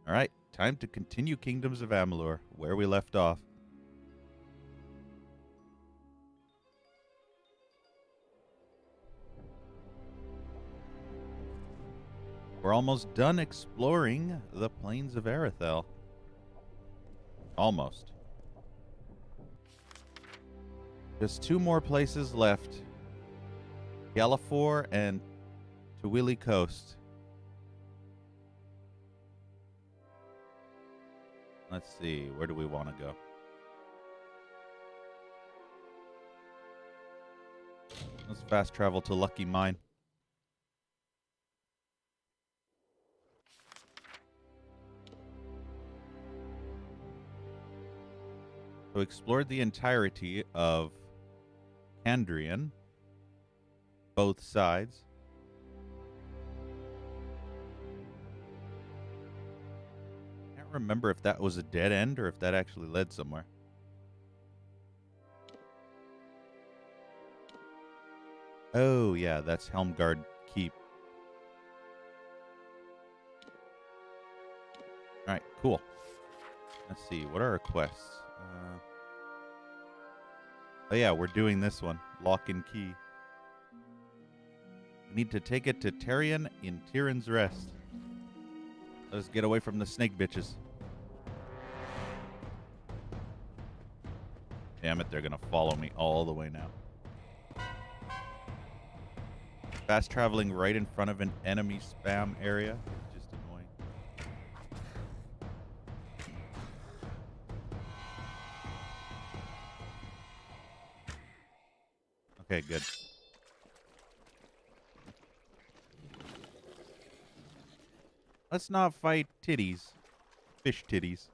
Alright, time to continue Kingdoms of Amalur, where we left off. We're almost done exploring the plains of Arethel. Almost. Just two more places left. Galafor and Tawili Coast. Let's see, where do we want to go? Let's fast travel to Lucky Mine. So explored the entirety of Kandrian, both sides. Can't remember if that was a dead end or if that actually led somewhere. Oh, yeah, that's Helmgard Keep. Alright, cool. Let's see, what are our quests? Oh yeah, we're doing this one. Lock and Key. We need to take it to Tarion in Tyrion's Rest. Let us get away from the snake bitches. Damn it, they're gonna follow me all the way now. Fast traveling right in front of an enemy spam area. Just annoying. Okay, good. Let's not fight titties. Fish titties.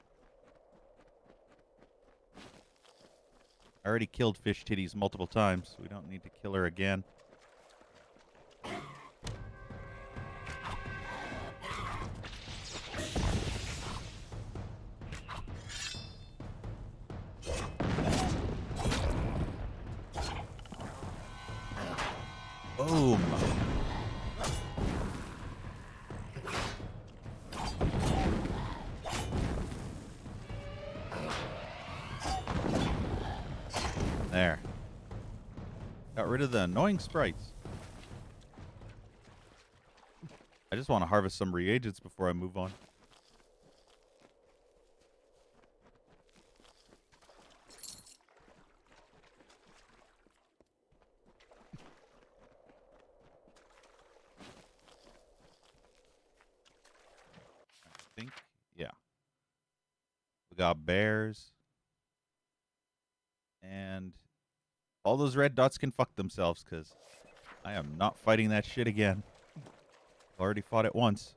I already killed fish titties multiple times. We don't need to kill her again. Boom. There. Got rid of the annoying sprites. I just want to harvest some reagents before I move on. I think, yeah. We got bears. And all those red dots can fuck themselves, because I am not fighting that shit again. I've already fought it once.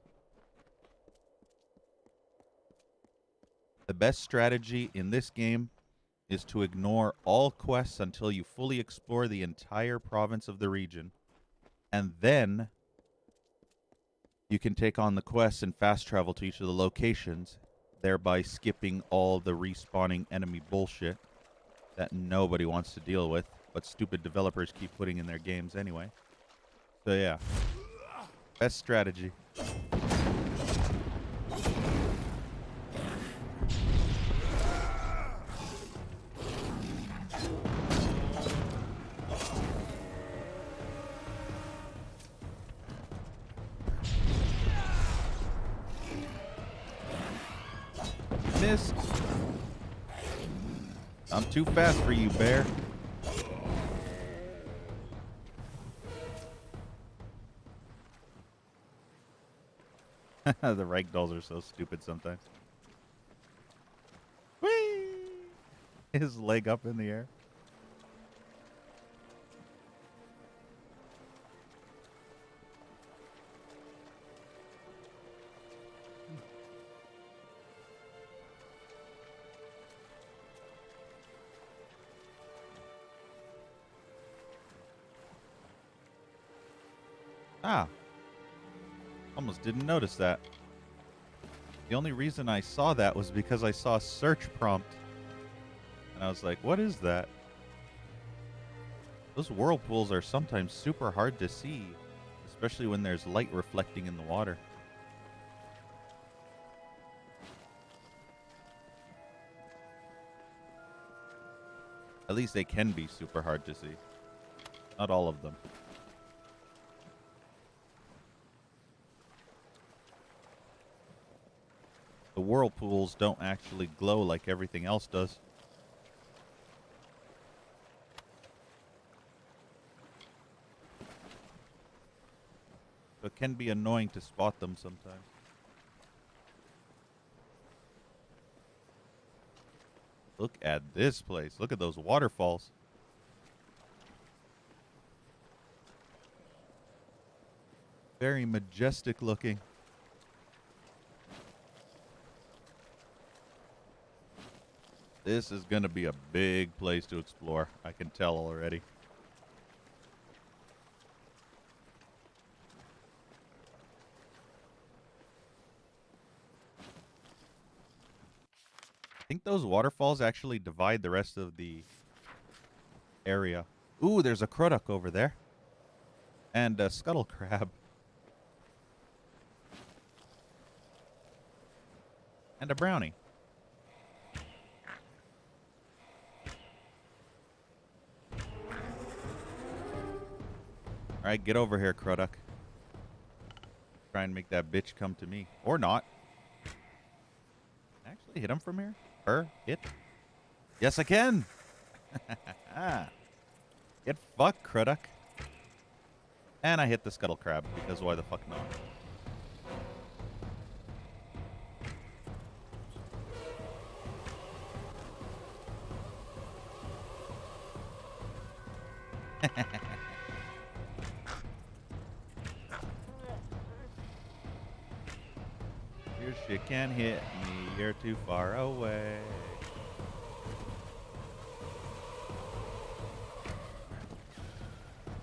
The best strategy in this game is to ignore all quests until you fully explore the entire province of the region. And then you can take on the quests and fast travel to each of the locations, thereby skipping all the respawning enemy bullshit that nobody wants to deal with, but stupid developers keep putting in their games anyway. So yeah, best strategy. Missed. I'm too fast for you, bear. The ragdolls are so stupid sometimes. Whee! His leg up in the air. Ah. Almost didn't notice that. The only reason I saw that was because I saw a search prompt. And I was like, what is that? Those whirlpools are sometimes super hard to see, especially when there's light reflecting in the water. At least they can be super hard to see. Not all of them. The whirlpools don't actually glow like everything else does. So it can be annoying to spot them sometimes. Look at this place. Look at those waterfalls. Very majestic looking. This is going to be a big place to explore. I can tell already. I think those waterfalls actually divide the rest of the area. Ooh, there's a Croduck over there. And a scuttle crab. And a brownie. Alright, get over here, Croduck. Try and make that bitch come to me. Or not. Actually, hit him from here? Her? It? Yes, I can! Get fucked, Croduck. And I hit the scuttle crab, because why the fuck not? Your shit can't hit me, you're too far away.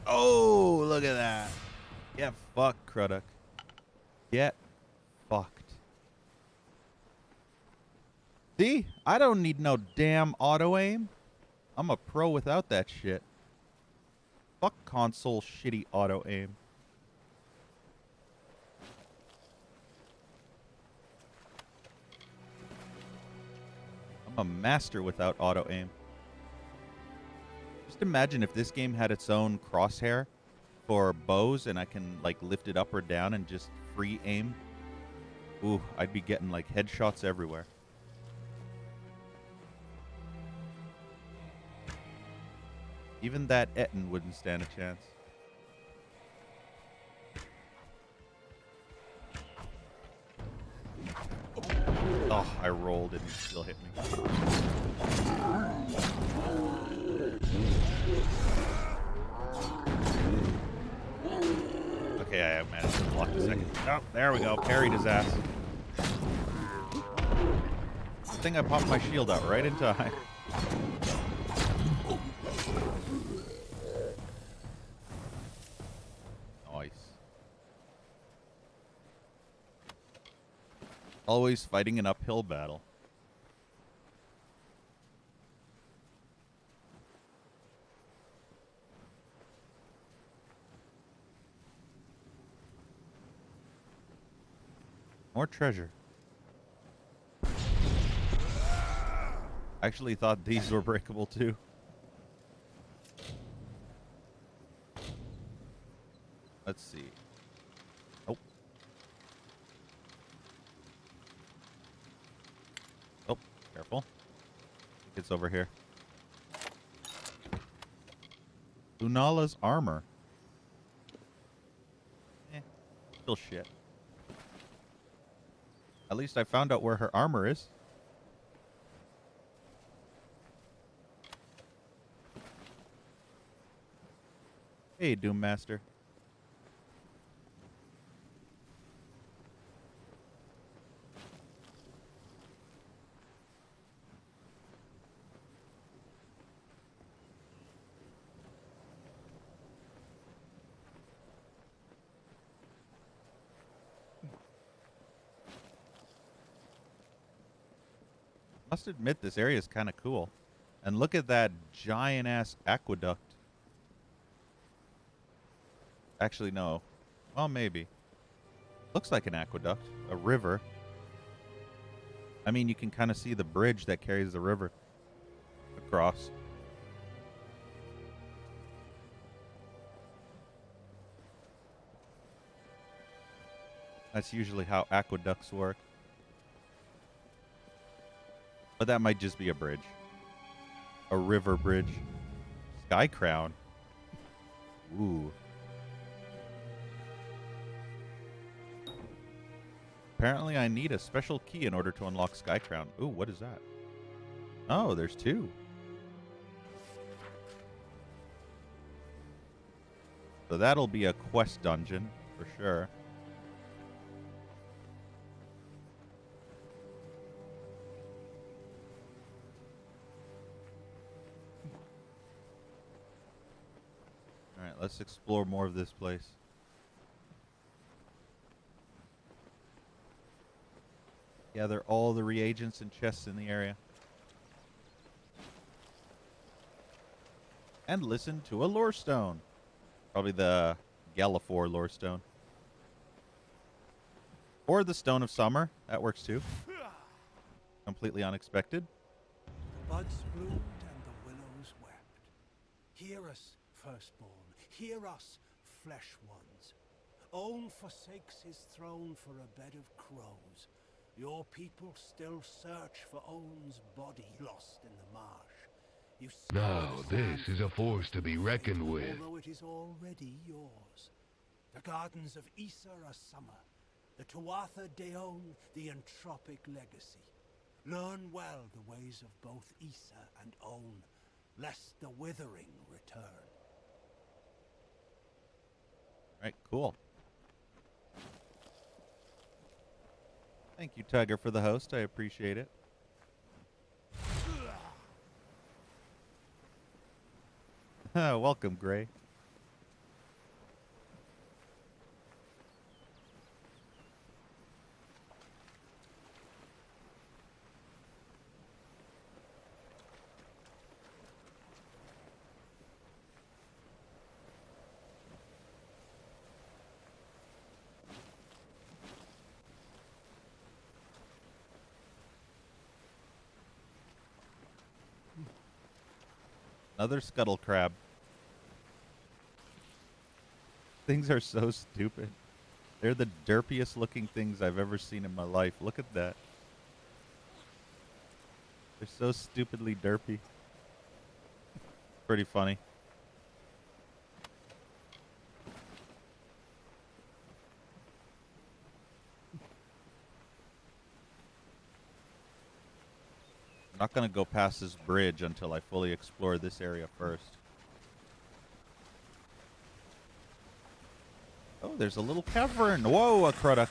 Oh, look at that. Get fucked, Croduck. Get fucked. See? I don't need no damn auto-aim. I'm a pro without that shit. Fuck console shitty auto-aim. I'm a master without auto-aim. Just imagine if this game had its own crosshair for bows and I can like lift it up or down and just free aim. Ooh, I'd be getting like headshots everywhere. Even that Etten wouldn't stand a chance. Oh, I rolled and he still hit me. Okay, I managed to block a second. Oh, there we go. Parried his ass. I think I popped my shield out right in time. Nice. Always fighting an uphill battle. More treasure. I actually thought these were breakable too. Let's see. Oh. Oh, careful. I think it's over here. Lunala's armor. Still shit. At least I found out where her armor is. Hey, Doom Master. Must admit, this area is kind of cool. And look at that giant-ass aqueduct. Actually, no. Well, maybe. Looks like an aqueduct. A river. I mean, you can kind of see the bridge that carries the river across. That's usually how aqueducts work. But that might just be a bridge. A river bridge. Sky Crown. Ooh. Apparently I need a special key in order to unlock Sky Crown. Ooh, what is that? Oh, there's two. So that'll be a quest dungeon for sure. All right, let's explore more of this place. Gather all the reagents and chests in the area. And listen to a lore stone. Probably the Gallifore lore stone. Or the Stone of Summer. That works too. Completely unexpected. The buds bloomed and the willows wept. Hear us, firstborn. Hear us, flesh ones. Own forsakes his throne for a bed of crows. Your people still search for Owen's body lost in the marsh. You Now this is a force to be reckoned with. Although it is already yours. The gardens of Issa are summer. The Tuatha Deon, the entropic legacy. Learn well the ways of both Issa and Own, lest the withering return. Right, cool. Thank you, Tiger, for the host. I appreciate it. Welcome, Gray. Another scuttle crab. Things are so stupid. They're the derpiest looking things I've ever seen in my life. Look at that. They're so stupidly derpy. Pretty funny. I'm not going to go past this bridge until I fully explore this area first. Oh, there's a little cavern. Whoa, a Krudok.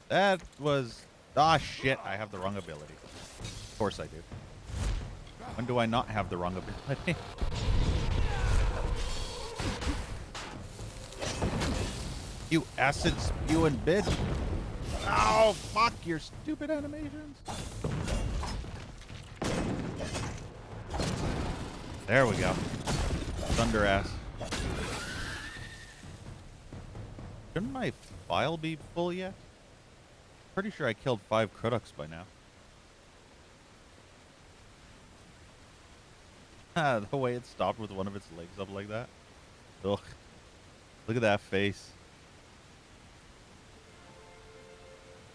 That was... Ah, shit. I have the wrong ability. Of course I do. When do I not have the wrong ability? You acid spewing bitch. Oh, fuck your stupid animations. There we go. Thunder ass. Shouldn't my file be full yet? Pretty sure I killed 5 Krudoks by now. The way it stopped with one of its legs up like that. Ugh. Look at that face.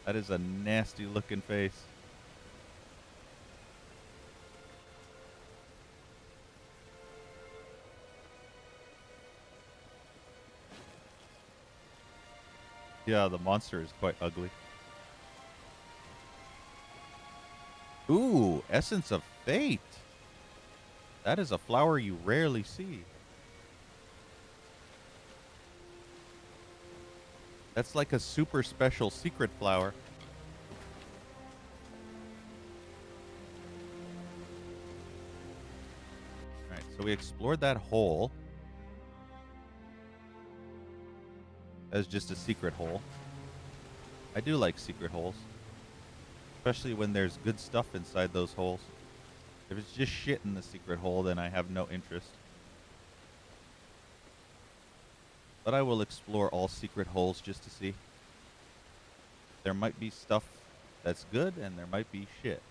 That is a nasty looking face. Yeah, the monster is quite ugly. Ooh, Essence of Fate. That is a flower you rarely see. That's like a super special secret flower. Alright, so we explored that hole as just a secret hole. I do like secret holes. Especially when there's good stuff inside those holes. If it's just shit in the secret hole, then I have no interest. But I will explore all secret holes just to see. There might be stuff that's good, and there might be shit.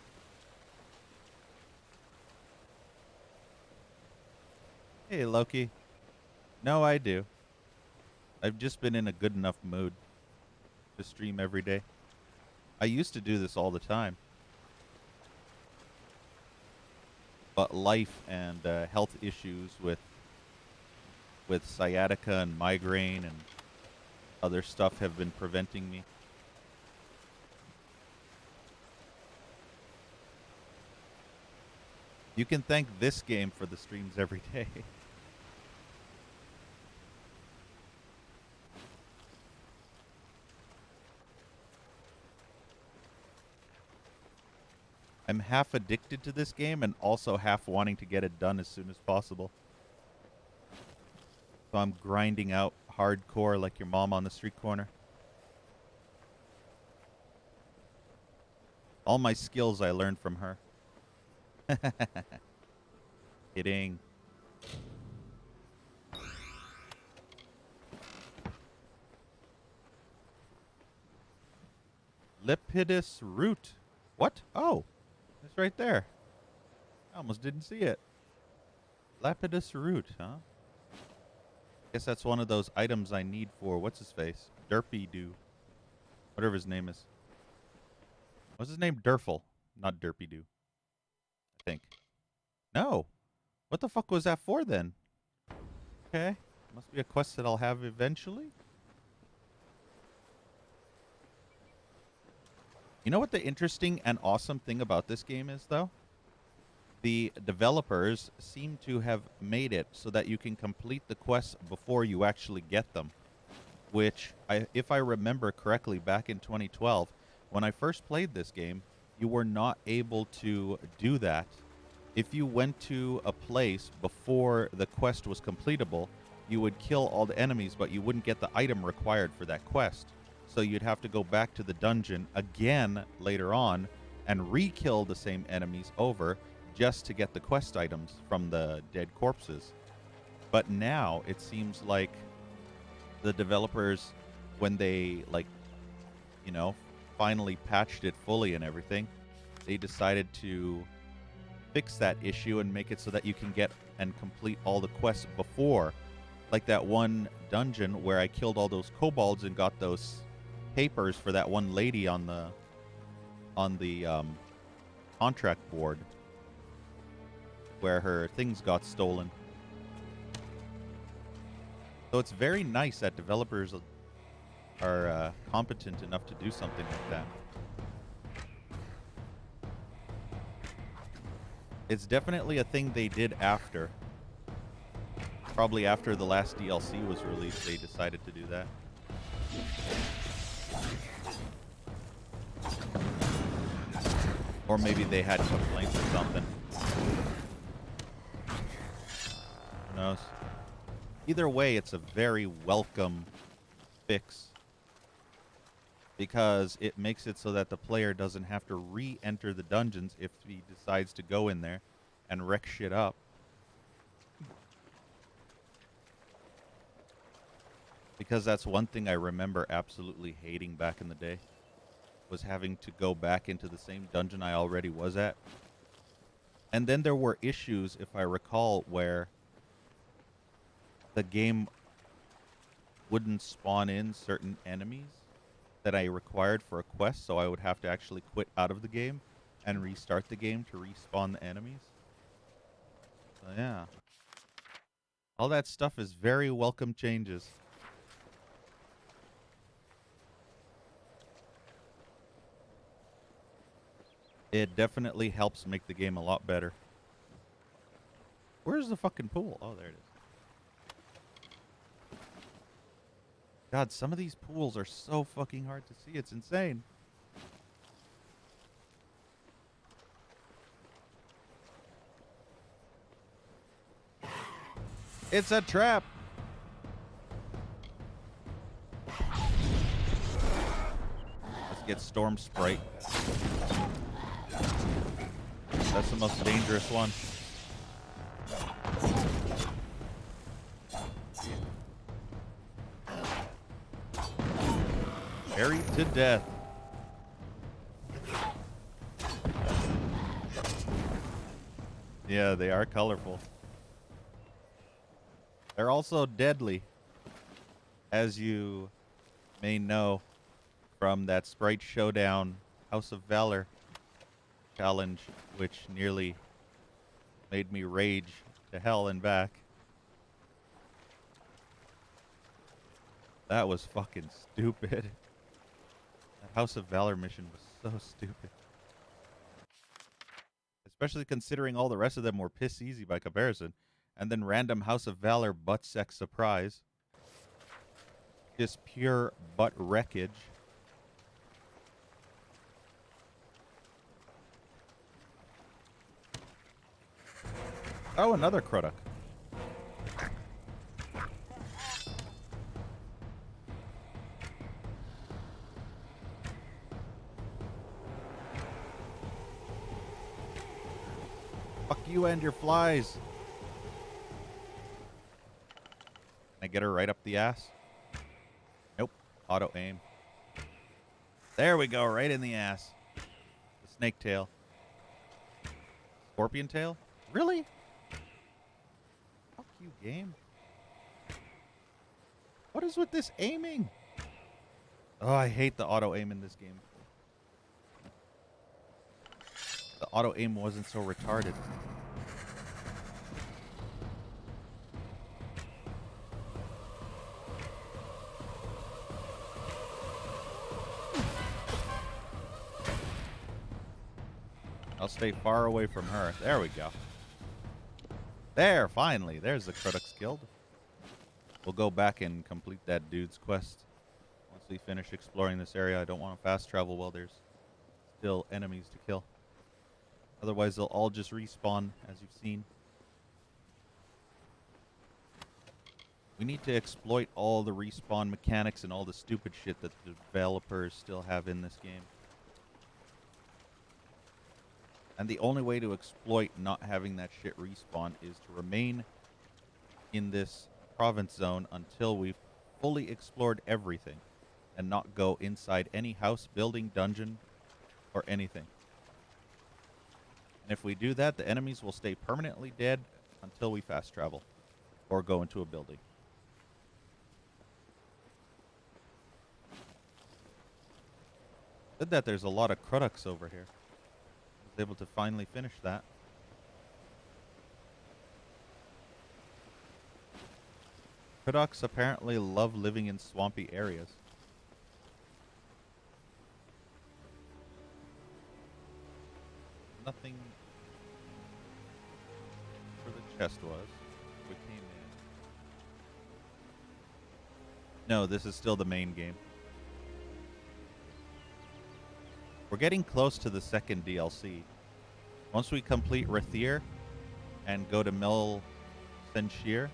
Hey, Loki. No, I do. I've just been in a good enough mood. to stream every day. I used to do this all the time, but life and health issues with sciatica and migraine and other stuff have been preventing me. You can thank this game for the streams every day. I'm half addicted to this game and also half wanting to get it done as soon as possible. So I'm grinding out hardcore like your mom on the street corner. All my skills I learned from her. Kidding. Lepidus root. What? Oh, it's right there. I almost didn't see it. Lapidus root, huh? Guess that's one of those items I need for what's his face? Derpy Doo. Whatever his name is. What's his name? Durfle, not Derpy Doo. I think. No. What the fuck was that for then? Okay. Must be a quest that I'll have eventually. You know what the interesting and awesome thing about this game is, though? The developers seem to have made it so that you can complete the quests before you actually get them. Which, if I remember correctly, back in 2012, when I first played this game, you were not able to do that. If you went to a place before the quest was completable, you would kill all the enemies, but you wouldn't get the item required for that quest. So you'd have to go back to the dungeon again later on and re-kill the same enemies over just to get the quest items from the dead corpses. But now it seems like the developers, when they, like, you know, finally patched it fully and everything, they decided to fix that issue and make it so that you can get and complete all the quests before. Like that one dungeon where I killed all those kobolds and got those papers for that one lady on the contract board where her things got stolen. So it's very nice that developers are competent enough to do something like that. It's definitely a thing they did after. Probably after the last DLC was released, they decided to do that. Or maybe they had complaints or something. Who knows? Either way, it's a very welcome fix, because it makes it so that the player doesn't have to re-enter the dungeons if he decides to go in there and wreck shit up. Because that's one thing I remember absolutely hating back in the day, was having to go back into the same dungeon I already was at. And then there were issues, if I recall, where the game wouldn't spawn in certain enemies that I required for a quest, so I would have to actually quit out of the game and restart the game to respawn the enemies. So yeah. All that stuff is very welcome changes. It definitely helps make the game a lot better. Where's the fucking pool? Oh, there it is. God, some of these pools are so fucking hard to see. It's insane. It's a trap. Let's get Storm Sprite. That's the most dangerous one. Buried to death. Yeah, they are colorful. They're also deadly, as you may know from that Sprite Showdown House of Valor challenge, which nearly made me rage to hell and back. That was fucking stupid. That House of Valor mission was so stupid. Especially considering all the rest of them were piss easy by comparison. And then random House of Valor butt sex surprise. Just pure butt wreckage. Oh, another Krudok. Fuck you and your flies. Can I get her right up the ass? Nope. Auto aim. There we go, right in the ass. The snake tail. Scorpion tail? Really? Fuck you, game. What is with this aiming? Oh, I hate the auto aim in this game. The auto aim wasn't so retarded. I'll stay far away from her. There we go. There, finally. There's the Krudok's Guild. We'll go back and complete that dude's quest. Once we finish exploring this area, I don't want to fast travel while there's still enemies to kill. Otherwise, they'll all just respawn, as you've seen. We need to exploit all the respawn mechanics and all the stupid shit that the developers still have in this game. And the only way to exploit not having that shit respawn is to remain in this province zone until we've fully explored everything and not go inside any house, building, dungeon, or anything. And if we do that, the enemies will stay permanently dead until we fast travel or go into a building. Good that there's a lot of Krudoks over here. I was able to finally finish that. Krudoks apparently love living in swampy areas. Nothing where the chest was. We came in. No, this is still the main game. We're getting close to the second DLC. Once we complete Rathir and go to Mel Senshir,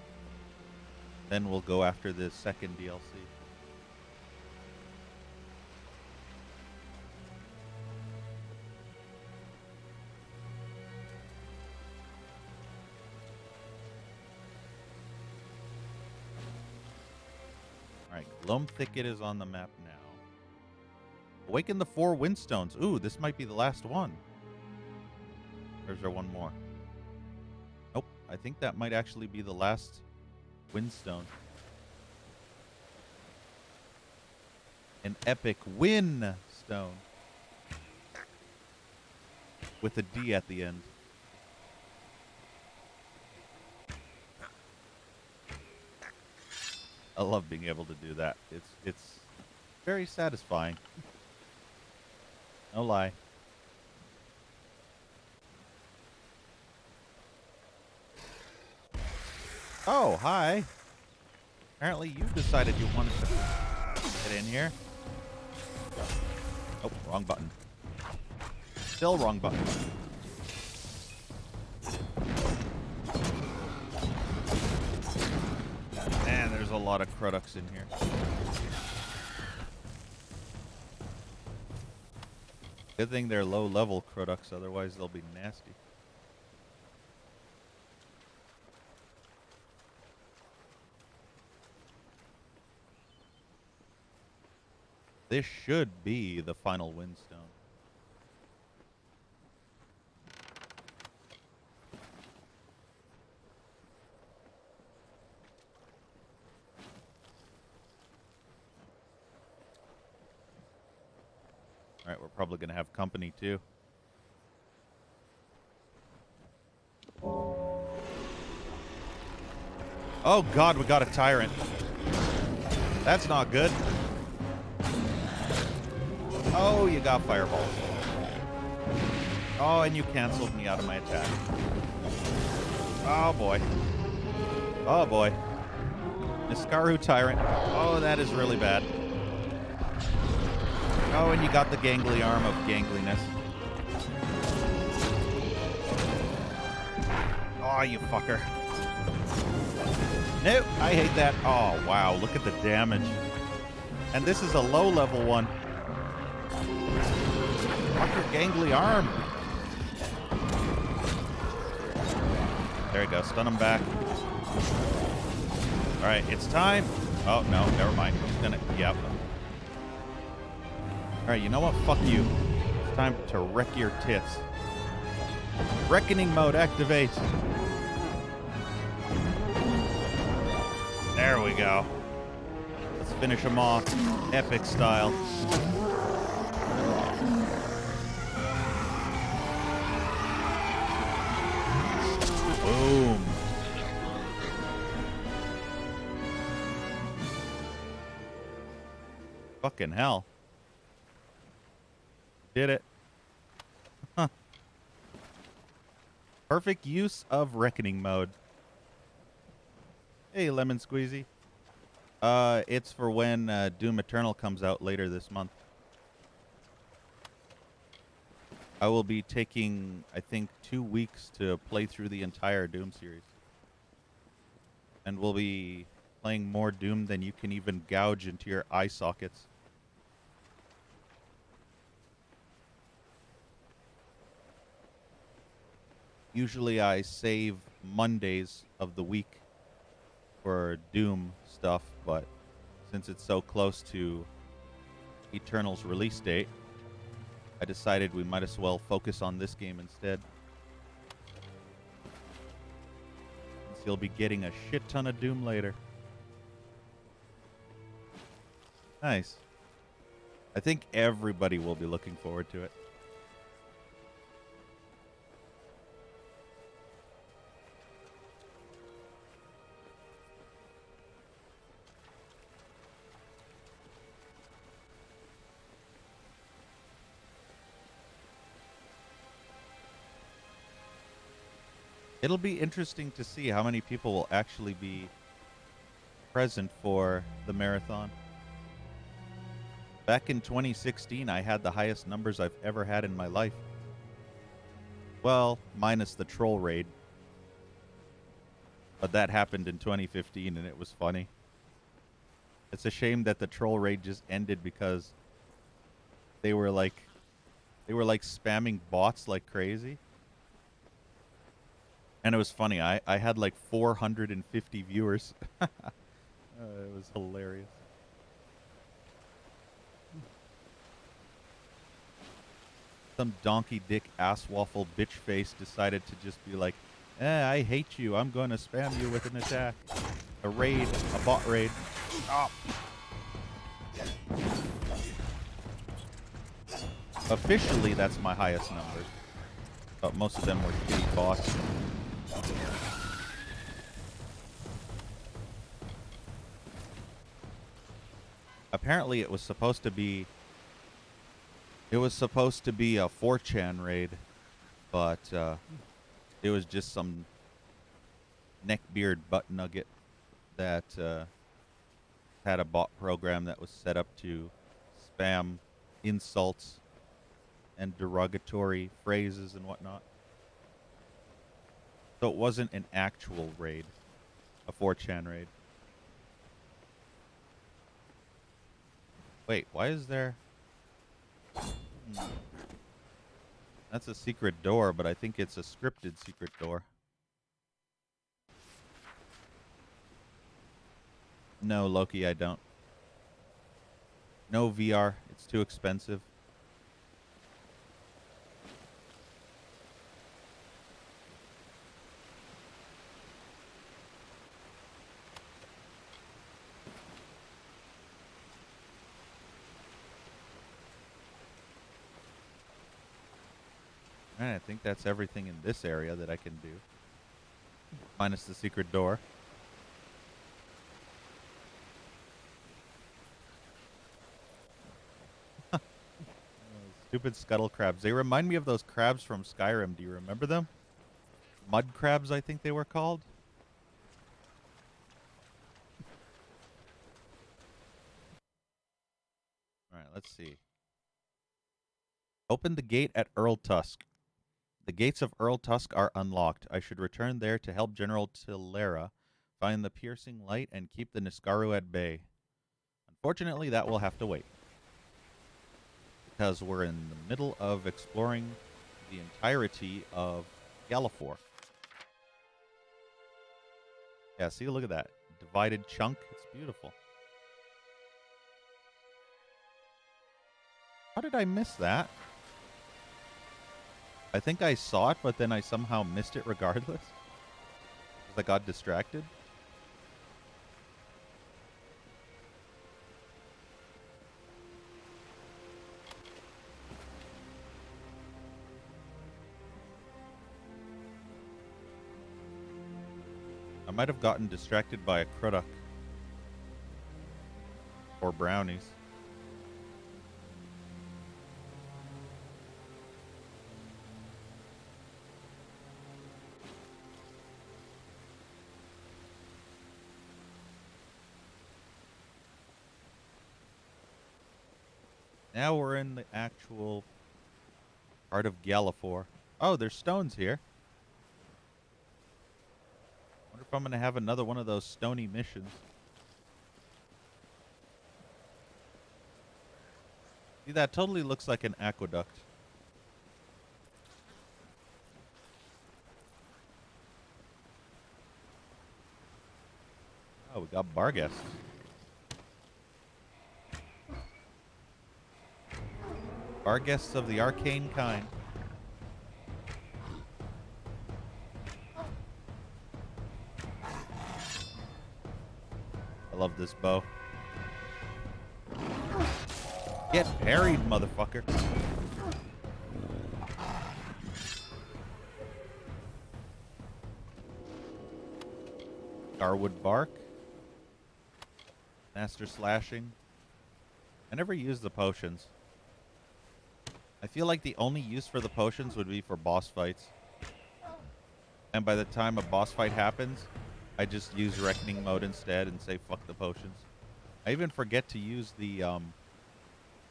then we'll go after the second DLC. Alright, Gloam Thicket is on the map now. Awaken the 4 Windstones. Ooh, this might be the last one. Or is there one more? Nope, I think that might actually be the last Windstone. An epic win stone. With a D at the end. I love being able to do that. It's very satisfying. No lie. Oh, hi. Apparently you decided you wanted to get in here. Oh, wrong button. Still wrong button. Man, there's a lot of Krudoks in here. Good thing they're low-level Krudoks, otherwise they'll be nasty. This should be the final Windstone. Alright, we're probably going to have company too. Oh god, we got a tyrant. That's not good. Oh, you got fireballs. Oh, and you canceled me out of my attack. Oh boy. Oh boy. Niskaru tyrant. Oh, that is really bad. Oh, and you got the gangly arm of gangliness. Oh, you fucker. Nope, I hate that. Oh, wow, look at the damage. And this is a low-level one. Fuck your gangly arm. There you go, stun him back. Alright, it's time. Oh, no, never mind. He's gonna, yep. Alright, you know what? Fuck you. It's time to wreck your tits. Reckoning mode activate. There we go. Let's finish him off. Epic style. Boom. Fucking hell. Did it. Huh. Perfect use of reckoning mode. Hey, Lemon Squeezy. It's for when Doom Eternal comes out later this month. I will be taking, I think, 2 weeks to play through the entire Doom series. And we'll be playing more Doom than you can even gouge into your eye sockets. Usually I save Mondays of the week for Doom stuff, but since it's so close to Eternal's release date, I decided we might as well focus on this game instead. Since you'll be getting a shit ton of Doom later. Nice. I think everybody will be looking forward to it. It'll be interesting to see how many people will actually be present for the marathon. Back in 2016, I had the highest numbers I've ever had in my life. Well, minus the troll raid. But that happened in 2015 and it was funny. It's a shame that the troll raid just ended because they were like spamming bots like crazy. And it was funny. I had like 450 viewers. It was hilarious. Some donkey dick ass waffle bitch face decided to just be like, I hate you. I'm going to spam you with an attack. A raid. A bot raid. Oh. Officially, that's my highest numbers. But most of them were kitty bots. Apparently it was supposed to be a 4chan raid, but it was just some neckbeard butt nugget that had a bot program that was set up to spam insults and derogatory phrases and whatnot. So it wasn't an actual raid, a 4chan raid. Wait, why is there... That's a secret door, but I think it's a scripted secret door. No, Loki, I don't. No VR. It's too expensive. Alright, I think that's everything in this area that I can do. Minus the secret door. Stupid scuttle crabs. They remind me of those crabs from Skyrim. Do you remember them? Mud crabs, I think they were called. Alright, let's see. Open the gate at Earl Tusk. The gates of Earl Tusk are unlocked. I should return there to help General Tillera find the piercing light and keep the Niskaru at bay. Unfortunately, that will have to wait. Because we're in the middle of exploring the entirety of Galafor. Yeah, see, look at that. Divided chunk. It's beautiful. How did I miss that? I think I saw it, but then I somehow missed it regardless. Because I got distracted. I might have gotten distracted by a Krudok. Or brownies. Now we're in the actual part of Galafor. Oh, there's stones here. Wonder if I'm going to have another one of those stony missions. See, that totally looks like an aqueduct. Oh, we got Barghest. Barghests of the arcane kind. I love this bow. Get parried, motherfucker. Garwood bark. Master slashing. I never use the potions. I feel like the only use for the potions would be for boss fights. And by the time a boss fight happens, I just use Reckoning mode instead and say fuck the potions. I even forget to use the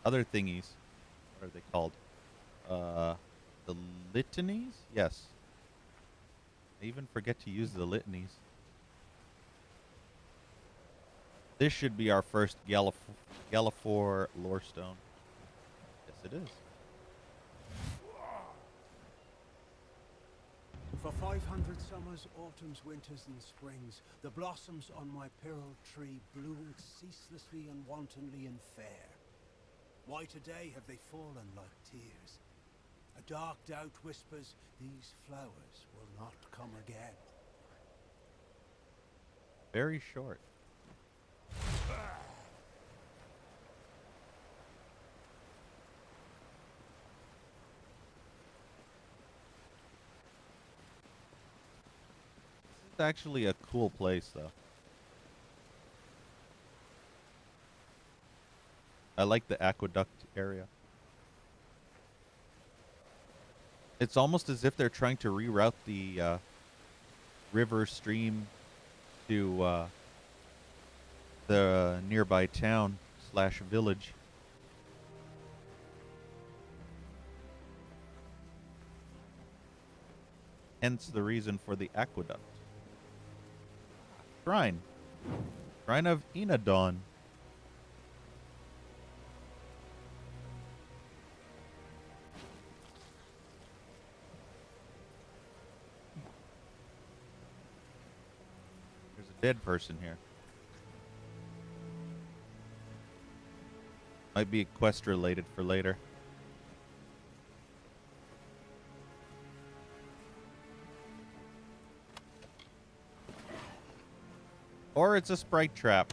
other thingies. What are they called? The litanies? Yes. I even forget to use the litanies. This should be our first Galafor lore stone. Yes, it is. For 500 summers, autumns, winters, and springs, the blossoms on my pearl tree bloomed ceaselessly and wantonly and fair. Why today have they fallen like tears? A dark doubt whispers, these flowers will not come again. Very short. This is actually a cool place, though. I like the aqueduct area. It's almost as if they're trying to reroute the river stream to the nearby town / village. Hence the reason for the aqueduct. Shrine. Shrine of Enadon. There's a dead person here. Might be quest related for later. Or it's a sprite trap.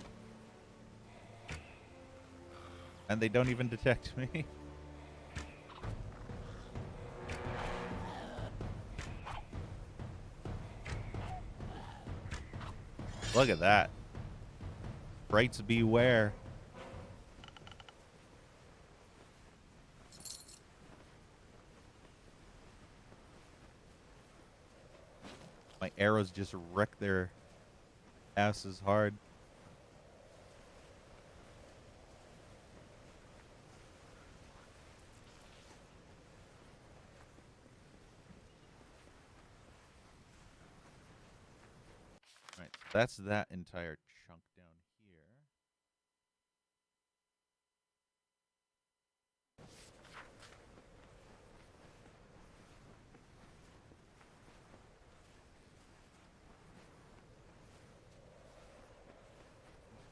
And they don't even detect me. Look at that. Sprites beware. My arrows just wreck their asses hard. All right, so that's that entire chunk down here.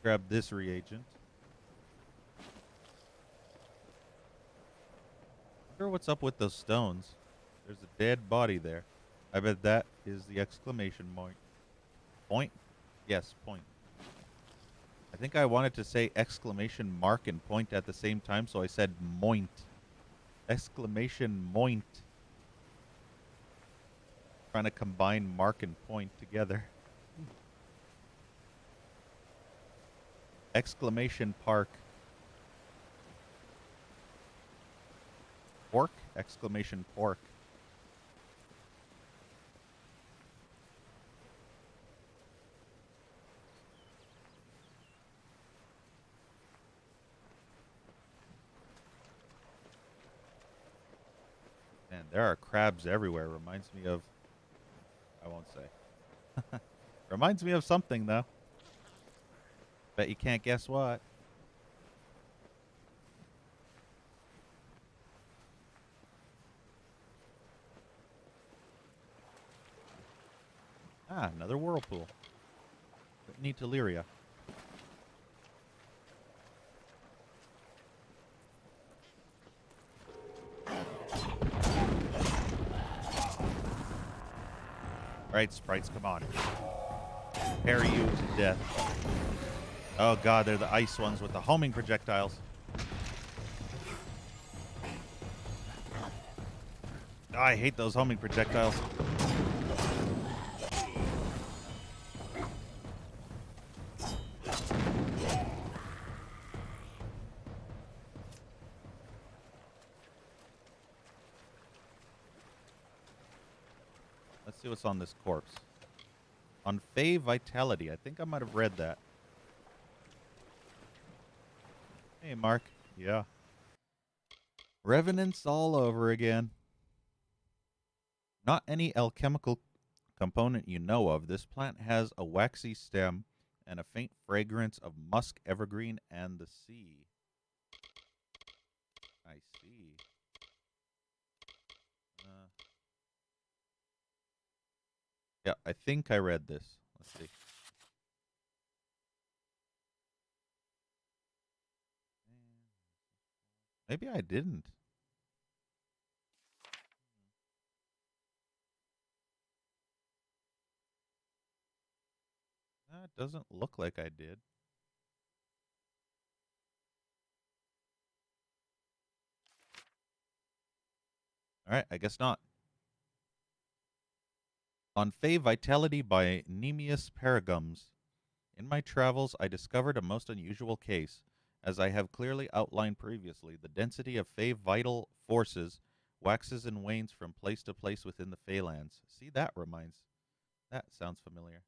Grab this reagent. Wonder what's up with those stones. There's a dead body there. I bet that is the exclamation point. Point? Yes, point. I think I wanted to say exclamation mark and point at the same time, so I said moint. Exclamation moint. Trying to combine mark and point together. Exclamation park. Pork? Exclamation pork. Man, there are crabs everywhere. Reminds me of... I won't say. Reminds me of something, though. Bet you can't guess what. Ah, another whirlpool. Need Deliria. Alright, sprites, come on. Parry you to death. Oh god, they're the ice ones with the homing projectiles. Oh, I hate those homing projectiles. Let's see what's on this corpse. On Fey Vitality. I think I might have read that. Hey, Mark. Yeah. Revenants all over again. Not any alchemical component you know of. This plant has a waxy stem and a faint fragrance of musk, evergreen, and the sea. I see. Yeah, I think I read this. Let's see. Maybe I didn't. It doesn't look like I did. All right, I guess not. On Fey Vitality by Nemeus Paragums. In my travels, I discovered a most unusual case. As I have clearly outlined previously, the density of Fey vital forces waxes and wanes from place to place within the Feylands. See, that sounds familiar.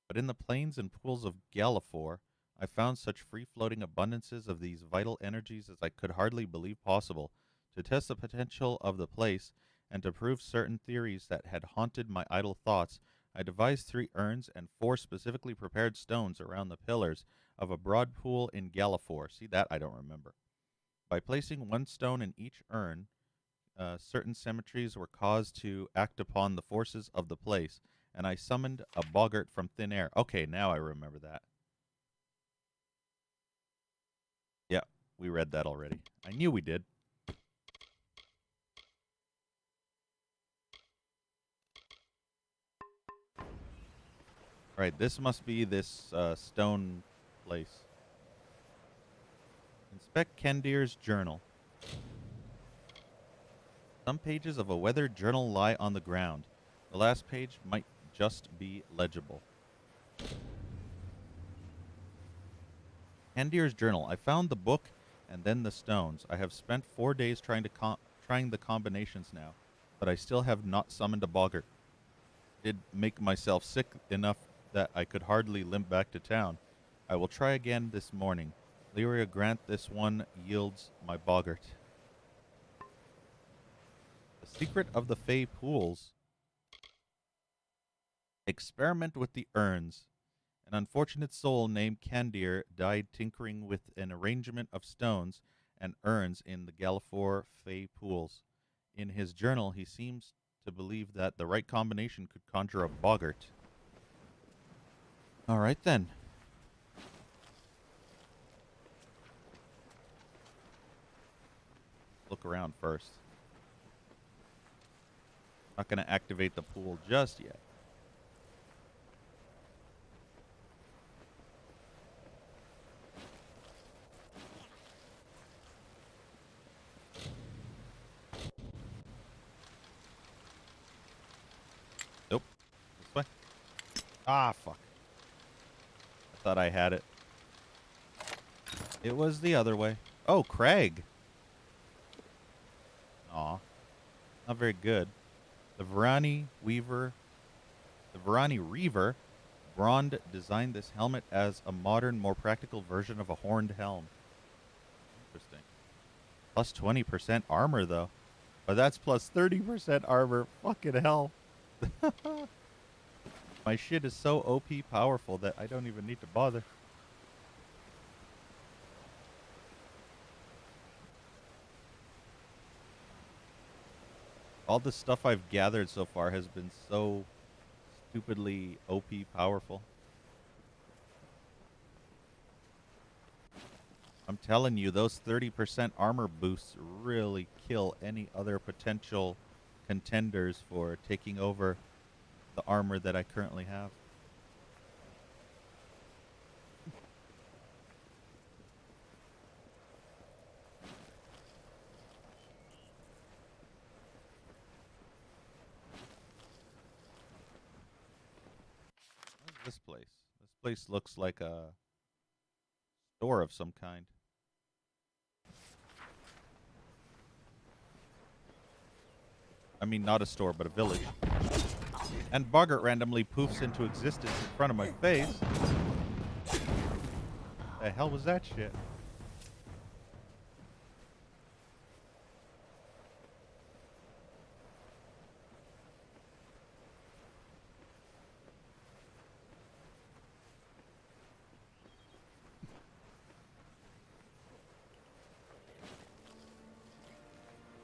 But in the plains and pools of Galafor, I found such free-floating abundances of these vital energies as I could hardly believe possible. To test the potential of the place, and to prove certain theories that had haunted my idle thoughts, I devised 3 urns and 4 specifically prepared stones around the pillars of a broad pool in Galafor. See, that I don't remember. By placing 1 stone in each urn, certain symmetries were caused to act upon the forces of the place, and I summoned a boggart from thin air. Okay, now I remember that. Yeah, we read that already. I knew we did. Right, this must be this stone place. Inspect Kendir's journal. Some pages of a weathered journal lie on the ground. The last page might just be legible. Handir's journal. I found the book and then the stones. I have spent 4 days trying the combinations now, but I still have not summoned a boggart. Did make myself sick enough that I could hardly limp back to town. I will try again this morning. Lyria, grant this one yields my boggart. The secret of the Fey pools. Experiment with the urns. An unfortunate soul named Candir died tinkering with an arrangement of stones and urns in the Galafor Fey pools. In his journal, he seems to believe that the right combination could conjure a boggart. All right, then. Look around first. Not going to activate the pool just yet. Nope. This way. Ah, fuck. I thought I had it. It was the other way. Oh, Craig. Aw. Not very good. The Varani Reaver, Brond designed this helmet as a modern, more practical version of a horned helm. Interesting. Plus 20% armor, though. But that's plus 30% armor. Fucking hell. My shit is so OP powerful that I don't even need to bother. All the stuff I've gathered so far has been so stupidly OP powerful. I'm telling you, those 30% armor boosts really kill any other potential contenders for taking over the armor that I currently have. What is this place? This place looks like a store of some kind. I mean, not a store, but a village. And Boggart randomly poofs into existence in front of my face. The hell was that shit?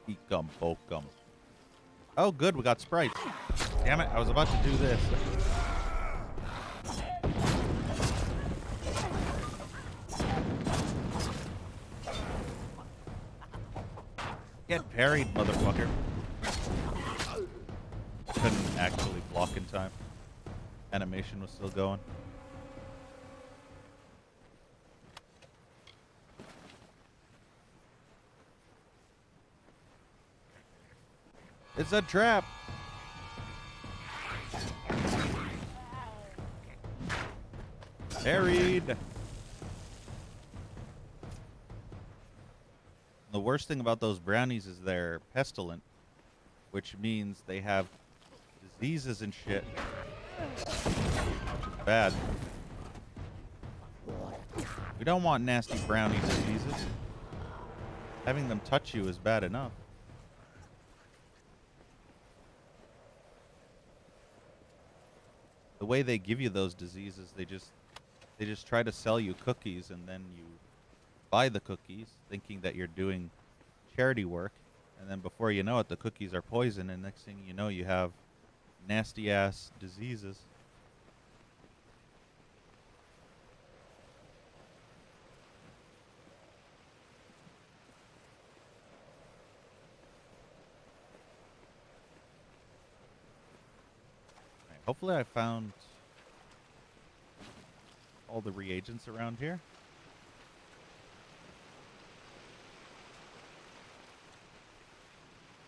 Ekum bokum. Oh, good, we got sprites. Damn it, I was about to do this. Get parried, motherfucker. Couldn't actually block in time. Animation was still going. It's a trap. Parried. The worst thing about those brownies is they're pestilent, which means they have diseases and shit, which is bad. We don't want nasty brownie diseases. Having them touch you is bad enough. The way they give you those diseases, they just try to sell you cookies, and then you buy the cookies thinking that you're doing charity work, and then before you know it, the cookies are poison, and next thing you know, you have nasty ass diseases. Right, hopefully I found all the reagents around here.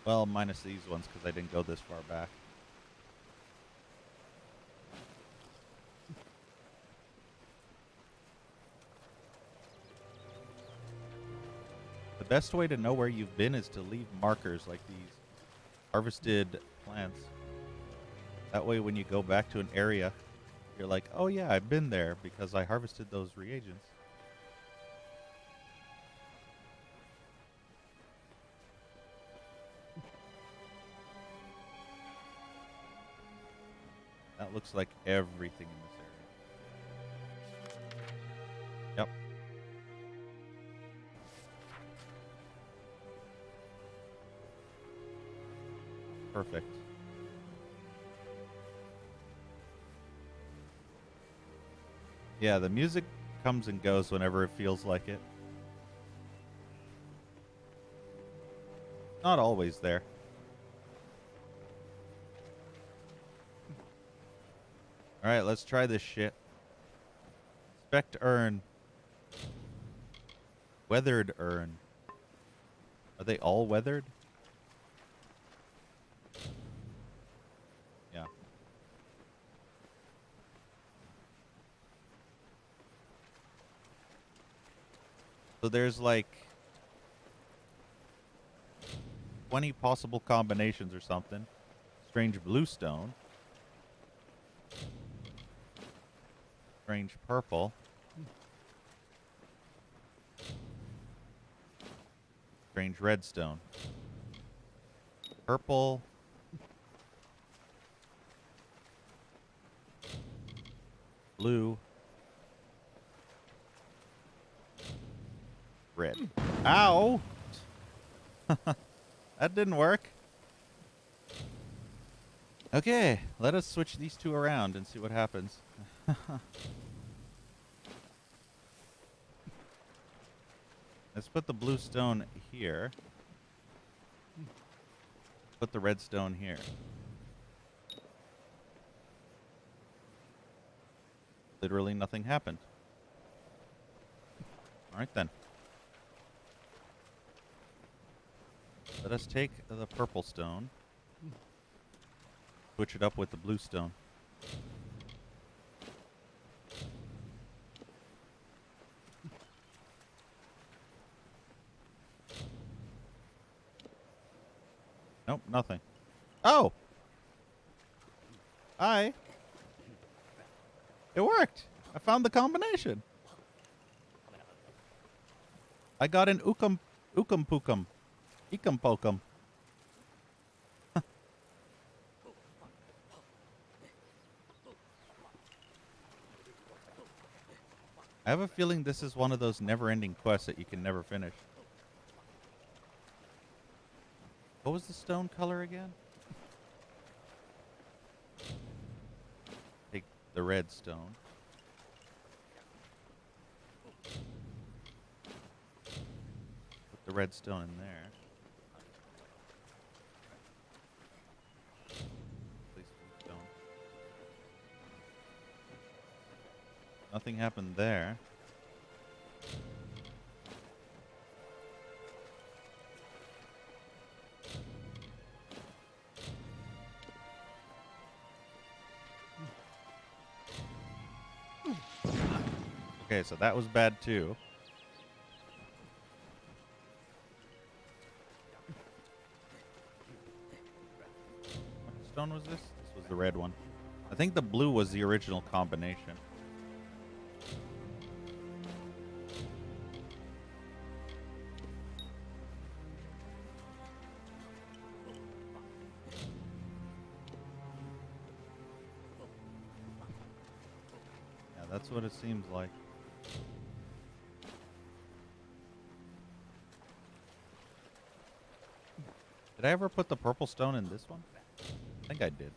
Well, minus these ones because I didn't go this far back. best way to know where you've been is to leave markers like these harvested plants. That way when you go back to an area, you're like, oh yeah, I've been there because I harvested those reagents. That looks like everything in this area. Yep. Perfect. Yeah, the music comes and goes whenever it feels like it. Not always there. Alright, let's try this shit. Inspect urn. Weathered urn. Are they all weathered? Yeah. So there's like 20 possible combinations or something. Strange bluestone. Strange purple. Strange redstone. Purple. Blue. Red. Ow! That didn't work. Okay, let us switch these two around and see what happens. Let's put the blue stone here. Put the red stone here. Literally nothing happened. Alright then. Let us take the purple stone. Switch it up with the blue stone. Nope, nothing. Oh! Hi. It worked. I found the combination. I got an Ookum Pookum. Eekum Pokum. I have a feeling this is one of those never-ending quests that you can never finish. What was the stone color again? Take the red stone. Put the red stone in there. Place blue stone. Nothing happened there. Okay, so that was bad too. What stone was this? This was the red one. I think the blue was the original combination. Yeah, that's what it seems like. Did I ever put the purple stone in this one? I think I did.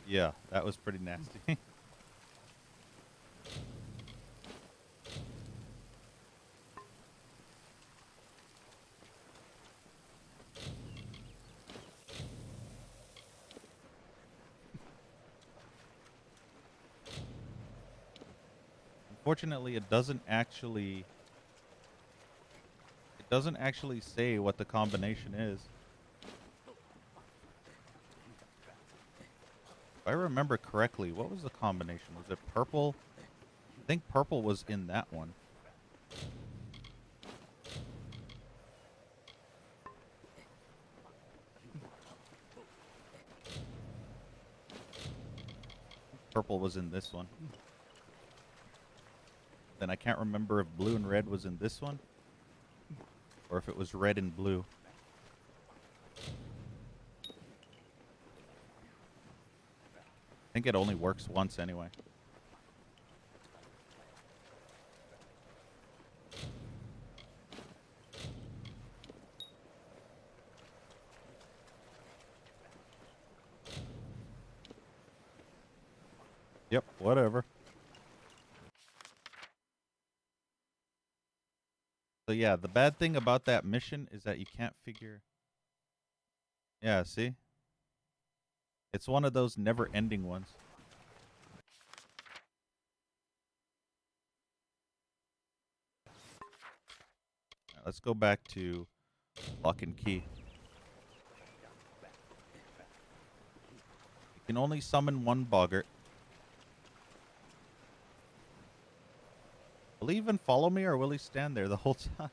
Yeah, that was pretty nasty. Unfortunately, it doesn't actually say what the combination is. If I remember correctly, what was the combination? Was it purple? I think purple was in that one. Purple was in this one. Then I can't remember if blue and red was in this one, or if it was red and blue. I think it only works once anyway. Yep, whatever. So yeah, the bad thing about that mission is that you can't figure... Yeah, see? It's one of those never-ending ones. Right, let's go back to Lock and Key. You can only summon one boggart. Will he even follow me, or will he stand there the whole time?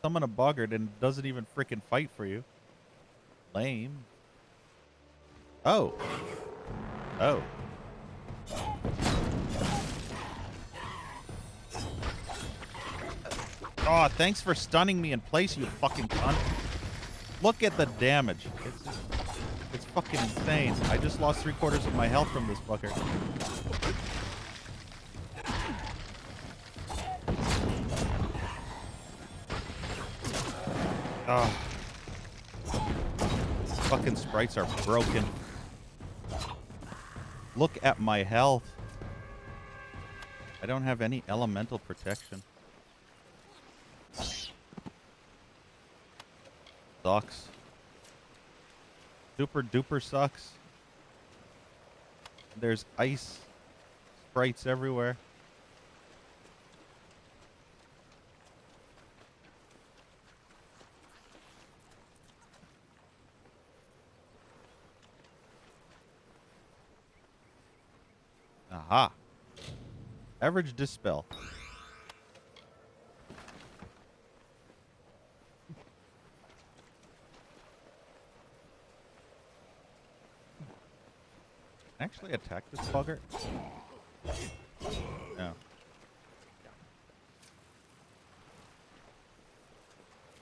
Summon a boggart and doesn't even freaking fight for you. Lame. Oh. Oh. Oh, thanks for stunning me in place, you fucking cunt. Look at the damage. It's fucking insane. I just lost 3/4 of my health from this fucker. Oh. Fucking sprites are broken. Look at my health. I don't have any elemental protection. Sucks. Super duper sucks. There's ice sprites everywhere. Aha. Average dispel. Actually attack this bugger? No.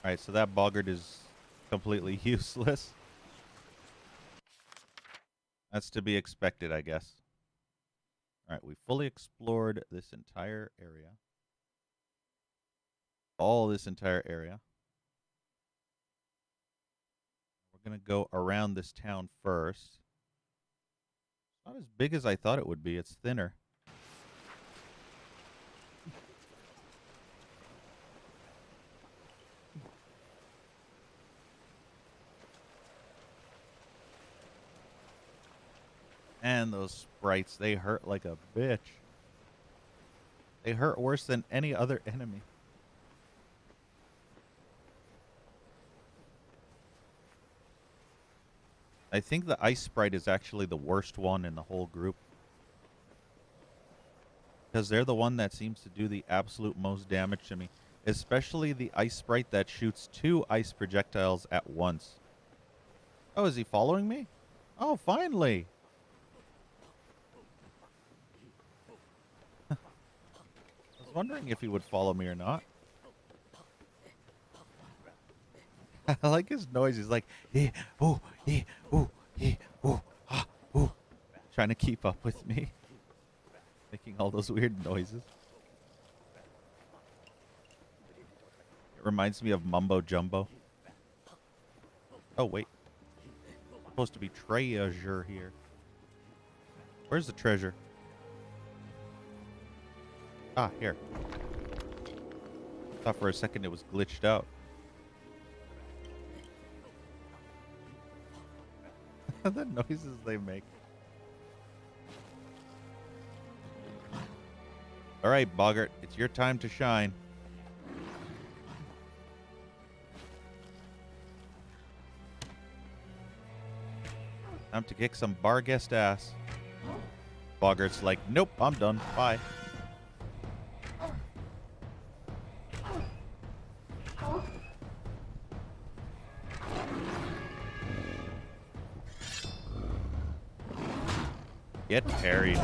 Alright, so that boggart is completely useless. That's to be expected, I guess. Alright, we fully explored this entire area. All this entire area. We're going to go around this town first. It's not as big as I thought it would be. It's thinner. And those sprites, they hurt like a bitch. They hurt worse than any other enemy. I think the ice sprite is actually the worst one in the whole group. Because they're the one that seems to do the absolute most damage to me. Especially the ice sprite that shoots 2 ice projectiles at once. Oh, is he following me? Oh, finally! I was wondering if he would follow me or not. I like his noise. He's like, eh, oh, eh, oh, eh, oh, ah, oh. Trying to keep up with me. Making all those weird noises. It reminds me of Mumbo Jumbo. Oh, wait. Supposed to be treasure here. Where's the treasure? Ah, here. Thought for a second it was glitched out. The noises they make. All right, boggart, it's your time to shine. Time to kick some Barghest ass. Boggart's like, nope, I'm done. Bye. Get parried.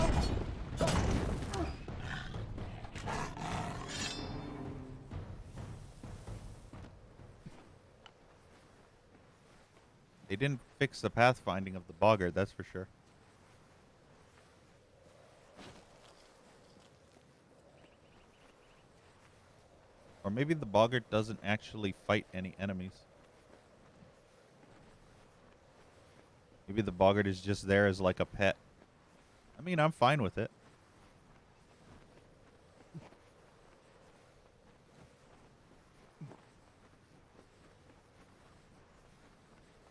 They didn't fix the pathfinding of the boggart, that's for sure. Or maybe the boggart doesn't actually fight any enemies. Maybe the boggart is just there as like a pet. I mean, I'm fine with it.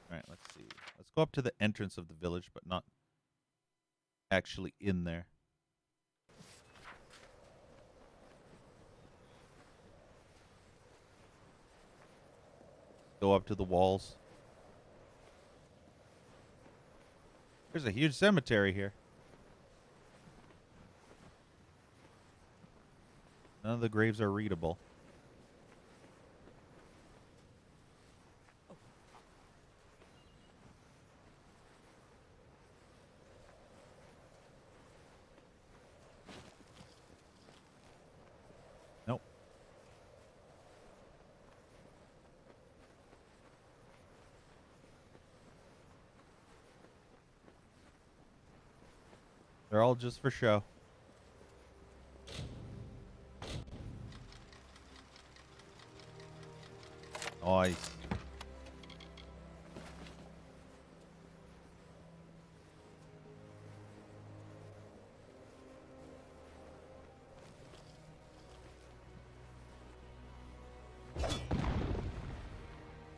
Alright, let's see. Let's go up to the entrance of the village, but not actually in there. Go up to the walls. There's a huge cemetery here. None of the graves are readable. Nope. They're all just for show. Nice.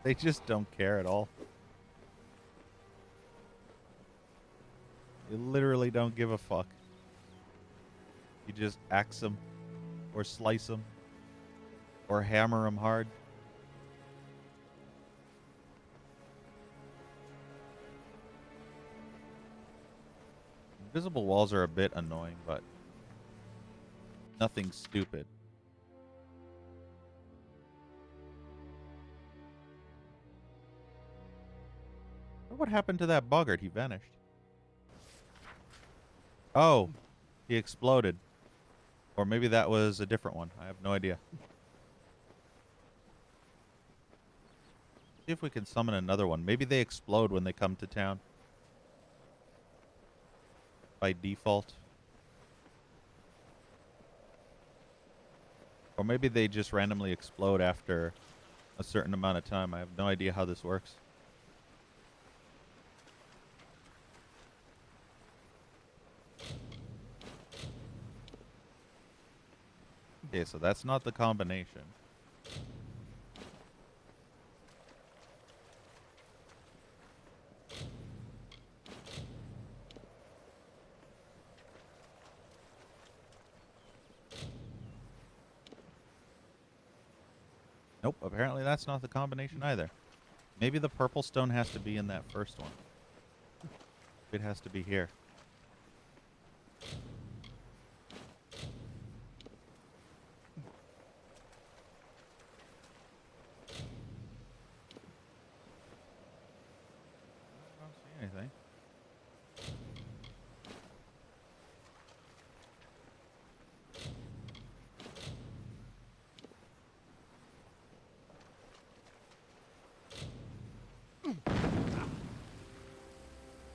They just don't care at all. They literally don't give a fuck. You just axe them, or slice them, or hammer them hard. Invisible walls are a bit annoying, but nothing stupid. What happened to that boggart? He vanished. Oh, he exploded. Or maybe that was a different one. I have no idea. See if we can summon another one. Maybe they explode when they come to town. By default. Or maybe they just randomly explode after a certain amount of time. I have no idea how this works. Okay, so that's not the combination. Nope, apparently that's not the combination either. Maybe the purple stone has to be in that first one. It has to be here. I don't see anything.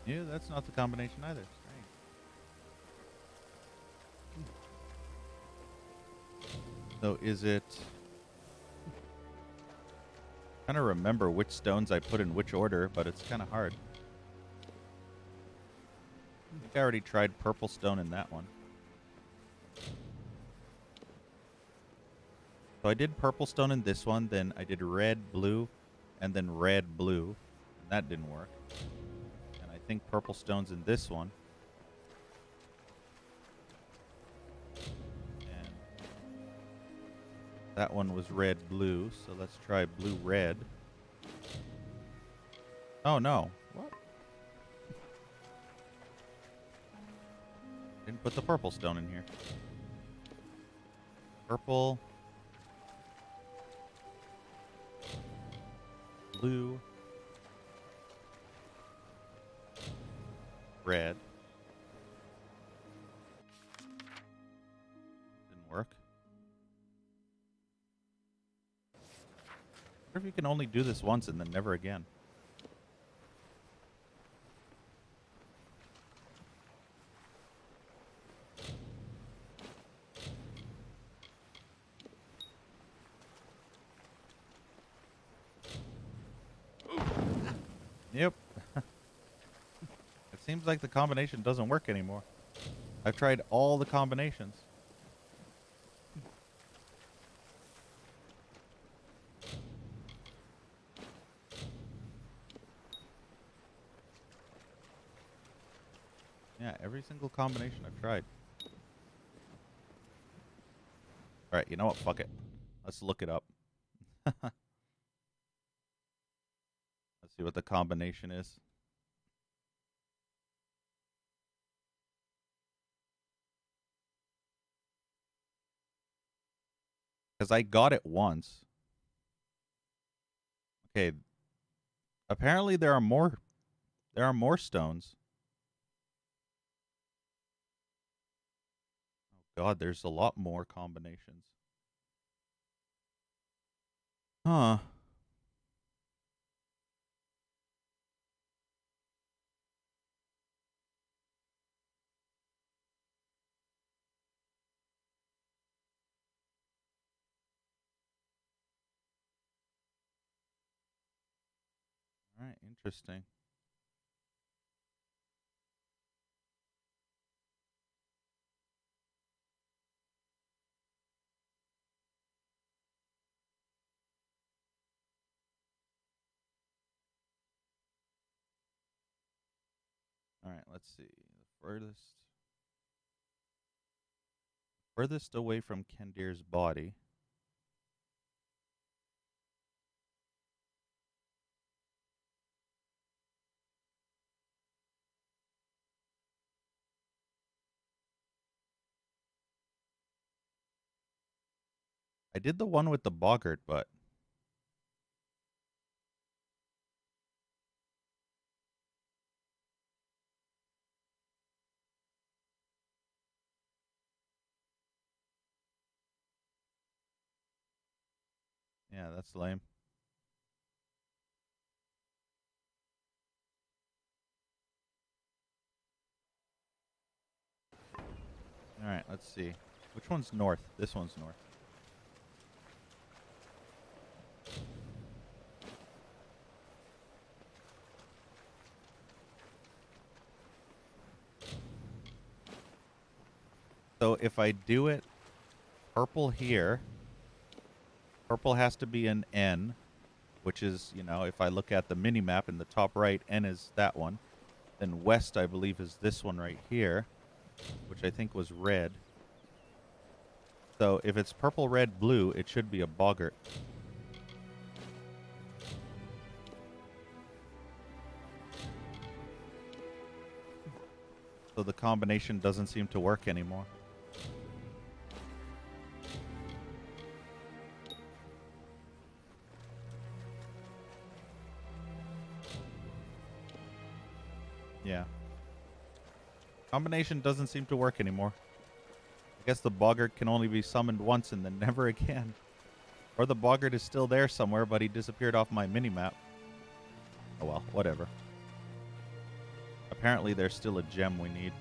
Yeah, that's not the combination either. Strange. So is it... I'm trying to remember which stones I put in which order, but it's kind of hard. I think I already tried purple stone in that one. So I did purple stone in this one, then I did red, blue, and then red, blue. And that didn't work. And I think purple stone's in this one. And that one was red, blue, so let's try blue, red. Oh no. What? Put the purple stone in here. Purple. Blue. Red. Didn't work. What if you can only do this once and then never again? Yep. It seems like the combination doesn't work anymore. I've tried all the combinations. Yeah, every single combination I've tried. Alright, you know what? Fuck it. Let's look it up. Let's see what the combination is. Because I got it once. Okay. Apparently there are more stones. Oh god, there's a lot more combinations. Huh. Alright, interesting. Alright, let's see. The furthest away from Kendir's body. I did the one with the boggart, but yeah, that's lame. Alright, let's see. Which one's north? This one's north. So if I do it purple here, purple has to be an N, which is, you know, if I look at the mini map in the top right, N is that one. Then west, I believe, is this one right here, which I think was red. So if it's purple, red, blue, it should be a boggart. So the combination doesn't seem to work anymore. Yeah. Combination doesn't seem to work anymore. I guess the boggart can only be summoned once and then never again. Or the boggart is still there somewhere, but he disappeared off my mini-map. Oh well, whatever. Apparently there's still a gem we need.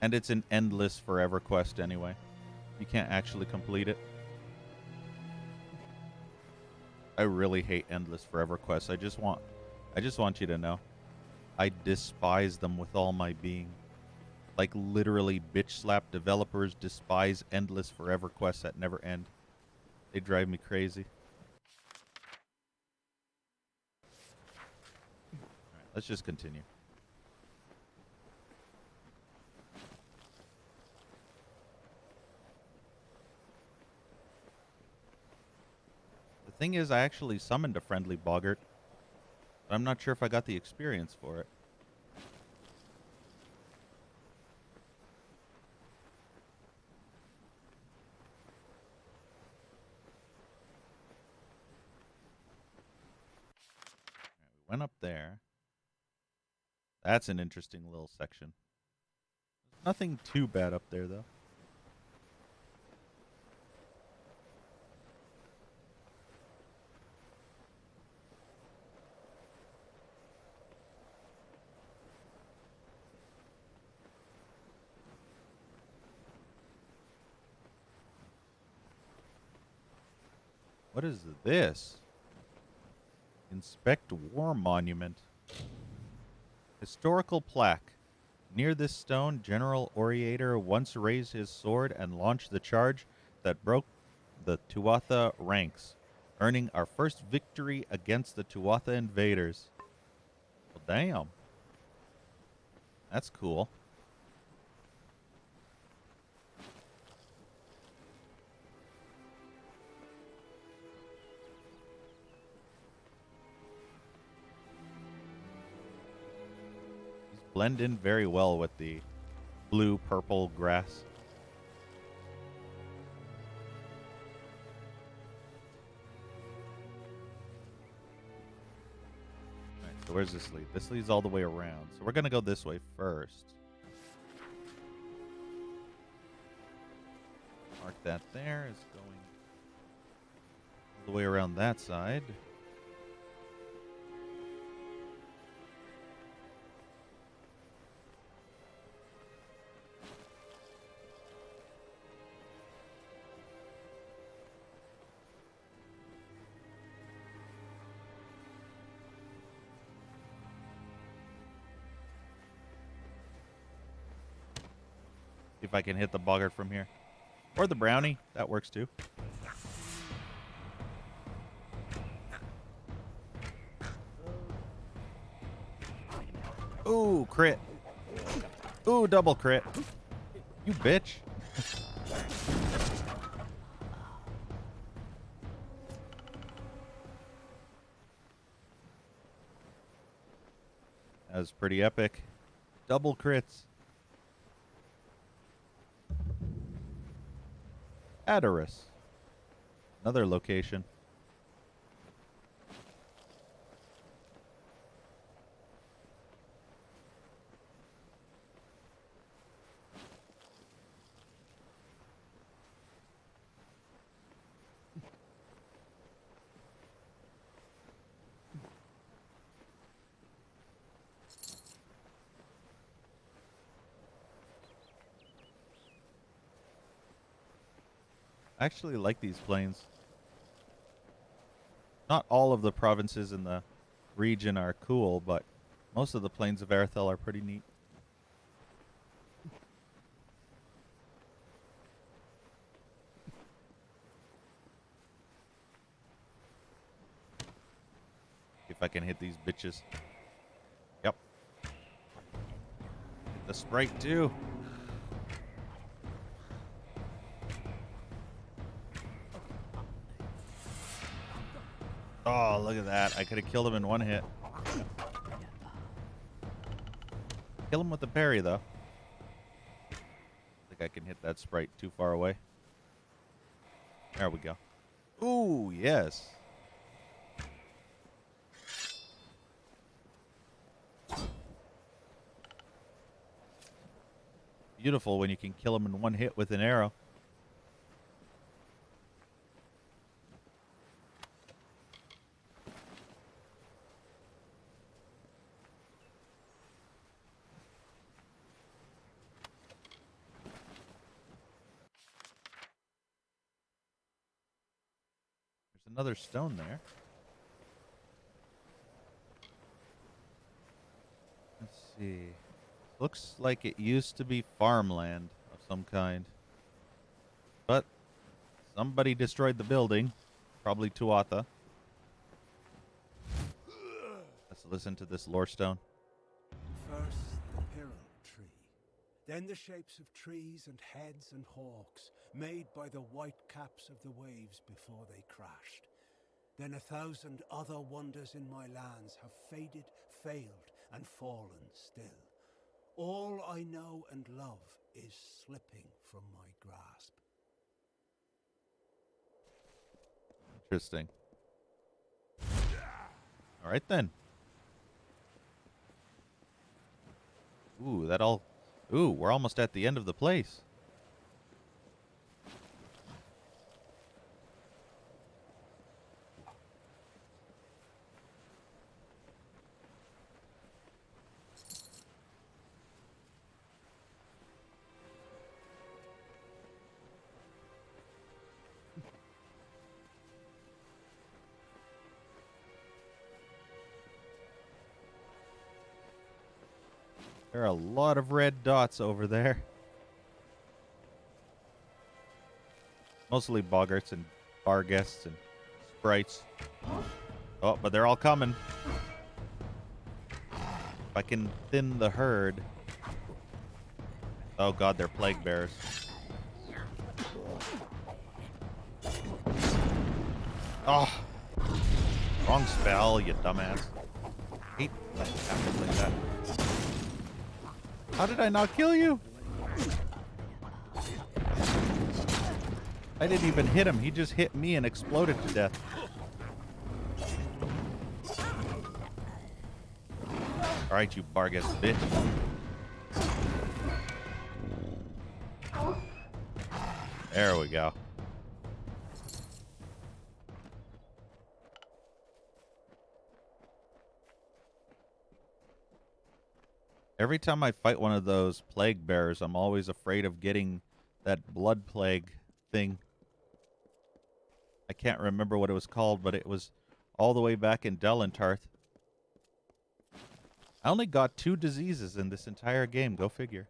And it's an endless forever quest anyway. You can't actually complete it. I really hate endless forever quests. I just want you to know. I despise them with all my being. Like literally bitch slap developers despise endless forever quests that never end. They drive me crazy. Alright, let's just continue. The thing is, I actually summoned a friendly boggart. But I'm not sure if I got the experience for it. went up there. That's an interesting little section. Nothing too bad up there, though. What is this? Inspect War Monument. Historical plaque. Near this stone, General Oriator once raised his sword and launched the charge that broke the Tuatha ranks, earning our first victory against the Tuatha invaders. Well, damn. That's cool. These blend in very well with the blue-purple grass. Alright, so where's this lead? This leads all the way around. So we're going to go this way first. Mark that there is going all the way around that side. See if I can hit the boggart from here. Or the brownie. That works too. Ooh, crit. Ooh, double crit. You bitch. That was pretty epic. Double crits. Adoris. Another location. I actually like these plains. Not all of the provinces in the region are cool, but most of the plains of Arethel are pretty neat. If I can hit these bitches. Yep. Hit the sprite too. Oh, look at that. I could have killed him in one hit. Kill him with the parry, though. I think I can hit that sprite too far away. There we go. Ooh, yes. Beautiful when you can kill him in one hit with an arrow. There's another stone there. Let's see. Looks like it used to be farmland of some kind. But somebody destroyed the building. Probably Tuatha. Let's listen to this lore stone. First, the Pyrrhal tree. Then the shapes of trees and heads and hawks, made by the white caps of the waves before they crashed. Then 1,000 other wonders in my lands have faded, failed, and fallen still. All I know and love is slipping from my grasp. Interesting. All right, then. Ooh, that all... Ooh, we're almost at the end of the place. There are a lot of red dots over there. Mostly boggarts and bar guests and sprites. Oh, but they're all coming. If I can thin the herd. Oh god, they're plague bears. Oh, wrong spell, you dumbass. I hate when it happens like that. How did I not kill you? I didn't even hit him. He just hit me and exploded to death. Alright, you Bargus bitch. There we go. Every time I fight one of those plague bears, I'm always afraid of getting that blood plague thing. I can't remember what it was called, but it was all the way back in Delentarth. I only got 2 diseases in this entire game. Go figure.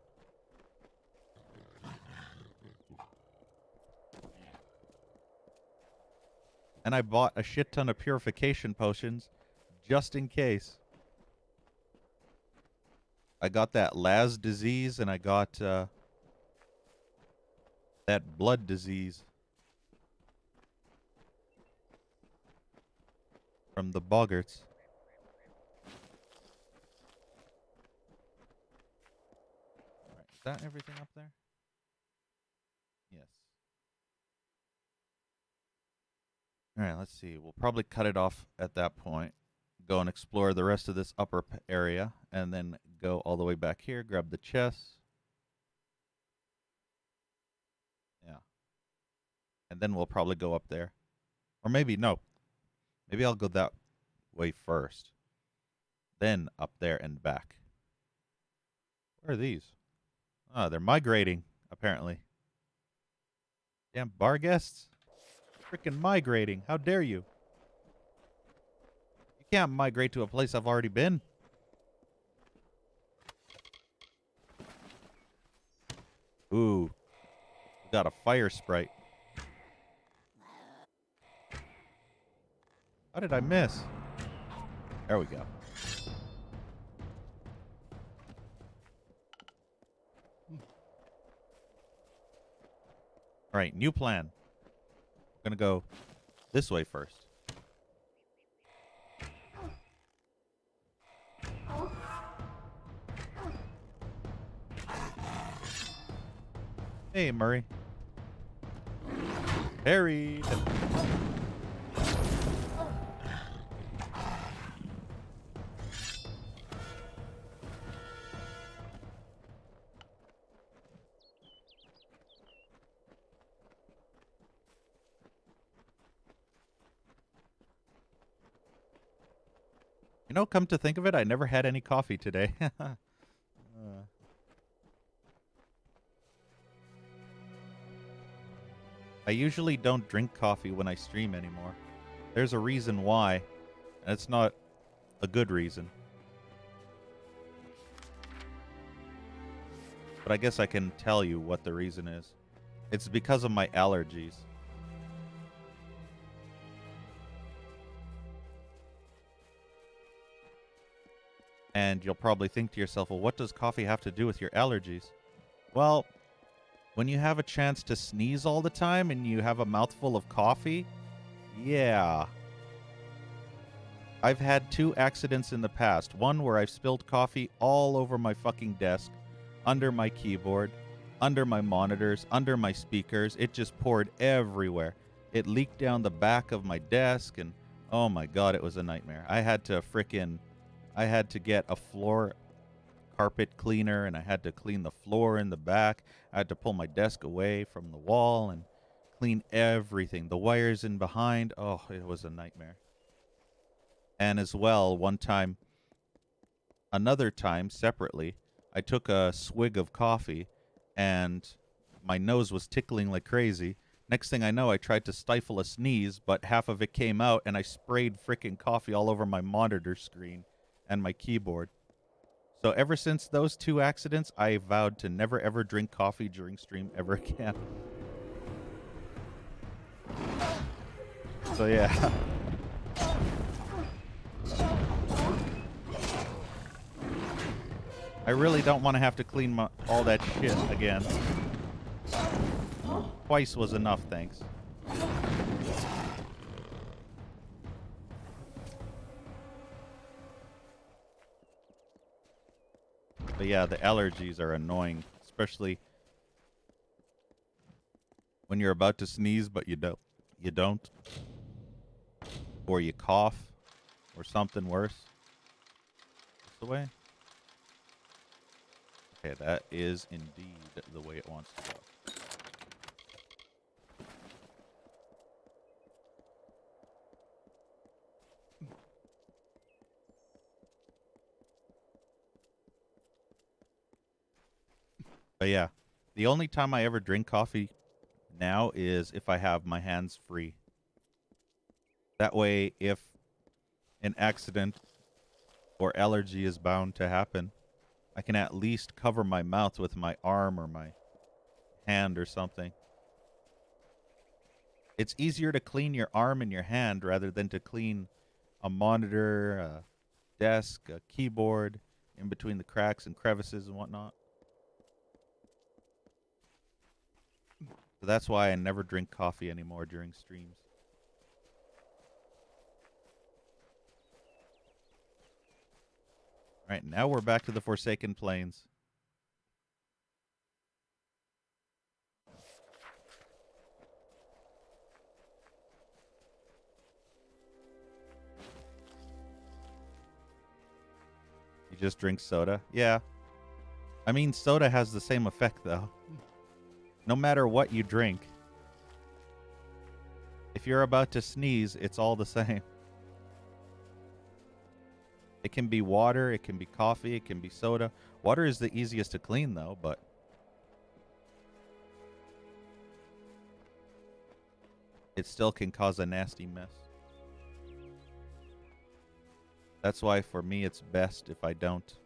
And I bought a shit ton of purification potions just in case. I got that Laz disease and I got that blood disease from the boggarts. Alright, is that everything up there? Yes. Alright, let's see. We'll probably cut it off at that point. Go and explore the rest of this upper area, and then go all the way back here, grab the chest. Yeah. And then we'll probably go up there. Or maybe, no. Maybe I'll go that way first. Then up there and back. Where are these? Oh, they're migrating, apparently. Damn bar guests. Freaking migrating. How dare you? You can't migrate to a place I've already been. Ooh. We got a fire sprite. How did I miss? There we go. All right, new plan. We're going to go this way first. Hey, Murray. Harry. You know, come to think of it, I never had any coffee today. I usually don't drink coffee when I stream anymore. There's a reason why, and it's not a good reason. But I guess I can tell you what the reason is. It's because of my allergies. And you'll probably think to yourself, well, what does coffee have to do with your allergies? Well, when you have a chance to sneeze all the time and you have a mouthful of coffee, yeah. I've had 2 accidents in the past. One where I've spilled coffee all over my fucking desk, under my keyboard, under my monitors, under my speakers. It just poured everywhere. It leaked down the back of my desk, and oh my god, it was a nightmare. I had to get a floor carpet cleaner, and I had to clean the floor in the back. I had to pull my desk away from the wall and clean everything. The wires in behind. Oh, it was a nightmare. And as well, another time separately, I took a swig of coffee and my nose was tickling like crazy. Next thing I know, I tried to stifle a sneeze, but half of it came out and I sprayed freaking coffee all over my monitor screen and my keyboard. So ever since those two accidents, I vowed to never ever drink coffee during stream ever again. So yeah. I really don't want to have to clean all that shit again. Twice was enough, thanks. But yeah, the allergies are annoying, especially when you're about to sneeze but you don't. You don't. Or you cough or something worse. This the way? Okay, that is indeed the way it wants to go. But yeah, the only time I ever drink coffee now is if I have my hands free. That way, if an accident or allergy is bound to happen, I can at least cover my mouth with my arm or my hand or something. It's easier to clean your arm and your hand rather than to clean a monitor, a desk, a keyboard, in between the cracks and crevices and whatnot. So that's why I never drink coffee anymore during streams. All right, now we're back to the Forsaken Plains. You just drink soda? Yeah. I mean, soda has the same effect, though. No matter what you drink. If you're about to sneeze, it's all the same. It can be water, it can be coffee, it can be soda. Water is the easiest to clean, though, but it still can cause a nasty mess. That's why, for me, it's best if I don't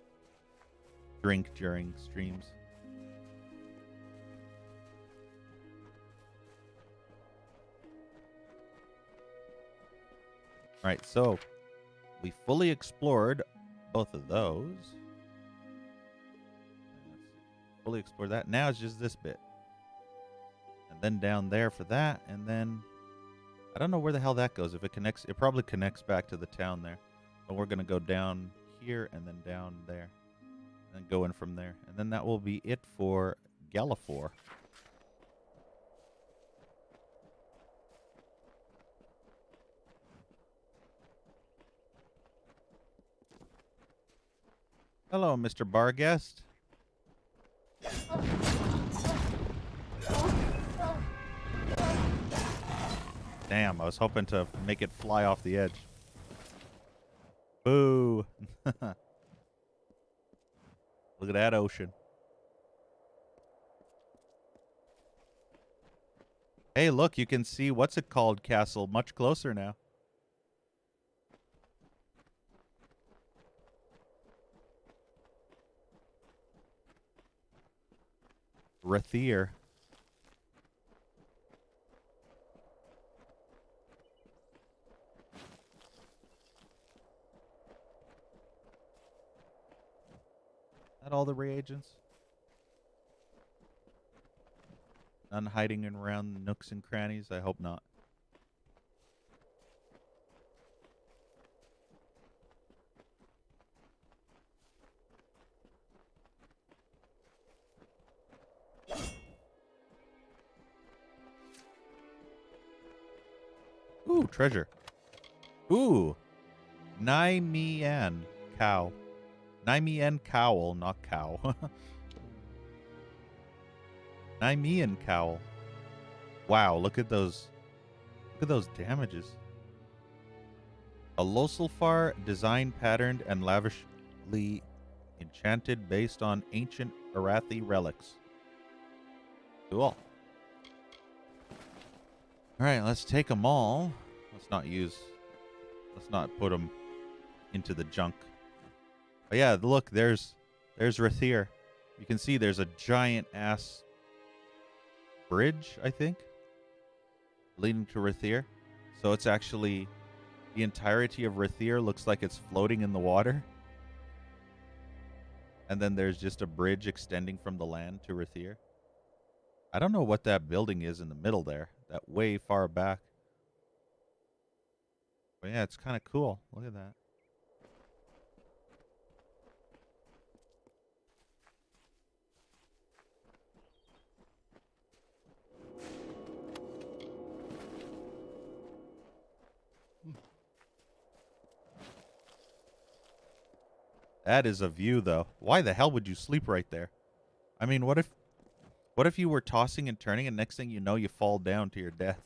drink during streams. All right, so we fully explored both of those. Fully explored that. Now it's just this bit. And then down there for that, and then I don't know where the hell that goes. If it connects, it probably connects back to the town there. But we're going to go down here and then down there. And go in from there. And then that will be it for Galafor. Hello, Mr. Barguest. Damn, I was hoping to make it fly off the edge. Boo. Look at that ocean. Hey, look, you can see what's it called castle much closer now. Rathier. That all the reagents? None hiding in around nooks and crannies? I hope not. Ooh, treasure. Ooh. Nai Mian cow. Nymean cowl, not cow. Nymean cowl. Wow, look at those. Look at those damages. A Losulfar design patterned and lavishly enchanted based on ancient Arathi relics. Cool. All right, let's take them all. Let's not put them into the junk. But yeah, look, there's Rathir. You can see there's a giant ass bridge, I think, leading to Rathir. So it's actually the entirety of Rathir looks like it's floating in the water. And then there's just a bridge extending from the land to Rathir. I don't know what that building is in the middle there, that way far back. But yeah, it's kind of cool. Look at that. That is a view, though. Why the hell would you sleep right there? I mean, what if you were tossing and turning and next thing you know you fall down to your death?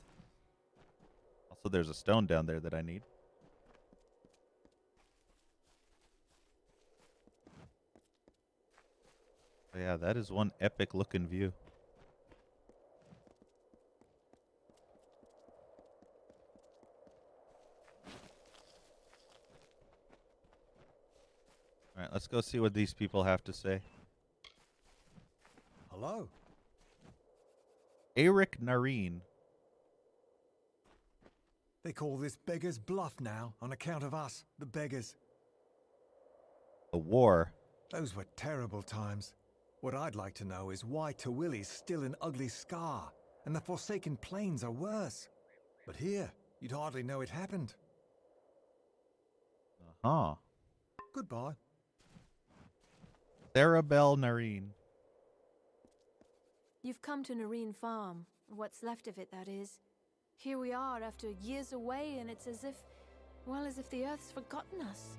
Also, there's a stone down there that I need. But yeah, that is one epic looking view. All right, let's go see what these people have to say. Hello. Eric Nareen. They call this Beggar's Bluff now, on account of us, the beggars. The war. Those were terrible times. What I'd like to know is why Tawilli's still an ugly scar, and the Forsaken Plains are worse. But here, you'd hardly know it happened. Uh-huh. Goodbye. Tharabel Nareen. You've come to Nareen Farm. What's left of it, that is. Here we are after years away, and it's as if the Earth's forgotten us.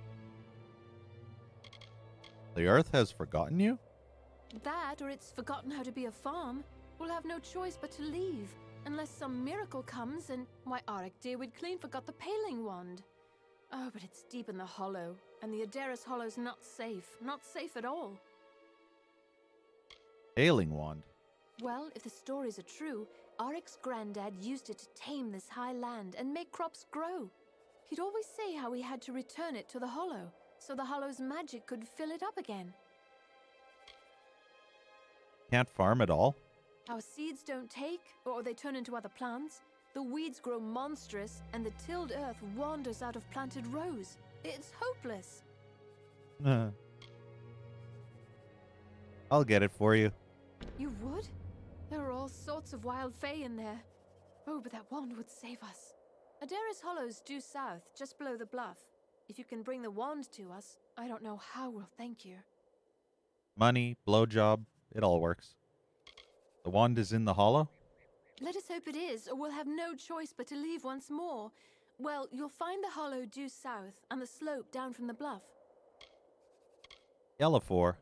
The Earth has forgotten you? That, or it's forgotten how to be a farm. We'll have no choice but to leave, unless some miracle comes, and why, Auric dear, we'd clean forgot the paling wand. Oh, but it's deep in the hollow, and the Adaris Hollow's not safe at all. Hailing wand. Well, if the stories are true, Auric's granddad used it to tame this high land and make crops grow. He'd always say how he had to return it to the hollow, so the hollow's magic could fill it up again. Can't farm at all? Our seeds don't take, or they turn into other plants. The weeds grow monstrous, and the tilled earth wanders out of planted rows. It's hopeless. I'll get it for you. You would? There are all sorts of wild fae in there. Oh, but that wand would save us. Adaris Hollow's due south, just below the bluff. If you can bring the wand to us, I don't know how we'll thank you. Money, blowjob, it all works. The wand is in the hollow? Let us hope it is, or we'll have no choice but to leave once more. Well, you'll find the hollow due south, and the slope down from the bluff. Yellafor.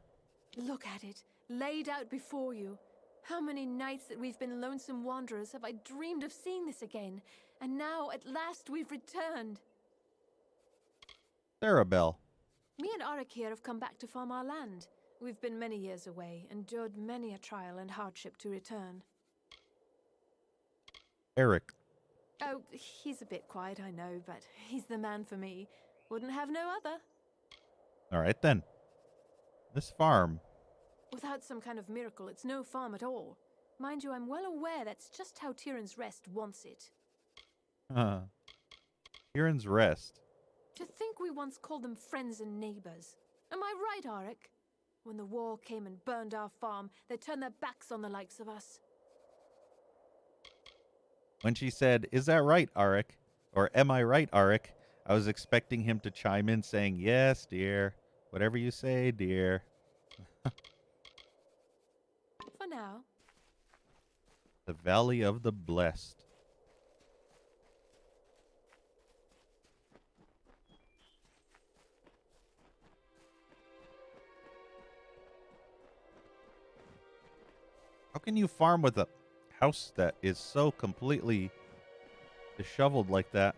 Look at it, laid out before you. How many nights that we've been lonesome wanderers have I dreamed of seeing this again, and now at last we've returned. Tharabel. Me and Auric here have come back to farm our land. We've been many years away, endured many a trial and hardship to return. Eric. Oh, he's a bit quiet, I know, but he's the man for me. Wouldn't have no other. All right, then. This farm. Without some kind of miracle, it's no farm at all. Mind you, I'm well aware that's just how Tyrion's Rest wants it. Kieran's Rest. To think we once called them friends and neighbors. Am I right, Auric? When the war came and burned our farm, they turned their backs on the likes of us. When she said, "Is that right, Auric?" Or "Am I right, Auric?" I was expecting him to chime in saying, "Yes, dear. Whatever you say, dear." For now. The Valley of the Blessed. How can you farm with a house that is so completely disheveled like that?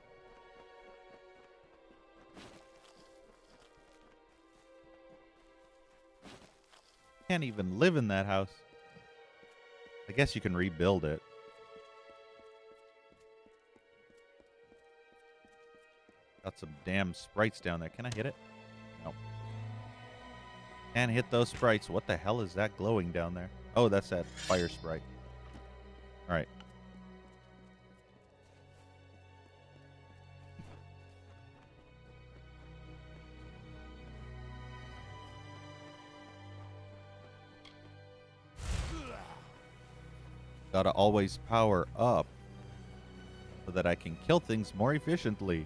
Can't even live in that house. I guess you can rebuild it. Got some damn sprites down there. Can I hit it? No. Can't hit those sprites. What the hell is that glowing down there? Oh, that's that fire sprite. All right. Gotta always power up so that I can kill things more efficiently.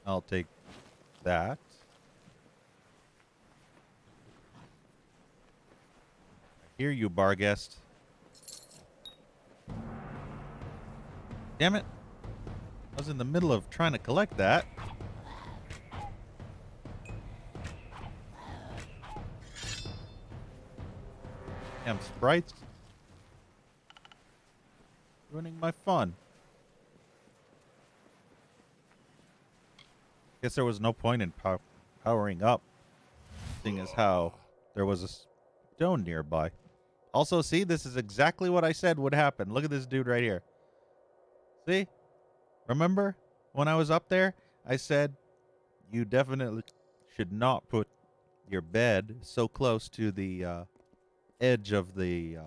I'll take that. I hear you, bar guest. Damn it. I was in the middle of trying to collect that. Damn sprites. Ruining my fun. Guess there was no point in powering up, seeing as how there was a stone nearby. Also, see, this is exactly what I said would happen. Look at this dude right here. See? Remember when I was up there? I said you definitely should not put your bed so close to the edge of the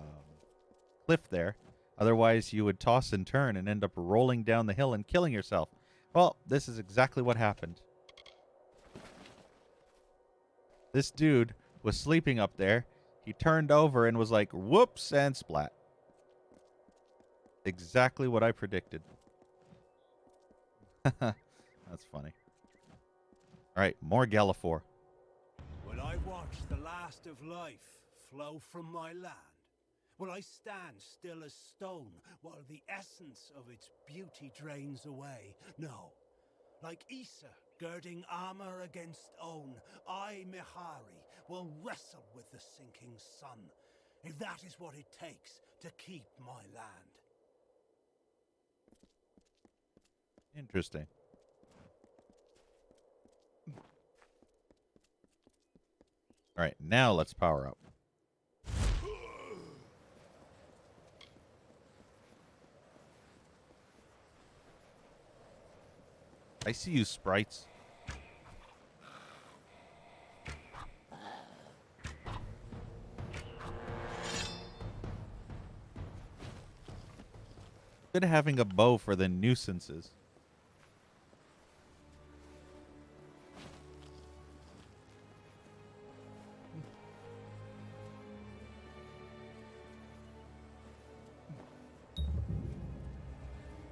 cliff there. Otherwise, you would toss and turn and end up rolling down the hill and killing yourself. Well, this is exactly what happened. This dude was sleeping up there. He turned over and was like, whoops, and splat. Exactly what I predicted. That's funny. All right, more Gallifore. Will I watch the last of life flow from my land? Will I stand still as stone while the essence of its beauty drains away? No. Like Issa girding armor against Own, I, Mihari, will wrestle with the sinking sun, if that is what it takes to keep my land. Interesting. All right, now let's power up. I see you, sprites. Good having a bow for the nuisances.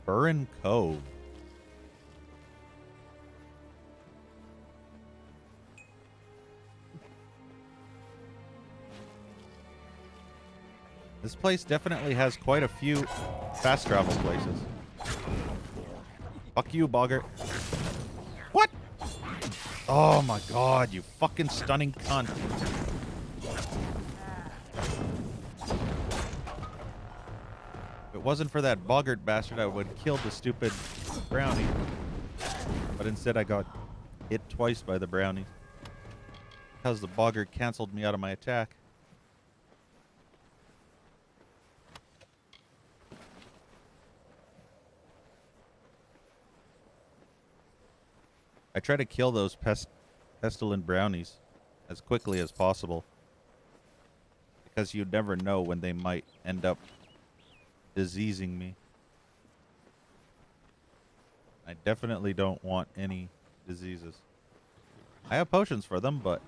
Burren Cove. This place definitely has quite a few fast travel places. Fuck you, Boggart. What? Oh my god, you fucking stunning cunt. If it wasn't for that Boggart bastard, I would have killed the stupid brownie. But instead I got hit twice by the brownies. Because the Boggart canceled me out of my attack. I try to kill those pestilent brownies as quickly as possible. Because you never know when they might end up diseasing me. I definitely don't want any diseases. I have potions for them, but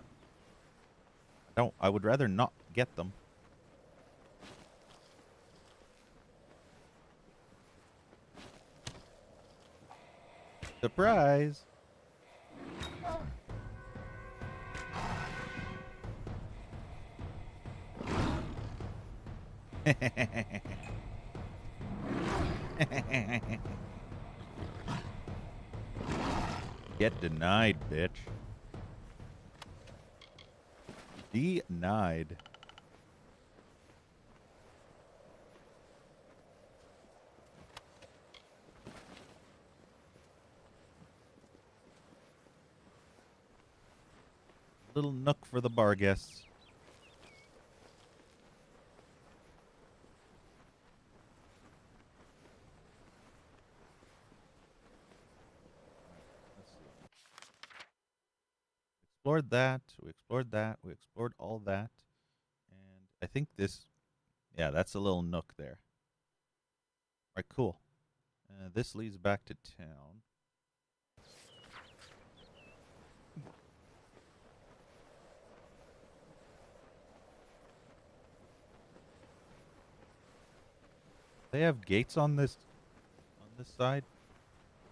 I would rather not get them. Surprise! Get denied, bitch. Denied. Little nook for the bar guests. Let's see. Explored that. We explored that. We explored all that. And I think this, yeah, that's a little nook there. All right, cool. This leads back to town. They have gates on this side.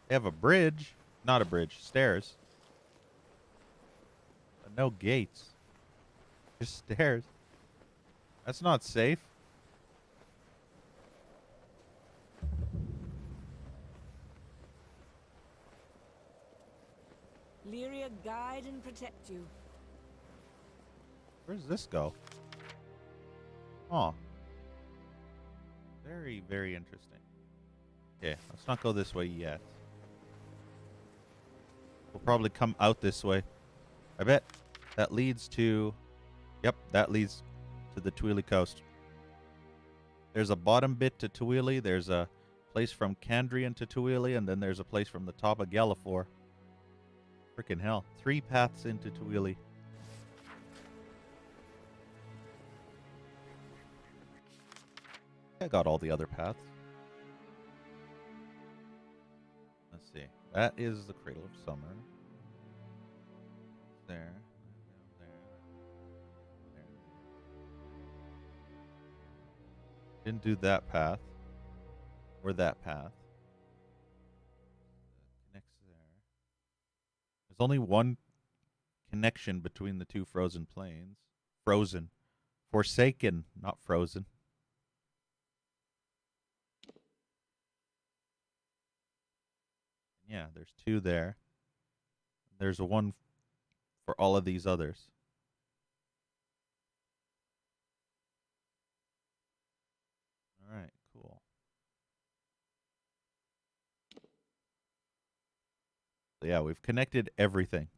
They have a bridge, not a bridge, stairs. But no gates. Just stairs. That's not safe. Lyria guide and protect you. Where does this go? Oh. Very, very interesting. Okay, let's not go this way yet. We'll probably come out this way. I bet that leads to... Yep, that leads to the Twili coast. There's a bottom bit to Twili. There's a place from Candrian to Twili, and then there's a place from the top of Galafor. Freaking hell. 3 paths into Twili. I got all the other paths. Let's see. That is the Cradle of Summer. There. Didn't do that path. Or that path. Connects there. There's only one connection between the two frozen plains. Frozen. Forsaken, not frozen. Yeah, there's 2 there. There's a 1 for all of these others. All right, cool. So yeah, we've connected everything.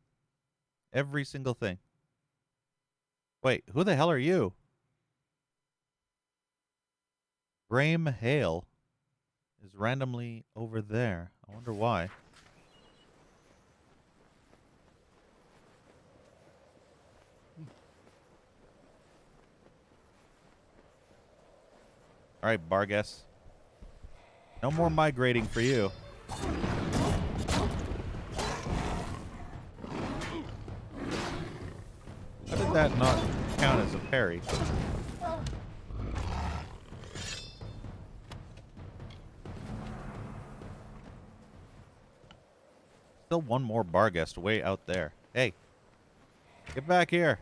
Every single thing. Wait, who the hell are you? Graham Hale is randomly over there. I wonder why. All right, Bargus. No more migrating for you. How did that not count as a parry? Still one more Barguest way out there. Hey, get back here.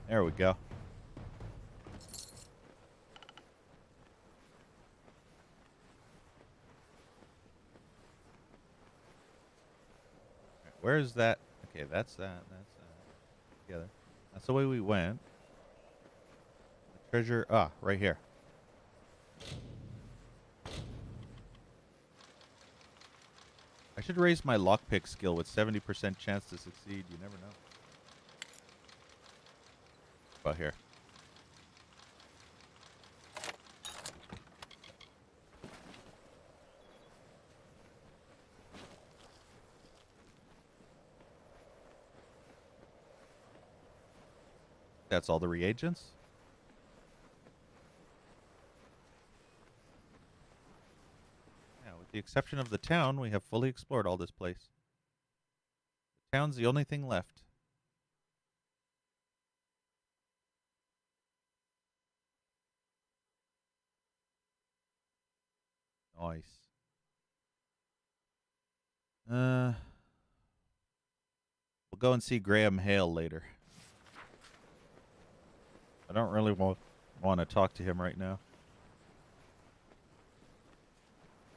There we go. Where is that? Okay, that's that. That's that. Together. That's the way we went. The treasure. Ah, right here. I should raise my lockpick skill with 70% chance to succeed. You never know. About here. That's all the reagents. Yeah, with the exception of the town, we have fully explored all this place. The town's the only thing left. Nice. We'll go and see Graham Hale later. I don't really want to talk to him right now.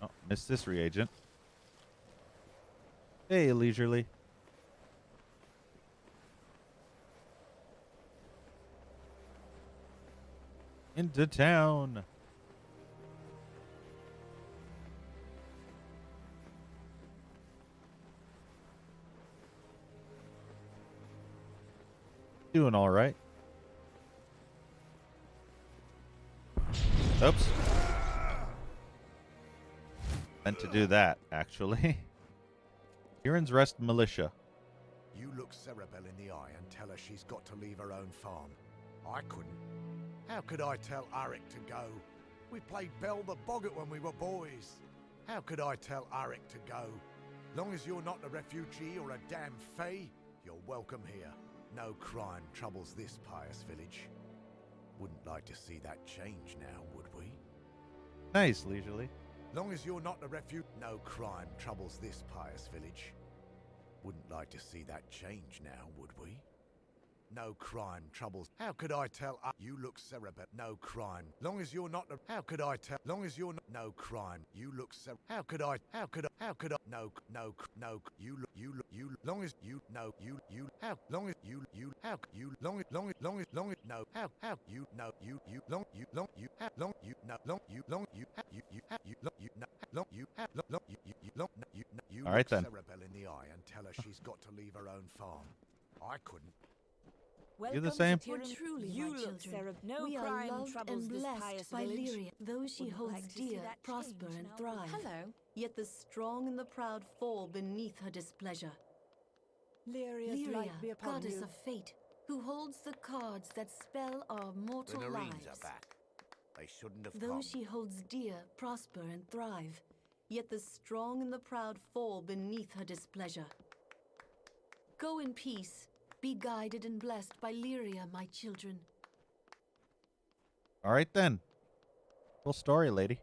Oh, missed this reagent. Hey, leisurely. Into town. Doing all right. Oops. Meant to do that, actually. Kieran's Rest Militia. You look Cerebel in the eye and tell her she's got to leave her own farm. I couldn't. How could I tell Arik to go? We played Bell the Boggart when we were boys. How could I tell Arik to go? Long as you're not a refugee or a damn fae, you're welcome here. No crime troubles this pious village. Wouldn't like to see that change now, would we? Nice, leisurely. Long as you're not a refugee, no crime troubles this pious village. Wouldn't like to see that change now, would we? No crime troubles. How could I tell? You look Cerebel. No crime. Long as you're not. How could I tell? Long as you're not. No crime. You look Cerebel. How could I? How could I? How could I? No. You look. You look. You. Long as you. No. You. How? Long as you. You. How? You. Long as. No. How? You. No. You. Long. You. Long. You. How? Long. You. No. Long. You. Long. You. How? You. How? You. Long. You. No. Long. You. How? Long. You. Long. You. You. All right, then. Cerebel in the eye and tell her she's got to leave her own farm. I couldn't. You the same? For truly, you my look, children, no we are crime loved troubles and this blessed pious by village. Lyria. Those she Wouldn't holds like to see dear that prosper change and now. thrive. Hello. Yet the strong and the proud fall beneath her displeasure. Lyria's light be Lyria, upon goddess you. of fate, who holds the cards that spell our mortal The Marines lives. are back. They shouldn't have come. Those she holds dear prosper and thrive. Yet the strong and the proud fall beneath her displeasure. Go in peace. Be guided and blessed by Lyria, my children. All right, then. Full story, lady.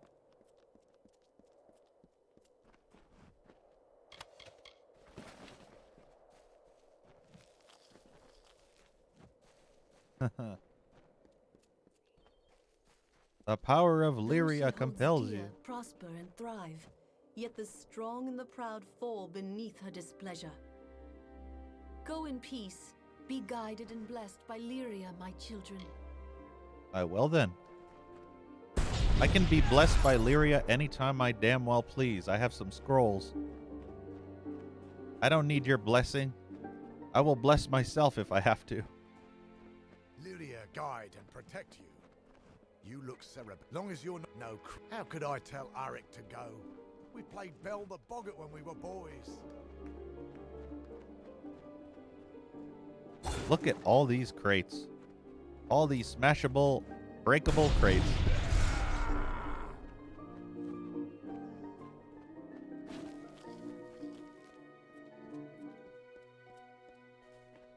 The power of Those she Lyria holds compels dear you. prosper and thrive. Yet the strong and the proud fall beneath her displeasure. Go in peace. Be guided and blessed by Lyria, my children. Well then. I can be blessed by Lyria anytime I damn well please. I have some scrolls. I don't need your blessing. I will bless myself if I have to. Lyria guide and protect you. You look Cerebel. Long as you're not. No. How could I tell Arik to go? We played Bell the Boggart when we were boys. Look at all these crates. All these smashable, breakable crates.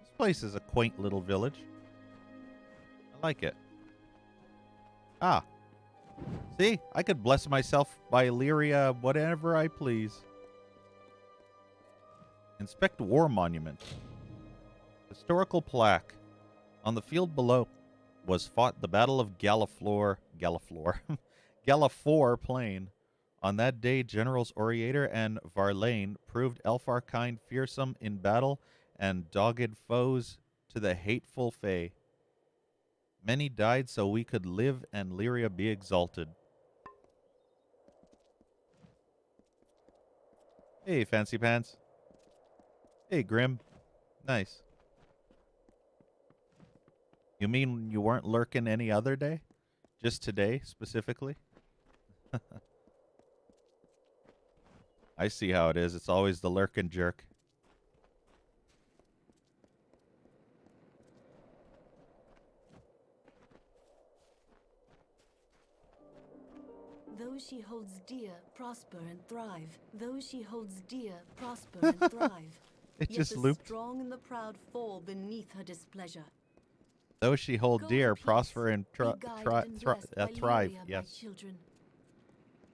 This place is a quaint little village. I like it. Ah. See? I could bless myself by Lyria whatever I please. Inspect War Monument. Historical plaque. On the field below was fought the Battle of Galliflor Plain. On that day, Generals Oriator and Varlane proved Elfarkind fearsome in battle and dogged foes to the hateful Fae. Many died so we could live and Lyria be exalted. Hey, Fancy Pants. Hey, Grim. Nice. You mean you weren't lurking any other day? Just today, specifically? I see how it is. It's always the lurkin' jerk. Those she holds dear prosper and thrive. Those she holds dear prosper and thrive. It Yet just the looped. strong and the proud fall beneath her displeasure. Those she hold Go dear in peace. prosper and Be guided and blessed by thrive. Lyria, my Yes. children.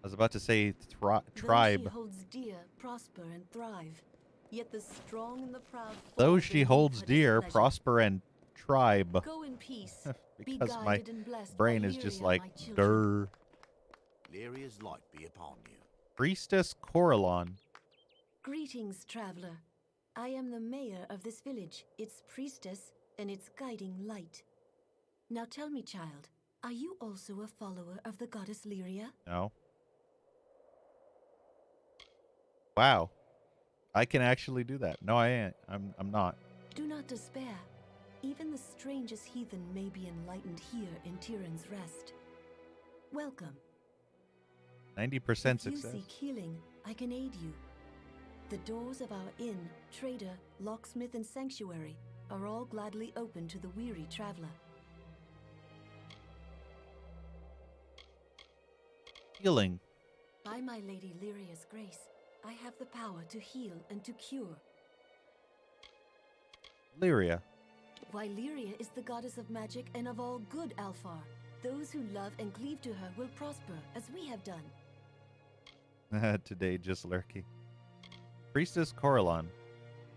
was about to say Though tribe. she holds dear, prosper, and thrive, yet the strong and the proud Though fall she beneath holds her dear, displeasure. prosper, and tribe. Go in peace. Be Because my guided and blessed by brain is just Lyria, like, my children. durr. Lyria's light be upon you. Priestess Coralon. Greetings, traveler. I am the mayor of this village, its priestess, and its guiding light. Now tell me, child, are you also a follower of the goddess Lyria? No. Wow. I can actually do that. No, I ain't. I'm not. Do not despair. Even the strangest heathen may be enlightened here in Tyrann's Rest. Welcome. 90% If you success. seek healing, I can aid you. The doors of our inn, trader, locksmith, and sanctuary are all gladly open to the weary traveler. Healing. By my Lady Lyria's grace, I have the power to heal and to cure. Lyria. Why, Lyria is the goddess of magic and of all good, Alfar. Those who love and cleave to her will prosper, as we have done. Today, just lurky. Priestess Coralon.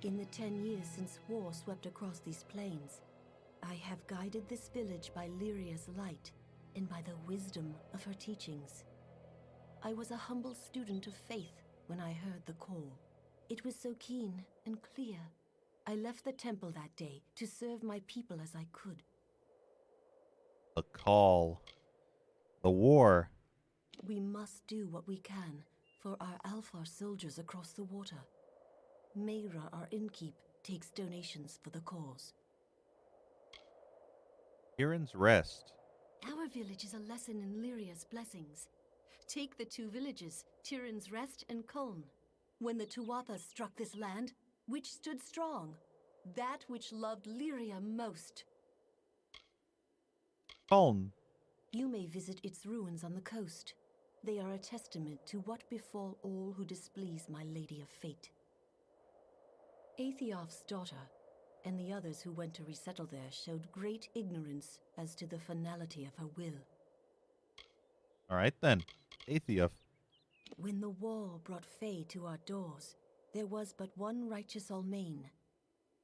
In the 10 years since war swept across these plains, I have guided this village by Lyria's light and by the wisdom of her teachings. I was a humble student of faith when I heard the call. It was so keen and clear. I left the temple that day to serve my people as I could. The call. The war. We must do what we can for our Alfar soldiers across the water. Mayra, our innkeep, takes donations for the cause. Kieran's Rest. Our village is a lesson in Lyria's blessings. Take the two villages, Tyrann's Rest and Kuln. When the Tuathas struck this land, which stood strong? That which loved Lyria most. Kuln. You may visit its ruins on the coast. They are a testament to what befall all who displease my Lady of Fate. Aethiof's daughter, and the others who went to resettle there, showed great ignorance as to the finality of her will. All right, then. Aethiof. When the war brought Fae to our doors, there was but one righteous Almain,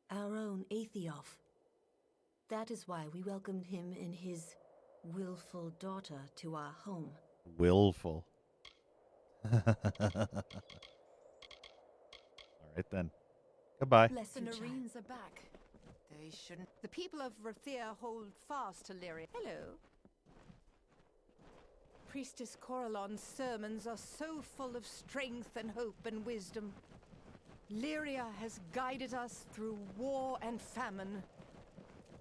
our own Aethiof. That is why we welcomed him and his willful daughter to our home. Willful. All right, then. Goodbye. Bless The you, child. Nareens are back. They shouldn't. The people of Rathia hold fast to Lyria. Hello. Priestess Coralon's sermons are so full of strength and hope and wisdom. Lyria has guided us through war and famine.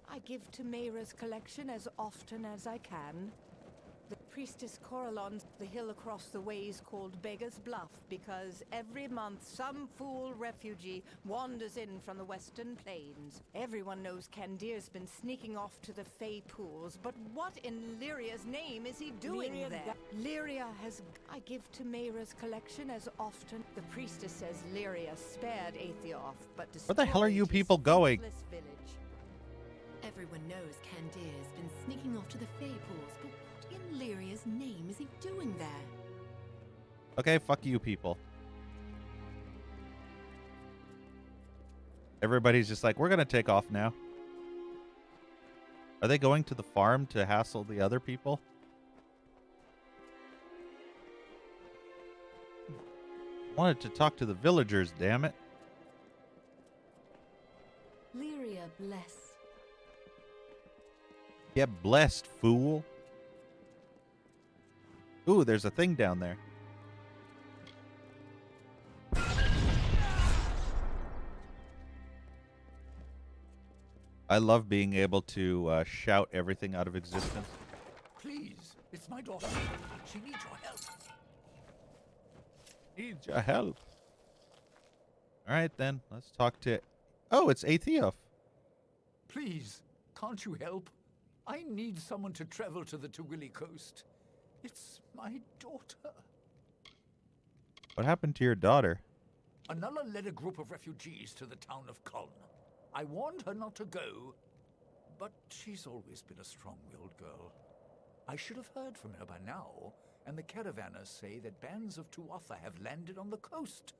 I give to Mayra's collection as often as I can. The Priestess Coralon's the hill across the way is called Beggar's Bluff because every month some fool refugee wanders in from the western plains. Everyone knows Candir's been sneaking off to the Fey pools, but what in Lyria's name is he doing there? Lyria has... I give to Mayra's collection as often... The priestess says Lyria spared Aethiof, but Where the hell are you destroyed his people going? faithless village. Everyone knows Candir's been sneaking off to the Fey pools, but what in Lyria's name is he doing there? Okay, fuck you people. Everybody's just like, we're going to take off now. Are they going to the farm to hassle the other people? Wanted to talk to the villagers, damn it. Lyria bless. Get blessed, fool. Ooh, there's a thing down there. I love being able to shout everything out of existence. Please, it's my daughter. She needs your help. Needs your help. All right, then. Let's talk to... Oh, it's Aethiof. Please, can't you help? I need someone to travel to the Tawili coast. It's my daughter. What happened to your daughter? Anala led a group of refugees to the town of Kuln. I warned her not to go, but she's always been a strong-willed girl. I should have heard from her by now. and the caravanners say that bands of Tuatha have landed on the coast.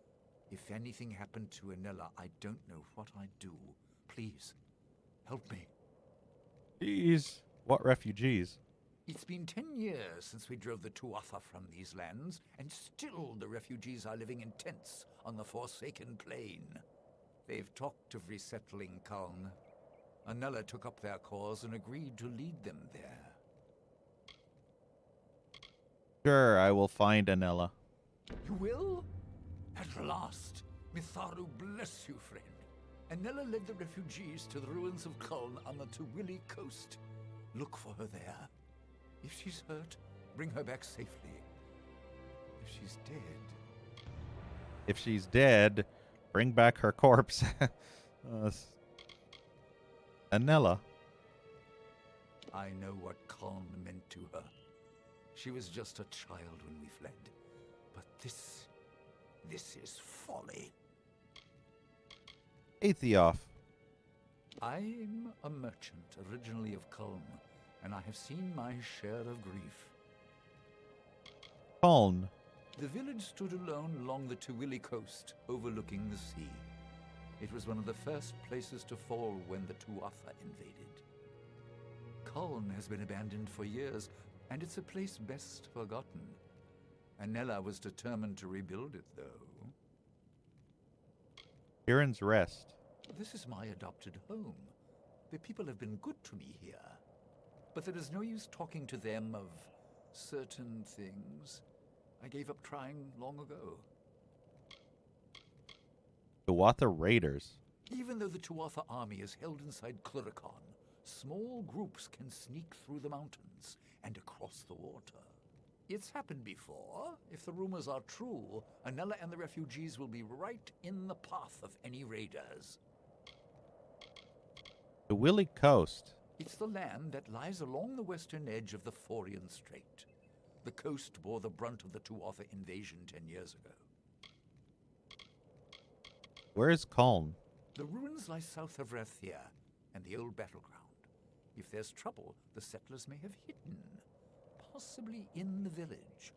If anything happened to Anella, I don't know what I'd do. Please, help me. Jeez. What refugees? It's been 10 years since we drove the Tuatha from these lands, and still the refugees are living in tents on the Forsaken Plain. They've talked of resettling Kaln. Anella took up their cause and agreed to lead them there. Sure, I will find Anella. You will? At last. Mitharu bless you, friend. Anella led the refugees to the ruins of Kuln on the Tuwili coast. Look for her there. If she's hurt, bring her back safely. If she's dead... If she's dead, bring back her corpse. Anella. I know what Kuln meant to her. She was just a child when we fled. But this is folly. Aethioff. I'm a merchant, originally of Kulm, and I have seen my share of grief. Kuln. The village stood alone along the Tuwili coast, overlooking the sea. It was one of the first places to fall when the Tuatha invaded. Kuln has been abandoned for years, and it's a place best forgotten. Anella was determined to rebuild it, though. Kirin's Rest. This is my adopted home. The people have been good to me here. But there is no use talking to them of certain things. I gave up trying long ago. Tuatha Raiders. Even though the Tuatha army is held inside Cluricon, small groups can sneak through the mountains and across the water. It's happened before. If the rumors are true, Anella and the refugees will be right in the path of any raiders. The Willy Coast. It's the land that lies along the western edge of the Forian Strait. The coast bore the brunt of the Tuatha invasion 10 years ago. Where is Kuln? The ruins lie south of Rathia and the old battleground. If there's trouble, the settlers may have hidden, possibly in the village.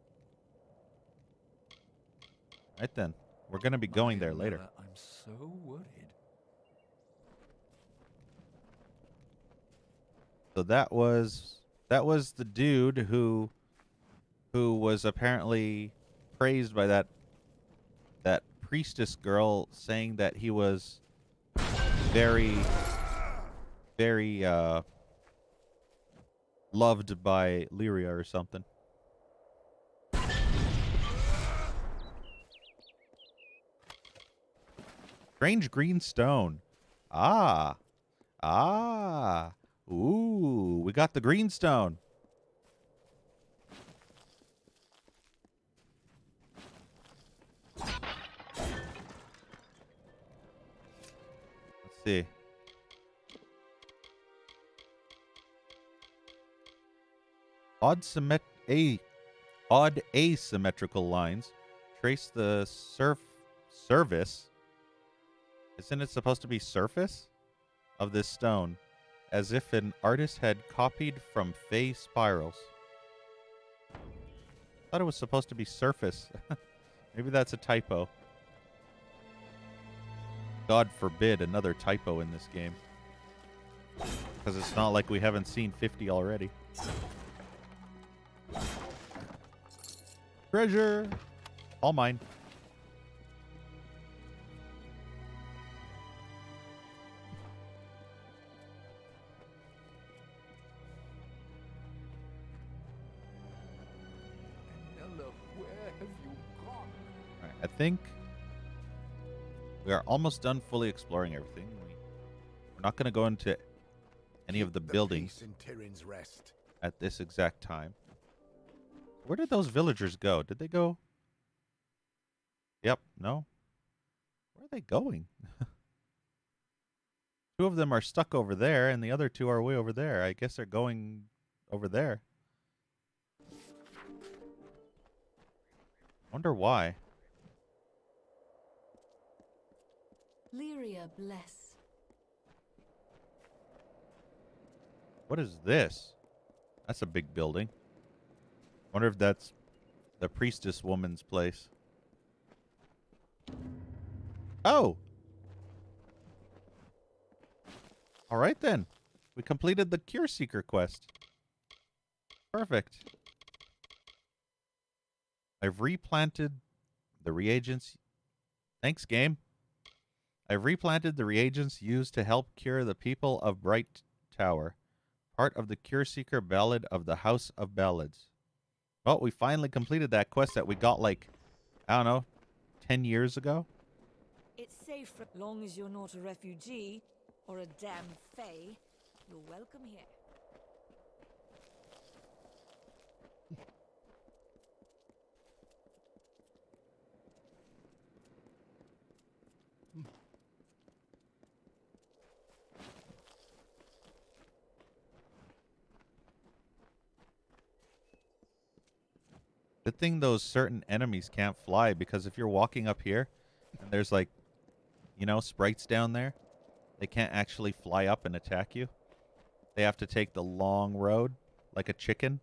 Right then. We're going to be going there later. I'm so worried. So that was the dude who was apparently praised by that priestess girl, saying that he was very loved by Lyria or something. Strange green stone. Ah. Ooh, we got the green stone. Let's see. Odd asymmetrical lines trace the surface. Isn't it supposed to be surface of this stone, as if an artist had copied from Fey spirals? Thought it was supposed to be surface. Maybe that's a typo. God forbid another typo in this game, because it's not like we haven't seen 50 already. Treasure! All mine. Anella, where have you gone? All right, I think we are almost done fully exploring everything. We're not going to go into any of the buildings Peace in Tirin's Rest. at this exact time. Where did those villagers go? Did they go? Yep, no. Where are they going? Two of them are stuck over there, and the other two are way over there. I guess they're going over there. Wonder why. Lyria bless. What is this? That's a big building. Wonder if that's The priestess woman's place. Oh! Alright then. We completed the Cure Seeker quest. Perfect. I've replanted the reagents. Thanks, game. I've replanted the reagents used to help cure the people of Bright Tower. Part of the Cure Seeker Ballad of the House of Ballads. Well, we finally completed that quest that we got, like, I don't know, 10 years ago? It's safe for long as you're not a refugee or a damn fae. You're welcome here. Good thing those certain enemies can't fly, because if you're walking up here and there's, like, you know, sprites down there, they can't actually fly up and attack you. They have to take the long road, like a chicken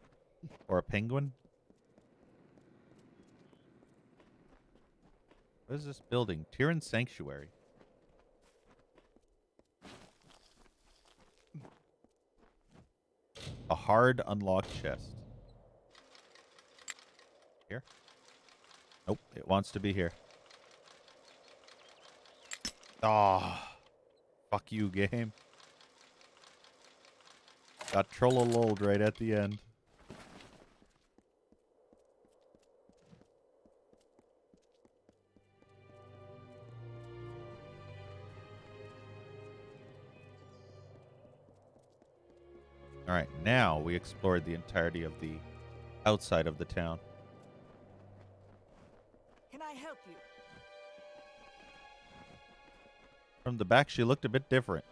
or a penguin. What is this building? Tyrann Sanctuary. A hard unlocked chest. Here? Nope, it wants to be here. Ah, fuck you, game. Got trollololed right at the end. Alright, now we explored the entirety of the outside of the town. Can I help you? From the back, she looked a bit different.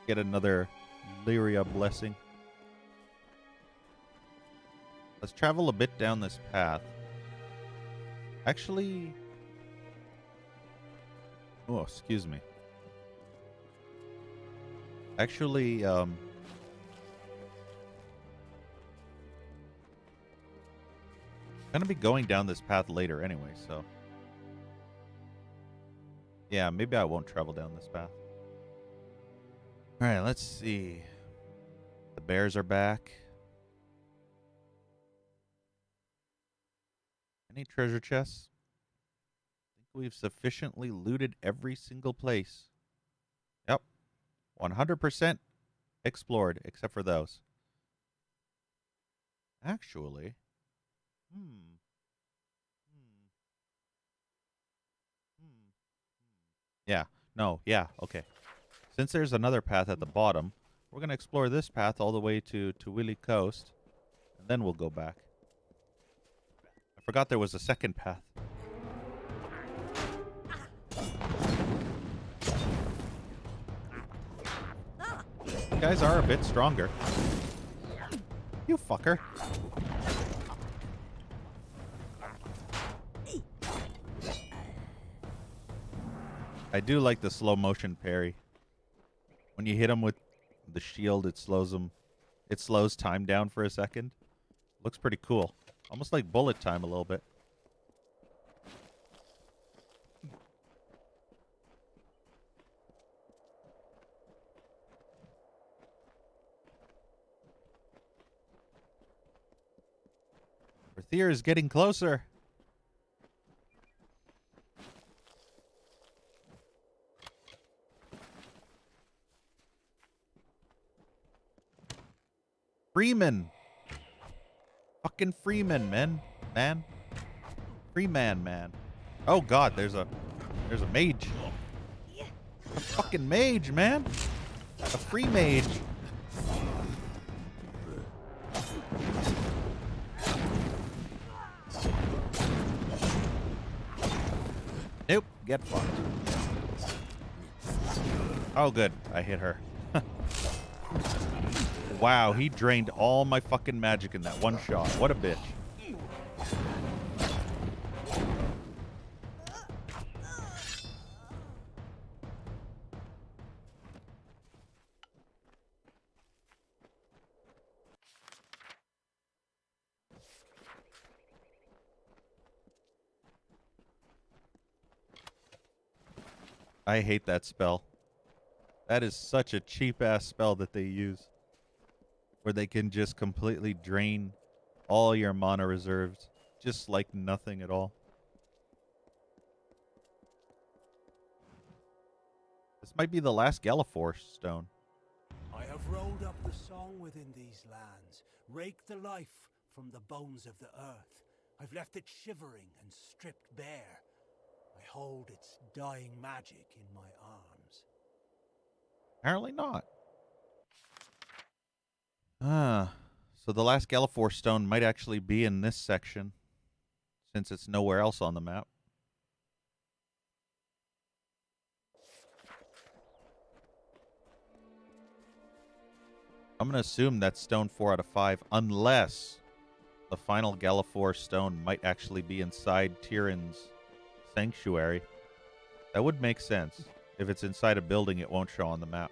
Get another Lyria blessing. Let's travel a bit down this path. Actually... Oh, excuse me. Actually, gonna be going down this path later anyway, so... Yeah, maybe I won't travel down this path. Alright, let's see. The bears are back. Any treasure chests? I think we've sufficiently looted every single place. Yep. 100% explored, except for those. Actually... Yeah. No, yeah, okay. Since there's another path at the bottom, we're going to explore this path all the way to Willy Coast, and then we'll go back. I forgot there was a second path. You guys are a bit stronger. You fucker. I do like the slow motion parry. When you hit him with the shield, it slows him. It slows time down for a second. Looks pretty cool. Almost like bullet time a little bit. Berthier is getting closer. Freeman. Fucking Freeman, man. Freeman, man. Oh god, there's a mage. A fucking mage, man. A free mage. Nope, get fucked. Oh good, I hit her. Wow, he drained all my fucking magic in that one shot. What a bitch. I hate that spell. That is such a cheap-ass spell that they use. Where they can just completely drain all your mana reserves. Just like nothing at all. This might be the last Gallifore stone. I have rolled up the song within these lands, raked the life from the bones of the earth. I've left it shivering and stripped bare. I hold its dying magic in my arms. Apparently not. So the last Gallifore stone might actually be in this section, since it's nowhere else on the map. I'm going to assume that's stone 4 out of 5, unless the final Gallifore stone might actually be inside Tyrion's sanctuary. That would make sense. If it's inside a building, it won't show on the map.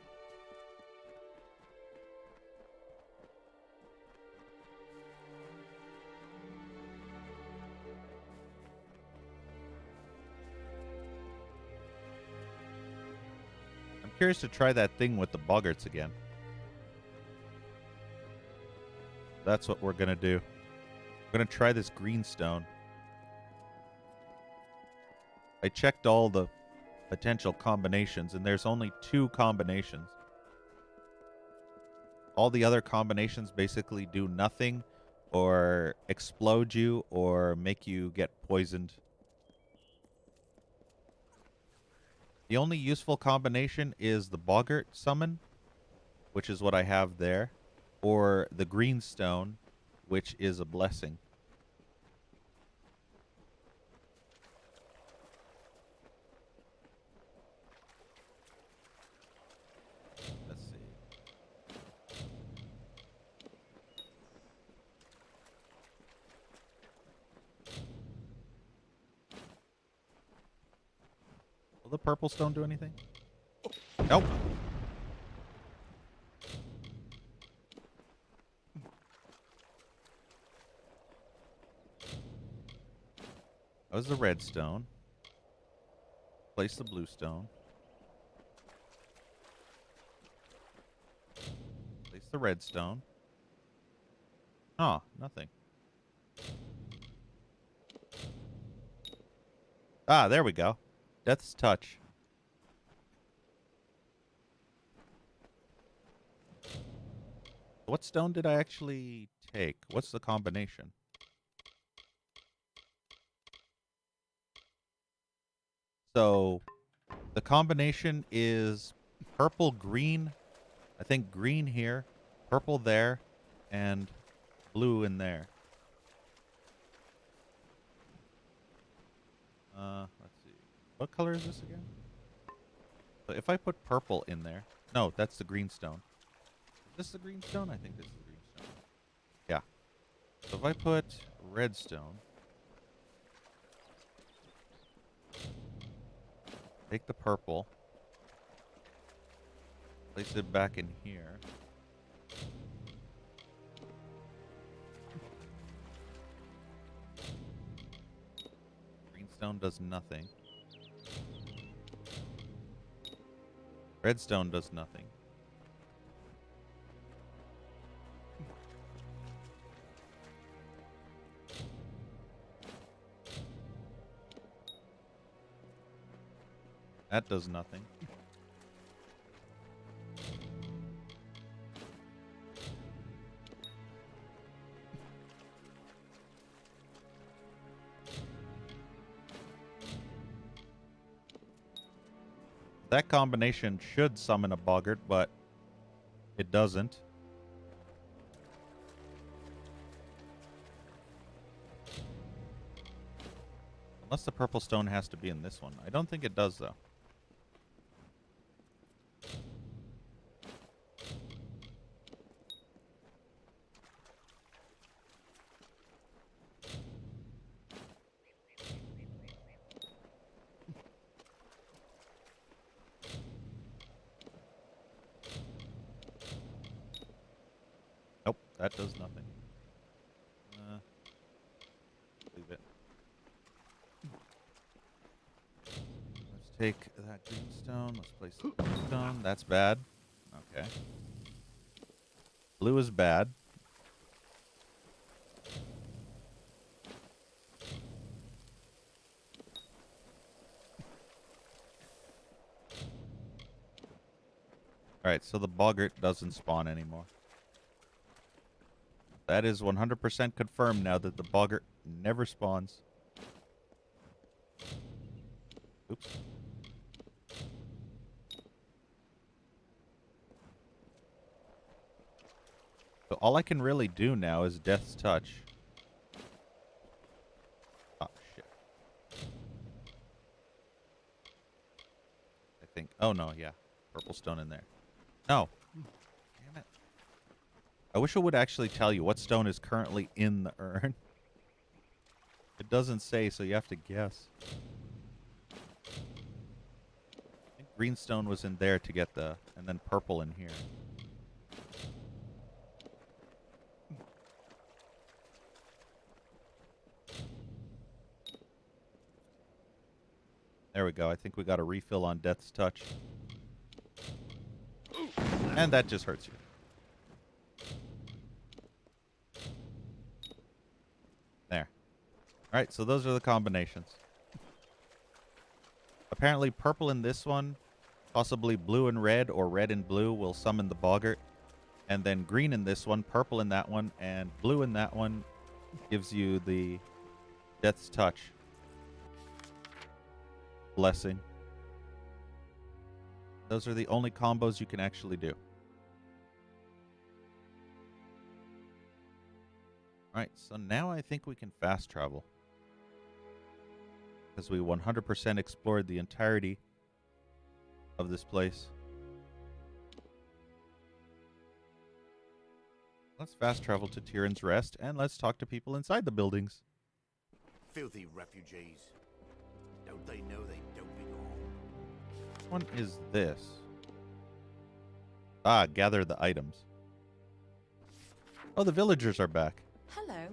I'm curious to try that thing with the boggarts again. That's what we're going to do. We're going to try this green stone. I checked all the potential combinations, and there's only 2 combinations. All the other combinations basically do nothing or explode you or make you get poisoned. The only useful combination is the boggart summon, which is what I have there, or the green stone, which is a blessing. Let's see. Will the purple stone do anything? Nope. That was the red stone. Place the blue stone. Place the red stone. Oh, nothing. Ah, there we go. Death's touch. What stone did I actually take? What's the combination? So, the combination is purple, green. I think green here, purple there, and blue in there. Let's see. What color is this again? So if I put purple in there, no, that's the green stone. Is this the green stone? I think this is the green stone. Yeah. So if I put red stone, take the purple, place it back in here. Green stone does nothing. Redstone does nothing. That does nothing. That combination should summon a boggart, but it doesn't. Unless the purple stone has to be in this one. I don't think it does, though. Nope, that does nothing. Leave it. Let's take that greenstone. Let's place the greenstone. That's bad. Okay. Blue is bad. Alright, so the boggart doesn't spawn anymore. That is 100% confirmed now that the boggart never spawns. Oops. So all I can really do now is Death's Touch. Oh, shit. I think... Oh, no, yeah. Purple stone in there. No. Damn it. I wish it would actually tell you what stone is currently in the urn. It doesn't say, so you have to guess. I think green stone was in there to get the... And then purple in here. There we go. I think we got a refill on Death's Touch. And that just hurts you. There. Alright, so those are the combinations. Apparently purple in this one, possibly blue and red, or red and blue will summon the boggart. And then green in this one, purple in that one, and blue in that one gives you the Death's Touch. Blessing. Those are the only combos you can actually do. Alright, so now I think we can fast travel. Because we 100% explored the entirety of this place. Let's fast travel to Tyrion's Rest, and let's talk to people inside the buildings. Filthy refugees. Don't they know they don't belong? Which one is this? Ah, gather the items. Oh, the villagers are back. Hello.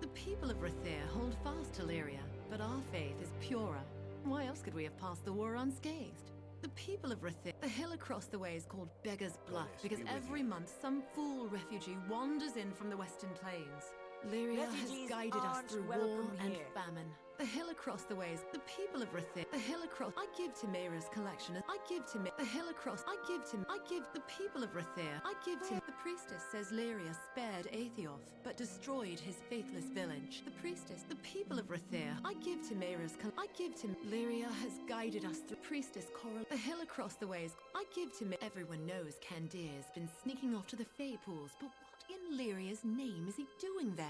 The people of Rathir hold fast to Lyria, but our faith is purer. Why else could we have passed the war unscathed? The people of Rathir, the hill across the way is called Beggar's Bluff because every month some fool refugee wanders in from the Western Plains. Lyria has Refugees guided us aren't through war welcome and here. famine. The hill across the ways, the people of Rathir, the hill across. I give to Mera's collection. I give to the hill across. I give the people of Rathir. I give to the priestess says Lyria spared Aethiof, but destroyed his faithless village. The priestess, the people of Rathir. I give to Mera's. I give to Lyria has guided us through priestess Coral. The hill across the ways. I give to everyone knows Candir's been sneaking off to the Fey pools, but what in Lyria's name is he doing there?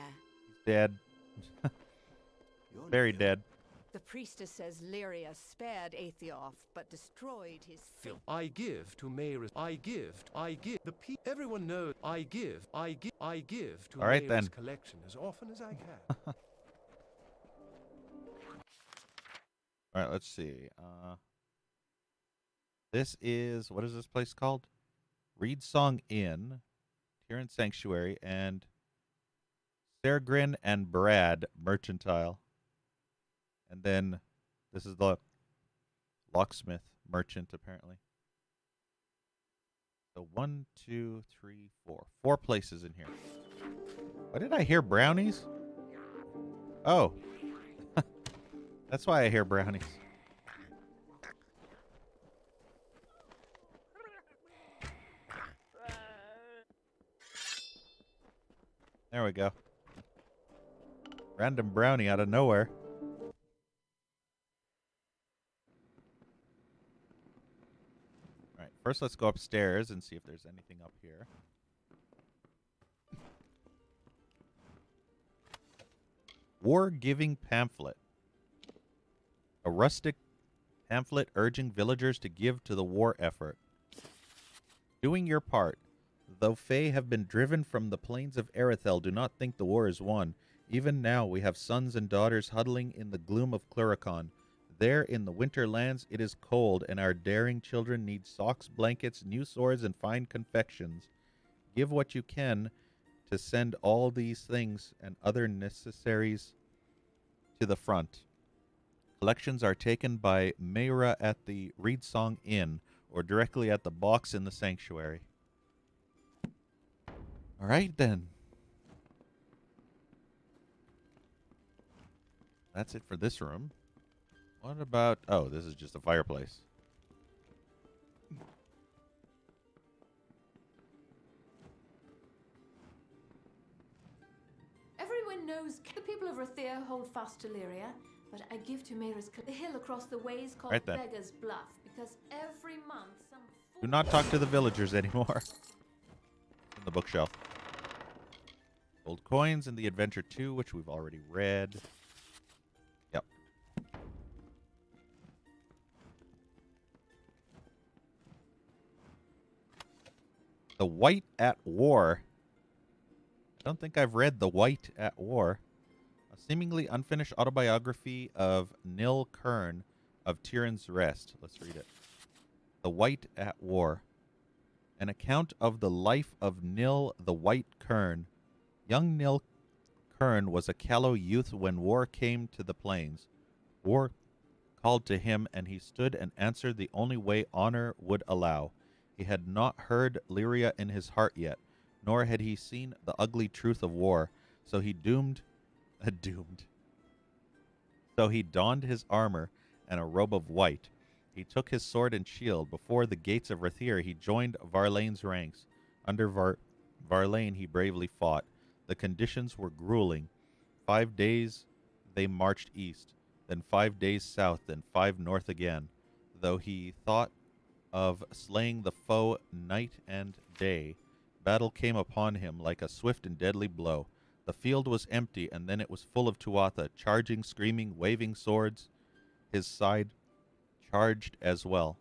Dead. Very dead. The priestess says Lyria spared Aethiof, but destroyed his Phil. I give to Mayor's. I give. Everyone knows. I give to All right, Mayor's then. collection as often as I can. All right, let's see. This is, what is this place called? Reed Song Inn, Tyrion Sanctuary, and Sergrin and Brad Mercantile. And then this is the locksmith merchant, apparently. So 1, 2, 3, 4. 4 places in here. Why did I hear brownies? Oh. That's why I hear brownies. There we go. Random brownie out of nowhere. Alright, first let's go upstairs and see if there's anything up here. War Giving Pamphlet. A rustic pamphlet urging villagers to give to the war effort. Doing your part. Though Fae have been driven from the plains of Erethel, do not think the war is won. Even now we have sons and daughters huddling in the gloom of Cluricon. There in the winter lands it is cold, and our daring children need socks, blankets, new swords, and fine confections. Give what you can to send all these things and other necessaries to the front. Collections are taken by Mayra at the Reedsong Inn or directly at the box in the sanctuary. All right, then. That's it for this room. What about... Oh, this is just a fireplace. Everyone knows the people of Rathir hold fast to Lyria, but I give to Mayra's the hill across the ways called Right then. Beggar's Bluff, because every month some Do not talk to the villagers anymore. In the bookshelf. Old coins in the Adventure 2, which we've already read. Yep. The White at War. I don't think I've read The White at War. A seemingly unfinished autobiography of Nil Kern of Tyrion's Rest. Let's read it. The White at War. An account of the life of Nil the White Kern. Young Nil Kern was a callow youth when war came to the plains. War called to him, and he stood and answered the only way honor would allow. He had not heard Lyria in his heart yet, nor had he seen the ugly truth of war, so he So he donned his armor and a robe of white. He took his sword and shield. Before the gates of Rathir he joined Varlane's ranks. Under Varlane he bravely fought. The conditions were grueling. 5 days they marched east, then 5 days south, then 5 north again. Though he thought of slaying the foe night and day, battle came upon him like a swift and deadly blow. The field was empty, and then it was full of Tuatha, charging, screaming, waving swords. His side charged as well.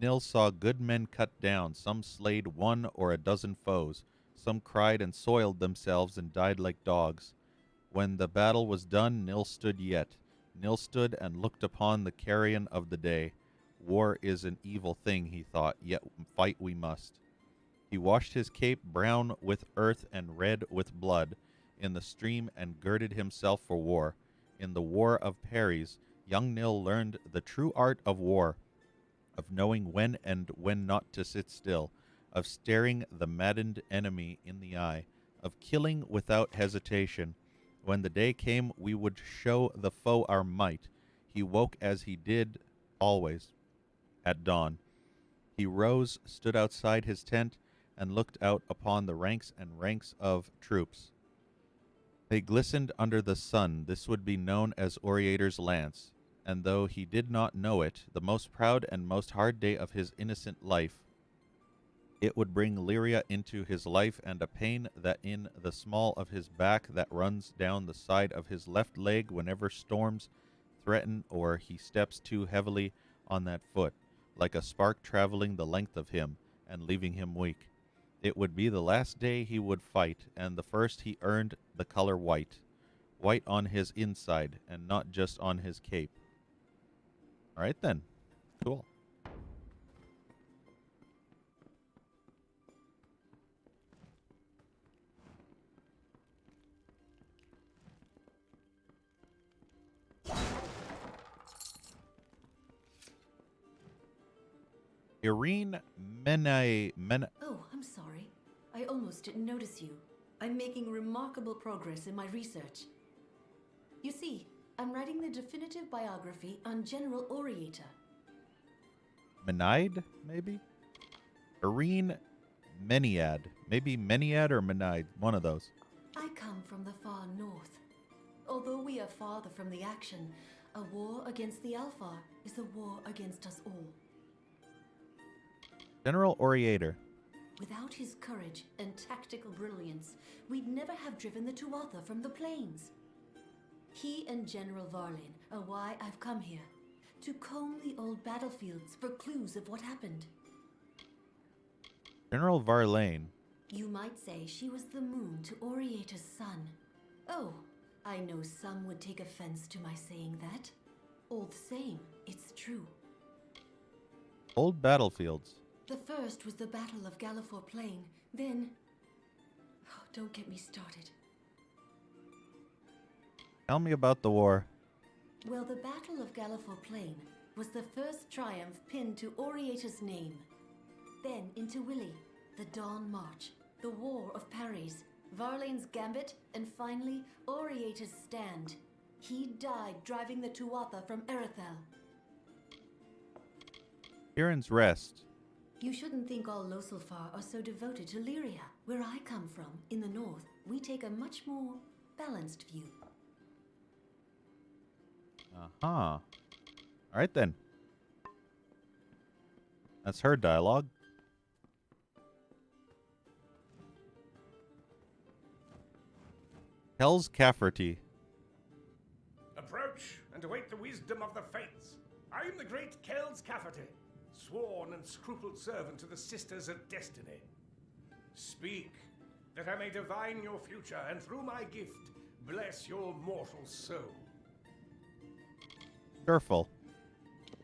Nil saw good men cut down. Some slayed 1 or a dozen foes. Some cried and soiled themselves and died like dogs. When the battle was done, Nil stood yet. Nil stood and looked upon the carrion of the day. War is an evil thing, he thought, yet fight we must. He washed his cape brown with earth and red with blood in the stream and girded himself for war. In the War of Paris, young Nil learned the true art of war, of knowing when and when not to sit still, of staring the maddened enemy in the eye, of killing without hesitation. When the day came, we would show the foe our might. He woke as he did always, at dawn. He rose, stood outside his tent, and looked out upon the ranks and ranks of troops. They glistened under the sun. This would be known as Oriator's lance, and though he did not know it, the most proud and most hard day of his innocent life, it would bring Lyria into his life, and a pain that in the small of his back that runs down the side of his left leg whenever storms threaten or he steps too heavily on that foot, like a spark traveling the length of him and leaving him weak. It would be the last day he would fight, and the first he earned the color white. White on his inside, and not just on his cape. All right, then. Cool. Irene Oh, I'm sorry. I almost didn't notice you. I'm making remarkable progress in my research. You see, I'm writing the definitive biography on General Oriator. Menide, maybe? Irene Meniad. Maybe Meniad or Menide, one of those. I come from the far north. Although we are farther from the action, a war against the Alfar is a war against us all. General Oriator. Without his courage and tactical brilliance, we'd never have driven the Tuatha from the plains. He and General Varlin are why I've come here, to comb the old battlefields for clues of what happened. General Varlane. You might say she was the moon to Oriator's sun. Oh, I know some would take offense to my saying that. All the same, it's true. Old battlefields. The first was the Battle of Gallifore Plain, then... Oh, don't get me started. Tell me about the war. Well, the Battle of Galliford Plain was the first triumph pinned to Oriator's name. Then into Willy, the Dawn March, the War of Parries, Varlane's Gambit, and finally, Oriator's Stand. He died driving the Tuatha from Erethel. Kieran's Rest. You shouldn't think all Loselfar are so devoted to Lyria. Where I come from, in the north, we take a much more balanced view. Uh-huh. All right, then. That's her dialogue. Kel's Cafferty. Approach and await the wisdom of the fates. I am the great Kel's Cafferty, sworn and scrupled servant to the Sisters of Destiny. Speak, that I may divine your future, and through my gift, bless your mortal soul. Durful.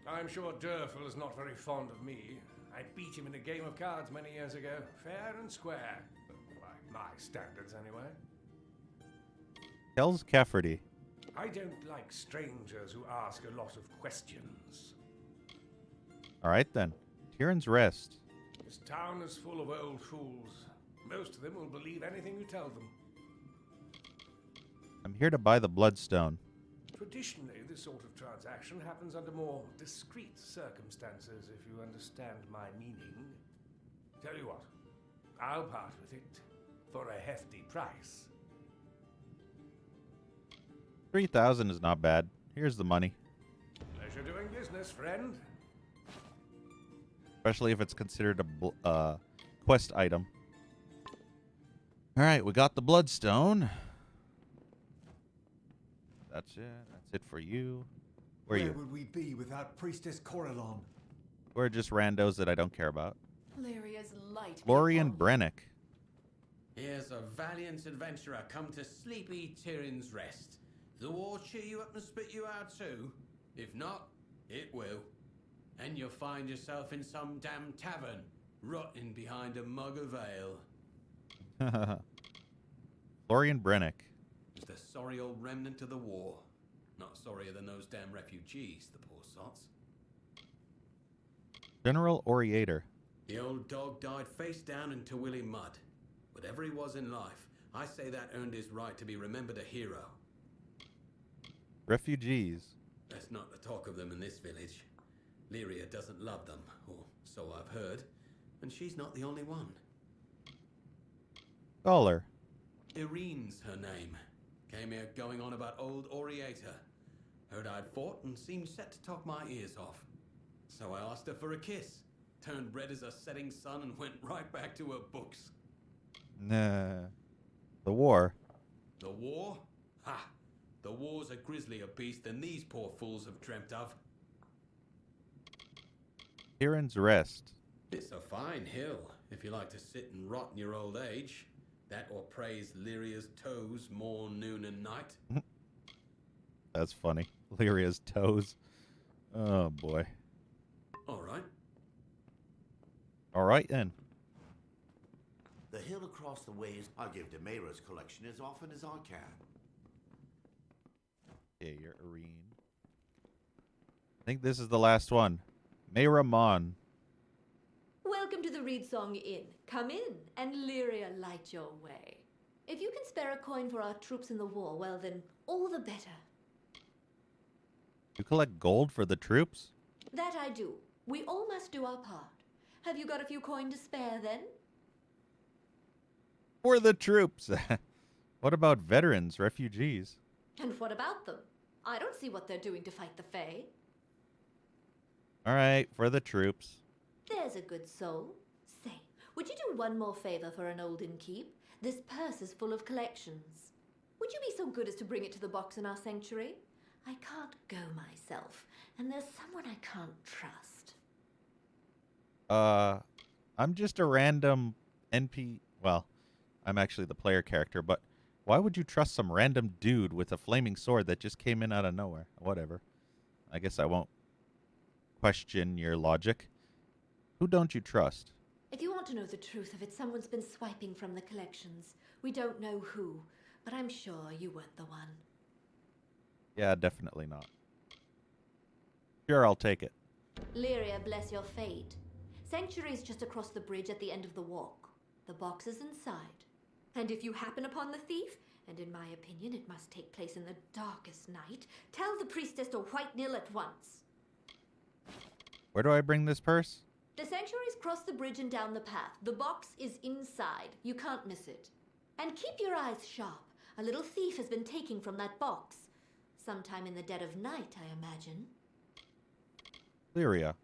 I'm sure Durful is not very fond of me. I beat him in a game of cards many years ago, fair and square. By my standards, anyway. Kel's Cafferty. I don't like strangers who ask a lot of questions. All right, then. Kieran's Rest. This town is full of old fools. Most of them will believe anything you tell them. I'm here to buy the Bloodstone. Traditionally, this sort of transaction happens under more discreet circumstances, if you understand my meaning. Tell you what, I'll part with it for a hefty price. 3,000 is not bad. Here's the money. Pleasure doing business, friend. Especially if it's considered a quest item. All right, we got the Bloodstone. That's it. That's it for you. Where are you? would we be without Priestess Corellon? We're just randos that I don't care about. Lyria's light. Florian Brennick. Here's a valiant adventurer come to sleepy Tyrion's Rest. The war cheer you up and spit you out too? If not, it will. And you'll find yourself in some damn tavern, rotting behind a mug of ale. Florian Brennick. It's the sorry old remnant of the war. Not sorrier than those damn refugees, the poor sots. General Oriator. The old dog died face down in Tawilly mud. Whatever he was in life, I say that earned his right to be remembered a hero. Refugees. Let's not talk of them in this village. Lyria doesn't love them, or so I've heard, and she's not the only one. Scholar. Irene's her name. Came here going on about old Oriator. Heard I'd fought and seemed set to talk my ears off. So I asked her for a kiss. Turned red as a setting sun and went right back to her books. Nah. The war. The war? Ha! The war's a grislier beast than these poor fools have dreamt of. Kieran's Rest. It's a fine hill, if you like to sit and rot in your old age. That or praise Lyria's toes morn, noon, and night. That's funny. Lyria's toes. Oh, boy. All right. All right, then. The hill across the way I give Demira's collection as often as I can. Yeah, you're Irene. I think this is the last one. Mayra Mon. Welcome to the Reedsong Inn. Come in, and Lyria light your way. If you can spare a coin for our troops in the war, well then, all the better. You collect gold for the troops? That I do. We all must do our part. Have you got a few coin to spare, then? For the troops. What about veterans, refugees? And what about them? I don't see what they're doing to fight the Fae. All right, for the troops. There's a good soul. Say, would you do one more favor for an olden keep? This purse is full of collections. Would you be so good as to bring it to the box in our sanctuary? I can't go myself, and there's someone I can't trust. I'm just a random NP. Well, I'm actually the player character, but why would you trust some random dude with a flaming sword that just came in out of nowhere? Whatever. I guess I won't question your logic. Who don't you trust? If you want to know the truth of it, someone's been swiping from the collections. We don't know who, but I'm sure you weren't the one. Yeah, definitely not. Sure, I'll take it. Lyria, bless your fate. Sanctuary's just across the bridge at the end of the walk. The box is inside. And if you happen upon the thief, and in my opinion it must take place in the darkest night, tell the priestess to white nil at once. Where do I bring this purse? The sanctuary's crossed the bridge and down the path. The box is inside. You can't miss it. And keep your eyes sharp. A little thief has been taking from that box. Sometime in the dead of night, I imagine. Lyria.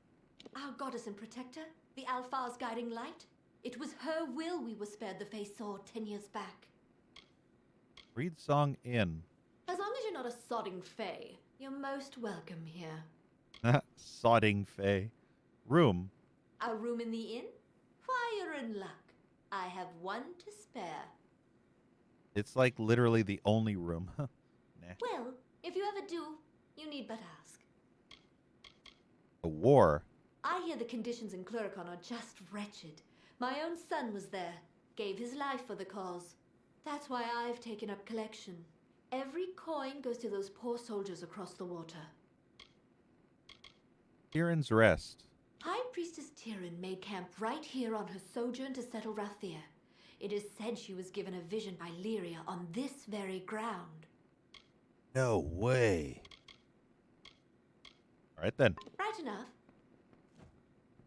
Our goddess and protector, the Alphar's guiding light. It was her will we were spared the face sword 10 years back. Read Song Inn. As long as you're not a sodding fae, you're most welcome here. Sodding Fae. Room. A room in the inn? Why, you're in luck. I have one to spare. It's like literally the only room. Nah. Well, if you ever do, you need but ask. A war. I hear the conditions in Cluricon are just wretched. My own son was there, gave his life for the cause. That's why I've taken up collection. Every coin goes to those poor soldiers across the water. Tyrion's Rest. High Priestess Tyrion made camp right here on her sojourn to settle Rathir. It is said she was given a vision by Lyria on this very ground. No way. All right then. Right enough.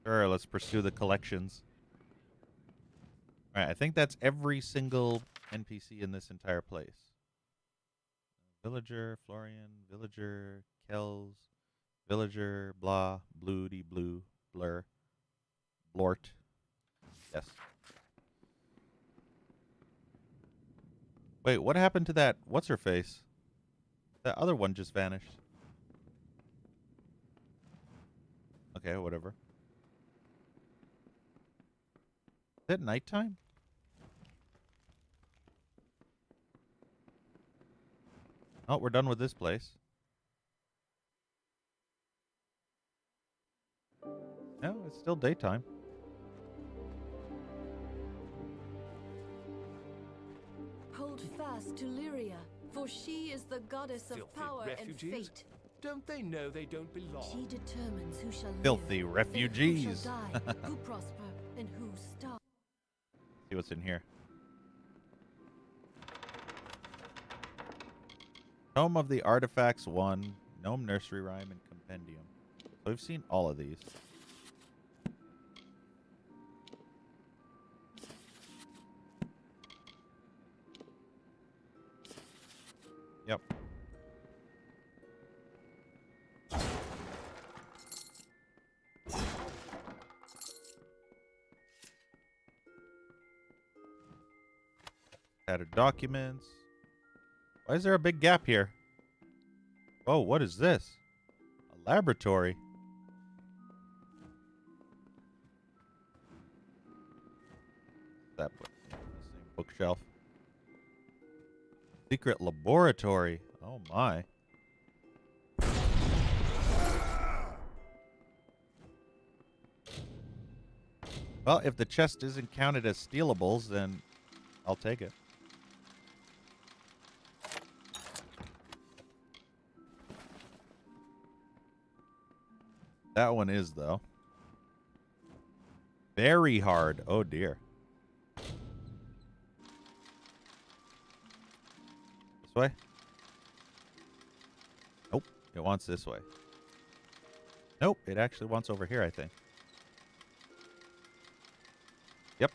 Sure, let's pursue the collections. All right, I think that's every single NPC in this entire place. Villager, Florian, Villager, Kells, Villager, blah, bloody, blue, blur, blort. Yes. Wait, what happened to that? What's her face? That other one just vanished. Okay, whatever. Is it nighttime? Oh, we're done with this place. No, it's still daytime. Hold fast to Lyria, for she is the goddess of Filthy power refugees. and fate. Don't they know they don't belong? She determines who shall Filthy live, refugees. then who shall die, who prosper, and who starve. See what's in here. Tome of the Artifacts 1, Gnome Nursery Rhyme, and Compendium. So we've seen all of these. Yep. Added documents. Why is there a big gap here? Oh, what is this? A laboratory. That book. Yeah, the same bookshelf. Secret laboratory. Oh my. Well, if the chest isn't counted as stealables, then I'll take it. That one is, though. Very hard. Oh, dear. This way? Nope. It wants this way. Nope. It actually wants over here, I think. Yep.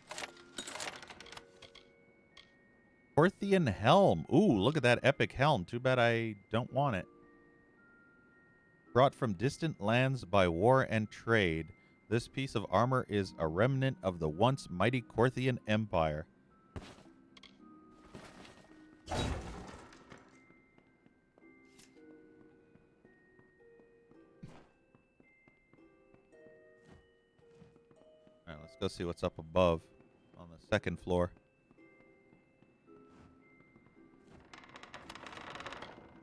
Corthian Helm. Ooh, look at that epic helm. Too bad I don't want it. Brought from distant lands by war and trade, this piece of armor is a remnant of the once mighty Corthian Empire. Alright, let's go see what's up above on the second floor.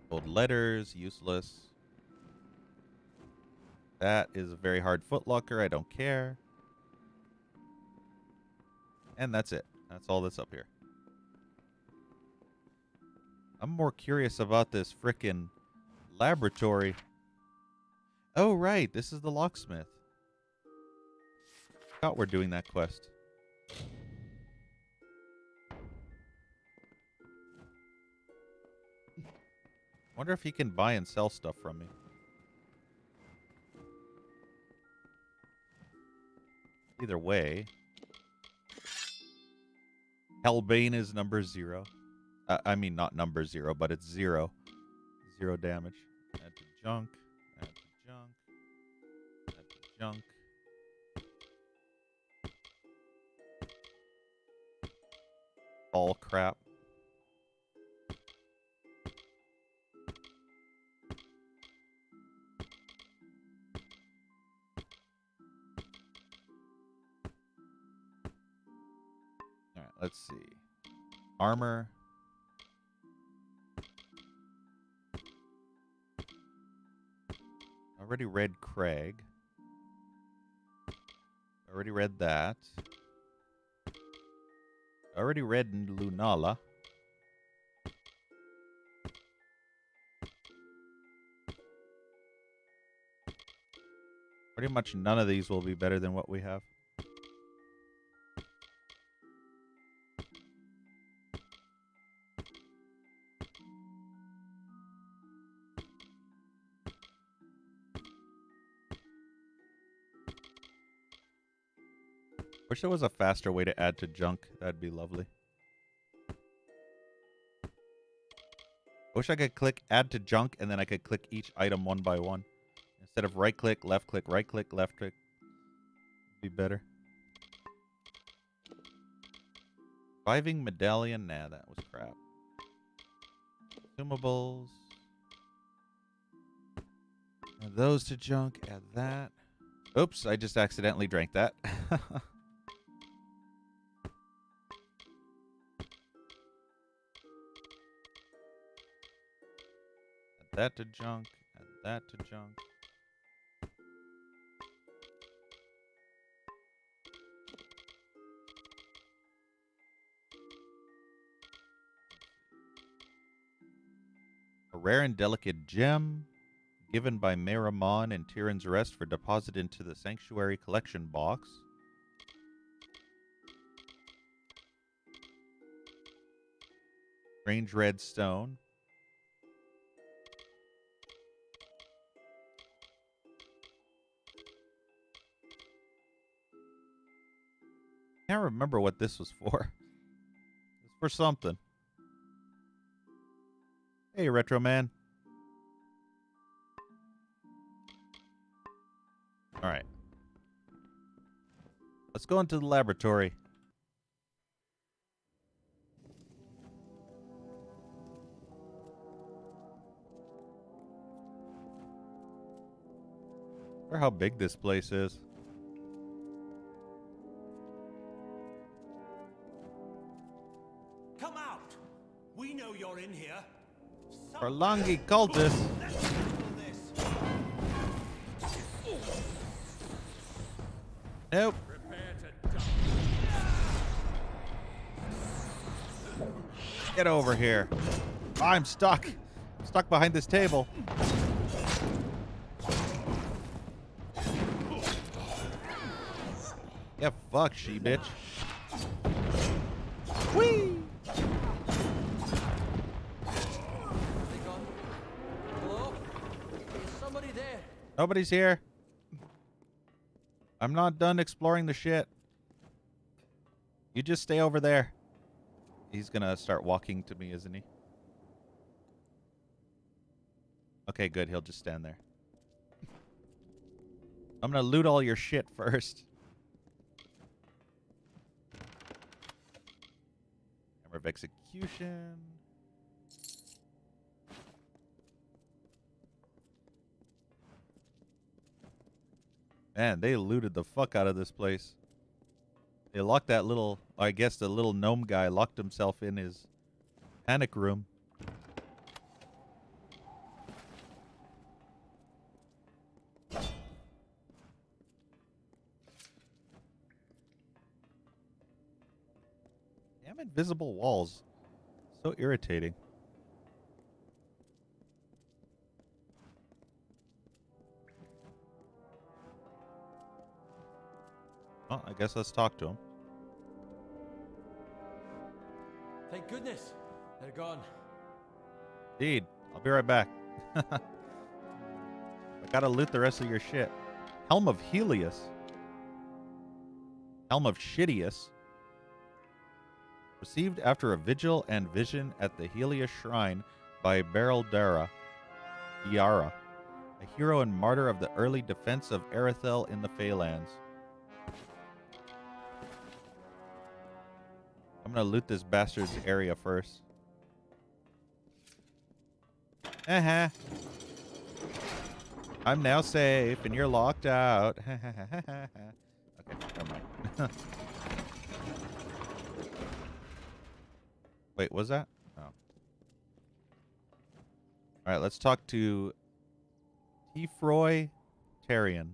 Old letters, useless. That is a very hard footlocker. I don't care. And that's it. That's all that's up here. I'm more curious about this frickin' laboratory. Oh, right. This is the locksmith. Thought we're doing that quest. Wonder if he can buy and sell stuff from me. Either way. Hellbane is number 0. I mean, not number 0, but it's 0. 0 damage. Add to junk. Add to junk. Add to junk. All crap. All right, let's see. Armor. Already read Craig. Already read that. Already read Lunala. Pretty much none of these will be better than what we have. Wish there was a faster way to add to junk. That'd be lovely. Wish I could click add to junk and then I could click each item one by one. Instead of right click, left click, right click, left click. Be better. Reviving medallion? Nah, that was crap. Consumables. Add those to junk. Add that. Oops, I just accidentally drank that. Add that to junk. Add that to junk. A rare and delicate gem given by Meramon and Tyrann's Rest for deposit into the Sanctuary collection box. Strange red stone. Can't remember what this was for. It's for something. Hey, Retro Man. All right. Let's go into the laboratory. Or how big this place is. Come out! We know you're in here. Farlangi cultists. Nope. Get over here. I'm stuck. I'm stuck behind this table. Yeah, fuck, she bitch. Whee! Hello? Is somebody there? Nobody's here. I'm not done exploring the shit. You just stay over there. He's gonna start walking to me, isn't he? Okay, good. He'll just stand there. I'm gonna loot all your shit first. Hammer of Execution. Man, they looted the fuck out of this place. They locked that little, I guess the little gnome guy locked himself in his panic room. Damn invisible walls. So irritating. Well, I guess let's talk to him. Thank goodness. They're gone. Indeed. I'll be right back. I gotta loot the rest of your shit. Helm of Helios. Helm of Shittius. Received after a vigil and vision at the Helios Shrine by Yara, a hero and martyr of the early defense of Erethel in the Phalanx. I'm gonna loot this bastard's area first. Uh-huh. I'm now safe and you're locked out. Okay, never mind. Wait, was that? Oh. Alright, let's talk to Tifroy Tarian.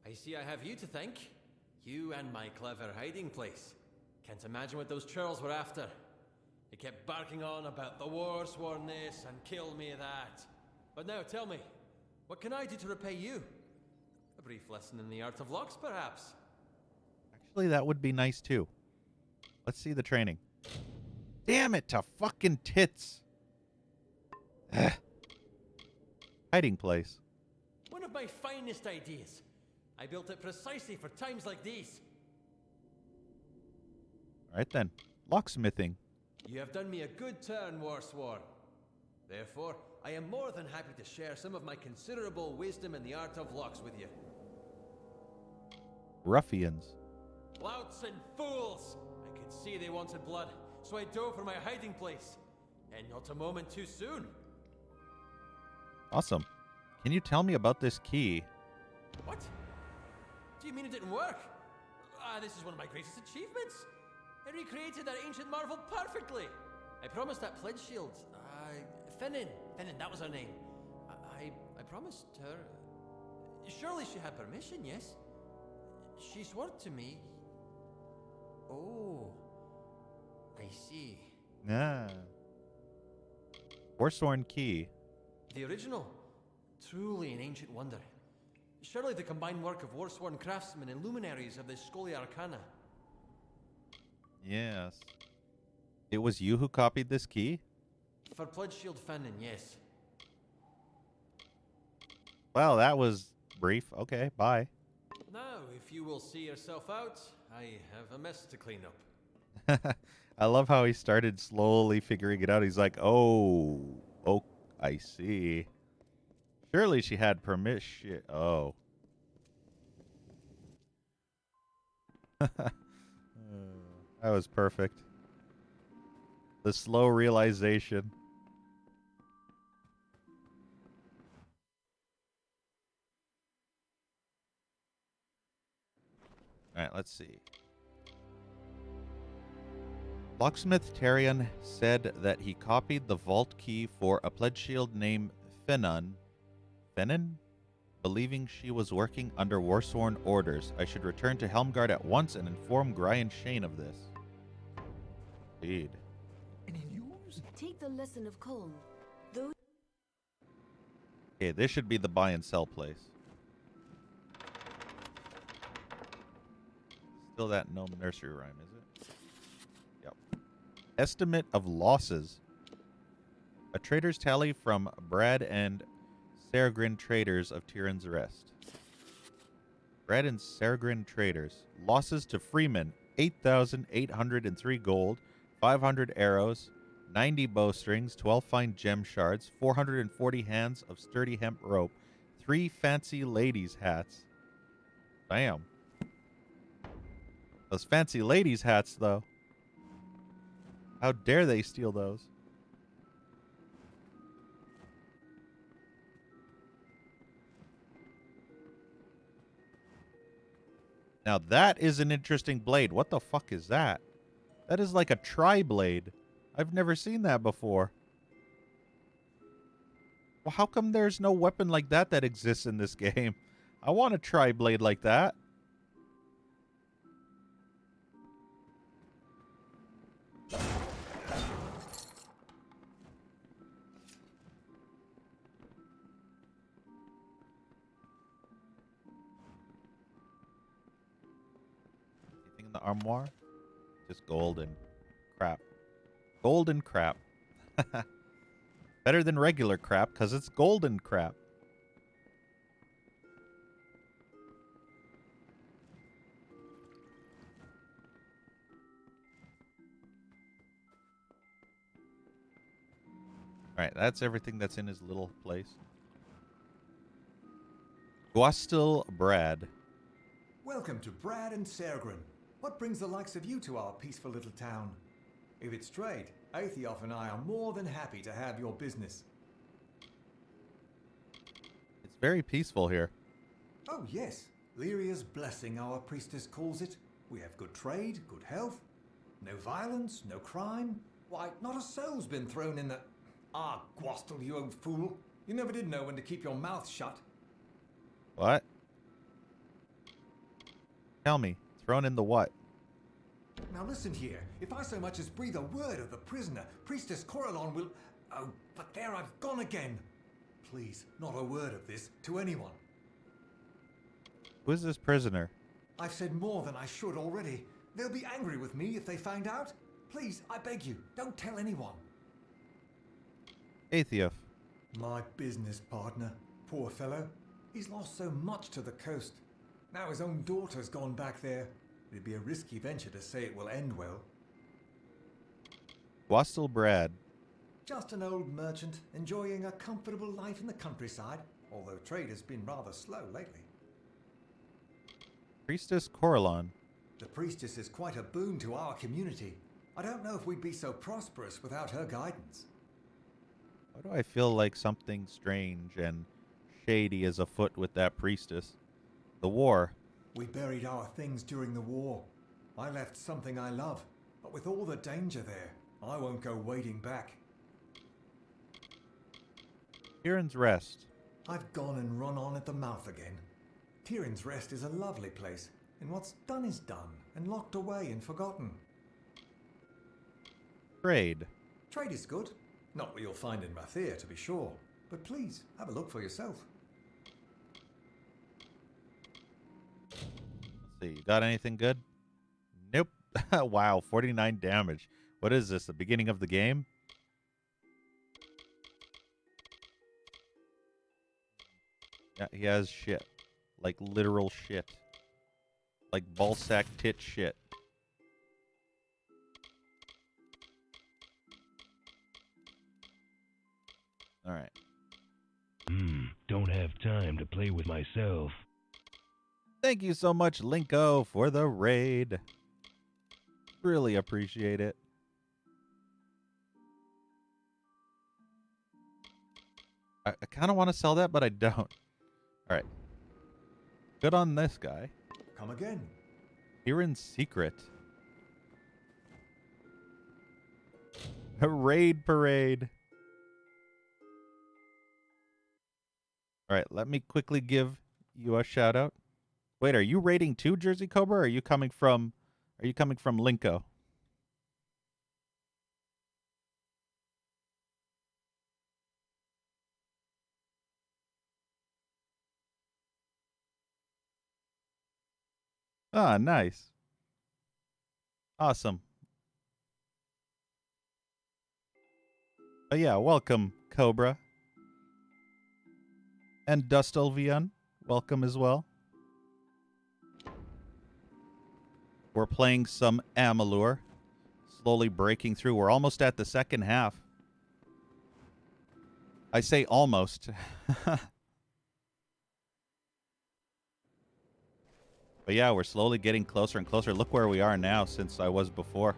I see I have you to thank. You and my clever hiding place. Can't imagine what those churls were after. They kept barking on about the war sworn this and kill me that. But now tell me, what can I do to repay you? A brief lesson in the art of locks, perhaps? Actually, that would be nice too. Let's see the training. Damn it to fucking tits. Ugh. Hiding place. One of my finest ideas. I built it precisely for times like these. Alright then. Locksmithing. You have done me a good turn, Warsworn. Therefore, I am more than happy to share some of my considerable wisdom in the art of locks with you. Ruffians. Louts and fools! I could see they wanted blood, so I dove for my hiding place. And not a moment too soon. Awesome. Can you tell me about this key? What? Do you mean it didn't work? This is one of my greatest achievements. I recreated that ancient marvel perfectly. I promised that pledge shield. Finnan, that was her name. I promised her. Surely she had permission, yes? She swore to me. Oh, I see. Ah. Forsworn key. The original. Truly an ancient wonder. Surely the combined work of war-sworn craftsmen and luminaries of the Scholia Arcana. Yes. It was you who copied this key? For Pledge Shield Finnan, yes. Well, that was brief. Okay, bye. Now, if you will see yourself out, I have a mess to clean up. I love how he started slowly figuring it out. He's like, oh, I see. Surely she had permission. Oh. That was perfect. The slow realization. All right, let's see. Locksmith Tarian said that he copied the vault key for a pledge shield named Finnan, believing she was working under Warsworn orders. I should return to Helmgard at once and inform Gryan Shane of this. Indeed. Any news? Take the lesson of Colm. Those Okay, this should be the buy and sell place. Still that gnome nursery rhyme, is it? Yep. Estimate of losses. A trader's tally from Brad and Sargrin traders of Tyrion's Rest. Brad and Sargrin traders. Losses to Freeman: 8,803 gold, 500 arrows, 90 bowstrings, 12 fine gem shards, 440 hands of sturdy hemp rope, 3 fancy ladies' hats. Damn. Those fancy ladies' hats, though. How dare they steal those? Now that is an interesting blade. What the fuck is that? That is like a tri-blade. I've never seen that before. Well, how come there's no weapon like that that exists in this game? I want a tri-blade like that. armoire. Just golden crap. Golden crap. Better than regular crap because it's golden crap. Alright, that's everything that's in his little place. Gwastil Brad. Welcome to Brad and Sergrin. What brings the likes of you to our peaceful little town? If it's trade, Aethiof and I are more than happy to have your business. It's very peaceful here. Oh yes, Lyria's blessing, our priestess calls it. We have good trade, good health, no violence, no crime. Why, not a soul's been thrown in the... Ah, Gwastil, you old fool. You never did know when to keep your mouth shut. What? Tell me, thrown in the what? Now listen here. If I so much as breathe a word of the prisoner, Priestess Coralon will... Oh, but there I've gone again. Please, not a word of this to anyone. Who is this prisoner? I've said more than I should already. They'll be angry with me if they find out. Please, I beg you, don't tell anyone. Aethiof. My business partner. Poor fellow. He's lost so much to the coast. Now his own daughter's gone back there. It'd be a risky venture to say it will end well. Gwastil Brad. Just an old merchant, enjoying a comfortable life in the countryside, although trade has been rather slow lately. Priestess Coralon. The priestess is quite a boon to our community. I don't know if we'd be so prosperous without her guidance. Why do I feel like something strange and shady is afoot with that priestess? The war. We buried our things during the war. I left something I love, but with all the danger there, I won't go wading back. Tyrion's Rest. I've gone and run on at the mouth again. Tyrion's Rest is a lovely place, and what's done is done, and locked away and forgotten. Trade. Trade is good. Not what you'll find in Rathir, to be sure. But please, have a look for yourself. Let's see, you got anything good? Nope. Wow, 49 damage. What is this, the beginning of the game? Yeah, he has shit. Like literal shit. Like ballsack tit shit. Alright. Don't have time to play with myself. Thank you so much, Linko, for the raid. Really appreciate it. I kind of want to sell that, but I don't. Alright. Good on this guy. Come again. Tyrion's Secret. A raid parade. Alright, let me quickly give you a shout out. Wait, are you raiding too, Jersey Cobra, or are you coming from Linko? Ah, nice. Awesome. But yeah, welcome, Cobra. And Dustelvian, welcome as well. We're playing some Amalur. Slowly breaking through. We're almost at the second half. I say almost. But yeah, we're slowly getting closer and closer. Look where we are now since I was before.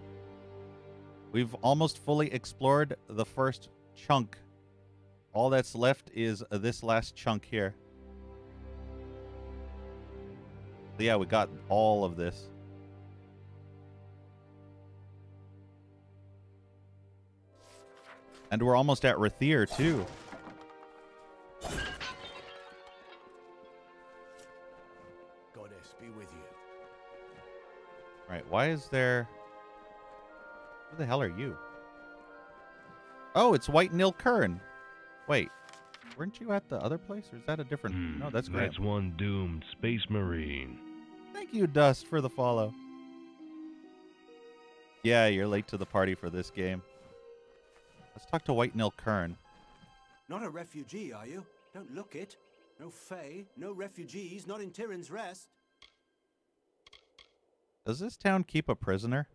We've almost fully explored the first chunk. All that's left is this last chunk here. So yeah, we got all of this. And we're almost at Rathir, too. Goddess be with you. Right, why is there... Who the hell are you? Oh, it's White Nil Curran. Wait, weren't you at the other place, or is that a different... No, that's Graham. That's one doomed space marine. Thank you, Dust, for the follow. Yeah, you're late to the party for this game. Let's talk to White Nil Kern. Not a refugee, are you? Don't look it. No Fae, no refugees, not in Tyrion's Rest. Does this town keep a prisoner?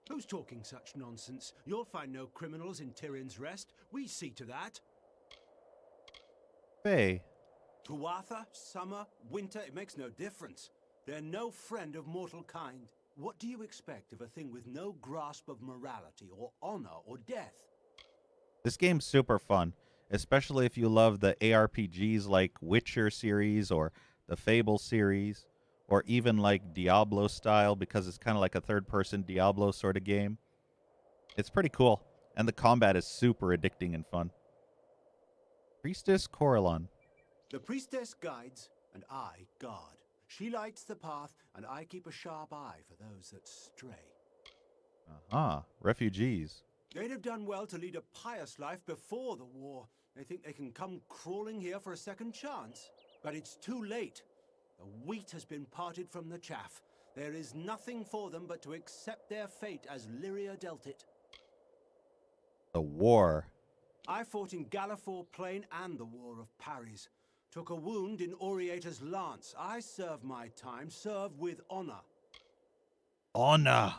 Who's talking such nonsense? You'll find no criminals in Tyrion's Rest. We see to that. Fae. Tuatha, summer, winter, it makes no difference. They're no friend of mortal kind. What do you expect of a thing with no grasp of morality or honor or death? This game's super fun, especially if you love the ARPGs like Witcher series or the Fable series, or even like Diablo style, because it's kind of like a third-person Diablo sort of game. It's pretty cool, and the combat is super addicting and fun. Priestess Corellon. The priestess guides, and I guard. She lights the path, and I keep a sharp eye for those that stray. Aha, refugees. They'd have done well to lead a pious life before the war. They think they can come crawling here for a second chance. But it's too late. The wheat has been parted from the chaff. There is nothing for them but to accept their fate as Lyria dealt it. The war. I fought in Gallifore Plain and the War of Paris. Took a wound in Oriator's lance. I served my time, served with honor. Honor.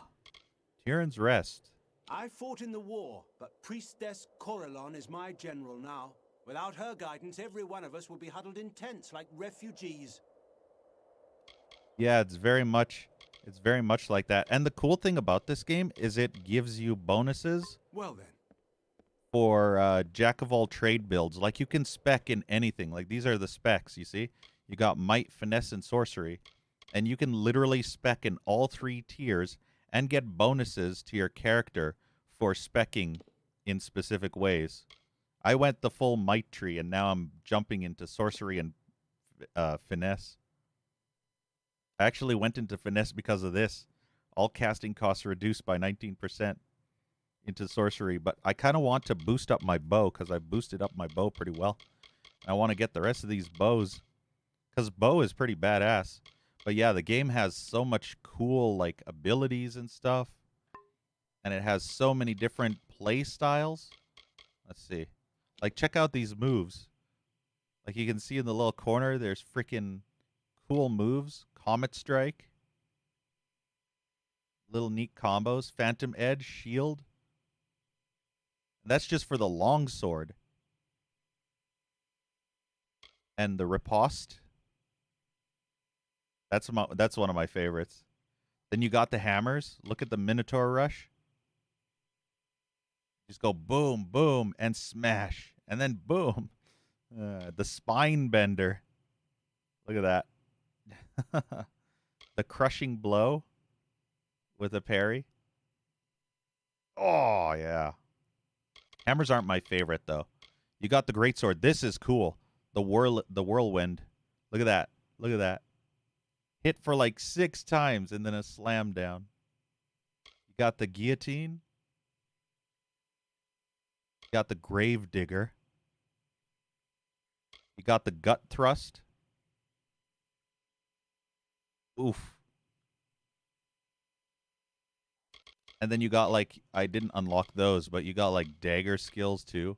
Tyrion's Rest. I fought in the war, but Priestess Corellon is my general now. Without her guidance, every one of us will be huddled in tents like refugees. Yeah, it's very much like that. And the cool thing about this game is it gives you bonuses. Well then. For jack of all trade builds. Like you can spec in anything. Like these are the specs, you see? You got might, finesse, and sorcery. And you can literally spec in all 3 tiers and get bonuses to your character for specking in specific ways. I went the full might tree, and now I'm jumping into sorcery and finesse. I actually went into finesse because of this. All casting costs reduced by 19% into sorcery, but I kind of want to boost up my bow because I boosted up my bow pretty well. I want to get the rest of these bows because bow is pretty badass. But yeah, the game has so much cool like abilities and stuff, and it has so many different play styles. Let's see. Like, check out these moves. Like, you can see in the little corner, there's freaking cool moves. Comet Strike. Little neat combos. Phantom Edge, Shield. And that's just for the long sword. And the Riposte. That's one of my favorites. Then you got the hammers. Look at the Minotaur Rush. Just go boom, boom, and smash. And then boom. The Spine Bender. Look at that. The Crushing Blow with a parry. Oh, yeah. Hammers aren't my favorite, though. You got the Greatsword. This is cool. The Whirlwind. Look at that. Look at that. Hit for like 6 times and then a slam down. You got the Guillotine. You got the Grave Digger. You got the Gut Thrust. Oof. And then you got like, I didn't unlock those, but you got like dagger skills too.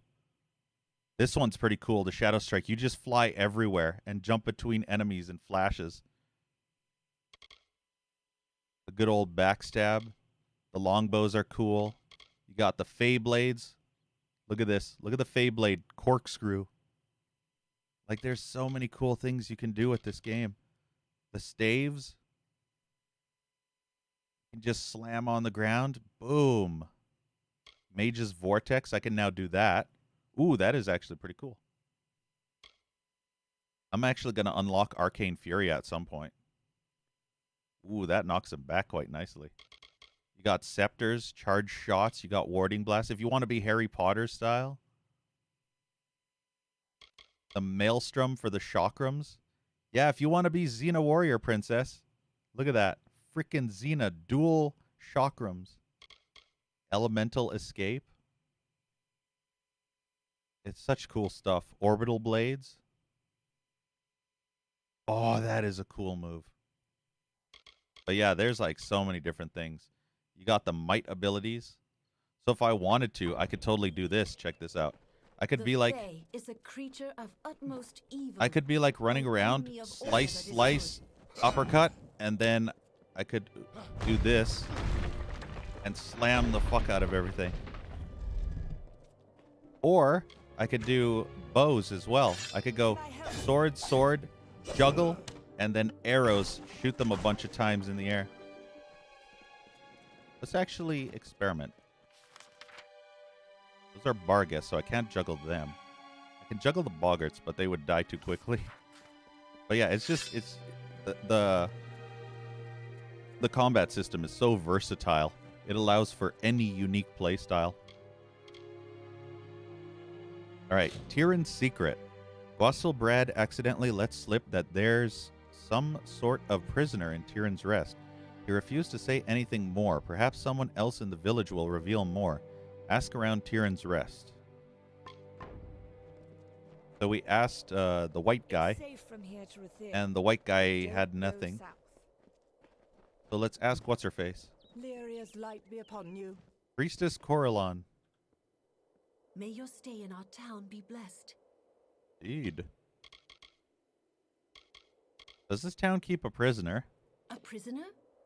This one's pretty cool, the Shadow Strike. You just fly everywhere and jump between enemies and flashes. The good old backstab. The longbows are cool. You got the Fey Blades. Look at this. Look at the Fey Blade corkscrew. Like, there's so many cool things you can do with this game. The staves. You can just slam on the ground. Boom. Mage's Vortex. I can now do that. Ooh, that is actually pretty cool. I'm actually going to unlock Arcane Fury at some point. Ooh, that knocks him back quite nicely. You got Scepters, Charged Shots. You got Warding Blast. If you want to be Harry Potter style. The Maelstrom for the Chakrams. Yeah, if you want to be Xena Warrior Princess. Look at that. Freaking Xena. Dual Chakrams. Elemental Escape. It's such cool stuff. Orbital Blades. Oh, that is a cool move. But yeah, there's like so many different things. You got the might abilities. So if I wanted to, I could totally do this. Check this out. I could The be like, Fae is a creature of utmost evil. I could be like running an around, enemy of all slice, that is slice, uppercut, and then I could do this and slam the fuck out of everything. Or I could do bows as well. I could go sword, sword, juggle, and then arrows, shoot them a bunch of times in the air. Let's actually experiment. Those are Bargas, so I can't juggle them. I can juggle the Boggarts, but they would die too quickly. But yeah, it's the combat system is so versatile. It allows for any unique playstyle. All right, Tyrion's secret. Gwasselbrad accidentally lets slip that there's some sort of prisoner in Tyrion's Rest. He refused to say anything more. Perhaps someone else in the village will reveal more. Ask around Tyrion's Rest. So we asked the white guy, Safe from here to Rathir. and the white guy Don't had go nothing. south. So let's ask what's-her-face. Lyria's light be upon you. Priestess Corellon. May your stay in our town be blessed. Indeed. Does this town keep a prisoner? A prisoner?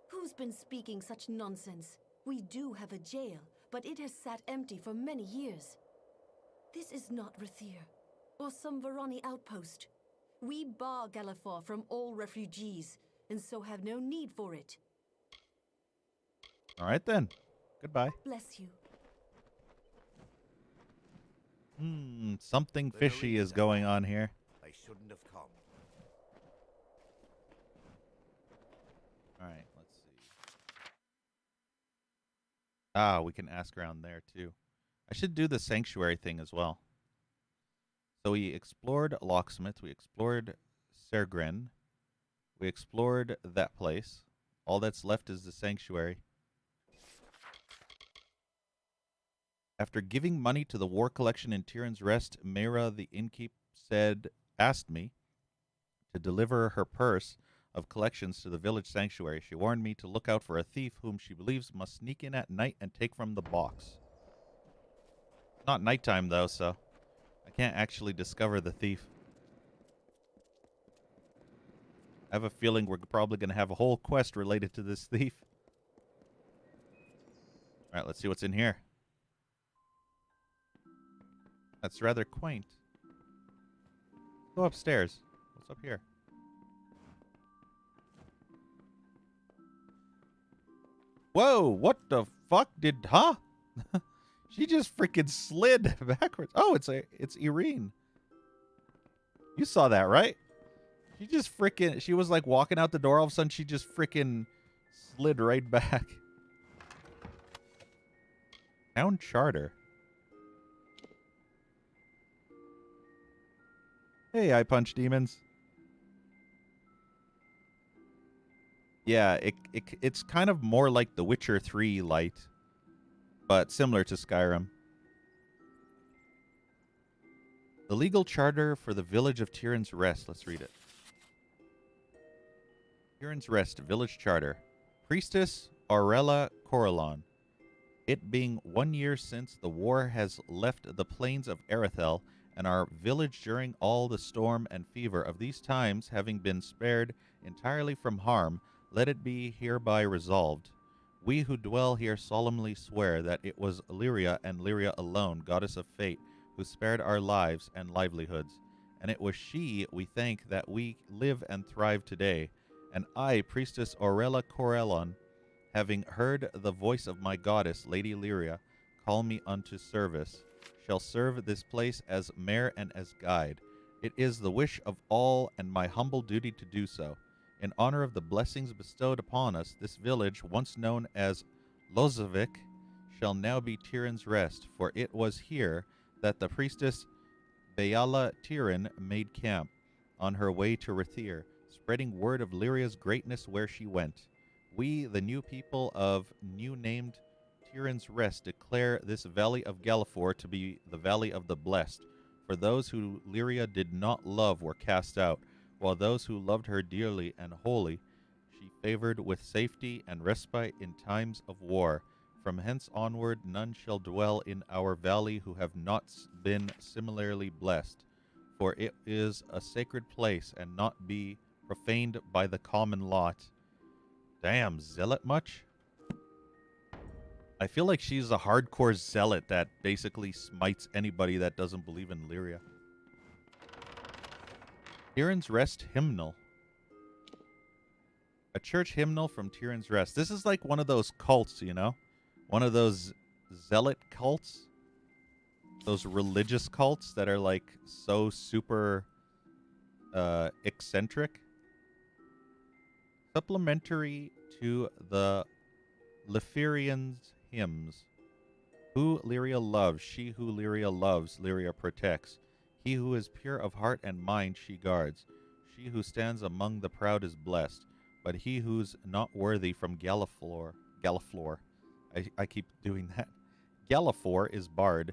Who's been speaking such nonsense? We do have a jail, but it has sat empty for many years. This is not Rathir, or some Varani outpost. We bar Galafor from all refugees, and so have no need for it. All right then. Goodbye. Bless you. Something fishy is going on here. They shouldn't have come. All right, let's see. Ah, we can ask around there too. I should do the sanctuary thing as well. So we explored Locksmith, we explored Sergren, we explored that place. All that's left is the sanctuary. After giving money to the war collection in Tyrion's Rest, Mera the innkeep asked me to deliver her purse of collections to the village sanctuary. She warned me to look out for a thief whom she believes must sneak in at night and take from the box. Not nighttime though, so I can't actually discover the thief. I have a feeling we're probably going to have a whole quest related to this thief. All right, let's see what's in here. That's rather quaint. Go upstairs. What's up here? Whoa, what the fuck huh? She just freaking slid backwards. Oh, it's Irene. You saw that, right? She was like walking out the door, all of a sudden she just freaking slid right back. Town charter. Hey, I punch demons. Yeah, it's kind of more like The Witcher 3 light, but similar to Skyrim. The legal charter for the village of Tyrion's Rest. Let's read it. Tyrion's Rest Village Charter. Priestess Aurella Corellon. It being 1 year since the war has left the plains of Erethel, and our village during all the storm and fever of these times having been spared entirely from harm, let it be hereby resolved. We who dwell here solemnly swear that it was Lyria and Lyria alone, goddess of fate, who spared our lives and livelihoods, and it was she we thank that we live and thrive today. And I, Priestess Aurella Corellon, having heard the voice of my goddess, Lady Lyria, call me unto service, shall serve this place as mayor and as guide. It is the wish of all and my humble duty to do so. In honor of the blessings bestowed upon us, this village, once known as Lozavik, shall now be Tyrion's Rest, for it was here that the priestess Bayala Tyrion made camp on her way to Rathir, spreading word of Lyria's greatness where she went. We, the new people of new-named Tyrion's Rest, declare this valley of Galafor to be the Valley of the Blessed, for those who Lyria did not love were cast out, while those who loved her dearly and wholly she favored with safety and respite in times of war. From hence onward, none shall dwell in our valley who have not been similarly blessed, for it is a sacred place and not be profaned by the common lot. Damn, zealot much? I feel like she's a hardcore zealot that basically smites anybody that doesn't believe in Lyria. Tyrion's Rest Hymnal. A church hymnal from Tyrion's Rest. This is like one of those cults, you know? One of those zealot cults. Those religious cults that are like so super eccentric. Supplementary to the Leferian's hymns. Who Lyria loves, she who Lyria loves, Lyria protects. He who is pure of heart and mind she guards. She who stands among the proud is blessed, but he who's not worthy from Galliflor. I keep doing that. Galliflor is barred.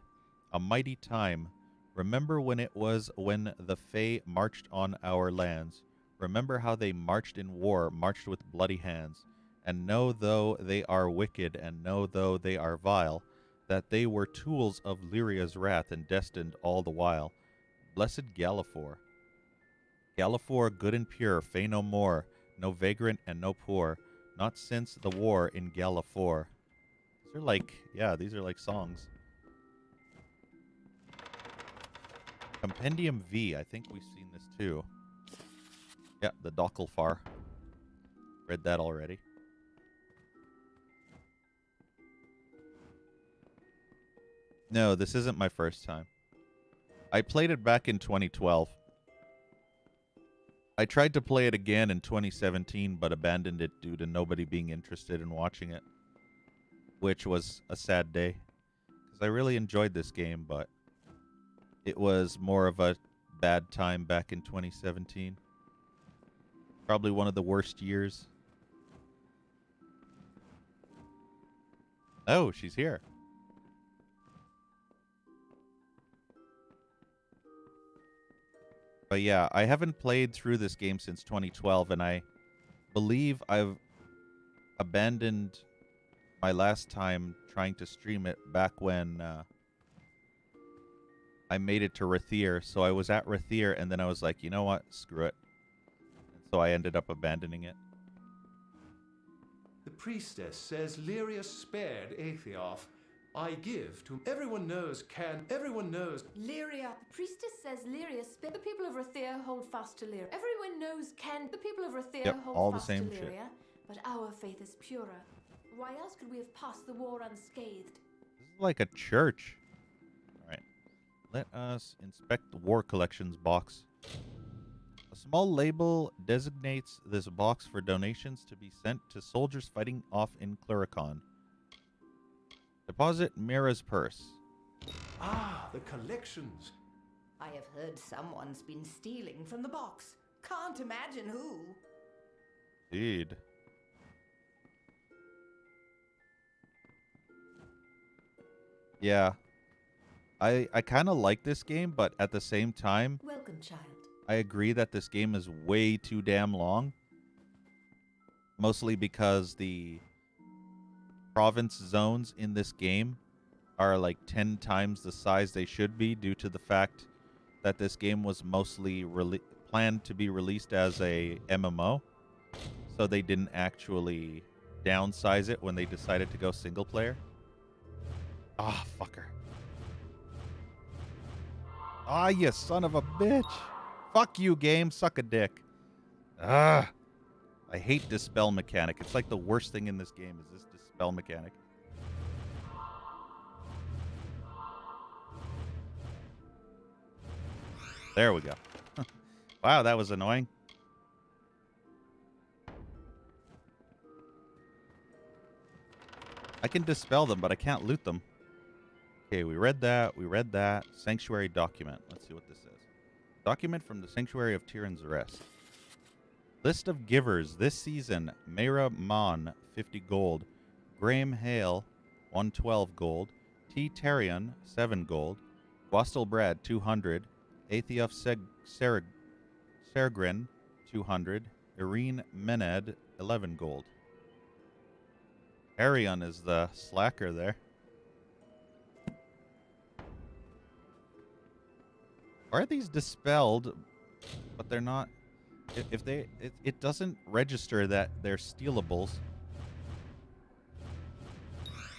A mighty time. Remember when it was when the Fae marched on our lands. Remember how they marched in war, marched with bloody hands. And know though they are wicked, and know though they are vile, that they were tools of Lyria's wrath and destined all the while. Blessed Galliflor. Galliflor good and pure, Fae no more, no vagrant and no poor, not since the war in Galliflor. These are like, yeah, these are like songs. Compendium V, I think we've seen this too. Yeah, the Docklefar. Read that already. No, this isn't my first time. I played it back in 2012. I tried to play it again in 2017, but abandoned it due to nobody being interested in watching it, which was a sad day, because I really enjoyed this game, but it was more of a bad time back in 2017. Probably one of the worst years. Oh, she's here. But yeah, I haven't played through this game since 2012, and I believe I've abandoned my last time trying to stream it back when I made it to Rathir. So I was at Rathir, and then I was like, you know what? Screw it. And so I ended up abandoning it. The priestess says Lyria spared Aethiop. I give to everyone knows. Lyria. The priestess says Lyria spit. The people of Rathir hold fast to Lyria. Everyone knows the people of Rathir hold all fast the same to Lyria, shit. but our faith is purer. Why else could we have passed the war unscathed? This is like a church. All right. Let us inspect the war collections box. A small label designates this box for donations to be sent to soldiers fighting off in Cluricon. Deposit Mira's purse. Ah, the collections. I have heard someone's been stealing from the box. Can't imagine who. Indeed. Yeah. I kind of like this game, but at the same time, Welcome, child. I agree that this game is way too damn long. Mostly because the province zones in this game are like 10 times the size they should be due to the fact that this game was mostly planned to be released as a MMO. So they didn't actually downsize it when they decided to go single player. Ah, fucker. Ah, you son of a bitch. Fuck you, game. Suck a dick. Ah. I hate dispel mechanic. It's like the worst thing in this game is this dispel mechanic. There we go. Wow, that was annoying. I can dispel them, but I can't loot them. Okay, we read that. We read that. Sanctuary document. Let's see what this says. Document from the Sanctuary of Tyrion's Rest. List of givers this season: Mayra Mon, 50 gold. Graham Hale, 112 gold. T. Tarion, 7 gold. Wastel Brad, 200. Aethiop Sergrin, 200. Irene Mened, 11 gold. Arion is the slacker there. Are these dispelled, but they're not? If they, it doesn't register that they're stealables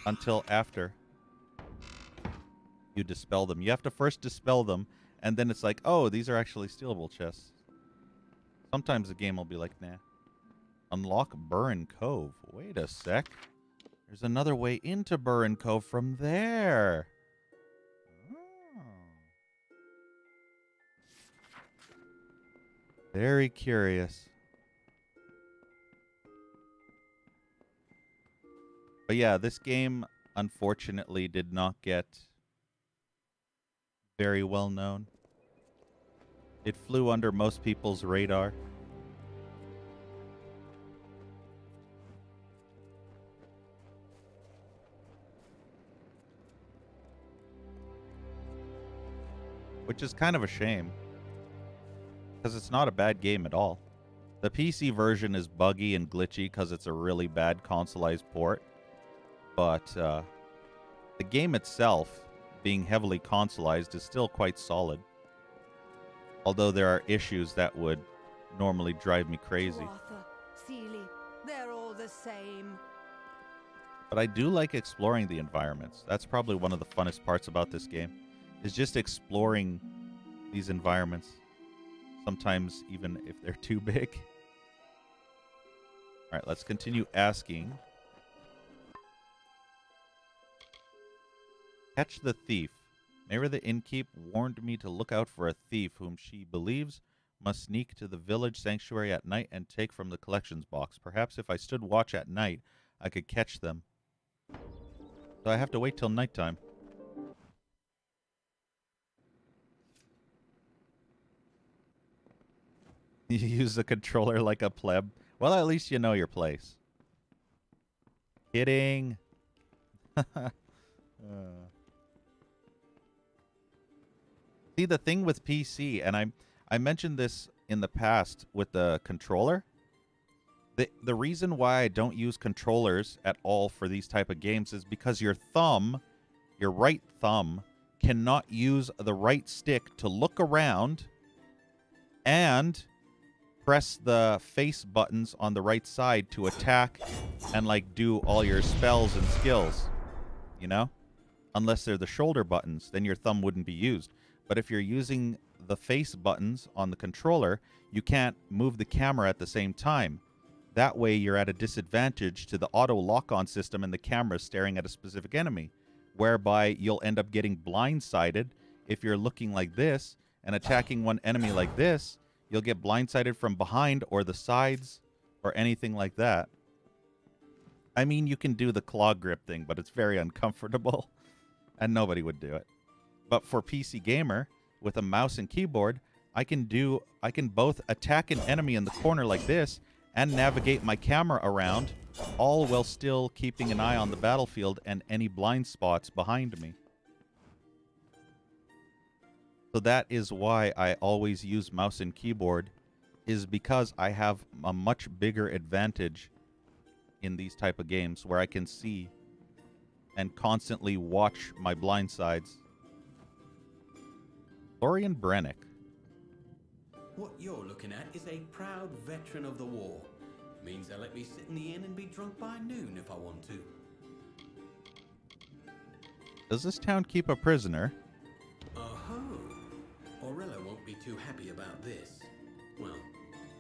until after you dispel them. You have to first dispel them, and then it's like, oh, these are actually stealable chests. Sometimes the game will be like, nah. Unlock Burren Cove. Wait a sec. There's another way into Burren Cove from there. Oh. Very curious. But yeah, this game, unfortunately, did not get very well known. It flew under most people's radar. Which is kind of a shame, because it's not a bad game at all. The PC version is buggy and glitchy because it's a really bad consoleized port. But the game itself, being heavily consoleized, is still quite solid. Although there are issues that would normally drive me crazy. Arthur, Seeley, they're all the same. But I do like exploring the environments. That's probably one of the funnest parts about this game, is just exploring these environments. Sometimes even if they're too big. All right, let's continue asking. Catch the thief. Mayra the innkeep warned me to look out for a thief whom she believes must sneak to the village sanctuary at night and take from the collections box. Perhaps if I stood watch at night, I could catch them. So I have to wait till nighttime. You use the controller like a pleb. Well, at least you know your place. Kidding. See, the thing with PC, and I mentioned this in the past with the controller. The reason why I don't use controllers at all for these type of games is because your thumb, your right thumb, cannot use the right stick to look around and press the face buttons on the right side to attack and like do all your spells and skills, you know? Unless they're the shoulder buttons, then your thumb wouldn't be used. But if you're using the face buttons on the controller, you can't move the camera at the same time. That way you're at a disadvantage to the auto lock-on system and the camera staring at a specific enemy, whereby you'll end up getting blindsided if you're looking like this and attacking one enemy like this. You'll get blindsided from behind or the sides or anything like that. I mean, you can do the claw grip thing, but it's very uncomfortable and nobody would do it. But for PC Gamer, with a mouse and keyboard, I can both attack an enemy in the corner like this and navigate my camera around, all while still keeping an eye on the battlefield and any blind spots behind me. So that is why I always use mouse and keyboard, is because I have a much bigger advantage in these type of games where I can see and constantly watch my blind sides. Florian Brennick. What you're looking at is a proud veteran of the war. Means they'll let me sit in the inn and be drunk by noon if I want to. Does this town keep a prisoner? Oh, Aurella won't be too happy about this. Well,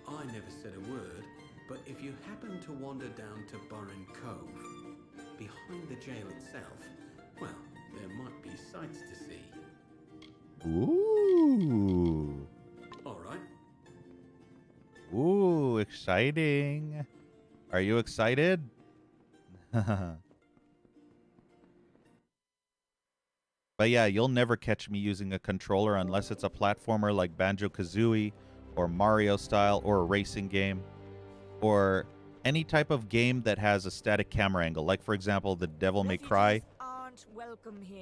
I never said a word, but if you happen to wander down to Burren Cove, behind the jail itself, well, there might be sights to see. Ooh. All right. Ooh, exciting. Are you excited? But yeah, you'll never catch me using a controller unless it's a platformer like Banjo-Kazooie or Mario style or a racing game or any type of game that has a static camera angle. Like, for example, the Devil May Cry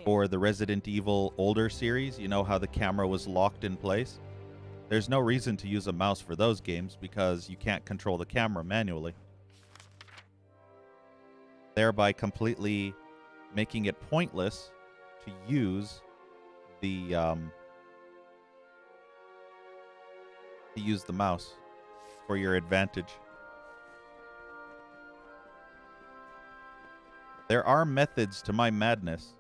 or the Resident Evil older series. You know how the camera was locked in place? there's no reason to use a mouse for those games because you can't control the camera manually, thereby completely making it pointless to use the mouse for your advantage. There are methods to my madness,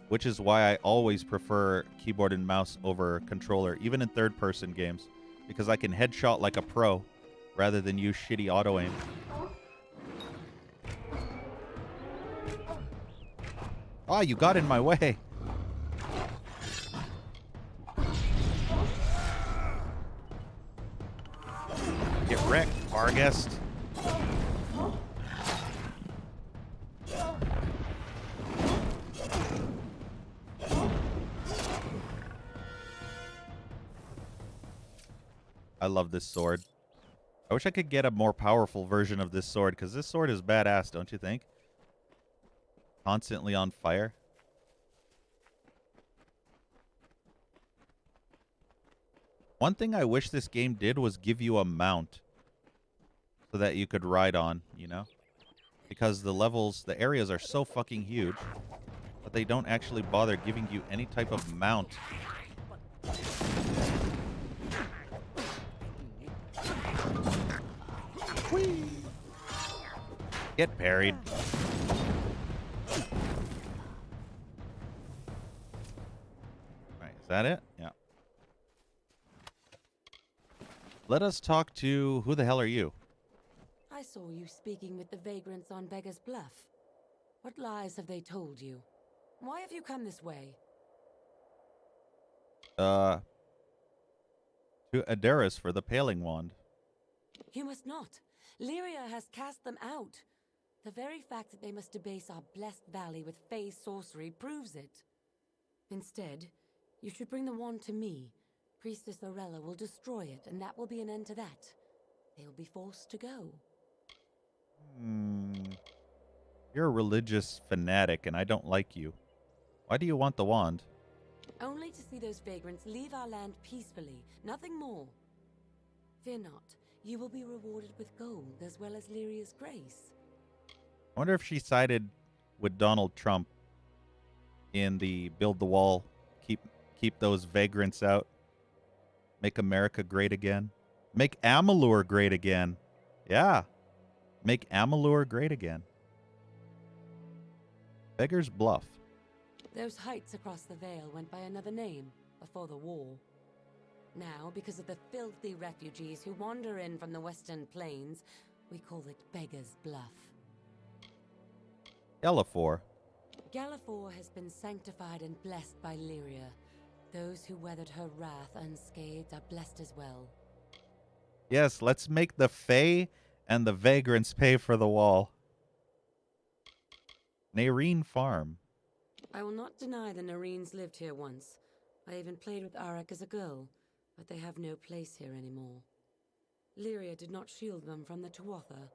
which is why I always prefer keyboard and mouse over controller, even in third-person games, because I can headshot like a pro rather than use shitty auto-aim. Ah, you got in my way. Get wrecked, Vargas. I love this sword. I wish I could get a more powerful version of this sword, because this sword is badass, don't you think? Constantly on fire. One thing I wish this game did was give you a mount so that you could ride on, you know? Because the levels, the areas are so fucking huge, but they don't actually bother giving you any type of mount. Whee! Get parried. Alright, is that it? Yeah. Let us talk to... Who the hell are you? I saw you speaking with the vagrants on Beggar's Bluff. What lies have they told you? Why have you come this way? To Adaris for the Paling Wand. You must not. Lyria has cast them out. The very fact that they must debase our blessed valley with fey sorcery proves it. Instead, you should bring the wand to me. Priestess Orella will destroy it, and that will be an end to that. They will be forced to go. You're a religious fanatic, and I don't like you. Why do you want the wand? Only to see those vagrants leave our land peacefully, nothing more. Fear not, you will be rewarded with gold as well as Lyria's grace. I wonder if she sided with Donald Trump in the build the wall, keep those vagrants out, make America great again, make Amalur great again. Yeah, make Amalur great again. Beggar's Bluff. Those heights across the Vale went by another name before the war. Now, because of the filthy refugees who wander in from the western plains, we call it Beggar's Bluff. Galafor. Galafor has been sanctified and blessed by Lyria. Those who weathered her wrath unscathed are blessed as well. Yes, let's make the Fae and the vagrants pay for the wall. Nareen Farm. I will not deny the Nareens lived here once. I even played with Arak as a girl, but they have no place here anymore. Lyria did not shield them from the Tuatha.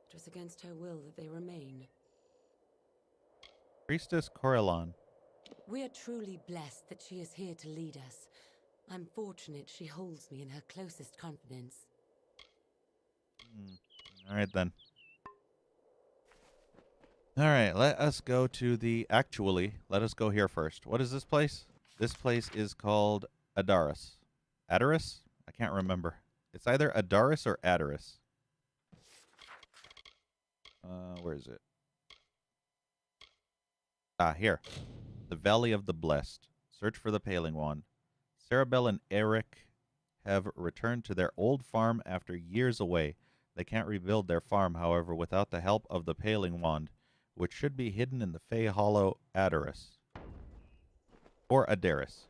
It was against her will that they remain. Priestess Corellon. We are truly blessed that she is here to lead us. I'm fortunate she holds me in her closest confidence. All right, then. All right, let us go to the... Actually, let us go here first. What is this place? This place is called Adaris. Adaris? I can't remember. It's either Adaris or Adaris. Where is it? Ah, here. The Valley of the Blessed. Search for the Paling Wand. Sarabelle and Eric have returned to their old farm after years away. They can't rebuild their farm, however, without the help of the Paling Wand, which should be hidden in the Fey Hollow Adaris. Or Adaris.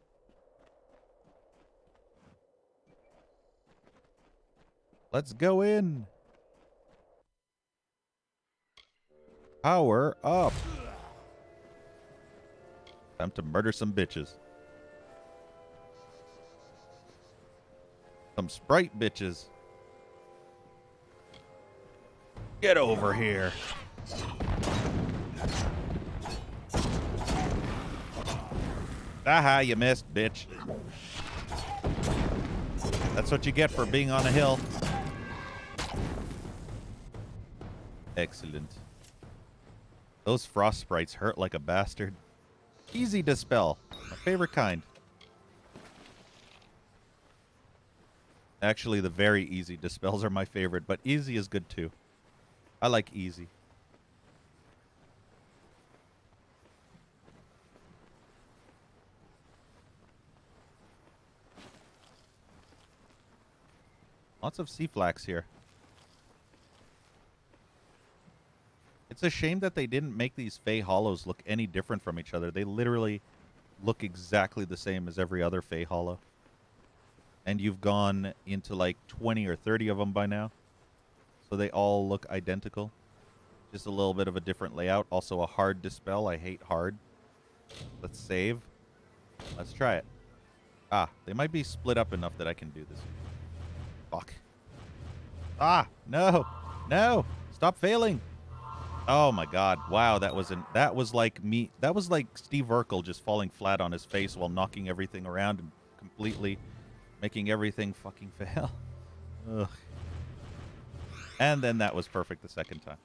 Let's go in. Power up. Time to murder some bitches. Some sprite bitches. Get over here. Aha, you missed, bitch. That's what you get for being on a hill. Excellent. Those frost sprites hurt like a bastard. Easy dispel. My favorite kind. Actually, the very easy dispels are my favorite, but easy is good too. I like easy. Lots of sea flax here. It's a shame that they didn't make these Fey Hollows look any different from each other. They literally look exactly the same as every other Fey Hollow. And you've gone into like 20 or 30 of them by now. So they all look identical. Just a little bit of a different layout. Also a hard dispel. I hate hard. Let's save. Let's try it. Ah, they might be split up enough that I can do this. Fuck. Ah, no. No. Stop failing. Oh my god. Wow, that was like me. That was like Steve Urkel just falling flat on his face while knocking everything around and completely making everything fucking fail. Ugh. And then that was perfect the second time.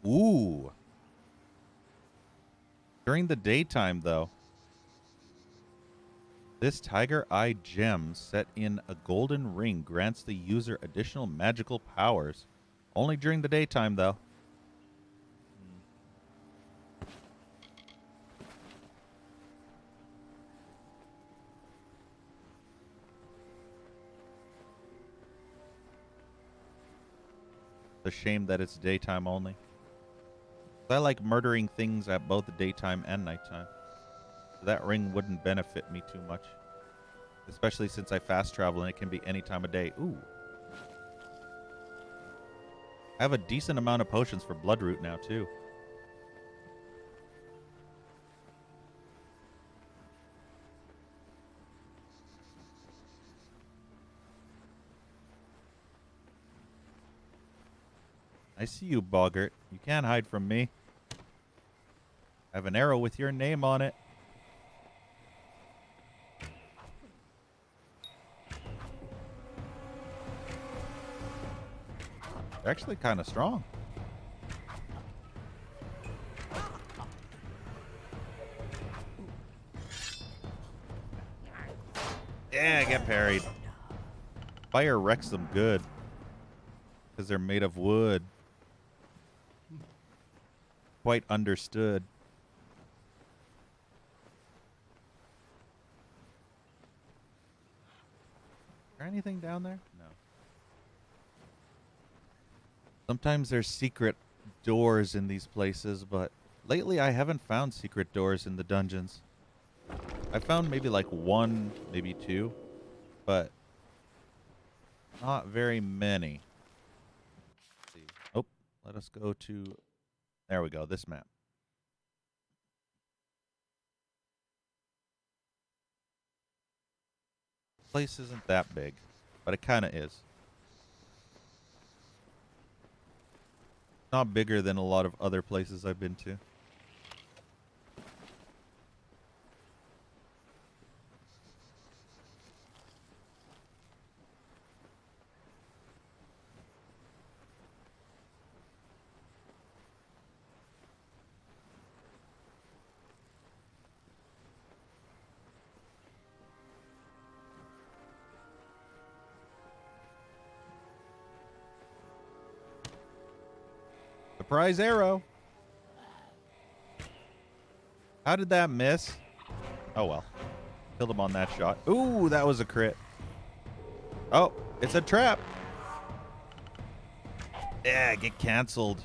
Ooh. During the daytime, though, this Tiger Eye gem set in a golden ring grants the user additional magical powers. Only during the daytime, though. It's a shame that it's daytime only. I like murdering things at both daytime and nighttime. So that ring wouldn't benefit me too much. Especially since I fast travel and it can be any time of day. Ooh. I have a decent amount of potions for Bloodroot now, too. I see you, Boggart. You can't hide from me. I have an arrow with your name on it. They're actually kind of strong. Yeah, get parried. Fire wrecks them good. Because they're made of wood. Quite understood. Is there anything down there? No. Sometimes there's secret doors in these places, but lately I haven't found secret doors in the dungeons. I found maybe like one, maybe two, but not very many. Let's see. Oh, let us go to... There we go, this map. This place isn't that big, but it kind of is. Not bigger than a lot of other places I've been to. Surprise arrow. How did that miss? Oh, well. Killed him on that shot. Ooh, that was a crit. Oh, it's a trap. Yeah, get canceled.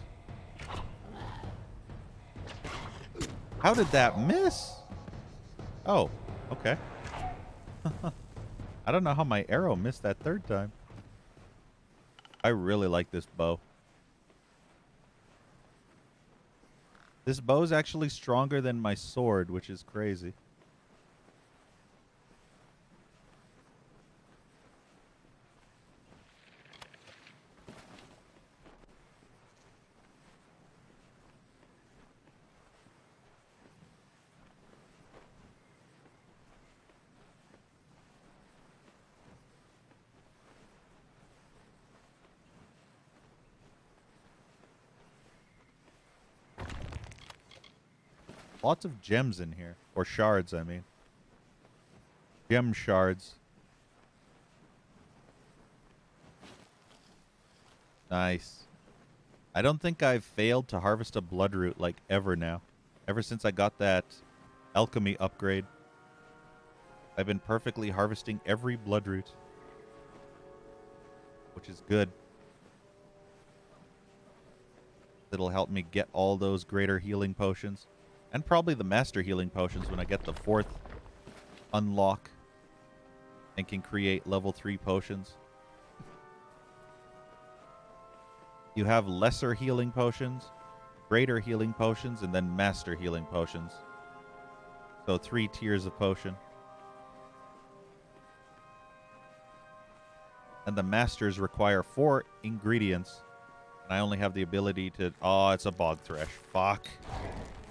How did that miss? Oh, okay. I don't know how my arrow missed that third time. I really like this bow. This bow is actually stronger than my sword, which is crazy. Lots of gems in here. Or shards, I mean. Gem shards. Nice. I don't think I've failed to harvest a bloodroot like ever now. Ever since I got that alchemy upgrade. I've been perfectly harvesting every bloodroot. Which is good. It'll help me get all those greater healing potions. And probably the master healing potions when I get the 4th unlock. And can create level 3 potions. You have lesser healing potions, greater healing potions, and then master healing potions. So 3 tiers of potion. And the masters require 4 ingredients. And I only have the ability to... Oh, it's a bog thresh. Fuck.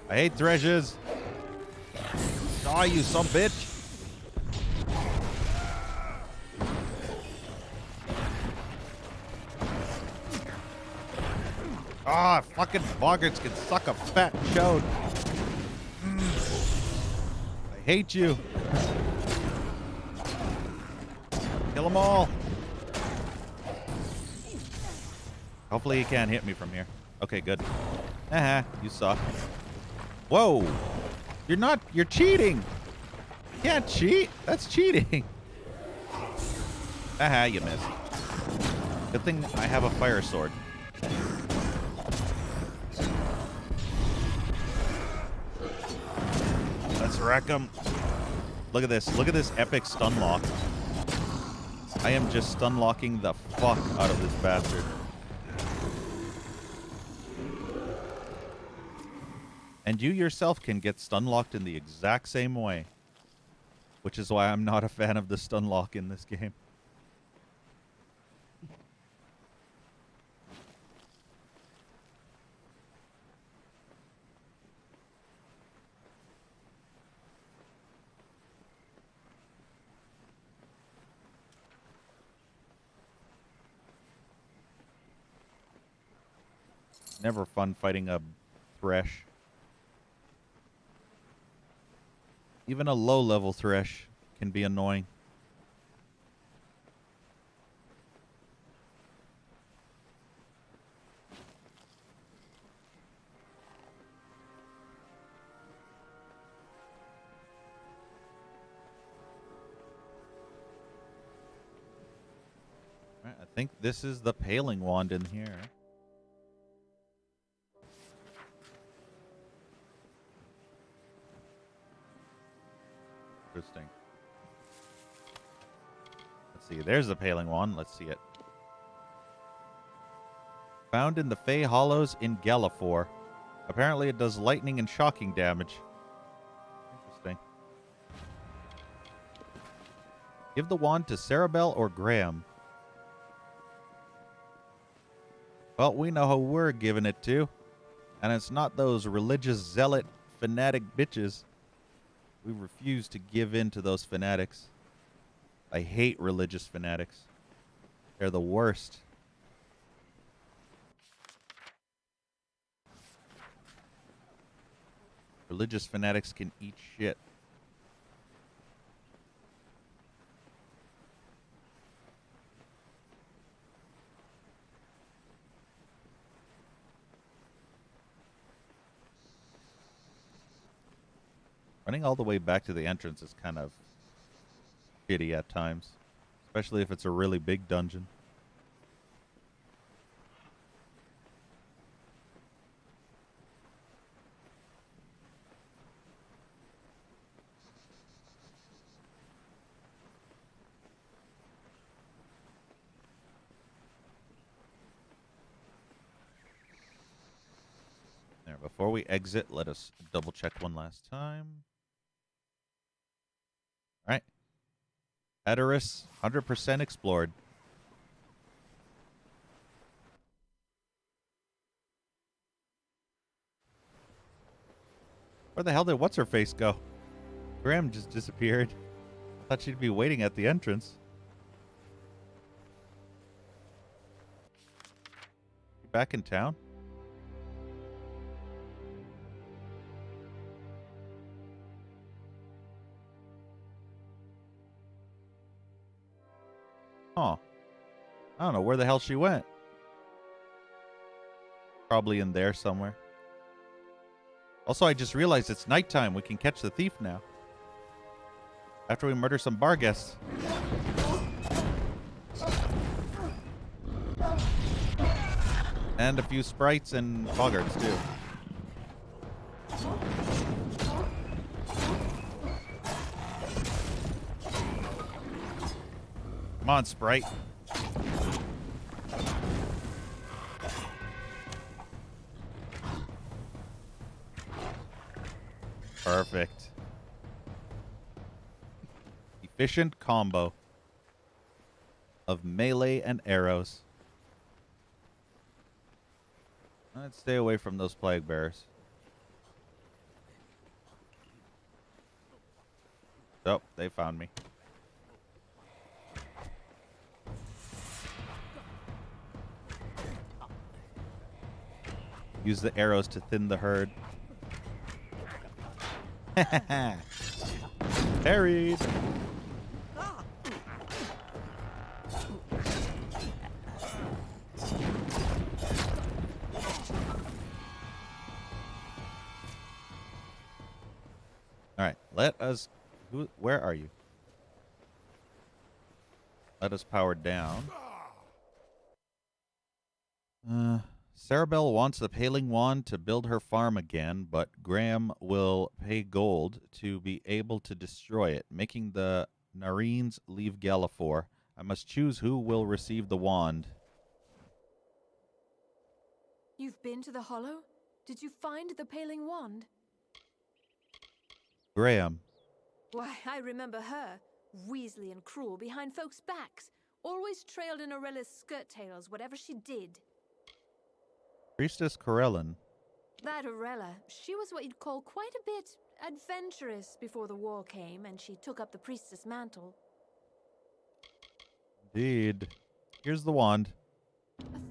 I hate threshes. Oh, you some bitch. Ah, fucking boggarts can suck a fat chode. I hate you. Kill them all. Hopefully he can't hit me from here. Okay, good. Haha, you suck. Whoa. You're cheating. You can't cheat. That's cheating. Haha, you missed. Good thing I have a fire sword. Let's wreck him. Look at this. Look at this epic stun lock. I am just stun locking the fuck out of this bastard. And you yourself can get stun locked in the exact same way. Which is why I'm not a fan of the stun lock in this game. Never fun fighting a thresh. Even a low-level thresh can be annoying. All right, I think this is the paling wand in here. Interesting. Let's see. There's the paling wand. Let's see it. Found in the Fey Hollows in Galafor. Apparently it does lightning and shocking damage. Interesting. Give the wand to Sarabelle or Graham. Well, we know who we're giving it to. And it's not those religious zealot fanatic bitches. We refuse to give in to those fanatics. I hate religious fanatics. They're the worst. Religious fanatics can eat shit. Running all the way back to the entrance is kind of shitty at times. Especially if it's a really big dungeon. There, before we exit, let us double check one last time. All right. Edoris, 100% explored. Where the hell did What's-Her-Face go? Graham just disappeared. Thought she'd be waiting at the entrance. You back in town? I don't know where the hell she went. Probably in there somewhere. Also, I just realized it's nighttime. We can catch the thief now. After we murder some bar guests. And a few sprites and boggarts, too. Come on, Sprite. Perfect. Efficient combo of melee and arrows. Let's stay away from those plague bearers. Oh, they found me. Use the arrows to thin the herd. Buried. All right, let us. Where are you? Let us power down. Sarabelle wants the paling wand to build her farm again, but Graham will pay gold to be able to destroy it, making the Narines leave Galafor. I must choose who will receive the wand. You've been to the Hollow? Did you find the paling wand? Graham. Why, I remember her, weaselly and cruel, behind folks' backs. Always trailed in Aurella's skirt tails, whatever she did. Priestess Corellin. That Aurelia, she was what you'd call quite a bit adventurous before the war came and she took up the priestess mantle. Indeed. Here's the wand.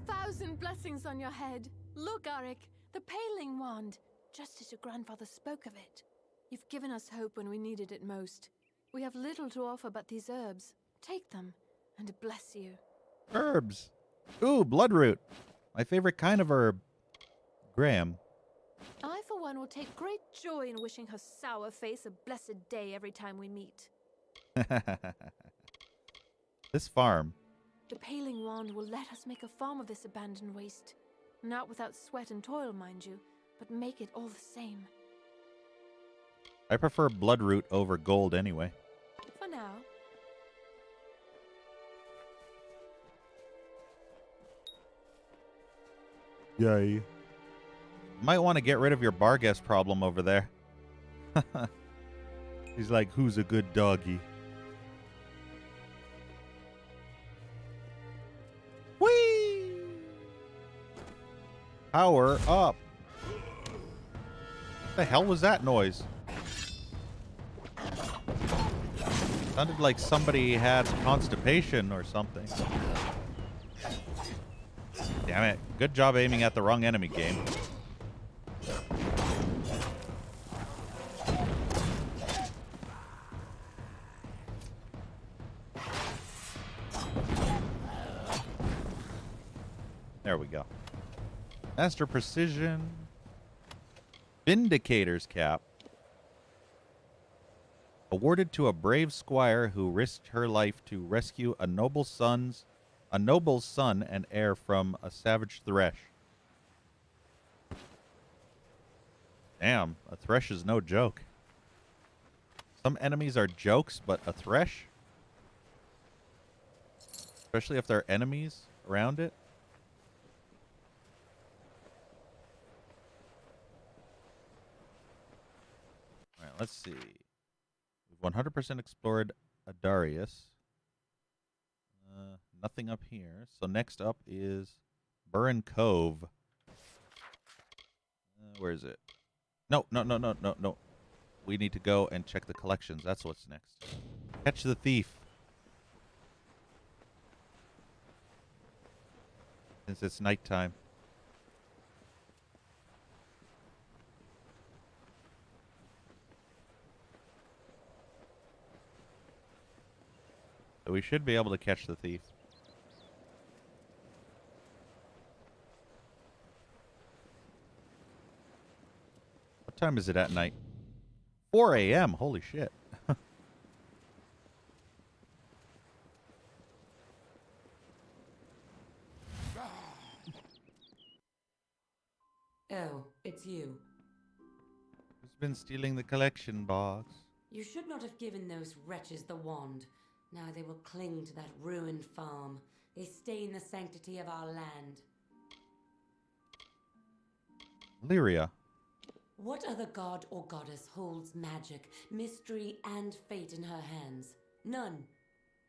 1,000 blessings on your head. Look, Arik, the paling wand, just as your grandfather spoke of it. You've given us hope when we needed it most. We have little to offer but these herbs. Take them, and bless you. Herbs. Ooh, bloodroot. My favorite kind of herb. Graham. I, for one, will take great joy in wishing her sour face a blessed day every time we meet. This farm. The paling wand will let us make a farm of this abandoned waste. Not without sweat and toil, mind you, but make it all the same. I prefer bloodroot over gold anyway. For now. Yay. Might want to get rid of your bar guest problem over there. He's like, who's a good doggy? Whee! Power up. What the hell was that noise? Sounded like somebody had constipation or something. Damn it. Good job aiming at the wrong enemy, game. There we go. Master Precision. Vindicator's Cap. Awarded to a brave squire who risked her life to rescue a noble son and heir from a savage thresh. Damn, a thresh is no joke. Some enemies are jokes, but a thresh? Especially if there are enemies around it. Alright, let's see. We've 100% explored Adarius. Nothing up here. So next up is Burren Cove. Where is it? No. We need to go and check the collections. That's what's next. Catch the thief. Since it's nighttime. So we should be able to catch the thief. What time is it at night? 4 a.m. Holy shit. Oh, it's you. Who's been stealing the collection box? You should not have given those wretches the wand. Now they will cling to that ruined farm. They stain the sanctity of our land. Lyria. What other god or goddess holds magic, mystery, and fate in her hands? None.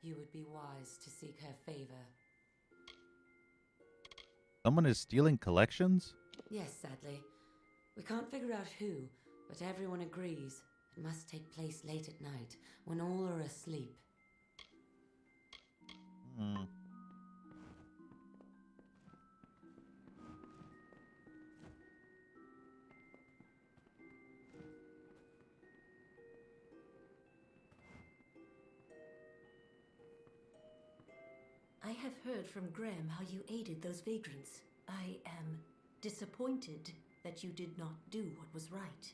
You would be wise to seek her favor. Someone is stealing collections? Yes, sadly. We can't figure out who, but everyone agrees it must take place late at night, when all are asleep. I have heard from Graham how you aided those vagrants. I am disappointed that you did not do what was right.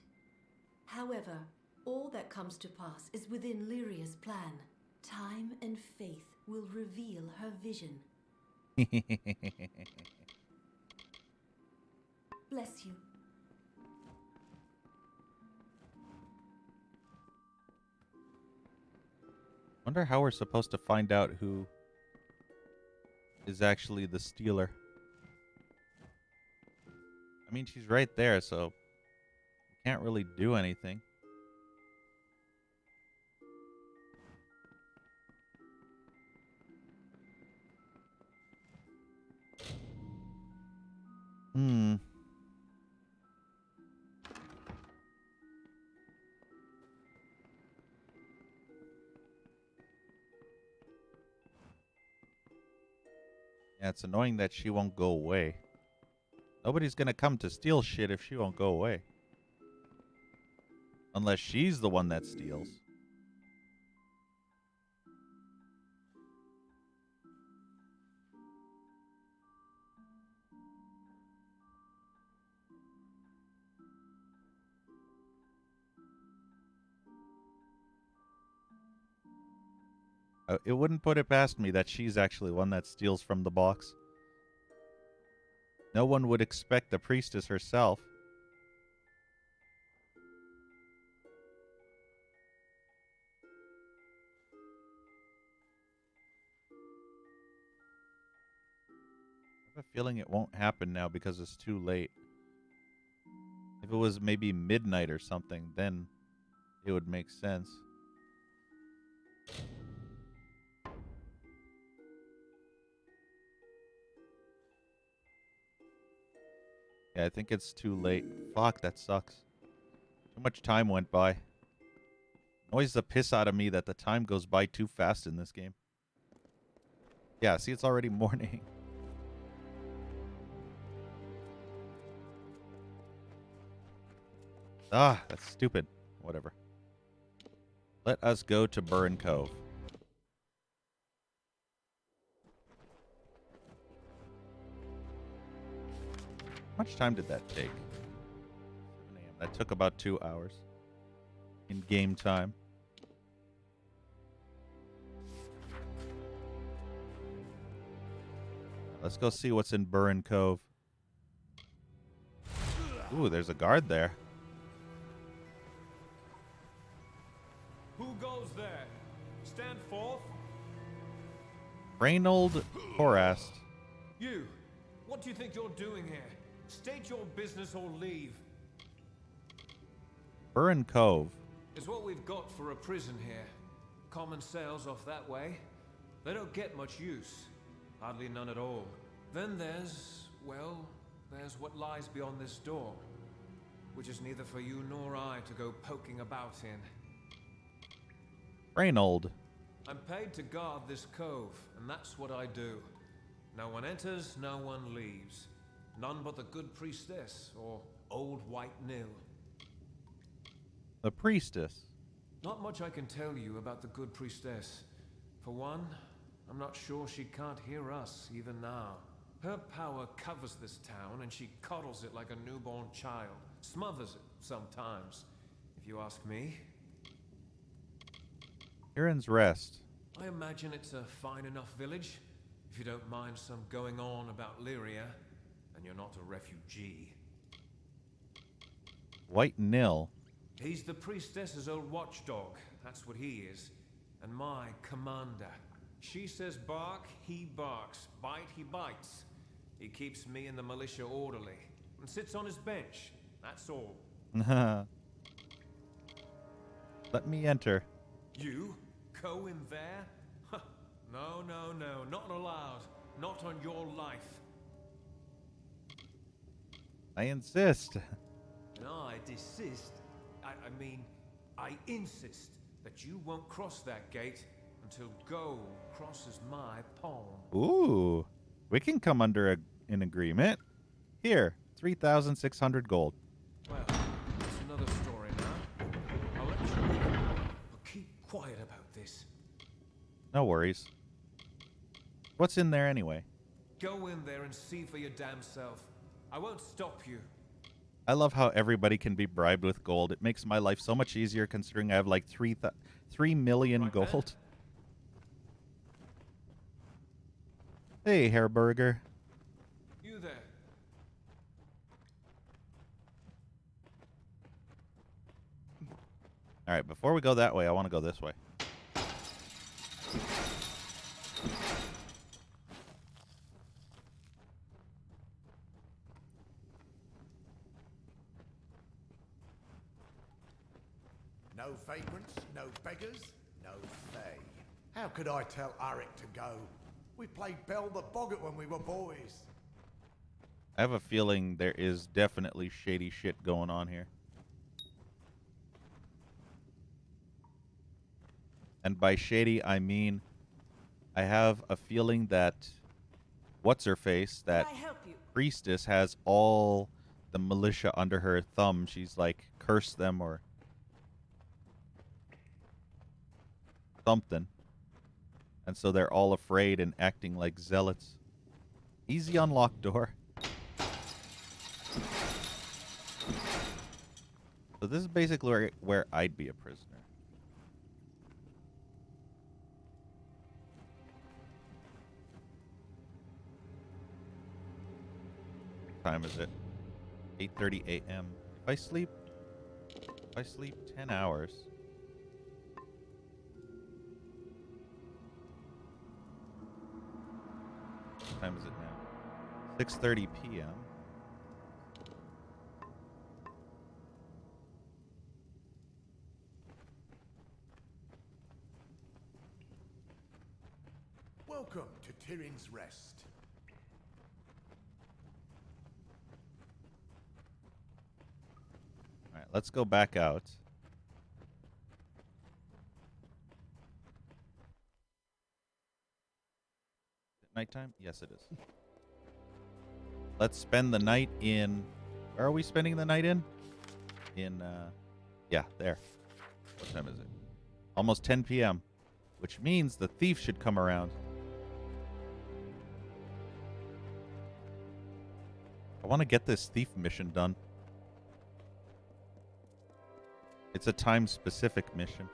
However, all that comes to pass is within Lyria's plan. Time and faith will reveal her vision. Bless you. Wonder how we're supposed to find out who is actually the stealer. I mean, she's right there, so we can't really do anything. Yeah, it's annoying that she won't go away. Nobody's gonna come to steal shit if she won't go away. Unless she's the one that steals. It wouldn't put it past me that she's actually one that steals from the box. No one would expect the priestess herself. I have a feeling it won't happen now because it's too late. If it was maybe midnight or something, then it would make sense. Yeah, I think it's too late. Fuck, that sucks. Too much time went by. Annoys the piss out of me that the time goes by too fast in this game. Yeah, see, it's already morning. Ah, that's stupid. Whatever. Let us go to Burn Cove. How much time did that take? 7 a.m. That took about 2 hours. In game time. Let's go see what's in Burn Cove. Ooh, there's a guard there. Who goes there? Stand forth. Reynold Horast. You, what do you think you're doing here? State your business or leave. Burn Cove. Is what we've got for a prison here. Common cells off that way. They don't get much use. Hardly none at all. Then there's, well, there's what lies beyond this door. Which is neither for you nor I to go poking about in. Reynold. I'm paid to guard this cove, and that's what I do. No one enters, no one leaves. None but the good priestess, or old white Nil. The priestess. Not much I can tell you about the good priestess. For one, I'm not sure she can't hear us even now. Her power covers this town, and she coddles it like a newborn child. Smothers it, sometimes, if you ask me. Tyrion's Rest. I imagine it's a fine enough village, if you don't mind some going on about Lyria, and you're not a refugee. White Nil. He's the priestess's old watchdog, that's what he is, and my commander. She says bark, he barks, bite, he bites. He keeps me and the militia orderly, and sits on his bench, that's all. Let me enter. You? Go in there? No, no, no, not allowed. Not on your life. I insist. And I desist. I mean, I insist that you won't cross that gate until gold crosses my palm. Ooh. We can come under an agreement. Here, 3,600 gold. Well, that's another story now. I'll let you know. But keep quiet about this. No worries. What's in there anyway? Go in there and see for your damn self. I won't stop you. I love how everybody can be bribed with gold. It makes my life so much easier considering I have like 3 million gold. Hey, Hairburger. You there. All right, before we go that way, I want to go this way. No vagrants, no beggars, no fae. How could I tell Arik to go? We played Bell the Boggart when we were boys. I have a feeling there is definitely shady shit going on here. And by shady, I mean I have a feeling that what's-her-face, that priestess, has all the militia under her thumb. She's like cursed them or something. And so they're all afraid and acting like zealots. Easy unlock door. So this is basically where I'd be a prisoner. What time is it? 8:30 a.m. If I sleep 10 hours. What time is it now? 6:30 p.m. Welcome to Tyrion's Rest. All right, let's go back out. Nighttime? Yes, it is. Let's spend the night in... Where are we spending the night in? Yeah, there. What time is it? Almost 10 p.m., which means the thief should come around. I want to get this thief mission done. It's a time-specific mission.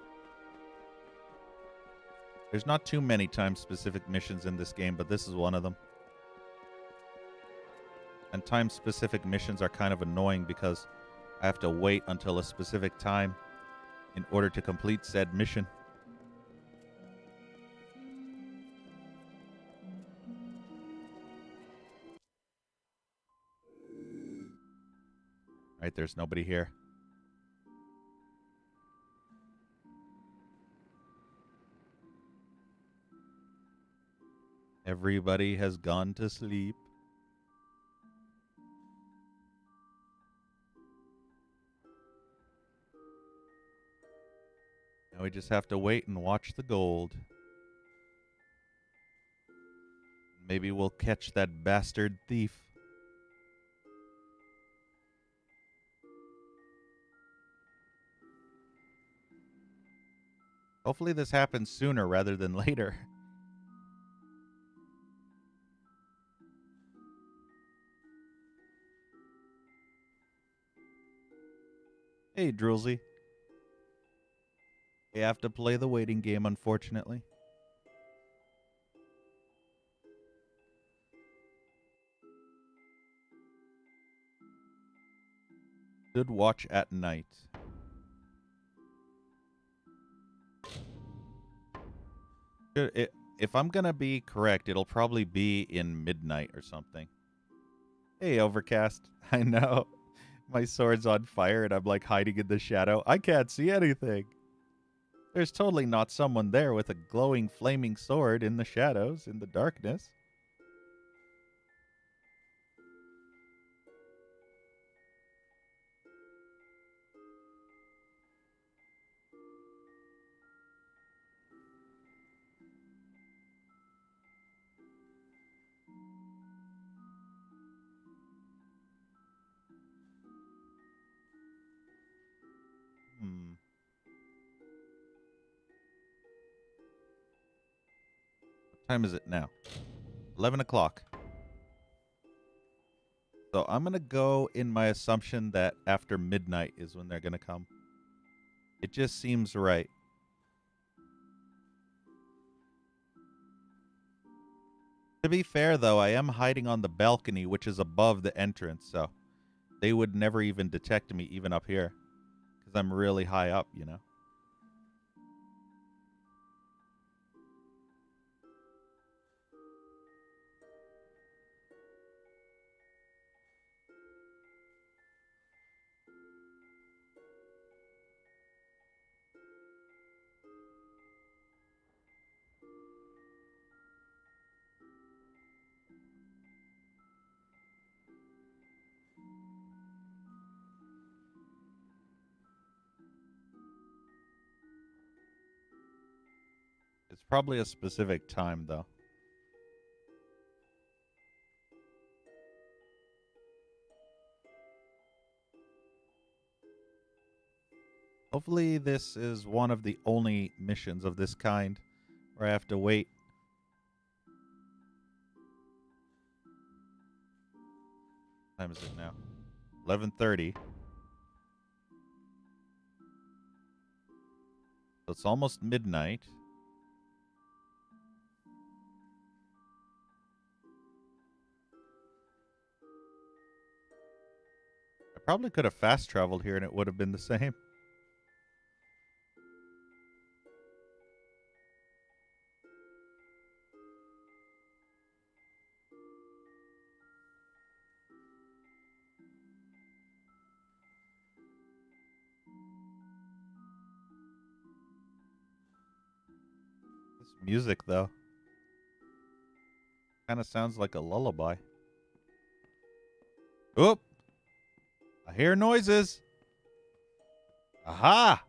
There's not too many time-specific missions in this game, but this is one of them. And time-specific missions are kind of annoying because I have to wait until a specific time in order to complete said mission. Right, there's nobody here. Everybody has gone to sleep. Now we just have to wait and watch the gold. Maybe we'll catch that bastard thief. Hopefully this happens sooner rather than later. Hey, Drulzy. You have to play the waiting game, unfortunately. Should watch at night. If I'm gonna be correct, it'll probably be in midnight or something. Hey, Overcast. I know. My sword's on fire and I'm like hiding in the shadow. I can't see anything. There's totally not someone there with a glowing, flaming sword in the shadows, in the darkness. What time is it now? 11 o'clock. So I'm going to go in my assumption that after midnight is when they're going to come. It just seems right. To be fair, though, I am hiding on the balcony, which is above the entrance, so they would never even detect me, even up here, because I'm really high up, you know? It's probably a specific time, though. Hopefully this is one of the only missions of this kind where I have to wait. What time is it now? 11:30. So it's almost midnight. I probably could have fast traveled here and it would have been the same. This music, though, kind of sounds like a lullaby. Oop! I hear noises. Aha!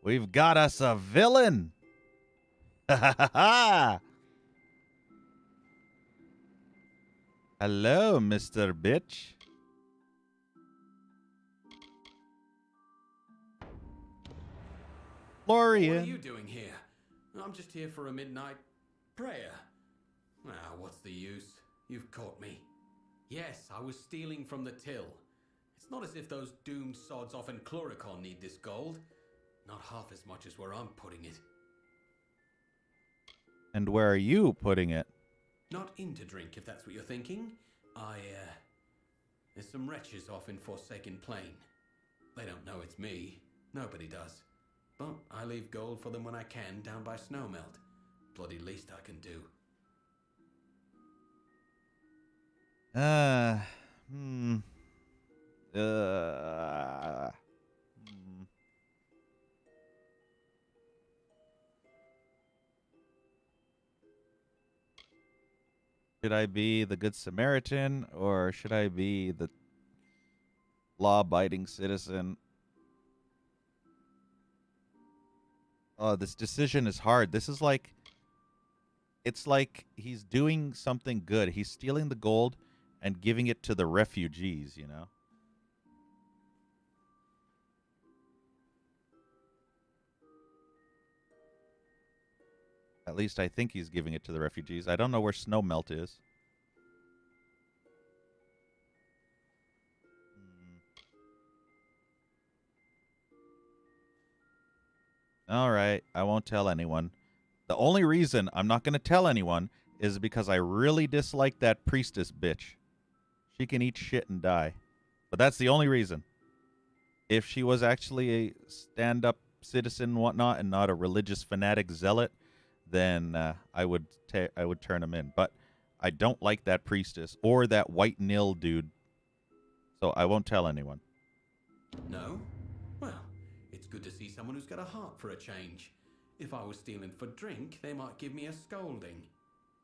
We've got us a villain. Ha ha ha ha! Hello, Mr. Bitch. Florian. What are you doing here? I'm just here for a midnight prayer. Ah, what's the use? You've caught me. Yes, I was stealing from the till. It's not as if those doomed sods off in Chloricon need this gold. Not half as much as where I'm putting it. And where are you putting it? Not in to drink, if that's what you're thinking. There's some wretches off in Forsaken Plain. They don't know it's me. Nobody does. But I leave gold for them when I can down by Snowmelt. Bloody least I can do. Should I be the Good Samaritan or should I be the law-abiding citizen? Oh, this decision is hard. This is like... It's like he's doing something good. He's stealing the gold and giving it to the refugees, you know? At least I think he's giving it to the refugees. I don't know where Snowmelt is. All right, I won't tell anyone. The only reason I'm not going to tell anyone is because I really dislike that priestess bitch. She can eat shit and die. But that's the only reason. If she was actually a stand-up citizen and whatnot and not a religious fanatic zealot, then I would turn him in. But I don't like that priestess or that white nil dude. So I won't tell anyone. No? Well, it's good to see someone who's got a heart for a change. If I was stealing for drink, they might give me a scolding.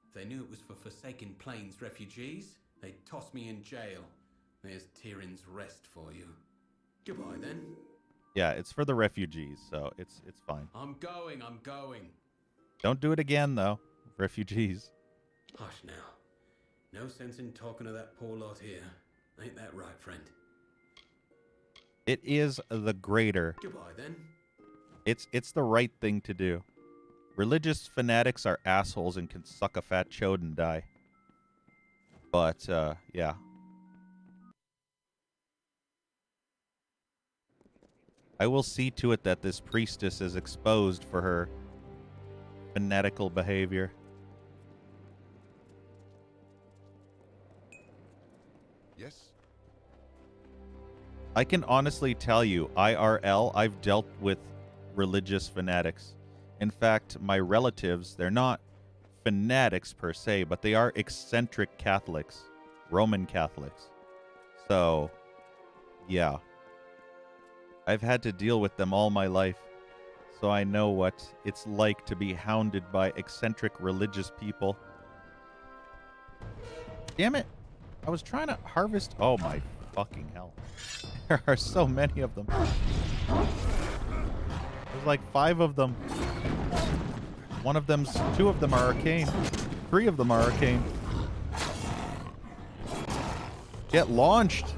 If they knew it was for Forsaken Plains refugees, they'd toss me in jail. There's Tyrion's Rest for you. Goodbye, then. Yeah, it's for the refugees, so it's fine. I'm going. Don't do it again, though. Refugees. Hush now. No sense in talking to that poor lot here. Ain't that right, friend? It is the greater. Goodbye, then. It's the right thing to do. Religious fanatics are assholes and can suck a fat chode and die. But, yeah. I will see to it that this priestess is exposed for her fanatical behavior. Yes? I can honestly tell you, IRL, I've dealt with religious fanatics. In fact, my relatives, they're not fanatics per se, but they are eccentric Catholics, Roman Catholics. So, yeah. I've had to deal with them all my life, so I know what it's like to be hounded by eccentric religious people. Damn it! I was trying to harvest... Oh my fucking hell. There are so many of them. There's like 5 of them. Two of them are arcane. 3 of them are arcane. Get launched!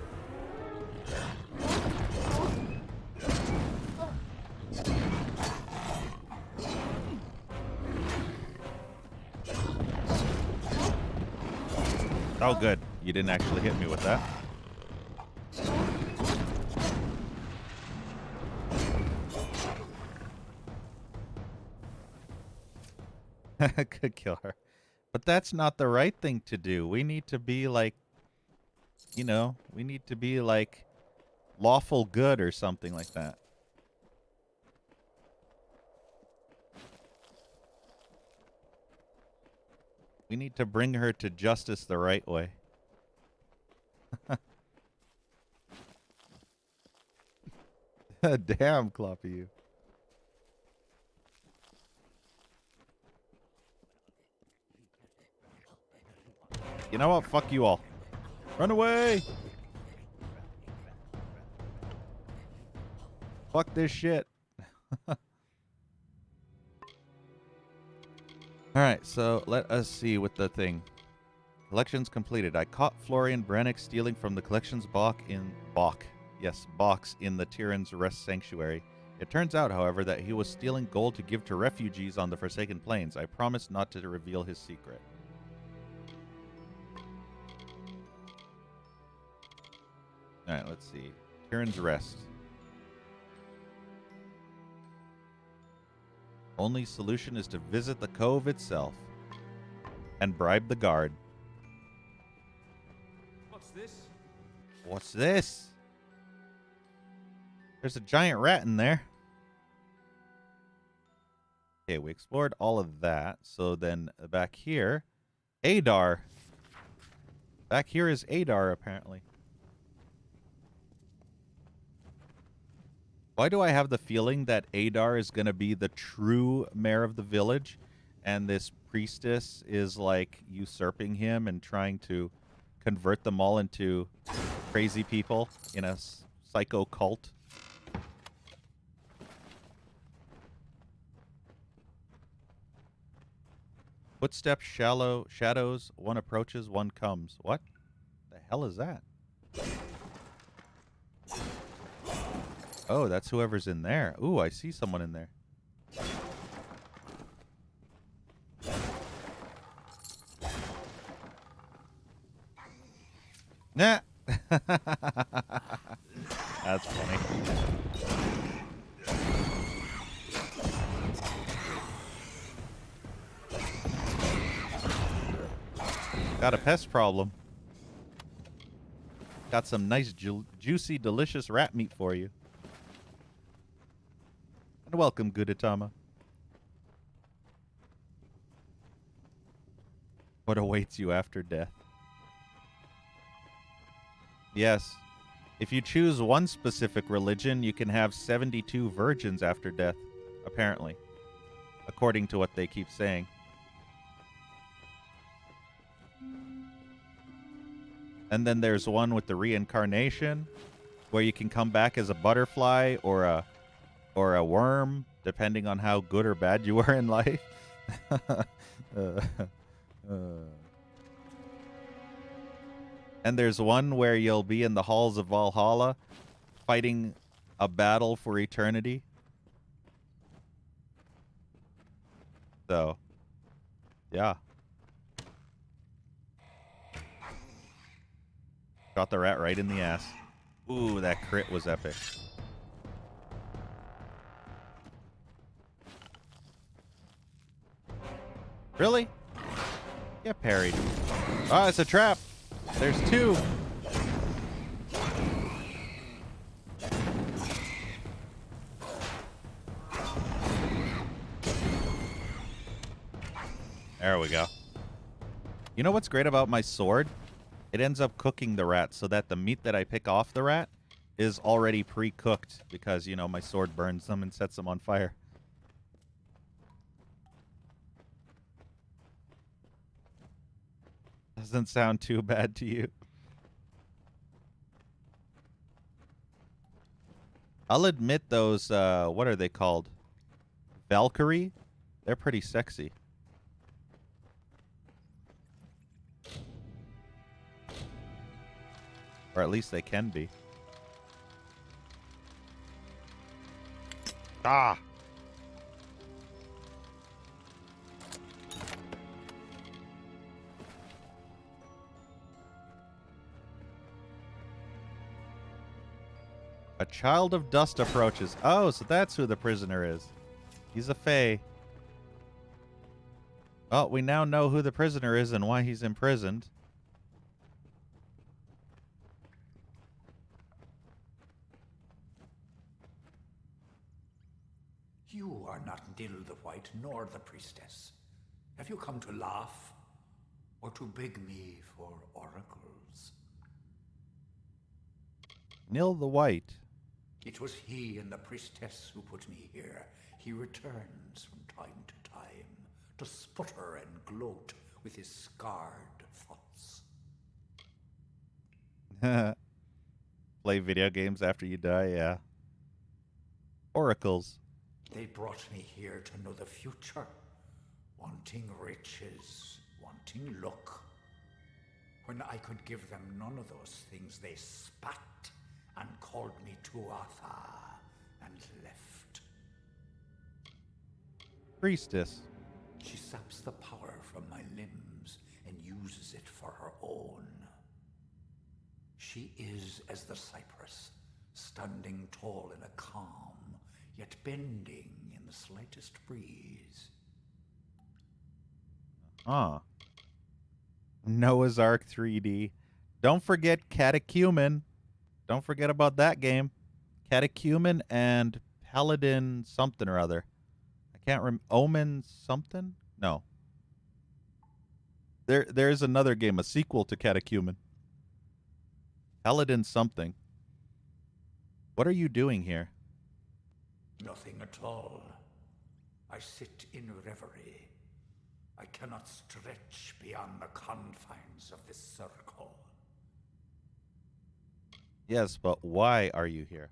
Oh, good. You didn't actually hit me with that. Could kill her. But that's not the right thing to do. We need to be like, we need to be like lawful good or something like that. We need to bring her to justice the right way. Damn, Kloppy, you. You know what? Fuck you all. Run away! Fuck this shit. Alright, so let us see with the thing. Collections completed. I caught Florian Brannick stealing from the collections box in the Tyrion's Rest Sanctuary. It turns out, however, that he was stealing gold to give to refugees on the Forsaken Plains. I promised not to reveal his secret. Alright, let's see. Tyrion's Rest. Only solution is to visit the cove itself and bribe the guard. What's this? What's this? There's a giant rat in there. Okay, we explored all of that. So then back here, Adar. Back here is Adar, apparently. Why do I have the feeling that Adar is going to be the true mayor of the village, and this priestess is like usurping him and trying to convert them all into crazy people in a psycho cult? Footsteps, shallow shadows, one approaches, one comes. What the hell is that? Oh, that's whoever's in there. Ooh, I see someone in there. Nah. That's funny. Got a pest problem. Got some nice, juicy, delicious rat meat for you. And welcome, Gudetama. What awaits you after death? Yes. If you choose one specific religion, you can have 72 virgins after death, apparently. According to what they keep saying. And then there's one with the reincarnation, where you can come back as a butterfly or a worm, depending on how good or bad you were in life. And there's one where you'll be in the halls of Valhalla, fighting a battle for eternity. So, yeah. Shot the rat right in the ass. Ooh, that crit was epic. Really? Get parried. Ah, it's a trap. There's two. There we go. You know what's great about my sword? It ends up cooking the rat so that the meat that I pick off the rat is already pre-cooked because, you know, my sword burns them and sets them on fire. Doesn't sound too bad to you. I'll admit those, what are they called? Valkyrie? They're pretty sexy. Or at least they can be. Ah! A child of dust approaches. Oh, so that's who the prisoner is. He's a fae. Well, we now know who the prisoner is and why he's imprisoned. You are not Nil the White, nor the priestess. Have you come to laugh, or to beg me for oracles? Nil the White. It was he and the priestess who put me here. He returns from time to time to sputter and gloat with his scarred thoughts. Play video games after you die, yeah. Oracles. They brought me here to know the future, wanting riches, wanting luck. When I could give them none of those things, they spat and called me Tuatha and left. Priestess. She saps the power from my limbs and uses it for her own. She is as the cypress, standing tall in a calm, yet bending in the slightest breeze. Ah. Noah's Ark 3D. Don't forget Catechumen. Don't forget about that game. Catechumen and Paladin something or other. I can't remember. Omen something? No. There's another game, a sequel to Catechumen. Paladin something. What are you doing here? Nothing at all. I sit in reverie. I cannot stretch beyond the confines of this circle. Yes, but why are you here?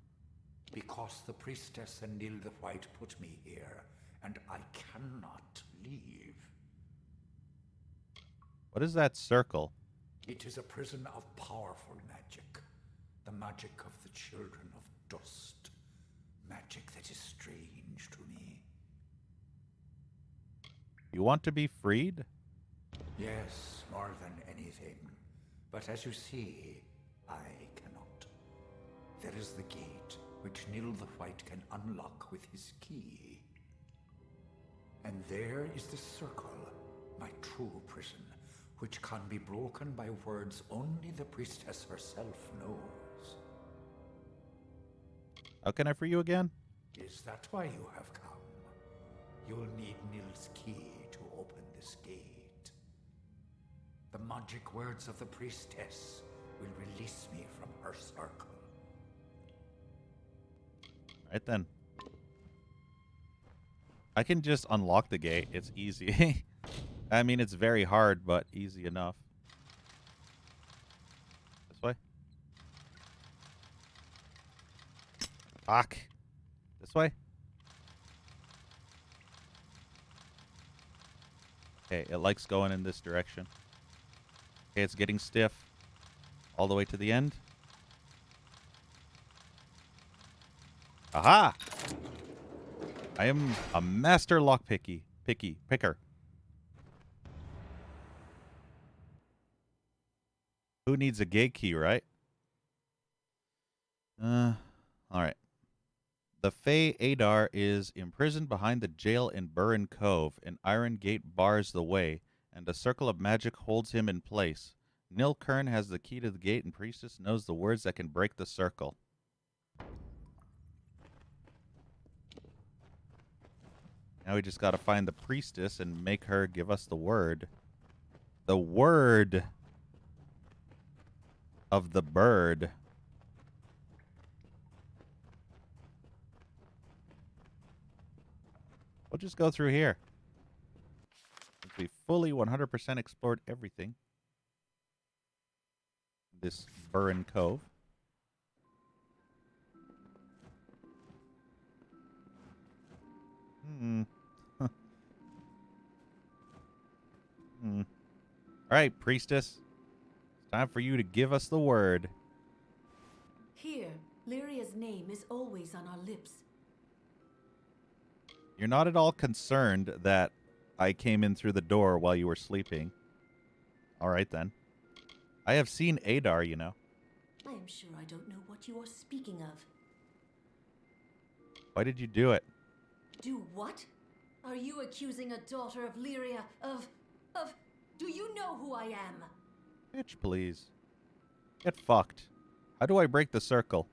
Because the priestess and Nil the White put me here, and I cannot leave. What is that circle? It is a prison of powerful magic. The magic of the children of dust. Magic that is strange to me. You want to be freed? Yes, more than anything. But as you see, I cannot. There is the gate, which Nil the White can unlock with his key. And there is the circle, my true prison, which can be broken by words only the priestess herself knows. How can I free you again? Is that why you have come? You'll need Nil's key to open this gate. The magic words of the priestess will release me from her circle. Right then. I can just unlock the gate. It's easy. I mean, it's very hard, but easy enough. This way. Fuck. This way. Okay, it likes going in this direction. Okay, it's getting stiff. All the way to the end. Aha! I am a master picker. Who needs a gate key, right? Alright. The Fae Adar is imprisoned behind the jail in Burren Cove. An iron gate bars the way, and a circle of magic holds him in place. Nil Kern has the key to the gate, and Priestess knows the words that can break the circle. Now we just gotta find the Priestess and make her give us the word. The word of the bird. We'll just go through here. Since we fully 100% explored everything. This Burren Cove. All right, Priestess. It's time for you to give us the word. Here, Lyria's name is always on our lips. You're not at all concerned that I came in through the door while you were sleeping. All right, then. I have seen Adar, you know. I am sure I don't know what you are speaking of. Why did you do it? Do what? Are you accusing a daughter of Lyria of... Do you know who I am? Bitch, please. Get fucked. How do I break the circle?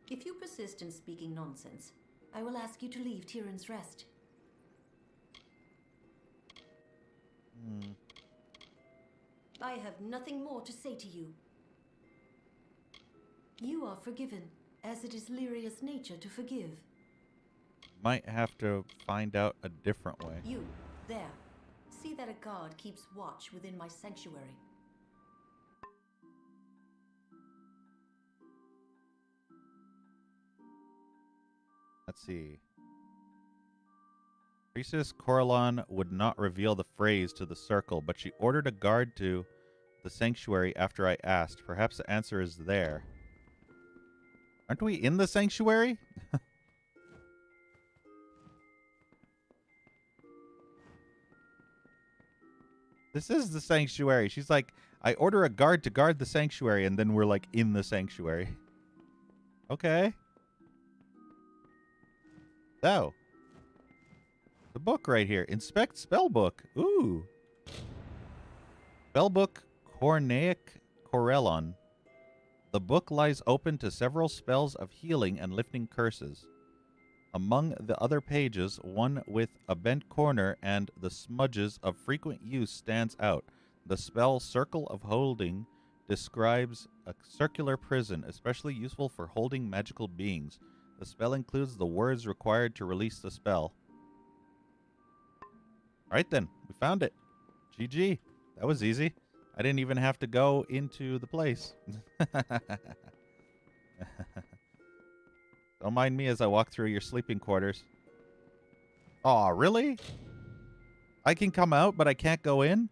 If you persist in speaking nonsense, I will ask you to leave Tyrion's Rest. I have nothing more to say to you. You are forgiven, as it is Lyria's nature to forgive. Might have to find out a different way. You, there. See that a guard keeps watch within my sanctuary. Let's see. Priestess Coralon would not reveal the phrase to the circle, but she ordered a guard to the sanctuary after I asked. Perhaps the answer is there. Aren't we in the sanctuary? This is the sanctuary. She's like, I order a guard to guard the sanctuary, and then we're like in the sanctuary. Okay. So, the book right here. Inspect spellbook. Ooh. Spellbook Cornaic Corellon. The book lies open to several spells of healing and lifting curses. Among the other pages, one with a bent corner and the smudges of frequent use stands out. The spell Circle of Holding describes a circular prison, especially useful for holding magical beings. The spell includes the words required to release the spell. Alright then, we found it. GG. That was easy. I didn't even have to go into the place. Don't mind me as I walk through your sleeping quarters. Aw, really? I can come out, but I can't go in?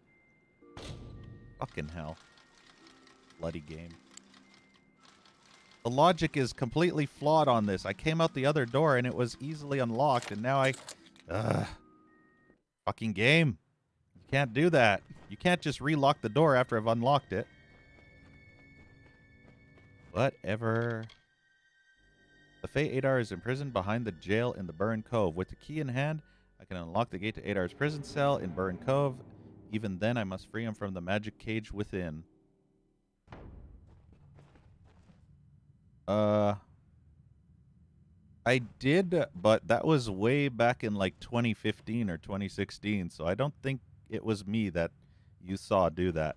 Fucking hell. Bloody game. The logic is completely flawed on this. I came out the other door and it was easily unlocked, and now I... Ugh. Fucking game. You can't do that. You can't just relock the door after I've unlocked it. Whatever. The Fae Adar is imprisoned behind the jail in the Burren Cove. With the key in hand, I can unlock the gate to Adar's prison cell in Burren Cove. Even then, I must free him from the magic cage within. I did, but that was way back in like 2015 or 2016, so I don't think it was me that you saw do that.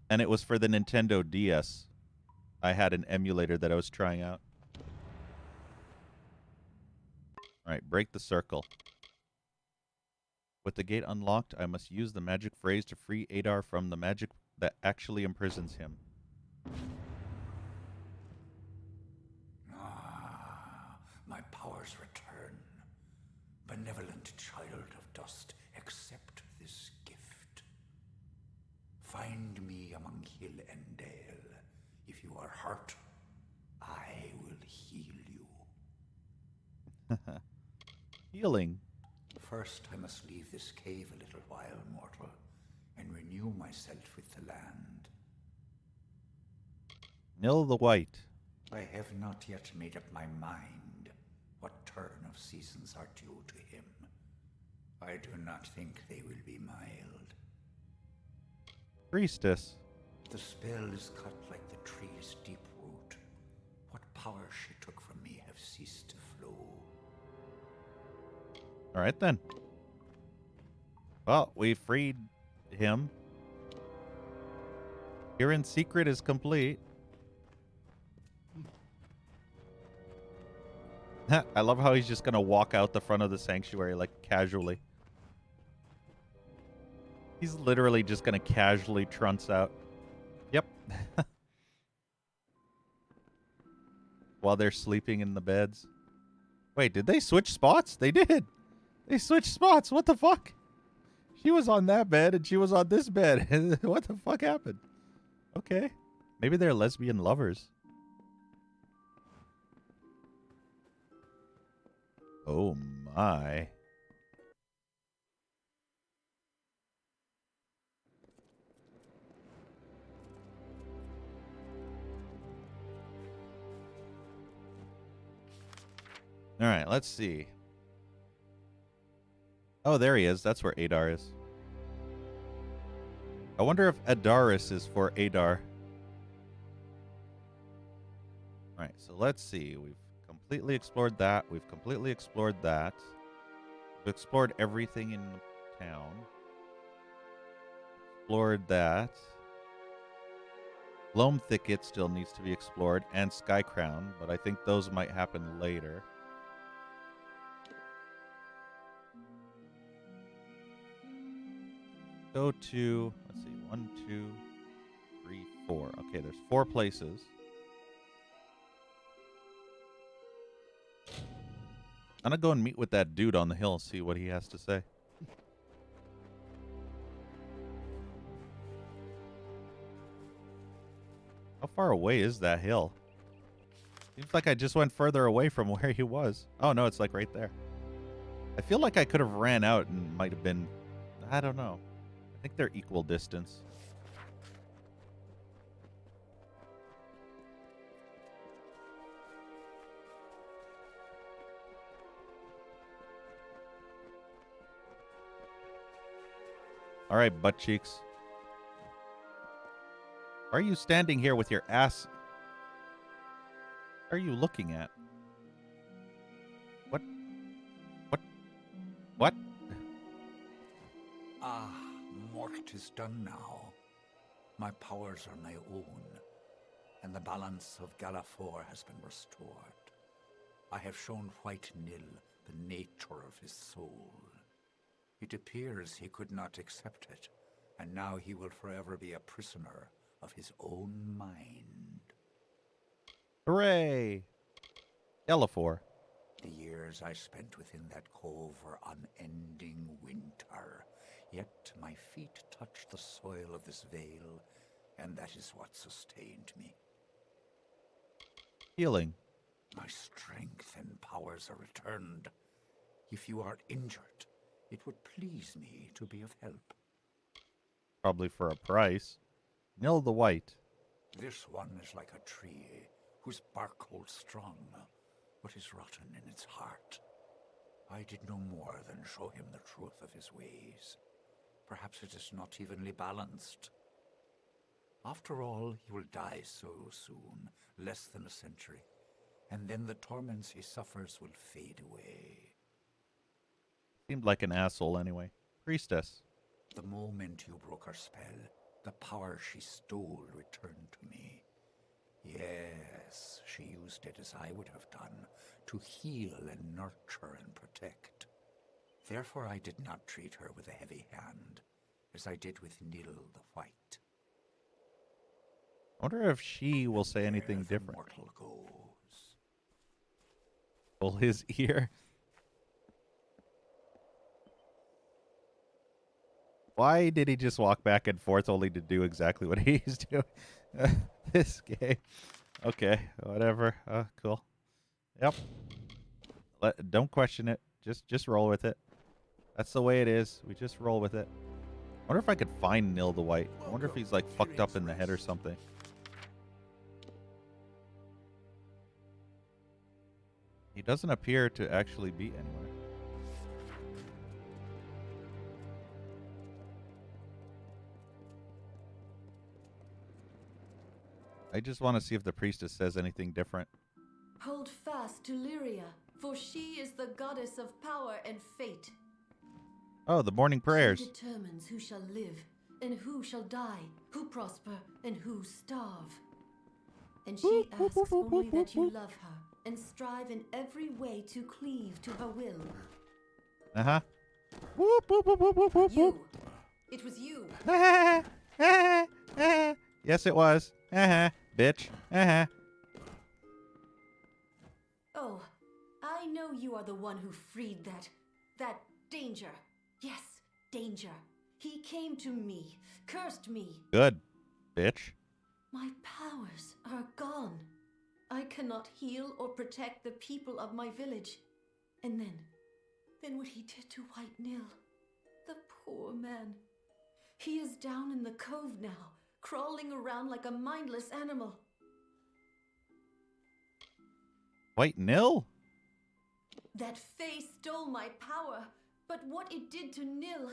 And it was for the Nintendo DS. I had an emulator that I was trying out. Alright, break the circle. With the gate unlocked, I must use the magic phrase to free Adar from the magic that actually imprisons him. My powers return. Benevolent child of dust, accept this gift. Find me among hill and dale. If you are hurt, I will heal you. Healing? First, I must leave this cave a little while, mortal, and renew myself with the land. Nil the White. I have not yet made up my mind what turn of seasons are due to him. I do not think they will be mild. Priestess. The spell is cut like the tree's deep root. What power she took from me have ceased to flow. Alright then. Well, we freed him. Kirin's secret is complete. I love how he's just gonna walk out the front of the sanctuary, like, casually. He's literally just gonna casually trunce out. Yep. While they're sleeping in the beds. Wait, did they switch spots? They did. They switched spots. What the fuck? She was on that bed and she was on this bed. What the fuck happened? Okay. Maybe they're lesbian lovers. Oh my. All right, let's see. Oh, there he is. That's where Adar is. I wonder if Adaris is for Adar. All right, so let's see. We've completely explored that. We've completely explored that. We've explored everything in the town. Explored that. Loam Thicket still needs to be explored, and Sky Crown, but I think those might happen later. Go to, let's see, 1, 2, 3, 4. Okay, there's 4 places. I'm gonna go and meet with that dude on the hill and see what he has to say. How far away is that hill? Seems like I just went further away from where he was. Oh no, it's like right there. I feel like I could have ran out and might have been, I don't know. I think they're equal distance. All right, butt cheeks. Why are you standing here with your ass? What are you looking at? What? What? Ah, Mort is done now. My powers are my own, and the balance of Galafor has been restored. I have shown White Nil the nature of his soul. It appears he could not accept it, and now he will forever be a prisoner of his own mind. Hooray! Galafor. The years I spent within that cove were unending winter, yet my feet touched the soil of this vale, and that is what sustained me. Healing. My strength and powers are returned. If you are injured, it would please me to be of help. Probably for a price. Nil the White. This one is like a tree whose bark holds strong, but is rotten in its heart. I did no more than show him the truth of his ways. Perhaps it is not evenly balanced. After all, he will die so soon, less than a century, and then the torments he suffers will fade away. Seemed like an asshole anyway. Priestess. The moment you broke her spell, the power she stole returned to me. Yes, she used it as I would have done, to heal and nurture and protect. Therefore I did not treat her with a heavy hand, as I did with Nil the White. I wonder if she will say anything different. Mortal goes. Pull his ear. Why did he just walk back and forth only to do exactly what he's doing? This game. Okay, whatever. Cool. Yep. Don't question it. Just roll with it. That's the way it is. We just roll with it. I wonder if I could find Nil the White. I wonder if he's like fucked up in the head or something. He doesn't appear to actually be anywhere. I just want to see if the priestess says anything different. Hold fast to Lyria, for she is the goddess of power and fate. Oh, the morning prayers. She determines who shall live and who shall die, who prosper and who starve. And she asks only that you love her and strive in every way to cleave to her will. Uh-huh. Whoop, whoop, whoop, whoop, whoop, whoop. You. It was you. Yes, it was. Bitch. Oh, I know you are the one who freed that danger. Yes, danger. He came to me, cursed me. Good, bitch. My powers are gone. I cannot heal or protect the people of my village. And then what he did to White Nil. The poor man. He is down in the cove now, crawling around like a mindless animal. White Nil? That Fae stole my power, but what it did to Nil.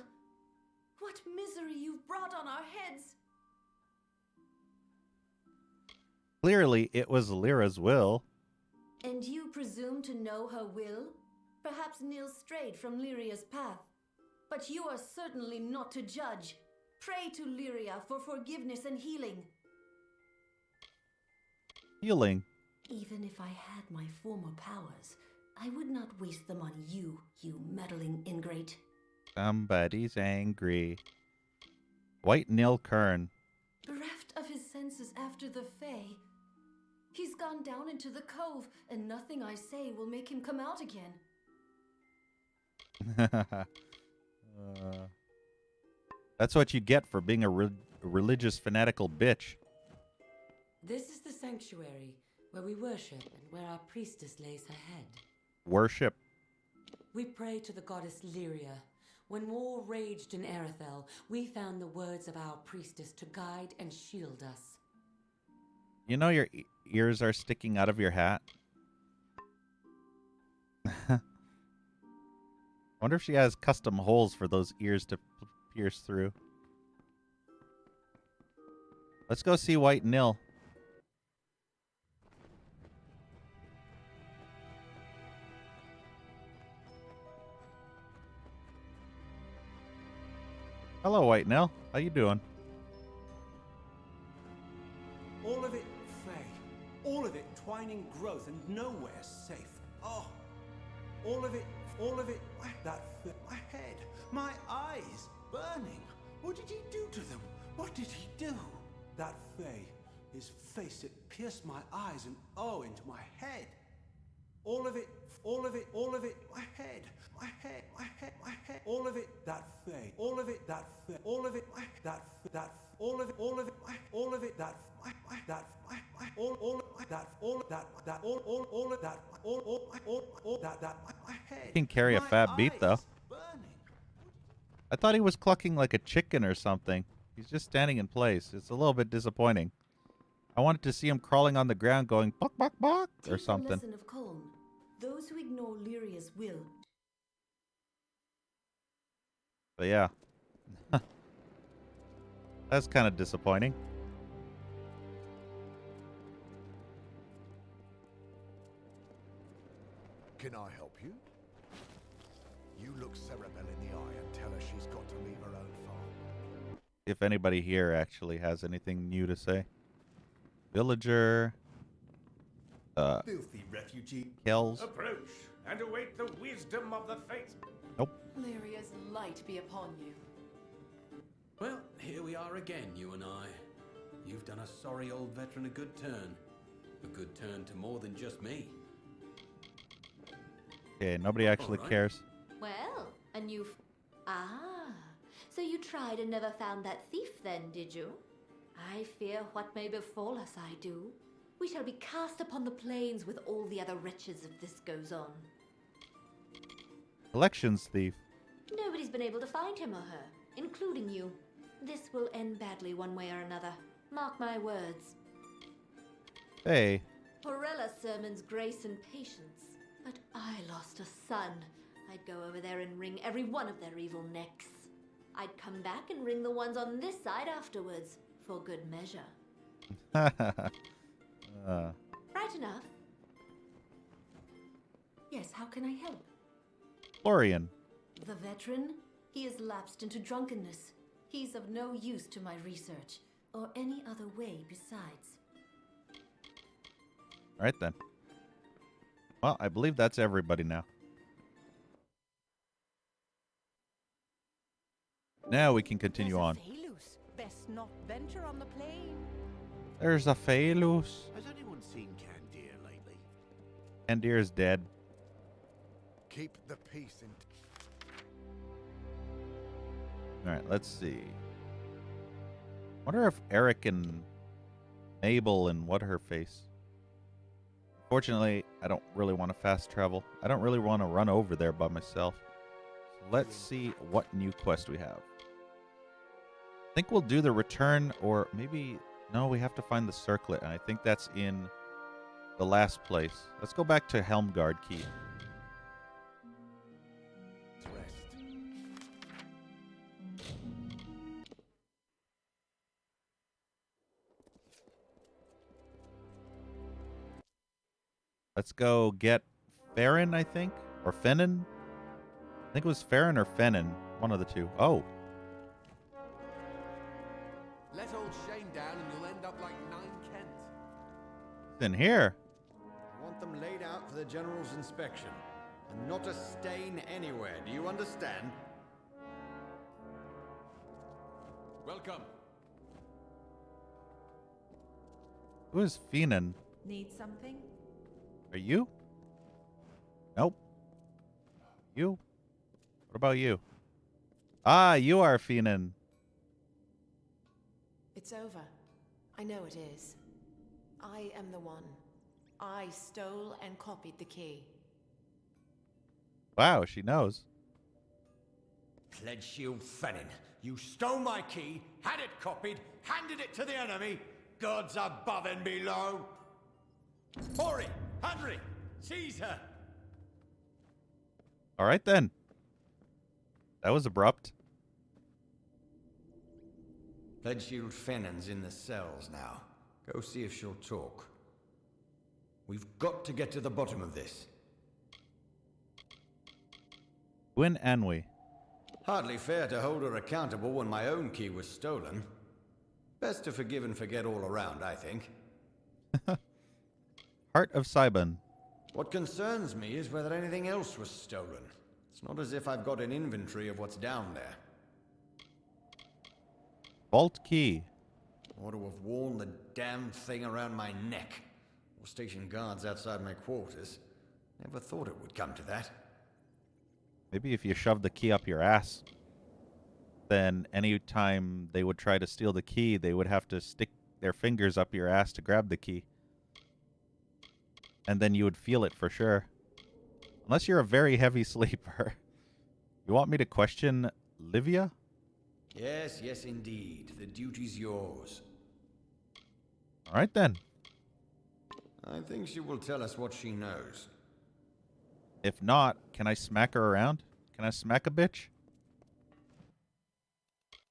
What misery you've brought on our heads. Clearly, it was Lyra's will. And you presume to know her will? Perhaps Nil strayed from Lyria's path. But you are certainly not to judge. Pray to Lyria for forgiveness and healing. Healing? Even if I had my former powers, I would not waste them on you, you meddling ingrate. Somebody's angry. White Nil Kern. Bereft of his senses after the Fae. He's gone down into the cove, and nothing I say will make him come out again. That's what you get for being a religious fanatical bitch. This is the sanctuary where we worship and where our priestess lays her head. Worship. We pray to the goddess Lyria. When war raged in Erethel, we found the words of our priestess to guide and shield us. You know your ears are sticking out of your hat? Wonder if she has custom holes for those ears to pierce through. Let's go see White Nil. Hello, White Nil. How you doing? All of it Fae. All of it twining growth and nowhere safe. Oh, all of it, my head, my eyes, burning. What did he do to them? What did he do? That Fae, his face, it pierced my eyes and into my head. All of it, my head, all of it, that Fae, all of it, that Fae, all of it, all of it, that my head. He can carry a fat beat though. I thought he was clucking like a chicken or something. He's just standing in place. It's a little bit disappointing. I wanted to see him crawling on the ground going buck buck buck or something. Take the lesson of Colm. Those who ignore Lyria's will But yeah. That's kind of disappointing. Can I help you? You look Cerebel in the eye and tell her she's got to leave her own farm. If anybody here actually has anything new to say. Villager. Filthy refugee. Kells. Approach and await the wisdom of the fates. Nope. Lyria's light be upon you. Well, here we are again, you and I. You've done a sorry old veteran a good turn. A good turn to more than just me. Okay, nobody actually All right. cares. Well, and you've... Ah, so you tried and never found that thief then, did you? I fear what may befall us, I do. We shall be cast upon the plains with all the other wretches if this goes on. Collections thief. Nobody's been able to find him or her, including you. This will end badly one way or another. Mark my words. Hey. Porella sermons grace and patience, but I lost a son. I'd go over there and wring every one of their evil necks. I'd come back and wring the ones on this side afterwards, for good measure. Right enough. Yes, how can I help? Florian. The veteran? He has lapsed into drunkenness. He's of no use to my research, or any other way besides. All right then. Well, I believe that's everybody now. Now we can continue on. Phalus. Best not venture on the plain. There's a Phalus. Has anyone seen Candir lately? Candir's dead. Keep the peace in... Alright, let's see. Wonder if Eric and Mabel and what her face. Fortunately, I don't really want to fast travel. I don't really want to run over there by myself. So let's see what new quest we have. I think we'll do the return, or maybe... No, we have to find the circlet, and I think that's in the last place. Let's go back to Helmgard Key. Let's go get Farron, I think, or Fennon. I think it was Farron or Fennon, one of the two. Oh, Let old Shane down and you'll end up like 9 Kent. it's in here. I want them laid out for the General's inspection. And not a stain anywhere, do you understand? Welcome. Who is Fennon? Need something? Are you? Nope. You? What about you? Ah, you are Fennon. It's over. I know it is. I am the one. I stole and copied the key. Wow, she knows. Pledge Shield Fennin, you stole my key, had it copied, handed it to the enemy. Gods above and below. Hurry, Henry, seize her. All right then. That was abrupt. Pledge Shield Fennin's in the cells now. Go see if she'll talk. We've got to get to the bottom of this. Gwyn Anwi. Hardly fair to hold her accountable when my own key was stolen. Best to forgive and forget all around, I think. Heart of Sibon. What concerns me is whether anything else was stolen. It's not as if I've got an inventory of what's down there. Vault Key. Ought to have worn the damn thing around my neck. Or station guards outside my quarters. Never thought it would come to that. Maybe if you shove the key up your ass, then any time they would try to steal the key, they would have to stick their fingers up your ass to grab the key. And then you would feel it for sure. Unless you're a very heavy sleeper. You want me to question Livia? Yes, yes indeed. The duty's yours. All right then. I think she will tell us what she knows. If not, can I smack her around? Can I smack a bitch?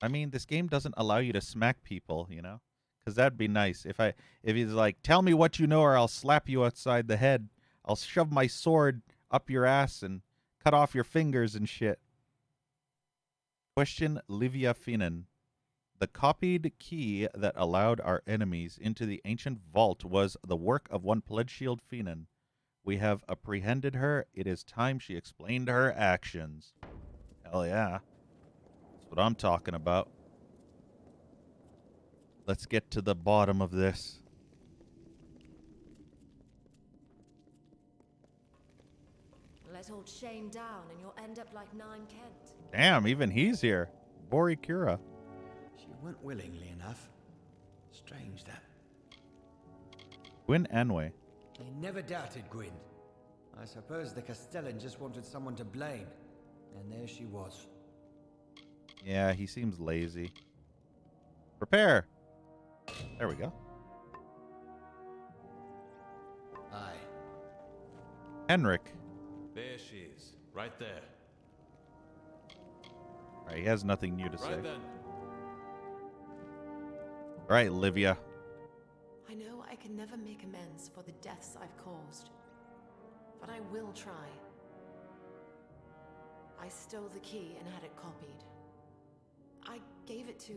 I mean, this game doesn't allow you to smack people, you know? Because that'd be nice. If he's like, tell me what you know or I'll slap you outside the head. I'll shove my sword up your ass and cut off your fingers and shit. Question Livia Finan. The copied key that allowed our enemies into the ancient vault was the work of one Pledgeshield Finan. We have apprehended her. It is time she explained her actions. Hell yeah. That's what I'm talking about. Let's get to the bottom of this. Let old Shane down and you'll end up like Nine Kent. Damn, even he's here. Borikura. She went willingly enough. Strange that. Gwyn Anway. They never doubted Gwyn. I suppose the Castellan just wanted someone to blame. And there she was. Yeah, he seems lazy. Prepare. There we go. Aye. Henrik. There she is, right there. All right, he has nothing new to say. Right then. All right, Livia. I know I can never make amends for the deaths I've caused, but I will try. I stole the key and had it copied. I gave it to...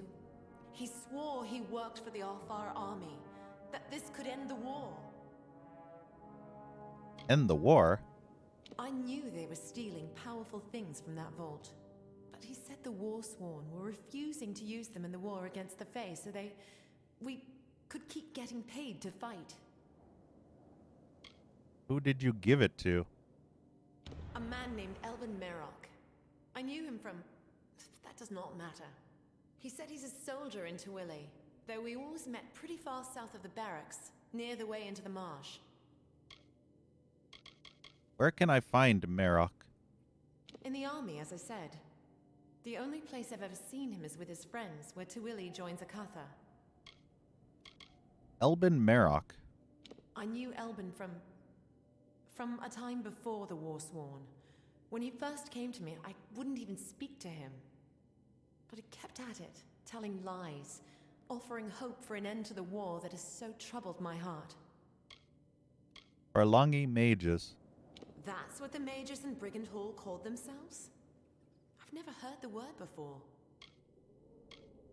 He swore he worked for the Alfar army, that this could end the war. End the war? I knew they were stealing powerful things from that vault, but he said the Warsworn were refusing to use them in the war against the Fae, so we could keep getting paid to fight. Who did you give it to? A man named Elvin Merrock. I knew him from... That does not matter. He said he's a soldier in Tawili, though we always met pretty far south of the barracks, near the way into the marsh. Where can I find Merrock? In the army, as I said. The only place I've ever seen him is with his friends, where Tawili joins Akatha. Elbin Merrock. I knew Elbin from a time before the Warsworn. When he first came to me, I wouldn't even speak to him. But he kept at it, telling lies, offering hope for an end to the war that has so troubled my heart. Barlongi Mages. That's what the mages in Brigand Hall called themselves? I've never heard the word before.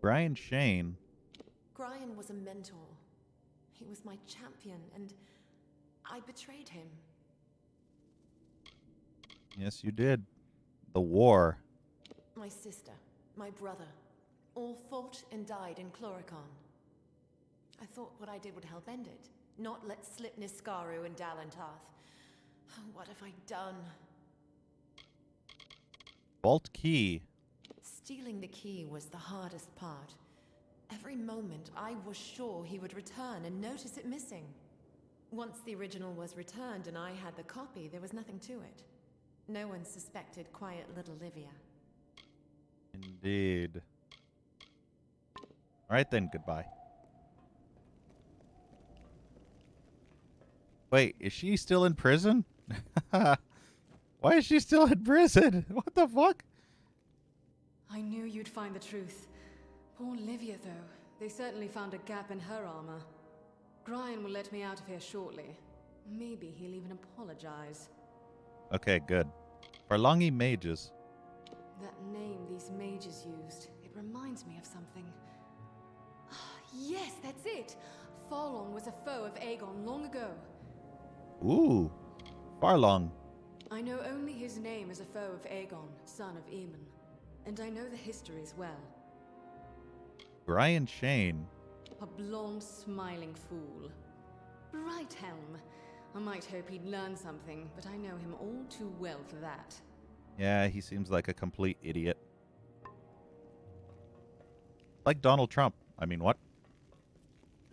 Brian Shane. Brian was a mentor. He was my champion, and I betrayed him. Yes, you did. The war. My sister, my brother, all fought and died in Chloricon. I thought what I did would help end it, not let slip Niskaru and Dalantarth. Oh, what have I done? Vault key. Stealing the key was the hardest part. Every moment I was sure he would return and notice it missing. Once the original was returned and I had the copy, there was nothing to it. No one suspected quiet little Livia. Indeed. All right then, goodbye. Wait, is she still in prison? Why is she still in prison? What the fuck? I knew you'd find the truth. Poor Livia, though. They certainly found a gap in her armor. Brian will let me out of here shortly. Maybe he'll even apologize. Okay, good. Barlongi Mages. That name these mages used, it reminds me of something. Yes, that's it! Farlong was a foe of Aegon long ago. Ooh, Farlong. I know only his name as a foe of Aegon, son of Aemon. And I know the histories well. Brian Shane. A blonde, smiling fool. Bright Helm. I might hope he'd learn something, but I know him all too well for that. Yeah, he seems like a complete idiot. Like Donald Trump. I mean, what?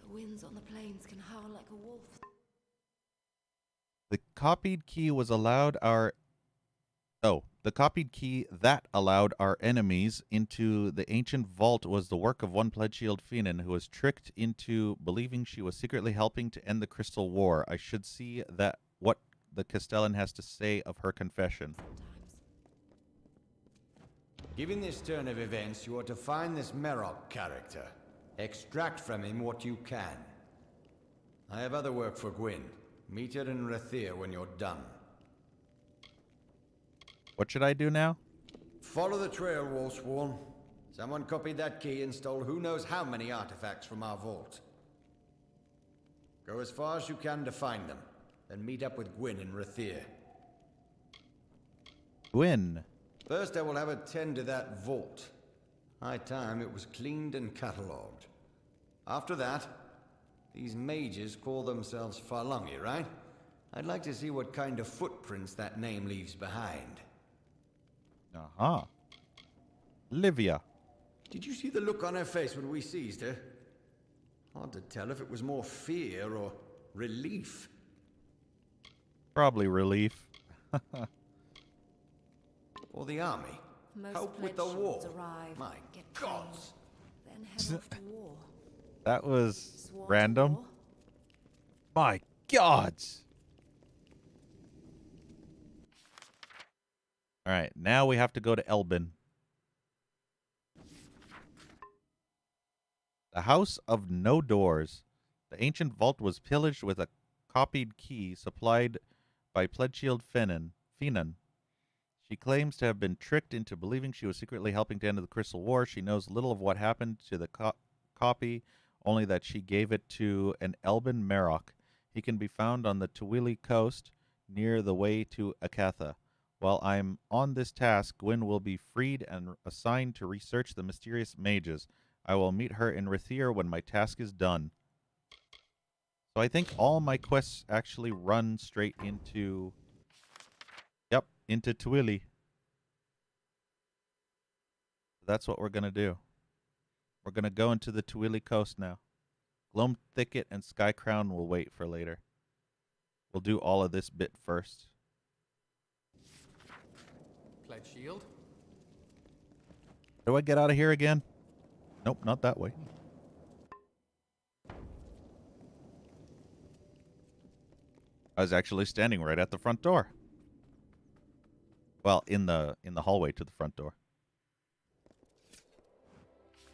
The winds on the plains can howl like a wolf. The copied key was allowed our... Oh, the copied key that allowed our enemies into the ancient vault was the work of one Pledgeshield Finan who was tricked into believing she was secretly helping to end the Crystal War. I should see that what the Castellan has to say of her confession. Given this turn of events, you are to find this Merok character. Extract from him what you can. I have other work for Gwyn. Meet her in Rathir when you're done. What should I do now? Follow the trail, Wolfsworn. Someone copied that key and stole who knows how many artifacts from our vault. Go as far as you can to find them, then meet up with Gwyn in Rathir. Gwyn. First, I will have her tend to that vault. High time it was cleaned and catalogued. After that, these mages call themselves Farlungi, right? I'd like to see what kind of footprints that name leaves behind. Uh-huh. Livia. Did you see the look on her face when we seized her? Hard to tell if it was more fear or relief. Probably relief. Or the army. Most Help with the pledge war. shields arrive, My get gods. trained, then head off to war. That was Sworn to random. war? My gods. All right, now we have to go to Elbin. The House of No Doors. The ancient vault was pillaged with a copied key supplied by Pledgeshield Finan. She claims to have been tricked into believing she was secretly helping to end the Crystal War. She knows little of what happened to the copy, only that she gave it to an Elbin Merok. He can be found on the Tuwili coast near the way to Akatha. While I'm on this task, Gwyn will be freed and assigned to research the mysterious mages. I will meet her in Rathir when my task is done. So I think all my quests actually run straight into... Yep, into Tuwili. That's what we're going to do. We're going to go into the Tuwili coast now. Gloam Thicket and Sky Crown will wait for later. We'll do all of this bit first. Pledge shield. Do I get out of here again? Nope, not that way. I was actually standing right at the front door. Well, in the hallway to the front door.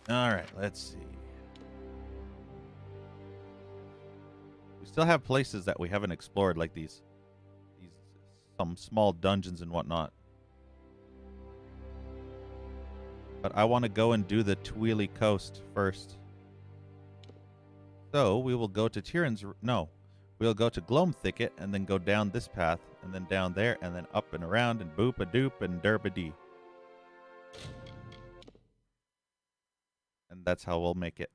All right, let's see. We still have places that we haven't explored, like these some small dungeons and whatnot. But I want to go and do the Tuwili coast first. So we will go to we'll go to Gloam Thicket and then go down this path and then down there and then up and around and boop a doop and derp a dee. And that's how we'll make it.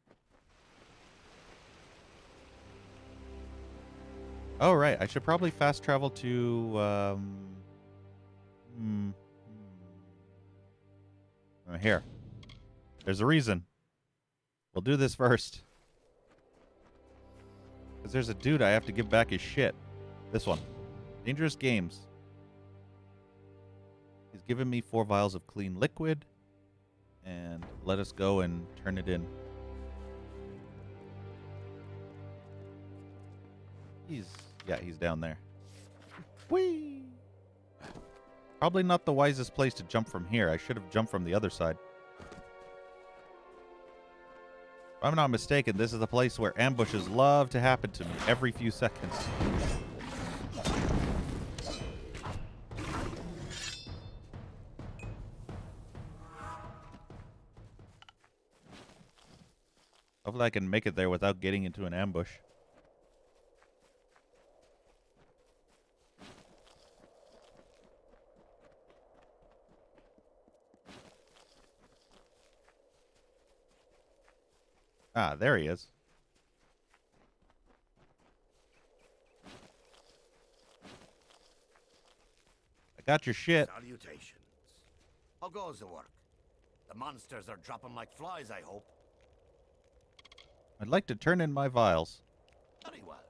Oh, right. I should probably fast travel to here. There's a reason. We'll do this first. Because there's a dude I have to give back his shit. This one. Dangerous Games. He's given me 4 vials of clean liquid. And let us go and turn it in. He's down there. Whee! Probably not the wisest place to jump from here. I should have jumped from the other side. If I'm not mistaken, this is the place where ambushes love to happen to me every few seconds. Hopefully I can make it there without getting into an ambush. Ah, there he is. I got your shit. Salutations. How goes the work? The monsters are dropping like flies, I hope. I'd like to turn in my vials. Very well.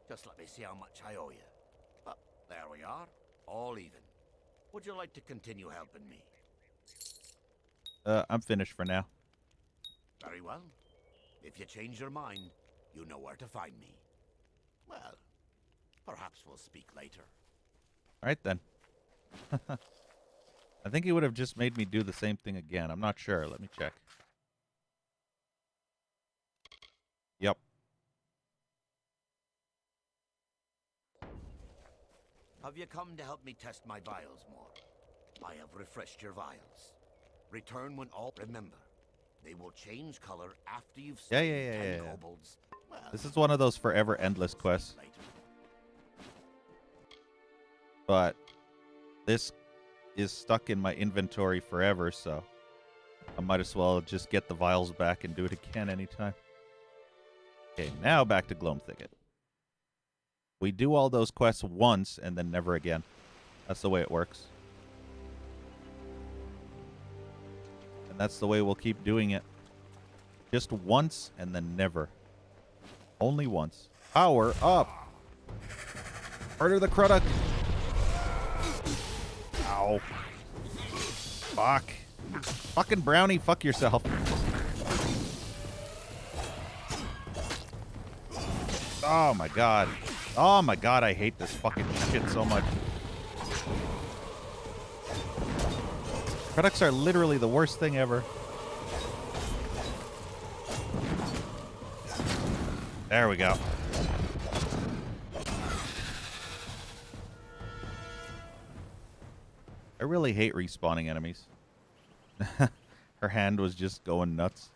Just let me see how much I owe you. Oh, there we are. All even. Would you like to continue helping me? I'm finished for now. Very well. If you change your mind, you know where to find me. Well, perhaps we'll speak later. All right, then. I think he would have just made me do the same thing again. I'm not sure. Let me check. Yep. Have you come to help me test my vials more? I have refreshed your vials. Return when all... Remember, they will change color after you've Yeah, slain yeah, yeah, 10 yeah, yeah. kobolds. Well, This is one of those forever endless quests. But this is stuck in my inventory forever, so I might as well just get the vials back and do it again anytime. Okay, now back to Gloam Thicket. We do all those quests once and then never again. That's the way it works. And that's the way we'll keep doing it. Just once and then never. Only once. Power up! Murder the Kruddock! Ow. Fuck. Fucking brownie, fuck yourself. Oh my god. Oh my god, I hate this fucking shit so much. Krudducks are literally the worst thing ever. There we go. I really hate respawning enemies. Her hand was just going nuts.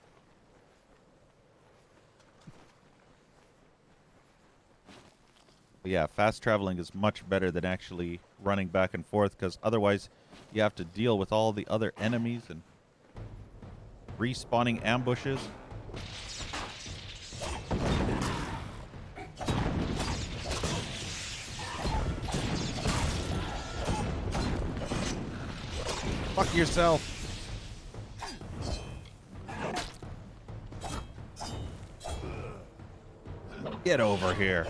But yeah, fast traveling is much better than actually running back and forth, because otherwise you have to deal with all the other enemies and respawning ambushes. Fuck yourself. Get over here.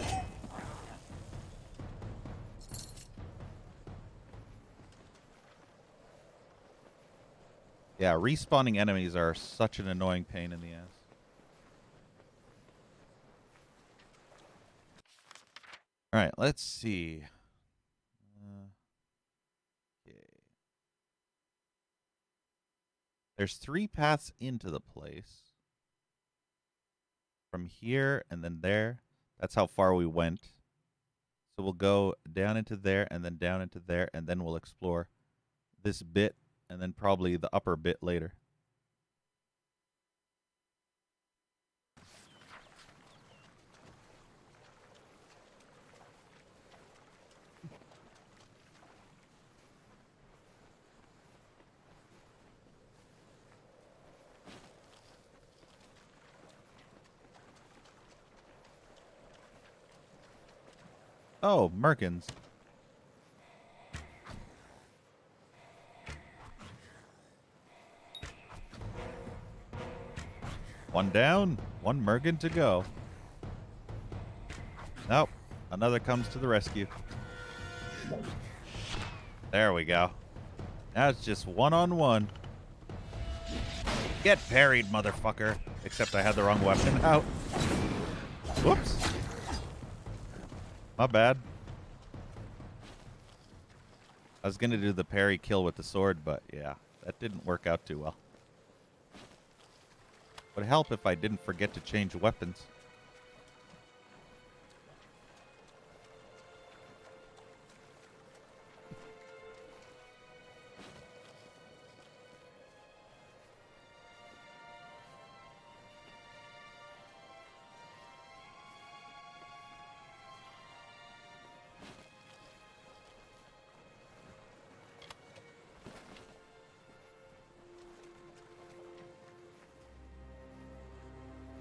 Yeah, respawning enemies are such an annoying pain in the ass. All right, let's see. Okay. There's 3 paths into the place. From here and then there. That's how far we went. So we'll go down into there and then down into there, and then we'll explore this bit and then probably the upper bit later. Oh, Merkins. One down, one Merkin to go. Nope, another comes to the rescue. There we go. Now it's just one-on-one. Get parried, motherfucker. Except I had the wrong weapon out. Whoops. My bad. I was going to do the parry kill with the sword, but yeah, that didn't work out too well. Would help if I didn't forget to change weapons.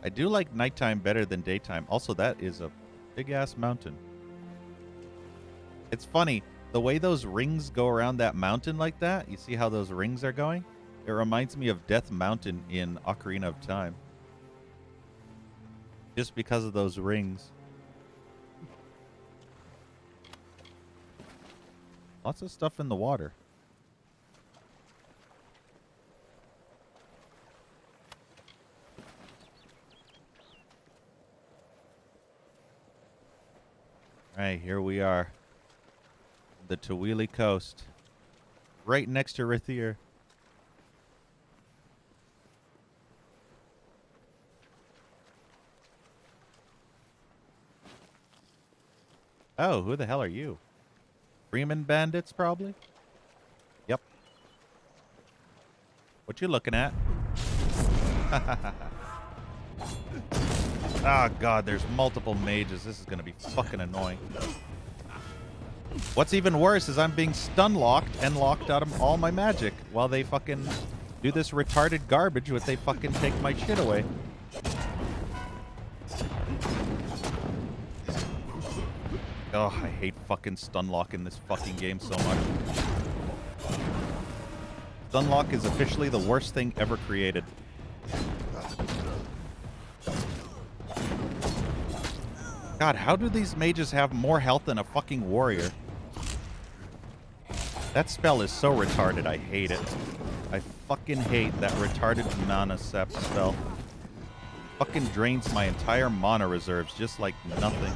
I do like nighttime better than daytime. Also, that is a big-ass mountain. It's funny, the way those rings go around that mountain like that, you see how those rings are going? It reminds me of Death Mountain in Ocarina of Time. Just because of those rings. Lots of stuff in the water. All right, here we are. The Tawili Coast. Right next to Rithier. Oh, who the hell are you? Freeman bandits, probably? Yep. What you looking at? Ah, God, there's multiple mages. This is going to be fucking annoying. What's even worse is I'm being stun-locked and locked out of all my magic while they fucking do this retarded garbage where they fucking take my shit away. Oh, I hate fucking stunlock in this fucking game so much. Stunlock is officially the worst thing ever created. God, how do these mages have more health than a fucking warrior? That spell is so retarded, I hate it. I fucking hate that retarded mana sep spell. Fucking drains my entire mana reserves just like nothing.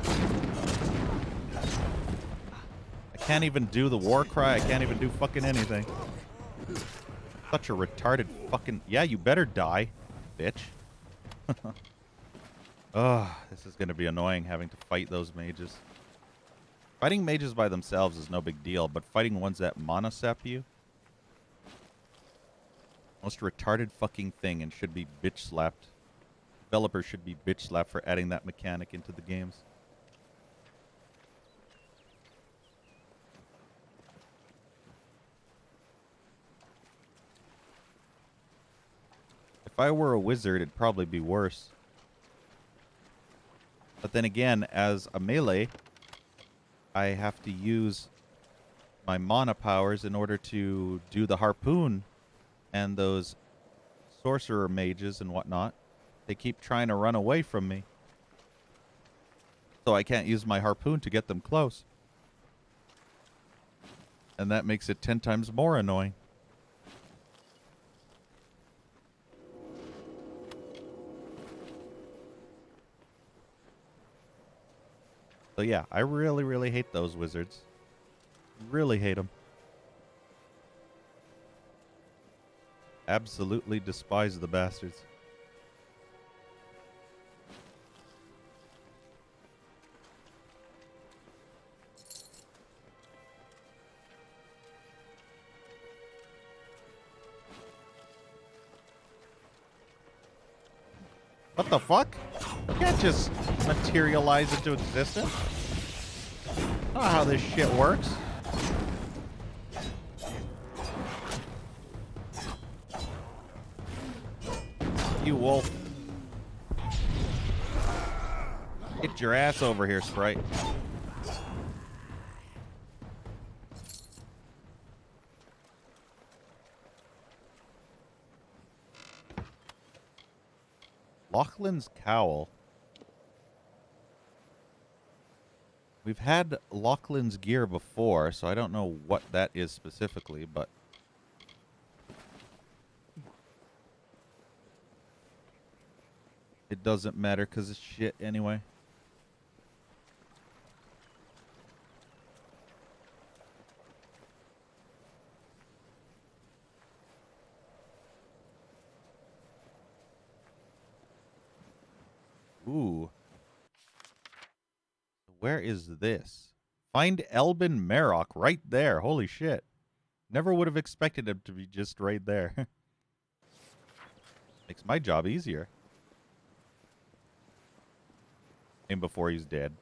I can't even do the war cry, I can't even do fucking anything. Such a retarded fucking... Yeah, you better die, bitch. Ugh, this is going to be annoying having to fight those mages. Fighting mages by themselves is no big deal, but fighting ones that mana sep you? Most retarded fucking thing and should be bitch slapped. Developers should be bitch slapped for adding that mechanic into the games. If I were a wizard, it'd probably be worse. But then again, as a melee, I have to use my mana powers in order to do the harpoon, and those sorcerer mages and whatnot, they keep trying to run away from me. So I can't use my harpoon to get them close. And that makes it 10 times more annoying. So yeah, I really, really hate those wizards. Really hate them. Absolutely despise the bastards. What the fuck? You can't just materialize into existence. That's not how this shit works. You wolf. Get your ass over here, Sprite. Lachlan's Cowl. We've had Lachlan's gear before, so I don't know what that is specifically, but... it doesn't matter because it's shit anyway. Ooh. Where is this? Find Elbin Marok right there. Holy shit. Never would have expected him to be just right there. Makes my job easier. And before he's dead.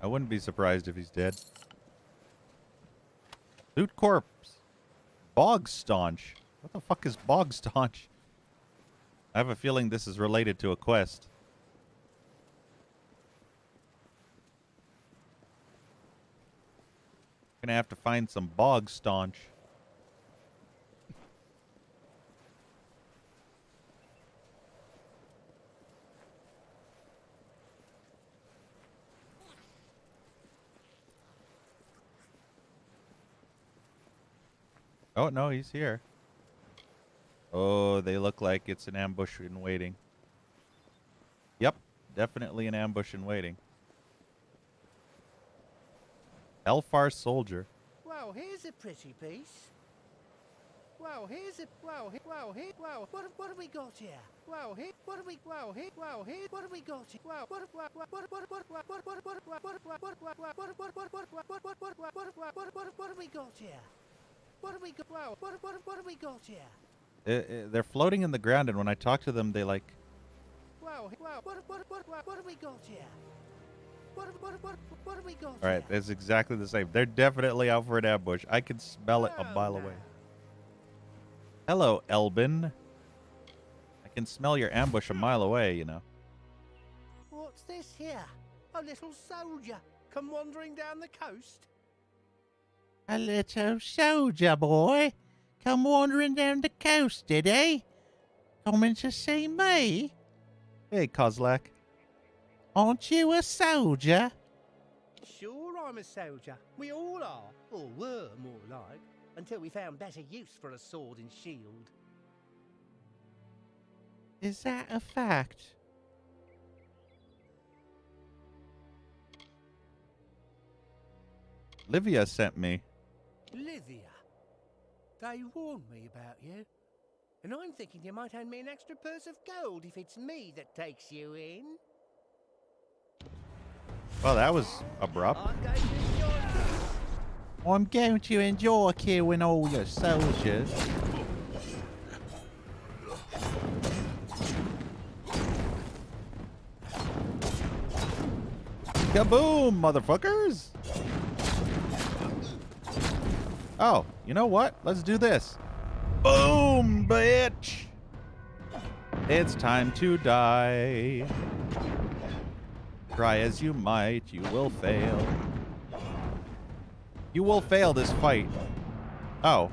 I wouldn't be surprised if he's dead. Loot corpse. Bog staunch. What the fuck is bog staunch? I have a feeling this is related to a quest. Gonna have to find some bog staunch. Oh, no, he's here. Oh, they look like it's an ambush in waiting. Yep, definitely an ambush in waiting. Elfar soldier. Well, here's a pretty piece. Well, here's a well, what have we got here? Well, here, what have we? Well, here, what have we got here? Well, what have we got here? What have we got? Well, what have we got here? They're floating in the ground, and when I talk to them, they like. Well, what have we got here? What have we got? All right, it's exactly the same. They're definitely out for an ambush. I can smell it a mile away. Hello, Elbin. I can smell your ambush a mile away, you know. What's this here? A little soldier come wandering down the coast? A little soldier boy come wandering down the coast, did he? Coming to see me? Hey, Kozlak. Aren't you a soldier? Sure, I'm a soldier. We all are, or were more like, until we found better use for a sword and shield. Is that a fact? Livia sent me. Livia? They warned me about you. And I'm thinking you might hand me an extra purse of gold if it's me that takes you in. Well, that was abrupt. I'm going to enjoy killing all your soldiers. Kaboom, motherfuckers! Oh, you know what? Let's do this. Boom, bitch! It's time to die. Try as you might, you will fail. You will fail this fight. Oh.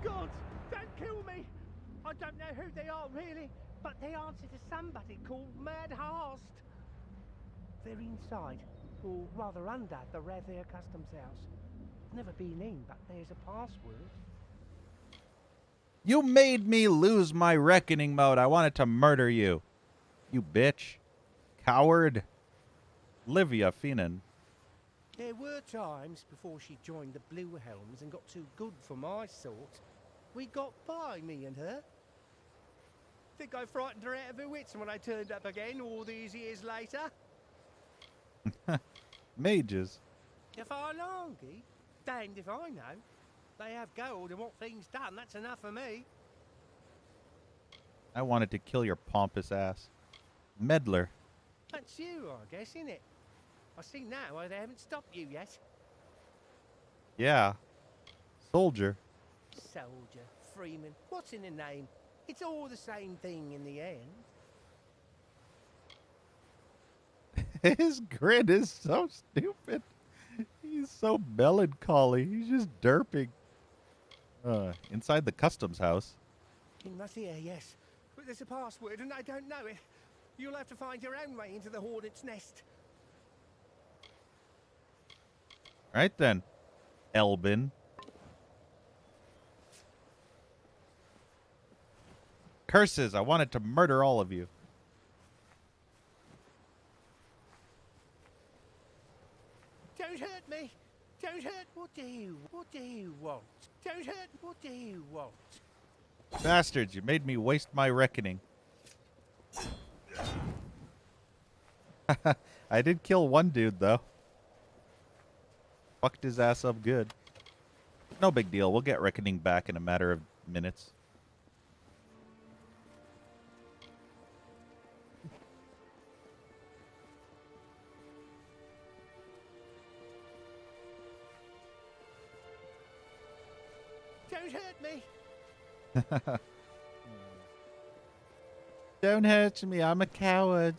God, don't kill me! I don't know who they are really, but they answer to somebody called Mad Hast. They're inside, or rather under, the Revere Customs House. I've never been in, but there's a password. You made me lose my reckoning mode. I wanted to murder you. You bitch. Coward. Livia Feenan. There were times before she joined the Blue Helms and got too good for my sort. We got by, me and her. Think I frightened her out of her wits when I turned up again all these years later? Mages. If I longy, damned if I know. They have gold and want things done, that's enough for me. I wanted to kill your pompous ass. Meddler. That's you, I guess, isn't it? I see now why they haven't stopped you yet. Yeah. Soldier. Soldier, Freeman, what's in the name? It's all the same thing in the end. His grin is so stupid. He's so melancholy. He's just derping. Inside the customs house. In Russia, yes. But there's a password and I don't know it. You'll have to find your own way into the Hornet's Nest. Right then, Elbin. Curses, I wanted to murder all of you. Don't hurt me! Don't hurt! What do you want? Don't hurt! What do you want? Bastards, you made me waste my reckoning. I did kill one dude, though. Fucked his ass up good. No big deal. We'll get reckoning back in a matter of minutes. Don't hurt me! Don't hurt me, I'm a coward.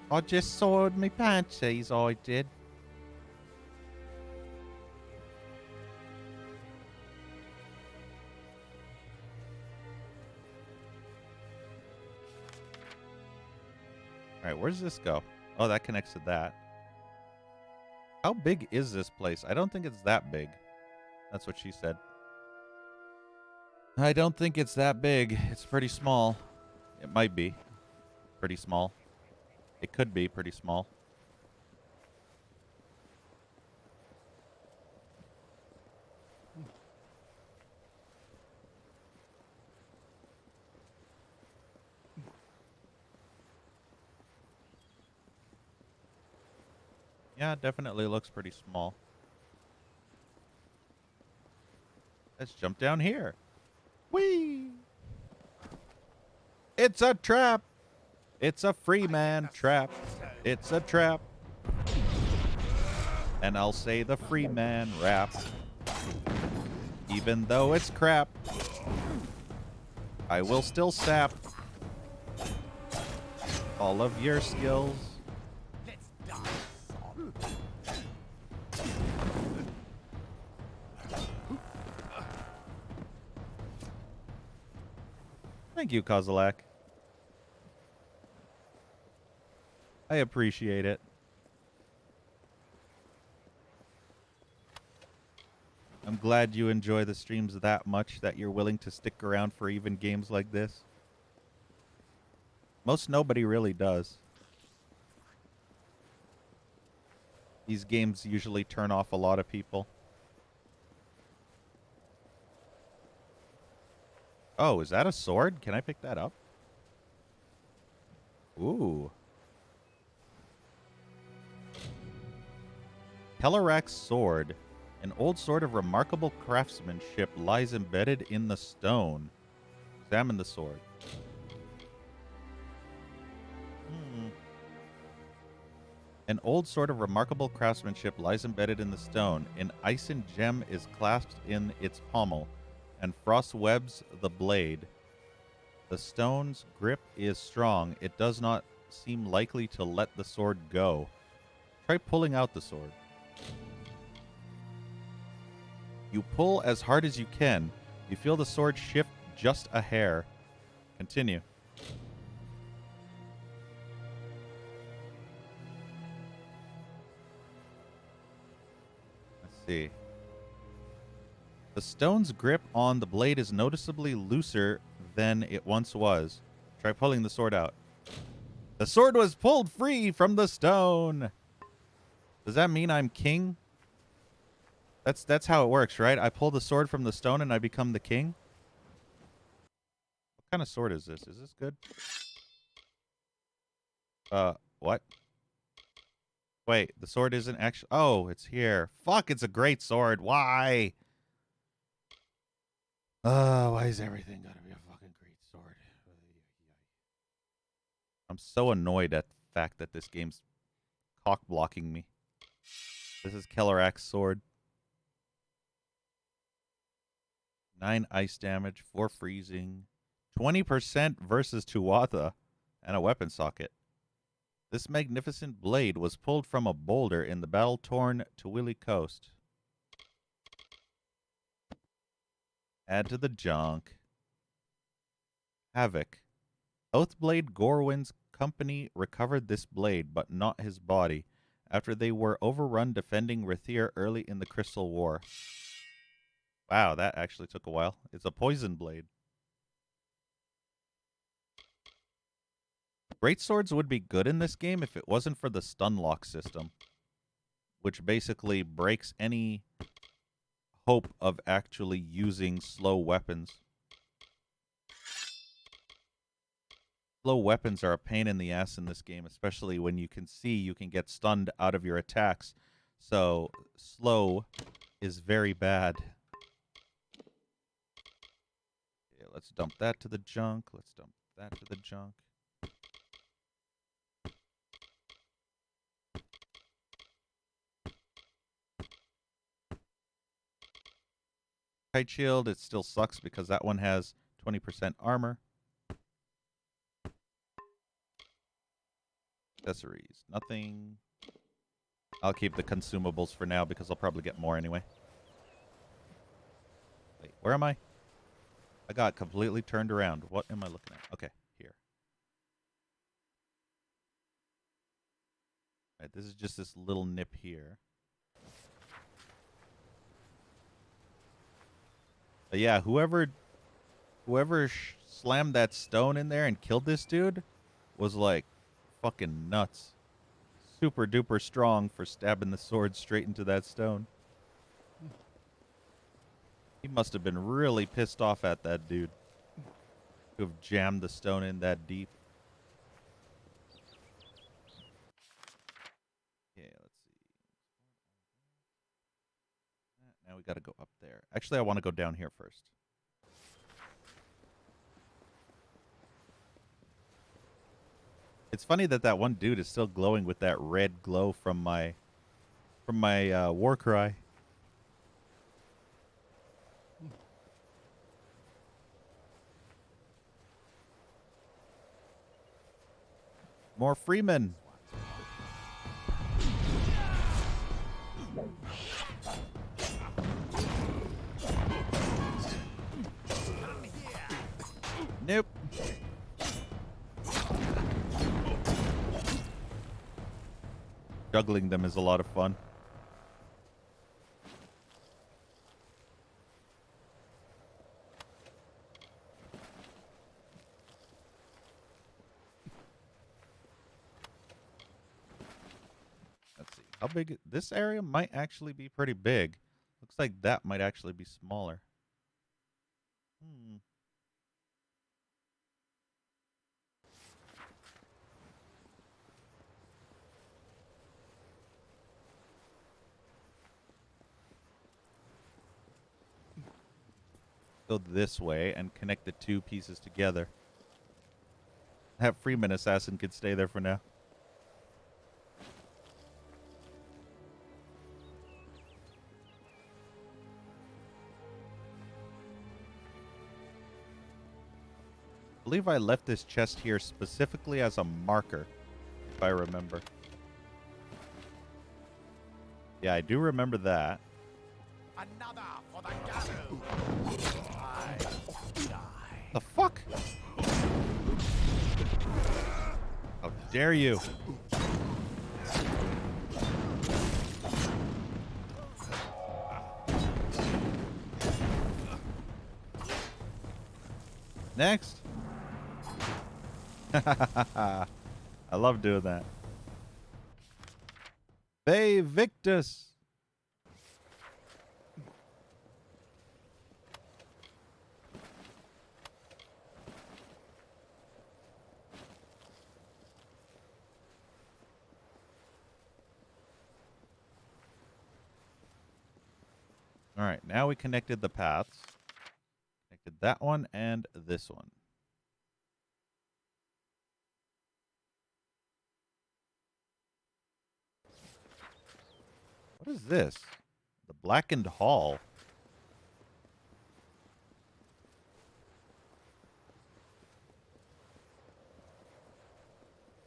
I just soiled me panties, I did. Alright, where does this go? Oh, that connects to that. How big is this place? I don't think it's that big. That's what she said. I don't think it's that big. It's pretty small. It might be pretty small. It could be pretty small. Yeah, it definitely looks pretty small. Let's jump down here. Whee! It's a trap. It's a free man trap. It's a trap. And I'll say the free man rap. Even though it's crap, I will still sap all of your skills. Thank you, Kozilak. I appreciate it. I'm glad you enjoy the streams that much that you're willing to stick around for even games like this. Most nobody really does. These games usually turn off a lot of people. Oh, is that a sword? Can I pick that up? Ooh. Telerak's sword. An old sword of remarkable craftsmanship lies embedded in the stone. Examine the sword. An old sword of remarkable craftsmanship lies embedded in the stone. An Ison gem is clasped in its pommel, and frost webs the blade. The stone's grip is strong. It does not seem likely to let the sword go. Try pulling out the sword. You pull as hard as you can. You feel the sword shift just a hair. Continue. Let's see. The stone's grip on the blade is noticeably looser than it once was. Try pulling the sword out. The sword was pulled free from the stone. Does that mean I'm king? That's how it works, right? I pull the sword from the stone and I become the king? What kind of sword is this? Is this good? What? Wait, the sword isn't actually... Oh, it's here. Fuck, it's a great sword. Why? Why is everything gotta be a fucking great sword? I'm so annoyed at the fact that this game's cock blocking me. This is Telerak's sword. 9 ice damage, 4 freezing, 20% versus Tuatha, and a weapon socket. This magnificent blade was pulled from a boulder in the battle-torn Tuwili coast. Add to the junk. Havoc. Oathblade Gorwin's company recovered this blade, but not his body, after they were overrun defending Rithir early in the Crystal War. Wow, that actually took a while. It's a poison blade. Great swords would be good in this game if it wasn't for the stun lock system, which basically breaks any hope of actually using slow weapons. Slow weapons are a pain in the ass in this game, especially when you can see you can get stunned out of your attacks. So, slow is very bad. Okay, let's dump that to the junk. Let's dump that to the junk. Kite shield, it still sucks because that one has 20% armor. Accessories, nothing. I'll keep the consumables for now because I'll probably get more anyway. Wait, where am I? I got completely turned around. What am I looking at? Okay, here. All right, this is just this little nip here. But yeah, whoever slammed that stone in there and killed this dude was like fucking nuts. Super duper strong for stabbing the sword straight into that stone. He must have been really pissed off at that dude to have jammed the stone in that deep. Okay, let's see. Now we got to go up there. Actually, I want to go down here first. It's funny that that one dude is still glowing with that red glow from my war cry. More Freemen. Nope. Juggling them is a lot of fun. Let's see. How big? This area might actually be pretty big. Looks like that might actually be smaller. Go this way and connect the two pieces together. That Freeman assassin could stay there for now. I believe I left this chest here specifically as a marker, if I remember. Yeah, I do remember that. Another for the gallows. I die. The fuck? How dare you? Next. I love doing that. Ve Victus. All right, now we connected the paths. Connected that one and this one. What is this? The Blackened Hall.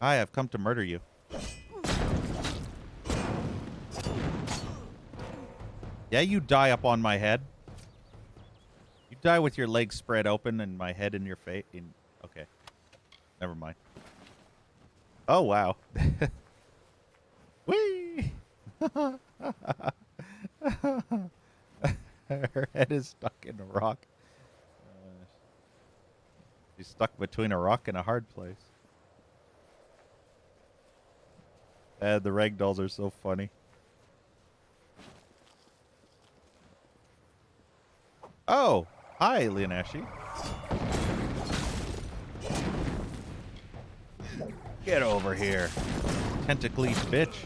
Hi, I've come to murder you. Yeah, you die up on my head. You die with your legs spread open and my head in your face. Okay. Never mind. Oh, wow. Whee! Her head is stuck in a rock. She's stuck between a rock and a hard place. The ragdolls are so funny. Oh, hi, Leonashi. Get over here, tentacly bitch.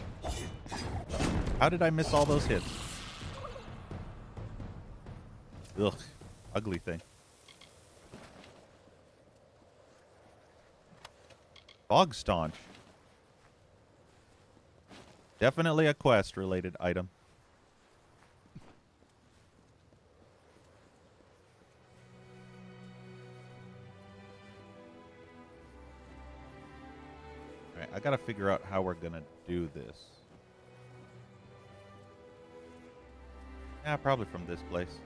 How did I miss all those hits? Ugh, ugly thing. Fog Staunch. Definitely a quest-related item. Alright, I gotta figure out how we're gonna do this. Yeah, probably from this place.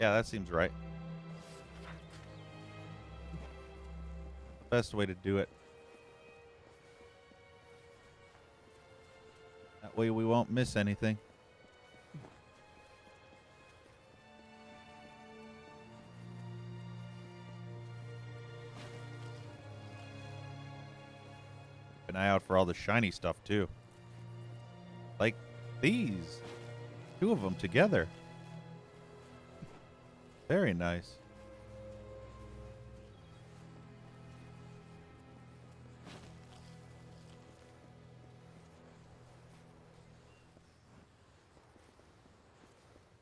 Yeah, that seems right. Best way to do it. That way we won't miss anything. eye out for all the shiny stuff, too. Like these. 2 of them together. Very nice.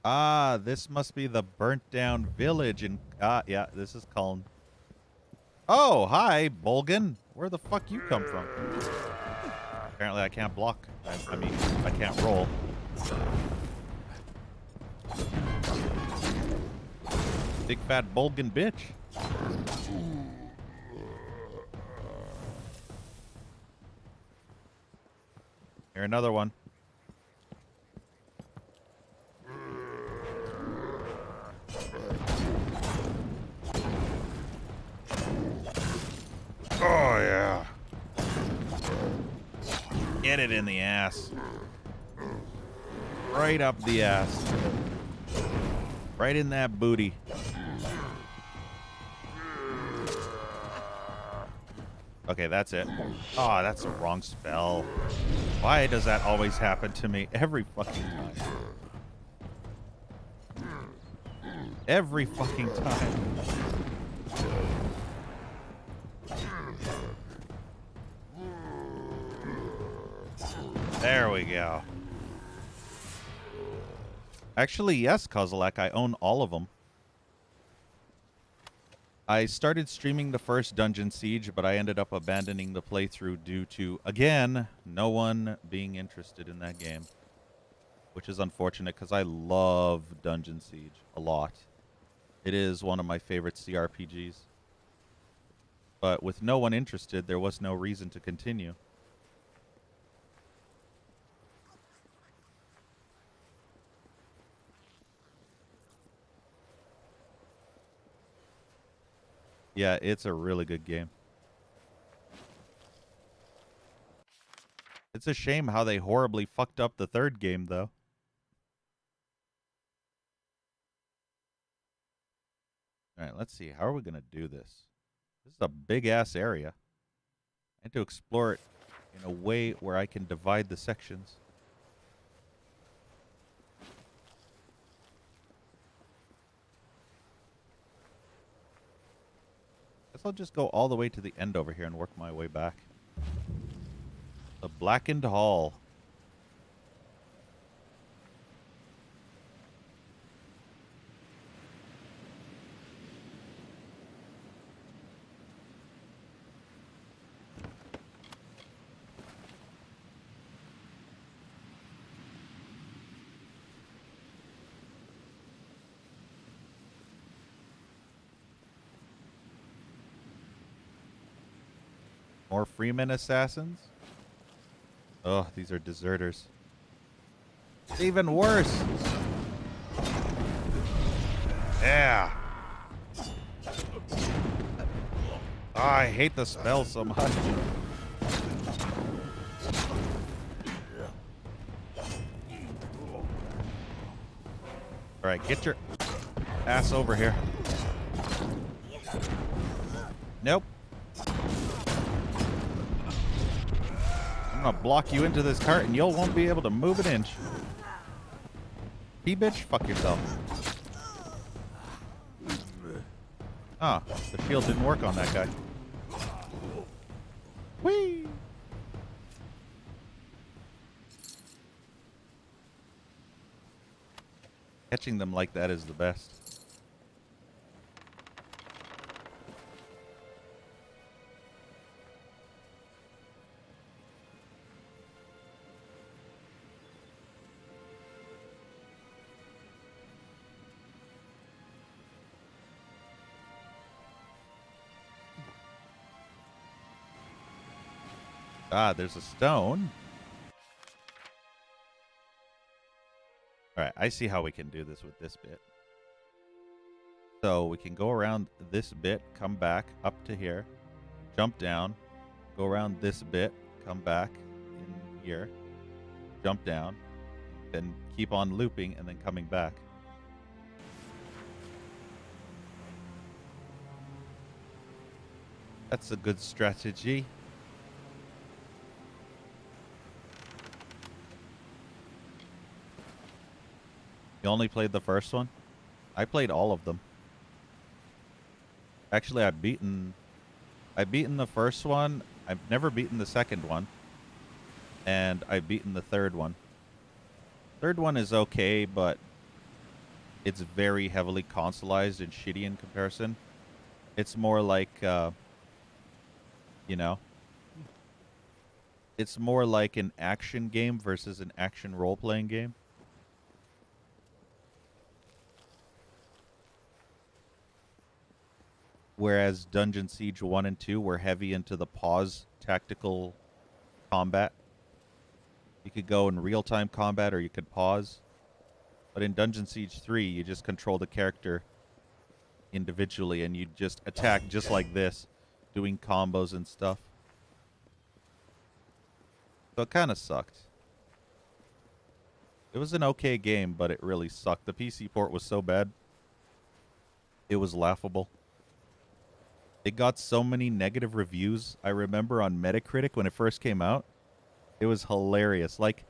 Ah, this must be the burnt down village in... yeah, this is Cullen. Oh, hi, Bolgan. Where the fuck you come from? Apparently I can't block. I mean, I can't roll. Big fat Bolgan bitch. Here, another one. Oh, yeah. Get it in the ass. Right up the ass. Right in that booty. Okay, that's it. Oh, that's the wrong spell. Why does that always happen to me every fucking time? Every fucking time. There we go. Actually, yes, Kozilek, I own all of them. I started streaming the first Dungeon Siege, but I ended up abandoning the playthrough due to, again, no one being interested in that game. Which is unfortunate, because I love Dungeon Siege a lot. It is one of my favorite CRPGs. But with no one interested, there was no reason to continue. Yeah, it's a really good game. It's a shame how they horribly fucked up the third game, though. All right, let's see. How are we going to do this? This is a big-ass area. I need to explore it in a way where I can divide the sections. Guess I'll just go all the way to the end over here and work my way back. The Blackened Hall. More Freeman assassins? Oh, these are deserters. It's even worse. Yeah. Oh, I hate the spell so much. Alright, get your ass over here. Nope. I'm gonna block you into this cart and you won't be able to move an inch. Bitch, fuck yourself. Ah, the shield didn't work on that guy. Whee! Catching them like that is the best. Ah, there's a stone. Alright, I see how we can do this with this bit. So we can go around this bit, come back up to here, jump down, go around this bit, come back in here, jump down, then keep on looping and then coming back. That's a good strategy. You only played the first one? I played all of them. Actually, I've beaten the first one. I've never beaten the second one. And I've beaten the third one. Third one is okay, but it's very heavily consoleized and shitty in comparison. It's more like, you know, it's more like an action game versus an action role-playing game. Whereas Dungeon Siege 1 and 2 were heavy into the pause tactical combat. You could go in real-time combat or you could pause. But in Dungeon Siege 3, you just control the character individually and you just attack just like this, doing combos and stuff. So it kind of sucked. It was an okay game, but it really sucked. The PC port was so bad. It was laughable. It got so many negative reviews. I remember on Metacritic when it first came out. It was hilarious. Like,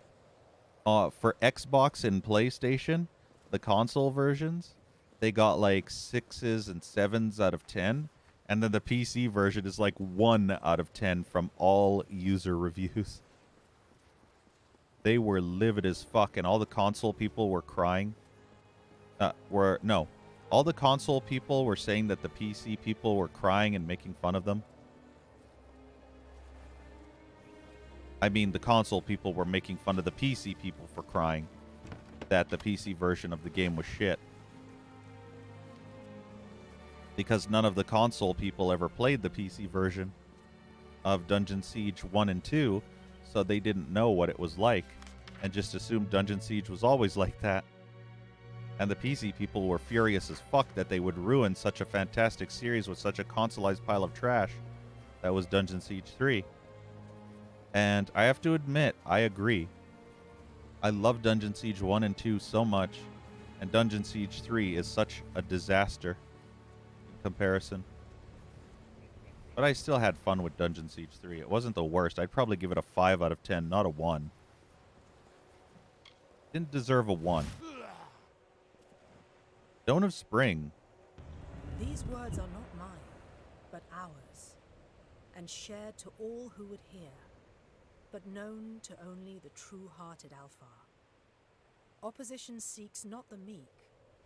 for Xbox and PlayStation, the console versions, they got like 6s and 7s out of 10. And then the PC version is like 1 out of 10 from all user reviews. They were livid as fuck, and all the console people were crying. All the console people were saying that the PC people were crying and making fun of them. I mean, the console people were making fun of the PC people for crying that the PC version of the game was shit. Because none of the console people ever played the PC version of Dungeon Siege 1 and 2, so they didn't know what it was like, and just assumed Dungeon Siege was always like that. And the PC people were furious as fuck that they would ruin such a fantastic series with such a consoleized pile of trash that was Dungeon Siege 3. And I have to admit, I agree. I love Dungeon Siege 1 and 2 so much, and Dungeon Siege 3 is such a disaster in comparison. But I still had fun with Dungeon Siege 3. It wasn't the worst. I'd probably give it a 5 out of 10, not a 1. Didn't deserve a 1. Dawn of Spring. These words are not mine, but ours, and shared to all who would hear, but known to only the true-hearted Alfar. Opposition seeks not the meek,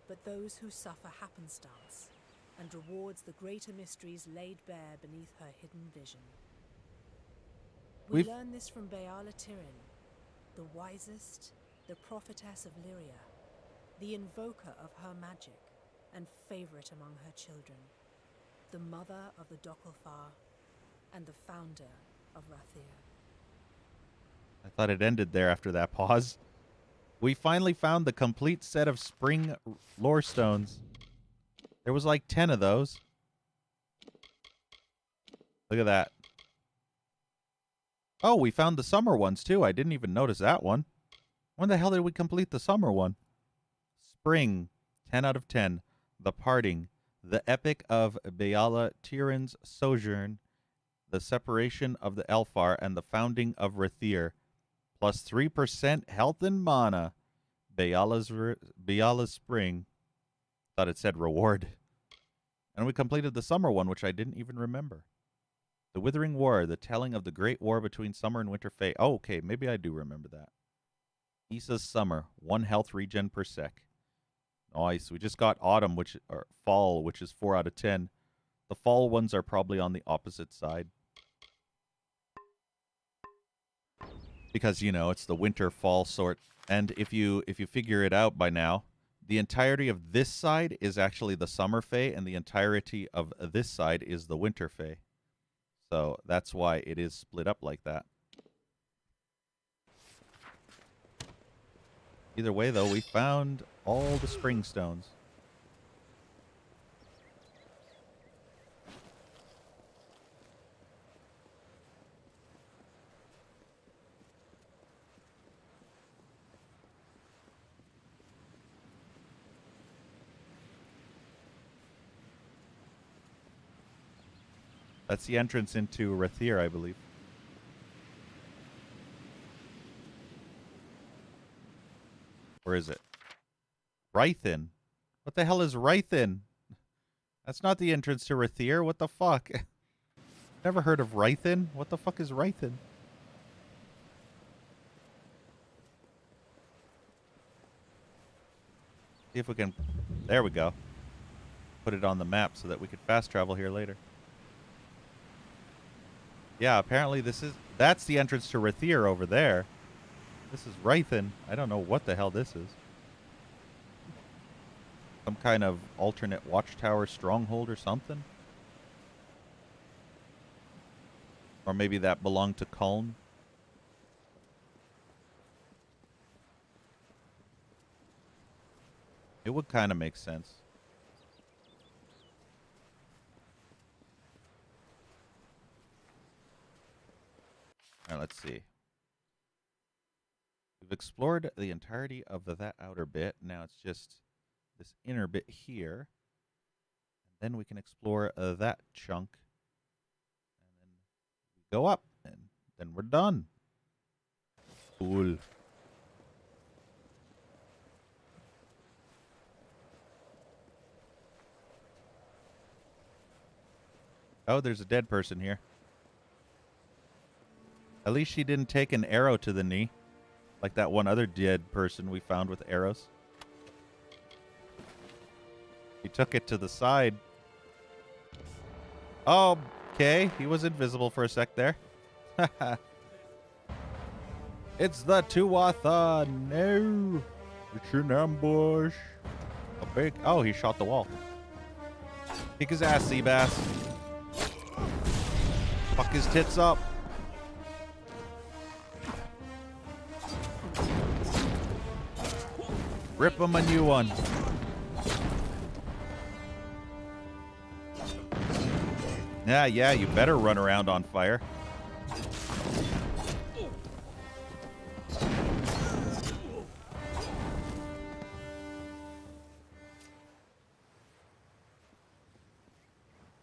but those who suffer happenstance, and rewards the greater mysteries laid bare beneath her hidden vision. We learn this from Beala Tirin, the wisest, the prophetess of Lyria, the invoker of her magic, and favorite among her children, the mother of the Dokkalfar, and the founder of Rathir. I thought it ended there after that pause. We finally found the complete set of spring lore stones. There was like 10 of those. Look at that. Oh, we found the summer ones too. I didn't even notice that one. When the hell did we complete the summer one? Spring, 10 out of 10. The Parting, the Epic of Beala Tirin's Sojourn, the Separation of the Elfar, and the Founding of Rathir. Plus 3% health and mana. Beala's Spring. Thought it said reward. And we completed the summer one, which I didn't even remember. The Withering War, the telling of the great war between summer and winter fate. Oh, okay, maybe I do remember that. Issa's Summer, 1 health regen per sec. Nice. We just got Autumn, or Fall, which is 4 out of 10. The Fall ones are probably on the opposite side. Because, you know, it's the winter-fall sort. And if you figure it out by now, the entirety of this side is actually the summer fae, and the entirety of this side is the winter fae. So that's why it is split up like that. Either way, though, we found all the spring stones. That's the entrance into Rathir, I believe. Or is it? Rythin. What the hell is Rythin? That's not the entrance to Rathir. What the fuck? Never heard of Rythin? What the fuck is Rythin? See if we can... There we go. Put it on the map so that we could fast travel here later. Yeah, apparently that's the entrance to Rathir over there. This is Rythin. I don't know what the hell this is. Some kind of alternate watchtower stronghold or something? Or maybe that belonged to Kuln? It would kind of make sense. All right, let's see. We've explored the entirety of that outer bit. Now it's just this inner bit here. And then we can explore that chunk. And then we go up. And then we're done. Cool. Oh, there's a dead person here. At least she didn't take an arrow to the knee. Like that one other dead person we found with arrows. He took it to the side. Oh, okay. He was invisible for a sec there. It's the Tuatha. No. It's an ambush. A big... Oh, he shot the wall. Kick his ass, Seabass. Fuck his tits up. Rip him a new one. Yeah, you better run around on fire.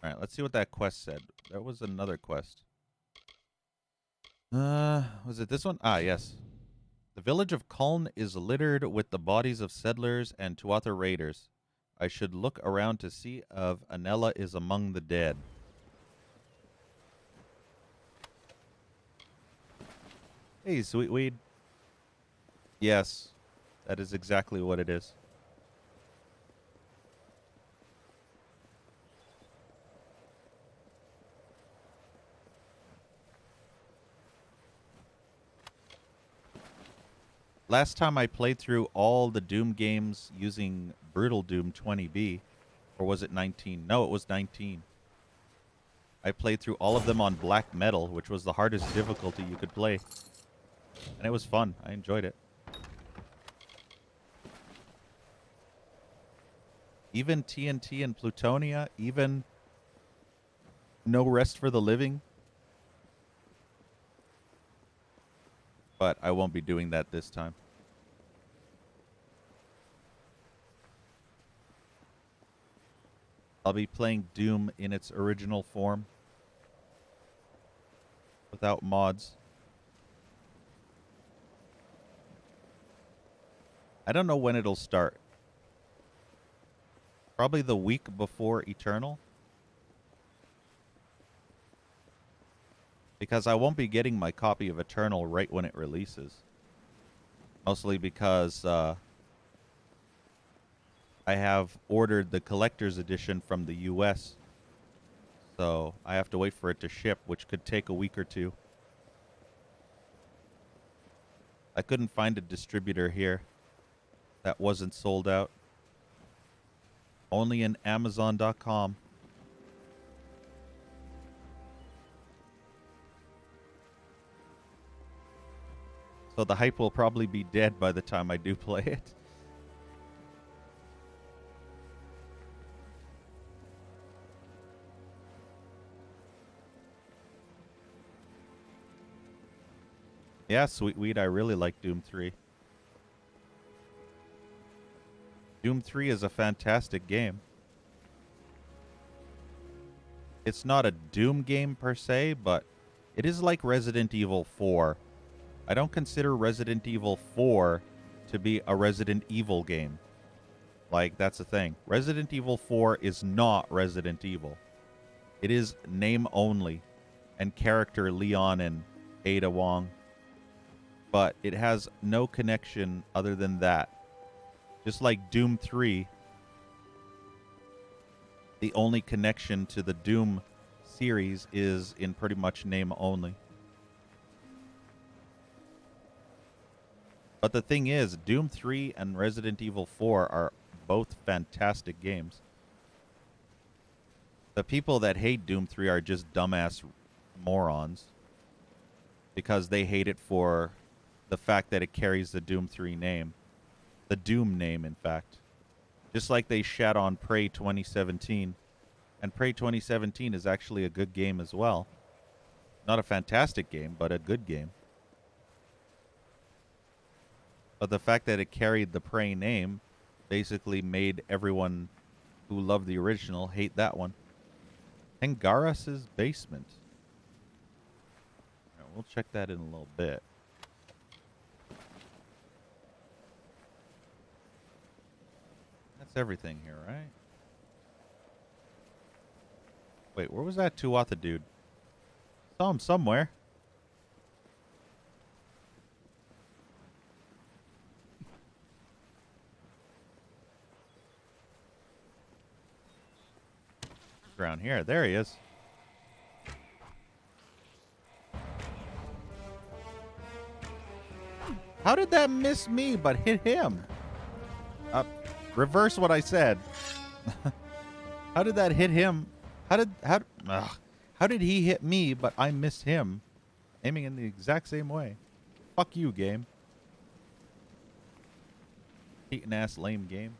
Alright, let's see what that quest said. There was another quest. Was it this one? Ah, yes. The village of Kuln is littered with the bodies of settlers and Tuatha raiders. I should look around to see if Anella is among the dead. Hey, sweetweed. Yes, that is exactly what it is. Last time I played through all the Doom games using Brutal Doom 20B, or was it 19? No, it was 19. I played through all of them on Black Metal, which was the hardest difficulty you could play. And it was fun. I enjoyed it. Even TNT and Plutonia, even No Rest for the Living. But I won't be doing that this time. I'll be playing Doom in its original form. Without mods. I don't know when it'll start. Probably the week before Eternal. Because I won't be getting my copy of Eternal right when it releases. Mostly because I have ordered the collector's edition from the US. So I have to wait for it to ship, which could take a week or two. I couldn't find a distributor here that wasn't sold out. Only in Amazon.com. So the hype will probably be dead by the time I do play it. Yeah, Sweetweed, I really like Doom 3. Doom 3 is a fantastic game. It's not a Doom game per se, but it is like Resident Evil 4. I don't consider Resident Evil 4 to be a Resident Evil game. Like, that's the thing. Resident Evil 4 is not Resident Evil. It is name only and character Leon and Ada Wong. But it has no connection other than that. Just like Doom 3, the only connection to the Doom series is in pretty much name only. But the thing is, Doom 3 and Resident Evil 4 are both fantastic games. The people that hate Doom 3 are just dumbass morons because they hate it for the fact that it carries the Doom 3 name. The Doom name, in fact. Just like they shat on Prey 2017. And Prey 2017 is actually a good game as well. Not a fantastic game, but a good game. But the fact that it carried the Prey name basically made everyone who loved the original hate that one. Hengaras's basement. All right, we'll check that in a little bit. That's everything here, right? Wait, where was that Tuatha dude? Saw him somewhere. Around here. There he is. How did that miss me but hit him? Reverse what I said. How did that hit him? How did he hit me but I missed him? Aiming in the exact same way. Fuck you, game. Cheating ass lame game.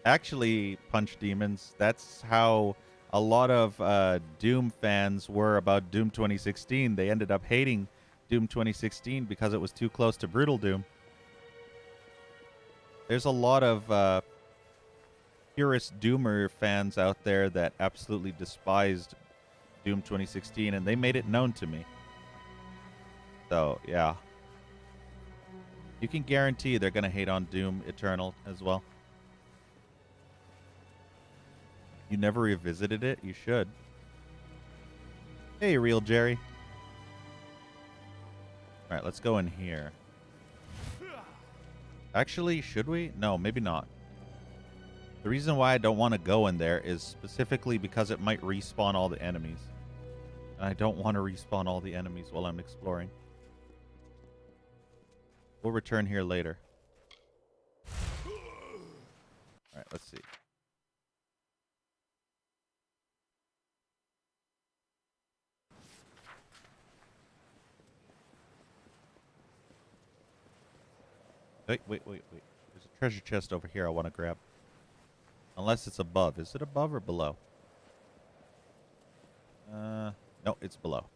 Actually, Punch Demons, that's how a lot of Doom fans were about Doom 2016. They ended up hating Doom 2016 because it was too close to Brutal Doom. There's a lot of purist Doomer fans out there that absolutely despised Doom 2016, and they made it known to me. So, yeah. You can guarantee they're going to hate on Doom Eternal as well. You never revisited it? You should. Hey, Real Jerry. All right, let's go in here. Actually, should we? No, maybe not. The reason why I don't want to go in there is specifically because it might respawn all the enemies. And I don't want to respawn all the enemies while I'm exploring. We'll return here later. All right, let's see. Wait. There's a treasure chest over here I want to grab. Unless it's above. Is it above or below? No, it's below.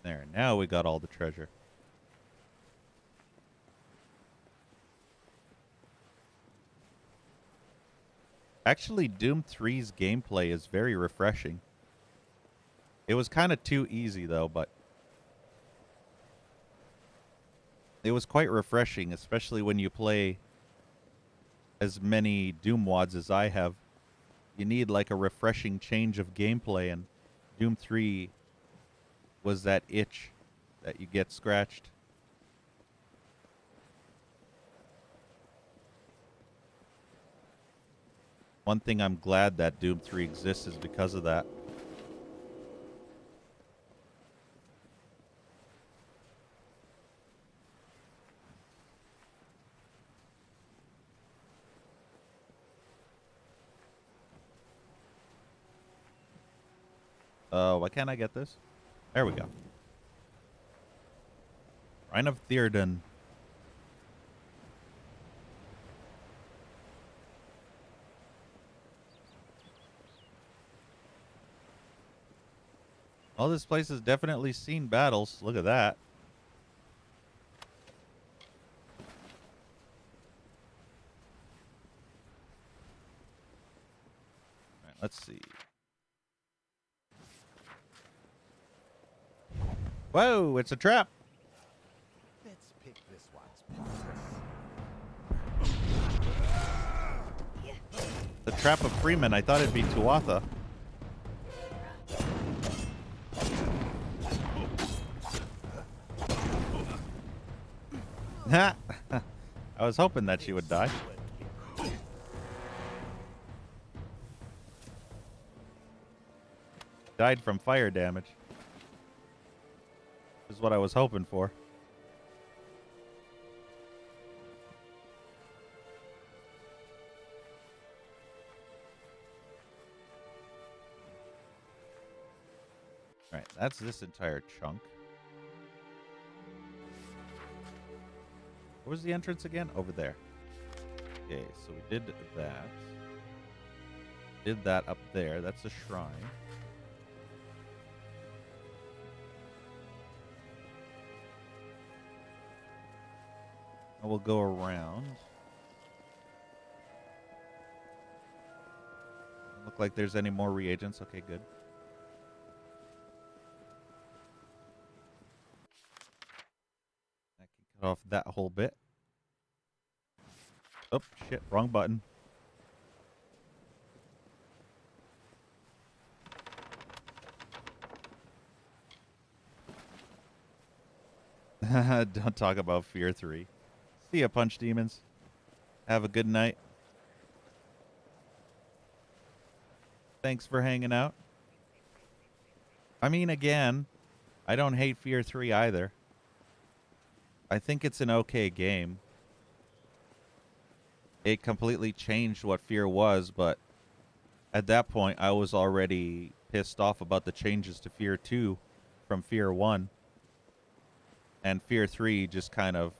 There, now we got all the treasure. Actually, Doom 3's gameplay is very refreshing. It was kind of too easy, though, but it was quite refreshing, especially when you play as many Doom wads as I have. You need like a refreshing change of gameplay, and Doom 3 was that itch that you get scratched. One thing I'm glad that Doom 3 exists is because of that. Why can't I get this? There we go. Rhine of Theoden. Well, this place has definitely seen battles. Look at that. All right, let's see. Whoa, it's a trap. Let's pick this one's princess. The trap of Freeman. I thought it'd be Tuatha. Ha! I was hoping that she would die. Died from fire damage. Is what I was hoping for. Alright, that's this entire chunk. Where was the entrance again? Over there. Okay, so we did that. Did that up there. That's a shrine. We'll go around. Doesn't look like there's any more reagents. Okay, good. I can cut off that whole bit. Oh, shit. Wrong button. Don't talk about Fear 3. See ya, Punch Demons. Have a good night. Thanks for hanging out. I mean, again, I don't hate Fear 3 either. I think it's an okay game. It completely changed what Fear was, but at that point, I was already pissed off about the changes to Fear 2 from Fear 1. And Fear 3 just kind of,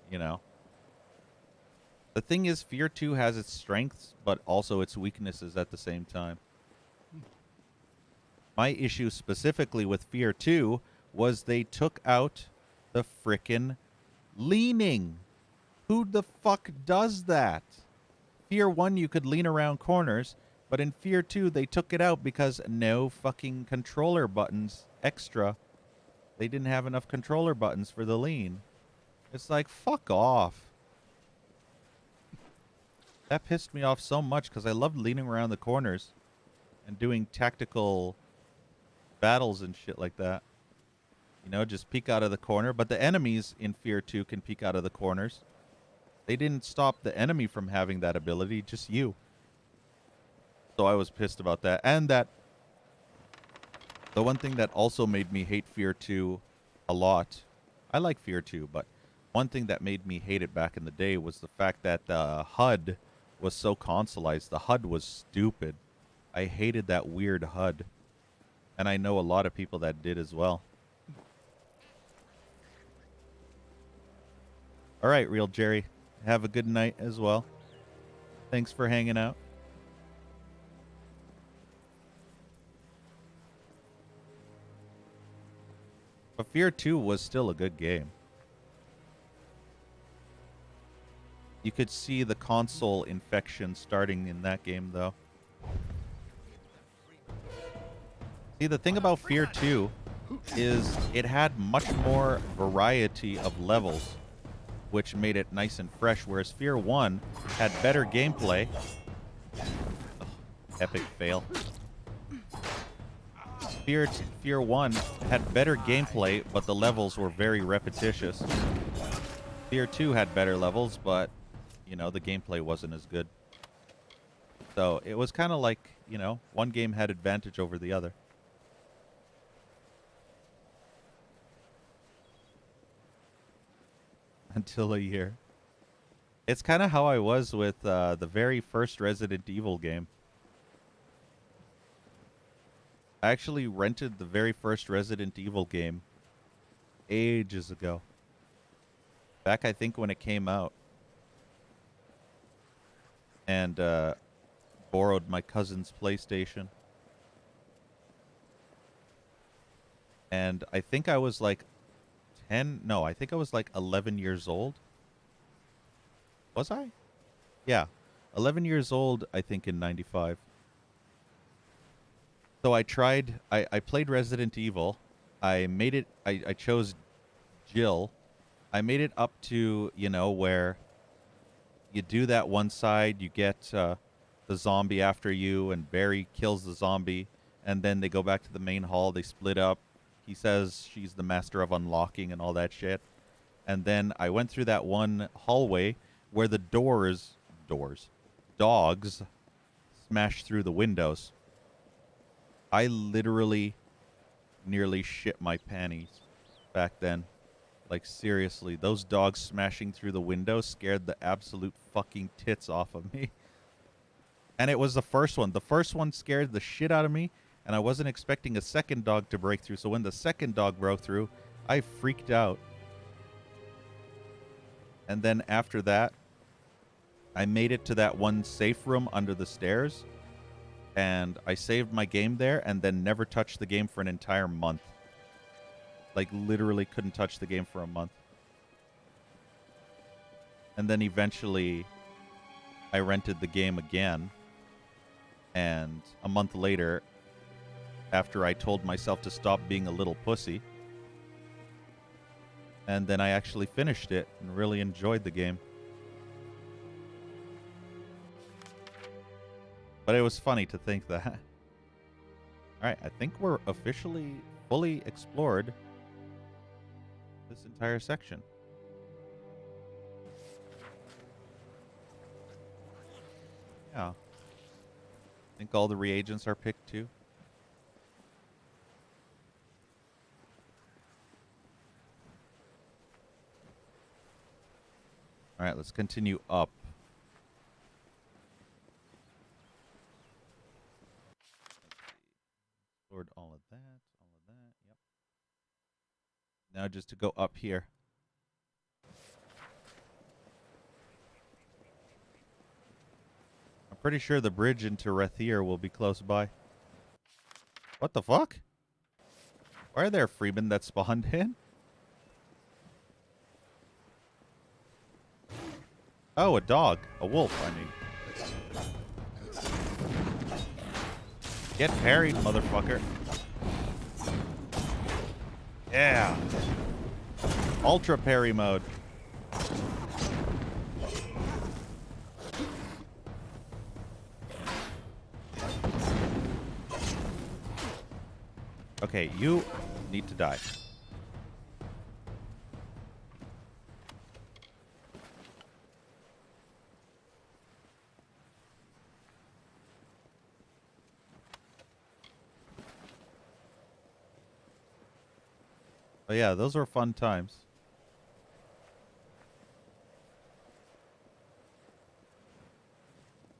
you know. The thing is, Fear 2 has its strengths, but also its weaknesses at the same time. My issue specifically with Fear 2 was they took out the frickin' leaning. Who the fuck does that? Fear 1, you could lean around corners, but in Fear 2, they took it out because no fucking controller buttons extra. They didn't have enough controller buttons for the lean. It's like, fuck off. That pissed me off so much because I loved leaning around the corners and doing tactical battles and shit like that. You know, just peek out of the corner. But the enemies in Fear 2 can peek out of the corners. They didn't stop the enemy from having that ability, just you. So I was pissed about that. And that the one thing that also made me hate Fear 2 a lot, I like Fear 2, but one thing that made me hate it back in the day was the fact that the HUD was so consoleized. The HUD was stupid. I hated that weird HUD. And I know a lot of people that did as well. All right, Real Jerry. Have a good night as well. Thanks for hanging out. But Fear 2 was still a good game. You could see the console infection starting in that game, though. See, the thing about Fear 2 is it had much more variety of levels, which made it nice and fresh, whereas Fear 1 had better gameplay. Ugh, epic fail. Fear 1 had better gameplay, but the levels were very repetitious. Fear 2 had better levels, but, you know, the gameplay wasn't as good. So it was kind of like, you know, one game had advantage over the other. Until a year. It's kind of how I was with the very first Resident Evil game. I actually rented the very first Resident Evil game ages ago. Back, I think, when it came out. And borrowed my cousin's PlayStation. And I think I was like 10. No, I think I was like 11 years old. Was I? Yeah. 11 years old, I think, in 95. So I played Resident Evil. I made it, I chose Jill. I made it up to, where you do that one side, you get the zombie after you, and Barry kills the zombie, and then they go back to the main hall, they split up. He says she's the master of unlocking and all that shit. And then I went through that one hallway where the dogs smash through the windows. I literally nearly shit my panties back then. Like, seriously, those dogs smashing through the window scared the absolute fucking tits off of me. And it was the first one. The first one scared the shit out of me, and I wasn't expecting a second dog to break through. So when the second dog broke through, I freaked out. And then after that, I made it to that one safe room under the stairs, and I saved my game there and then never touched the game for an entire month. Like, literally couldn't touch the game for a month. And then eventually I rented the game again. And a month later, after I told myself to stop being a little pussy, and then I actually finished it and really enjoyed the game. But it was funny to think that. All right, I think we're officially fully explored this entire section. Yeah. I think all the reagents are picked too. All right, let's continue up. Explored all of that, yep. Now just to go up here. I'm pretty sure the bridge into Rethier will be close by. What the fuck? Why are there freemen that spawned in? Oh, a dog. A wolf, I mean. Get parried, motherfucker. Yeah. Ultra parry mode. Okay, you need to die. But yeah, those were fun times.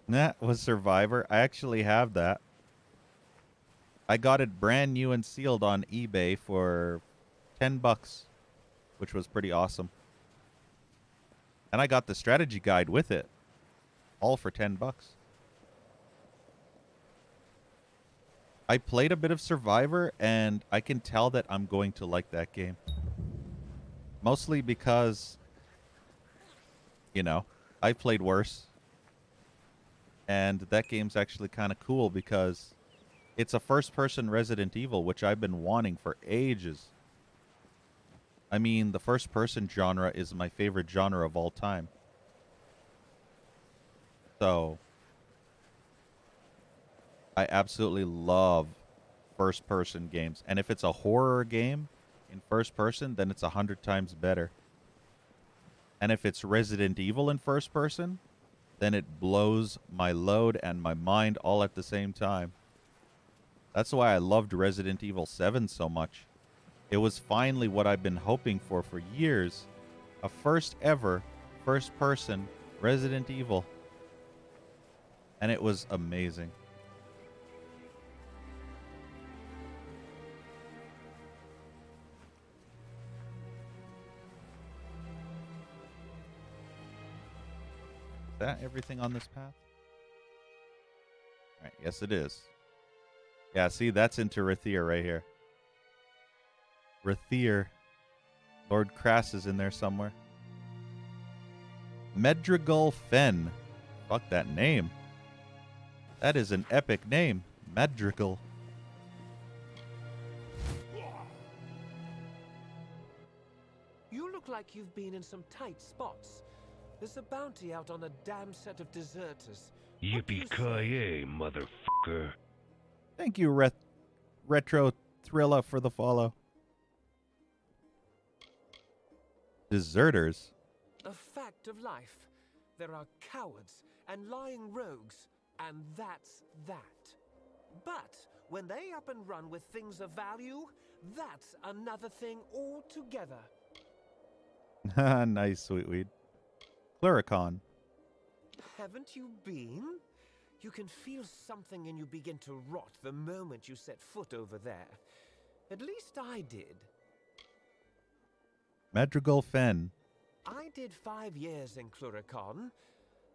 That was Survivor. I actually have that. I got it brand new and sealed on eBay for $10, which was pretty awesome. And I got the strategy guide with it, all for $10. I played a bit of Survivor, and I can tell that I'm going to like that game. Mostly because, I played worse. And that game's actually kind of cool because it's a first-person Resident Evil, which I've been wanting for ages. I mean, the first-person genre is my favorite genre of all time. So, I absolutely love first-person games. And if it's a horror game in first-person, then it's 100 times better. And if it's Resident Evil in first-person, then it blows my load and my mind all at the same time. That's why I loved Resident Evil 7 so much. It was finally what I've been hoping for years. A first ever first-person Resident Evil. And it was amazing. Is that everything on this path? All right, yes it is. Yeah, see, that's into Rathia right here. Rathir. Lord Crass is in there somewhere. Medrigal Fen. Fuck that name. That is an epic name. Madrigal. You look like you've been in some tight spots. There's a bounty out on a damn set of deserters. Yippee-ki-yay, motherfucker. Thank you, Retro Thrilla, for the follow. Deserters? A fact of life. There are cowards and lying rogues, and that's that. But when they up and run with things of value, that's another thing altogether. Nice, Sweetweed. Cluricon. Haven't you been? You can feel something and you begin to rot the moment you set foot over there. At least I did. Madrigal Fen. I did 5 years in Cluricon.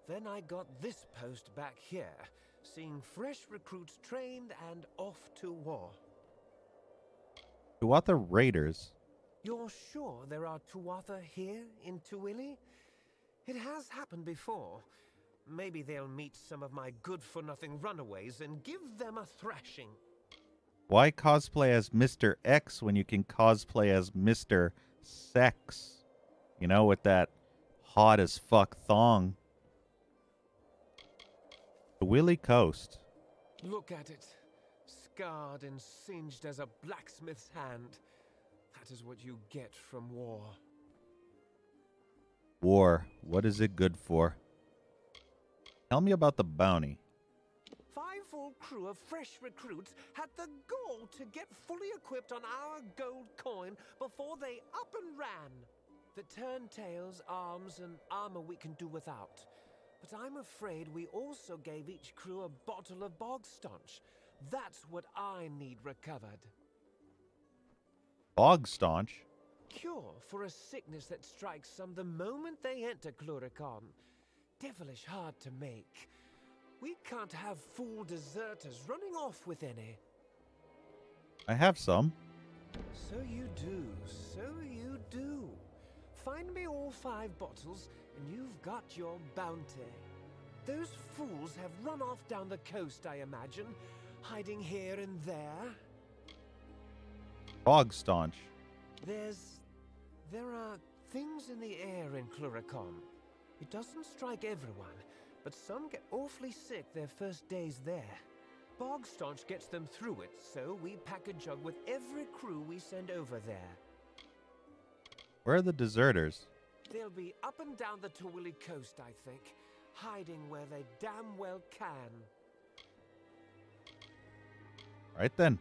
Then I got this post back here, seeing fresh recruits trained and off to war. Tuatha Raiders. You're sure there are Tuatha here in Tuili? It has happened before. Maybe they'll meet some of my good-for-nothing runaways and give them a thrashing. Why cosplay as Mr. X when you can cosplay as Mr. Sex? You know, with that hot as fuck thong. The Willy Coast. Look at it. Scarred and singed as a blacksmith's hand. That is what you get from war. War. What is it good for? Tell me about the bounty. 5 full crew of fresh recruits had the gall to get fully equipped on our gold coin before they up and ran. The turntails, arms, and armor we can do without. But I'm afraid we also gave each crew a bottle of bog staunch. That's what I need recovered. Bog staunch? Cure for a sickness that strikes some the moment they enter Cluricon. Devilish hard to make. We can't have fool deserters running off with any. I have some. So you do, so you do. Find me all 5 bottles, and you've got your bounty. Those fools have run off down the coast, I imagine, hiding here and there. Bog staunch. There are things in the air in Cluricon. It doesn't strike everyone, but some get awfully sick their first days there. Bog staunch gets them through it, so we pack a jug with every crew we send over there. Where are the deserters? They'll be up and down the Tuili coast, I think, hiding where they damn well can. Right then.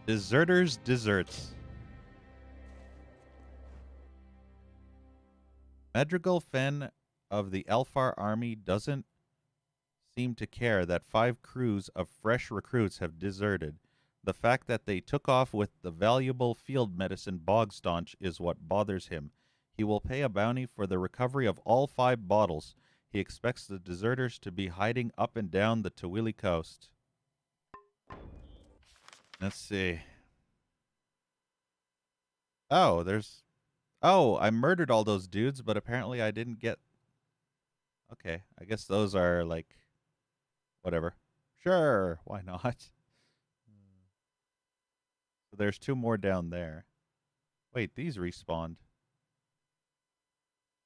Deserters' deserts. Madrigal Fen of the Elfar army doesn't seem to care that 5 crews of fresh recruits have deserted. The fact that they took off with the valuable field medicine Bog Staunch is what bothers him. He will pay a bounty for the recovery of all 5 bottles. He expects the deserters to be hiding up and down the Tuili coast. Let's see. Oh, there's... Oh, I murdered all those dudes, but apparently I didn't get... Okay, I guess those are, like... Whatever. Sure, why not? So there's 2 more down there. Wait, these respawned.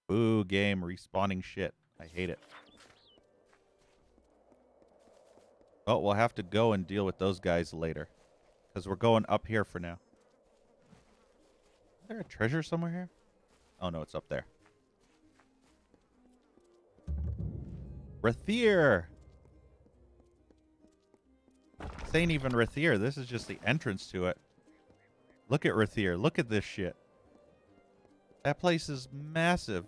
Boo, game, respawning shit. I hate it. Oh, we'll have to go and deal with those guys later. Because we're going up here for now. Is there a treasure somewhere here? Oh, no, it's up there. Rathir! This ain't even Rathir. This is just the entrance to it. Look at Rathir. Look at this shit. That place is massive.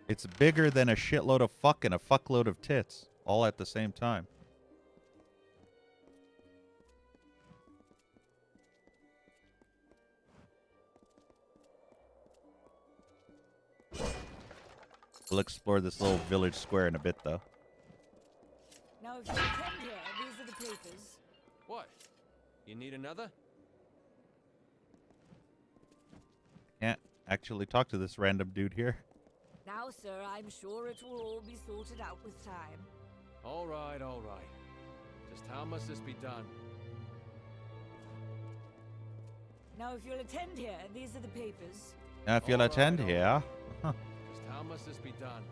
It's bigger than a shitload of fuck and a fuckload of tits, all at the same time. We'll explore this little village square in a bit, though. Now, if you attend here, these are the papers. What? You need another? Can't actually talk to this random dude here. Now, sir, I'm sure it will all be sorted out with time. All right, all right. Just how must this be done? Now, if you'll attend here, these are the papers. Now, if you'll attend here, Just how must this be done?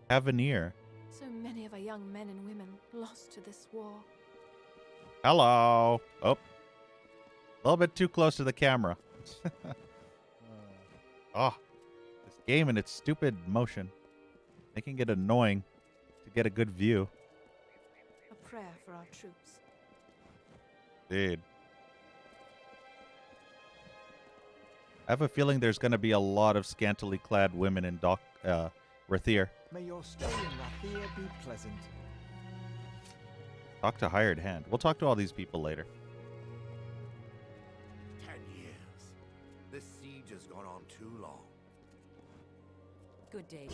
have an ear. So many of our young men and women lost to this war. Hello. Oh, a little bit too close to the camera. Oh, this game and its stupid motion, making it annoying to get a good view. A prayer for our troops. Dude. I have a feeling there's going to be a lot of scantily clad women in Rathir. May your stay in Rathir be pleasant. Talk to hired hand. We'll talk to all these people later. 10 years. This siege has gone on too long. Good day.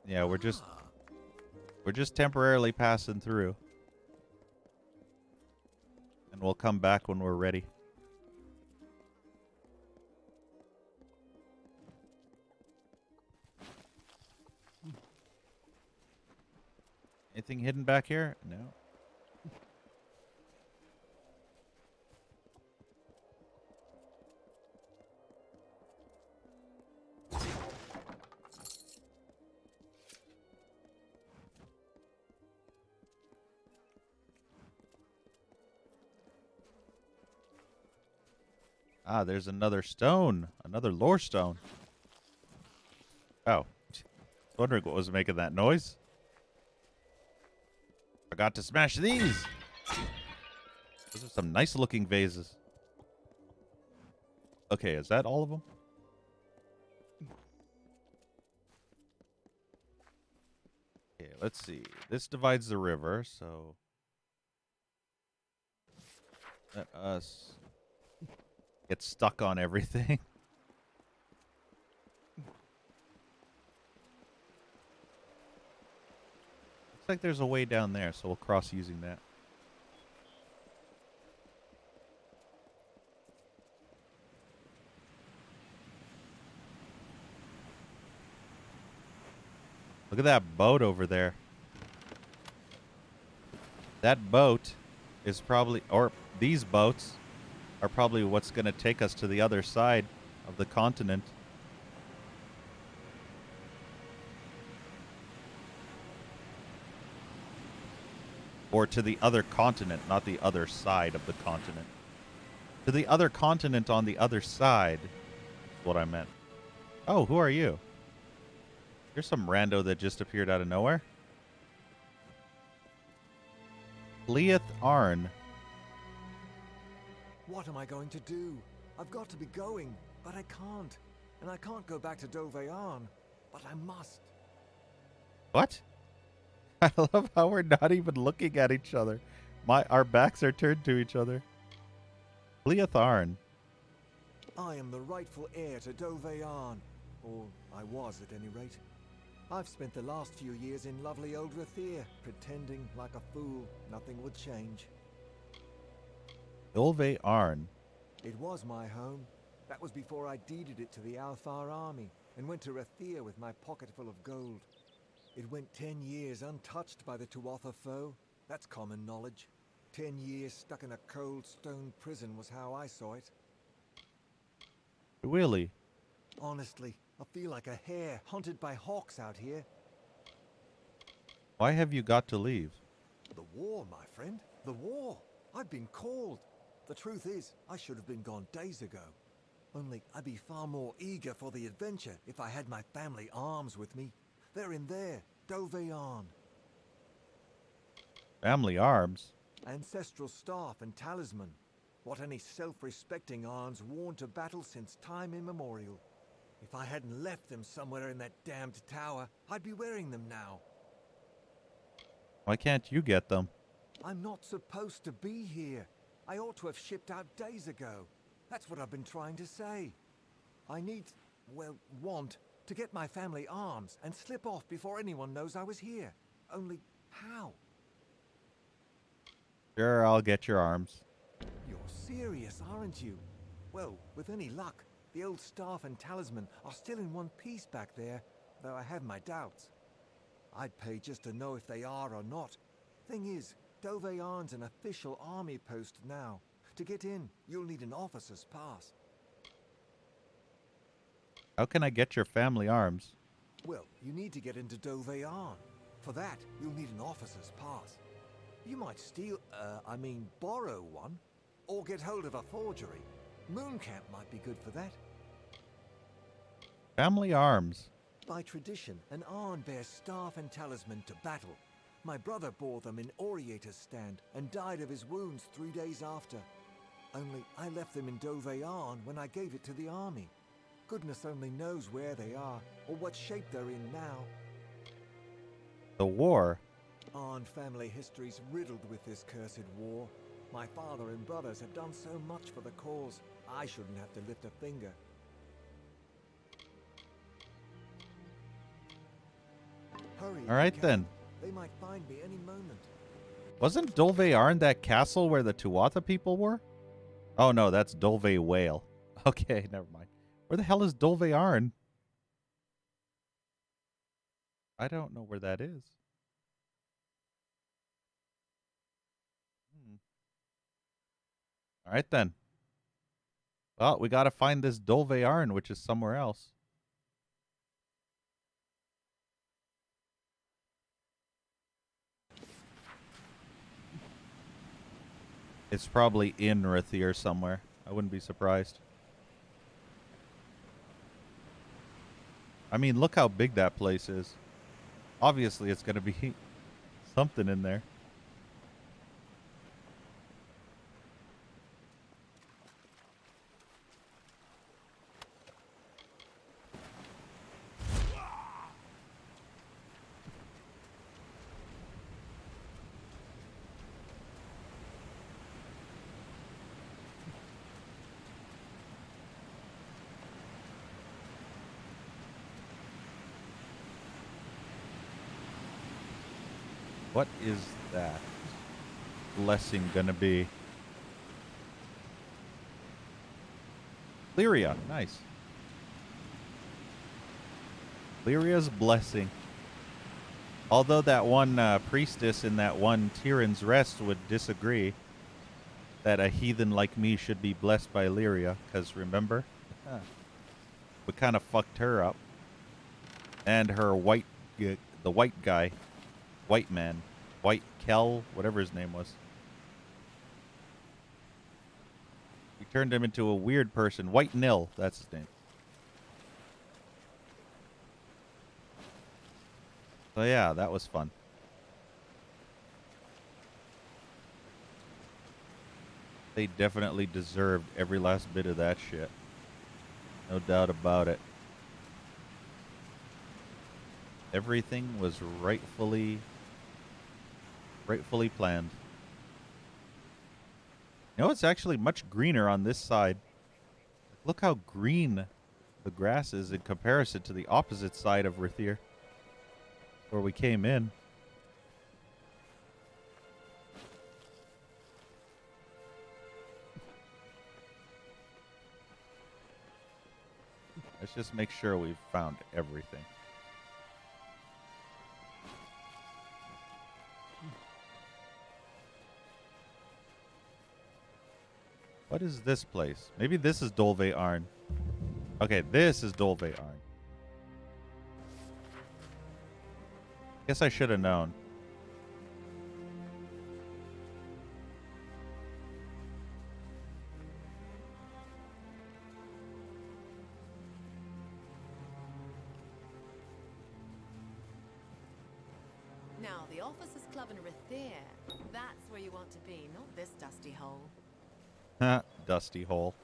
Yeah, we're just temporarily passing through. And we'll come back when we're ready. Anything hidden back here? No. Ah, there's another stone. Another lore stone. Oh. Wondering what was making that noise. Forgot to smash these. Those are some nice looking vases. Okay, is that all of them? Okay, let's see. This divides the river, so let us get stuck on everything. Looks like there's a way down there, so we'll cross using that. Look at that boat over there. That boat is probably, or these boats are probably what's going to take us to the other side of the continent. Or to the other continent, not the other side of the continent. To the other continent on the other side is what I meant. Oh, who are you? You're some rando that just appeared out of nowhere. Leith Arn. What am I going to do? I've got to be going, but I can't. And I can't go back to Dovearn, but I must. What? I love how we're not even looking at each other. Our backs are turned to each other. Leith Arn. I am the rightful heir to Dovearn. Or I was, at any rate. I've spent the last few years in lovely old Rathir, pretending like a fool nothing would change. Dolve Arn. It was my home. That was before I deeded it to the Alfar army and went to Rathir with my pocket full of gold. It went 10 years untouched by the Tuatha foe. That's common knowledge. 10 years stuck in a cold stone prison was how I saw it. Really? Honestly, I feel like a hare hunted by hawks out here. Why have you got to leave? The war, my friend. The war. I've been called. The truth is, I should have been gone days ago. Only I'd be far more eager for the adventure if I had my family arms with me. They're in there, Dovearn. Family arms? Ancestral staff and talisman. What any self-respecting Arn's worn to battle since time immemorial. If I hadn't left them somewhere in that damned tower, I'd be wearing them now. Why can't you get them? I'm not supposed to be here. I ought to have shipped out days ago. That's what I've been trying to say. I need, well, want to get my family arms and slip off before anyone knows I was here. Only how? Sure, I'll get your arms. You're serious, aren't you? Well, with any luck, the old staff and talisman are still in one piece back there, though I have my doubts. I'd pay just to know if they are or not. Thing is, Doveyarn's an official army post now. To get in, you'll need an officer's pass. How can I get your family arms? Well, you need to get into Doveyarn. For that, you'll need an officer's pass. You might borrow one, or get hold of a forgery. Mooncamp might be good for that. Family arms. By tradition, an Arn bears staff and talisman to battle. My brother bore them in Oriator's stand and died of his wounds 3 days after. Only I left them in Doveyarn when I gave it to the army. Goodness only knows where they are, or what shape they're in now. The war? Arn family history's riddled with this cursed war. My father and brothers have done so much for the cause, I shouldn't have to lift a finger. Hurry, All right, then. They might find me any moment. Wasn't Dolvearn that castle where the Tuatha people were? Oh, no, that's Dolve Whale. Okay, never mind. Where the hell is Dolvearn? I don't know where that is. All right, then. Well, we got to find this Dolvearn, which is somewhere else. It's probably in Rathir somewhere. I wouldn't be surprised. I mean, look how big that place is. Obviously, it's going to be something in there. What is that blessing gonna be? Lyria, nice. Lyria's blessing. Although that one priestess in that one Tyrann's Rest would disagree that a heathen like me should be blessed by Lyria, because remember, we kind of fucked her up. And her the white guy. White man. White Kel, whatever his name was. We turned him into a weird person. White Nil, that's his name. So yeah, that was fun. They definitely deserved every last bit of that shit. No doubt about it. Everything was rightfully planned. You know, it's actually much greener on this side. Look how green the grass is in comparison to the opposite side of Rathir, where we came in. Let's just make sure we've found everything. What is this place? Maybe this is Dolvearn. Okay, this is Dolvearn. Guess I should have known. Now, the Officers' Club in Rathir. That's where you want to be, not this dusty hole. Dusty hole.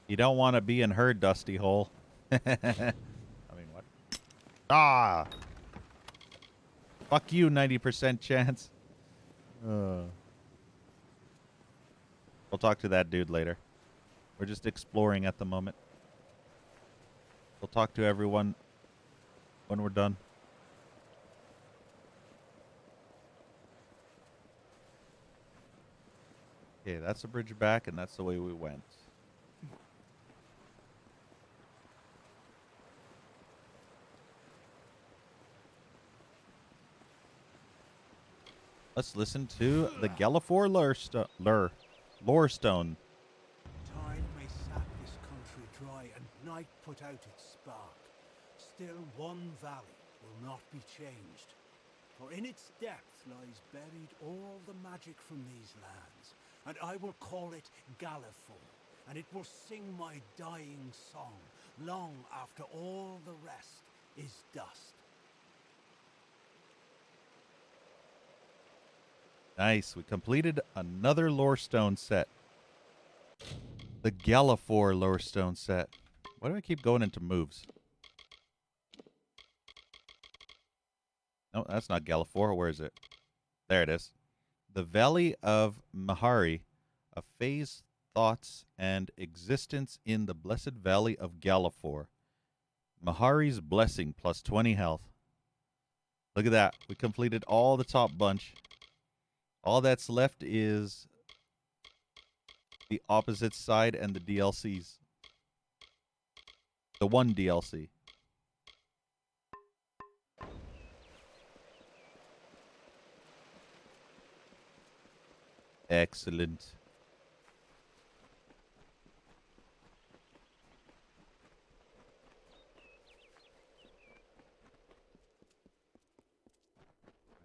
You don't want to be in her dusty hole. I mean, what? Ah! Fuck you, 90% chance. We'll talk to that dude later. We're just exploring at the moment. We'll talk to everyone when we're done. Okay, that's the bridge back, and that's the way we went. Let's listen to the Gallifore lore stone. Time may sap this country dry and night put out its spark. Still one valley will not be changed. For in its depth lies buried all the magic from these lands. And I will call it Gallifore, and it will sing my dying song long after all the rest is dust. Nice. We completed another lore stone set. The Gallifore lore stone set. Why do I keep going into moves? No, that's not Gallifore. Where is it? There it is. The Valley of Mahari, a phase, thoughts, and existence in the blessed Valley of Gallifore. Mahari's blessing plus 20 health. Look at that. We completed all the top bunch. All that's left is the opposite side and the DLCs. The one DLC. Excellent.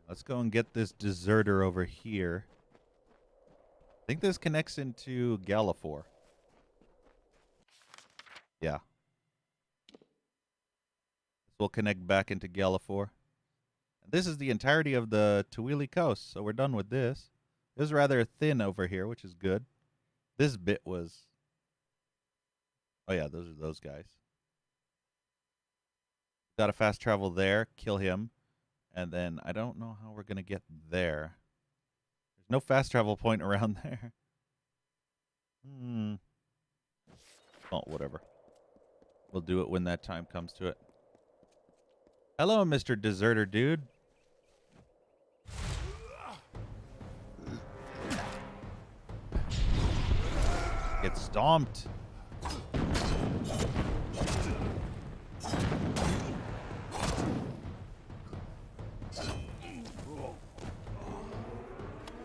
Let's go and get this deserter over here. I think this connects into Gallifore. Yeah. This will connect back into Gallifore. This is the entirety of the Tuili coast, so we're done with this. It was rather thin over here, which is good. This bit was... Oh yeah, those are those guys. Got to fast travel there, kill him, and then I don't know how we're going to get there. There's no fast travel point around there. Oh, whatever. We'll do it when that time comes to it. Hello, Mr. Deserter Dude. Get stomped.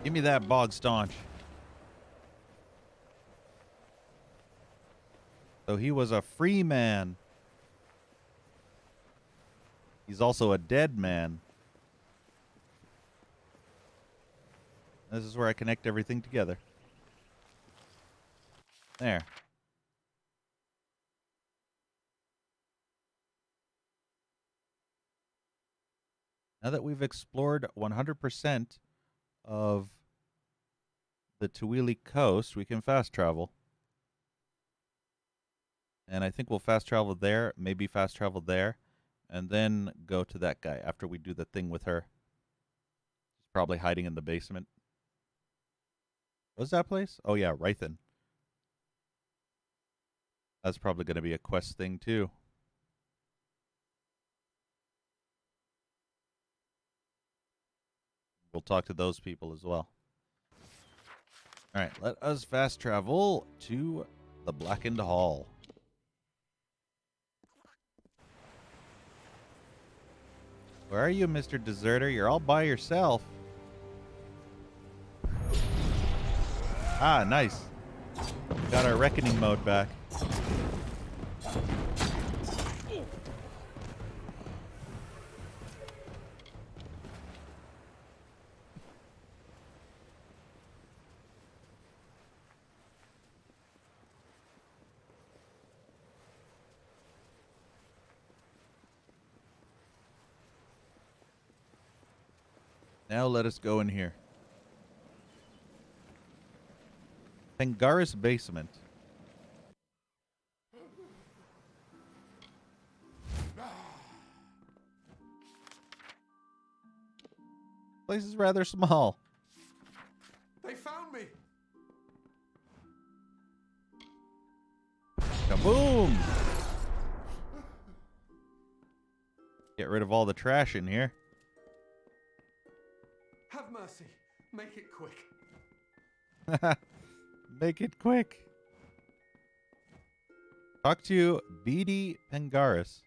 Give me that bog staunch. So he was a free man. He's also a dead man. This is where I connect everything together. There. Now that we've explored 100% of the Tuili coast, we can fast travel. And I think we'll fast travel there, maybe fast travel there, and then go to that guy after we do the thing with her. She's probably hiding in the basement. What's that place? Oh yeah, Rythan. That's probably going to be a quest thing too. We'll talk to those people as well. All right, let us fast travel to the Blackened Hall. Where are you, Mr. Deserter? You're all by yourself. Ah, nice. Got our reckoning mode back. Now let us go in here. Pengaris basement. Place is rather small. Boom! Get rid of all the trash in here. Have mercy. Make it quick. Make it quick. Talk to Beatty Pengaris.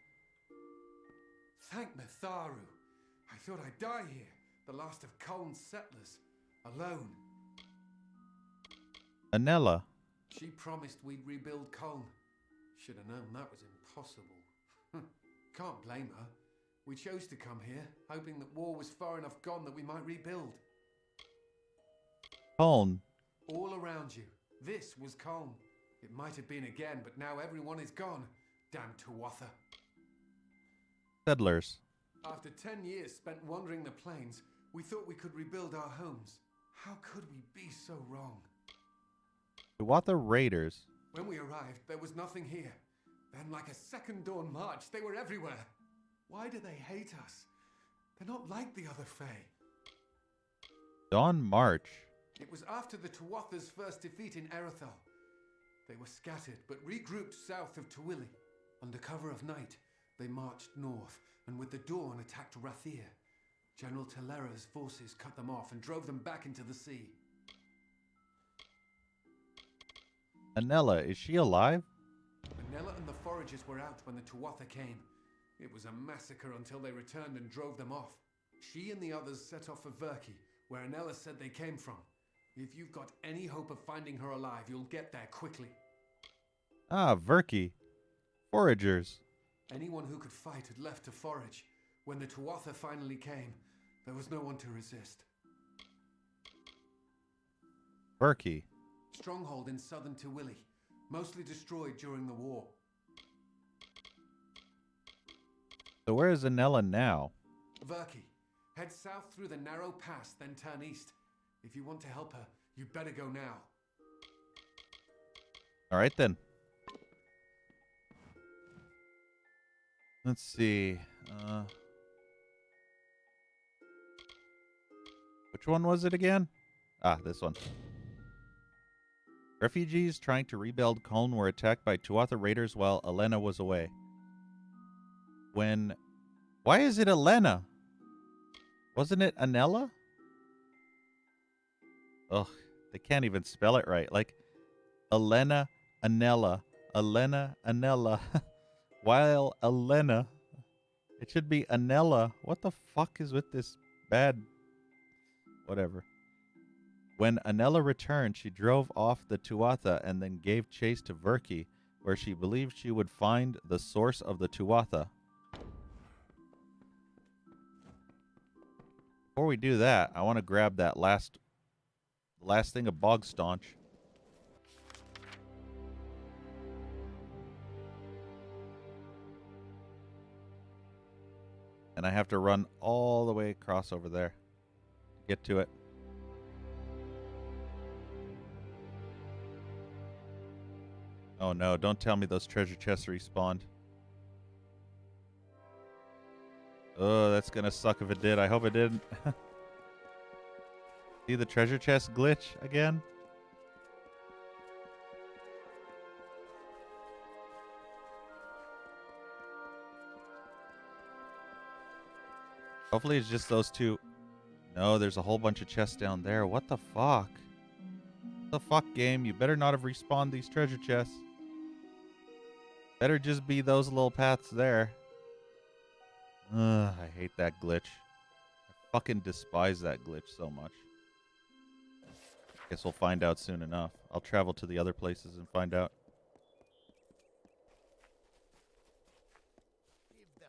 Thank Mitharu. I thought I'd die here, the last of Coln's settlers, alone. Anella. She promised we'd rebuild Coln. Should have known that was impossible. Can't blame her. We chose to come here, hoping that war was far enough gone that we might rebuild. Coln. All around you. This was Coln. It might have been again, but now everyone is gone. Damn Tuatha. Settlers. After 10 years spent wandering the plains, we thought we could rebuild our homes. How could we be so wrong? Tuatha Raiders. When we arrived, there was nothing here. Then, like a second dawn march, they were everywhere. Why do they hate us? They're not like the other Fae. Dawn March. It was after the Tuatha's first defeat in Erythal. They were scattered, but regrouped south of Tuili. Under cover of night, they marched north, and with the dawn attacked Rathir. General Telera's forces cut them off and drove them back into the sea. Anella, is she alive? Anella and the foragers were out when the Tuatha came. It was a massacre until they returned and drove them off. She and the others set off for Verki, where Anella said they came from. If you've got any hope of finding her alive, you'll get there quickly. Ah, Verki. Foragers. Anyone who could fight had left to forage. When the Tuatha finally came, there was no one to resist. Verki. Stronghold in southern Tuili, mostly destroyed during the war. So where is Anella now? Verki. Head south through the narrow pass, then turn east. If you want to help her, you'd better go now. All right, then. Let's see. Which one was it again? Ah, this one. Refugees trying to rebuild Coln were attacked by Tuatha Raiders while Elena was away. Why is it Elena? Wasn't it Anella? Ugh, they can't even spell it right. Like, Elena, Anella, Elena, Anella. While Elena, it should be Anella. What the fuck is with this bad... Whatever. When Anella returned, she drove off the Tuatha and then gave chase to Verki, where she believed she would find the source of the Tuatha. Before we do that, I want to grab that last thing of Bog Staunch. And I have to run all the way across over there to get to it. Oh no, don't tell me those treasure chests respawned. Oh, that's gonna suck if it did. I hope it didn't. See the treasure chest glitch again? Hopefully it's just those two. No, there's a whole bunch of chests down there. What the fuck? What the fuck, game? You better not have respawned these treasure chests. Better just be those little paths there. Ugh, I hate that glitch. I fucking despise that glitch so much. Guess we'll find out soon enough. I'll travel to the other places and find out.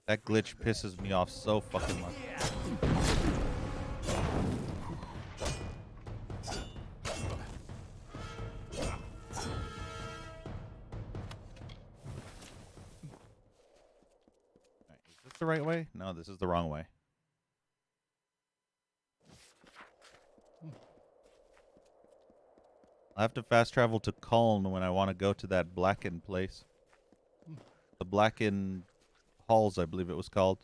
That glitch pisses me off so fucking much. The right way? No, this is the wrong way. I have to fast travel to Coln when I want to go to that Blackened place. The Blackened Halls, I believe it was called.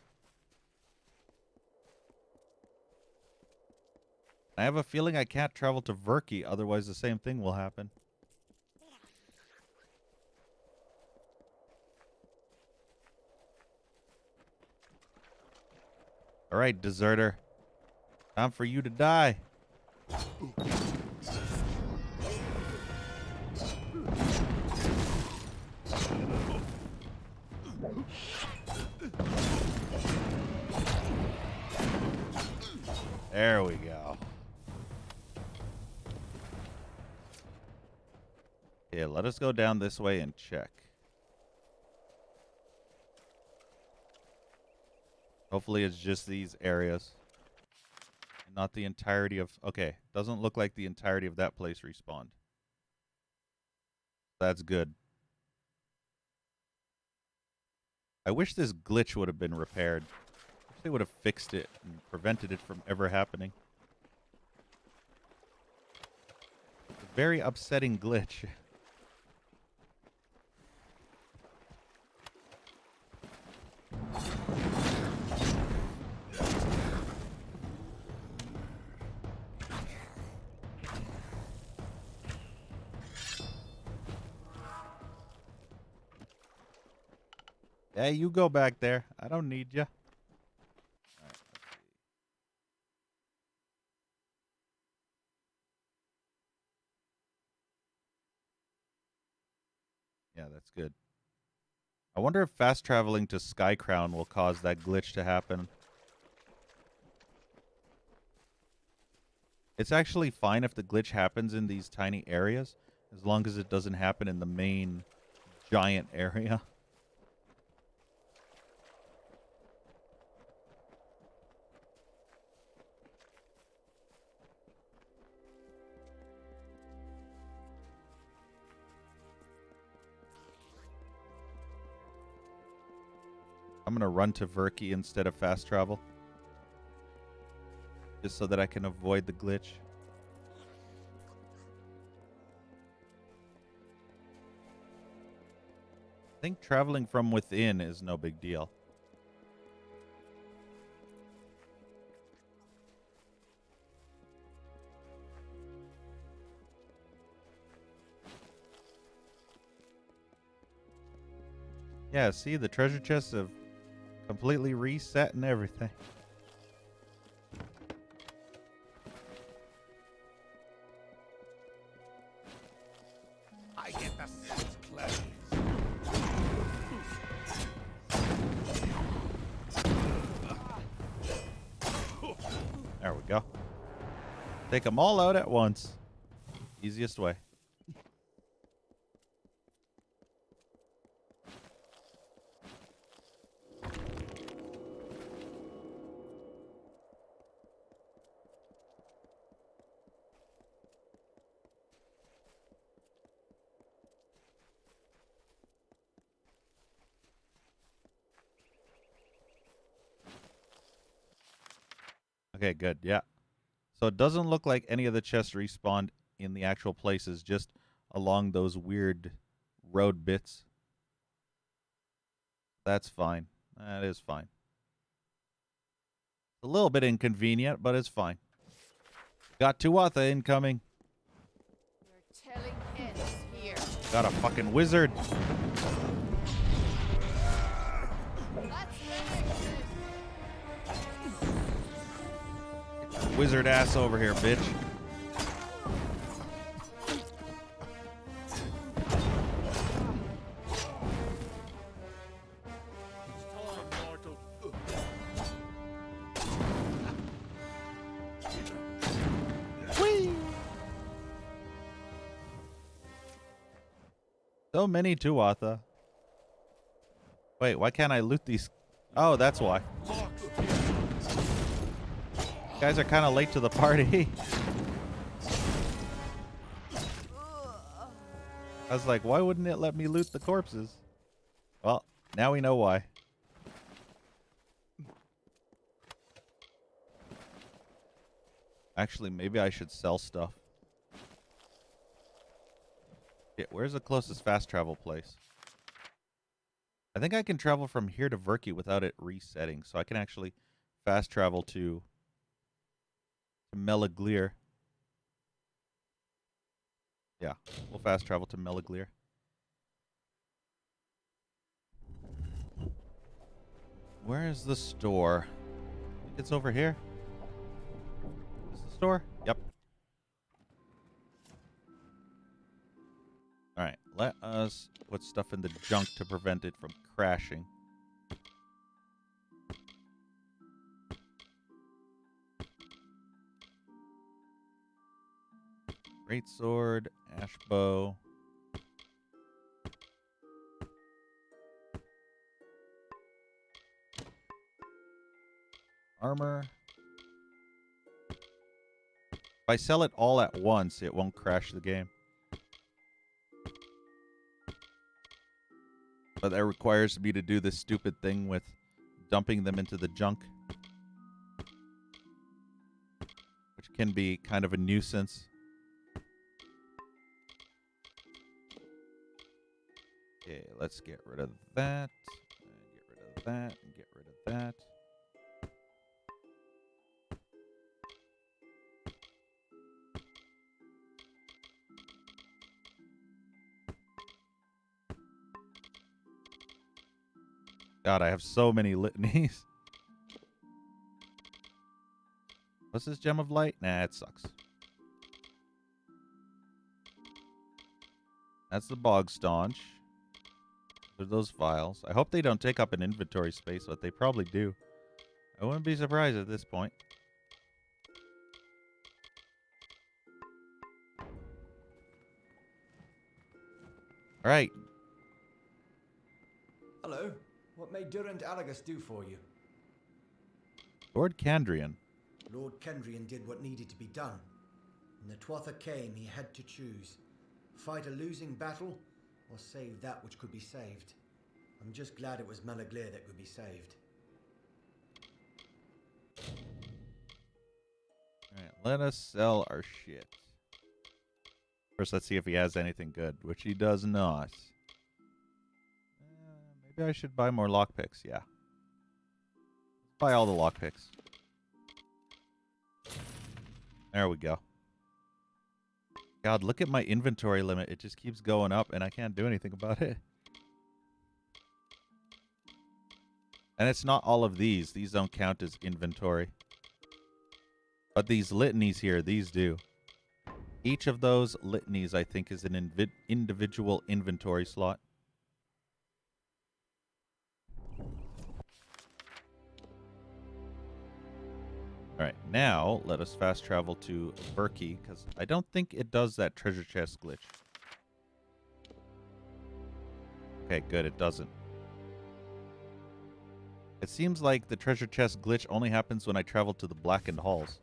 I have a feeling I can't travel to Verki, otherwise the same thing will happen. All right, deserter. Time for you to die. There we go. Okay, let us go down this way and check. Hopefully it's just these areas. Not the entirety of... Okay, doesn't look like the entirety of that place respawned. That's good. I wish this glitch would have been repaired. I wish they would have fixed it and prevented it from ever happening. It's a very upsetting glitch. Yeah, you go back there. I don't need you. Right, let's see. Yeah, that's good. I wonder if fast traveling to Sky Crown will cause that glitch to happen. It's actually fine if the glitch happens in these tiny areas, as long as it doesn't happen in the main giant area. I'm going to run to Verki instead of fast travel. Just so that I can avoid the glitch. I think traveling from within is no big deal. Yeah, see, the treasure chests have completely reset and everything. I get the sense clothes. There we go. Take them all out at once. Easiest way. Okay, good. Yeah. So it doesn't look like any of the chests respawned in the actual places, just along those weird road bits. That's fine. That is fine. A little bit inconvenient, but it's fine. Got Tuatha incoming. We're telling heads here. Got a fucking wizard. Wizard ass over here, bitch. Whee! So many Tuatha. Wait, why can't I loot these? Oh, that's why. Guys are kind of late to the party. I was like, why wouldn't it let me loot the corpses? Well, now we know why. Actually, maybe I should sell stuff. Yeah, where's the closest fast travel place? I think I can travel from here to Verki without it resetting, so I can actually fast travel to Melaglir. Yeah, we'll fast travel to Melaglir. Where is the store? It's over here. Is the store? Yep. Alright, let us put stuff in the junk to prevent it from crashing. Great sword, ash bow. Armor. If I sell it all at once, it won't crash the game. But that requires me to do this stupid thing with dumping them into the junk, which can be kind of a nuisance. Okay, let's get rid of that, and get rid of that, and get rid of that. God, I have so many litanies. What's this gem of light? Nah, it sucks. That's the bog staunch. There's those vials. I hope they don't take up an inventory space, but they probably do. I wouldn't be surprised at this point. All right. Hello. What may Durant Alagus do for you? Lord Candrian. Lord Kendrian did what needed to be done. When the Tuatha came, he had to choose. Fight a losing battle, or save that which could be saved. I'm just glad it was Malaglir that could be saved. Alright, let us sell our shit. First, let's see if he has anything good, which he does not. Maybe I should buy more lockpicks, yeah. Buy all the lockpicks. There we go. God, look at my inventory limit. It just keeps going up, and I can't do anything about it. And it's not all of these. These don't count as inventory. But these litanies here, these do. Each of those litanies, I think, is an individual inventory slot. Alright, now let us fast travel to Berkey, because I don't think it does that treasure chest glitch. Okay, good, it doesn't. It seems like the treasure chest glitch only happens when I travel to the Blackened Halls.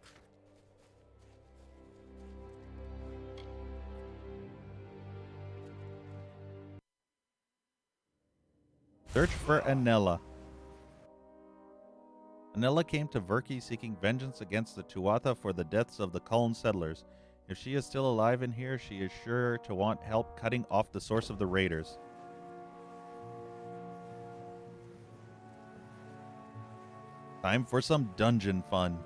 Search for Anella. Anella came to Verkey seeking vengeance against the Tuatha for the deaths of the Cullen settlers. If she is still alive in here, she is sure to want help cutting off the source of the raiders. Time for some dungeon fun.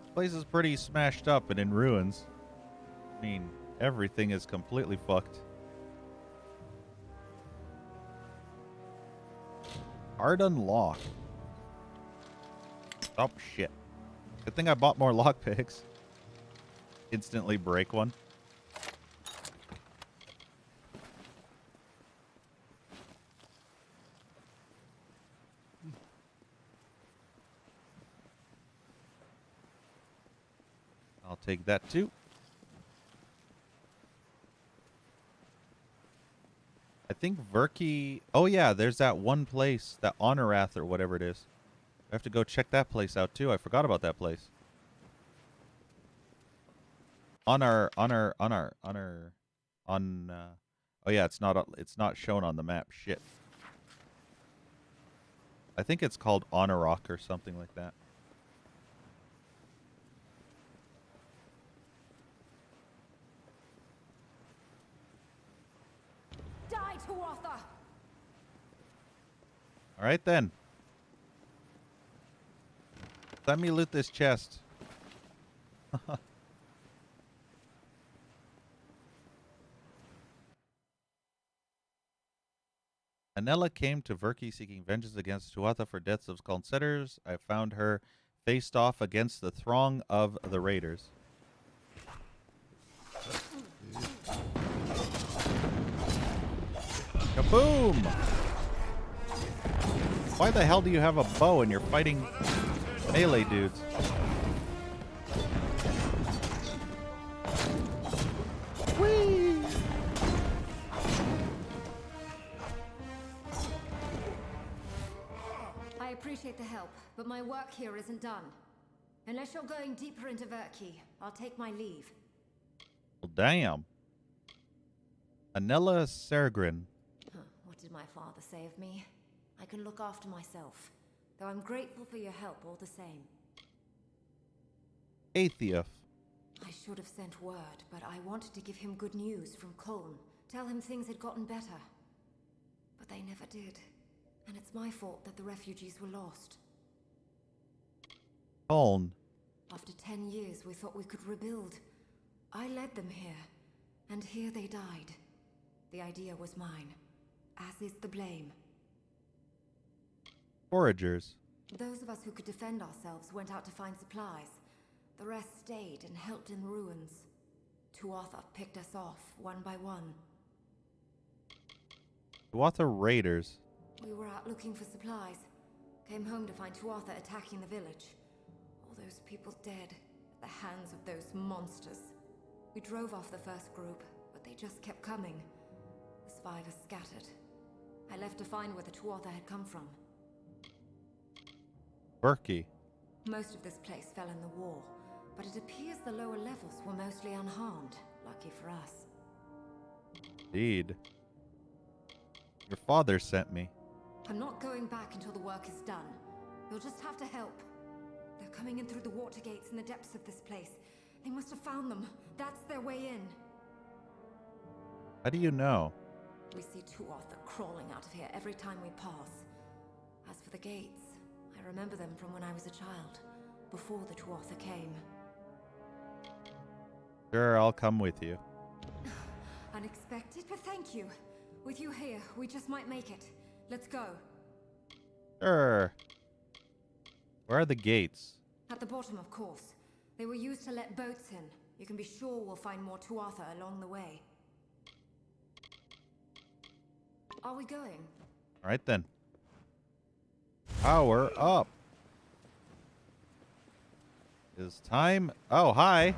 This place is pretty smashed up and in ruins. I mean, everything is completely fucked. Hard unlock. Oh, shit. Good thing I bought more lockpicks. Instantly break one. I'll take that too. I think Verkey... Oh yeah, there's that one place, that Honorath or whatever it is. I have to go check that place out too. I forgot about that place. Oh yeah, it's not shown on the map. Shit. I think it's called Honorrock or something like that. Die, Tuatha! All right then. Let me loot this chest. Anella came to Verki seeking vengeance against Tuatha for deaths of considerers. I found her faced off against the throng of the raiders. Kaboom! Why the hell do you have a bow and you're fighting melee dudes? Whee! I appreciate the help, but my work here isn't done. Unless you're going deeper into Verki, I'll take my leave. Well, damn. Anella Sergrin. What did my father say of me? I can look after myself, though I'm grateful for your help all the same. Atheif. I should have sent word, but I wanted to give him good news from Colne. Tell him things had gotten better. But they never did. And it's my fault that the refugees were lost. Colne. After 10 years, we thought we could rebuild. I led them here, and here they died. The idea was mine, as is the blame. Foragers. Those of us who could defend ourselves went out to find supplies. The rest stayed and helped in the ruins. Tuatha picked us off, one by one. Tuatha raiders. We were out looking for supplies. Came home to find Tuatha attacking the village. All those people dead, at the hands of those monsters. We drove off the first group, but they just kept coming. The survivors scattered. I left to find where the Tuatha had come from. Verki. Most of this place fell in the war, but it appears the lower levels were mostly unharmed. Lucky for us. Indeed. Your father sent me. I'm not going back until the work is done. You'll just have to help. They're coming in through the water gates in the depths of this place. They must have found them. That's their way in. How do you know? We see Tuatha crawling out of here every time we pass. As for the gates, I remember them from when I was a child, before the Tuatha came. Sure, I'll come with you. Unexpected, but thank you. With you here, we just might make it. Let's go. Sure. Where are the gates? At the bottom, of course. They were used to let boats in. You can be sure we'll find more Tuatha along the way. Are we going? All right, then. Power up. It's time. Oh, hi.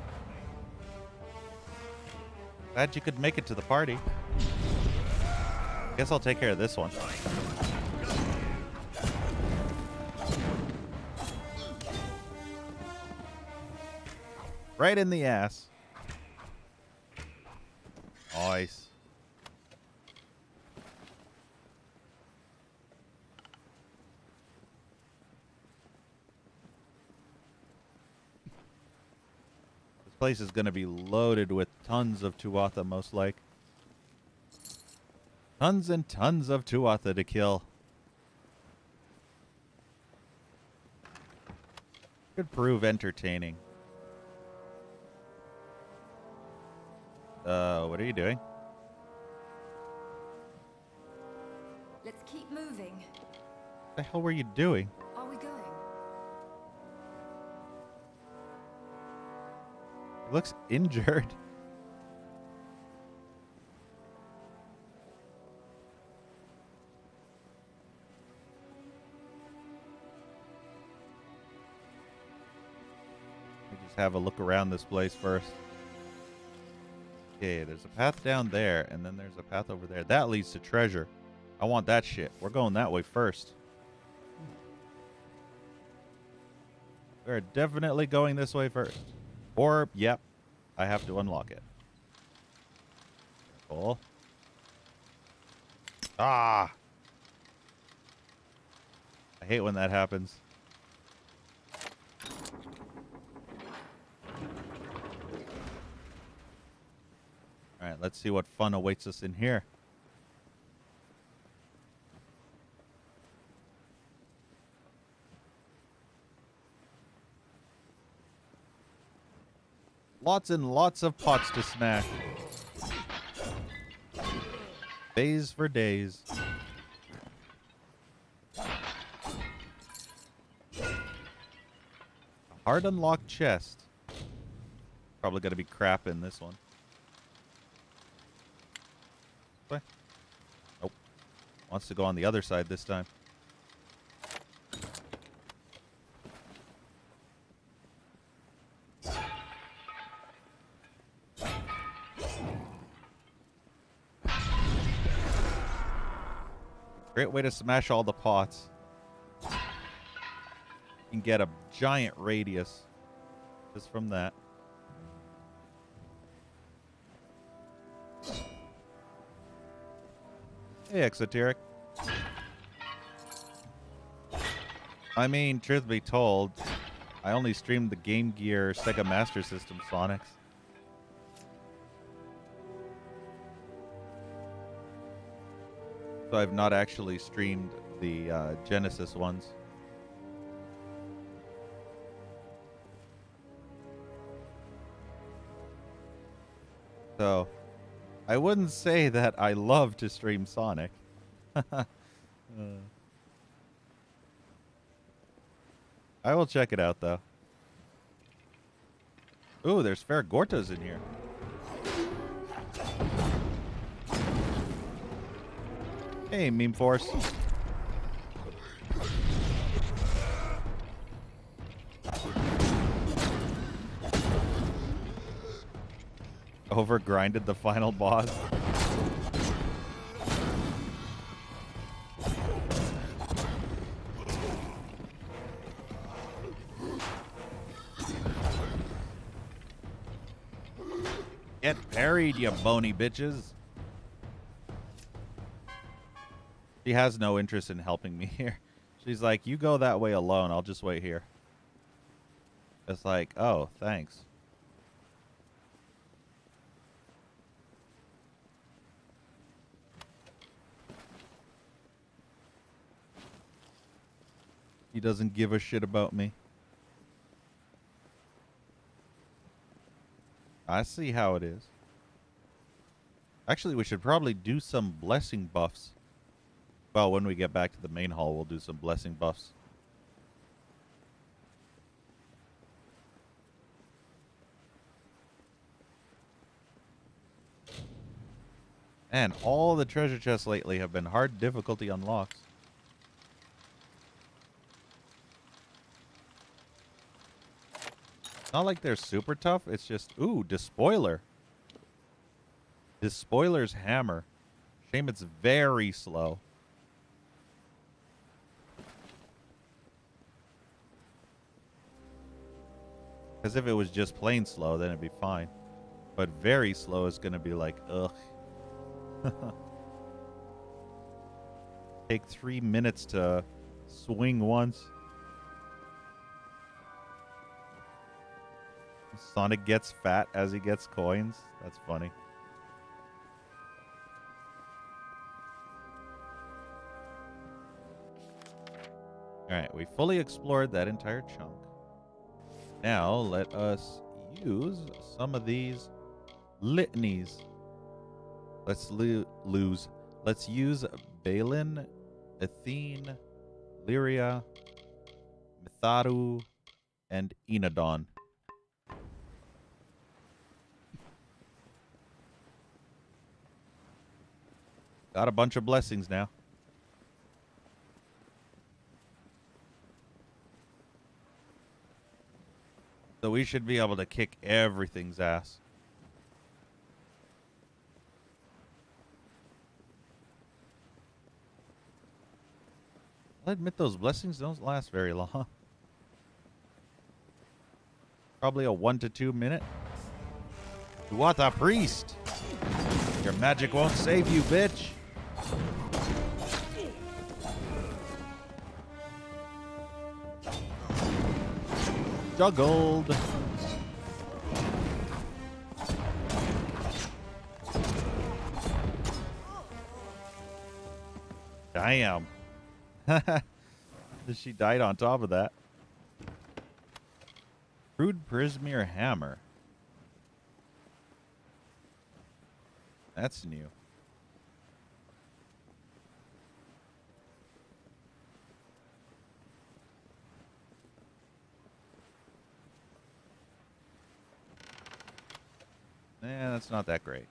Glad you could make it to the party. Guess I'll take care of this one. Right in the ass. Nice. This place is going to be loaded with tons of Tuatha, most like. Tons and tons of Tuatha to kill. Could prove entertaining. What are you doing? Let's keep moving. What the hell were you doing? Are we going? He looks injured. Let me just have a look around this place first. Okay, there's a path down there, and then there's a path over there. That leads to treasure. I want that shit. We're going that way first. We're definitely going this way first. Or, yep, I have to unlock it. Cool. Ah! I hate when that happens. All right, let's see what fun awaits us in here. Lots and lots of pots to smash. Bays for days. Hard unlocked chest. Probably going to be crap in this one. What? Nope. Wants to go on the other side this time. Great way to smash all the pots. You can get a giant radius just from that. Hey, Exoteric. I mean, truth be told, I only streamed the Game Gear Sega Master System Sonics. So I've not actually streamed the Genesis ones. So I wouldn't say that I love to stream Sonic. I will check it out, though. Ooh, there's Ferragortas in here. Hey, Meme Force. Overgrinded the final boss. Get parried, you bony bitches. She has no interest in helping me here. She's like, you go that way alone. I'll just wait here. It's like, oh, thanks. He doesn't give a shit about me. I see how it is. Actually, we should probably do some blessing buffs. Well, when we get back to the main hall, we'll do some blessing buffs. And all the treasure chests lately have been hard difficulty unlocks. Not like they're super tough. It's just, ooh, Despoiler. Despoiler's hammer. Shame it's very slow. Because if it was just plain slow, then it'd be fine. But very slow is going to be like, ugh. Take 3 minutes to swing once. Sonic gets fat as he gets coins. That's funny. Alright, we fully explored that entire chunk. Now, let us use some of these litanies. Let's Let's use Balin, Athene, Lyria, Mitharu, and Enodon. Got a bunch of blessings now. So we should be able to kick everything's ass. I'll admit those blessings don't last very long. Probably a 1 to 2 minute. Tuatha Priest! Your magic won't save you, bitch! Juggled! Damn. She died on top of that. Crude Prismere Hammer. That's new. That's not that great.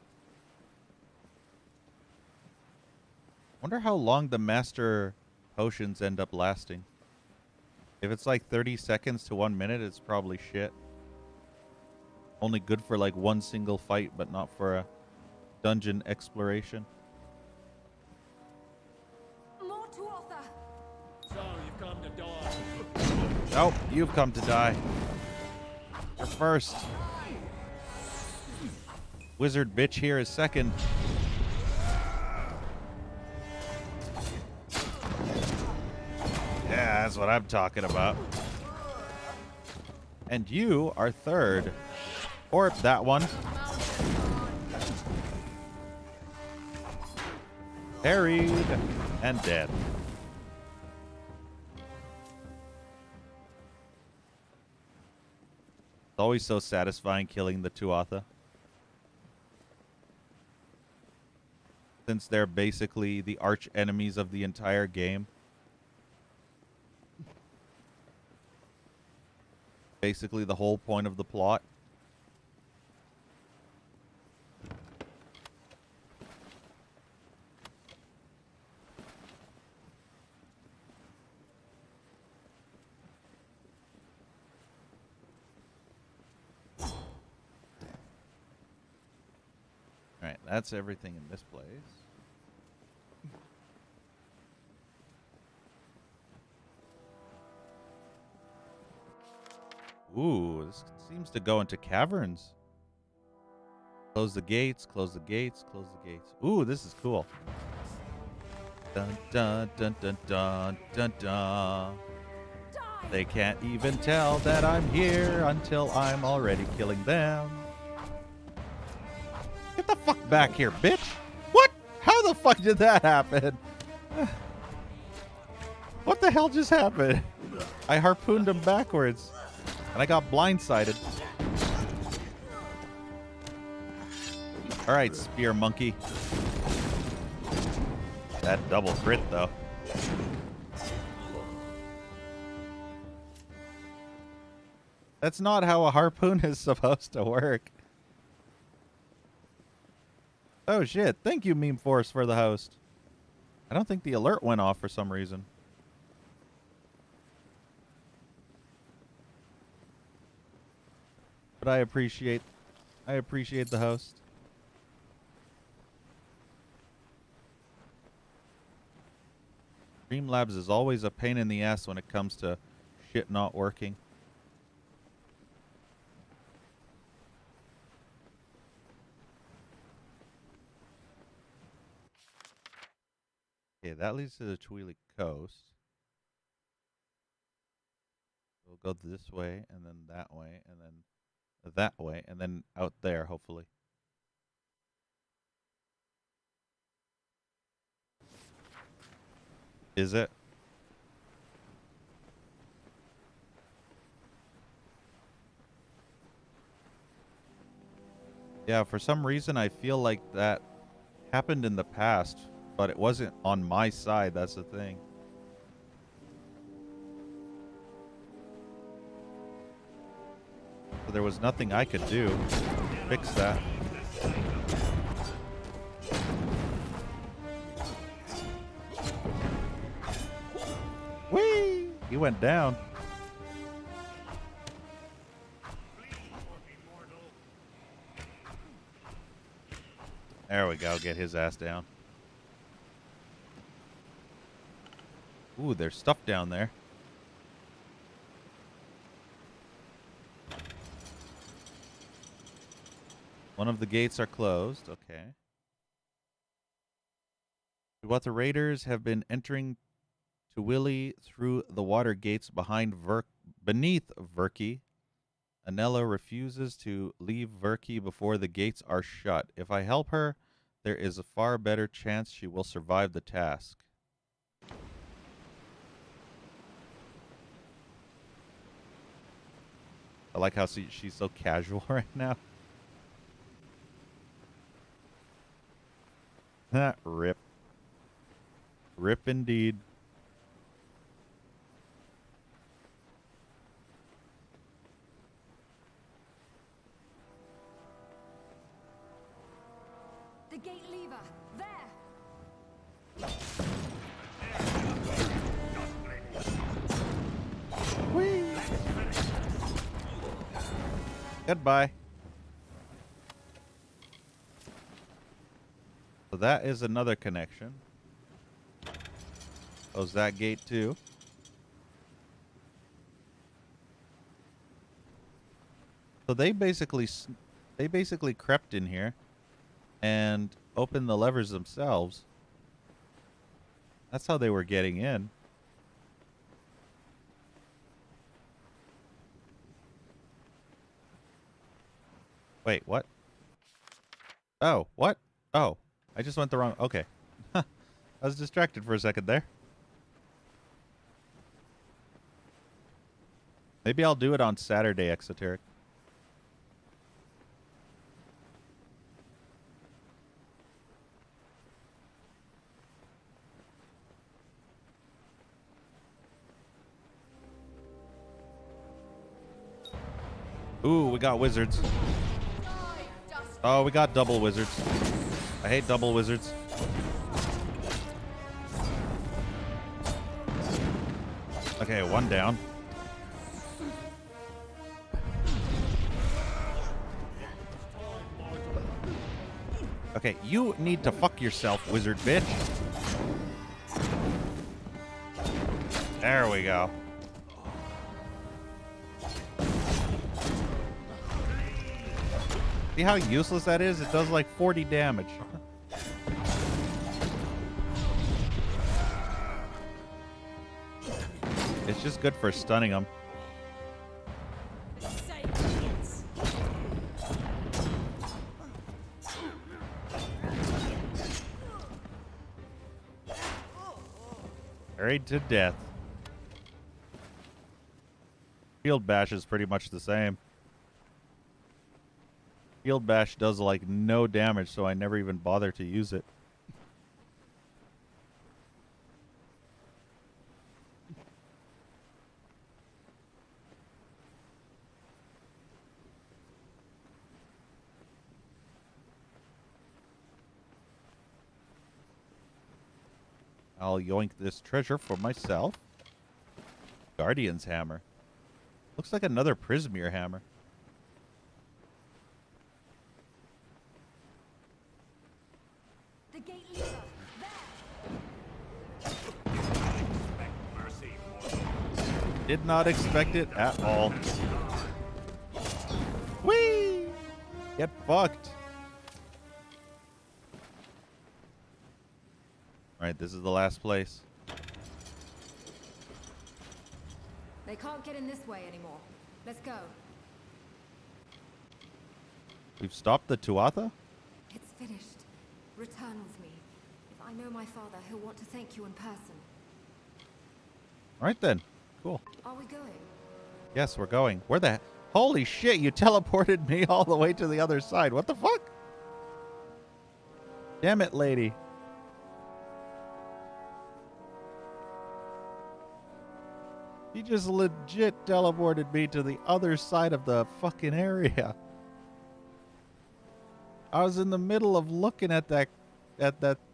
Wonder how long the master potions end up lasting. If it's like 30 seconds to 1 minute, it's probably shit. Only good for like one single fight, but not for a dungeon exploration. More to Arthur. So you've come to die. Nope, you've come to die. You're first. Wizard bitch here is second. Yeah, that's what I'm talking about. And you are third. Or that one. Parried and dead. It's always so satisfying killing the Tuatha. Since they're basically the arch enemies of the entire game. Basically the whole point of the plot. Alright, that's everything in this place. Ooh, this seems to go into caverns. Close the gates, close the gates, close the gates. Ooh, this is cool. Dun dun dun dun dun dun dun. They can't even tell that I'm here until I'm already killing them. Get the fuck back here, bitch! What? How the fuck did that happen? What the hell just happened? I harpooned him backwards. And I got blindsided. Alright, spear monkey. That double crit, though. That's not how a harpoon is supposed to work. Oh shit, thank you, Meme Force, for the host. I don't think the alert went off for some reason. But I appreciate the host. Streamlabs is always a pain in the ass when it comes to shit not working. Okay, that leads to the Tweely Coast. We'll go this way, and then that way, and then that way, and then out there, hopefully. Is it? Yeah, for some reason I feel like that happened in the past, but it wasn't on my side, that's the thing. So there was nothing I could do to fix that. Whee! He went down. There we go, get his ass down. Ooh, there's stuff down there. One of the gates are closed. Okay. What the raiders have been entering to Willy through the water gates beneath Verki. Anella refuses to leave Verki before the gates are shut. If I help her, there is a far better chance she will survive the task. I like how she's so casual right now. Rip. Rip indeed. gate lever. There. Goodbye. So that is another connection. Close that gate too. So they basically crept in here and opened the levers themselves. That's how they were getting in. Wait, what? Oh, what? Oh, I just went the wrong... Okay. I was distracted for a second there. Maybe I'll do it on Saturday, Exoteric. Ooh, we got wizards. Oh, we got double wizards. I hate double wizards. Okay, one down. Okay, you need to fuck yourself, wizard bitch. There we go. See how useless that is? It does like 40 damage. It's just good for stunning them. Buried to death. Field bash is pretty much the same. Field bash does like no damage, so I never even bother to use it. I'll yoink this treasure for myself. Guardian's hammer. Looks like another Prismere hammer. The gate lever. Did not expect it at all. Whee! Get fucked. Alright, this is the last place. They can't get in this way anymore. Let's go. We've stopped the Tuatha? It's finished. Return with me. If I know my father, he'll want to thank you in person. Alright then. Cool. Are we going? Yes, we're going. Where the... Holy shit, you teleported me all the way to the other side. What the fuck? Damn it, lady. He just legit teleported me to the other side of the fucking area. I was in the middle of looking at the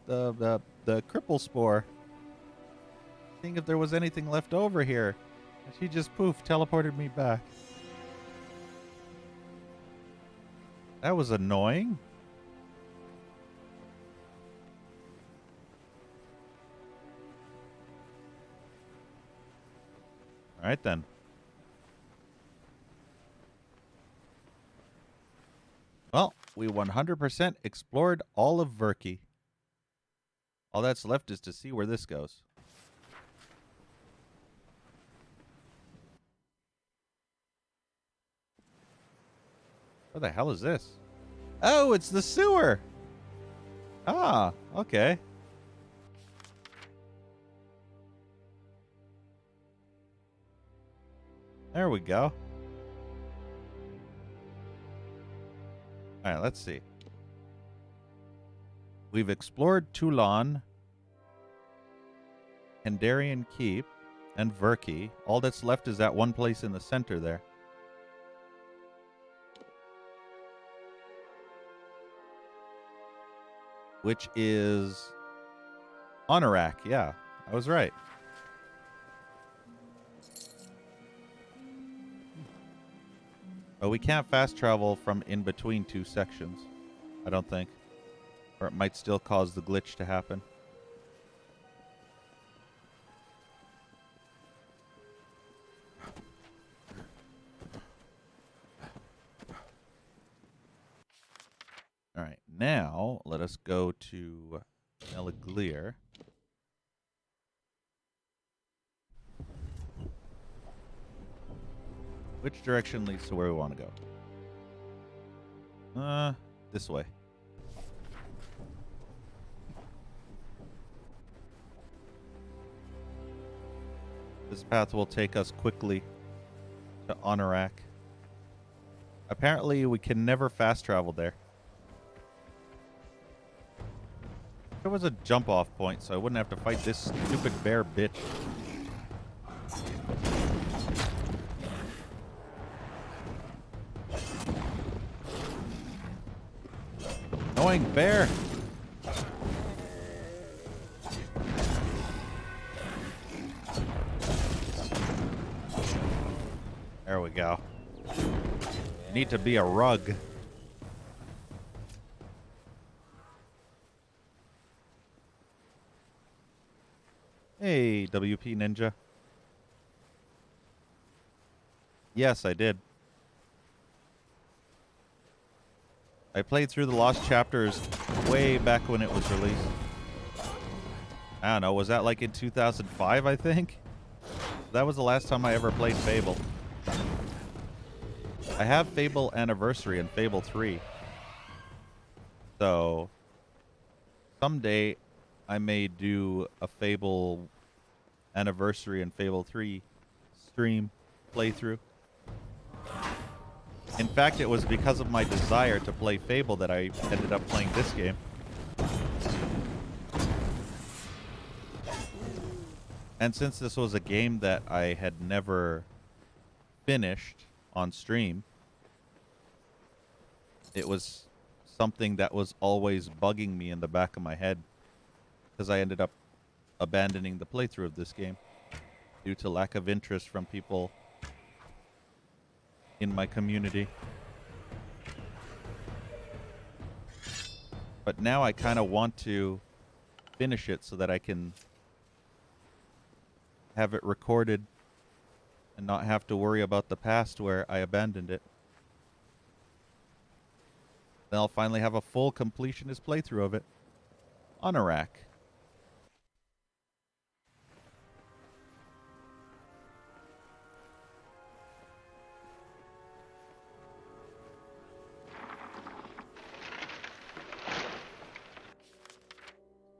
cripple spore, seeing if there was anything left over here. And she just poof teleported me back. That was annoying. All right then. Well, we 100% explored all of Verki. All that's left is to see where this goes. What the hell is this? Oh, it's the sewer. Ah, okay. There we go. All right, let's see. We've explored Toulon, Kandarian Keep, and Verki. All that's left is that one place in the center there. which is Honorak. Yeah, I was right. But we can't fast travel from in between two sections, I don't think. Or it might still cause the glitch to happen. All right, now let us go to Meliglir. Which direction leads to where we want to go? This way. This path will take us quickly to Honorak. Apparently, we can never fast travel there. There was a jump-off point, so I wouldn't have to fight this stupid bear bitch. Annoying bear! There we go. You need to be a rug. Hey, WP Ninja. Yes, I did. I played through the Lost Chapters way back when it was released. I don't know, was that like in 2005, I think? That was the last time I ever played Fable. I have Fable Anniversary and Fable 3. So, someday I may do a Fable Anniversary and Fable 3 stream playthrough. In fact, it was because of my desire to play Fable that I ended up playing this game. And since this was a game that I had never finished on stream, it was something that was always bugging me in the back of my head, because I ended up abandoning the playthrough of this game due to lack of interest from people in my community. But now I kind of want to finish it so that I can have it recorded and not have to worry about the past where I abandoned it. Then I'll finally have a full completionist playthrough of it on a rack.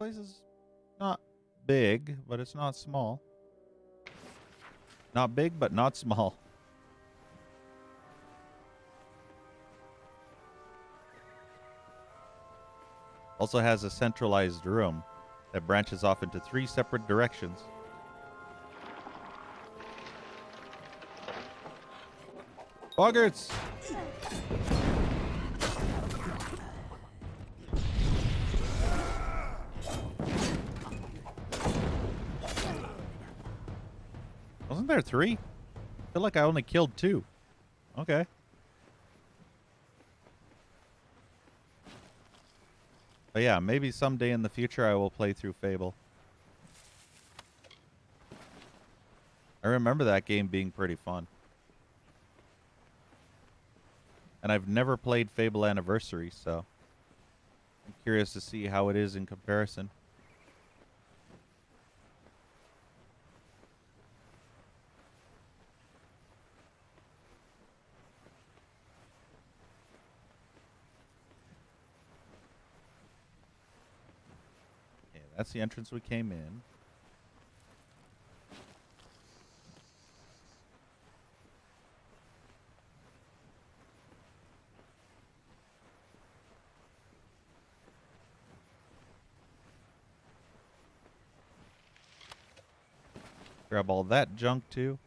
This place is not big, but it's not small. Not big, but not small. Also has a centralized room that branches off into 3 separate directions. Boggarts! Wasn't there 3? I feel like I only killed 2. Okay. But yeah, maybe someday in the future I will play through Fable. I remember that game being pretty fun. And I've never played Fable Anniversary, so I'm curious to see how it is in comparison. Okay, that's the entrance we came in. Grab all that junk too.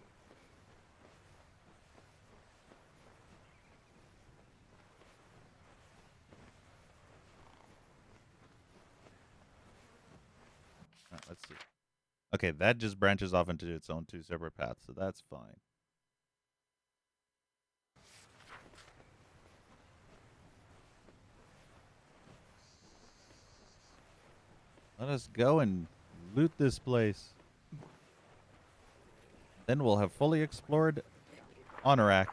Okay, that just branches off into its own two separate paths, so that's fine. Let us go and loot this place. Then we'll have fully explored Honorak.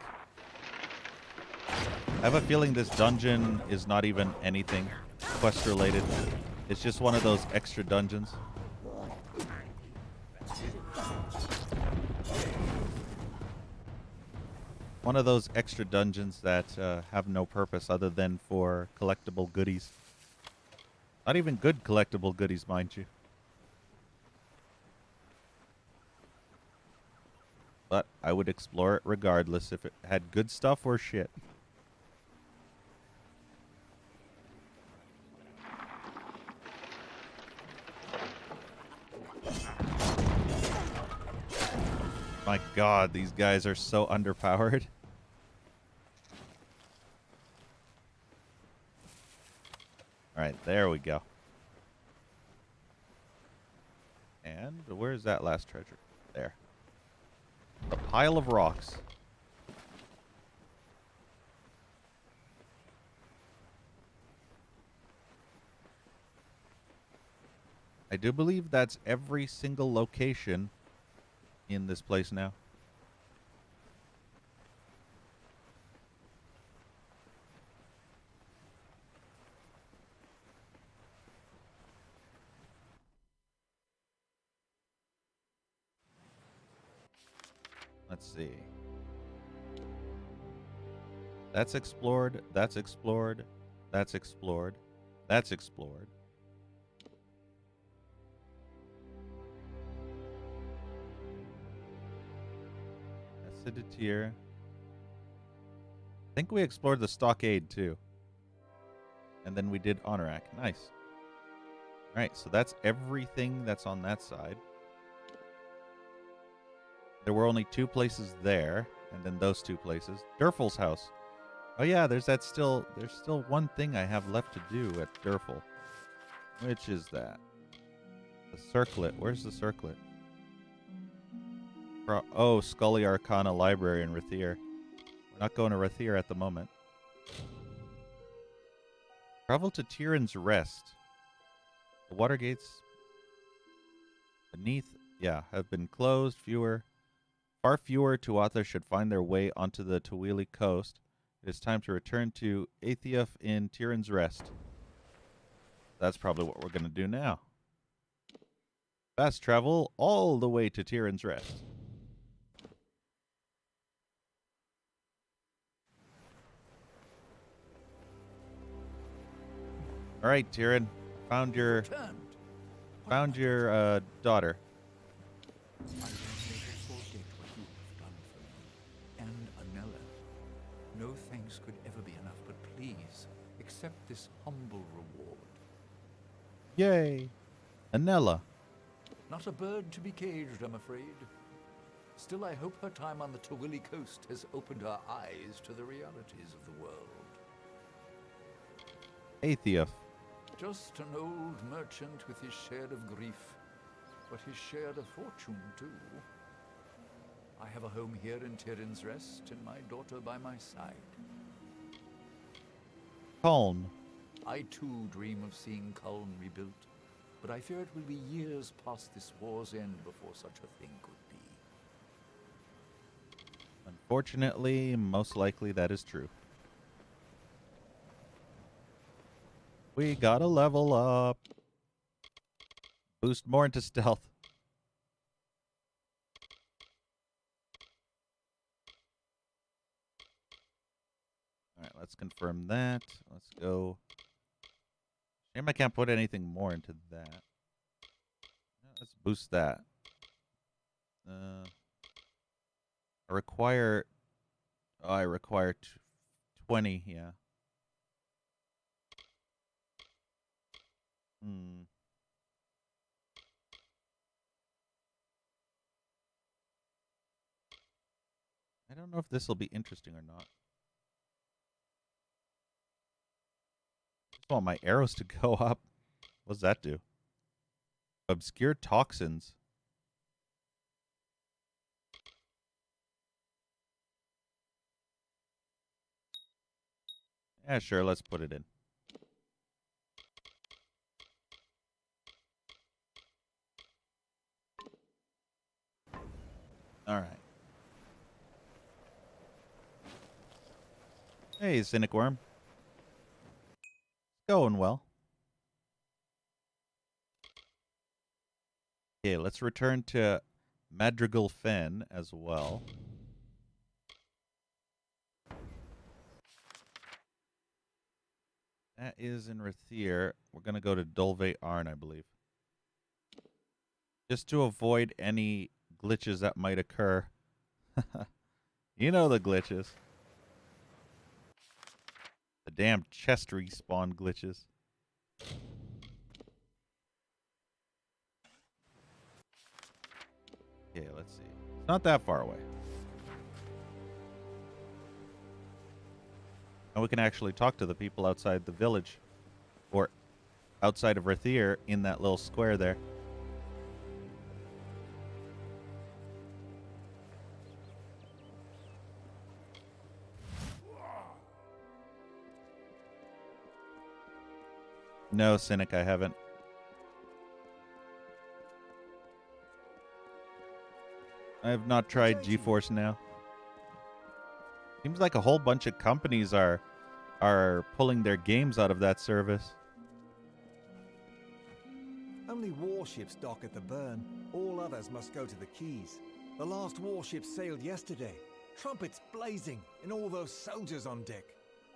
I have a feeling this dungeon is not even anything quest related. It's just one of those extra dungeons. One of those extra dungeons that have no purpose other than for collectible goodies. Not even good collectible goodies, mind you. But I would explore it regardless if it had good stuff or shit. My god, these guys are so underpowered. Alright, there we go. And where's that last treasure? There. A pile of rocks. I do believe that's every single location in this place now. Let's see. That's explored. That's explored. That's explored. That's explored. Aciditier. I think we explored the stockade too. And then we did Honorak. Nice. Alright, so that's everything that's on that side. There were only two places there, and then those two places. Durfal's house. Oh yeah, there's still one thing I have left to do at Durfal. Which is that? The circlet. Where's the circlet? Oh, Scully Arcana Library in Rathir. We're not going to Rathir at the moment. Travel to Tyrion's Rest. The water gates beneath, have been closed. Far fewer Tuatha should find their way onto the Tawili coast. It is time to return to Aethiaf in Tyrion's Rest. That's probably what we're going to do now. Fast travel all the way to Tyrion's Rest. All right, Tyrion. Found your daughter. I will never forget what you have done for me, and Anella. No thanks could ever be enough, but please, accept this humble reward. Yay! Anella. Not a bird to be caged, I'm afraid. Still, I hope her time on the Tawili coast has opened her eyes to the realities of the world. Aethiaf. Just an old merchant with his share of grief, but his share of fortune, too. I have a home here in Tyrion's Rest, and my daughter by my side. Culn. I, too, dream of seeing Culn rebuilt, but I fear it will be years past this war's end before such a thing could be. Unfortunately, most likely that is true. We gotta level up. Boost more into stealth. Alright, let's confirm that. Let's go. Shame I can't put anything more into that. Let's boost that. I require 20, yeah. I don't know if this will be interesting or not. I just want my arrows to go up. What does that do? Obscure toxins. Yeah, sure. Let's put it in. All right. Hey, Cynic Worm. Going well. Okay, let's return to Madrigal Fen as well. That is in Rathier. We're going to go to Dolve Arn, I believe. Just to avoid any glitches that might occur. You know the glitches. The damn chest respawn glitches. Okay, let's see. It's not that far away. And we can actually talk to the people outside the village. Or outside of Rathier in that little square there. No, Cynic, I haven't. I have not tried GeForce Now. Seems like a whole bunch of companies are pulling their games out of that service. Only warships dock at the burn. All others must go to the quays. The last warship sailed yesterday. Trumpets blazing and all those soldiers on deck.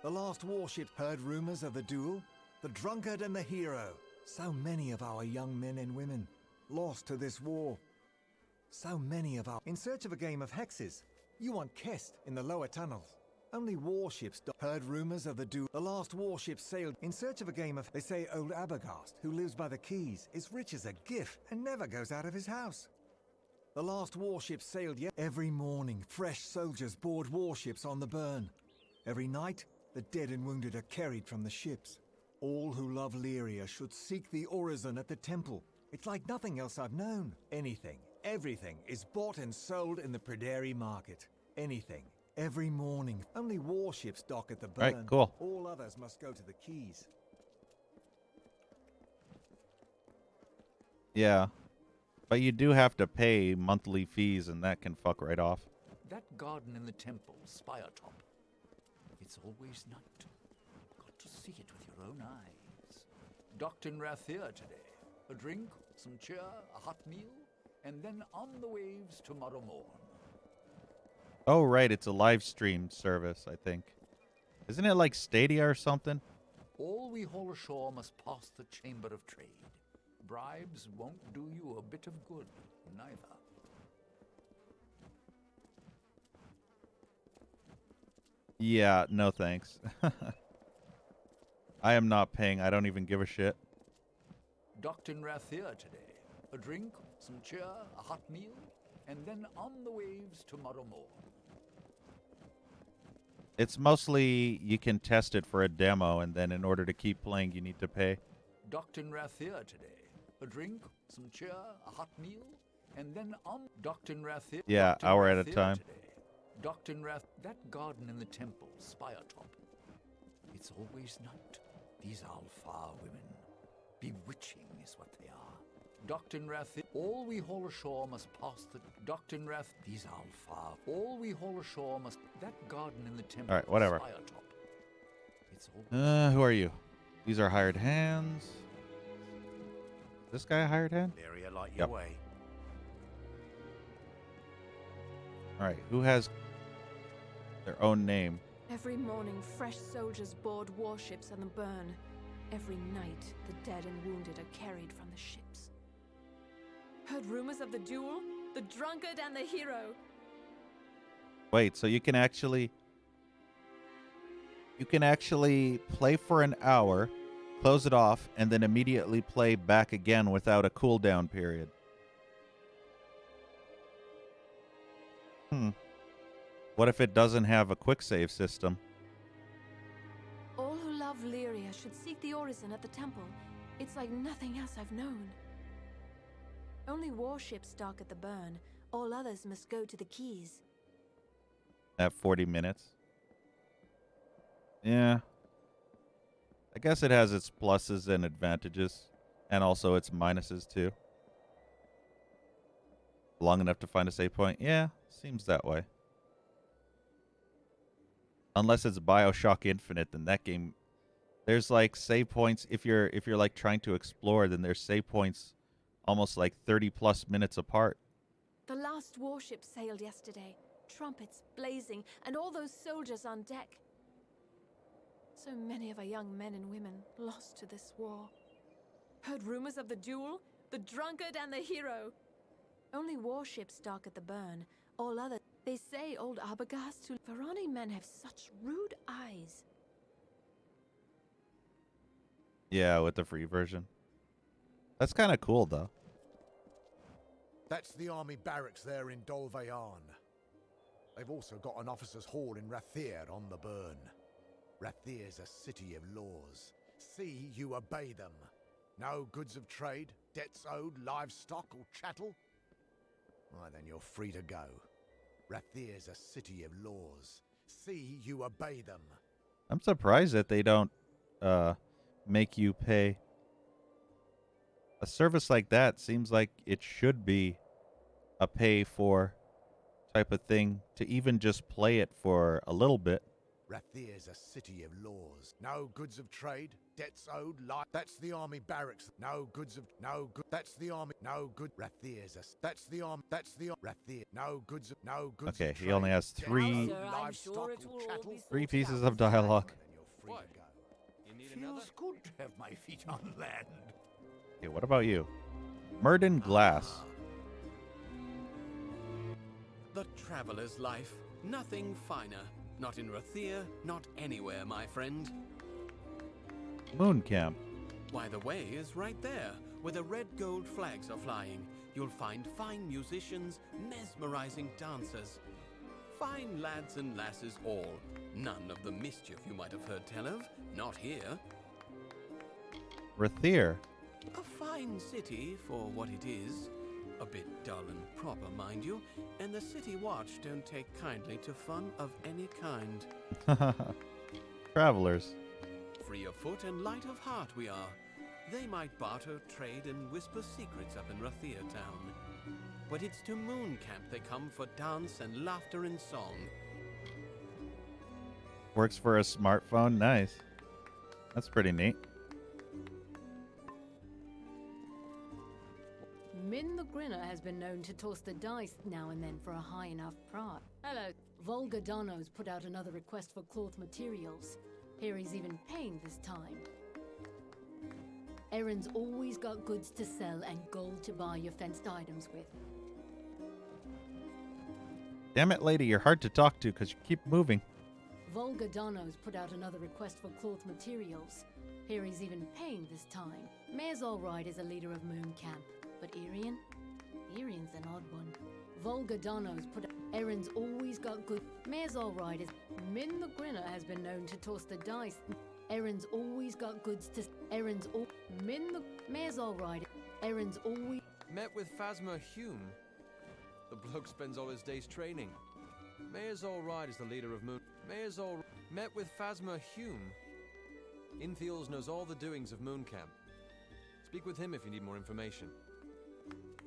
The last warship heard rumors of the duel. The drunkard and the hero. So many of our young men and women lost to this war. So many of our... In search of a game of hexes. You want Kest in the lower tunnels. Only warships heard rumors of the duel. The last warship sailed in search of a game of... They say old Abergast, who lives by the quays, is rich as a giff and never goes out of his house. The last warship sailed yet. Every morning, fresh soldiers board warships on the burn. Every night, the dead and wounded are carried from the ships. All who love Lyria should seek the orison at the temple. It's like nothing else I've known. Anything, everything is bought and sold in the Prederi market. Anything. Every morning. Only warships dock at the burn. Right, cool. All others must go to the quays. Yeah. But you do have to pay monthly fees, and that can fuck right off. That garden in the temple, spire top. It's always night. Got to see it with your own eyes. Docked in Rathier today. A drink, some cheer, a hot meal, and then on the waves tomorrow morn. Oh, right. It's a live stream service, I think. Isn't it like Stadia or something? All we haul ashore must pass the Chamber of Trade. Bribes won't do you a bit of good, neither. Yeah, no thanks. I am not paying. I don't even give a shit. Docked in Rathier today. A drink, some cheer, a hot meal, and then on the waves tomorrow morn. It's mostly you can test it for a demo, and then in order to keep playing, you need to pay. Docked in Rathier today. A drink, some cheer, a hot meal, and then on docked in Rathier. Yeah, hour at a time. Docked in that garden in the temple, spire top. It's always night. These Alfar women, bewitching is what they are. Docked in Rathier. All we haul ashore must pass the docked in Rath. These Alfar. All we haul ashore must that garden in the temple. All right, whatever. Spire top. It's all Who are you? These are hired hands. This guy a hired hand? Area light your Yep. way. All right, who has their own name? Every morning, fresh soldiers board warships on the burn. Every night, the dead and wounded are carried from the ships. Heard rumors of the duel? The drunkard and the hero. Wait, so you can actually play for an hour, close it off, and then immediately play back again without a cooldown period. What if it doesn't have a quick save system? All who love Lyria should seek the orison at the temple. It's like nothing else I've known. Only warships dock at the burn. All others must go to the quays. At 40 minutes? Yeah. I guess it has its pluses and advantages, and also its minuses too. Long enough to find a save point? Yeah, seems that way. Unless it's BioShock Infinite, then that game, there's like save points. If you're like trying to explore, then there's save points almost like 30 plus minutes apart. The last warship sailed yesterday, trumpets blazing, and all those soldiers on deck. So many of our young men and women lost to this war. Heard rumors of the duel, the drunkard and the hero. Only warships dock at the burn, all other. They say old Arbogast to Varani men have such rude eyes. Yeah, with the free version. That's kind of cool, though. That's the army barracks there in Dolvayan. They've also got an officer's hall in Rathir on the burn. Rathir's a city of laws. See you obey them. No goods of trade, debts owed, livestock or chattel? Why, then you're free to go. Rathir's a city of laws. See you obey them. I'm surprised that they don't make you pay. A service like that seems like it should be a pay for type of thing to even just play it for a little bit. Rathir's a city of laws. No goods of trade, debts owed, that's the army barracks. No goods of no good. That's the army. No good. Rathir's a that's the army. That's the Rathir. No goods of no goods. Okay, of he only has three three pieces of dialogue. What? Feels good to have my feet on land. Okay, what about you? Murden Glass. The traveler's life. Nothing finer. Not in Rathir, not anywhere, my friend. Moon Camp. Why, the way is right there, where the red gold flags are flying. You'll find fine musicians, mesmerizing dancers. Fine lads and lasses all. None of the mischief you might have heard tell of. Not here. Rathir. A fine city for what it is. A bit dull and proper, mind you, and the City Watch don't take kindly to fun of any kind. Travelers. Free of foot and light of heart we are. They might barter, trade, and whisper secrets up in Rathir town. But it's to Moon Camp they come for dance and laughter and song. Works for a smartphone. Nice. That's pretty neat. Min the Grinner has been known to toss the dice now and then for a high enough price. Hello. Volgadano's put out another request for cloth materials. Here he's even paying this time. Erin's always got goods to sell and gold to buy your fenced items with. Damn it, lady, you're hard to talk to because you keep moving. Volgadano's put out another request for cloth materials. Here he's even paying this time. Mayor's alright as a leader of Moon Camp. But Irian? Irian's an odd one. Volgadano's put Erin's always got good. Mayor's alright as Min the Grinner has been known to toss the dice. Erin's always got goods to Erin's all Min the Mayor's alright. Erin's always Met with Phasma Hume. The bloke spends all his days training. Mayor's alright as the leader of Moon. Mayor's all met with Phasma Hume. Infields knows all the doings of Moon Camp. Speak with him if you need more information.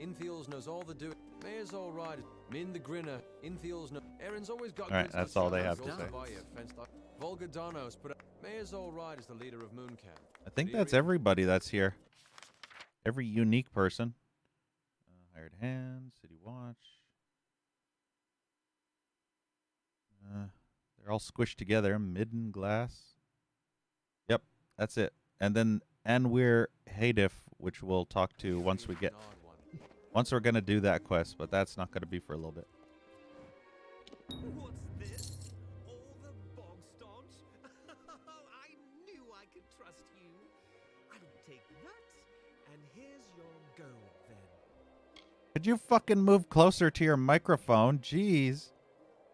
Infields knows all the doing. Mayor's all right. Min the Grinner. Infields know. Erin's always got. All right, that's all they have to say. Volgadano's put. Mayor's all right as the leader of Moon Camp. I think that's everybody that's here. Every unique person. Hired hand, City Watch. They're all squished together. Midden Glass. Yep, that's it. And then Anwir Haydif, which we'll talk to once we get. Once we're gonna do that quest, but that's not gonna be for a little bit. What's this? All the bog staunch? I knew I could trust you. I'll take that, and here's your gold then. Could you fucking move closer to your microphone? Jeez.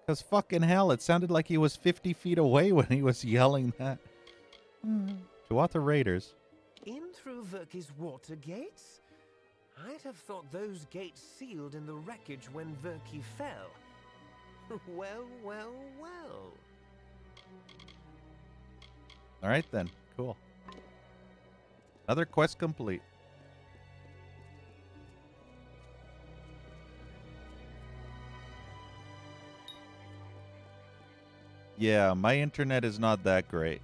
Because fucking hell, it sounded like he was 50 feet away when he was yelling that. Tuatha Raiders. In through Verki's water gates? I'd have thought those gates sealed in the wreckage when Verki fell. Well, well, well. All right then. Cool. Another quest complete. Yeah, my internet is not that great,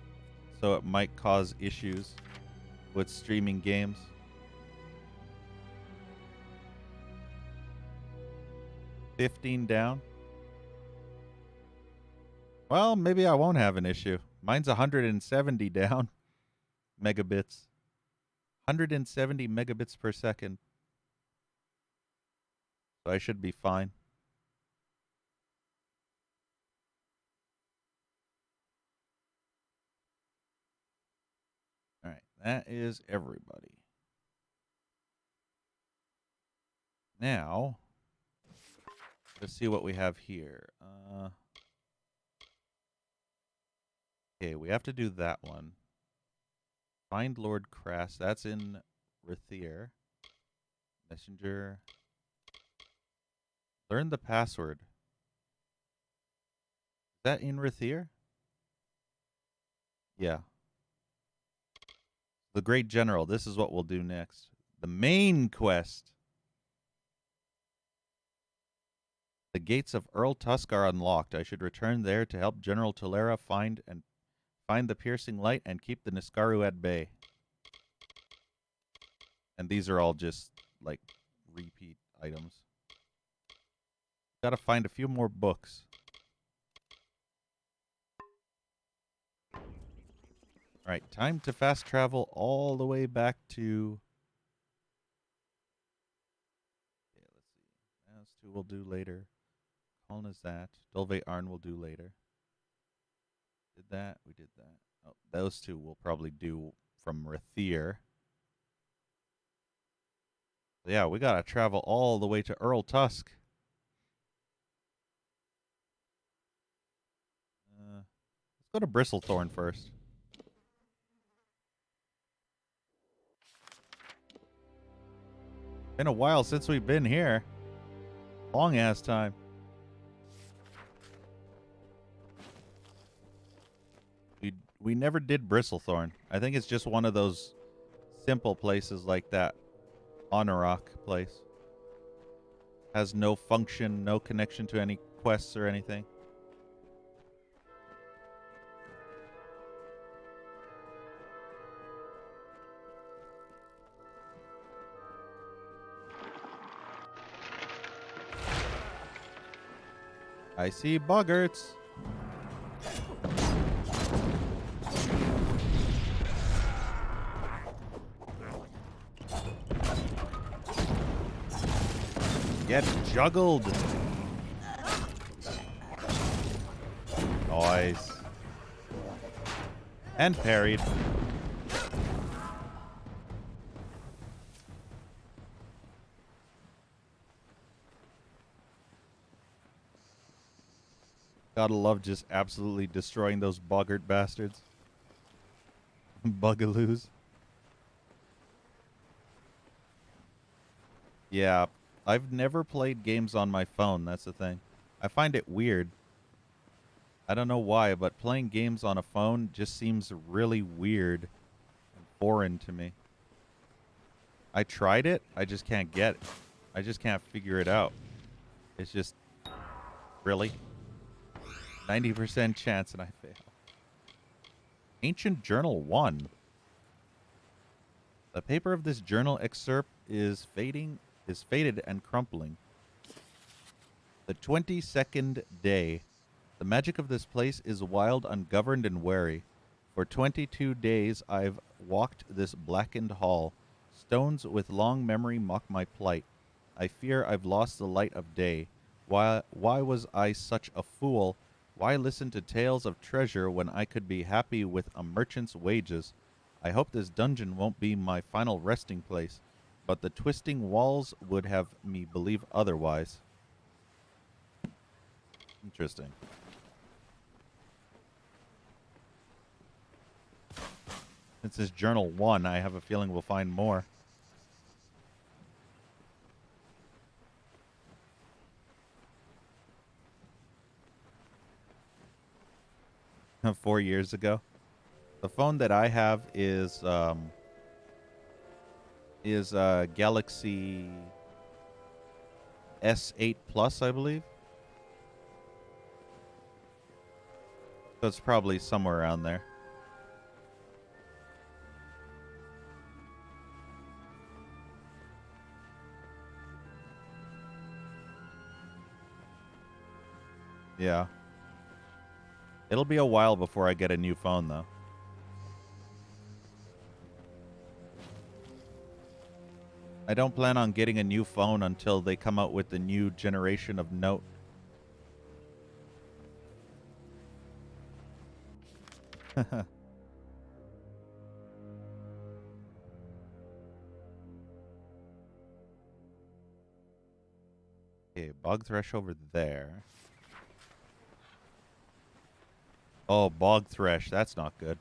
so it might cause issues with streaming games. $15 down. Well, maybe I won't have an issue. Mine's 170 down megabits. 170 megabits per second. So I should be fine. All right, that is everybody. Now, let's see what we have here. Okay, we have to do that one. Find Lord Crass. That's in Rithier. Messenger. Learn the password. Is that in Rithier? Yeah. The Great General. This is what we'll do next. The main quest. The gates of Earl Tusk are unlocked. I should return there to help General Tolera find the piercing light and keep the Niskaru at bay. And these are all just like repeat items. Gotta find a few more books. Alright, time to fast travel all the way back to... Okay, let's see. Those two we'll do later. Colin is that. Dolve Arn will do later. Did that. We did that. Oh, those two we'll probably do from Rithier. So yeah, we gotta travel all the way to Earl Tusk. Let's go to Bristlethorn first. Been a while since we've been here. Long ass time. We never did Bristlethorn. I think it's just one of those simple places like that. Honorok place. Has no function, no connection to any quests or anything. I see boggarts. Get juggled. Nice. And parried. Gotta love just absolutely destroying those boggart bastards. Bugaloos. Yeah, I've never played games on my phone, that's the thing. I find it weird. I don't know why, but playing games on a phone just seems really weird and foreign to me. I tried it, I just can't get it. I just can't figure it out. It's just... Really? 90% chance and I fail. Ancient Journal 1. The paper of this journal excerpt is faded and crumpling. The 22nd day. The magic of this place is wild, ungoverned, and wary. For 22 days I've walked this blackened hall. Stones with long memory mock my plight. I fear I've lost the light of day. Why was I such a fool? Why listen to tales of treasure when I could be happy with a merchant's wages? I hope this dungeon won't be my final resting place, but the twisting walls would have me believe otherwise. Interesting. Since this journal 1, I have a feeling we'll find more. $4 years ago. The phone that I have is is Galaxy S8 Plus, I believe. So it's probably somewhere around there. Yeah. It'll be a while before I get a new phone, though. I don't plan on getting a new phone until they come out with the new generation of Note. Okay, bog thresh over there. Oh, bog thresh. That's not good.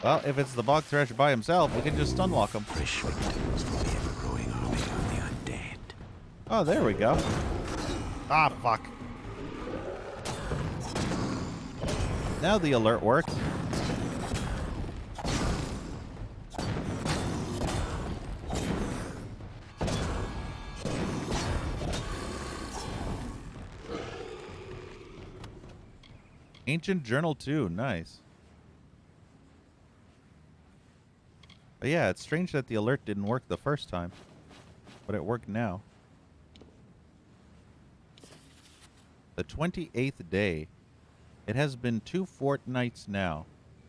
Well, if it's the bog thresh by himself, we can just stunlock him. Fresh victims for the ever-growing army of the undead. Oh, there we go. Ah, fuck. Now the alert worked. Ancient Journal 2, nice. But yeah, it's strange that the alert didn't work the first time, but it worked now. The 28th day. It has been 2 fortnights now.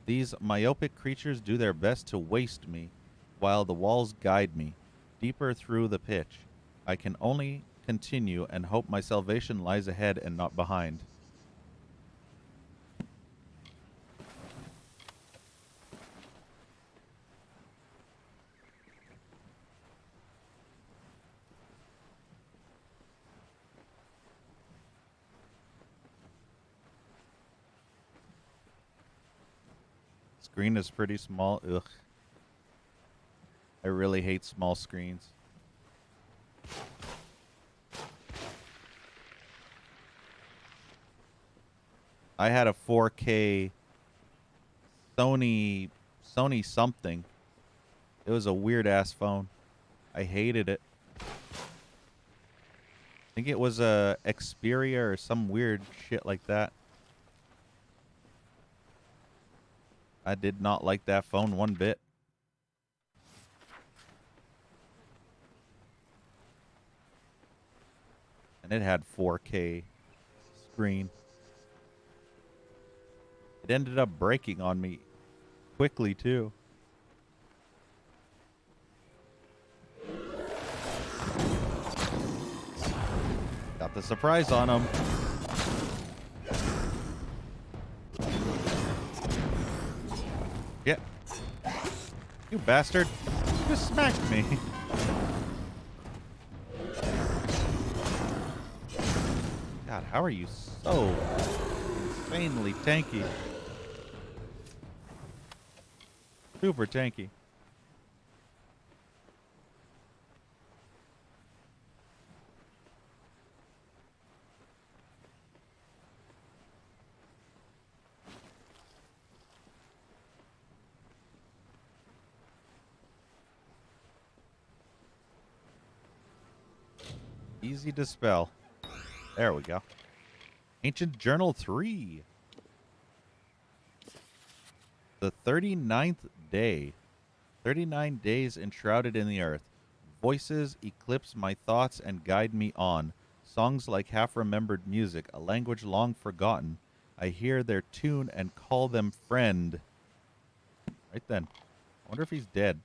These myopic creatures do their best to waste me, while the walls guide me deeper through the pitch. I can only continue and hope my salvation lies ahead and not behind. Screen is pretty small. Ugh. I really hate small screens. I had a 4K Sony something. It was a weird ass phone. I hated it. I think it was a Xperia or some weird shit like that. I did not like that phone one bit. And it had 4K screen. It ended up breaking on me quickly, too. Got the surprise on him. Yeah. You bastard. You just smacked me. God, how are you so insanely tanky? Super tanky. Easy to spell. There we go. Ancient Journal 3. The 39th day. 39 days enshrouded in the earth. Voices eclipse my thoughts and guide me on. Songs like half-remembered music, a language long forgotten. I hear their tune and call them friend. Right then. I wonder if he's dead.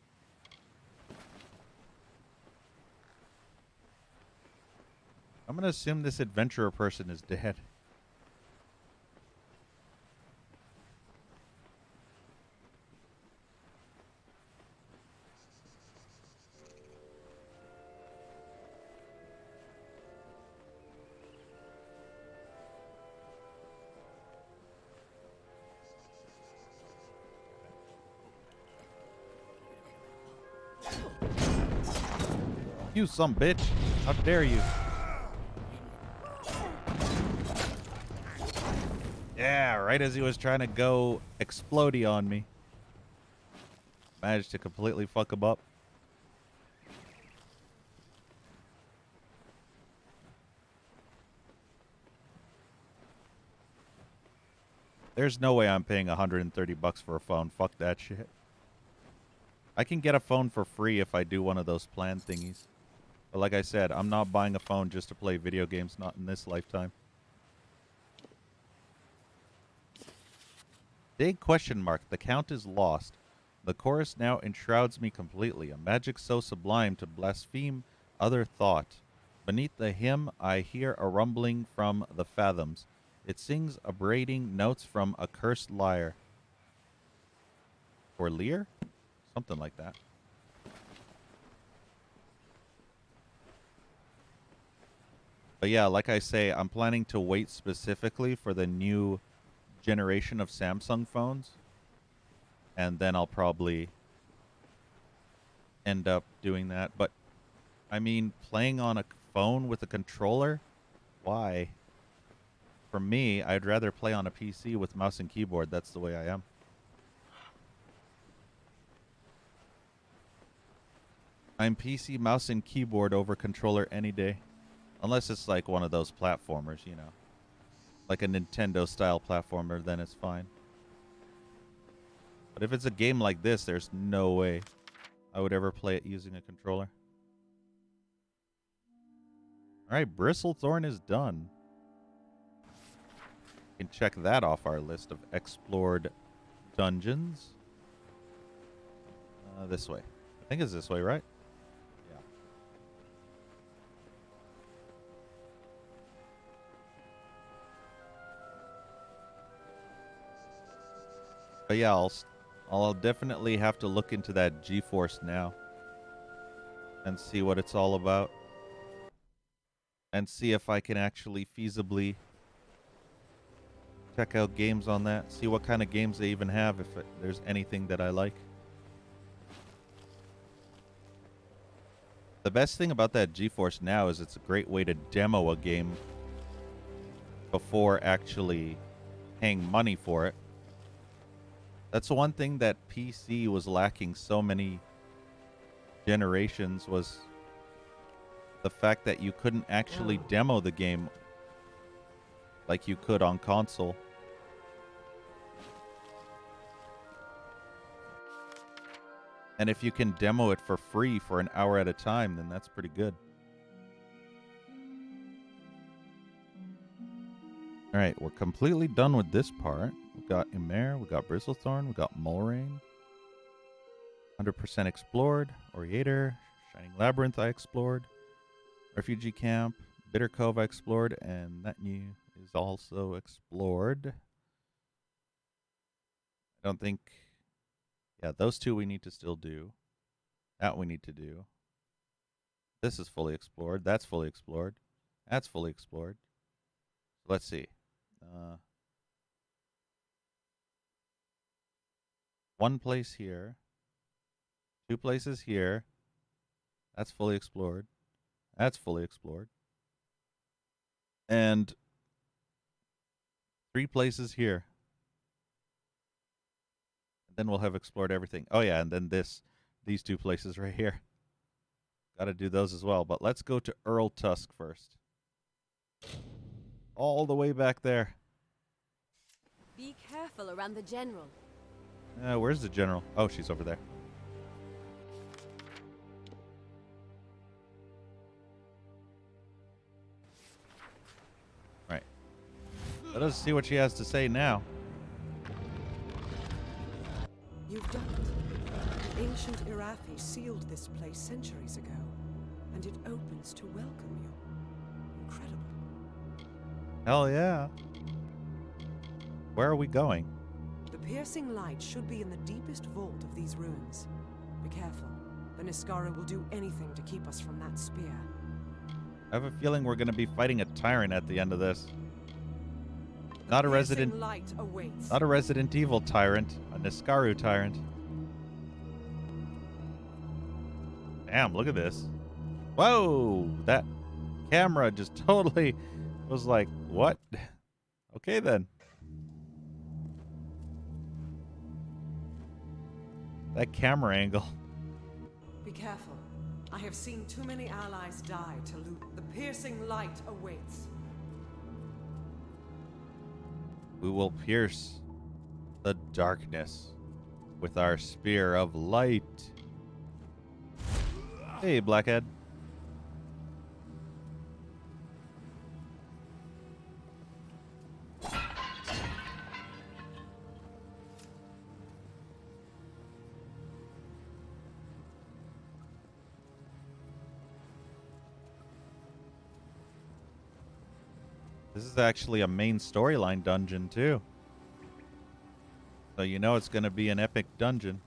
I'm going to assume this adventurer person is dead. You some bitch. How dare you? Yeah, right as he was trying to go explodey on me. Managed to completely fuck him up. There's no way I'm paying $130 for a phone. Fuck that shit. I can get a phone for free if I do one of those plan thingies. But like I said, I'm not buying a phone just to play video games, not in this lifetime. Big question mark. The count is lost. The chorus now enshrouds me completely. A magic so sublime to blaspheme other thought. Beneath the hymn I hear a rumbling from the fathoms. It sings upbraiding notes from a cursed lyre. Or Lear? Something like that. But yeah, like I say, I'm planning to wait specifically for the new generation of Samsung phones. And then I'll probably end up doing that. But, I mean, playing on a phone with a controller? Why? For me, I'd rather play on a PC with mouse and keyboard. That's the way I am. I'm PC, mouse, and keyboard over controller any day. Unless it's like one of those platformers, you know. Like a Nintendo-style platformer, then it's fine. But if it's a game like this, there's no way I would ever play it using a controller. Alright, Bristlethorn is done. We can check that off our list of explored dungeons. This way. I think it's this way, right? Yeah. But yeah, I'll definitely have to look into that GeForce Now and see what it's all about. And see if I can actually feasibly check out games on that. See what kind of games they even have, if there's anything that I like. The best thing about that GeForce Now is it's a great way to demo a game before actually paying money for it. That's one thing that PC was lacking so many generations, was the fact that you couldn't actually demo the game like you could on console. And if you can demo it for free for an hour at a time, then that's pretty good. All right, we're completely done with this part. We've got Emer, we've got Bristlethorn, we've got Mulrain. 100% explored. Oriator, Shining Labyrinth I explored. Refugee Camp, Bitter Cove I explored, and that new is also explored. I don't think... Yeah, those two we need to still do. That we need to do. This is fully explored. That's fully explored. That's fully explored. Let's see. One place here. 2 places here. That's fully explored. That's fully explored. And 3 places here. Then we'll have explored everything. Oh yeah, and then these 2 places right here. Got to do those as well. But let's go to Earl Tusk first. All the way back there. Be careful around the general. Where's the general? Oh, she's over there. Right. Let us see what she has to say now. You've done it. Ancient Irathi sealed this place centuries ago, and it opens to welcome you. Incredible. Hell yeah. Where are we going? The piercing light should be in the deepest vault of these ruins. Be careful. The Niskara will do anything to keep us from that spear. I have a feeling we're going to be fighting a tyrant at the end of this. Not a Resident Evil tyrant, a Niskaru tyrant. Damn, look at this. Whoa, that camera just totally was like, what? Okay then. That camera angle. Be careful. I have seen too many allies die to loot. The piercing light awaits. We will pierce the darkness with our spear of light. Hey, Blackhead. This is actually a main storyline dungeon, too. So you know it's going to be an epic dungeon.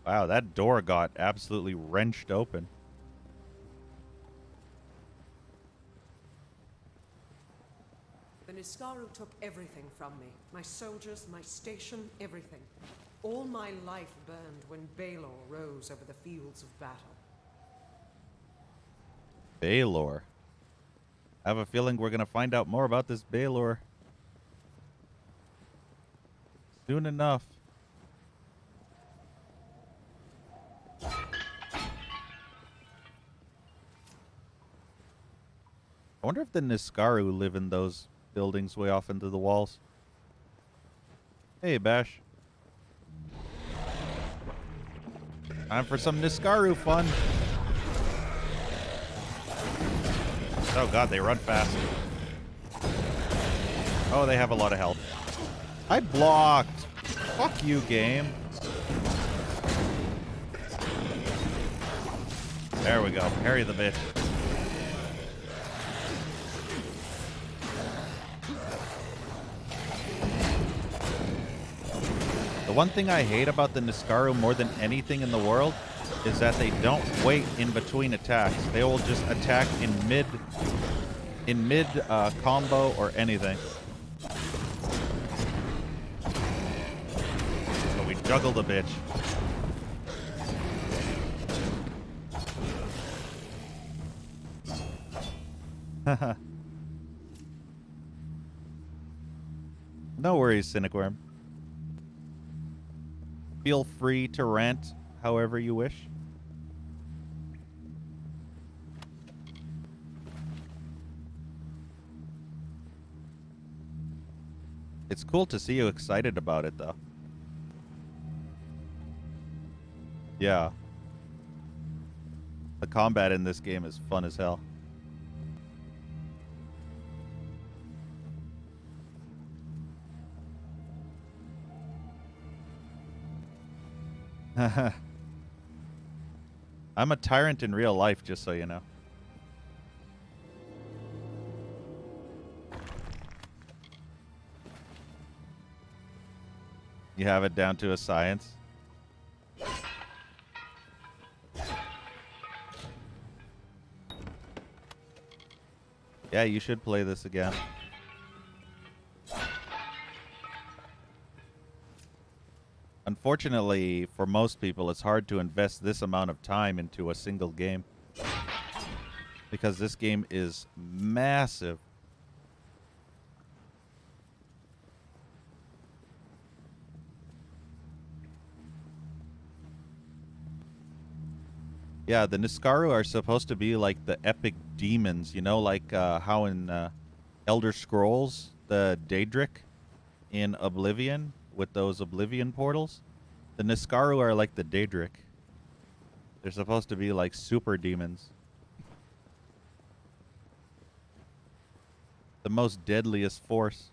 Wow, that door got absolutely wrenched open. The Niskaru took everything from me. My soldiers, my station, everything. All my life burned when Baelor rose over the fields of battle. Baelor. I have a feeling we're going to find out more about this Baelor soon enough. I wonder if the Niskaru live in those buildings way off into the walls. Hey, Bash. Time for some Niskaru fun. Oh god, they run fast. Oh, they have a lot of health. I blocked. Fuck you, game. There we go. Parry the bitch. The one thing I hate about the Niskaru more than anything in the world is that they don't wait in between attacks. They will just attack in mid combo or anything. So we juggle the bitch. No worries, Cynic Worm. Feel free to rant however you wish. It's cool to see you excited about it, though. Yeah. The combat in this game is fun as hell. I'm a tyrant in real life, just so you know. You have it down to a science. Yeah, you should play this again. Unfortunately, for most people, it's hard to invest this amount of time into a single game. Because this game is massive. Yeah, the Niskaru are supposed to be like the epic demons, you know, like how in Elder Scrolls, the Daedric in Oblivion, with those Oblivion portals. The Niskaru are like the Daedric. They're supposed to be like super demons. The most deadliest force.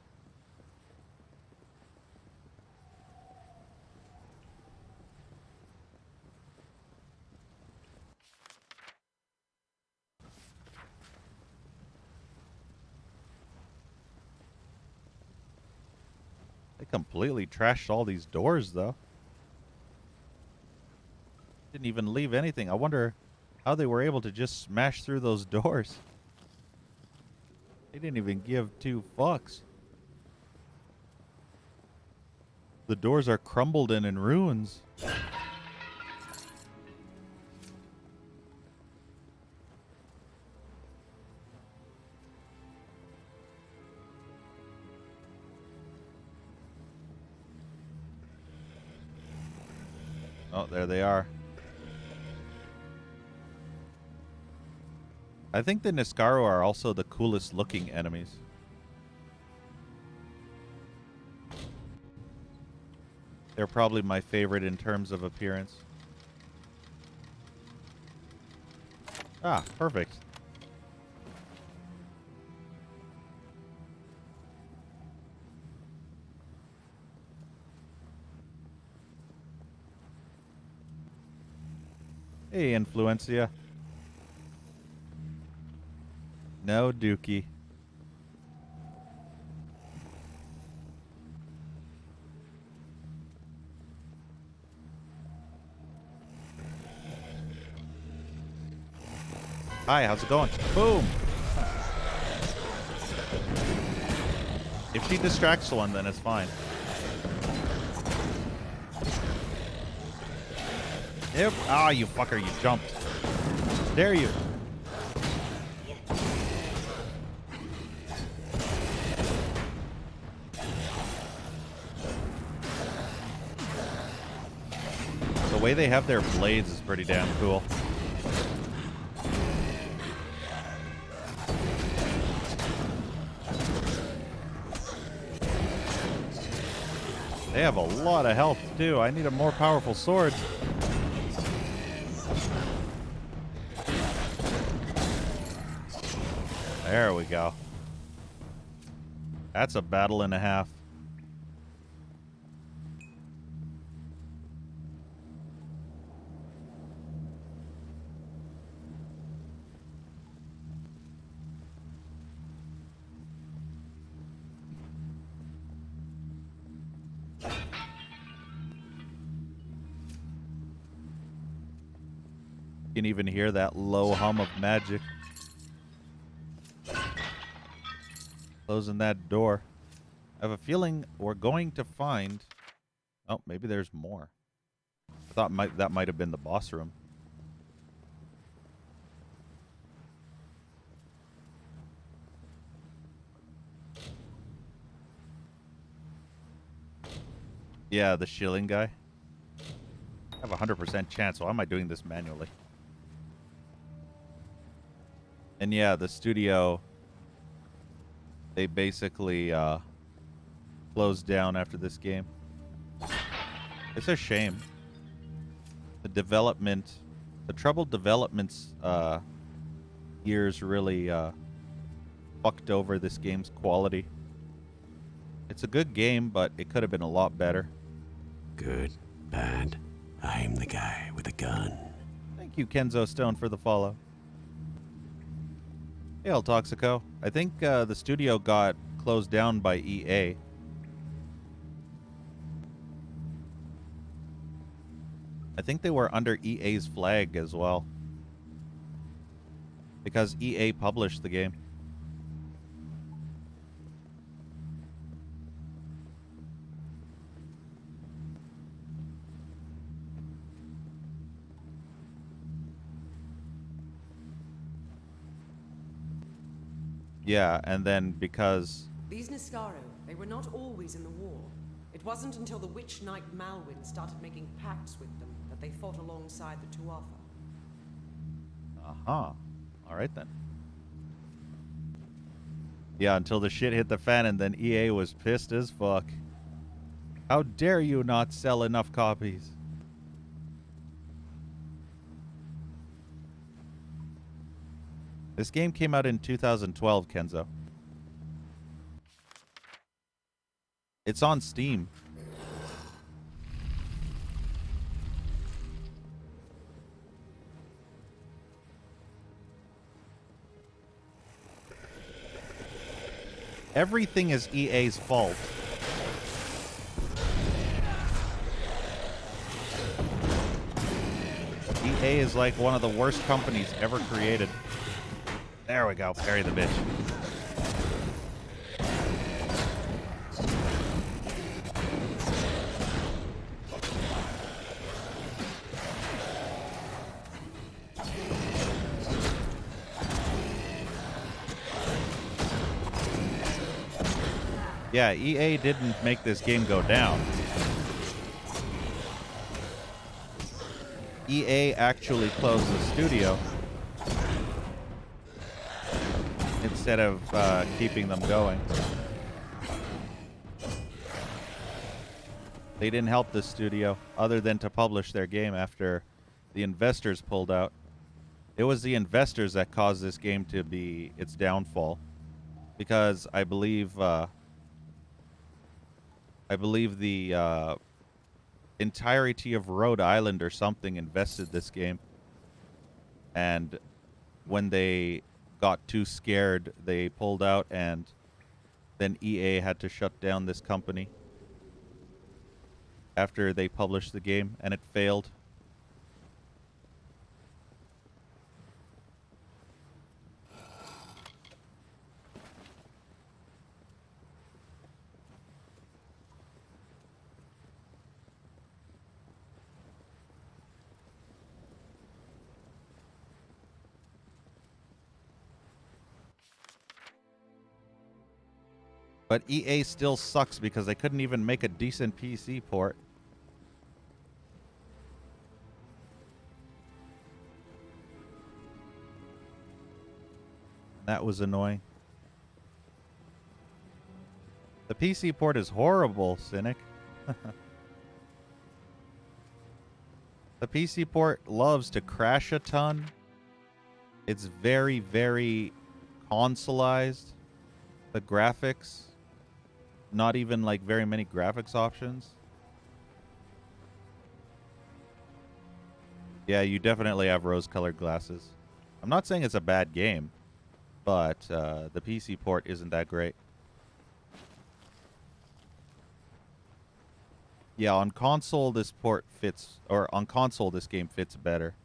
They completely trashed all these doors, though. Didn't even leave anything. I wonder how they were able to just smash through those doors. They didn't even give two fucks. The doors are crumbled and in ruins. Oh, there they are. I think the Niskaro are also the coolest looking enemies. They're probably my favorite in terms of appearance. Ah, perfect. Hey, Influencia. No, Dookie. Hi, how's it going? Boom! If she distracts one, then it's fine. Yep. Ah, you fucker, you jumped. Dare you? The way they have their blades is pretty damn cool. They have a lot of health, too. I need a more powerful sword. There we go. That's a battle and a half. You can even hear that low hum of magic. Closing that door. I have a feeling we're going to find... Oh, maybe there's more. I thought that might have been the boss room. Yeah, the shilling guy. I have a 100% chance, so why am I doing this manually? And yeah, the studio, they basically closed down after this game. It's a shame. The development, the troubled development's years really fucked over this game's quality. It's a good game, but it could have been a lot better. Good, bad, I'm the guy with a gun. Thank you, Kenzo Stone, for the follow. Hey, El Toxico. I think the studio got closed down by EA. I think they were under EA's flag as well. Because EA published the game. Yeah, and then because... These Niskaro, they were not always in the war. It wasn't until the Witch Knight Malwyn started making pacts with them that they fought alongside the Tuatha. Uh-huh. Alright then. Yeah, until the shit hit the fan and then EA was pissed as fuck. How dare you not sell enough copies? This game came out in 2012, Kenzo. It's on Steam. Everything is EA's fault. EA is like one of the worst companies ever created. There we go. Parry the bitch. Yeah, EA didn't make this game go down. EA actually closed the studio instead of keeping them going. They didn't help the studio other than to publish their game after the investors pulled out. It was the investors that caused this game to be its downfall, because I believe the entirety of Rhode Island or something invested this game, and when they got too scared, they pulled out, and then EA had to shut down this company after they published the game, and it failed. But EA still sucks because they couldn't even make a decent PC port. That was annoying. The PC port is horrible, Cynic. The PC port loves to crash a ton. It's very, very consoleized. The graphics, not even like very many graphics options. Yeah, you definitely have rose-colored glasses. I'm not saying it's a bad game, but the PC port isn't that great. Yeah, on console this port fits, or on console this game fits better.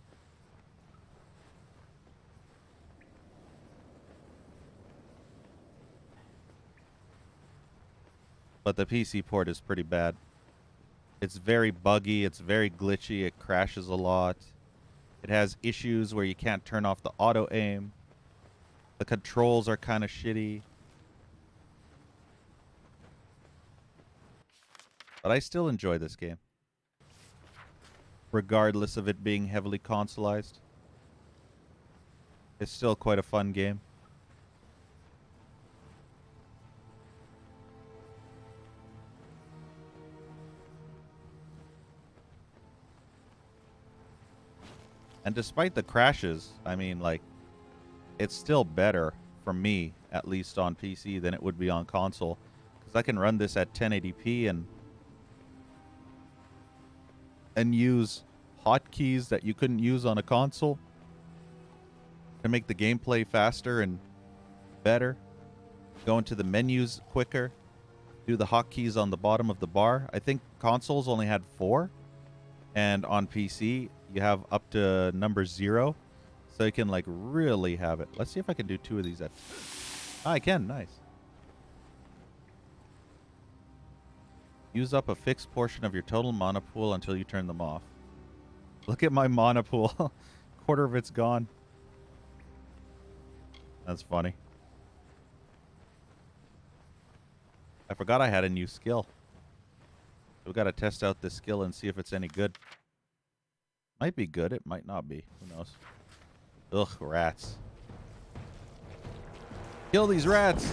But the PC port is pretty bad. It's very buggy, it's very glitchy, it crashes a lot. It has issues where you can't turn off the auto aim. The controls are kind of shitty. But I still enjoy this game, regardless of it being heavily consoleized. It's still quite a fun game. And despite the crashes, I mean, like, it's still better for me, at least on PC, than it would be on console. Because I can run this at 1080p and use hotkeys that you couldn't use on a console to make the gameplay faster and better. Go into the menus quicker. Do the hotkeys on the bottom of the bar. I think consoles only had 4. And on PC, you have up to number 0. So you can, like, really have it. Let's see if I can do 2 of these at... I can. Nice. Use up a fixed portion of your total mana pool until you turn them off. Look at my mana pool. Quarter of it's gone. That's funny. I forgot I had a new skill. We got to test out this skill and see if it's any good. Might be good. It might not be. Who knows? Ugh, rats. Kill these rats!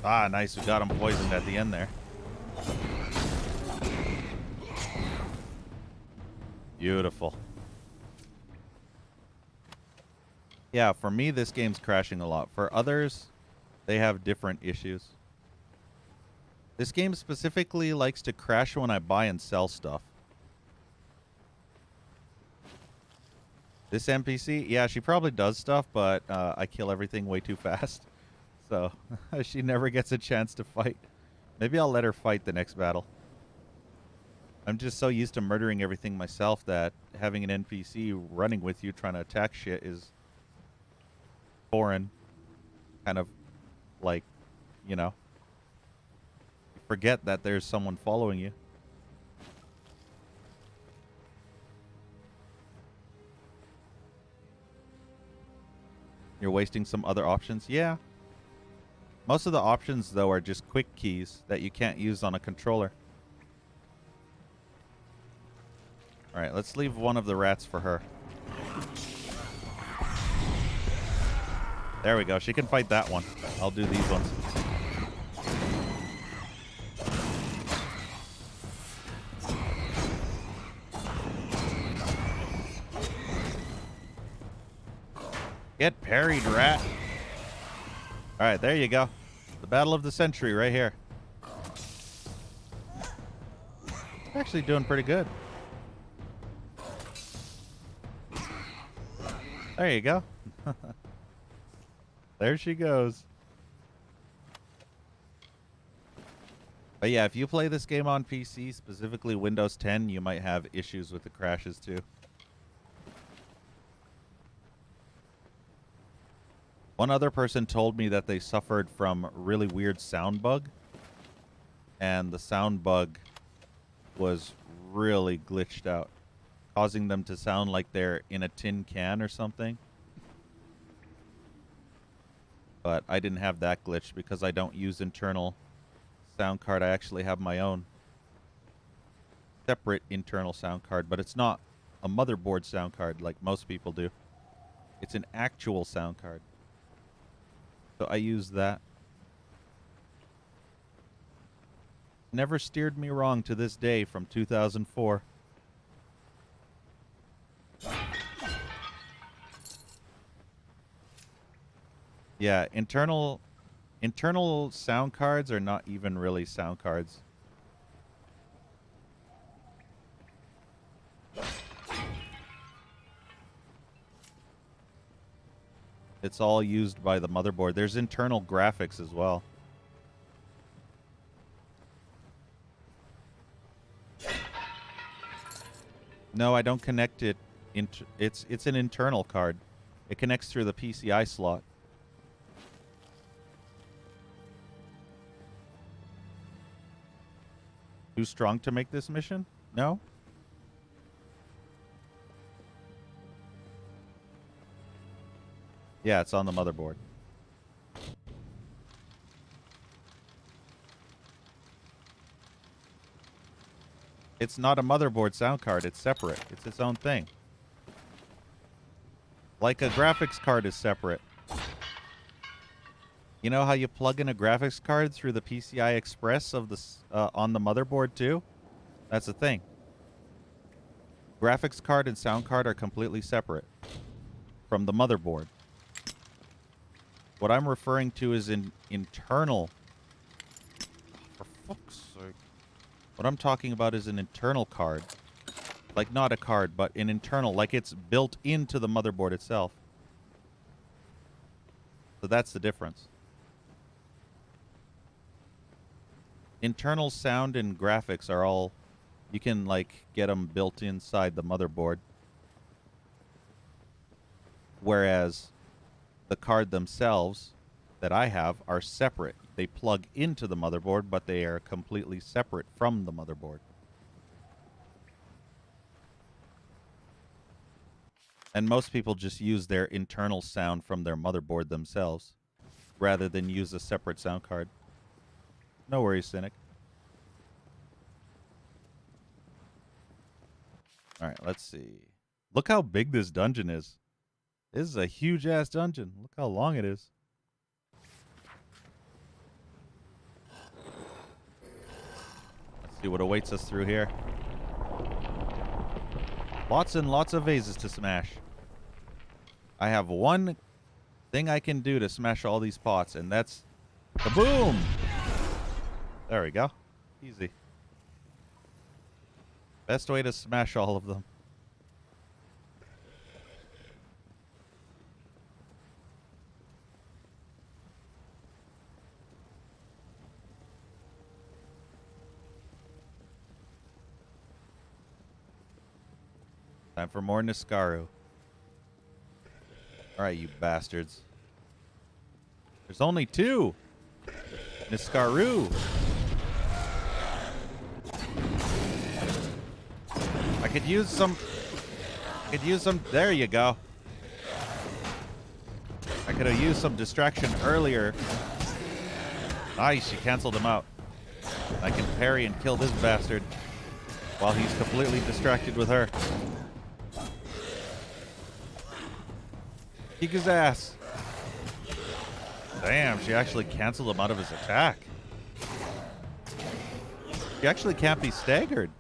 Ah, nice. We got him poisoned at the end there. Beautiful. Yeah, for me, this game's crashing a lot. For others, they have different issues. This game specifically likes to crash when I buy and sell stuff. This NPC, yeah, she probably does stuff, but I kill everything way too fast. So she never gets a chance to fight. Maybe I'll let her fight the next battle. I'm just so used to murdering everything myself that having an NPC running with you trying to attack shit is foreign. Kind of like, you know, you forget that there's someone following you. You're wasting some other options? Yeah. Most of the options, though, are just quick keys that you can't use on a controller. All right, let's leave one of the rats for her. There we go. She can fight that one. I'll do these ones. Get parried, rat. All right, there you go. The battle of the century right here. Actually doing pretty good. There you go. There she goes. But yeah, if you play this game on PC, specifically Windows 10, you might have issues with the crashes too. One other person told me that they suffered from really weird sound bug. And the sound bug was really glitched out, causing them to sound like they're in a tin can or something. But I didn't have that glitch because I don't use internal sound card. I actually have my own separate internal sound card, but it's not a motherboard sound card like most people do. It's an actual sound card. So I use that. Never steered me wrong to this day from 2004. Yeah, internal sound cards are not even really sound cards. It's all used by the motherboard. There's internal graphics as well. No, I don't connect it. It's an internal card. It connects through the PCI slot. Too strong to make this mission? No? Yeah, it's on the motherboard. It's not a motherboard sound card. It's separate. It's its own thing. Like a graphics card is separate. You know how you plug in a graphics card through the PCI Express of the on the motherboard too? That's the thing. Graphics card and sound card are completely separate from the motherboard. What I'm referring to is an internal. For fuck's sake. What I'm talking about is an internal card. Like not a card, but an internal. Like it's built into the motherboard itself. So that's the difference. Internal sound and graphics are all, you can like get them built inside the motherboard. Whereas the card themselves that I have are separate. They plug into the motherboard, but they are completely separate from the motherboard. And most people just use their internal sound from their motherboard themselves rather than use a separate sound card. No worries, Cynic. All right, let's see. Look how big this dungeon is. This is a huge-ass dungeon. Look how long it is. Let's see what awaits us through here. Lots and lots of vases to smash. I have one thing I can do to smash all these pots, and that's kaboom! There we go. Easy. Best way to smash all of them. Time for more Niskaru. Alright, you bastards. There's only 2! Niskaru! I could use some... There you go. I could have used some distraction earlier Nice, she canceled him out. I can parry and kill this bastard while he's completely distracted with her. Kick his ass. Damn, she actually canceled him out of his attack. She actually can't be staggered.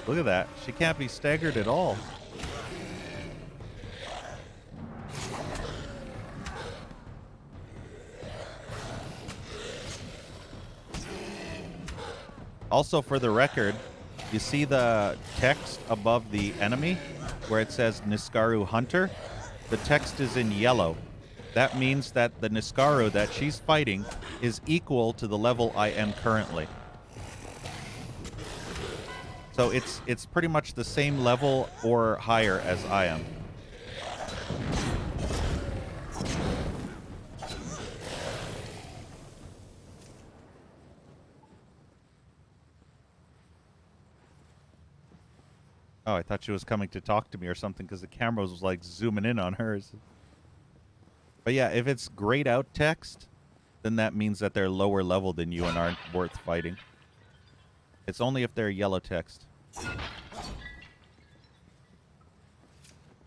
Look at that. She can't be staggered at all. Also, for the record, you see the text above the enemy where it says Niskaru Hunter? The text is in yellow. That means that the Niskaru that she's fighting is equal to the level I am currently. So it's pretty much the same level or higher as I am. Oh, I thought she was coming to talk to me or something because the camera was like zooming in on hers. But yeah, if it's grayed out text, then that means that they're lower level than you and aren't worth fighting. It's only if they're yellow text.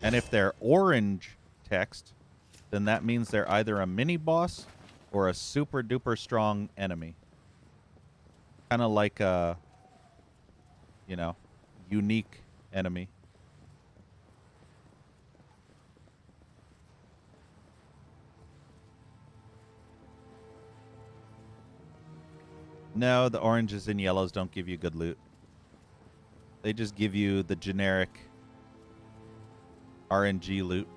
And if they're orange text, then that means they're either a mini boss or a super duper strong enemy. Kind of like a, you know, unique enemy. No, the oranges and yellows don't give you good loot. They just give you the generic RNG loot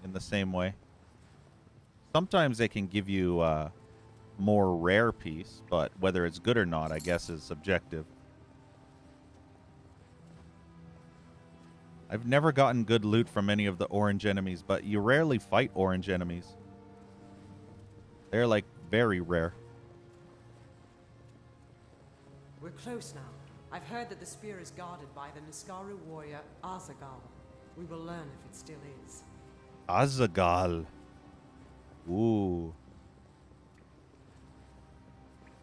in the same way. Sometimes they can give you a more rare piece, but whether it's good or not, I guess, is subjective. I've never gotten good loot from any of the orange enemies, but you rarely fight orange enemies. They're, like, very rare. We're close now. I've heard that the spear is guarded by the Niskaru warrior Azagal. We will learn if it still is. Azagal. Ooh.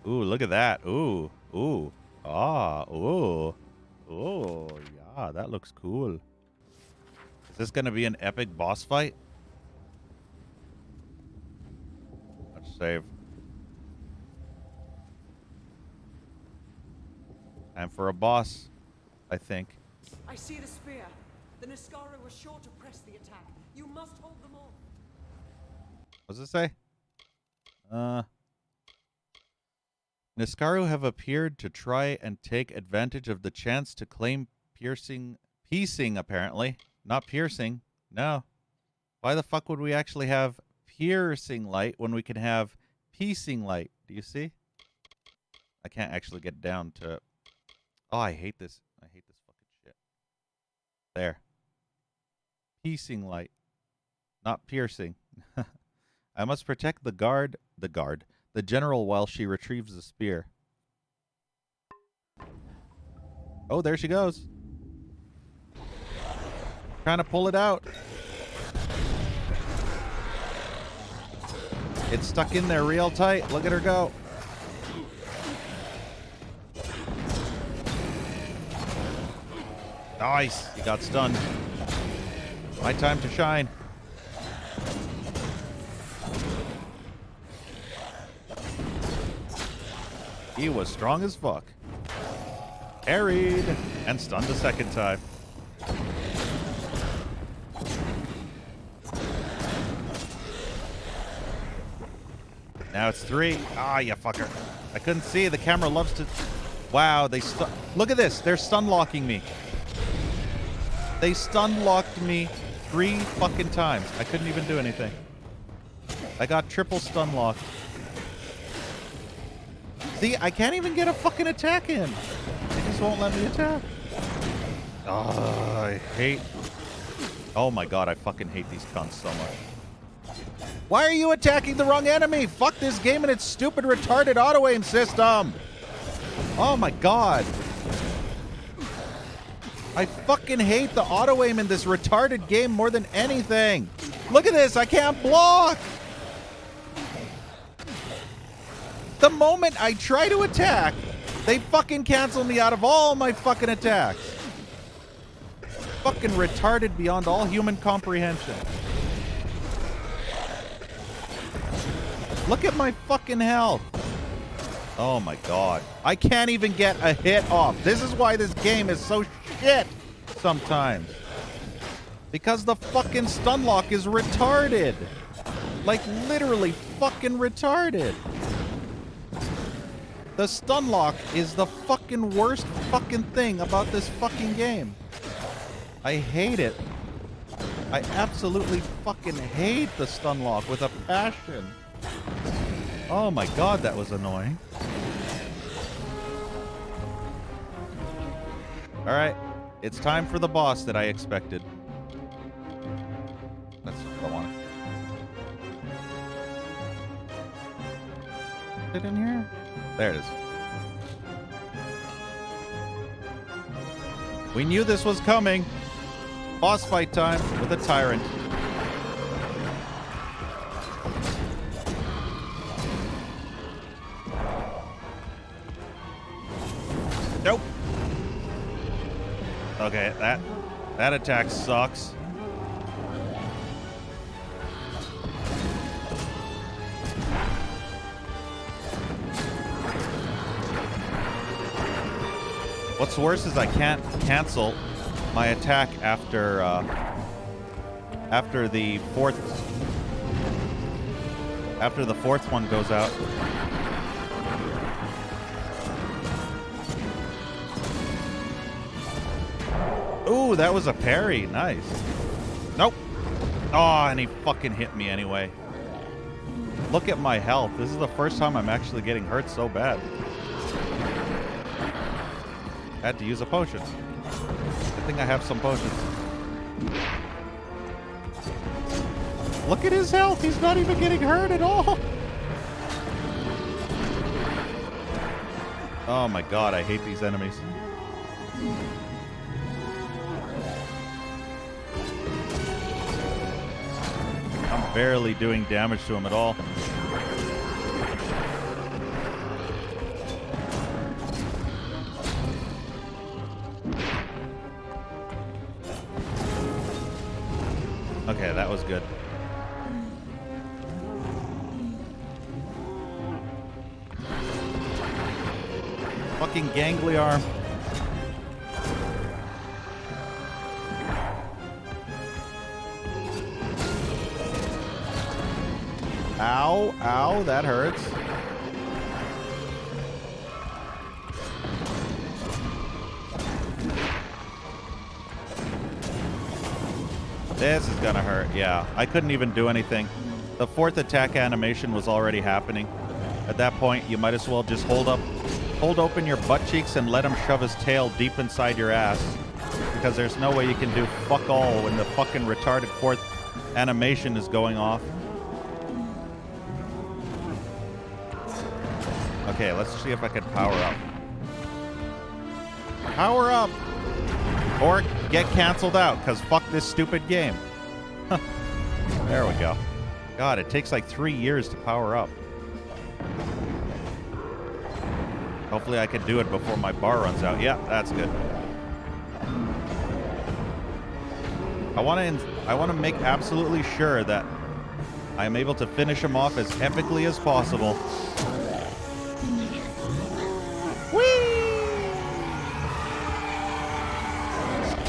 Ooh, look at that. Ooh. Ooh. Ah. Ooh. Ooh. Yeah, that looks cool. Is this going to be an epic boss fight? Let's save. Time for a boss, I think. I see the spear. The Niskaru were sure to press the attack. You must hold them off. What does it say? Niskaru have appeared to try and take advantage of the chance to claim piecing, apparently. Not piercing. No. Why the fuck would we actually have piercing light when we can have piecing light? Do you see? I can't actually get down to... Oh, I hate this. I hate this fucking shit. There. Piecing light. Not piercing. I must protect the general while she retrieves the spear. Oh, there she goes. Trying to pull it out. It's stuck in there real tight. Look at her go. Nice. He got stunned. My time to shine. He was strong as fuck. Parried and stunned a second time. Now it's 3. Ah, you fucker. I couldn't see. The camera loves to... Wow, they look at this. They're stun locking me. They stun locked me 3 fucking times. I couldn't even do anything. I got triple stun locked. See, I can't even get a fucking attack in. It just won't let me attack. Oh, I hate... Oh my god, I fucking hate these cunts so much. Why are you attacking the wrong enemy? Fuck this game and its stupid retarded auto-aim system. Oh my god. I fucking hate the auto aim in this retarded game more than anything. Look at this. I can't block. The moment I try to attack, they fucking cancel me out of all my fucking attacks. Fucking retarded beyond all human comprehension. Look at my fucking health. Oh my god. I can't even get a hit off. This is why this game is so shit sometimes. Because the fucking stun lock is retarded. Like literally fucking retarded. The stun lock is the fucking worst fucking thing about this fucking game. I hate it. I absolutely fucking hate the stun lock with a passion. Oh my god, that was annoying. Alright, it's time for the boss that I expected. That's what I wanted. Is it in here? There it is. We knew this was coming. Boss fight time with a tyrant. Nope. Okay, that attack sucks. What's worse is I can't cancel my attack after the fourth one goes out. Ooh, that was a parry. Nice. Nope. Oh, and he fucking hit me anyway. Look at my health. This is the first time I'm actually getting hurt so bad. Had to use a potion. I think I have some potions. Look at his health. He's not even getting hurt at all. Oh my god, I hate these enemies. I'm barely doing damage to him at all. Okay, that was good. Fucking gangly arm. Ow, ow, that hurts. This is gonna hurt, yeah. I couldn't even do anything. The fourth attack animation was already happening. At that point, you might as well just hold open your butt cheeks and let him shove his tail deep inside your ass. Because there's no way you can do fuck all when the fucking retarded fourth animation is going off. Okay, let's see if I can power up. Power up! Or get canceled out, because fuck this stupid game. There we go. God, it takes like 3 years to power up. Hopefully I can do it before my bar runs out. Yeah, that's good. I want to make absolutely sure that I am able to finish him off as epically as possible.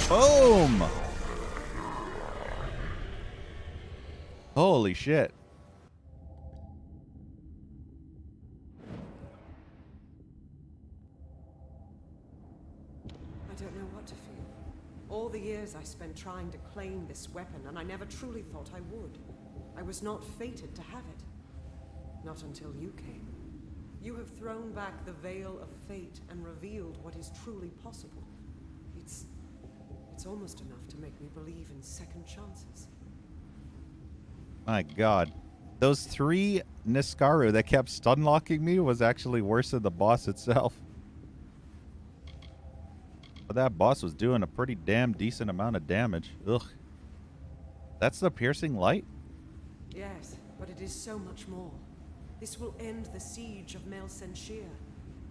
Boom! Holy shit. I don't know what to feel. All the years I spent trying to claim this weapon, and I never truly thought I would. I was not fated to have it. Not until you came. You have thrown back the veil of fate and revealed what is truly possible. It's almost enough to make me believe in second chances. My god. Those 3 Niskaru that kept stunlocking me was actually worse than the boss itself. But that boss was doing a pretty damn decent amount of damage. Ugh. That's the piercing light? Yes, but it is so much more. This will end the siege of Mel Senshir.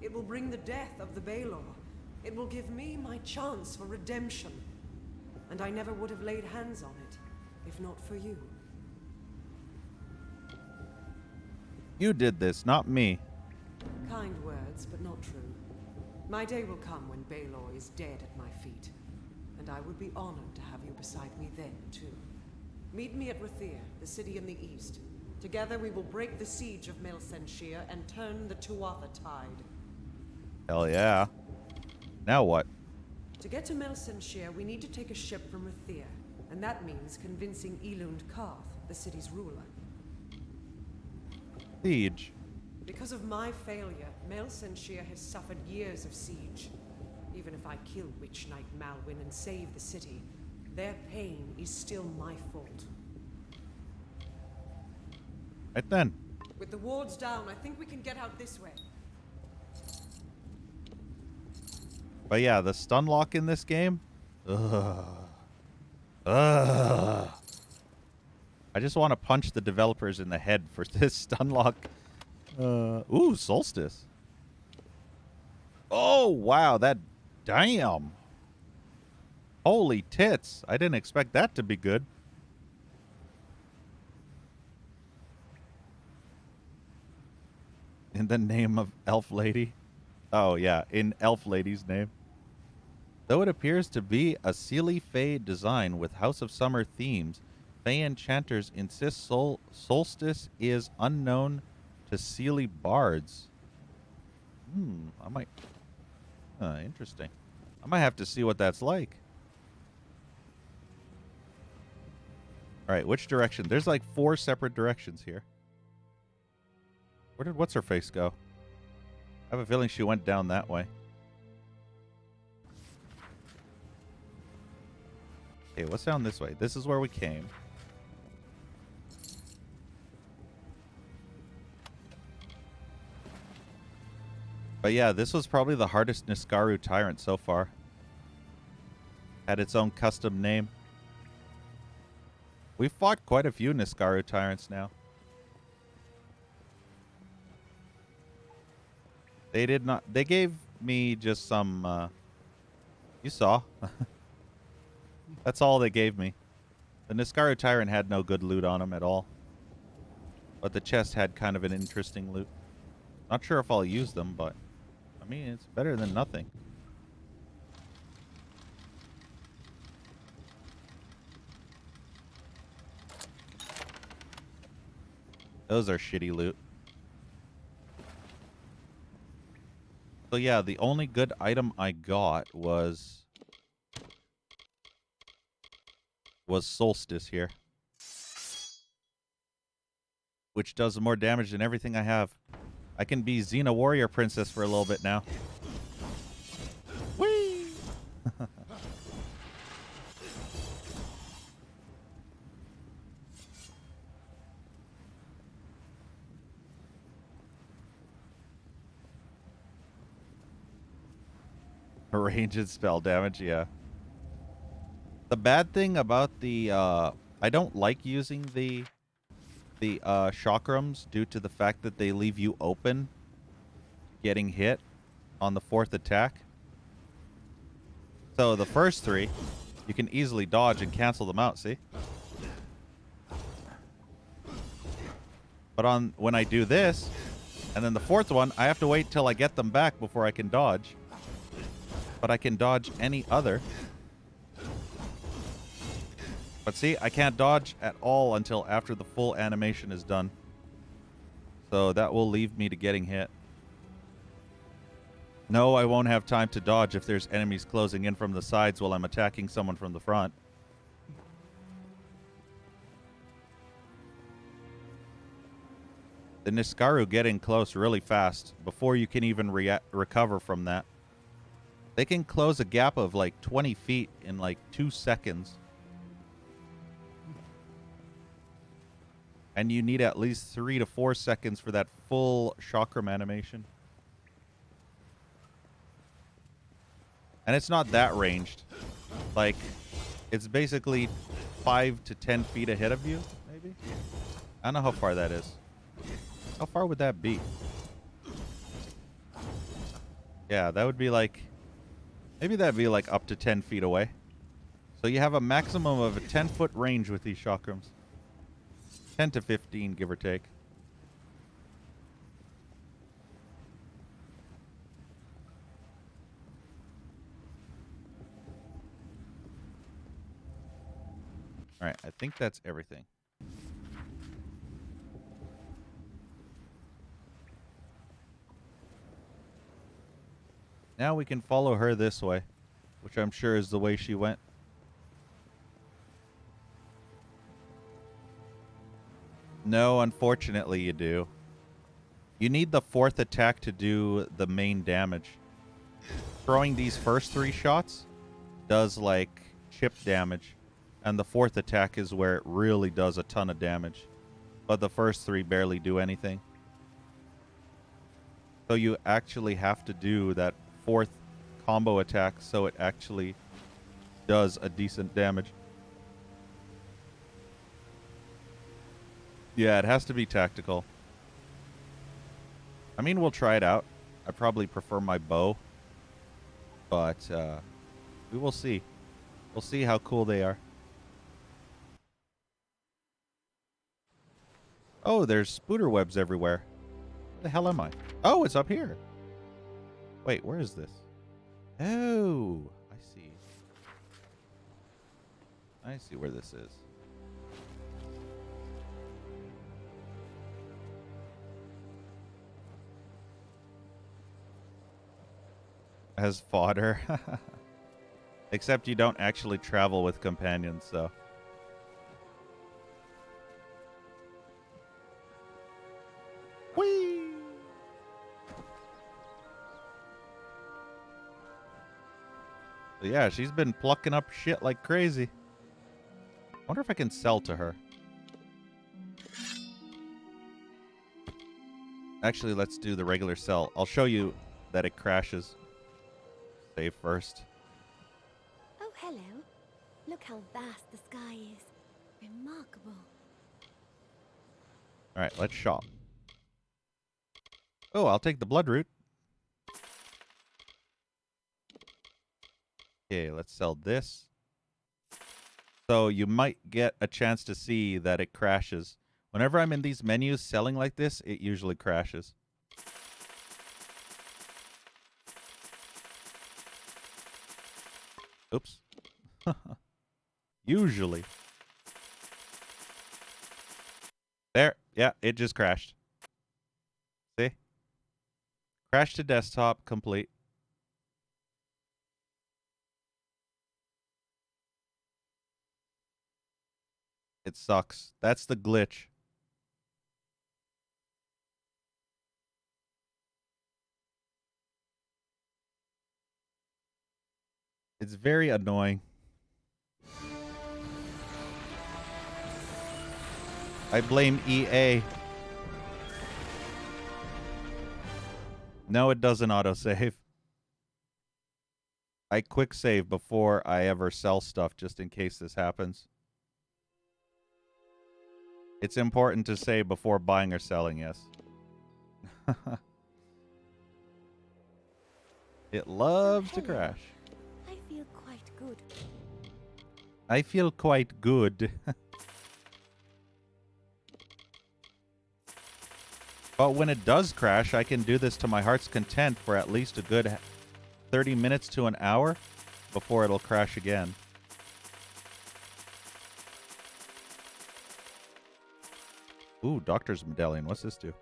It will bring the death of the Baelor. It will give me my chance for redemption. And I never would have laid hands on it, if not for you. You did this, not me. Kind words, but not true. My day will come when Baelor is dead at my feet. And I would be honored to have you beside me then, too. Meet me at Rathir, the city in the east. Together we will break the siege of Mel Senshir and turn the Tuatha tide. Hell yeah. Now what? To get to Mel Senshir, we need to take a ship from Rathir. And that means convincing Elund Karth, the city's ruler. Siege. Because of my failure, Mel Senshir has suffered years of siege. Even if I kill Witch Knight Malwyn and save the city, their pain is still my fault. Right then. With the wards down, I think we can get out this way. But yeah, the stun lock in this game. Ugh. Ugh. I just want to punch the developers in the head for this stun lock. Ooh, Solstice. Oh, wow. That, damn. Holy tits. I didn't expect that to be good. In the name of Elf Lady. Oh, yeah. In Elf Lady's name. Though it appears to be a Seelie Fae design with House of Summer themes, Fae enchanters insist Solstice is unknown to Seelie bards. I might... interesting. I might have to see what that's like. Alright, which direction? There's like 4 separate directions here. Where did What's-Her-Face go? I have a feeling she went down that way. Okay, what's down this way? This is where we came. But yeah, this was probably the hardest Niskaru tyrant so far. Had its own custom name. We've fought quite a few Niskaru tyrants now. They did not... They gave me just some... you saw. That's all they gave me. The Niskaru tyrant had no good loot on him at all. But the chest had kind of an interesting loot. Not sure if I'll use them, but... I mean, it's better than nothing. Those are shitty loot. So yeah, the only good item I got was Solstice here. Which does more damage than everything I have. I can be Xena Warrior Princess for a little bit now. Whee! Ranged spell damage, yeah. The bad thing about the, I don't like using the chakrams due to the fact that they leave you open getting hit on the 4th attack. So the first 3, you can easily dodge and cancel them out, see? But when I do this, and then the 4th one, I have to wait till I get them back before I can dodge. But I can dodge any other. But see, I can't dodge at all until after the full animation is done. So that will leave me to getting hit. No, I won't have time to dodge if there's enemies closing in from the sides while I'm attacking someone from the front. The Niskaru get in close really fast before you can even recover from that. They can close a gap of like 20 feet in like 2 seconds. And you need at least 3 to 4 seconds for that full chakram animation. And it's not that ranged. Like, it's basically 5 to 10 feet ahead of you, maybe? I don't know how far that is. How far would that be? Yeah, that would be like... Maybe that'd be like up to 10 feet away. So you have a maximum of a 10-foot range with these chakrams. 10 to 15, give or take. All right, I think that's everything. Now we can follow her this way, which I'm sure is the way she went. No, unfortunately you do. You need the 4th attack to do the main damage. Throwing these first 3 shots does like chip damage, and the 4th attack is where it really does a ton of damage. But the first 3 barely do anything. So you actually have to do that 4th combo attack so it actually does a decent damage. Yeah, it has to be tactical. I mean, we'll try it out. I probably prefer my bow. But we will see. We'll see how cool they are. Oh, there's spooter webs everywhere. Where the hell am I? Oh, it's up here. Wait, where is this? Oh, I see. I see where this is. As fodder. Except you don't actually travel with companions, so. Whee! So yeah, she's been plucking up shit like crazy. I wonder if I can sell to her. Actually, let's do the regular sell. I'll show you that it crashes. Save first. Oh, hello. Look how vast the sky is. Remarkable. All right, let's shop. Oh, I'll take the blood root. Okay, let's sell this. So you might get a chance to see that it crashes. Whenever I'm in these menus selling like this, it usually crashes. Oops. Usually. There. Yeah, it just crashed. See? Crash to desktop, complete. It sucks. That's the glitch. It's very annoying. I blame EA. No, it doesn't autosave. I quick save before I ever sell stuff just in case this happens. It's important to save before buying or selling, yes. It loves to crash. I feel quite good. I feel quite good. But when it does crash, I can do this to my heart's content for at least a good 30 minutes to an hour before it'll crash again. Ooh, Doctor's Medallion. What's this do?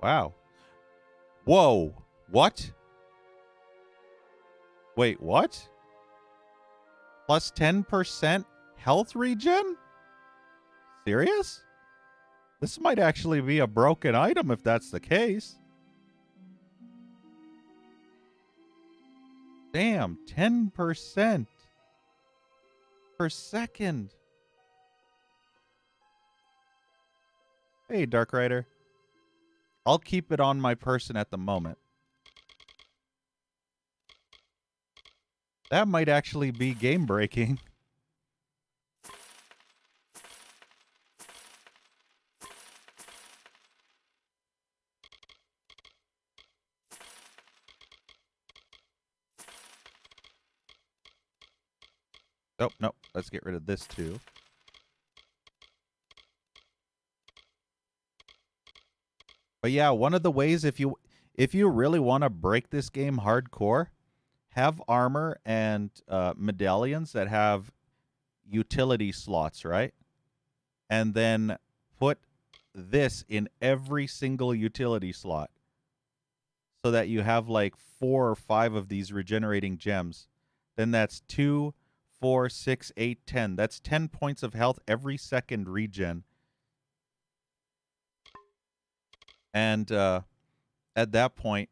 Wow. Whoa. What? Wait, what? Plus 10% health regen? Serious? This might actually be a broken item if that's the case. Damn, 10% per second. Hey, Dark Rider. I'll keep it on my person at the moment. That might actually be game breaking. Oh, no. Let's get rid of this too. But yeah, one of the ways if you really want to break this game hardcore, have armor and medallions that have utility slots, right? And then put this in every single utility slot so that you have like 4 or 5 of these regenerating gems. Then that's 2, 4, 6, 8, 10. That's 10 points of health every second regen. And at that point,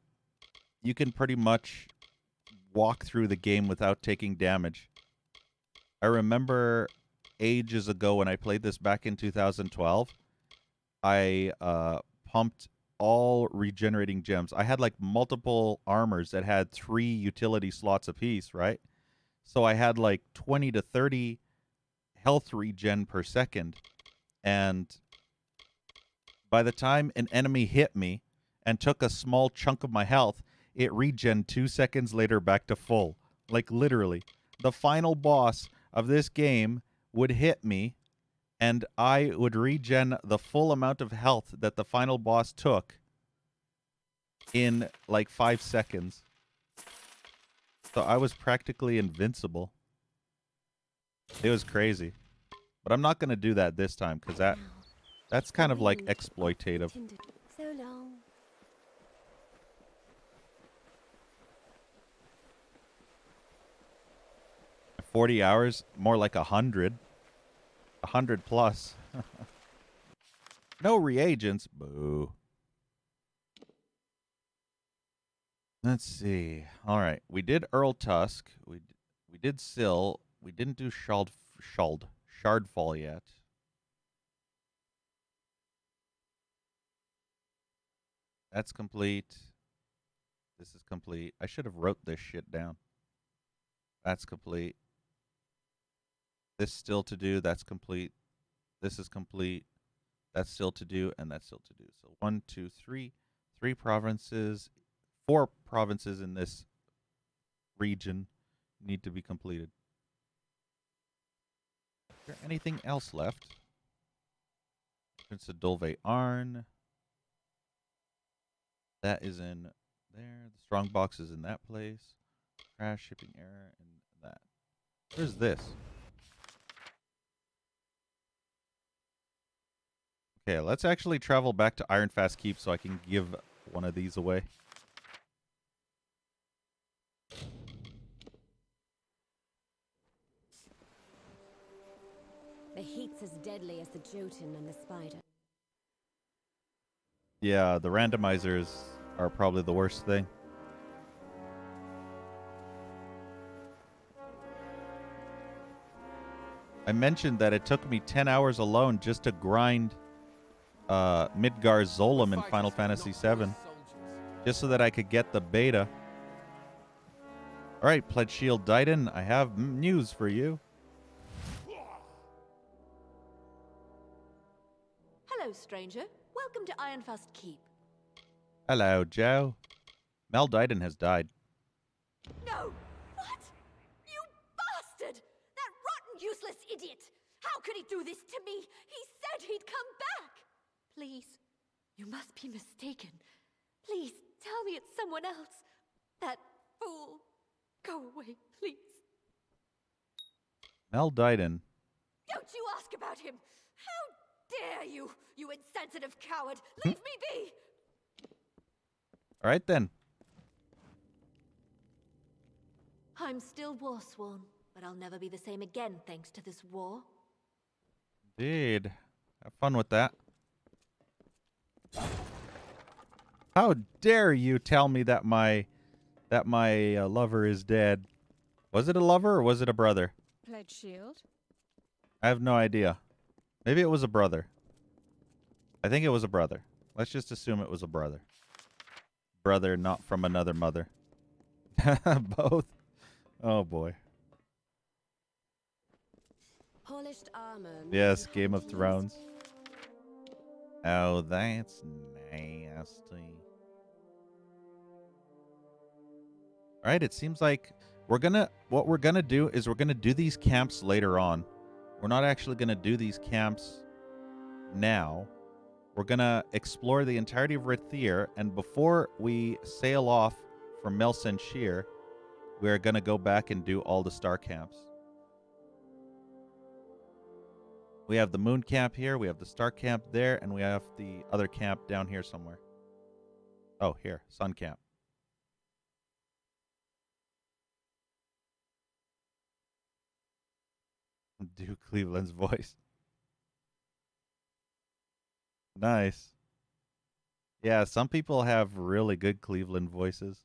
you can pretty much walk through the game without taking damage. I remember ages ago when I played this back in 2012, I pumped all regenerating gems. I had like multiple armors that had 3 utility slots apiece, right? So I had like 20 to 30 health regen per second. And by the time an enemy hit me and took a small chunk of my health, it regen 2 seconds later back to full. Like literally. The final boss of this game would hit me and I would regen the full amount of health that the final boss took in like 5 seconds. So I was practically invincible. It was crazy. But I'm not going to do that this time because that's kind of like exploitative. So long. 40 hours, more like 100. 100 plus. No reagents. Boo. Let's see. All right. We did Earl Tusk. We did Sill. We didn't do Shardfall yet. That's complete. This is complete. I should have wrote this shit down. That's complete. This still to do. That's complete. This is complete. That's still to do, and that's still to do. So 1, 2, 3. 3 provinces. 4 provinces in this region need to be completed. Is there anything else left? Prince of Dolve Arn. That is in there. The strong box is in that place. Crash, shipping error, and that. Where's this? Okay, let's actually travel back to Ironfast Keep so I can give one of these away. The heat's as deadly as the Jotun and the spider. Yeah, the randomizers are probably the worst thing. I mentioned that it took me 10 hours alone just to grind Midgar Zolom in Final Fantasy VII, just so that I could get the beta. All right, Pledge Shield Diden, I have news for you. Hello, stranger. Welcome to Ironfast Keep. Hello, Joe. Mel Diden has died. No! What? You bastard! That rotten, useless idiot! How could he do this to me? He said he'd come back! Please, you must be mistaken. Please, tell me it's someone else. That fool. Go away, please. Mel Diden. Don't you ask about him! How dare you, you insensitive coward! Leave me be! All right, then. I'm still Warsworn, but I'll never be the same again thanks to this war. Indeed. Have fun with that. How dare you tell me that my lover is dead? Was it a lover or was it a brother? Pledge shield. I have no idea. Maybe it was a brother. I think it was a brother. Let's just assume it was a brother. Brother not from another mother. Oh boy. Polished armor. Yes, Game of Thrones. Oh, that's nasty. All right, it seems like what we're gonna do is we're gonna do these camps later on. We're not actually gonna do these camps now. We're gonna explore the entirety of Rithir, and before we sail off from Melsenshir, we're gonna go back and do all the star camps. We have the moon camp here, we have the star camp there, and we have the other camp down here somewhere. Oh, here, sun camp. Do Cleveland's voice. Nice. Yeah, some people have really good Cleveland voices.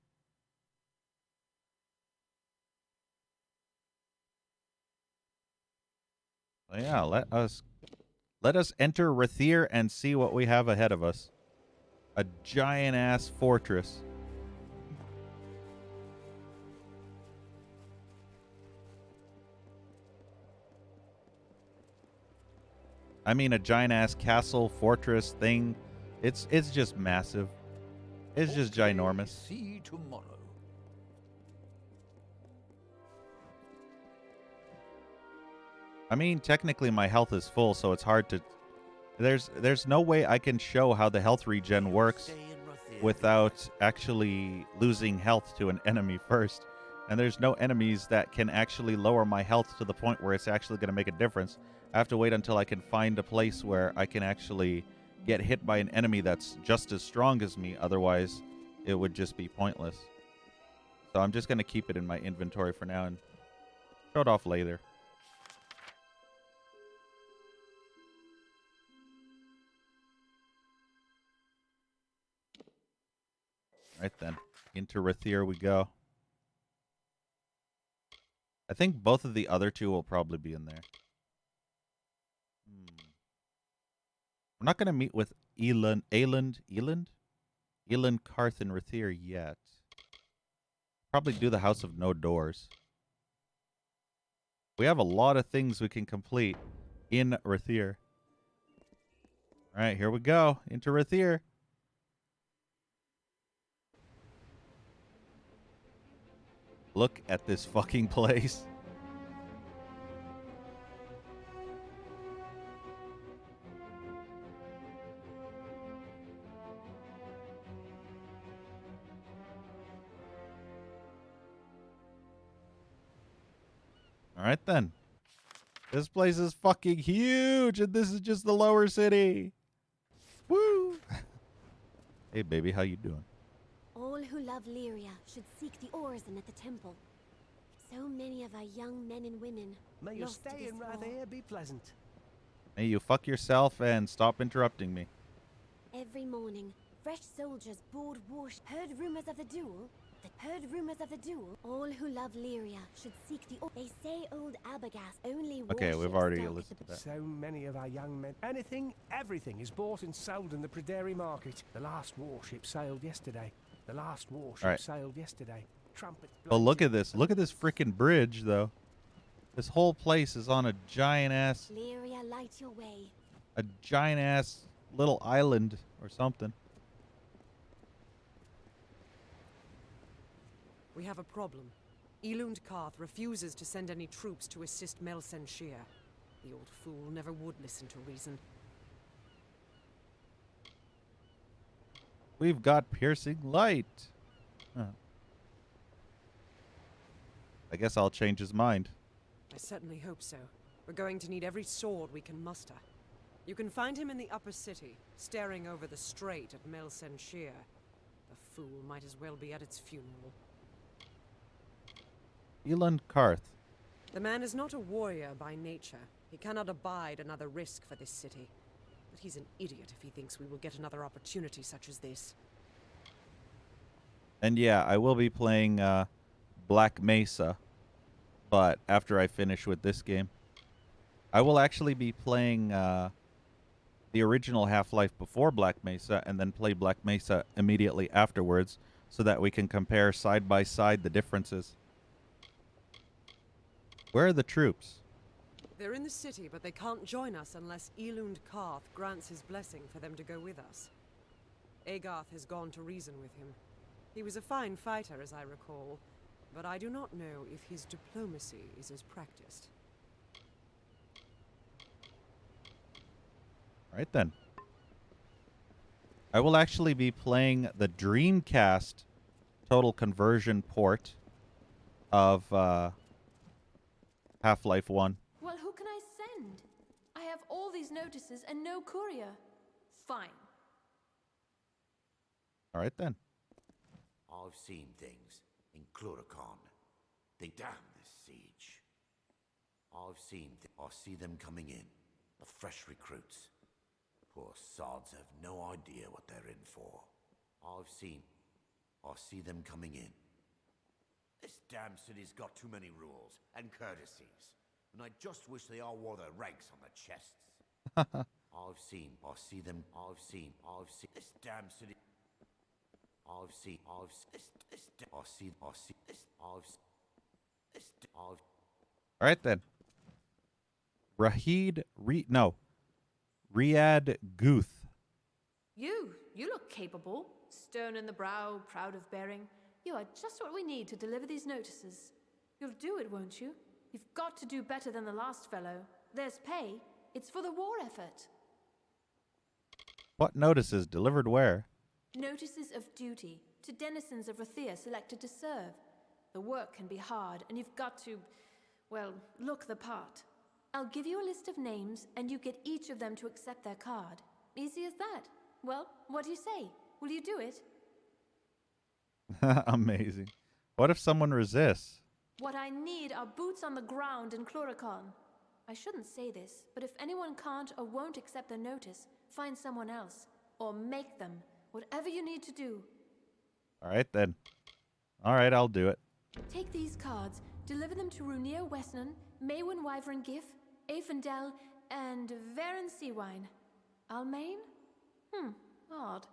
So yeah, let us enter Rithir and see what we have ahead of us. A giant ass fortress. I mean, a giant ass castle, fortress thing. It's just massive. It's just ginormous. See tomorrow. I mean, technically my health is full, so it's hard to... There's no way I can show how the health regen works without actually losing health to an enemy first. And there's no enemies that can actually lower my health to the point where it's actually going to make a difference. I have to wait until I can find a place where I can actually get hit by an enemy that's just as strong as me. Otherwise, it would just be pointless. So I'm just going to keep it in my inventory for now and show it off later. Right then, into Rithir we go. I think both of the other two will probably be in there. We're not going to meet with Eland, Karth, and Rithir yet. Probably do the House of No Doors. We have a lot of things we can complete in Rithir. All right, here we go, into Rithir. Look at this fucking place. All right, then. This place is fucking huge, and this is just the lower city. Woo! Hey, baby, how you doing? All who love Lyria should seek the Orison at the temple. So many of our young men and women May your lost to stay this in war. Rathair be pleasant. Hey, you fuck yourself and stop interrupting me. Every morning, fresh soldiers board wash. Heard rumors of the duel? All who love Lyria should seek the. They say old Abagast only. Okay, we've already listed that. So many of our young men. Everything is bought and sold in the Praderi market. The last warship sailed yesterday. Trumpets. But look at this. Look at this freaking bridge, though. This whole place is on a giant ass. Lyria, light your way. A giant ass little island or something. We have a problem. Elund Karth refuses to send any troops to assist Melsenshir. The old fool never would listen to reason. We've got piercing light. Huh. I guess I'll change his mind. I certainly hope so. We're going to need every sword we can muster. You can find him in the upper city, staring over the strait at Melsenshir. The fool might as well be at its funeral. Eland Karth. The man is not a warrior by nature. He cannot abide another risk for this city. But he's an idiot if he thinks we will get another opportunity such as this. And yeah, I will be playing Black Mesa, but after I finish with this game. I will actually be playing the original Half-Life before Black Mesa and then play Black Mesa immediately afterwards so that we can compare side by side the differences. Where are the troops? They're in the city, but they can't join us unless Elund Karth grants his blessing for them to go with us. Agarth has gone to reason with him. He was a fine fighter, as I recall, but I do not know if his diplomacy is as practiced. All right, then. I will actually be playing the Dreamcast Total Conversion port of Half-Life 1. Well, who can I send? I have all these notices and no courier. Fine. All right, then. I've seen things in Cluricon. They damn this siege. I see them coming in, the fresh recruits. Poor sods have no idea what they're in for. I see them coming in. This damn city's got too many rules and courtesies, and I just wish they all wore their ranks on their chests. I've seen this damn city. All right, then. Riyad Guth. You look capable. Stern in the brow, proud of bearing. You are just what we need to deliver these notices. You'll do it, won't you? You've got to do better than the last fellow. There's pay. It's for the war effort. What notices delivered where? Notices of duty to denizens of Rathia selected to serve. The work can be hard, and you've got to, well, look the part. I'll give you a list of names, and you get each of them to accept their card. Easy as that. Well, what do you say? Will you do it? Amazing. What if someone resists? What I need are boots on the ground in Cluricon. I shouldn't say this, but if anyone can't or won't accept their notice, find someone else. Or make them. Whatever you need to do. All right, then. All right, I'll do it. Take these cards, deliver them to Runir Wesnan, Maywin Wyvern Gif, Aifendel, and Varen Seawine. Almain? Odd.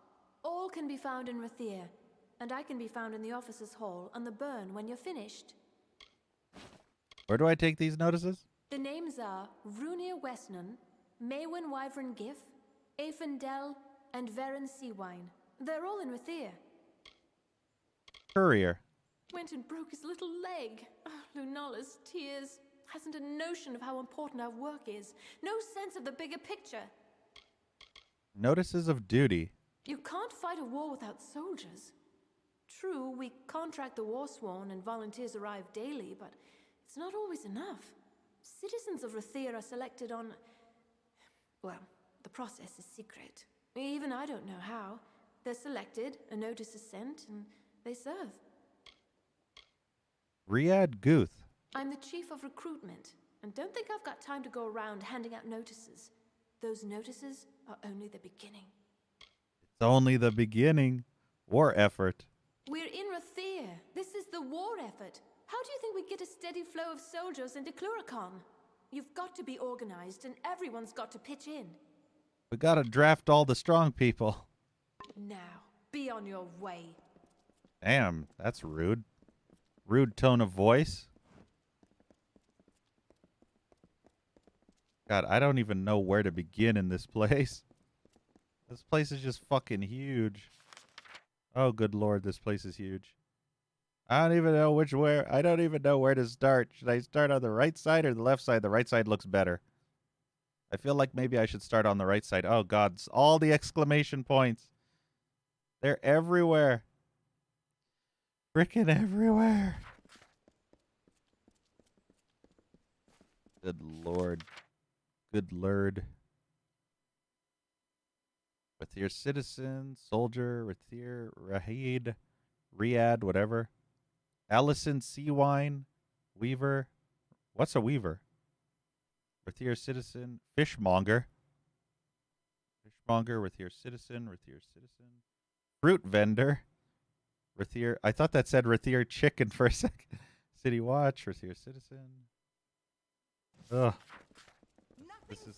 All can be found in Rathir, and I can be found in the officers' hall on the burn when you're finished. Where do I take these notices? The names are Runir Wesnan, Maywin Wyvern Gif, Aifendel, and Varen Seawine. They're all in Rathir. Courier. Went and broke his little leg. Oh, Lunala's tears. Hasn't a notion of how important our work is. No sense of the bigger picture. Notices of duty. You can't fight a war without soldiers. True, we contract the Warsworn and volunteers arrive daily, but it's not always enough. Citizens of Rathir are selected on... Well, the process is secret. Even I don't know how. They're selected, a notice is sent, and they serve. Riyad Guth. I'm the chief of recruitment, and don't think I've got time to go around handing out notices. Those notices are only the beginning. It's only the beginning. War effort. We're in Rathir. This is the war effort. How do you think we get a steady flow of soldiers into Cluricon? You've got to be organized, and everyone's got to pitch in. We gotta draft all the strong people. Now, be on your way. Damn, that's rude. Rude tone of voice. God, I don't even know where to begin in this place. This place is just fucking huge. Oh, good lord, this place is huge. I don't even know I don't even know where to start. Should I start on the right side or the left side? The right side looks better. I feel like maybe I should start on the right side. Oh, God, all the exclamation points. They're everywhere. Frickin' everywhere. Good lord. Good lord. Rathir citizen, soldier, Rathir, Rahid, Riyadh, whatever. Allison Seawine, Weaver. What's a Weaver? Rathir citizen, Fishmonger. Fishmonger, Rathir citizen, Rathir citizen. Fruit vendor. Rathir, I thought that said Rathir chicken for a second. City watch, Rathir citizen. Ugh. This is,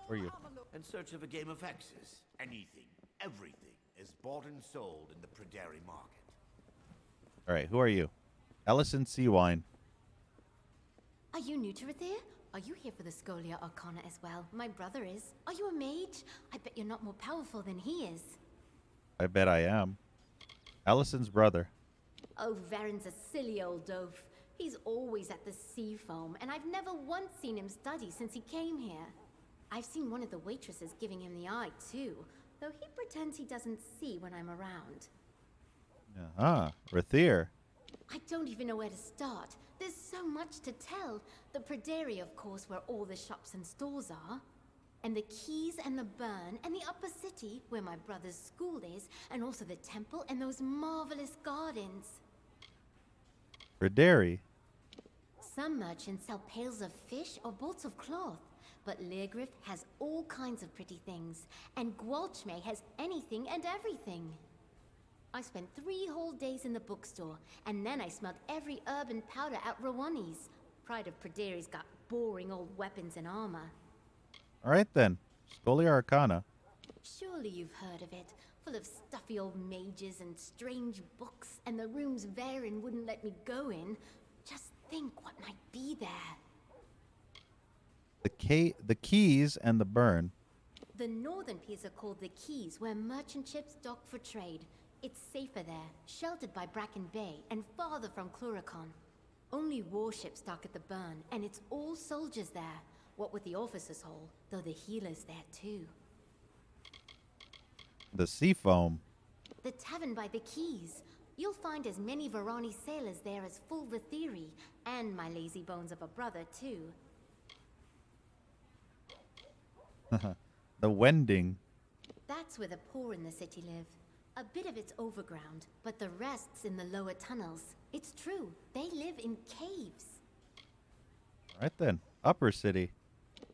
where are you? In search of a game of hexes. Anything, everything is bought and sold in the Praderi market. All right, who are you? Ellison Seawine. Are you new to Rathir? Are you here for the Scholia Arcana as well? My brother is. Are you a mage? I bet you're not more powerful than he is. I bet I am. Allison's brother. Oh, Varen's a silly old oaf. He's always at the sea foam, and I've never once seen him study since he came here. I've seen one of the waitresses giving him the eye, too, though he pretends he doesn't see when I'm around. Rathir. I don't even know where to start. There's so much to tell. The Pradaria, of course, where all the shops and stores are. And the Keys and the Burn, and the Upper City, where my brother's school is, and also the temple and those marvelous gardens. Raderi. Some merchants sell pails of fish or bolts of cloth, but Leargriff has all kinds of pretty things, and Gwalchme has anything and everything. I spent 3 whole days in the bookstore, and then I smelled every herb and powder at Rawani's. Pride of Praderi's got boring old weapons and armor. All right then. Scholia Arcana. Surely you've heard of it, full of stuffy old mages and strange books, and the rooms Varen wouldn't let me go in. Just think what might be there. The Keys and the Burn. The northern piers are called the Keys, where merchant ships dock for trade. It's safer there, sheltered by Bracken Bay, and farther from Cluricon. Only warships dock at the Burn, and it's all soldiers there. What with the officers' hall, though the healers there too. The Seafoam. The tavern by the Keys. You'll find as many Varani sailors there as full Rathiri, and my lazy bones of a brother too. The Wending. That's where the poor in the city live. A bit of it's overground, but the rest's in the lower tunnels. It's true, they live in caves. All right then. Upper City.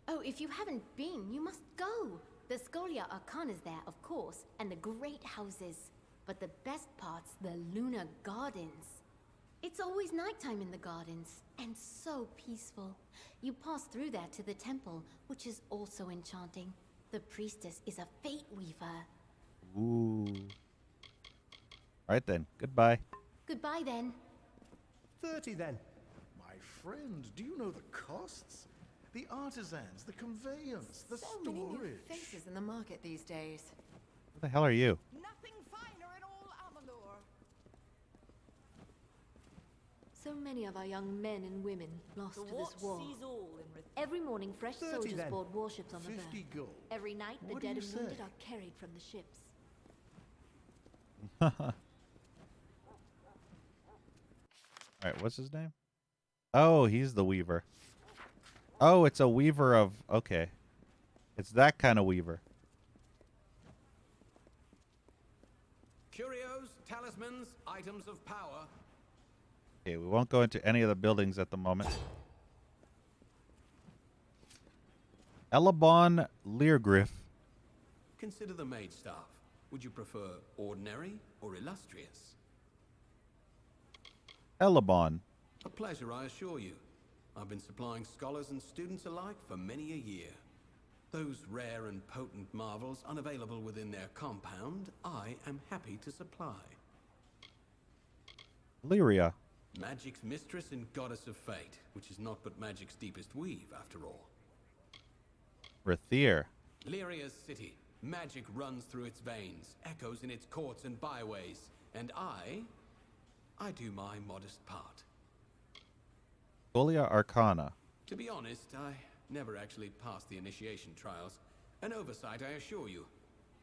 Oh, if you haven't been, you must go. The Scholia Arcana's there, of course, and the great houses. But the best part's the Lunar Gardens. It's always nighttime in the gardens, and so peaceful. You pass through there to the temple, which is also enchanting. The priestess is a fate weaver. Ooh. All right then. Goodbye. Goodbye then. 30 then. My friend, do you know the costs? The artisans, the conveyance, the So many new storage. faces in the market these days. Who the hell are you? Nothing finer in all Amalur. So many of our young men and women lost The to this watch war. sees all in Every morning, fresh 30 soldiers then. board warships on the 50 Burn. gold. Every night, the What do dead you and wounded say? are carried from the ships. All right, what's his name? Oh, he's the weaver. Oh, it's a weaver of... Okay. It's that kind of weaver. Curios, talismans, items of power. Okay, we won't go into any of the buildings at the moment. Elabon Leargriff. Consider the mage staff. Would you prefer ordinary or illustrious? Elabon. A pleasure, I assure you. I've been supplying scholars and students alike for many a year. Those rare and potent marvels unavailable within their compound, I am happy to supply. Lyria. Magic's mistress and goddess of fate, which is not but magic's deepest weave, after all. Rathir. Lyria's city. Magic runs through its veins, echoes in its courts and byways, and I do my modest part. Scholia Arcana. To be honest, I never actually passed the initiation trials. An oversight, I assure you.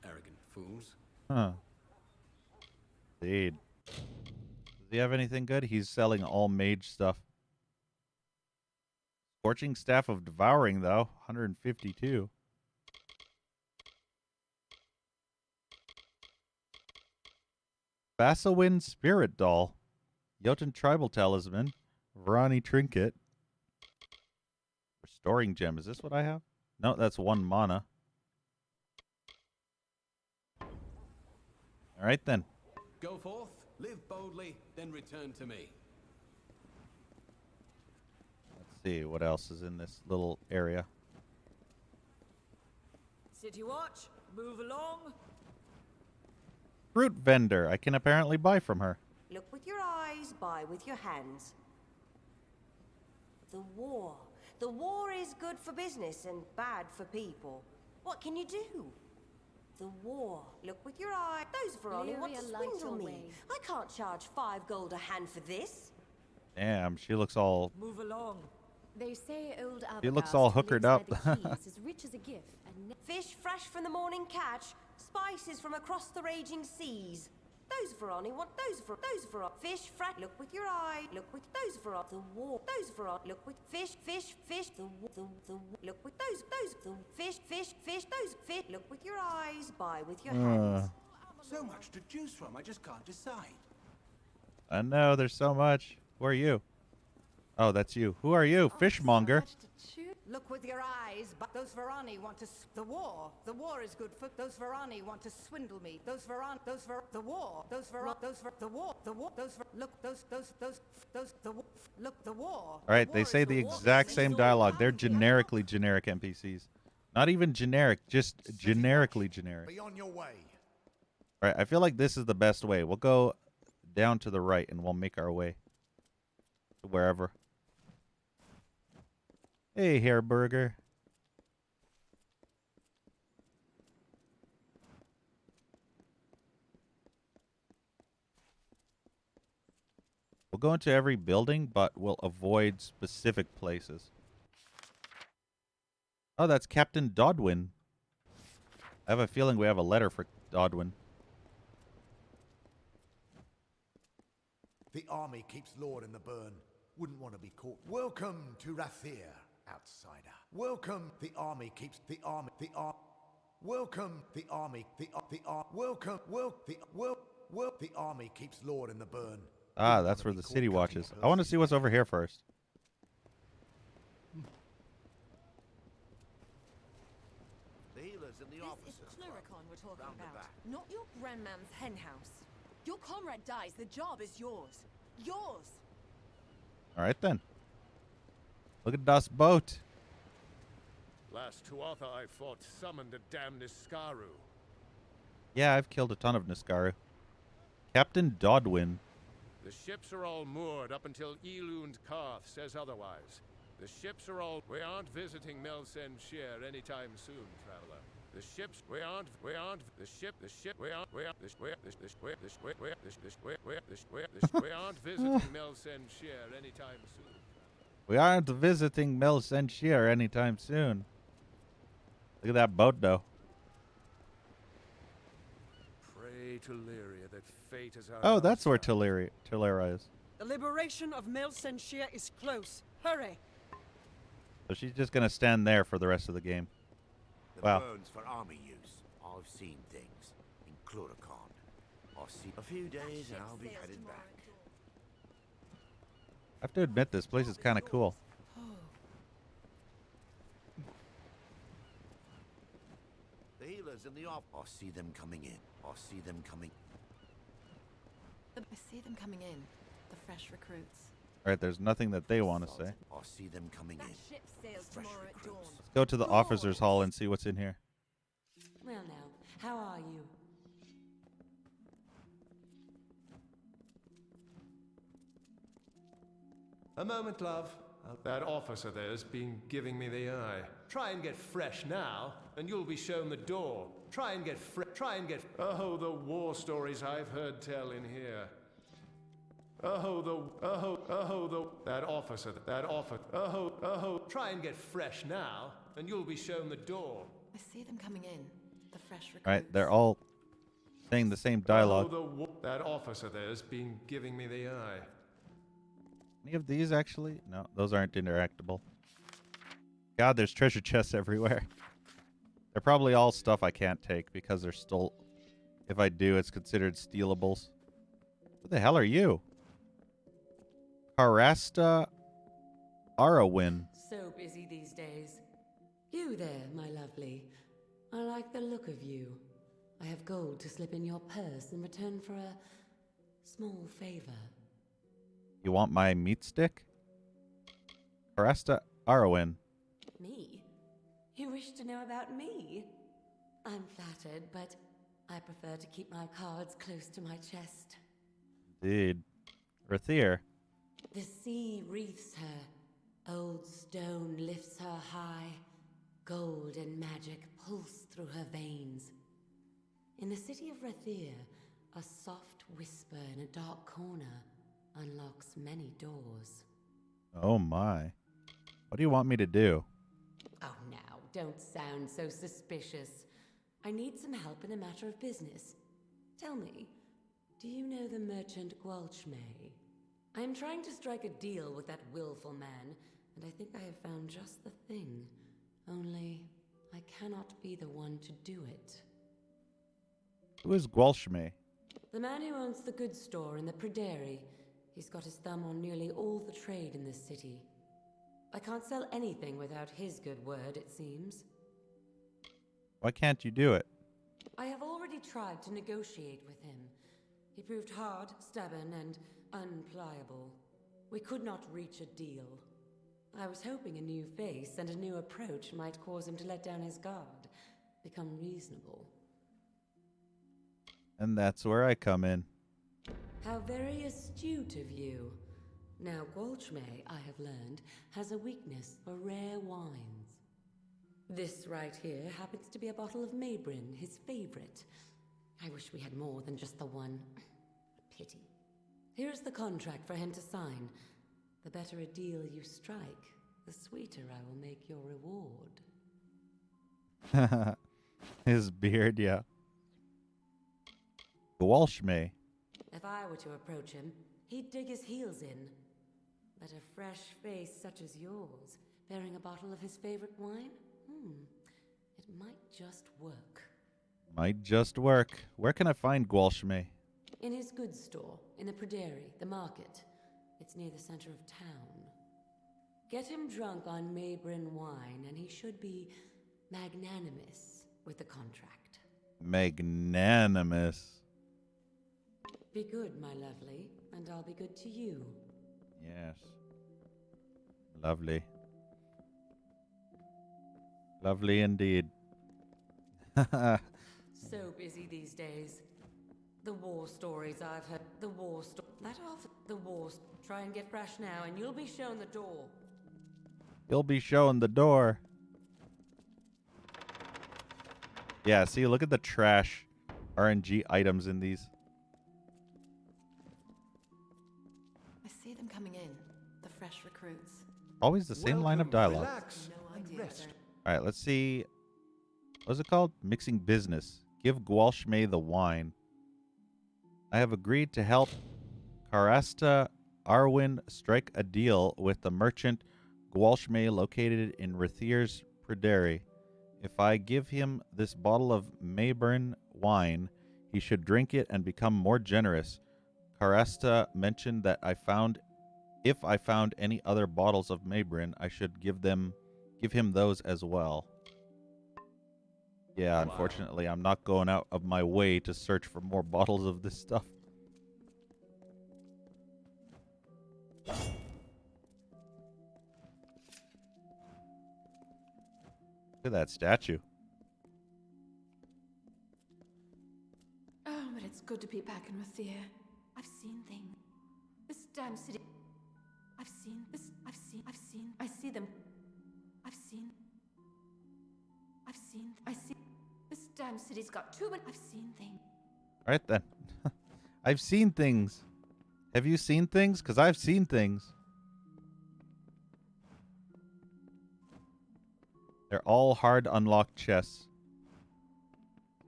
Arrogant fools. Huh. Indeed. Does he have anything good? He's selling all mage stuff. Scorching Staff of Devouring, though. 152. Vassawin Spirit Doll. Jotun Tribal Talisman. Vrani Trinket. Restoring Gem. Is this what I have? No, that's 1 mana. All right, then. Go forth, live boldly, then return to me. Let's see what else is in this little area. City Watch, move along. Fruit vendor. I can apparently buy from her. Look with your eyes, buy with your hands. The war. The war is good for business and bad for people. What can you do? The war. Look with your eye. Those Veroni want to Lyria, light swindle your me. way. I can't charge 5 gold a hand for this. Damn, she looks all. Move along. They say old She looks Arbogast, all who hookered lives up. by the keys, is rich as a gift, and Fish fresh from the morning catch. Spices from across the raging seas. Those Veroni want those fish fresh. Look with your eye. Look with those Veroni. The war. Those Veroni. Look with fish. Look with those the fish. Those fish. Look with your eyes. Buy with your hands. So much to choose from, I just can't decide. I know, there's so much. Who are you? Oh, that's you. Who are you? Fishmonger. Look with your eyes, but those Verani want to. The war. The war is good for those Verani want to swindle me. Those Veran. The war. Those the war. The war. Look. Look. The war. All right, they say the exact same dialogue. They're generically generic NPCs. Not even generic, just generically generic. Be on your way. All right, I feel like this is the best way. We'll go down to the right and we'll make our way to wherever. Hey, Hairburger. We'll go into every building, but we'll avoid specific places. Oh, that's Captain Dodwin. I have a feeling we have a letter for Dodwin. The army keeps Lord in the burn. Wouldn't want to be caught. Welcome to Rathir, outsider. Welcome. The army keeps the army. Welcome. The army. Welcome. The army keeps Lord in the burn. Ah, that's where the city watches. I want to see what's over here first. The healers and the officers. This is Cluricon we're talking round the about, back. not your grandmam's henhouse. Your comrade dies, the job is yours. Yours! All right, then. Look at das boat. Last Tuatha I fought summoned a damn Niskaru. Yeah, I've killed a ton of Niskaru. Captain Dodwin. The ships are all moored up until Elund Karth says otherwise. The ships are all... We aren't visiting Melsen Shear anytime soon, traveler. The ships... We aren't... We aren't visiting Melsen Shear anytime soon. We aren't visiting Melsen Shear anytime soon. Look at that boat, though. Pray to Lyria that fate is our... Oh, that's where Tillera is. The liberation of Melsenshire is close. Hurry! So she's just going to stand there for the rest of the game. The Wow. burns for army use. I've seen things in Cluricon. I'll see a few days and I'll be headed back. I have to admit, this place is kind of cool. The healers and the off. I see them coming in. I see them coming. I see them coming in. The fresh recruits. All right, there's nothing that they want to say. I see them coming in. Ship sails tomorrow at dawn. Let's go to the officers' hall and see what's in here. Well now, how are you? A moment, love. That officer there's been giving me the eye. Try and get fresh now, and you'll be shown the door. Try and get Oh, the war stories I've heard tell in here. That officer. Try and get fresh now, and you'll be shown the door. I see them coming in. The fresh recruits. All right, they're all saying the same dialogue. That officer there's been giving me the eye. Any of these, actually? No, those aren't interactable. God, there's treasure chests everywhere. They're probably all stuff I can't take because they're still... If I do, it's considered stealables. Who the hell are you? Harasta Arawin. So busy these days. You there, my lovely. I like the look of you. I have gold to slip in your purse in return for a small favor. You want my meat stick? Harasta Arawin. Me? You wish to know about me? I'm flattered, but I prefer to keep my cards close to my chest. Indeed. Rathir. The sea wreathes her, Old stone lifts her high, gold and magic pulse through her veins. In the city of Rathir, a soft whisper in a dark corner unlocks many doors. Oh my. What do you want me to do? Oh, now, don't sound so suspicious. I need some help in a matter of business. Tell me, do you know the merchant Gwalchmay? I am trying to strike a deal with that willful man, and I think I have found just the thing. Only, I cannot be the one to do it. Who is Gwalchmay? The man who owns the goods store in the Pryderi. He's got his thumb on nearly all the trade in this city. I can't sell anything without his good word, it seems. Why can't you do it? I have already tried to negotiate with him. He proved hard, stubborn, and unpliable. We could not reach a deal. I was hoping a new face and a new approach might cause him to let down his guard, become reasonable. And that's where I come in. How very astute of you. Now, Gwalchmay, I have learned, has a weakness for rare wines. This right here happens to be a bottle of Maybrin, his favorite. I wish we had more than just the one. Pity. Here's the contract for him to sign. The better a deal you strike, the sweeter I will make your reward. His beard, yeah. Gwalchmay. If I were to approach him, he'd dig his heels in. But a fresh face such as yours, bearing a bottle of his favorite wine? It might just work. Might just work. Where can I find Gwalchmay? In his goods store, in the Pryderi, the market. It's near the center of town. Get him drunk on Maybrin wine, and he should be magnanimous with the contract. Magnanimous. Be good, my lovely, and I'll be good to you. Yes. Lovely. Lovely indeed. So busy these days. The war stories I've heard. The war Let off the war. Try and get fresh now, and you'll be shown the door. You'll be shown the door. Yeah, see, look at the trash RNG items in these. I see them coming in, the fresh recruits. Always the same line of dialogue. Relax and rest. All right, let's see. What's it called? Mixing business. Give Gwalchmay the wine. I have agreed to help Karasta Arwin strike a deal with the merchant Gwalchmay located in Rathir's Pryderi. If I give him this bottle of Maybrin wine, he should drink it and become more generous. Karasta mentioned that if I found any other bottles of Maybrin, I should give him those as well. Yeah, unfortunately, I'm not going out of my way to search for more bottles of this stuff. Look at that statue. Oh, but it's good to be back in Rathir. I've seen things. This damn city. I see them. This damn city's got too many. I've seen things. All right, then. I've seen things. Have you seen things? Because I've seen things. They're all hard unlocked chests.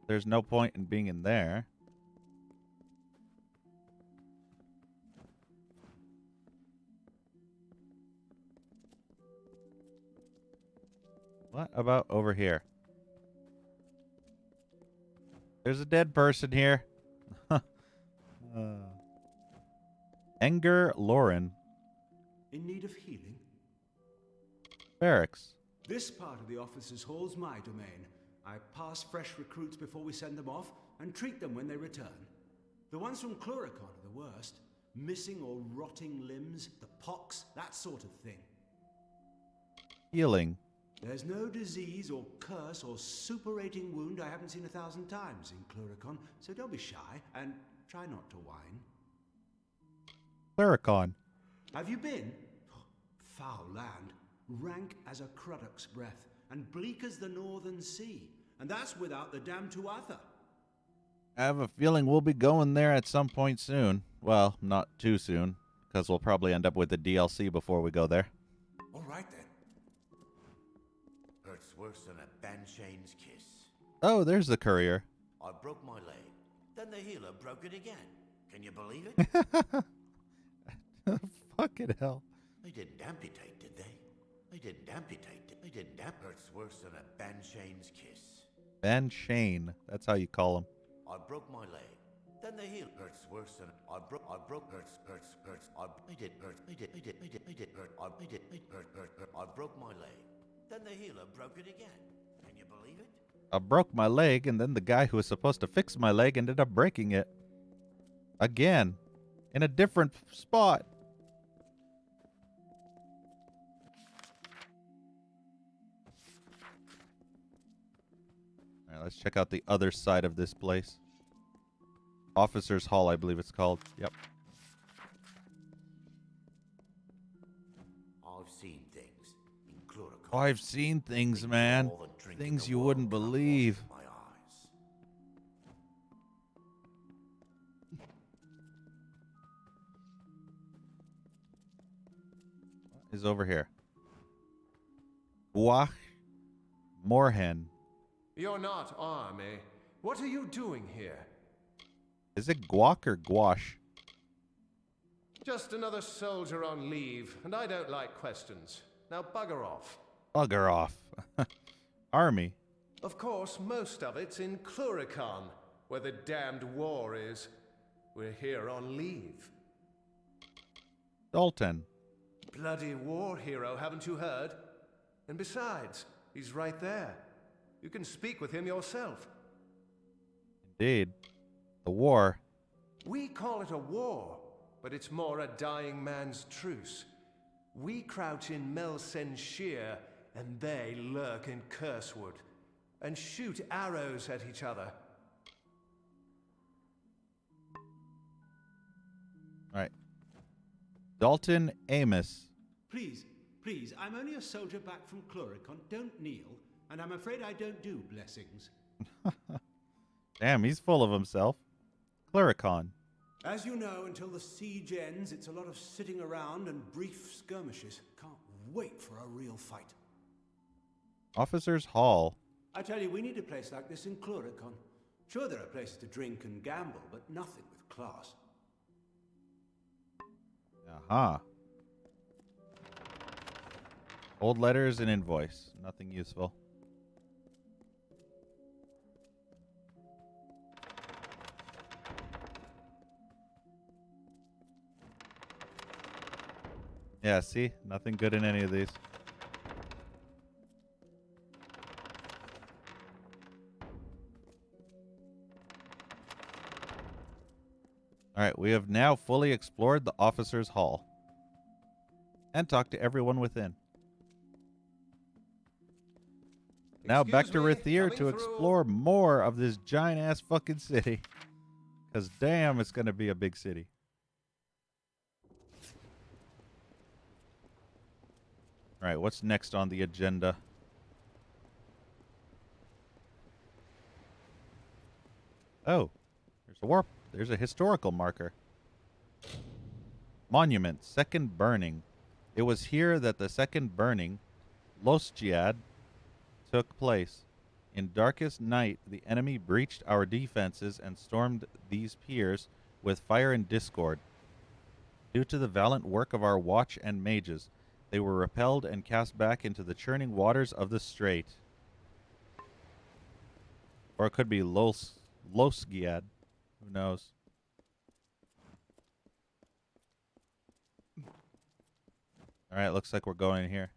There's no point in being in there. What about over here? There's a dead person here. Enger Lauren. In need of healing? Barracks. This part of the officers' hall's my domain. I pass fresh recruits before we send them off and treat them when they return. The ones from Cluricon are the worst. Missing or rotting limbs, the pox, that sort of thing. Healing. There's no disease or curse or superating wound I haven't seen 1,000 times in Cluricon, so don't be shy and try not to whine. Cluricon. Have you been? foul land, rank as a cruddock's breath, and bleak as the northern sea. And that's without the dam to Arthur. I have a feeling we'll be going there at some point soon. Well, not too soon, because we'll probably end up with the DLC before we go there. All right then. Hurts worse than a Banshane's kiss. Oh, there's the courier. I broke my leg. Then the healer broke it again. Can you believe it? Fucking hell. They didn't amputate, did they? They didn't amputate. They didn't amputate. Hurts worse than a Banshane's kiss. Banshane. That's how you call him. I broke my leg. Then the healer hurts worse than I broke hurts. I did hurt. I did hurt. I broke my leg. Then the healer broke it again. Can you believe it? I broke my leg, and then the guy who was supposed to fix my leg ended up breaking it. Again. In a different spot. Alright, let's check out the other side of this place. Officers' Hall, I believe it's called. Yep. I've seen things in Clurac. I've seen things, man. Things you wouldn't believe. My eyes. What is over here? Guach Morhen. You're not army. What are you doing here? Is it guac or gouache? Just another soldier on leave, and I don't like questions. Now bugger off. Bugger off. Army. Of course, most of it's in Cluricon, where the damned war is. We're here on leave. Dalton. Bloody war hero, haven't you heard? And besides, he's right there. You can speak with him yourself. Indeed. The war. We call it a war, but it's more a dying man's truce. We crouch in Melsen Shear, and they lurk in Cursewood, and shoot arrows at each other. Alright. Dalton Amos. Please, I'm only a soldier back from Cluricon. Don't kneel, and I'm afraid I don't do blessings. Damn, he's full of himself. Cluricon. As you know, until the siege ends, it's a lot of sitting around and brief skirmishes. Can't wait for a real fight. Officers' Hall. I tell you, we need a place like this in Cluricon. Sure, there are places to drink and gamble, but nothing with class. Aha. Old letters and invoice. Nothing useful. Yeah, see? Nothing good in any of these. Alright, we have now fully explored the Officers' Hall. And talked to everyone within. Now back to Rithier to explore more of this giant-ass fucking city. Because damn, it's going to be a big city. Alright, what's next on the agenda? Oh, there's a historical marker. Monument, second burning. It was here that the second burning, Losgiad, took place. In darkest night, the enemy breached our defenses and stormed these piers with fire and discord. Due to the valiant work of our watch and mages, they were repelled and cast back into the churning waters of the strait. Or it could be Losgiad. Who knows? Alright, looks like we're going here.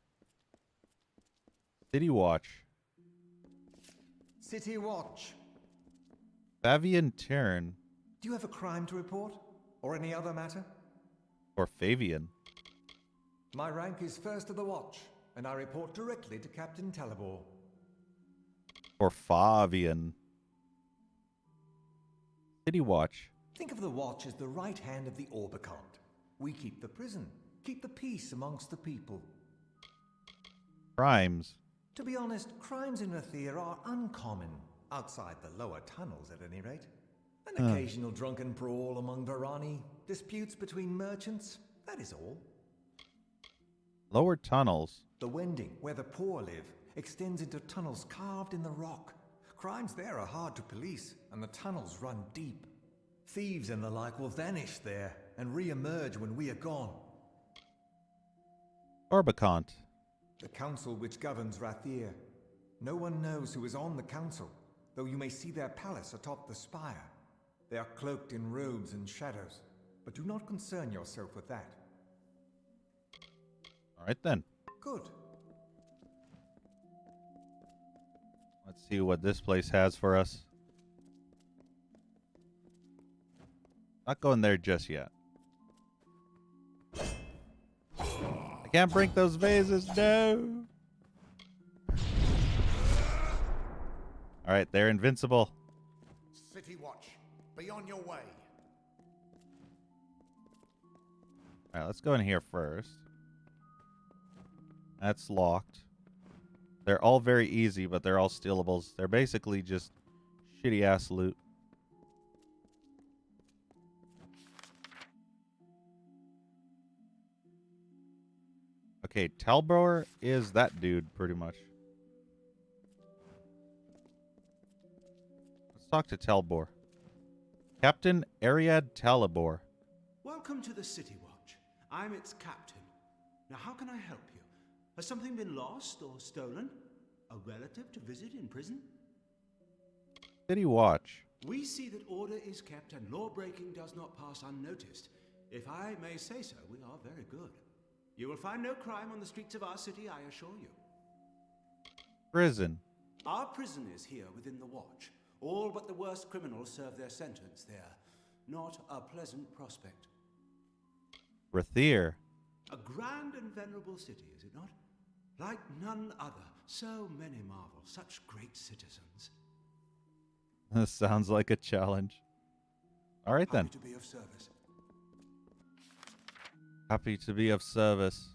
City Watch. City Watch. Favian Turn. Do you have a crime to report? Or any other matter? Or Favian. My rank is first of the watch, and I report directly to Captain Talabor. Or Favian. City Watch. Think of the watch as the right hand of the Orbicont. We keep the prison. Keep the peace amongst the people. Crimes. To be honest, crimes in Rathir are uncommon, outside the lower tunnels at any rate. An occasional drunken brawl among Varani, disputes between merchants, that is all. Lower tunnels. The Wending, where the poor live, extends into tunnels carved in the rock. Crimes there are hard to police, and the tunnels run deep. Thieves and the like will vanish there, and re-emerge when we are gone. Orbicont. The council which governs Rathir. No one knows who is on the council, though you may see their palace atop the spire. They are cloaked in robes and shadows, but do not concern yourself with that. All right then. Good. Let's see what this place has for us. Not going there just yet. I can't break those vases, no. All right, they're invincible. City Watch, be on your way. All right, let's go in here first. That's locked. They're all very easy, but they're all stealables. They're basically just shitty-ass loot. Okay, Talbor is that dude, pretty much. Let's talk to Talbor. Captain Ariad Talabor. Welcome to the City Watch. I'm its captain. Now, how can I help you? Has something been lost or stolen? A relative to visit in prison? City Watch. We see that order is kept and law-breaking does not pass unnoticed. If I may say so, we are very good. You will find no crime on the streets of our city, I assure you. Prison. Our prison is here within the Watch. All but the worst criminals serve their sentence there. Not a pleasant prospect. Rathir. A grand and venerable city, is it not? Like none other. So many marvels, such great citizens. This sounds like a challenge. All right then. Happy to be of service. Happy to be of service.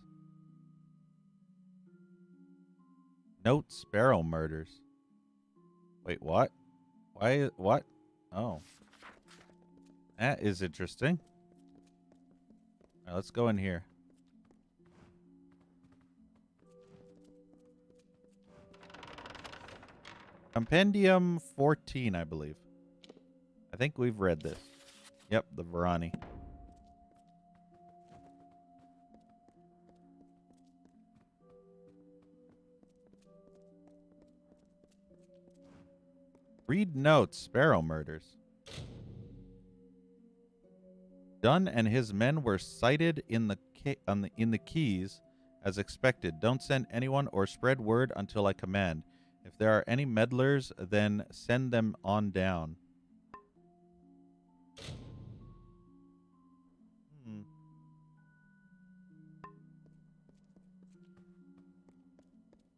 Note Sparrow murders. Wait, what? Why? What? Oh. That is interesting. All right, let's go in here. Compendium 14, I believe. I think we've read this. Yep, the Varani. Read notes, Sparrow murders. Dunn and his men were sighted in the Keys as expected. Don't send anyone or spread word until I command. If there are any meddlers, then send them on down.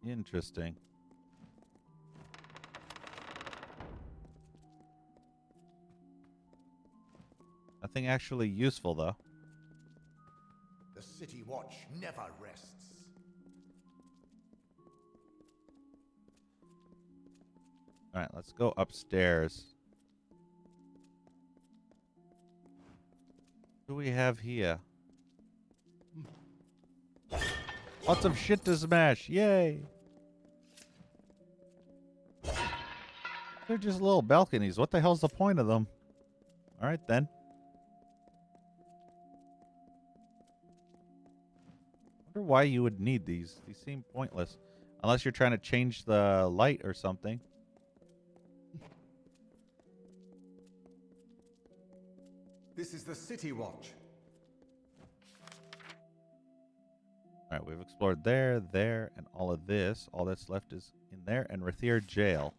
Interesting. Nothing actually useful, though. The City Watch never rests. All right, let's go upstairs. What do we have here? Lots of shit to smash. Yay. They're just little balconies. What the hell's the point of them? All right, then. I wonder why you would need these. These seem pointless. Unless you're trying to change the light or something. This is the City Watch. All right, we've explored there, and all of this. All that's left is in there and Rathir Jail.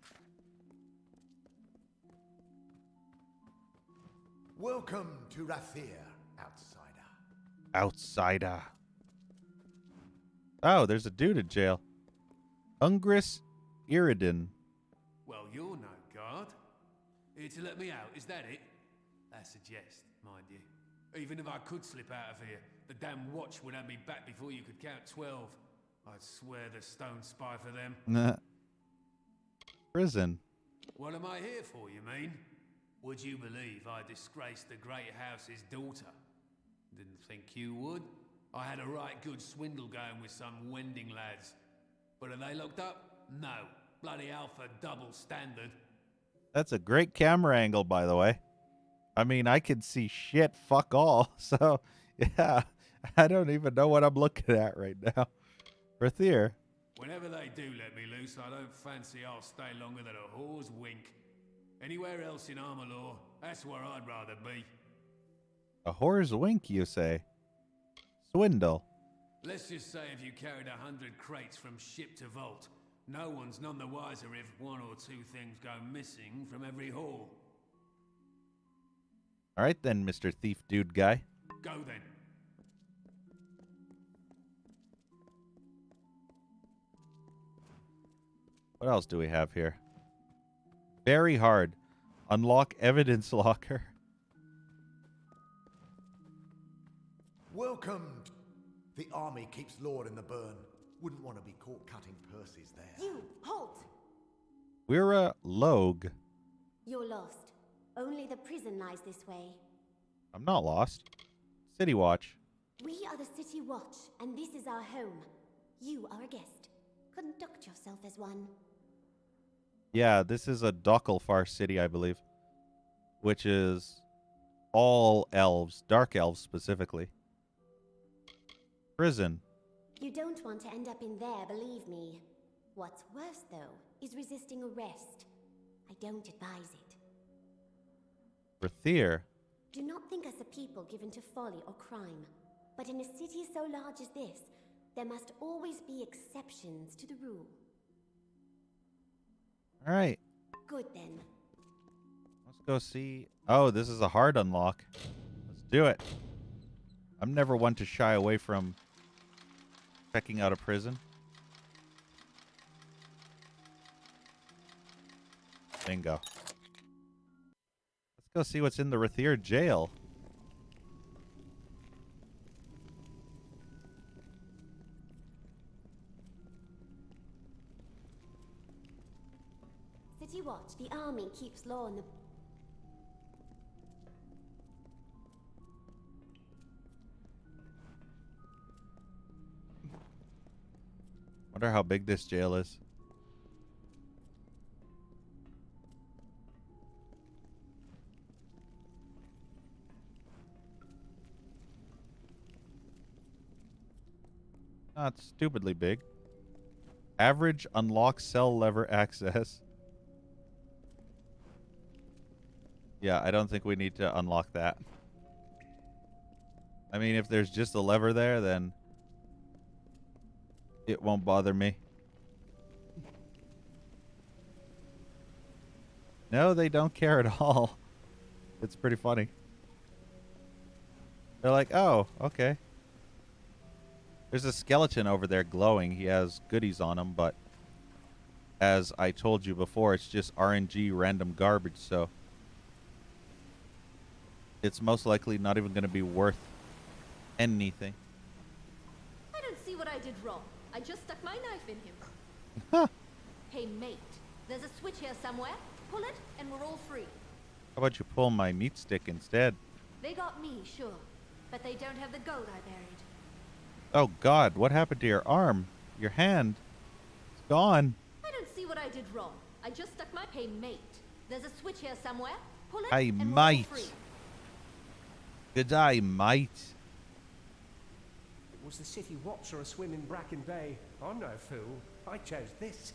Welcome to Rathir, outsider. Outsider. Oh, there's a dude in jail. Ungris Iridan. Well, you're no guard. Here to let me out, is that it? That's a jest, mind you. Even if I could slip out of here, the damn watch would have me back before you could count 12. I'd swear the stone spy for them. Nah. Prison. What am I here for, you mean? Would you believe I disgraced the great house's daughter? Didn't think you would. I had a right good swindle going with some wending lads. But are they locked up? No. Bloody Alpha double standard. That's a great camera angle, by the way. I mean, I can see shit fuck all. So, yeah, I don't even know what I'm looking at right now. Rathir. Whenever they do let me loose, I don't fancy I'll stay longer than a whore's wink. Anywhere else in Amalur, that's where I'd rather be. A whore's wink, you say? Swindle. Let's just say if you carried 100 crates from ship to vault, no one's none the wiser if one or two things go missing from every haul. All right then, Mr. Thief Dude Guy. Go then. What else do we have here? Very hard. Unlock evidence locker. Welcome. The army keeps Lord in the burn. Wouldn't want to be caught cutting purses there. You, halt! We're a Logue. You're lost. Only the prison lies this way. I'm not lost. City Watch. We are the City Watch, and this is our home. You are a guest. Conduct yourself as one. Yeah, this is a Dockelfar city, I believe. Which is all elves. Dark elves, specifically. Prison. You don't want to end up in there, believe me. What's worse, though, is resisting arrest. I don't advise it. Rathir. Do not think us a people given to folly or crime. But in a city so large as this, there must always be exceptions to the rule. All right. Good then. Let's go see. Oh, this is a hard unlock. Let's do it. I'm never one to shy away from checking out a prison. Bingo. Let's go see what's in the Rathir jail. City Watch, the army keeps law in the... Wonder how big this jail is. Not stupidly big. Average unlock cell lever access. Yeah, I don't think we need to unlock that. I mean, if there's just a lever there, then it won't bother me. No, they don't care at all. It's pretty funny. They're like, oh, okay. There's a skeleton over there glowing. He has goodies on him, but as I told you before, it's just RNG random garbage, so it's most likely not even going to be worth anything. I don't see what I did wrong. I just stuck my knife in him. Huh. Hey, mate, there's a switch here somewhere. Pull it, and we're all free. How about you pull my meat stick instead? They got me, sure, but they don't have the gold I buried. Oh, God. What happened to your arm? Your hand? It's gone. I don't see what I did wrong. I just stuck my... Hey, mate, there's a switch here somewhere. Pull it, Hey, and we're all mate. free. Good day, mate. Was the City Watch or a swim in Bracken Bay? I'm no fool. I chose this.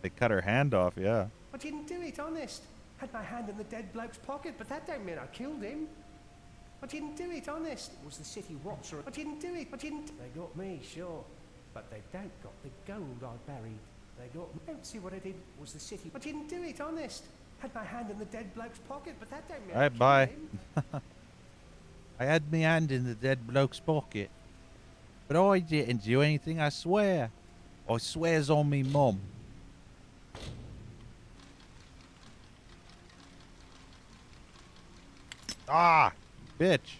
They cut her hand off, yeah. I didn't do it, honest. Had my hand in the dead bloke's pocket, but that don't mean I killed him. I didn't do it, honest. Was the City Watch or... I didn't do it. I didn't... They got me, sure. But they don't got the gold I buried. They got... Don't see what I did. Was the City... I didn't do it, honest. Had my hand in the dead bloke's pocket, but that don't mean All I right, killed bye. him. I had my hand in the dead bloke's pocket. But I didn't do anything, I swear. I swears on me mum. Ah, bitch.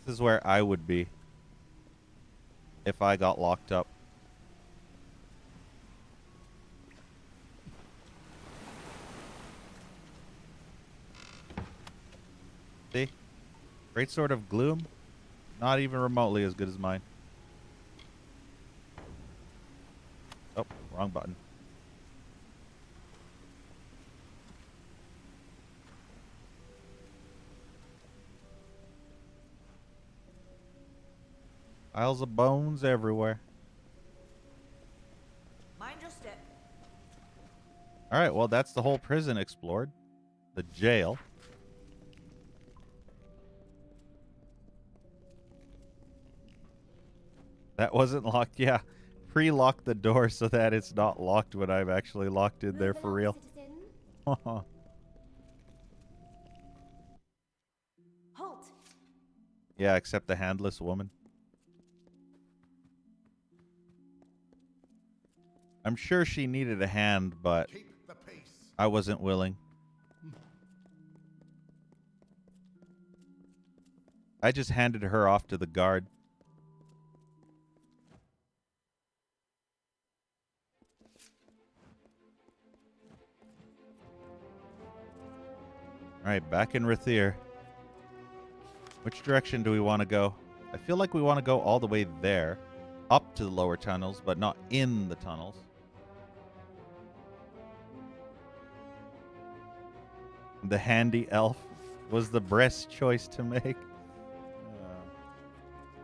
This is where I would be if I got locked up. See? Great Sword of Gloom. Not even remotely as good as mine. Oh, wrong button. Piles of bones everywhere. Mind your step. Alright, well, that's the whole prison explored. The jail. That wasn't locked. Yeah. Pre-lock the door so that it's not locked when I'm actually locked in there for real. Halt! Yeah, except the handless woman. I'm sure she needed a hand, but I wasn't willing. I just handed her off to the guard. Alright, back in Rathir. Which direction do we want to go? I feel like we want to go all the way there. Up to the lower tunnels, but not in the tunnels. The handy elf was the best choice to make.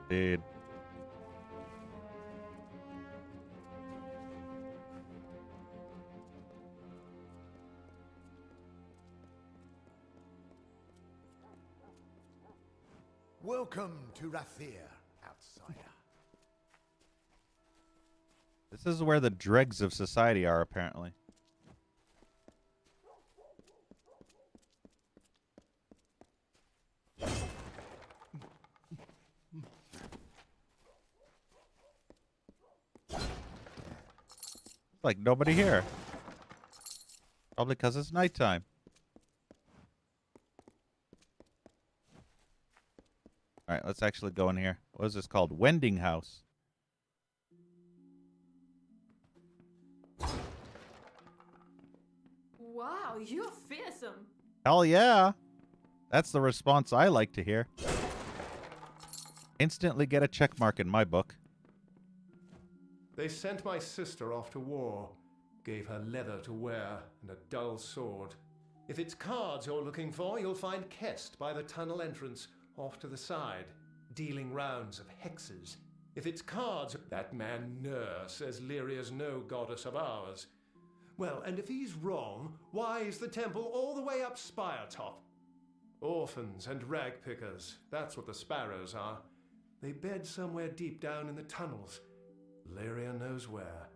Dude. Welcome to Rathir, outsider. This is where the dregs of society are, apparently. Like nobody here. Probably because it's nighttime. Alright, let's actually go in here. What is this called? Wending House. Wow, you're fearsome. Hell yeah. That's the response I like to hear. Instantly get a check mark in my book. They sent my sister off to war, gave her leather to wear and a dull sword. If it's cards you're looking for, you'll find Kest by the tunnel entrance, off to the side, dealing rounds of hexes. If it's cards, that man Nur says Lyria's no goddess of ours. Well, and if he's wrong, why is the temple all the way up spire top? Orphans and rag pickers, that's what the sparrows are. They bed somewhere deep down in the tunnels. Lyria knows where.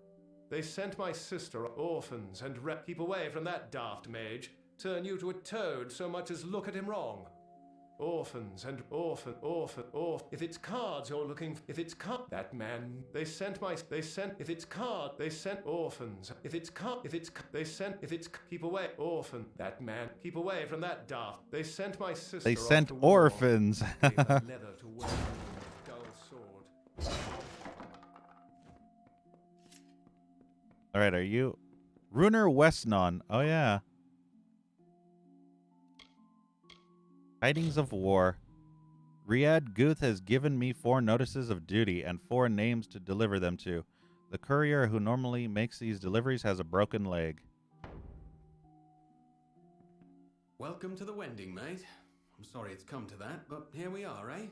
They sent my sister orphans and keep away from that daft mage. Turn you to a toad so much as look at him wrong. Orphans and orphan. If it's cards you're looking for, if it's that man, they sent, if it's card, they sent orphans. If it's keep away, orphan, that man, keep away from that daft. They sent my sister. They sent orphans. Gave her leather to wear and a dull sword. Alright, are you... Runer Westnon. Oh, yeah. Tidings of war. Riyad Guth has given me 4 notices of duty and 4 names to deliver them to. The courier who normally makes these deliveries has a broken leg. Welcome to the Wending, mate. I'm sorry it's come to that, but here we are, eh?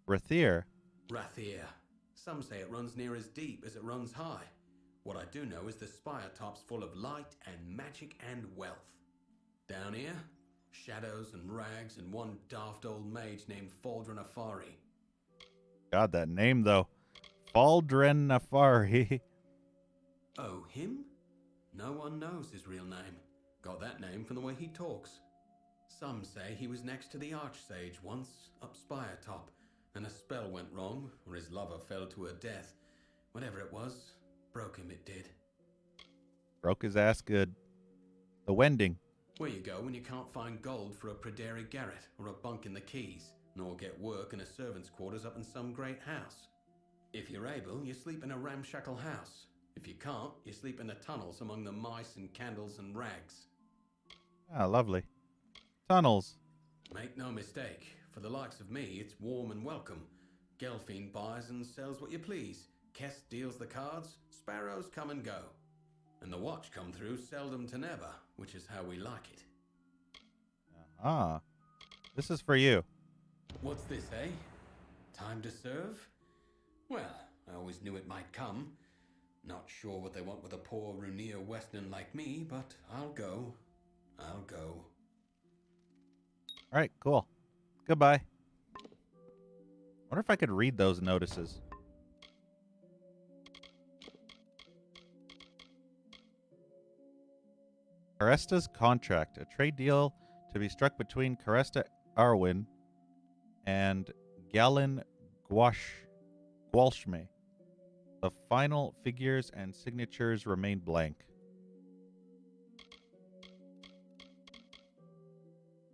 Rathir. Rathir. Some say it runs near as deep as it runs high. What I do know is the spire top's full of light and magic and wealth. Down here, shadows and rags and one daft old mage named Faldrin Afari. God, that name, though. Faldrin Afari. Oh, him? No one knows his real name. Got that name from the way he talks. Some say he was next to the Archsage once, up spire top, and a spell went wrong, or his lover fell to her death. Whatever it was, broke him it did. Broke his ass good. The Wending. Where you go when you can't find gold for a Praderi Garret or a bunk in the Keys. nor get work in a servant's quarters up in some great house. If you're able, you sleep in a ramshackle house. If you can't, you sleep in the tunnels among the mice and candles and rags. Ah, lovely. Tunnels. Make no mistake, for the likes of me, it's warm and welcome. Gelfine buys and sells what you please. Kest deals the cards, sparrows come and go. And the watch come through seldom to never, which is how we like it. Ah, this is for you. What's this, eh? Time to serve? Well, I always knew it might come. Not sure what they want with a poor Runir Westerner like me, but I'll go. I'll go. All right, cool. Goodbye. Wonder if I could read those notices. Caresta's contract, a trade deal to be struck between Caresta Arwen and Galen Gwalchme. The final figures and signatures remain blank.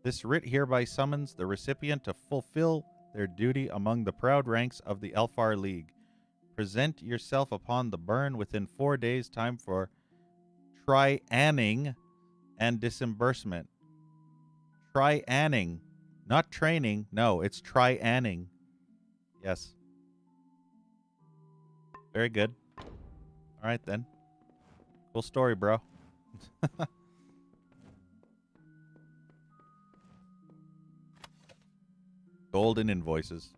This writ hereby summons the recipient to fulfill their duty among the proud ranks of the Elfar League. Present yourself upon the burn within 4 days' time for trianning and disbursement. Trianning. Not training. No, it's trianning. Yes. Very good. All right, then. Cool story, bro. Golden invoices.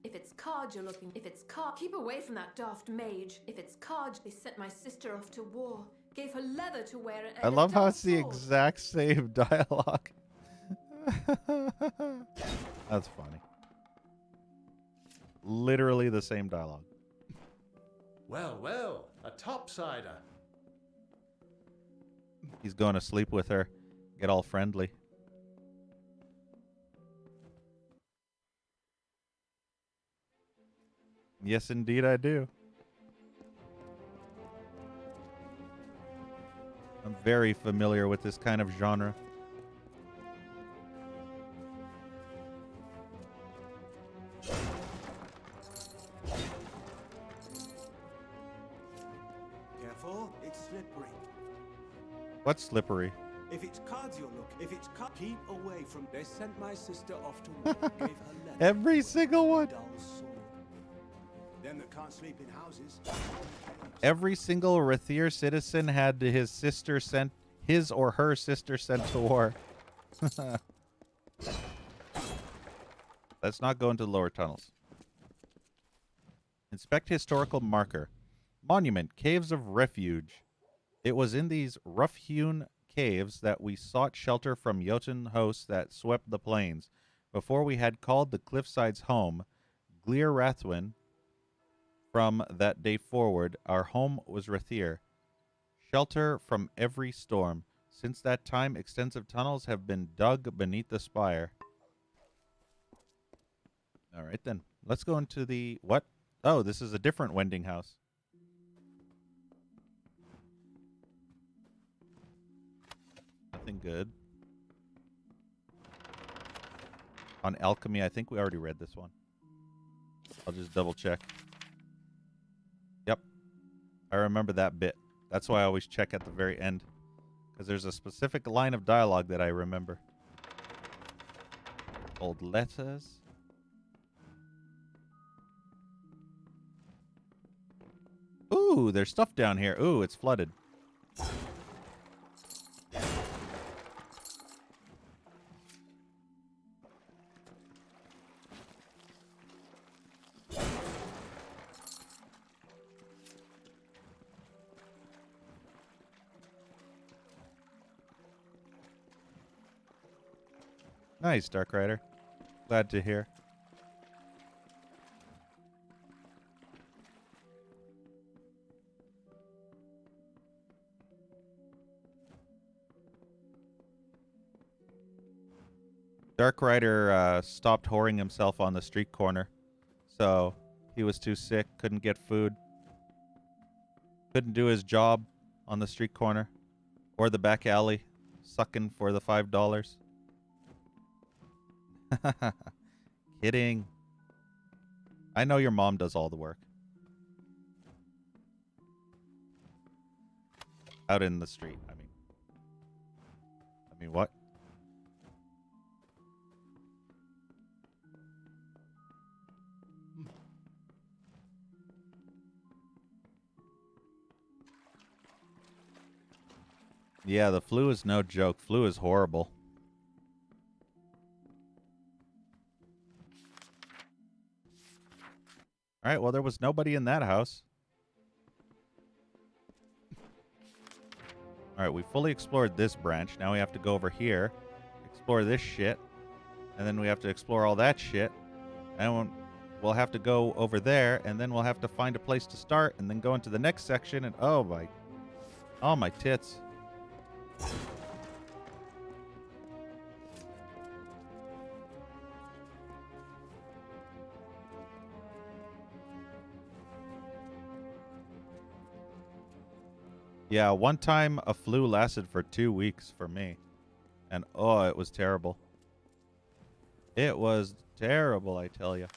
If it's cards you're looking, if it's card, keep away from that daft mage. If it's cards, they sent my sister off to war, gave her leather to wear. And I love a how dull it's the sword. exact same dialogue. That's funny. Literally the same dialogue. Well, well, a topsider. He's going to sleep with her. Get all friendly. Yes, indeed, I do. I'm very familiar with this kind of genre. Careful, it's slippery. What's slippery? If it's cards you're looking, if it's cards, keep away from. They sent my sister off to war, gave her leather. Every single one. Dull sword. Them that can't sleep in houses. Every single Rathir citizen had his sister sent, his or her sister sent to war. Let's not go into the lower tunnels. Inspect historical marker. Monument, Caves of Refuge. It was in these rough-hewn caves that we sought shelter from Jotun hosts that swept the plains. Before we had called the cliffsides home, Glir Rathwin, from that day forward, our home was Rathir. Shelter from every storm. Since that time, extensive tunnels have been dug beneath the spire. All right, then. Let's go into the... What? Oh, this is a different Wending house. Nothing good. On alchemy, I think we already read this one. I'll just double check. Yep. I remember that bit. That's why I always check at the very end. Because there's a specific line of dialogue that I remember. Old letters. Ooh, there's stuff down here. Ooh, it's flooded. Nice, Dark Rider. Glad to hear. Dark Rider stopped whoring himself on the street corner. So He was too sick, couldn't get food, couldn't do his job on the street corner or the back alley, sucking for the $5. Kidding. I know your mom does all the work. Out in the street, I mean what? Yeah, the flu is no joke. Flu is horrible. All right, well, there was nobody in that house. All right, we fully explored this branch. Now we have to go over here, explore this shit, and then we have to explore all that shit. And we'll have to go over there, and then we'll have to find a place to start, and then go into the next section, and oh my tits. Yeah, one time a flu lasted for 2 weeks for me. And oh, it was terrible. It was terrible, I tell you.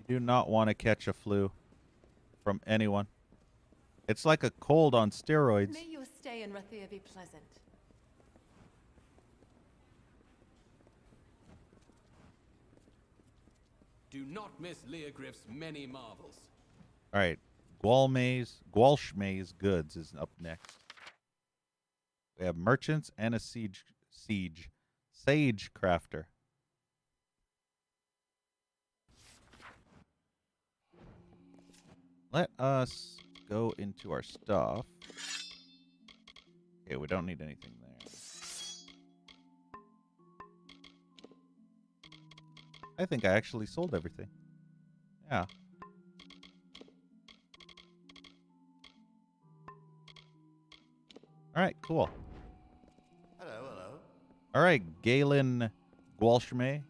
You do not want to catch a flu from anyone. It's like a cold on steroids. May your stay in Rathir be pleasant. Do not miss Leogriff's many marvels. All right. Gwalchmay's goods is up next. We have merchants and a sage crafter. Let us go into our stuff. Okay, we don't need anything there. I think I actually sold everything. Yeah. All right, cool. Hello. All right, Galen Gwalchmay.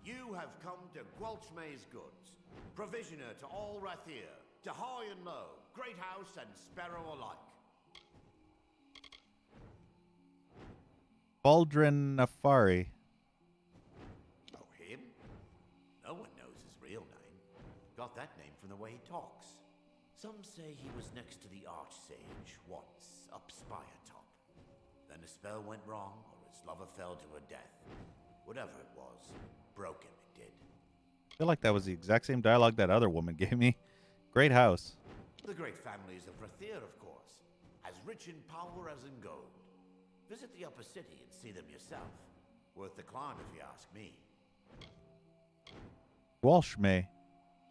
You have come to Gwalchmay's goods, provisioner to all Rathir, to high and low, great house and sparrow alike. Baldrin Nafari. Oh, him? No one knows his real name. Got that name from the way he talks. Some say he was next to the Archsage once, up Spire Top. Then a spell went wrong, or his lover fell to her death. Whatever it was, broke him, it did. I feel like that was the exact same dialogue that other woman gave me. Great house. The great families of Rathir, of course, as rich in power as in gold. Visit the upper city and see them yourself. Worth the climb if you ask me. Gwalchmay.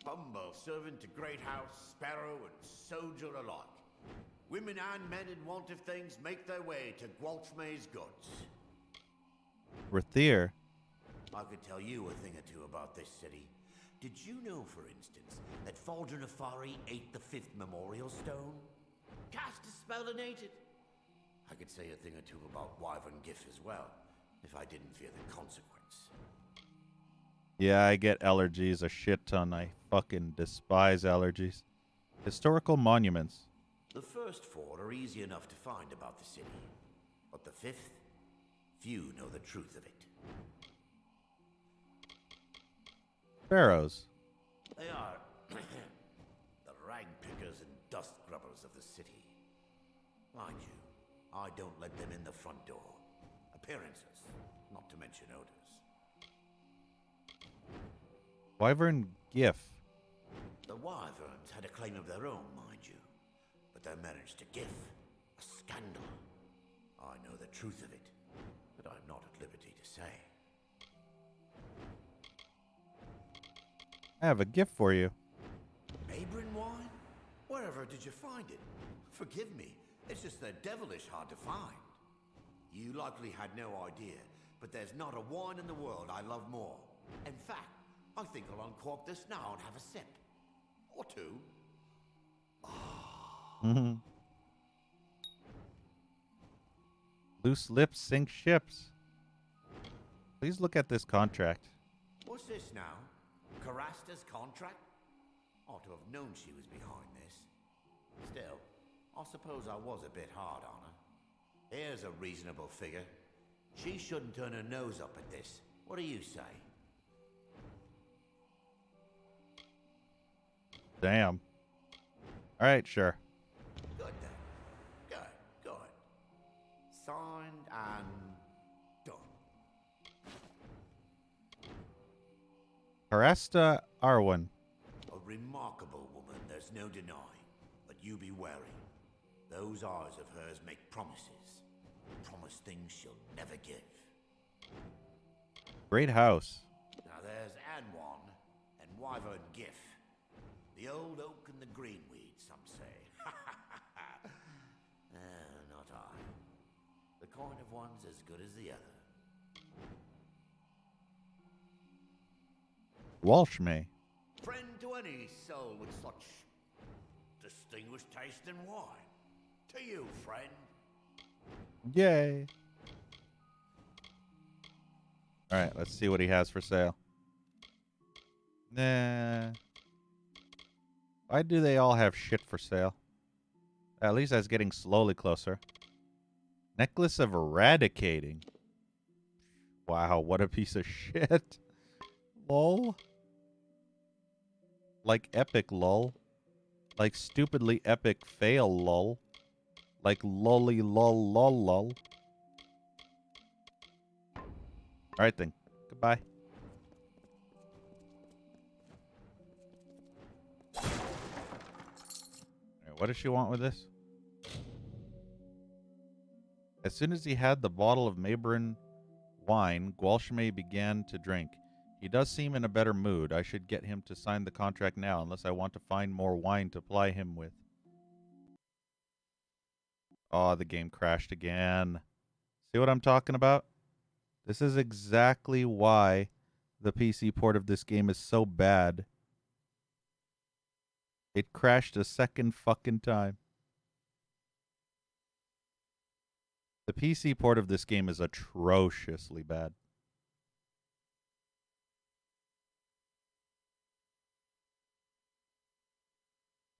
Humble servant to great house, sparrow, and soldier alike. Women and men in want of things make their way to Gwalchmay's goods. Rathir. I could tell you a thing or two about this city. Did you know, for instance, that Faldrin Nefari ate the 5th memorial stone? Cast a spell and ate it. I could say a thing or two about Wyvern Gif as well, if I didn't fear the consequence. Yeah, I get allergies a shit ton. I fucking despise allergies. Historical monuments. The first 4 are easy enough to find about the city. But the 5th, few know the truth of it. Pharaohs. They are the rag pickers and dust grubbers of the city. Mind you, I don't let them in the front door. Appearances, not to mention odors. Wyvern Gif. The Wyverns had a claim of their own, mind you. But their marriage to Gif, a scandal. I know the truth of it, but I'm not at liberty to say. I have a gift for you. Abrin wine? Wherever did you find it? Forgive me, it's just they're devilish hard to find. You likely had no idea, but there's not a wine in the world I love more. In fact, I think I'll uncork this now and have a sip. Or two. Loose lips sink ships. Please look at this contract. What's this now? Carasta's contract? Ought to have known she was behind this. Still, I suppose I was a bit hard on her. Here's a reasonable figure. She shouldn't turn her nose up at this. What do you say? Damn. All right, sure. Good then. Good, good. Signed and done. Carasta Arwen. A remarkable woman, there's no denying. But you be wary. Those eyes of hers make promises. Promise things she'll never give. Great house. Now there's Anwan and Wyvern Gif. The old oak and the greenweed, some say. Not I. The kind of one's as good as the other. Walshmay. Friend to any soul with such distinguished taste in wine. To you, friend. Yay. All right, let's see what he has for sale. Nah. Why do they all have shit for sale? At least that's getting slowly closer. Necklace of Eradicating. Wow, what a piece of shit. Lol. Like epic lol. Like stupidly epic fail lol. Like lolly lol lol lol. Alright then. Goodbye. Alright, what does she want with this? As soon as he had the bottle of Mabrin wine, Gwalchmay began to drink. He does seem in a better mood. I should get him to sign the contract now, unless I want to find more wine to ply him with. Oh, the game crashed again. See what I'm talking about? This is exactly why the PC port of this game is so bad. It crashed a second fucking time. The PC port of this game is atrociously bad.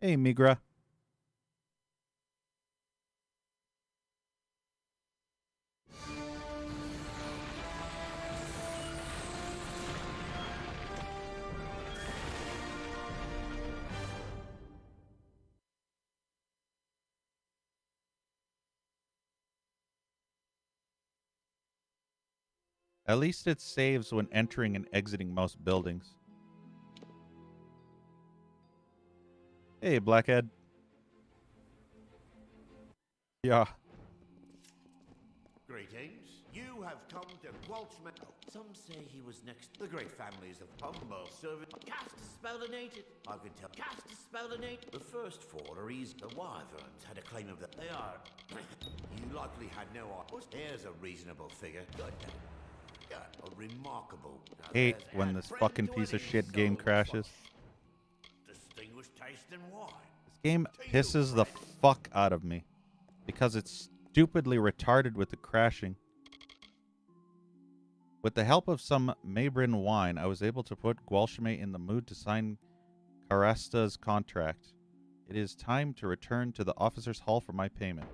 Hey, Migra. At least it saves when entering and exiting most buildings. Hey, Blackhead. Yeah. Greetings. You have come to Gwalchmay. Some say he was next to the great families of humble servant. Cast a spellinated. I can tell. Cast a spellinated. The first four are easy. The Wyverns had a claim of that. They are. You likely had no idea. Here's a reasonable figure. Good then. A remarkable. Hate when this fucking piece of shit game crashes. Distinguished taste in wine. This game pisses the fuck out of me because it's stupidly retarded with the crashing. With the help of some Mabrin wine, I was able to put Gwalchmay in the mood to sign Carasta's contract. It is time to return to the officers' hall for my payment.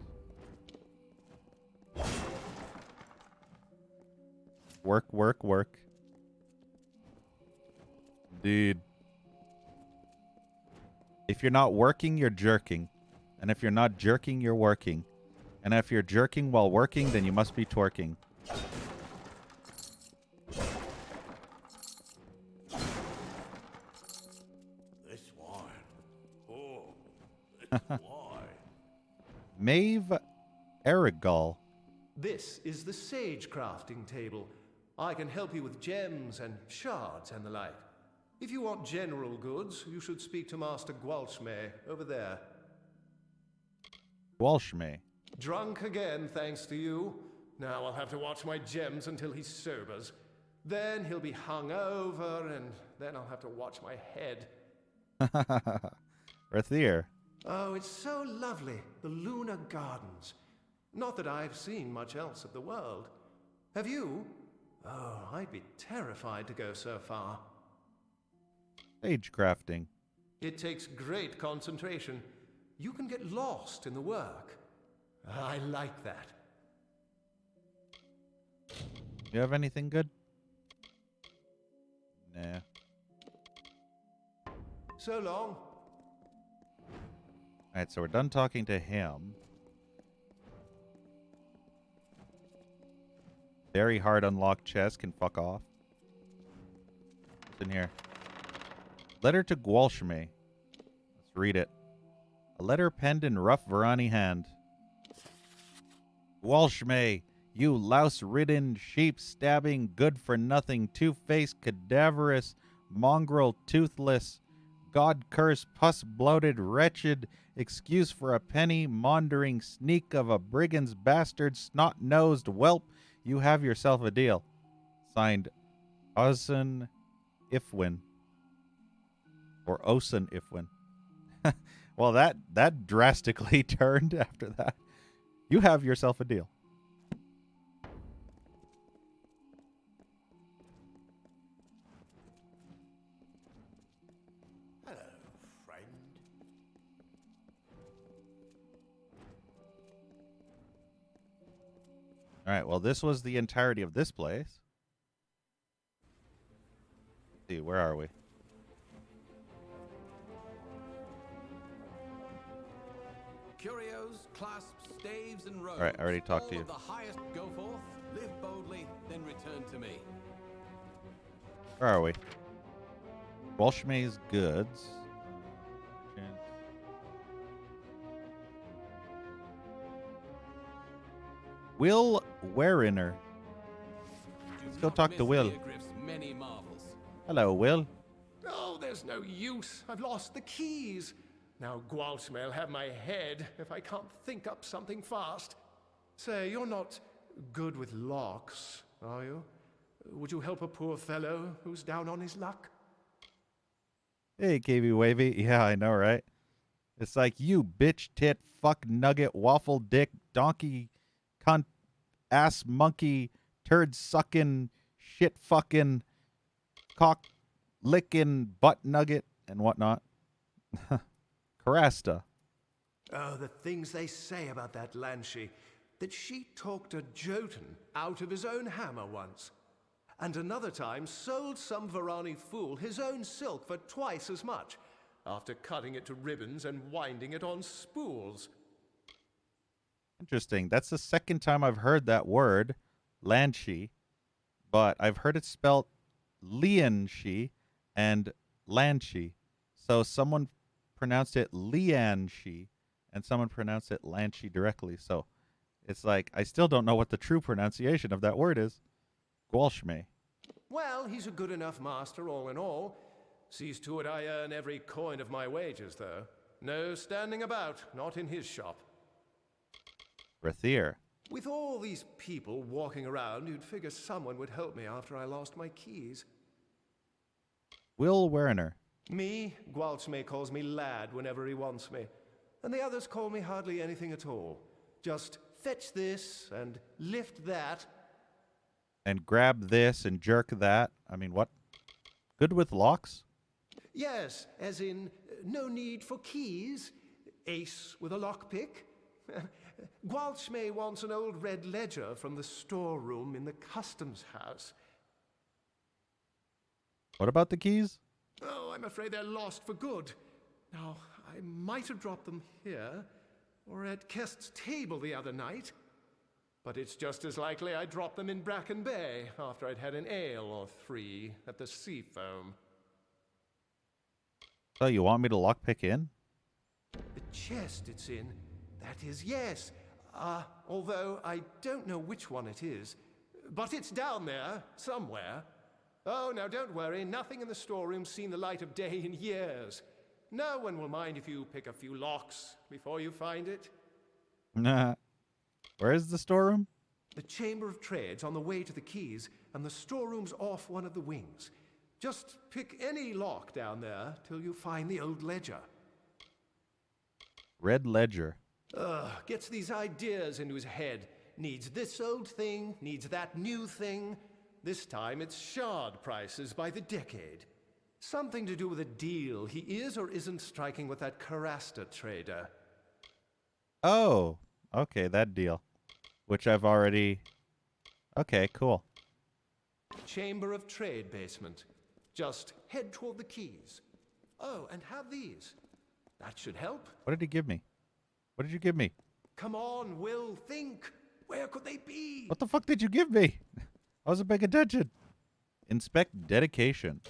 Work, work, work. Indeed. If you're not working, you're jerking. And if you're not jerking, you're working. And if you're jerking while working, then you must be twerking. This wine. Oh, this wine. Maeve Erigal. This is the sage crafting table. I can help you with gems and shards and the like. If you want general goods, you should speak to Master Gwalchmay over there. Gwalchmay. Drunk again, thanks to you. Now I'll have to watch my gems until he sobers. Then he'll be hung over, and then I'll have to watch my head. Rathier. Oh, it's so lovely. The Lunar Gardens. Not that I've seen much else of the world. Have you? Oh, I'd be terrified to go so far. Stage crafting. It takes great concentration. You can get lost in the work. I like that. You have anything good? Nah. So long. Alright, so we're done talking to him. Very hard unlocked chest can fuck off. What's in here? Letter to Gwalchme. Let's read it. A letter penned in rough Varani hand. Gwalchme, you louse-ridden, sheep-stabbing, good-for-nothing, two-faced, cadaverous, mongrel, toothless, God-cursed, pus-bloated, wretched, excuse for a penny, maundering sneak of a brigand's bastard, snot-nosed whelp, you have yourself a deal. Signed, Osun Ifwin. Or Osun Ifwin. Well, that drastically turned after that. You have yourself a deal. Hello, friend. All right, well, this was the entirety of this place. Let's see, where are we? Curios, clasps, staves, and robes. All right, I already talked to you. All of the highest go forth, live boldly, then return to me. Where are we? Gwalchme's goods. Will Weriner. Let's go talk to Will. Many marvels. Hello, Will. Oh, there's no use. I've lost the keys. Now Gwalchme'll have my head if I can't think up something fast. Say, you're not good with locks, are you? Would you help a poor fellow who's down on his luck? Hey, KV Wavy. Yeah, I know, right? It's like, you bitch, tit, fuck, nugget, waffle, dick, donkey, cunt, ass, monkey, turd sucking, shit fucking, cock licking, butt nugget, and whatnot. Karasta. Oh, the things they say about that Lanshi. That she talked a Jotun out of his own hammer once. And another time sold some Varani fool his own silk for twice as much, after cutting it to ribbons and winding it on spools. Interesting. That's the second time I've heard that word, Lanshi, but I've heard it spelled Lianshi and Lanshi. So someone pronounced it Lianshi and someone pronounced it Lanshi directly. So it's like, I still don't know what the true pronunciation of that word is. Gwalchme. Well, he's a good enough master all in all. Sees to it I earn every coin of my wages, though. No standing about, not in his shop. Rathir. With all these people walking around, you'd figure someone would help me after I lost my keys. Will Werner. Me, Gwalchme calls me lad whenever he wants me. And the others call me hardly anything at all. Just fetch this and lift that. And grab this and jerk that. I mean, what? Good with locks? Yes, as in, no need for keys. Ace with a lockpick. Gwalchme wants an old red ledger from the storeroom in the customs house. What about the keys? Oh, I'm afraid they're lost for good. Now, I might have dropped them here, or at Kest's table the other night. But it's just as likely I dropped them in Bracken Bay after I'd had an ale or three at the Seafoam. So you want me to lockpick in? The chest it's in, that is, yes. Although I don't know which one it is. But it's down there, somewhere. Oh, now don't worry, nothing in the storeroom's seen the light of day in years. No one will mind if you pick a few locks before you find it. Nah. Where is the storeroom? The Chamber of Trade's on the way to the keys, and the storeroom's off one of the wings. Just pick any lock down there till you find the old ledger. Red ledger. Gets these ideas into his head. Needs this old thing, needs that new thing. This time it's shard prices by the decade. Something to do with a deal he is or isn't striking with that Karasta trader. Oh, okay, that deal. Which I've already... Okay, cool. Chamber of Trade basement. Just head toward the keys. Oh, and have these. That should help. What did he give me? What did you give me? Come on, Will, think. Where could they be? What the fuck did you give me? I wasn't paying attention. Inspect dedication.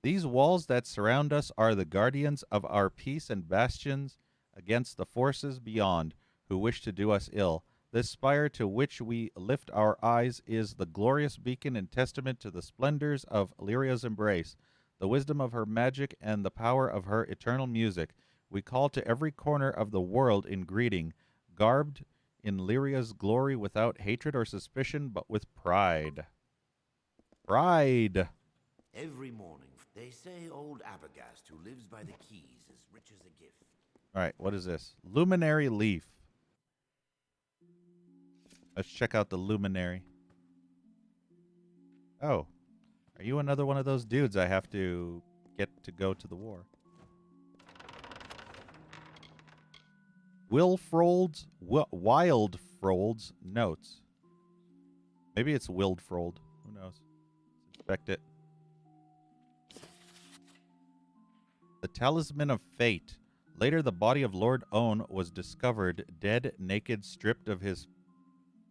These walls that surround us are the guardians of our peace and bastions against the forces beyond who wish to do us ill. This spire to which we lift our eyes is the glorious beacon and testament to the splendors of Lyria's embrace, the wisdom of her magic, and the power of her eternal music. We call to every corner of the world in greeting, garbed in Lyria's glory without hatred or suspicion, but with pride. Pride. Every morning, they say old Abagast, who lives by the keys, is rich as a gift. All right, what is this? Luminary leaf. Let's check out the luminary. Oh, are you another one of those dudes I have to get to go to the war? Wildfrold's notes. Maybe it's Wildfrold. Who knows? Let's inspect it. The Talisman of Fate. Later, the body of Lord Own was discovered, dead, naked, stripped of his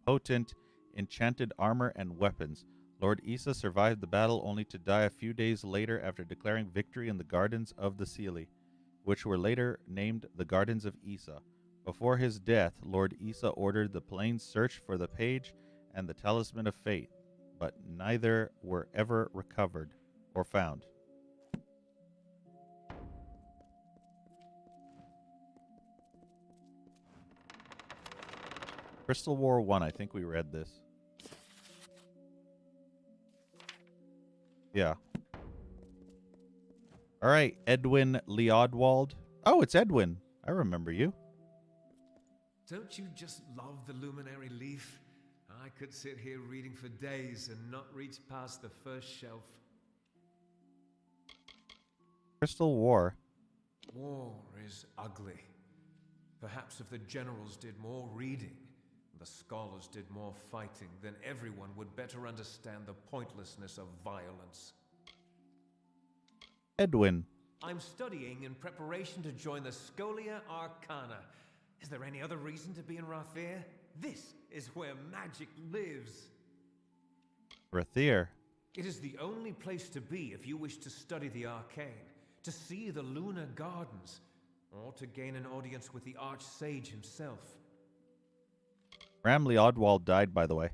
potent, enchanted armor and weapons. Lord Issa survived the battle only to die a few days later after declaring victory in the Gardens of the Seelie, which were later named the Gardens of Issa. Before his death, Lord Issa ordered the plain search for the page and the Talisman of Fate, but neither were ever recovered or found. Crystal War 1, I think we read this. Yeah. All right, Edwin Leodwald. Oh, it's Edwin. I remember you. Don't you just love the luminary leaf? I could sit here reading for days and not reach past the first shelf. Crystal War. War is ugly. Perhaps if the generals did more reading, the scholars did more fighting, then everyone would better understand the pointlessness of violence. Edwin. I'm studying in preparation to join the Scholia Arcana. Is there any other reason to be in Rathir? This is where magic lives. Rathir. It is the only place to be if you wish to study the arcane, to see the lunar gardens, or to gain an audience with the Archsage himself. Ramley Odwald died, by the way.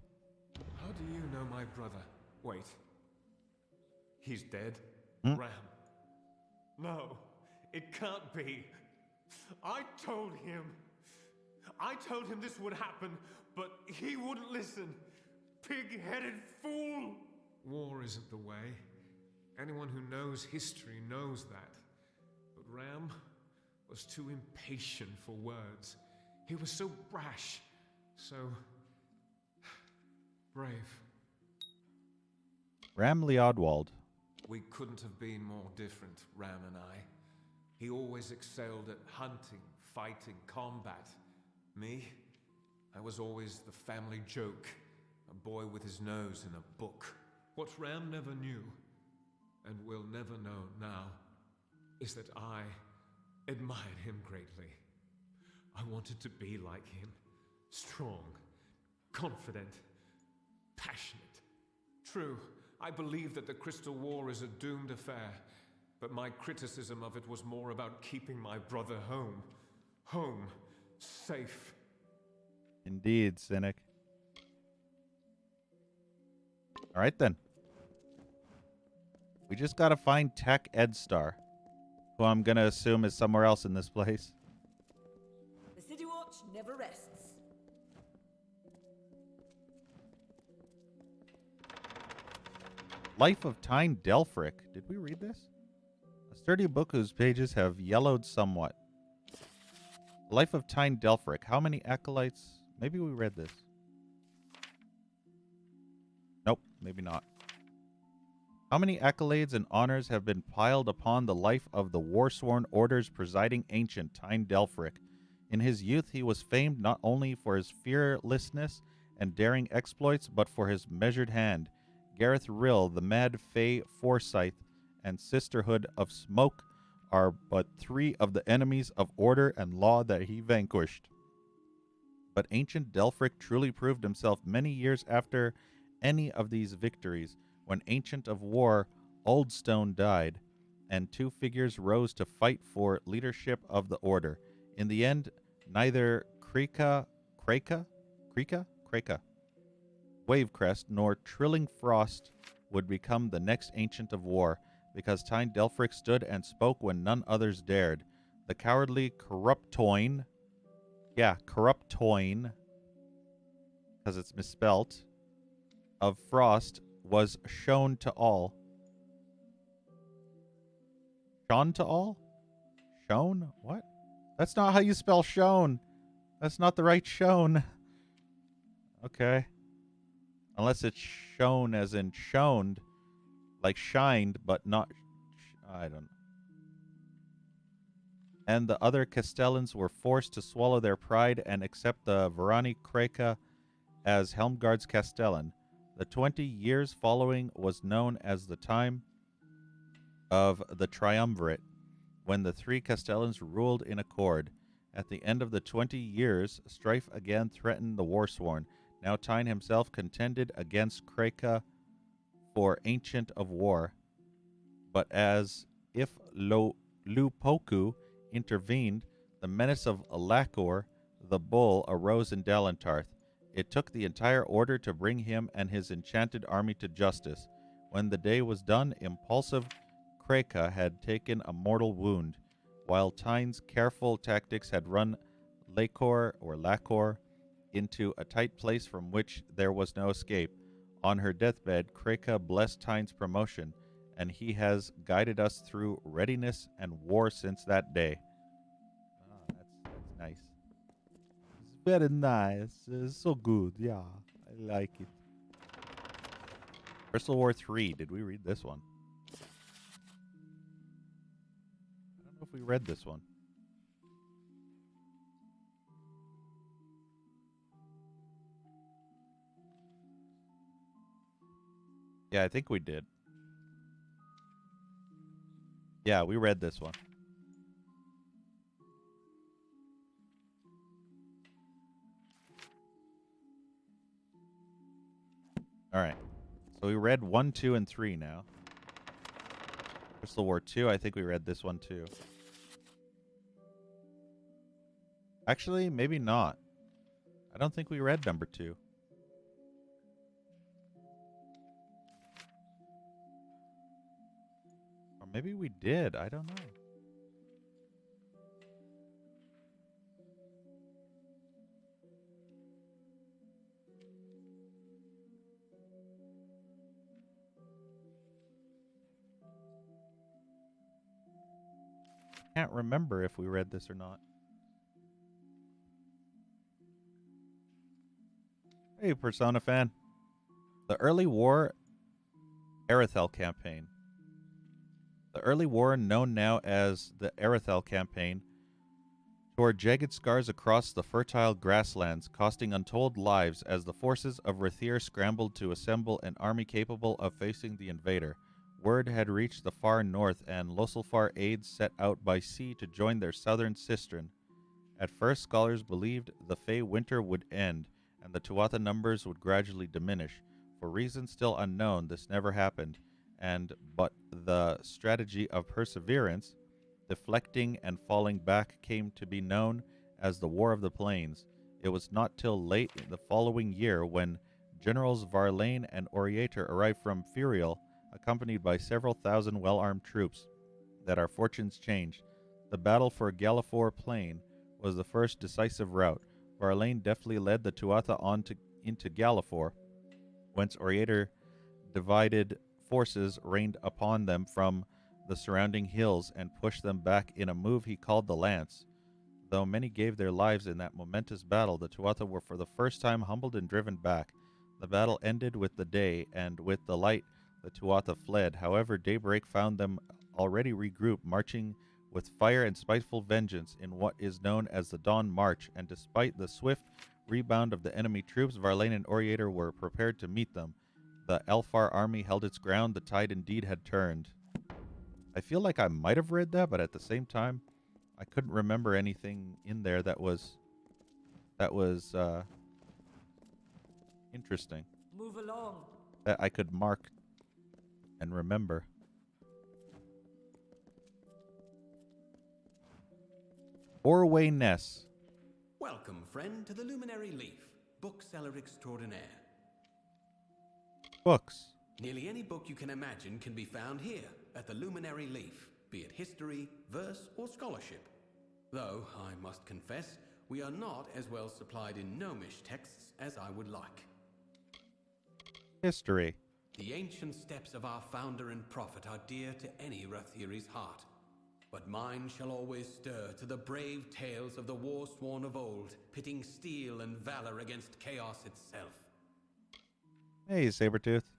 How do you know my brother? Wait. He's dead? Hmm? Ram. No, it can't be. I told him this would happen, but he wouldn't listen. Pig-headed fool! War isn't the way. Anyone who knows history knows that. But Ram was too impatient for words. He was so brash. So brave. Ramley Odwald. We couldn't have been more different, Ram and I. He always excelled at hunting, fighting, combat. Me? I was always the family joke, a boy with his nose in a book. What Ram never knew, and will never know now, is that I admired him greatly. I wanted to be like him. Strong, confident, passionate. True, I believe that the Crystal War is a doomed affair, but my criticism of it was more about keeping my brother home. Home, safe. Indeed, cynic. All right, then. We just got to find Tech Ed Star, who I'm going to assume is somewhere else in this place. The City Watch never rests. Life of Tyne Delfric. Did we read this? A sturdy book whose pages have yellowed somewhat. Life of Tyne Delphric. How many acolytes? Maybe we read this. Nope, maybe not. How many accolades and honors have been piled upon the life of the war-sworn order's presiding ancient, Tyne Delphric? In his youth, he was famed not only for his fearlessness and daring exploits, but for his measured hand. Gareth Rill, the Mad Fae Forsyth, and Sisterhood of Smoke are but three of the enemies of order and law that he vanquished. But ancient Delphric truly proved himself many years after any of these victories, when Ancient of War Oldstone died, and two figures rose to fight for leadership of the order. In the end, neither Kreka, Wavecrest, nor Trilling Frost would become the next Ancient of War, because Tyne Delphric stood and spoke when none others dared. The cowardly Corruptoin, because it's misspelt, of Frost was shown to all. Shown to all? Shown? What? That's not how you spell shown. That's not the right shown. Okay. Unless it's shown as in shoned, like shined, but not... I don't know. And the other Castellans were forced to swallow their pride and accept the Verani Kreka as Helmgard's Castellan. The 20 years following was known as the time of the Triumvirate, when the three Castellans ruled in accord. At the end of the 20 years, strife again threatened the Warsworn. Now Tyne himself contended against Kreka for Ancient of War, but as if Lupoku intervened, the menace of Lakor the Bull arose in Dalentarth. It took the entire order to bring him and his enchanted army to justice. When the day was done, impulsive Kreka had taken a mortal wound, while Tyne's careful tactics had run Lakor into a tight place from which there was no escape. On her deathbed, Kreka blessed Tyne's promotion, and he has guided us through readiness and war since that day. Oh, that's nice. It's very nice. It's so good. Yeah, I like it. Crystal War 3. Did we read this one? I don't know if we read this one. Yeah, I think we did. Yeah, we read this one. All right. So we read 1, 2, and 3 now. Crystal War 2, I think we read this one too. Actually, maybe not. I don't think we read number 2. Or maybe we did. I don't know. Can't remember if we read this or not. Hey, Persona fan. The Early War Arethel campaign. The early war, known now as the Arethel campaign, tore jagged scars across the fertile grasslands, costing untold lives as the forces of Rathir scrambled to assemble an army capable of facing the invader. Word had reached the far north, and Losselfar aides set out by sea to join their southern sistren. At first, scholars believed the Fey winter would end, and the Tuatha numbers would gradually diminish. For reasons still unknown, this never happened, but the strategy of perseverance, deflecting and falling back, came to be known as the War of the Plains. It was not till late in the following year, when Generals Varlane and Oriator arrived from Furiel, accompanied by several thousand well-armed troops, that our fortunes changed. The battle for Gallifore Plain was the first decisive rout. Varlane deftly led the Tuatha into Gallifore, whence Oriator divided forces rained upon them from the surrounding hills and pushed them back in a move he called the Lance. Though many gave their lives in that momentous battle, the Tuatha were for the first time humbled and driven back. The battle ended with the day, and with the light, the Tuatha fled. However, daybreak found them already regrouped, marching with fire and spiteful vengeance in what is known as the Dawn March, and despite the swift rebound of the enemy troops, Varlane and Oriator were prepared to meet them. The Alfar army held its ground. The tide indeed had turned. I feel like I might have read that, but at the same time, I couldn't remember anything in there that was interesting. Move along. That I could mark and remember. Orway Ness. Welcome, friend, to the Luminary Leaf, bookseller extraordinaire. Books. Nearly any book you can imagine can be found here at the Luminary Leaf, be it history, verse, or scholarship. Though, I must confess, we are not as well supplied in gnomish texts as I would like. History. The ancient steps of our founder and prophet are dear to any Rathiri's heart, but mine shall always stir to the brave tales of the war-sworn of old, pitting steel and valor against chaos itself. Hey, Sabretooth.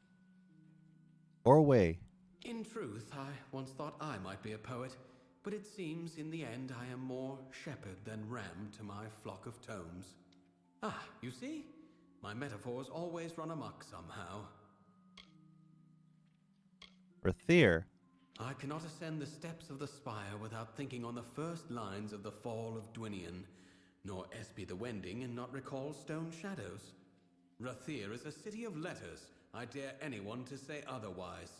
Orway. In truth, I once thought I might be a poet, but it seems in the end I am more shepherd than ram to my flock of tomes. Ah, you see? My metaphors always run amok somehow. Rathir. I cannot ascend the steps of the spire without thinking on the first lines of the Fall of Dwinian, nor espy the Wending and not recall Stone Shadows. Rathir is a city of letters. I dare anyone to say otherwise.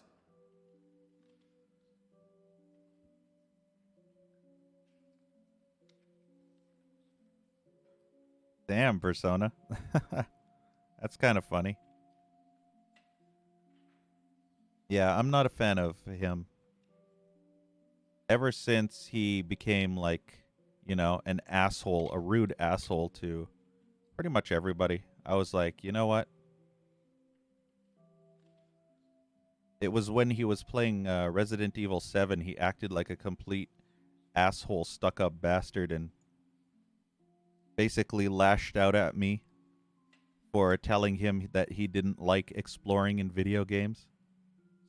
Damn, Persona. That's kind of funny. Yeah, I'm not a fan of him. Ever since he became, like, you know, an asshole, a rude asshole to pretty much everybody, I was like, you know what? It was when he was playing Resident Evil 7, he acted like a complete asshole, stuck-up bastard, and basically lashed out at me for telling him that he didn't like exploring in video games.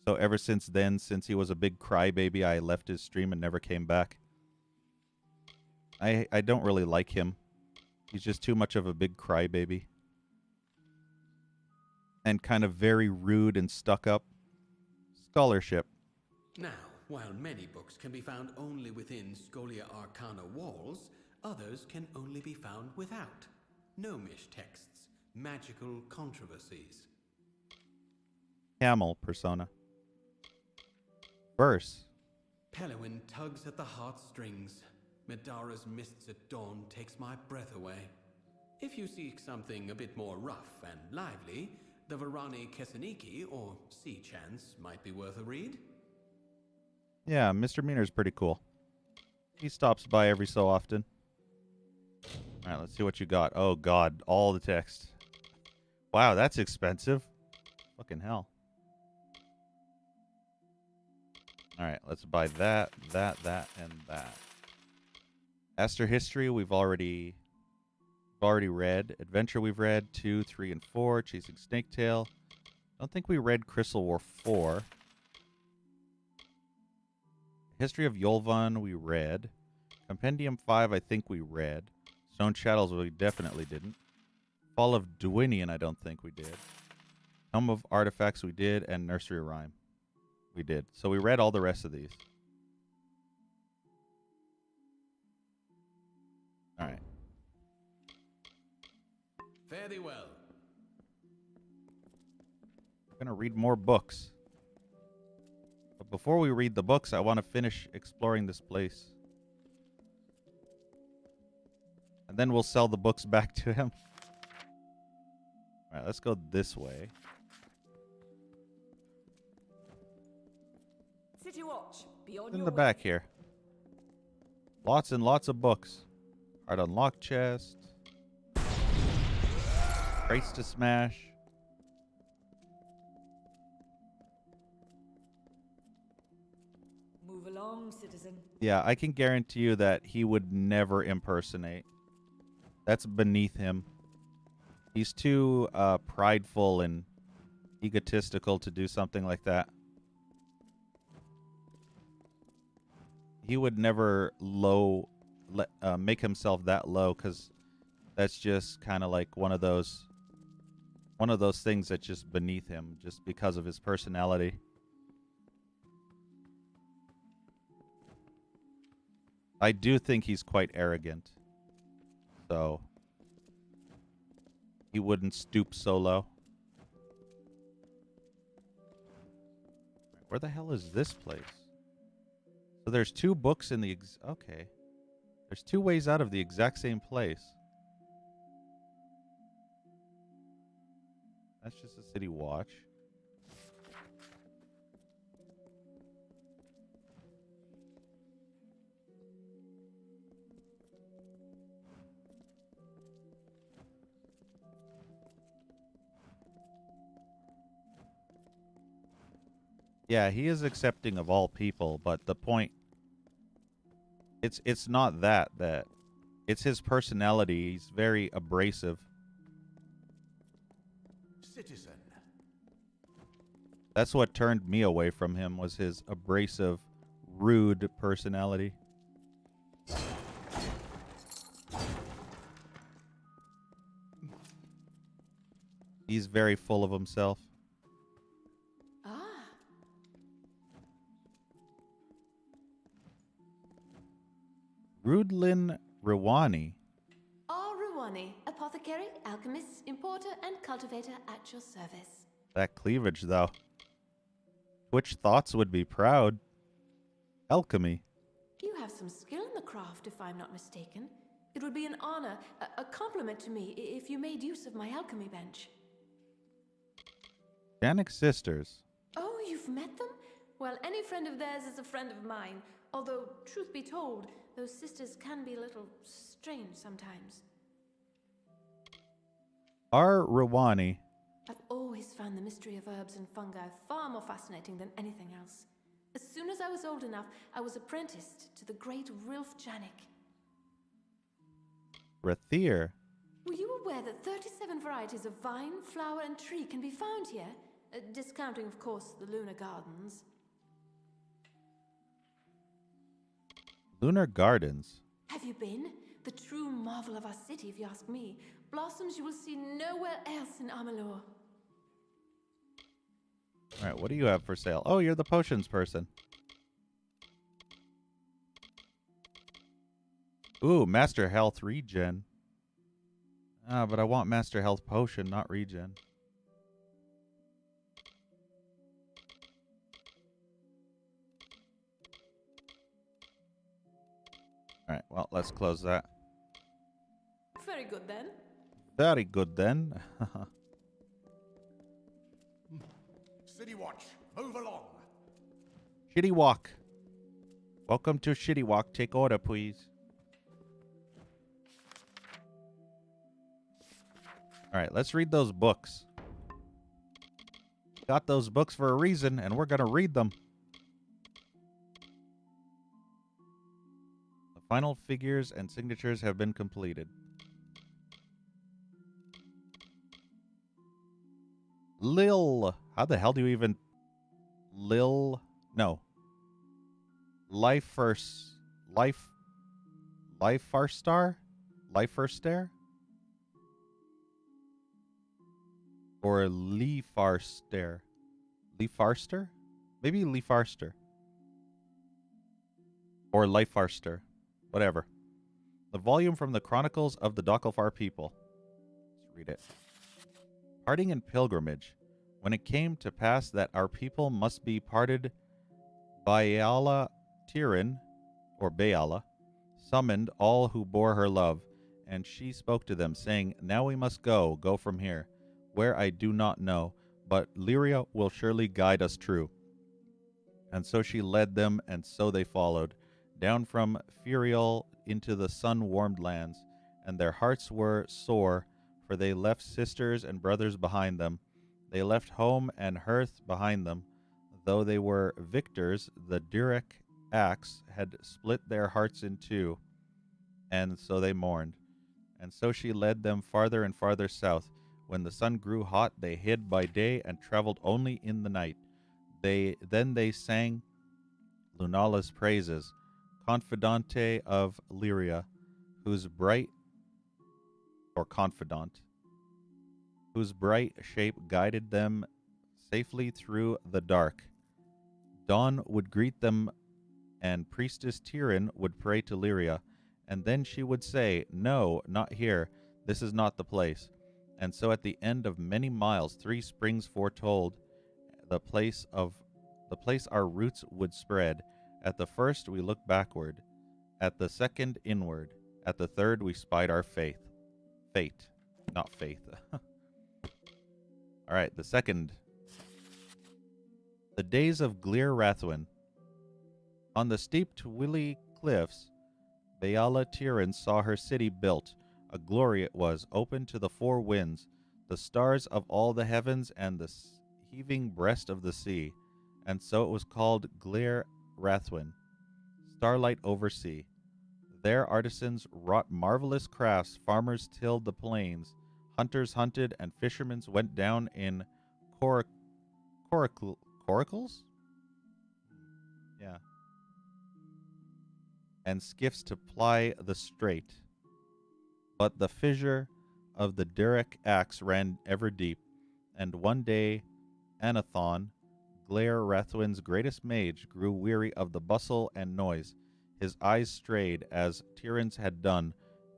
So ever since then, since he was a big crybaby, I left his stream and never came back. I don't really like him. He's just too much of a big crybaby. And kind of very rude and stuck up. Scholarship. Now, while many books can be found only within Scholia Arcana walls, others can only be found without. Gnomish texts, magical controversies. Camel, Persona. Verse. Pelewin tugs at the heartstrings. Medara's mists at dawn takes my breath away. If you seek something a bit more rough and lively, the Varani Kesseniki or Sea Chance might be worth a read. Yeah, Mr. Meaner's pretty cool. He stops by every so often. Alright, let's see what you got. Oh god, all the text. Wow, that's expensive. Fucking hell. Alright, let's buy that, that, and that. Aster History we've already read. Adventure we've read. 2, 3, and 4. Chasing Snaketail. Don't think we read Crystal War 4. History of Yolvan we read. Compendium 5 I think we read. Stone Shadows we definitely didn't. Fall of Dwinian I don't think we did. Helm of Artifacts we did, and Nursery Rhyme we did. So we read all the rest of these. Alright. Fare thee well. I'm going to read more books. But before we read the books, I want to finish exploring this place. And then we'll sell the books back to him. Alright, let's go this way. City Watch, be on In your the way. back here. Lots and lots of books. Hard unlock chest. Crates to smash. Move along, citizen. Yeah, I can guarantee you that he would never impersonate. That's beneath him. He's too prideful and egotistical to do something like that. He would never make himself that low, because that's just kind of like one of those things that's just beneath him, just because of his personality. I do think he's quite arrogant, so he wouldn't stoop so low. Where the hell is this place? So there's two books in the okay. There's two ways out of the exact same place. That's just a city watch. Yeah, he is accepting of all people, but the point, it's not that it's his personality. He's very abrasive. Citizen. That's what turned me away from him, was his abrasive, rude personality. He's very full of himself. Rudlin Rwani. Rwani, apothecary, alchemist, importer, and cultivator at your service. That cleavage, though. Which thoughts would be proud? Alchemy. You have some skill in the craft, if I'm not mistaken. It would be an honor, a compliment to me, if you made use of my alchemy bench. Janik sisters. Oh, you've met them? Well, any friend of theirs is a friend of mine. Although, truth be told, those sisters can be a little strange sometimes. R. Rwani. I've always found the mystery of herbs and fungi far more fascinating than anything else. As soon as I was old enough, I was apprenticed to the great Rilf Janik. Rathir. Were you aware that 37 varieties of vine, flower, and tree can be found here? Discounting, of course, the lunar gardens. Lunar Gardens. Have you been? The true marvel of our city, if you ask me. Blossoms you will see nowhere else in Amalur. Alright, what do you have for sale? Oh, you're the potions person. Ooh, Master Health Regen. But I want Master Health Potion, not Regen. Alright, well, let's close that. Very good then. Very good then. City Watch, move along. Shitty Walk. Welcome to Shitty Walk. Take order, please. Alright, let's read those books. Got those books for a reason, and we're going to read them. The final figures and signatures have been completed. Lil. How the hell do you even... Lil... No. Life first... Life... Life first star? Life first stare? Or Lee Farster? Lee Farster? Maybe Lee Farster. Or Life Farster. Whatever. The volume from the Chronicles of the Docklefar People. Let's read it. Parting in pilgrimage. When it came to pass that our people must be parted, Baala Tirin, or Baala, summoned all who bore her love, and she spoke to them, saying, Now we must go from here, where I do not know, but Lyria will surely guide us true. And so she led them, and so they followed, down from Furiel into the sun-warmed lands, and their hearts were sore, for they left sisters and brothers behind them. They left home and hearth behind them. Though they were victors, the Durek axe had split their hearts in two, and so they mourned. And so she led them farther and farther south. When the sun grew hot, they hid by day and traveled only in the night. They sang Lunala's praises, confidante of Lyria, whose bright or confidant, whose bright shape guided them safely through the dark. Dawn would greet them, and Priestess Tyrion would pray to Lyria, and then she would say, "No, not here. This is not the place." And so at the end of many miles, 3 springs foretold the place our roots would spread. At the first we looked backward, at the second inward, at the third we spied our fate, not faith. All right, the second. The days of Glir Rathwin. On the steep Twilly cliffs, Beala Tyrion saw her city built. A glory it was, open to the 4 winds, the stars of all the heavens, and the heaving breast of the sea. And so it was called Glir Rathwin, starlight over sea. There artisans wrought marvelous crafts, farmers tilled the plains, hunters hunted, and fishermen went down in coracles? Yeah. And skiffs to ply the strait. But the fissure of the Derek axe ran ever deep, and one day Anathon, Glir Rathwin's greatest mage, grew weary of the bustle and noise. His eyes strayed, as Tyrion's had done,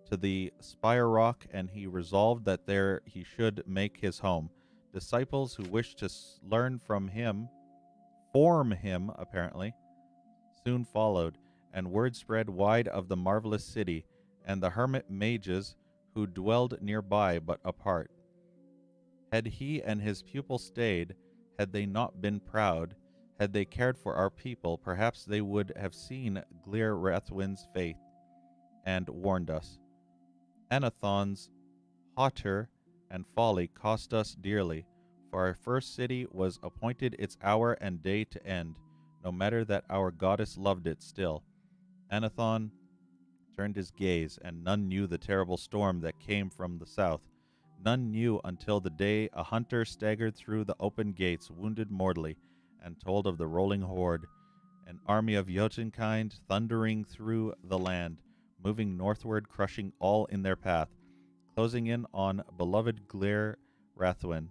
to the spire rock, and he resolved that there he should make his home. Disciples who wished to learn from him, form him apparently, soon followed, and word spread wide of the marvelous city, and the hermit mages who dwelled nearby but apart. Had he and his pupil stayed, had they not been proud, had they cared for our people, perhaps they would have seen Glir Rathwin's faith and warned us. Anathon's hauteur and folly cost us dearly, for our first city was appointed its hour and day to end, no matter that our goddess loved it still. Anathon turned his gaze, and none knew the terrible storm that came from the south. None knew until the day a hunter staggered through the open gates, wounded mortally, and told of the rolling horde, an army of Jotunkind thundering through the land, moving northward, crushing all in their path, closing in on beloved Glir Rathwin.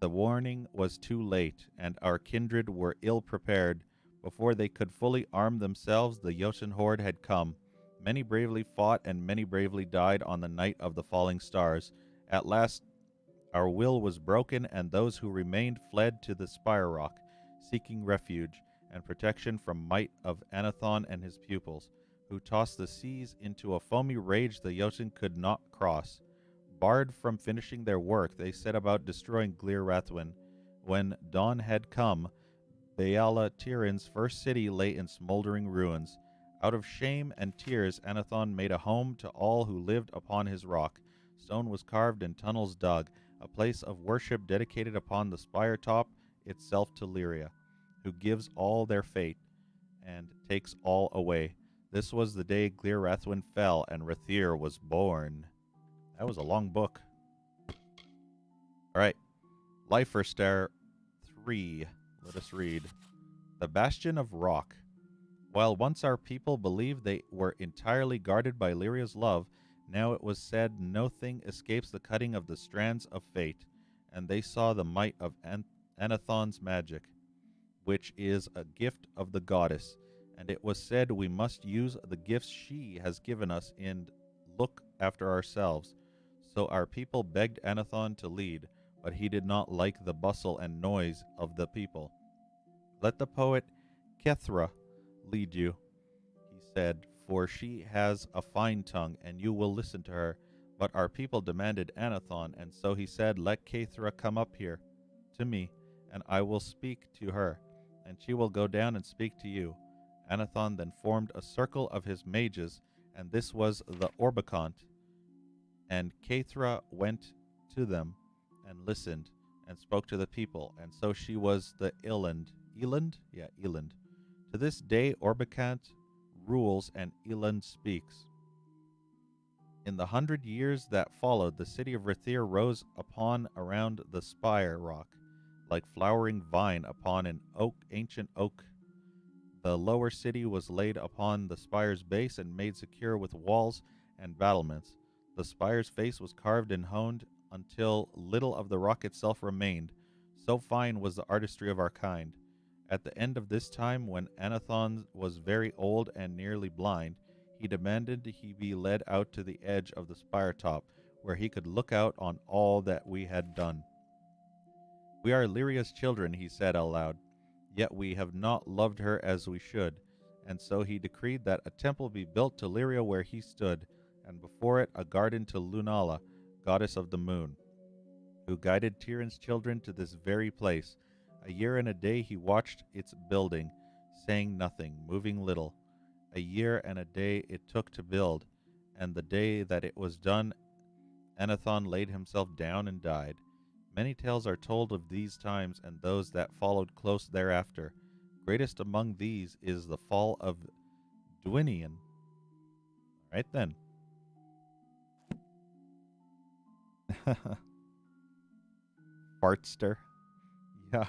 The warning was too late, and our kindred were ill prepared. Before they could fully arm themselves, the Jotun horde had come. Many bravely fought, and many bravely died on the night of the falling stars. At last our will was broken, and those who remained fled to the Spire Rock, seeking refuge and protection from might of Anathon and his pupils, who tossed the seas into a foamy rage the Jotun could not cross. Barred from finishing their work, they set about destroying Glir Rathwin. When dawn had come, Beala Tyrion's first city lay in smoldering ruins. Out of shame and tears, Anathon made a home to all who lived upon his rock. Stone was carved and tunnels dug, a place of worship dedicated upon the spire top itself to Lyria, who gives all their fate and takes all away. This was the day Glir Rathwin fell, and Rathir was born. That was a long book. All right. Lifer Star 3. Let us read. The Bastion of Rock. While once our people believed they were entirely guarded by Lyria's love, now it was said no thing escapes the cutting of the strands of fate, and they saw the might of Anathon's magic, which is a gift of the goddess, and it was said we must use the gifts she has given us and look after ourselves. So our people begged Anathon to lead, but he did not like the bustle and noise of the people. Let the poet Kethra lead you, he said, for she has a fine tongue, and you will listen to her. But our people demanded Anathon, and so he said, let Kethra come up here to me, and I will speak to her, and she will go down and speak to you. Anathon then formed a circle of his mages, and this was the Orbicont. And Kethra went to them and listened and spoke to the people, and so she was the Eland, to To this day, Orbicant rules and Eland speaks. In the 100 years that followed, the city of Rathir rose upon around the spire rock, like flowering vine upon an ancient oak. The lower city was laid upon the spire's base and made secure with walls and battlements. The spire's face was carved and honed until little of the rock itself remained. So fine was the artistry of our kind. At the end of this time, when Anathon was very old and nearly blind, he demanded he be led out to the edge of the spire top, where he could look out on all that we had done. We are Lyria's children, he said aloud, yet we have not loved her as we should. And so he decreed that a temple be built to Lyria where he stood, and before it a garden to Lunala, goddess of the moon, who guided Tyrion's children to this very place. A year and a day he watched its building, saying nothing, moving little. A year and a day it took to build, and the day that it was done, Anathon laid himself down and died. Many tales are told of these times and those that followed close thereafter. Greatest among these is the fall of Dwinian. Right then. Fartster. Yeah.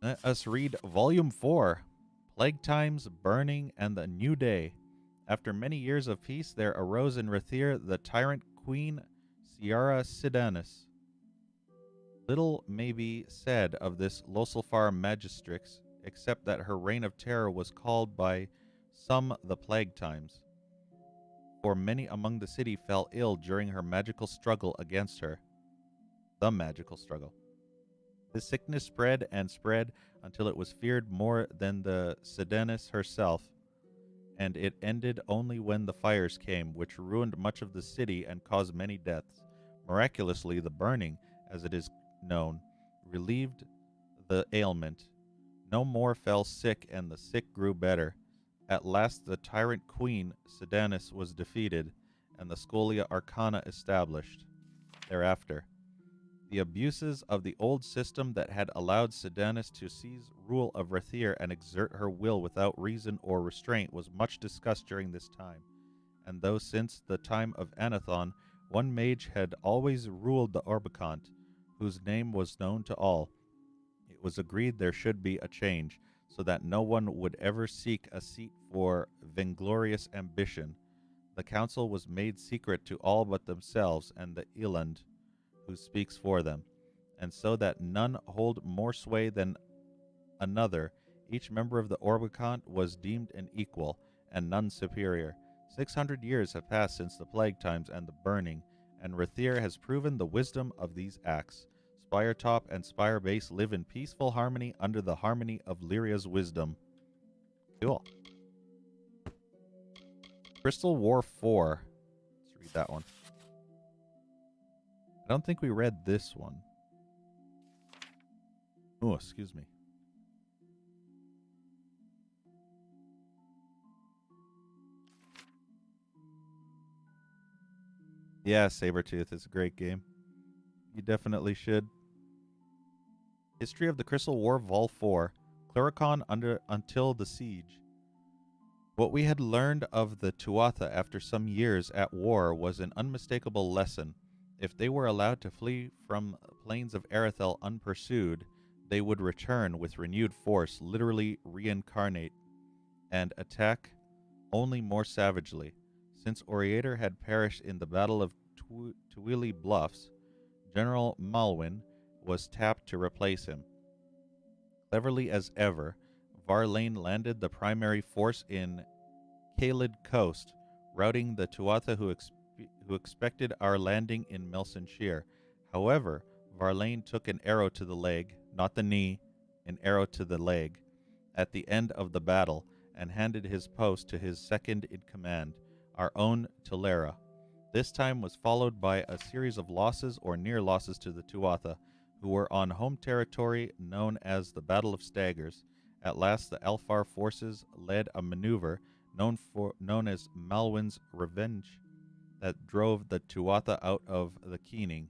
Let us read Volume 4, Plague Times, Burning, and the New Day. After many years of peace, there arose in Rathir the tyrant queen Ciara Sidanis. Little may be said of this Loselfar magistrix, except that her reign of terror was called by some the Plague Times, for many among the city fell ill during her magical struggle against her. The magical struggle. The sickness spread and spread until it was feared more than the Sidanis herself, and it ended only when the fires came, which ruined much of the city and caused many deaths. Miraculously, the burning, as it is known, relieved the ailment. No more fell sick, and the sick grew better. At last the tyrant queen, Sidanis, was defeated, and the Scholia Arcana established. Thereafter, the abuses of the old system that had allowed Sidanis to seize rule of Rathir and exert her will without reason or restraint was much discussed during this time. And though since the time of Anathon, one mage had always ruled the Orbicant, whose name was known to all, it was agreed there should be a change, so that no one would ever seek a seat for vainglorious ambition. The council was made secret to all but themselves and the Eland, who speaks for them, and so that none hold more sway than another, each member of the Orbicant was deemed an equal, and none superior. 600 years have passed since the plague times and the burning, and Rathir has proven the wisdom of these acts. Spire top and spire base live in peaceful harmony under the harmony of Lyria's wisdom. Cool. Crystal War 4. Let's read that one. I don't think we read this one. Oh, excuse me. Yeah, Sabretooth is a great game. You definitely should. History of the Crystal War Vol 4. Cluricon until the siege. What we had learned of the Tuatha after some years at war was an unmistakable lesson. If they were allowed to flee from plains of Arathel unpursued, they would return with renewed force, literally reincarnate, and attack only more savagely. Since Oriator had perished in the Battle of Tuili Bluffs, General Malwyn was tapped to replace him. Cleverly as ever, Varlane landed the primary force in Caelid Coast, routing the Tuatha who expected our landing in Melsenshire. However, Varlane took an arrow to the leg, not the knee, an arrow to the leg, at the end of the battle, and handed his post to his second in command, our own Tilera. This time was followed by a series of losses or near losses to the Tuatha, who were on home territory known as the Battle of Staggers. At last, the Alfar forces led a maneuver known as Malwyn's Revenge that drove the Tuatha out of the Keening,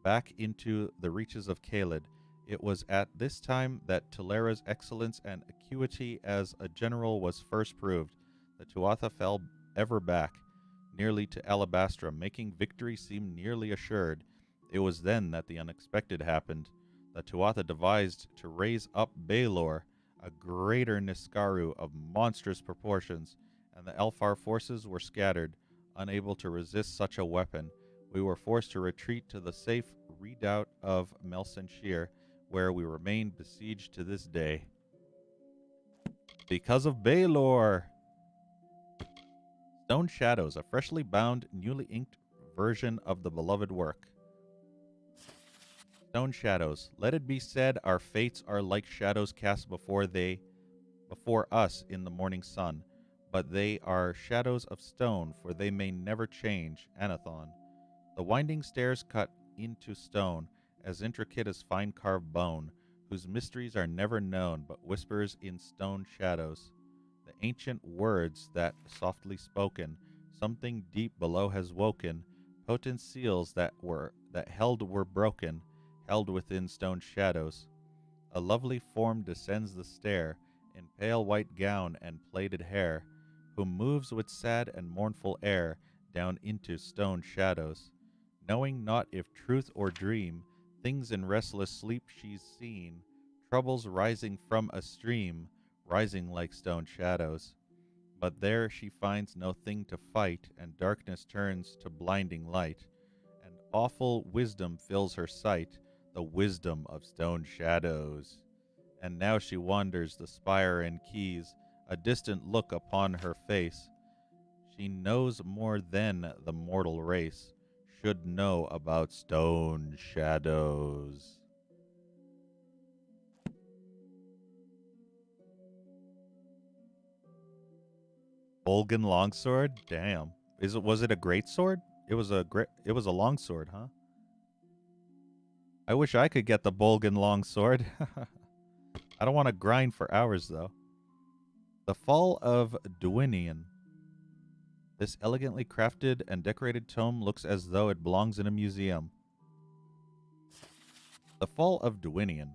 back into the reaches of Caelid. It was at this time that Tolera's excellence and acuity as a general was first proved. The Tuatha fell ever back, nearly to Alabastra, making victory seem nearly assured. It was then that the unexpected happened. The Tuatha devised to raise up Baelor, a greater Niskaru of monstrous proportions, and the Elfar forces were scattered, unable to resist such a weapon. We were forced to retreat to the safe redoubt of Melsenshir, where we remain besieged to this day. Because of Baelor! Stone Shadows, a freshly bound, newly inked version of the beloved work. Stone Shadows. Let it be said, our fates are like shadows cast before us in the morning sun, but they are shadows of stone, for they may never change. Anathon. The winding stairs cut into stone, as intricate as fine carved bone, whose mysteries are never known, but whispers in stone shadows. The ancient words that, softly spoken, something deep below has woken, potent seals that held were broken, held within stone shadows. A lovely form descends the stair, in pale white gown and plaited hair, who moves with sad and mournful air down into stone shadows. Knowing not if truth or dream, things in restless sleep she's seen, troubles rising from a stream, rising like stone shadows. But there she finds no thing to fight, and darkness turns to blinding light, and awful wisdom fills her sight, the wisdom of stone shadows. And now she wanders the spire and keys, a distant look upon her face. She knows more than the mortal race should know about stone shadows. Bolgan longsword? Damn. Was it a great sword? It was a longsword, huh? I wish I could get the Bolgan longsword. I don't want to grind for hours though. The Fall of Duinian. This elegantly crafted and decorated tome looks as though it belongs in a museum. The Fall of Duinian.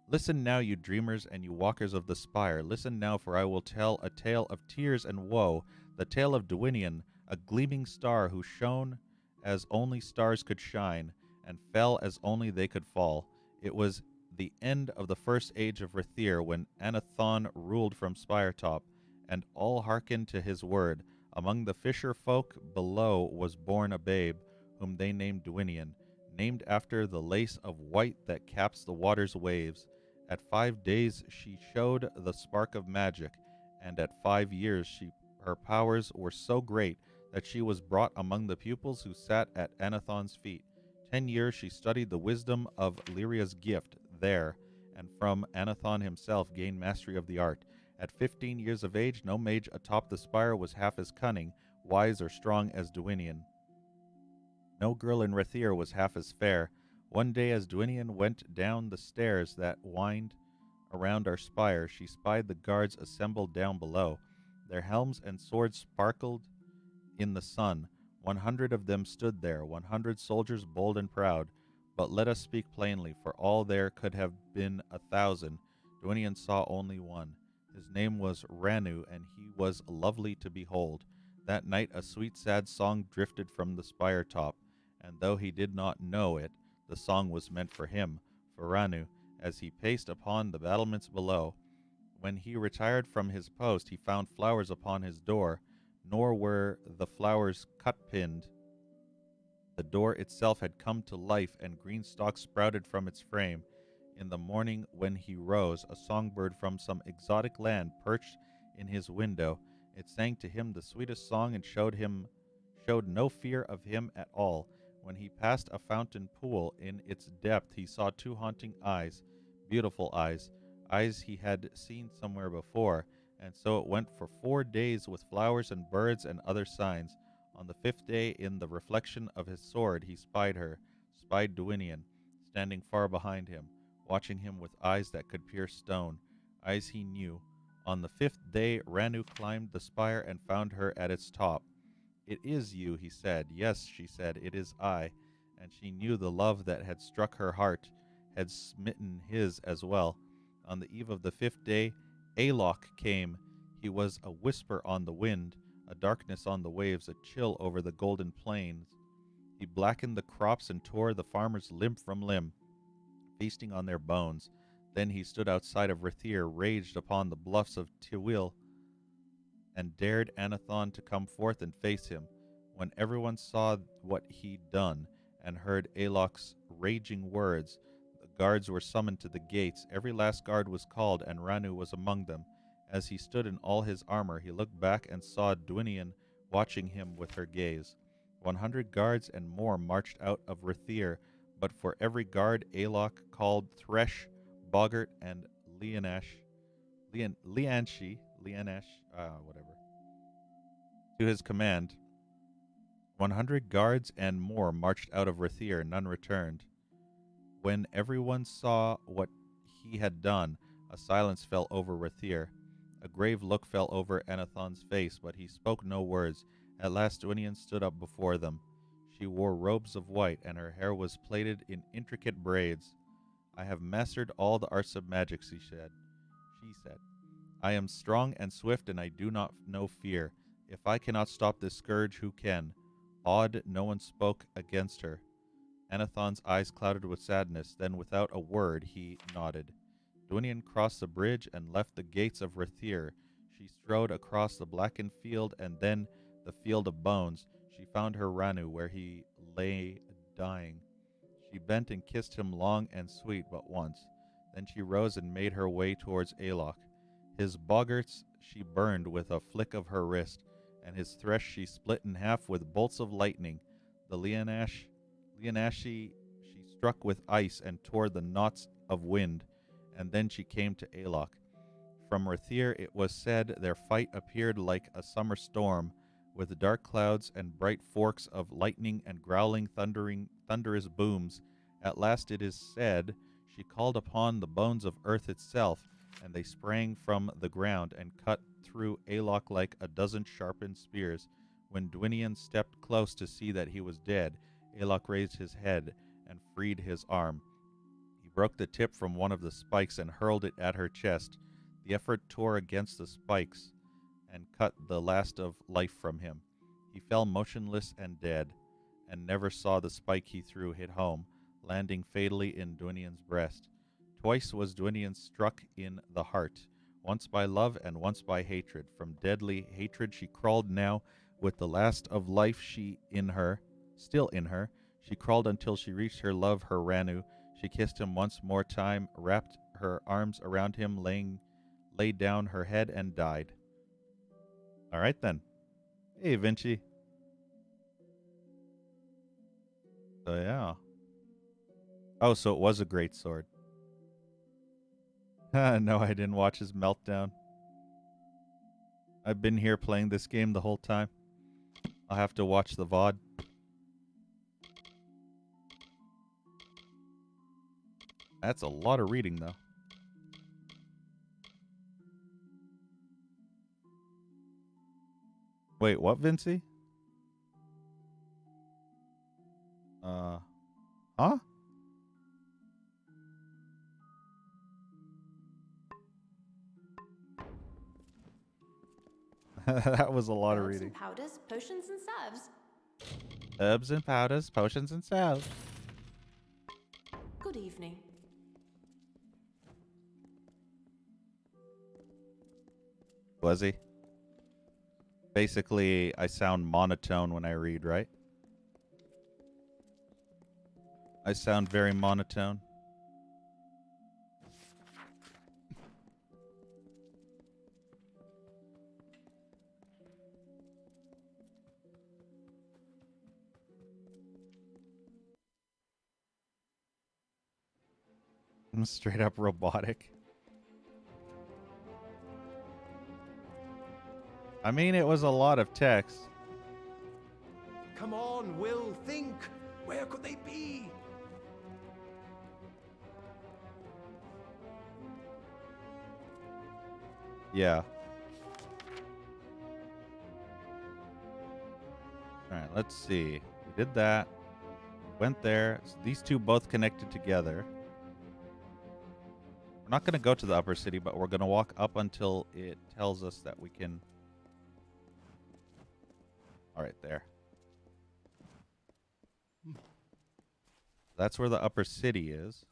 Listen now, you dreamers and you walkers of the spire. Listen now, for I will tell a tale of tears and woe, the tale of Duinian, a gleaming star who shone as only stars could shine, and fell as only they could fall. It was the end of the first age of Rathir, when Anathon ruled from Spiretop, and all hearkened to his word. Among the fisher folk below was born a babe, whom they named Duinian, named after the lace of white that caps the water's waves. At 5 days she showed the spark of magic, and at 5 years her powers were so great that she was brought among the pupils who sat at Anathon's feet. 10 years she studied the wisdom of Lyria's gift there, and from Anathon himself gained mastery of the art. At 15 years of age, no mage atop the spire was half as cunning, wise, or strong as Duinian. No girl in Rathir was half as fair. One day as Duinian went down the stairs that wind around our spire, she spied the guards assembled down below. Their helms and swords sparkled in the sun. 100 of them stood there, 100 soldiers bold and proud. But let us speak plainly, for all there could have been 1,000. Duinian saw only one. His name was Ranu, and he was lovely to behold. That night a sweet sad song drifted from the spire top, and though he did not know it, the song was meant for him, for Ranu, as he paced upon the battlements below. When he retired from his post, he found flowers upon his door, nor were the flowers cut-pinned. The door itself had come to life, and green stalks sprouted from its frame. In the morning, when he rose, a songbird from some exotic land perched in his window. It sang to him the sweetest song and showed no fear of him at all. When he passed a fountain pool, in its depth he saw 2 haunting eyes, beautiful eyes, eyes he had seen somewhere before. And so it went for 4 days with flowers and birds and other signs. On the 5th day, in the reflection of his sword, he spied Duinian, standing far behind him, watching him with eyes that could pierce stone, eyes he knew. On the 5th day, Ranu climbed the spire and found her at its top. "It is you," he said. "Yes," she said, "it is I." And she knew the love that had struck her heart had smitten his as well. On the eve of the 5th day, Alok came. He was a whisper on the wind, a darkness on the waves, a chill over the golden plains. He blackened the crops and tore the farmers limb from limb, feasting on their bones. Then he stood outside of Rathir, raged upon the bluffs of Tiwil, and dared Anathon to come forth and face him. When everyone saw what he'd done and heard Alok's raging words, the guards were summoned to the gates. Every last guard was called, and Ranu was among them. As he stood in all his armor, he looked back and saw Dwinian watching him with her gaze. 100 guards and more marched out of Rathir, but for every guard Alok called Thresh, Boggart, and Lianshi, whatever, to his command. 100 guards and more marched out of Rathir, none returned. When everyone saw what he had done, a silence fell over Rathir. A grave look fell over Anathon's face, but he spoke no words. At last Dwinian stood up before them. She wore robes of white, and her hair was plaited in intricate braids. I have mastered all the arts of magic, she said. I am strong and swift, and I do not know fear. If I cannot stop this scourge, who can? Awed, no one spoke against her. Anathon's eyes clouded with sadness. Then, without a word, he nodded. Dwinian crossed the bridge and left the gates of Rathir. She strode across the blackened field and then the field of bones. She found her Ranu where he lay dying. She bent and kissed him long and sweet but once. Then she rose and made her way towards Alok. His boggarts she burned with a flick of her wrist, and his thresh she split in half with bolts of lightning. The Lianashi she struck with ice and tore the knots of wind, and then she came to Alok. From Rathir, it was said, their fight appeared like a summer storm, with dark clouds and bright forks of lightning and growling, thunderous booms. At last, it is said, she called upon the bones of earth itself, and they sprang from the ground and cut through Alok like a dozen sharpened spears. When Dwinian stepped close to see that he was dead, Alok raised his head and freed his arm. He broke the tip from one of the spikes and hurled it at her chest. The effort tore against the spikes and cut the last of life from him. He fell motionless and dead, and never saw the spike he threw hit home, landing fatally in Dwinian's breast. Twice was Dwinian struck in the heart, once by love and once by hatred. From deadly hatred she crawled now, with the last of life still in her. She crawled until she reached her love, her Ranu. She kissed him once more time, wrapped her arms around him, laid down her head, and died. All right, then. Hey, Vinci. So, yeah. Oh, so it was a great sword. No, I didn't watch his meltdown. I've been here playing this game the whole time. I'll have to watch the VOD. That's a lot of reading, though. Wait, what, Vinci? Huh? That was a lot of Herbs reading. and powders, potions and salves. Herbs and powders, potions and salves. Good evening. Was he? Basically, I sound monotone when I read, right? I sound very monotone. I'm straight up robotic. I mean, it was a lot of text. Come on, Will, think. Where could they be? Yeah. Alright, let's see. We did that. Went there. So these two both connected together. We're not going to go to the upper city, but we're going to walk up until it tells us that we can. All right, there. That's where the upper city is.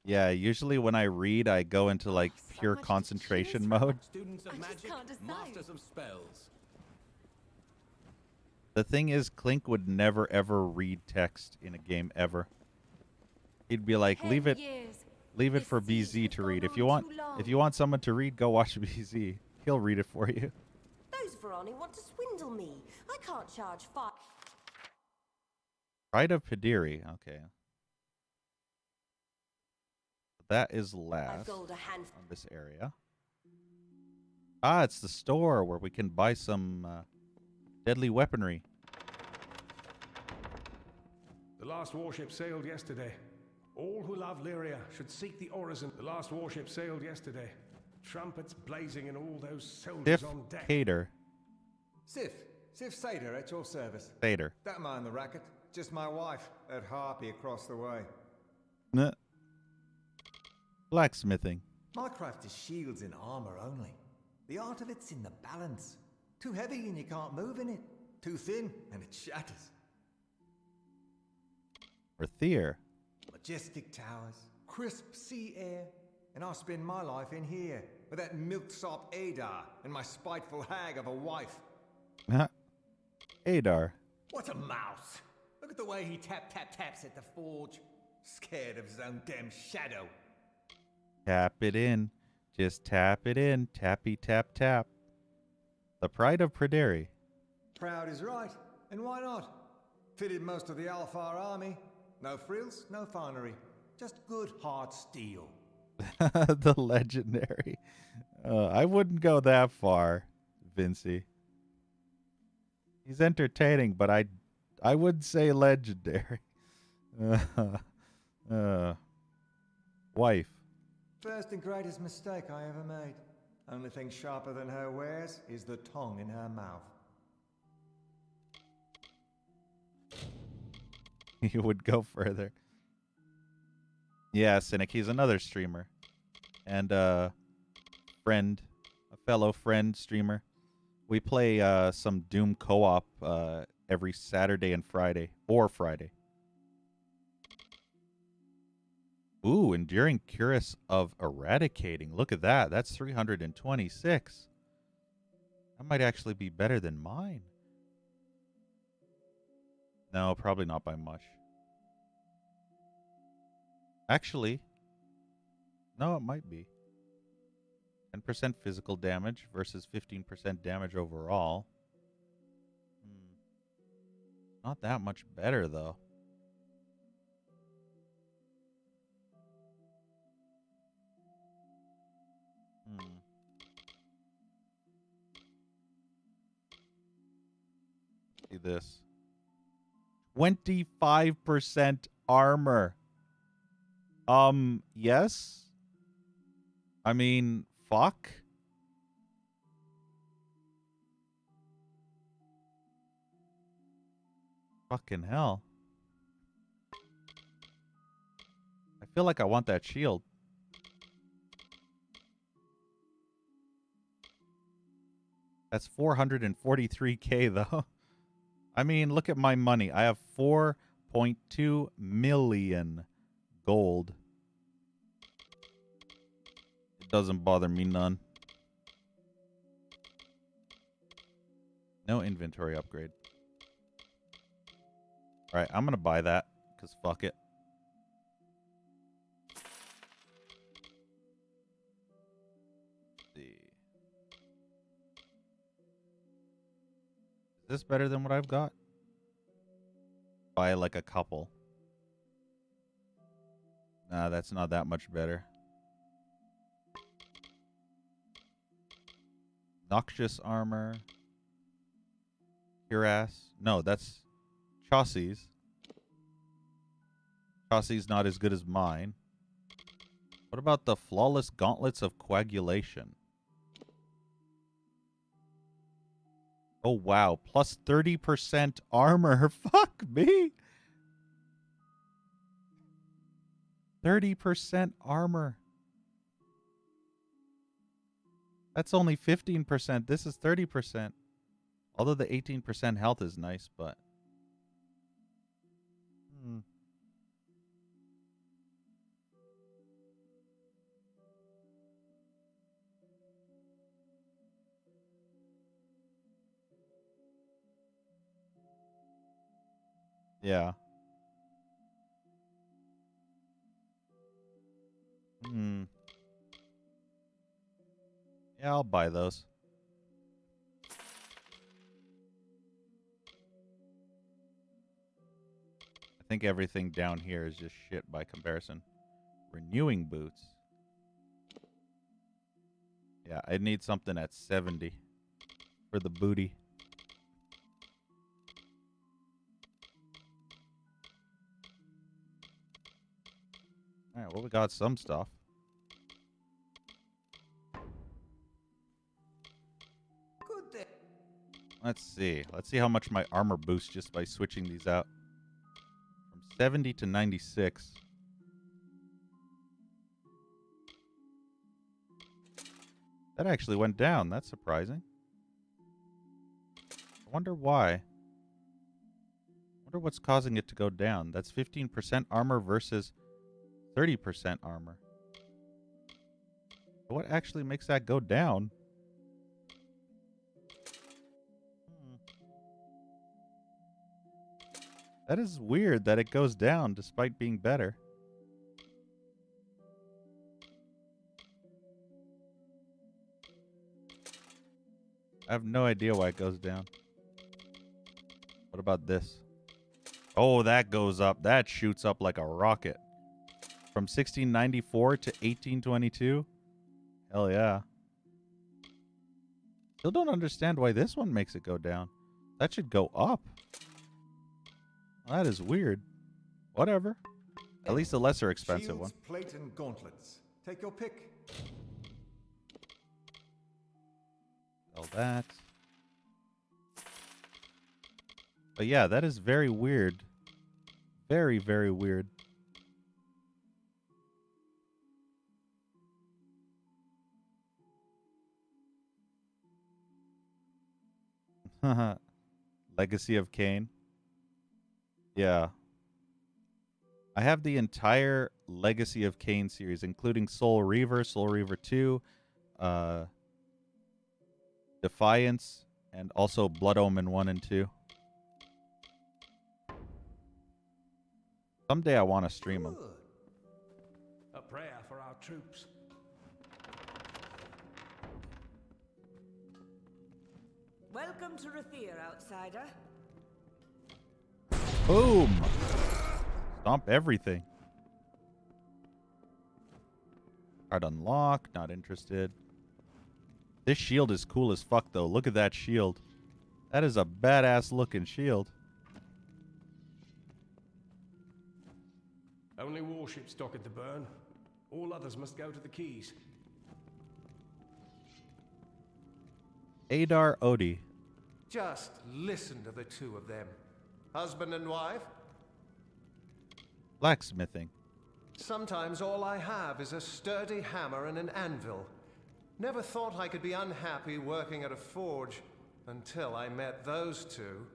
Yeah, usually when I read, I go into like pure concentration mode. Students of magic, masters of spells. The thing is, Clink would never ever read text in a game ever. He'd be like, leave it for BZ to read. If you want someone to read, go watch BZ. He'll read it for you. Those Verani want to swindle me. I can't charge 5. Pride of Padiri. Okay. That is last on this area. Ah, it's the store where we can buy some deadly weaponry. The last warship sailed yesterday. All who love Lyria should seek the Orison. The last warship sailed yesterday. Trumpets blazing and all those soldiers Sif on deck. Cater. Sif Sater at your service. Sater. Don't mind the racket. Just my wife at Harpy across the way. Nah. Blacksmithing. My craft is shields and armor only. The art of it's in the balance. Too heavy and you can't move in it. Too thin and it shatters. For Thier. Majestic towers, crisp sea air, and I spend my life in here with that milksop Adar and my spiteful hag of a wife. Adar. What a mouse! Look at the way he taps at the forge. Scared of his own damn shadow. Tap it in. Just tap it in. Tappy tap tap. The Pride of Praderi. Proud is right, and why not? Fitted most of the Alfar army. No frills, no finery. Just good hard steel. The legendary. I wouldn't go that far, Vincy. He's entertaining, but I would say legendary. Wife. First and greatest mistake I ever made. Only thing sharper than her wares is the tongue in her mouth. You would go further. Yeah, Cynic, he's another streamer. And a fellow friend streamer. We play some Doom co-op every Saturday and Friday. Or Friday. Ooh, Enduring Curus of Eradicating. Look at that. That's 326. That might actually be better than mine. No, probably not by much. Actually, no, it might be. 10% physical damage versus 15% damage overall. Not that much better, though. See this. 25% armor. Yes. I mean, fuck. Fucking hell. I feel like I want that shield. That's 443k though. I mean, look at my money. I have 4.2 million gold. It doesn't bother me none. No inventory upgrade. Alright, I'm gonna buy that, because fuck it. Let's see. Is this better than what I've got? Buy like a couple. Nah, that's not that much better. Noxious armor. Cuirass. No, that's Chaucy's. Chaucy's not as good as mine. What about the Flawless Gauntlets of Coagulation? Oh, wow. Plus 30% armor. Fuck me. 30% armor. That's only 15%. This is 30%. Although the 18% health is nice, but... Yeah. Yeah, I'll buy those. I think everything down here is just shit by comparison. Renewing boots. Yeah, I need something at 70 for the booty. Alright, well, we got some stuff. Let's see. Let's see how much my armor boosts just by switching these out. From 70 to 96. That actually went down. That's surprising. I wonder why. I wonder what's causing it to go down. That's 15% armor versus 30% armor. What actually makes that go down? That is weird that it goes down despite being better. I have no idea why it goes down. What about this? Oh, that goes up. That shoots up like a rocket. From 1694 to 1822? Hell yeah. Still don't understand why this one makes it go down. That should go up. That is weird. Whatever. At least the lesser expensive one. Shields, plate, and gauntlets. Take your pick. Sell that. But yeah, that is very weird. Very, very weird. Legacy of Kain. Yeah. I have the entire Legacy of Kain series, including Soul Reaver 2, Defiance, and also Blood Omen 1 and 2. Someday I want to stream them. A prayer for our troops. Welcome to Rathir, outsider. Boom! Stomp everything. Card unlock, not interested. This shield is cool as fuck, though. Look at that shield. That is a badass looking shield. Only warships dock at the burn. All others must go to the quays. Adar Odie. Just listen to the two of them. Husband and wife? Blacksmithing. Sometimes all I have is a sturdy hammer and an anvil. Never thought I could be unhappy working at a forge until I met those two.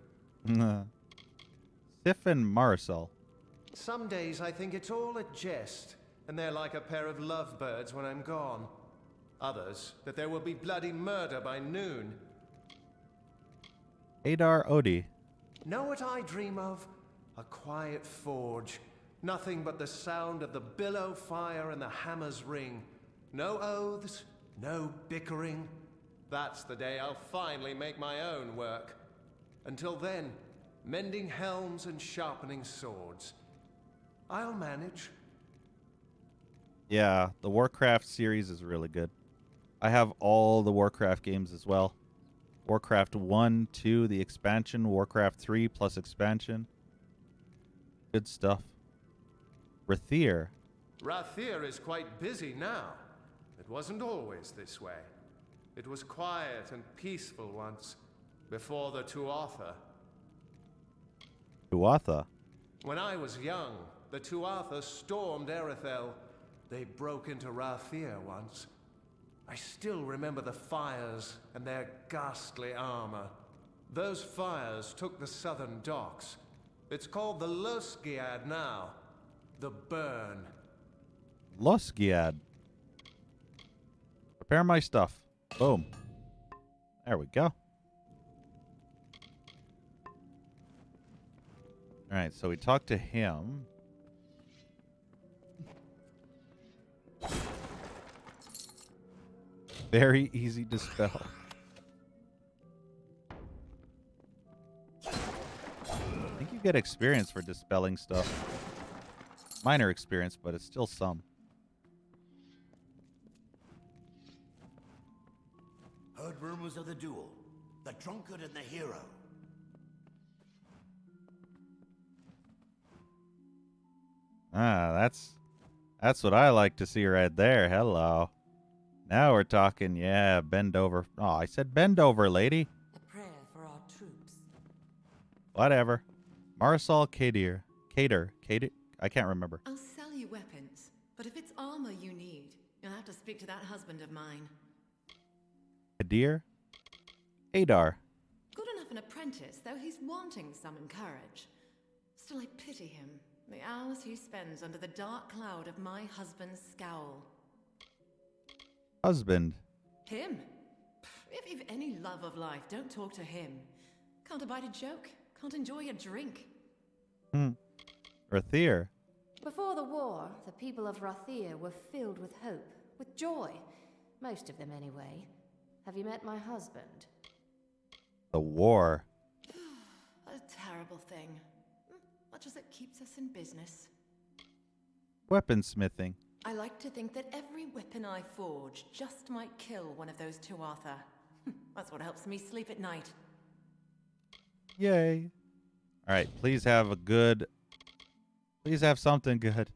Sif and Marisol. Some days I think it's all a jest, and they're like a pair of lovebirds when I'm gone. Others, that there will be bloody murder by noon. Adar Odie. Know what I dream of? A quiet forge. Nothing but the sound of the billow fire and the hammer's ring. No oaths, no bickering. That's the day I'll finally make my own work. Until then, mending helms and sharpening swords. I'll manage. Yeah, the Warcraft series is really good. I have all the Warcraft games as well. Warcraft 1, 2, the expansion, Warcraft 3 plus expansion. Good stuff. Rathir. Rathir is quite busy now. It wasn't always this way. It was quiet and peaceful once. before the Tuatha. Tuatha. When I was young, the Tuatha stormed Erethel. They broke into Rathir once. I still remember the fires and their ghastly armor. Those fires took the southern docks. It's called the Losgiad now. The Burn. Losgiad. Prepare my stuff. Boom. There we go. Alright, so we talked to him. Very easy to spell. I think you get experience for dispelling stuff. Minor experience, but it's still some. Heard rumors of the duel. The drunkard and the hero. Ah, that's what I like to see right there. Hello. Now we're talking. Yeah, bend over. Oh, I said bend over, lady. A prayer for our troops. Whatever. Marisol Kadir. Kader. I can't remember. I'll sell you weapons, but if it's armor you need, you'll have to speak to that husband of mine. Kadir? Adar. Good enough an apprentice, though he's wanting some courage. Still, I pity him. The hours he spends under the dark cloud of my husband's scowl. Husband. Him? If you've any love of life, don't talk to him. Can't abide a joke. Can't enjoy a drink. Rathir. Before the war, the people of Rathir were filled with hope, with joy. Most of them, anyway. Have you met my husband? The war. A terrible thing. Much as it keeps us in business. Weaponsmithing. I like to think that every weapon I forge just might kill one of those Tuatha. That's what helps me sleep at night. Yay. Alright, please have something good.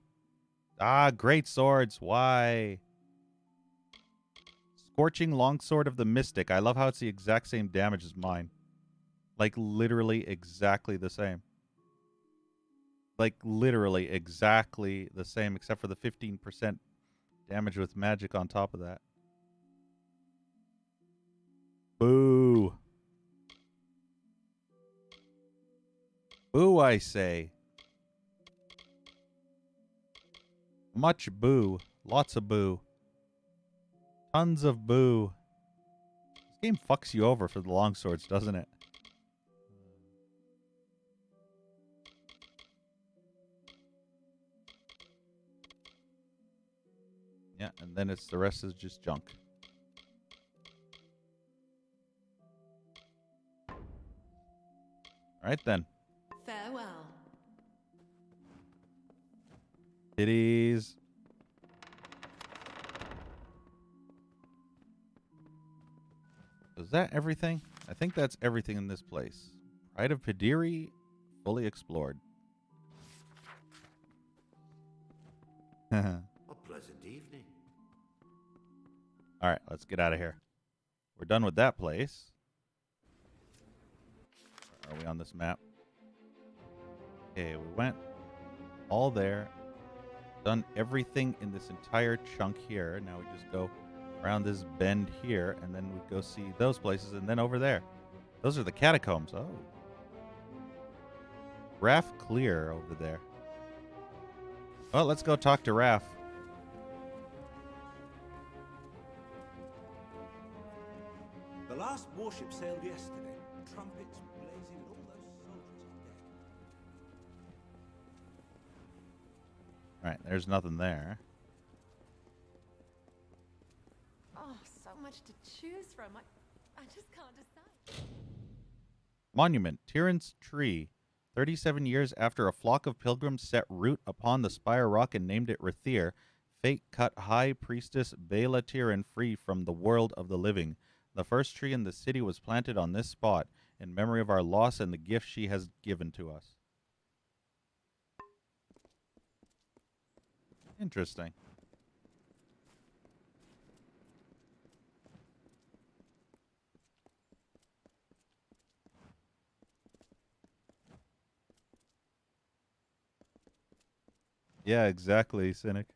Ah, great swords. Why? Scorching Longsword of the Mystic. I love how it's the exact same damage as mine. Like, literally exactly the same. Like, literally exactly the same, except for the 15% damage with magic on top of that. Boo. Boo, I say. Much boo. Lots of boo. Tons of boo. This game fucks you over for the longswords, doesn't it? Yeah, and then the rest is just junk. All right, then. Farewell. Titties. Is that everything? I think that's everything in this place. Pride of Padiri, fully explored. A pleasant evening. All right, let's get out of here. We're done with that place. Where are we on this map? Okay, we went all there. Done everything in this entire chunk here. Now we just go around this bend here, and then we go see those places, and then over there. Those are the catacombs. Oh. Raph Clear over there. Well, let's go talk to Raph. The last warship sailed yesterday. Trumpets blazing and all those soldiers on deck. All right, there's nothing there. Oh, so much to choose from. I just can't decide. Monument, Tyrant's Tree. 37 years after a flock of pilgrims set root upon the Spire Rock and named it Rathir, fate cut High Priestess Bela Tyran free from the world of the living. The first tree in the city was planted on this spot in memory of our loss and the gift she has given to us. Interesting. Yeah, exactly, Cynic.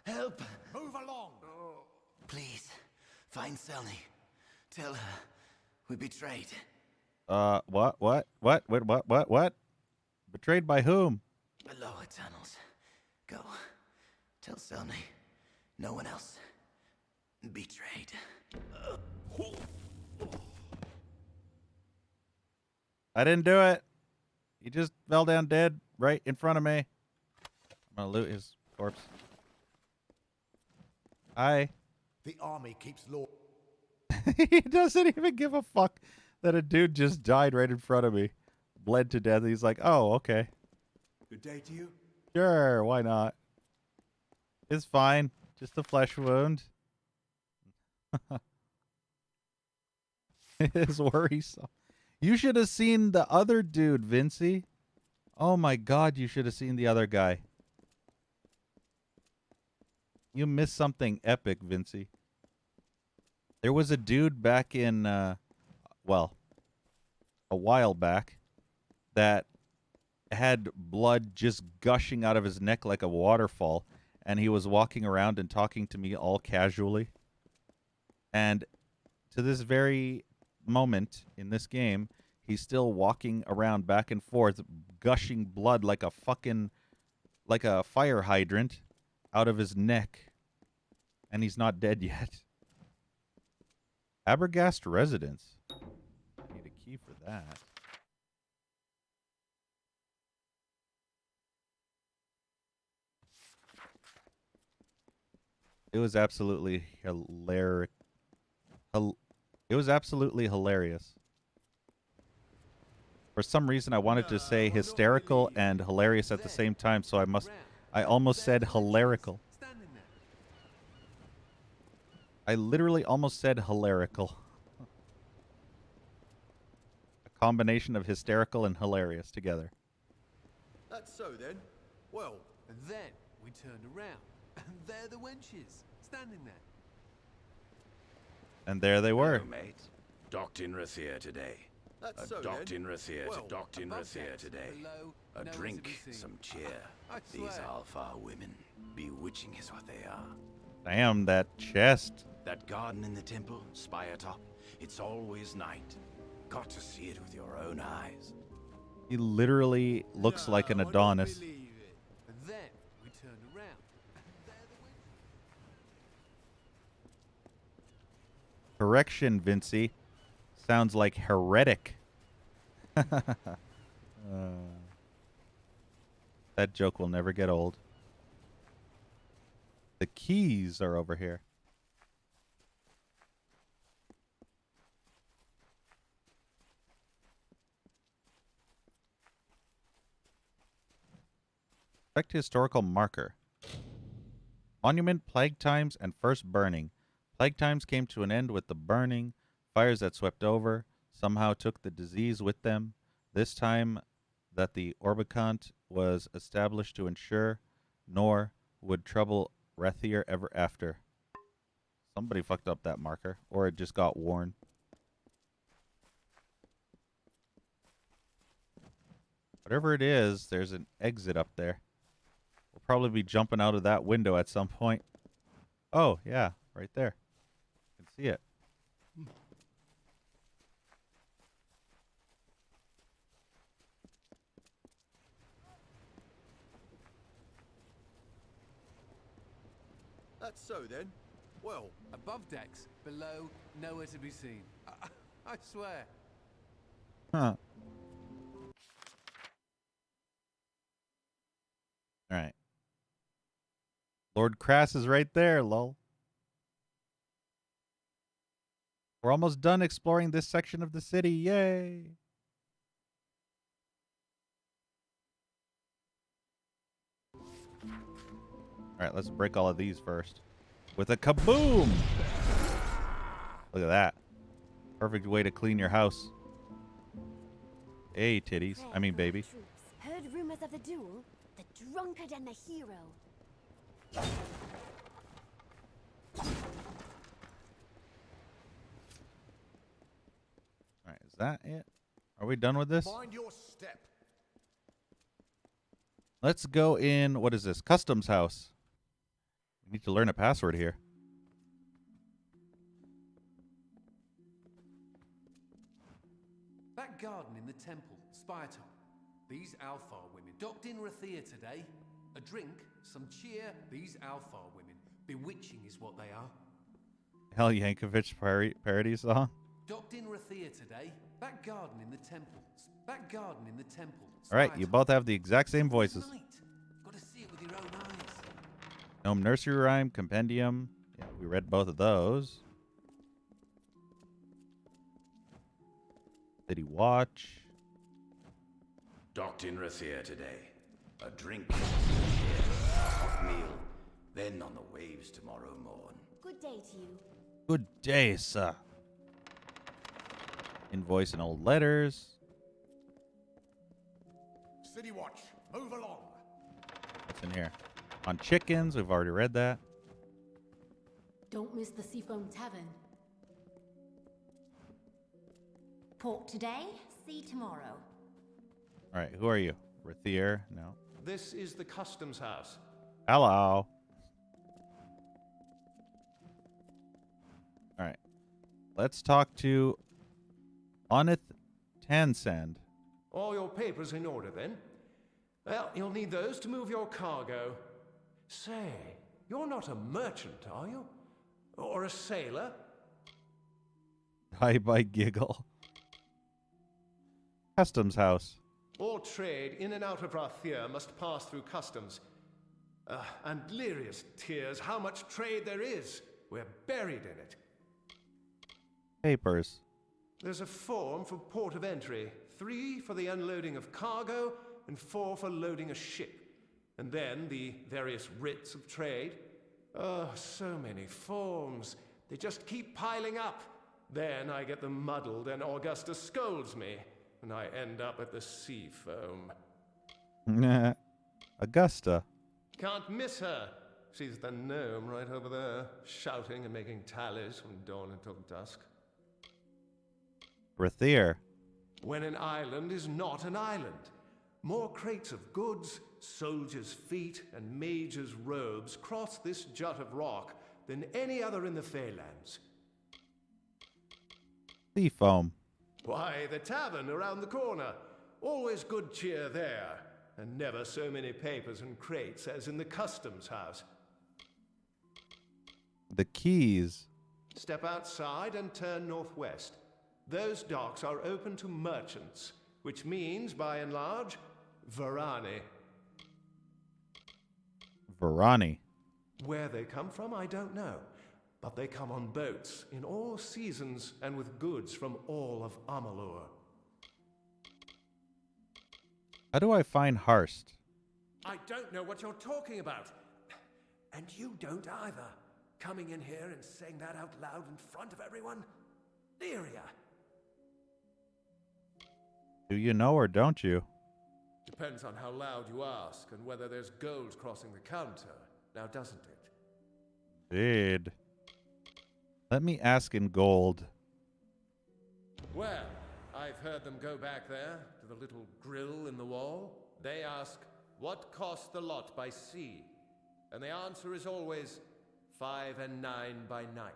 Help! Move along! Please, find Selny. Tell her we betrayed. What? Betrayed by whom? The lower tunnels. Go. Tell Selny. No one else. Betrayed. I didn't do it. He just fell down dead right in front of me. I'm gonna loot his corpse. Hi. The army keeps law. He doesn't even give a fuck that a dude just died right in front of me. Bled to death. He's like, oh, okay. Good day to you. Sure, why not? It's fine. Just a flesh wound. It is worrisome. You should have seen the other dude, Vincey. Oh my god, you should have seen the other guy. You missed something epic, Vincey. There was a dude back in, well, a while back that had blood just gushing out of his neck like a waterfall, and he was walking around and talking to me all casually. And to this very moment in this game, he's still walking around back and forth, gushing blood like a fire hydrant out of his neck. And he's not dead yet. Abergast Residence. I need a key for that. It was absolutely hilarious. It was absolutely hilarious. For some reason, I wanted to say hysterical and hilarious at the same time, so I almost said hilarical. I literally almost said hilarical. A combination of hysterical and hilarious together. That's so then. Well, And then we turned around, and there the wenches, standing there. And there they were. Hello, mate. Docked in Rathir today. that's so Docked then. in Rathir. Well, Docked in above Rathir decks, today. below, A nowhere to drink, be seen. some cheer. I These swear. Alfar women, bewitching is what they are. Damn, that chest. That garden in the temple, spire top, it's always night. Got to see it with your own eyes. He literally looks like an Adonis. And then we turned around, and there the wenches. Correction, Vincey. Sounds like heretic. That joke will never get old. The keys are over here. Check historical marker. Monument, plague times, and first burning. Plague times came to an end with the burning. Fires that swept over somehow took the disease with them. This time that the Orbicant was established to ensure, nor would trouble Rathir ever after. Somebody fucked up that marker, or it just got worn. Whatever it is, there's an exit up there. We'll probably be jumping out of that window at some point. Oh, yeah, right there. You can see it. That's so then. Well, Above decks, below, nowhere to be seen. I swear. Huh. All right. Lord Crass is right there, lol. We're almost done exploring this section of the city. Yay! All right, let's break all of these first. With a kaboom! Look at that. Perfect way to clean your house. Hey, titties. I mean, baby. Heard rumors of the duel? The drunkard and the hero. All right, is that it? Are we done with this? Find your step. Let's go in. What is this? Customs house. We need to learn a password here. That garden in the temple, Spyatop. These Alfar women docked in Rathir today. A drink, some cheer. These Alfar women. Bewitching is what they are. Hell Yankovic parody song. Docked in Rathir today. That garden in the temple. That garden in the temple. All right, you both have the exact same voices. Got to see it with your own eyes. Gnome Nursery Rhyme, Compendium. Yeah, we read both of those. City Watch. Docked in Rathir today. A drink, a hot meal, then on the waves tomorrow morn. Good day to you. Good day, sir. Invoice and old letters. City Watch, move along. What's in here? On chickens, we've already read that. Don't miss the Seafoam Tavern. Pork today, see tomorrow. All right, who are you? Rathir? No. This is the customs house. Hello. All right. Let's talk to Onith Tansand. All your papers in order, then? Well, you'll need those to move your cargo. Say, you're not a merchant, are you? Or a sailor? Hi by giggle. Customs house. All trade in and out of Rathir must pass through customs. And Lyria's tears, how much trade there is. We're buried in it. Papers. There's a form for port of entry, 3 for the unloading of cargo, and 4 for loading a ship. And then the various writs of trade. Oh, so many forms. They just keep piling up. Then I get them muddled and Augusta scolds me, and I end up at the sea foam. Augusta. Can't miss her. She's the gnome right over there, shouting and making tallies from dawn until dusk. Rathir. When an island is not an island. More crates of goods, soldiers' feet, and mages' robes cross this jut of rock than any other in the Feylands. Sea foam. Why, the tavern around the corner. Always good cheer there, and never so many papers and crates as in the customs house. The keys. Step outside and turn northwest. Those docks are open to merchants, which means, by and large, Varani. Varani. Where they come from, I don't know. But they come on boats, in all seasons, and with goods from all of Amalur. How do I find Harst? I don't know what you're talking about. And you don't either. Coming in here and saying that out loud in front of everyone? Lyria! Do you know or don't you? Depends on how loud you ask and whether there's gold crossing the counter, now doesn't it? Did. Let me ask in gold. Well, I've heard them go back there to the little grill in the wall. They ask, what cost the lot by sea? And the answer is always 5 and 9 by night.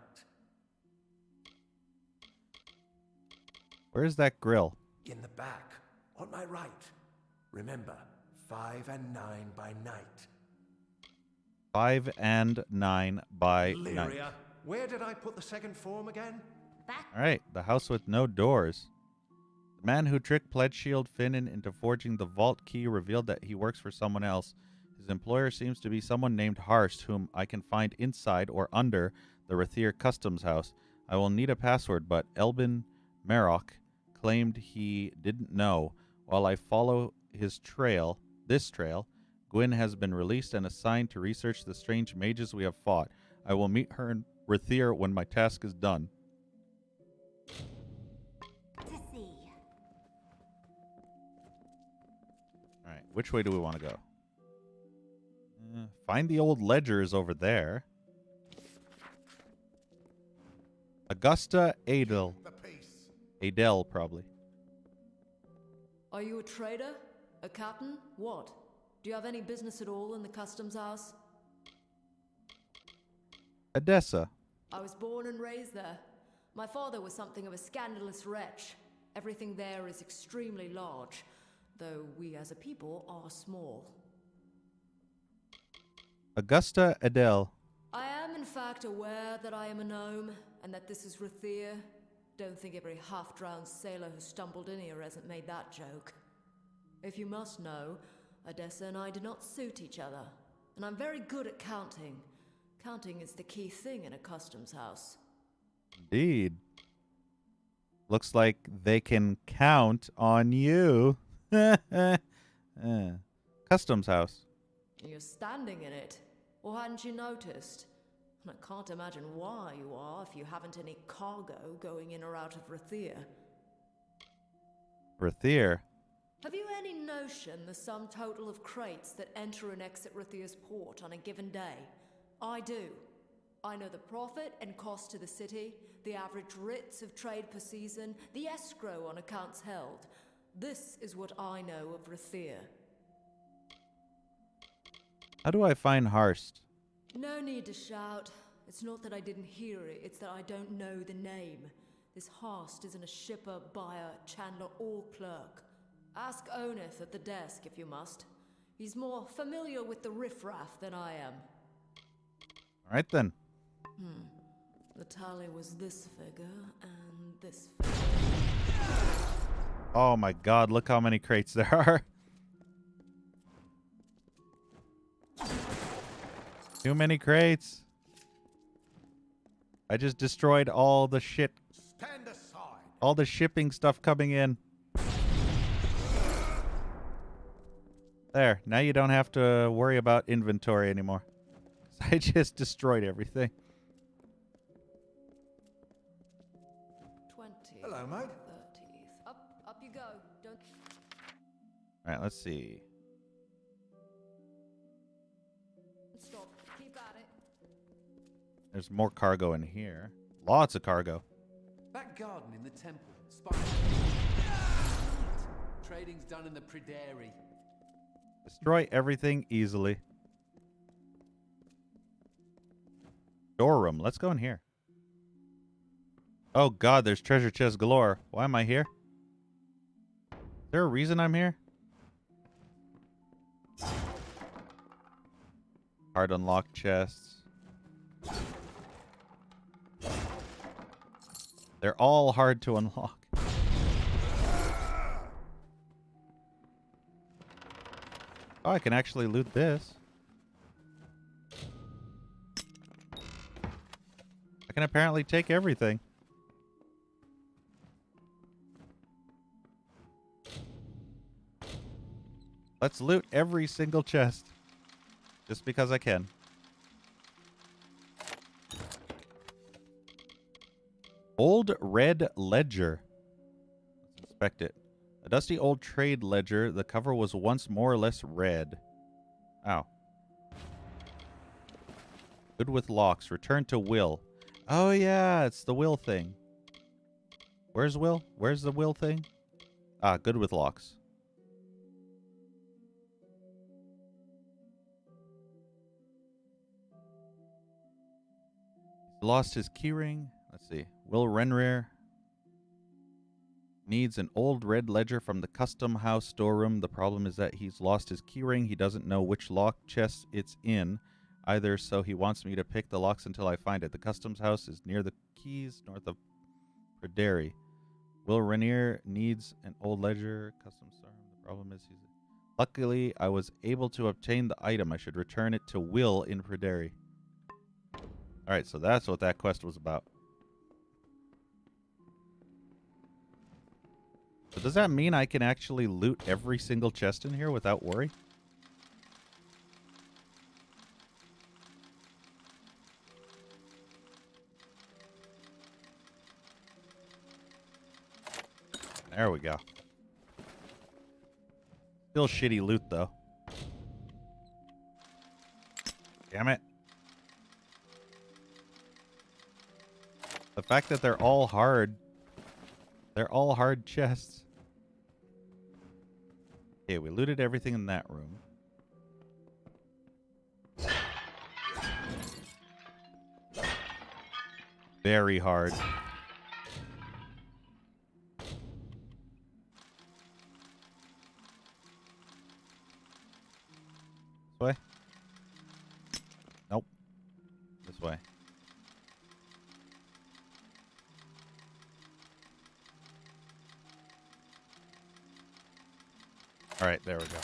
Where's that grill? In the back, on my right. Remember, 5 and 9 by night. 5 and 9 by Lyria, night. where did I put the second form again? Back. All right, the house with no doors. The man who tricked Pledgeshield Finnan into forging the vault key revealed that he works for someone else. His employer seems to be someone named Harst, whom I can find inside or under the Rathir customs house. I will need a password, but Elbin Marok claimed he didn't know. While I follow this trail, Gwyn has been released and assigned to research the strange mages we have fought. I will meet her in Rathir when my task is done. To see. All right, which way do we want to go? Find the old ledgers over there. Augusta Adel. Probably. Are you a trader? A captain? What? Do you have any business at all in the customs house? Edessa. I was born and raised there. My father was something of a scandalous wretch. Everything there is extremely large, though we as a people are small. Augusta Adele. I am in fact aware that I am a gnome, and that this is Rathir. Don't think every half-drowned sailor who stumbled in here hasn't made that joke. If you must know, Edessa and I do not suit each other, and I'm very good at counting. Counting is the key thing in a customs house. Indeed. Looks like they can count on you. Customs house. You're standing in it, or hadn't you noticed? And I can't imagine why you are if you haven't any cargo going in or out of Rathir. Rathir. Have you any notion the sum total of crates that enter and exit Rathir's port on a given day? I do. I know the profit and cost to the city, the average writs of trade per season, the escrow on accounts held. This is what I know of Rathir. How do I find Harst? No need to shout. It's not that I didn't hear it, it's that I don't know the name. This Harst isn't a shipper, buyer, chandler, or clerk. Ask Oneth at the desk if you must. He's more familiar with the riffraff than I am. All right then. The tally was this figure and this figure. Oh my god, look how many crates there are. Too many crates. I just destroyed all the shit. Stand aside. All the shipping stuff coming in. There. Now you don't have to worry about inventory anymore. I just destroyed everything. 20. Hello, mate. 30th. Up you go. Don't. All right, let's see. Stop. Keep at it. There's more cargo in here. Lots of cargo. That garden in the temple. Spy. Trading's done in the Pryderi. Destroy everything easily. Storeroom. Let's go in here. Oh god, there's treasure chest galore. Why am I here? Is there a reason I'm here? Hard unlocked chests. They're all hard to unlock. Oh, I can actually loot this. I can apparently take everything. Let's loot every single chest. Just because I can. Old red ledger. Let's inspect it. A dusty old trade ledger. The cover was once more or less red. Ow. Good with locks. Return to Will. Oh yeah, it's the Will thing. Where's Will? Where's the Will thing? Ah, good with locks. Lost his keyring. Let's see. Will Renrir needs an old red ledger from the custom house storeroom. The problem is that he's lost his keyring. He doesn't know which lock chest it's in either, so he wants me to pick the locks until I find it. The customs house is near the keys, north of Pryderi. Will Renrir needs an old ledger. Custom storeroom. The problem is he's... Luckily, I was able to obtain the item. I should return it to Will in Pryderi. Alright, so that's what that quest was about. So does that mean I can actually loot every single chest in here without worry? There we go. Still shitty loot, though. Damn it. The fact that they're all hard chests. Okay, we looted everything in that room. Very hard. This way? Nope. This way. All right, there we go.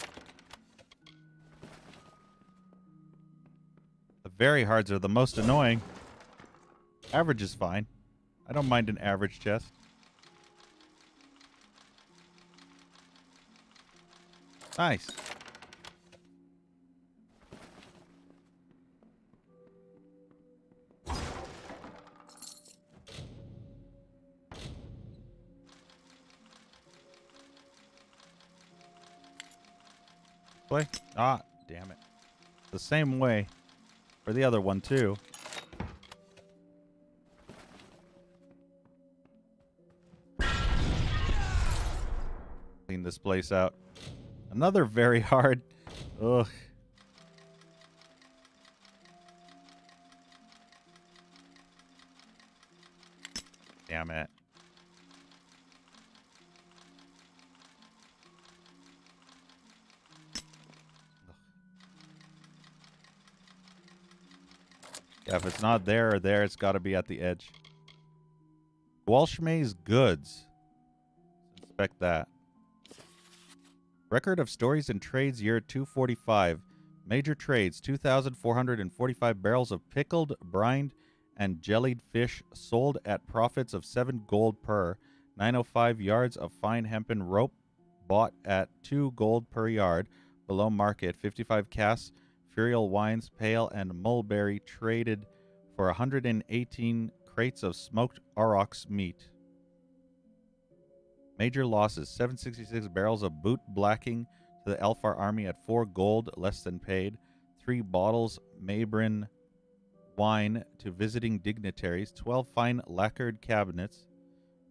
The very hards are the most annoying. Average is fine. I don't mind an average chest. Nice. Way? Ah, damn it. The same way for the other one, too. Clean this place out. Another very hard. Ugh. Damn it. Yeah, if it's not there or there, it's got to be at the edge. Walshmay's goods. Inspect that. Record of stories and trades year 245. Major trades, 2,445 barrels of pickled, brined, and jellied fish sold at profits of 7 gold per. 905 yards of fine hempen rope bought at 2 gold per yard. Below market, 55 casks, furial wines, pale, and mulberry traded for 118 crates of smoked aurochs meat. Major losses, 766 barrels of boot blacking to the Elfar army at 4 gold, less than paid. 3 bottles Mabrin wine to visiting dignitaries. 12 fine lacquered cabinets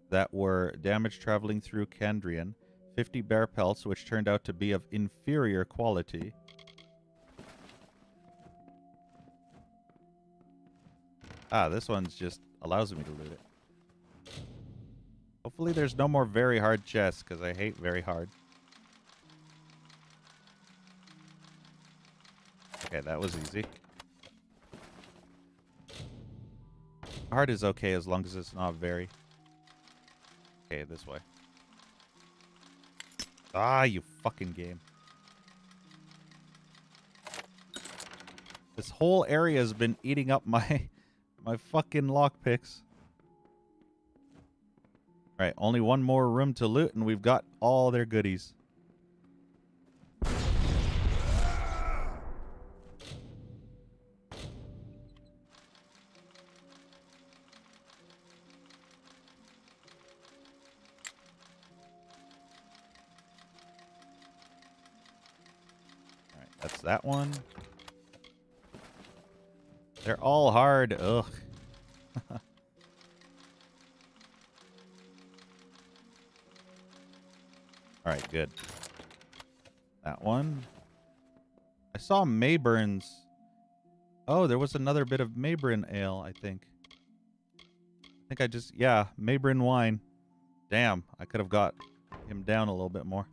that were damaged traveling through Candrian. 50 bear pelts, which turned out to be of inferior quality. Ah, this one's just allows me to loot it. Hopefully there's no more very hard chests, because I hate very hard. Okay, that was easy. Hard is okay as long as it's not very. Okay, this way. Ah, you fucking game. This whole area has been eating up my fucking lockpicks. Alright, only one more room to loot, and we've got all their goodies. Alright, that's that one. They're all hard. Ugh. Alright, good. That one. I saw Mayburn's. Oh, there was another bit of Mayburn ale, I think. Yeah, Mayburn wine. Damn, I could have got him down a little bit more.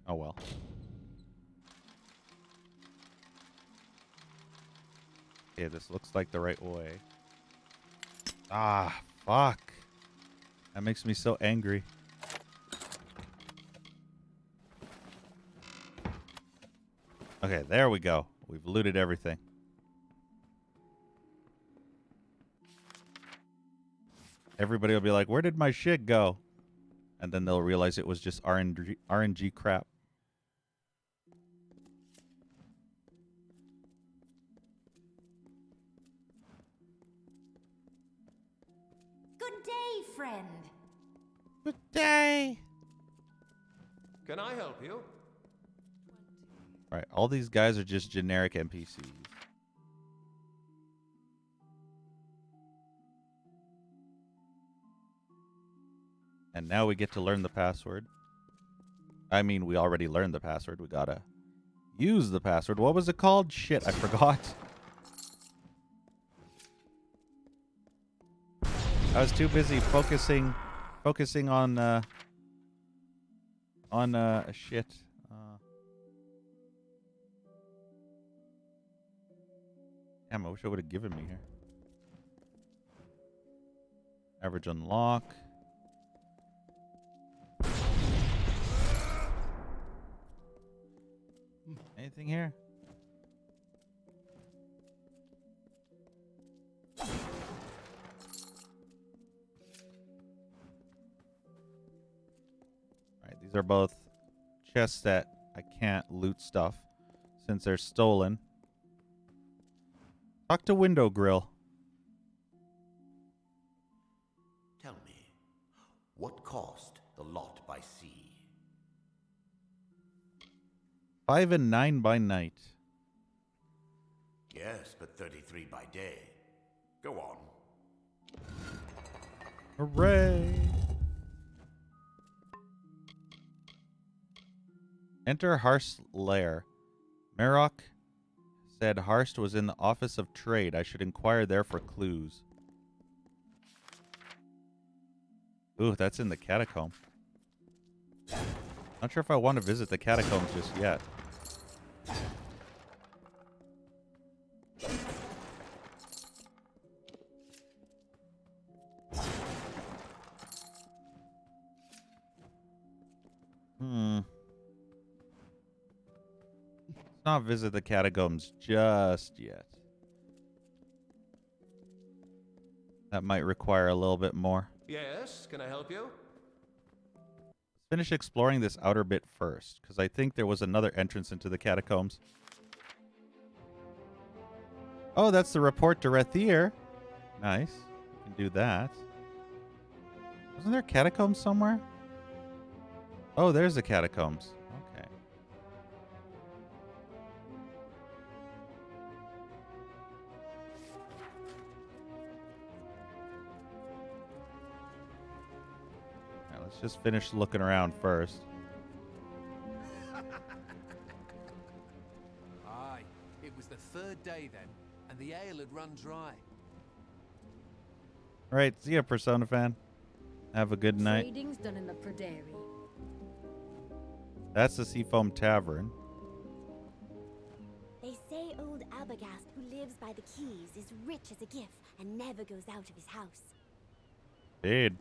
Oh well. Okay, this looks like the right way. Ah, fuck. That makes me so angry. Okay, there we go. We've looted everything. Everybody will be like, where did my shit go? And then they'll realize it was just RNG crap. Good day, friend. Good day. Can I help you? All right, all these guys are just generic NPCs. And now we get to learn the password. I mean, we already learned the password. We gotta use the password. What was it called? Shit, I forgot. I was too busy focusing on shit. Damn, I wish I would have given me here. Average unlock. Anything here? Alright, these are both chests that I can't loot stuff since they're stolen. Talk to Window Grill. Tell me, what cost the lot by sea? 5 and 9 by night. Yes, but 33 by day. Go on. Hooray! Enter Harst's lair. Marok said Harst was in the office of trade. I should inquire there for clues. Ooh, that's in the catacomb. Not sure if I want to visit the catacombs just yet. Let's not visit the catacombs just yet. That might require a little bit more. Yes, can I help you? Let's finish exploring this outer bit first, because I think there was another entrance into the catacombs. Oh, that's the report to Rethier. Nice. We can do that. Wasn't there catacombs somewhere? Oh, there's the catacombs. Okay. Now, let's just finish looking around first. Aye, it was the third day then, and the ale had run dry. All right, see ya, Persona fan. Have a good night. Trading's done in the Prairie. That's the Seafoam Tavern. They say old Abagast, who lives by the quays, is rich as a gift and never goes out of his house. Dude.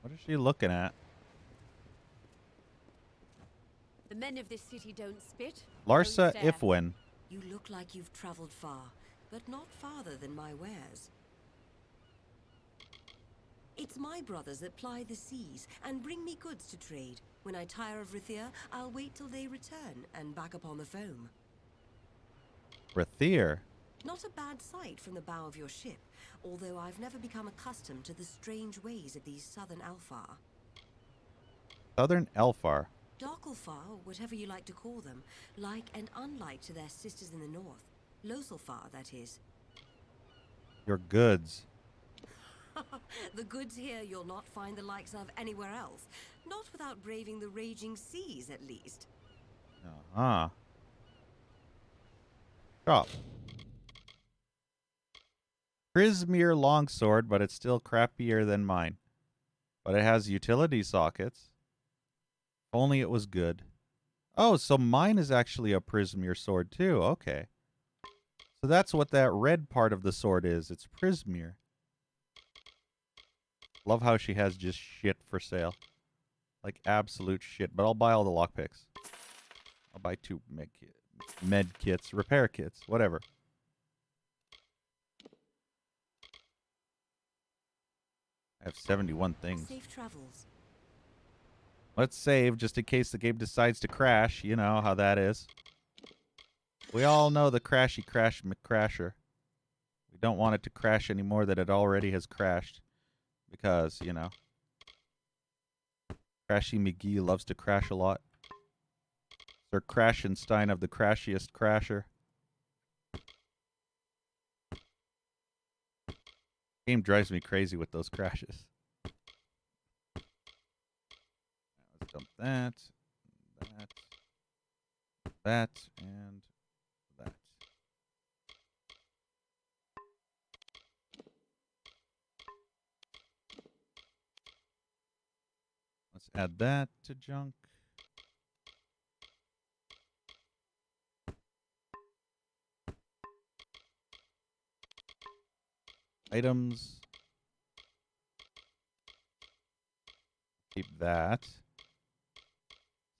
What is she looking at? The men of this city don't spit. Larsa don't stare. Ifwin. You look like you've traveled far, but not farther than my wares. It's my brothers that ply the seas and bring me goods to trade. When I tire of Rithia, I'll wait till they return and back upon the foam. Rethier. Not a bad sight from the bow of your ship, although I've never become accustomed to the strange ways of these southern Alfar. Southern Elfar. Darkelfar, or whatever you like to call them, like and unlike to their sisters in the north. Loselfar, that is. Your goods. The goods here you'll not find the likes of anywhere else. Not without braving the raging seas, at least. Uh-huh. Shop. Prismere longsword, but it's still crappier than mine. But it has utility sockets. If only it was good. Oh, so mine is actually a Prismere sword too. Okay. So that's what that red part of the sword is. It's Prismere. Love how she has just shit for sale. Like absolute shit. But I'll buy all the lockpicks. I'll buy 2 med kits, repair kits, whatever. I have 71 things. Safe travels. Let's save just in case the game decides to crash. You know how that is. We all know the crashy crash McCrasher. We don't want it to crash any more than it already has crashed. Because, you know, Crashy McGee loves to crash a lot. Sir Crashenstein of the crashiest crasher. Game drives me crazy with those crashes. Let's dump that, that, and that. Add that to junk. Items. Keep that.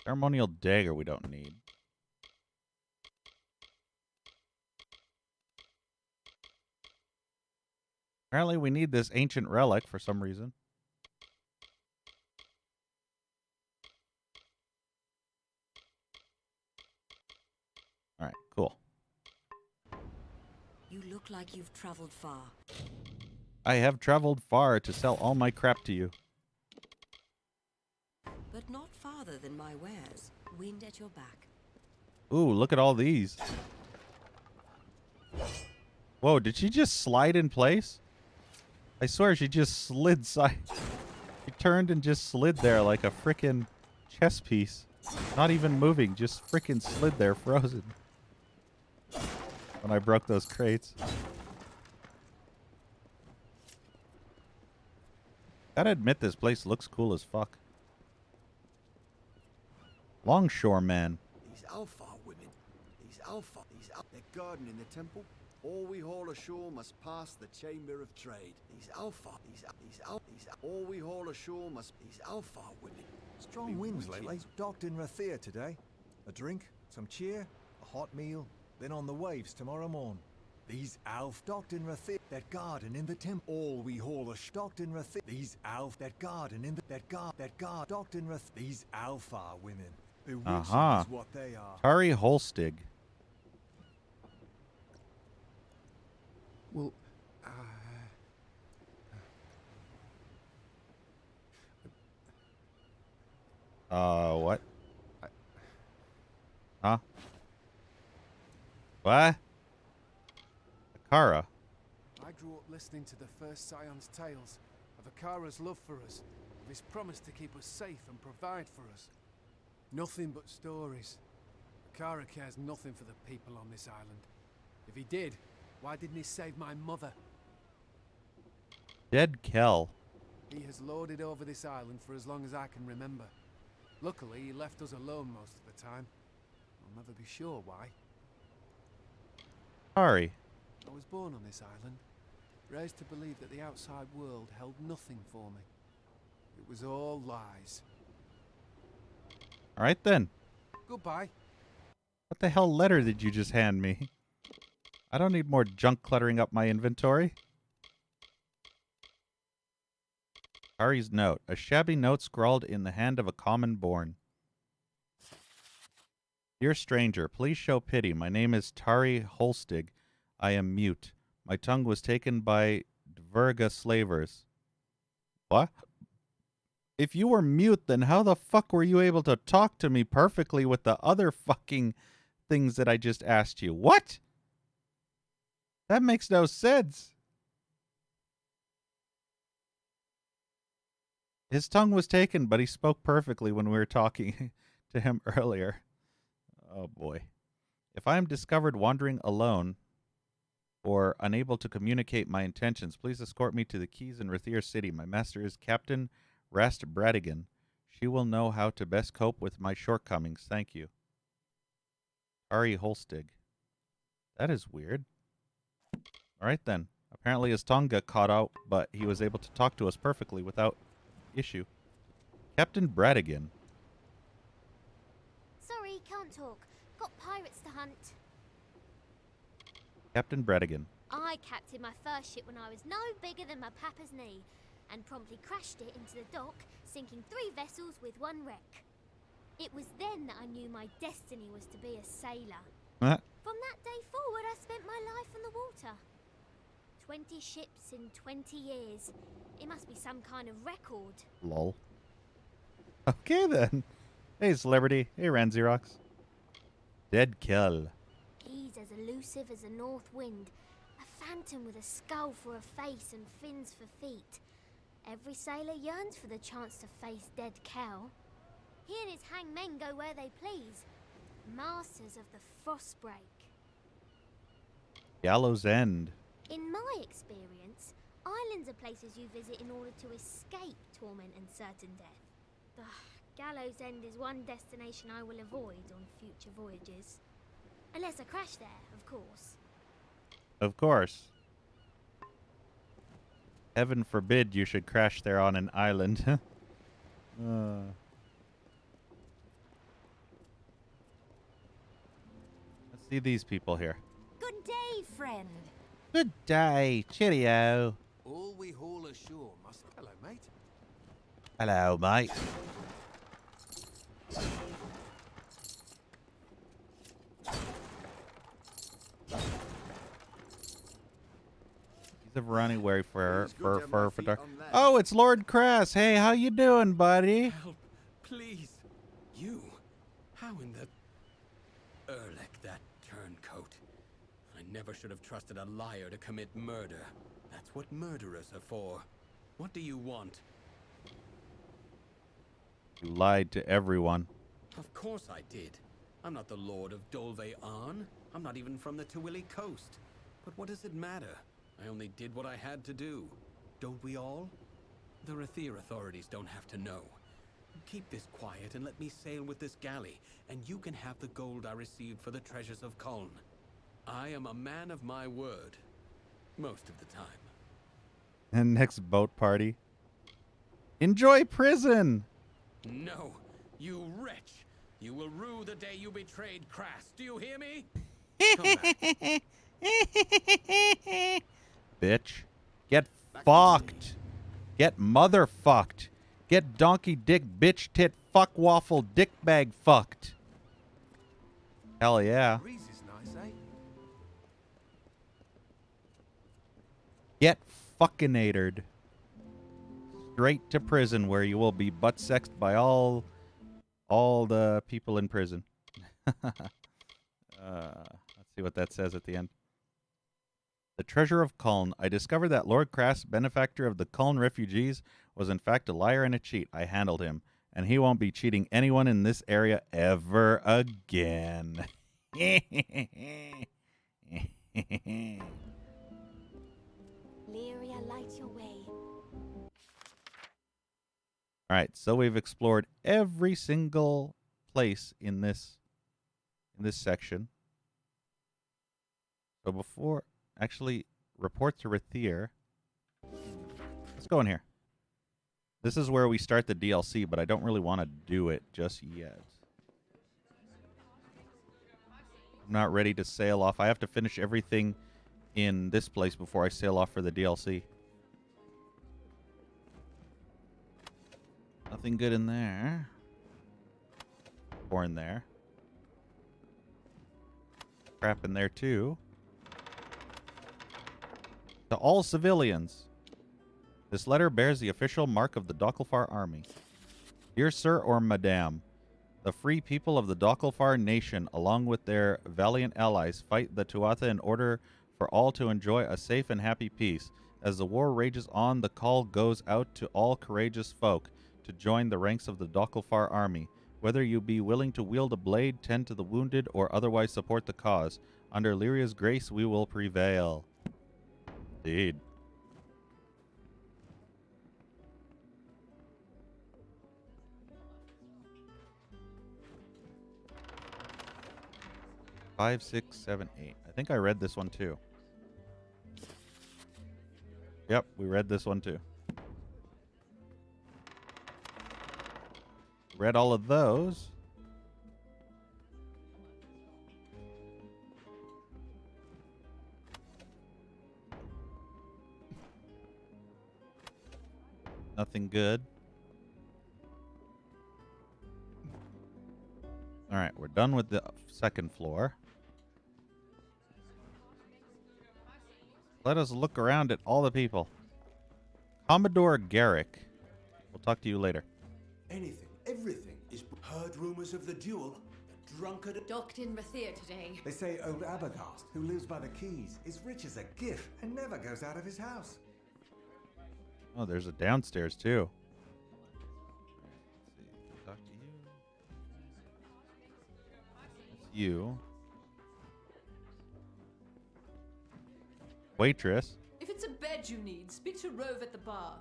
Ceremonial dagger we don't need. Apparently we need this ancient relic for some reason. Alright, cool. You look like you've traveled far. I have traveled far to sell all my crap to you. But not farther than my wares. Wind at your back. Ooh, look at all these. Whoa, did she just slide in place? I swear she just slid side. She turned and just slid there like a frickin' chess piece. Not even moving, just frickin' slid there frozen. When I broke those crates. Gotta admit this place looks cool as fuck. Longshoreman. These Alpha women. They're gardening the temple. All we haul ashore must pass the Chamber of Trade. All we haul ashore must. These Alpha women. Strong winds lately. Docked in Rathir today. A drink, some cheer, a hot meal, then on the waves tomorrow morn. These Alf docked in Rathir, that garden in the temple. All we haul docked in Rathir. These Alf, that garden in the that guard docked in Rathir. These Alpha women. Bewitching is what they are. Tari Holstig. Well, What? Huh? What? Akara. I grew up listening to the first Scion's tales of Akara's love for us, of his promise to keep us safe and provide for us. Nothing but stories. Akara cares nothing for the people on this island. If he did, why didn't he save my mother? Dead Kel. He has lorded over this island for as long as I can remember. Luckily, he left us alone most of the time. I'll never be sure why. Tari. I was born on this island, raised to believe that the outside world held nothing for me. It was all lies. Alright then. Goodbye. What the hell letter did you just hand me? I don't need more junk cluttering up my inventory. Tari's note. A shabby note scrawled in the hand of a common born. Dear stranger, please show pity. My name is Tari Holstig. I am mute. My tongue was taken by Dverga slavers. What? If you were mute, then how the fuck were you able to talk to me perfectly with the other fucking things that I just asked you? What? That makes no sense. His tongue was taken, but he spoke perfectly when we were talking to him earlier. Oh boy. If I am discovered wandering alone or unable to communicate my intentions, please escort me to the keys in Rathir City. My master is Captain Rast Bradigan. She will know how to best cope with my shortcomings. Thank you. Ari Holstig. That is weird. Alright then. Apparently his tongue got caught out, but he was able to talk to us perfectly without issue. Captain Bradigan. Sorry, can't talk. Got pirates to hunt. Captain Bradigan. I captained my first ship when I was no bigger than my papa's knee, and promptly crashed it into the dock, sinking 3 vessels with 1 wreck. It was then that I knew my destiny was to be a sailor. From that day forward, I spent my life on the water. 20 ships in 20 years. It must be some kind of record. Lol. Okay then. Hey celebrity. Hey Ranzirox. Dead Kel. He's as elusive as a north wind. A phantom with a skull for a face and fins for feet. Every sailor yearns for the chance to face dead Kel. He and his hangmen go where they please. Masters of the Frostbreak. Gallows End. In my experience, islands are places you visit in order to escape torment and certain death. Ugh, Gallows End is one destination I will avoid on future voyages. Unless I crash there, of course. Of course. Heaven forbid you should crash there on an island. Let's see these people here. Good day, friend. Good day. Cheerio. All we haul ashore must... Hello, mate. Hello, mate. He's a running way for Oh, it's Lord Crass. Hey, how you doing, buddy? Help, please. You? How in the... Erlek, that turncoat. I never should have trusted a liar to commit murder. That's what murderers are for. What do you want? You lied to everyone. Of course I did. I'm not the Lord of Dolve Arn. I'm not even from the Tawili coast. But what does it matter? I only did what I had to do. Don't we all? The Rathir authorities don't have to know. Keep this quiet and let me sail with this galley, and you can have the gold I received for the treasures of Kuln. I am a man of my word. Most of the time. And next boat party. Enjoy prison! No, you wretch! You will rue the day you betrayed Crass. Do you hear me? Come back. Bitch. Get fucked. Get motherfucked. Get donkey dick bitch tit fuck waffle dick bag fucked. Hell yeah. Breeze is nice, eh? Get fuckinated. Straight to prison where you will be butt sexed by all the people in prison. Let's see what that says at the end. The treasure of Kuln. I discovered that Lord Crass, benefactor of the Kuln refugees, was in fact a liar and a cheat. I handled him, and he won't be cheating anyone in this area ever again. Lyria, light your way. All right, so we've explored every single place in this section. So before actually report to Rathir, let's go in here. This is where we start the DLC, but I don't really want to do it just yet. I'm not ready to sail off. I have to finish everything in this place before I sail off for the DLC. Nothing good in there. Or in there. Crap in there too. To all civilians. This letter bears the official mark of the Docklefar army. Dear Sir or Madame, the free people of the Docklefar nation, along with their valiant allies, fight the Tuatha in order for all to enjoy a safe and happy peace. As the war rages on, the call goes out to all courageous folk to join the ranks of the Docklefar army. Whether you be willing to wield a blade, tend to the wounded, or otherwise support the cause, under Lyria's grace we will prevail. Indeed. Five, 6, 7, 8. I think I read this one too. Yep, we read this one too. Read all of those. Nothing good. All right, we're done with the second floor. Let us look around at all the people. Commodore Garrick. We'll talk to you later. Anything, everything is... Heard rumors of the duel? The drunkard... Docked in Rathir today. They say old Abagast, who lives by the quays, is rich as a giff and never goes out of his house. Oh, there's a downstairs too. Let's see. Talk to you. That's you. Waitress. If it's a bed you need, speak to Rove at the bar.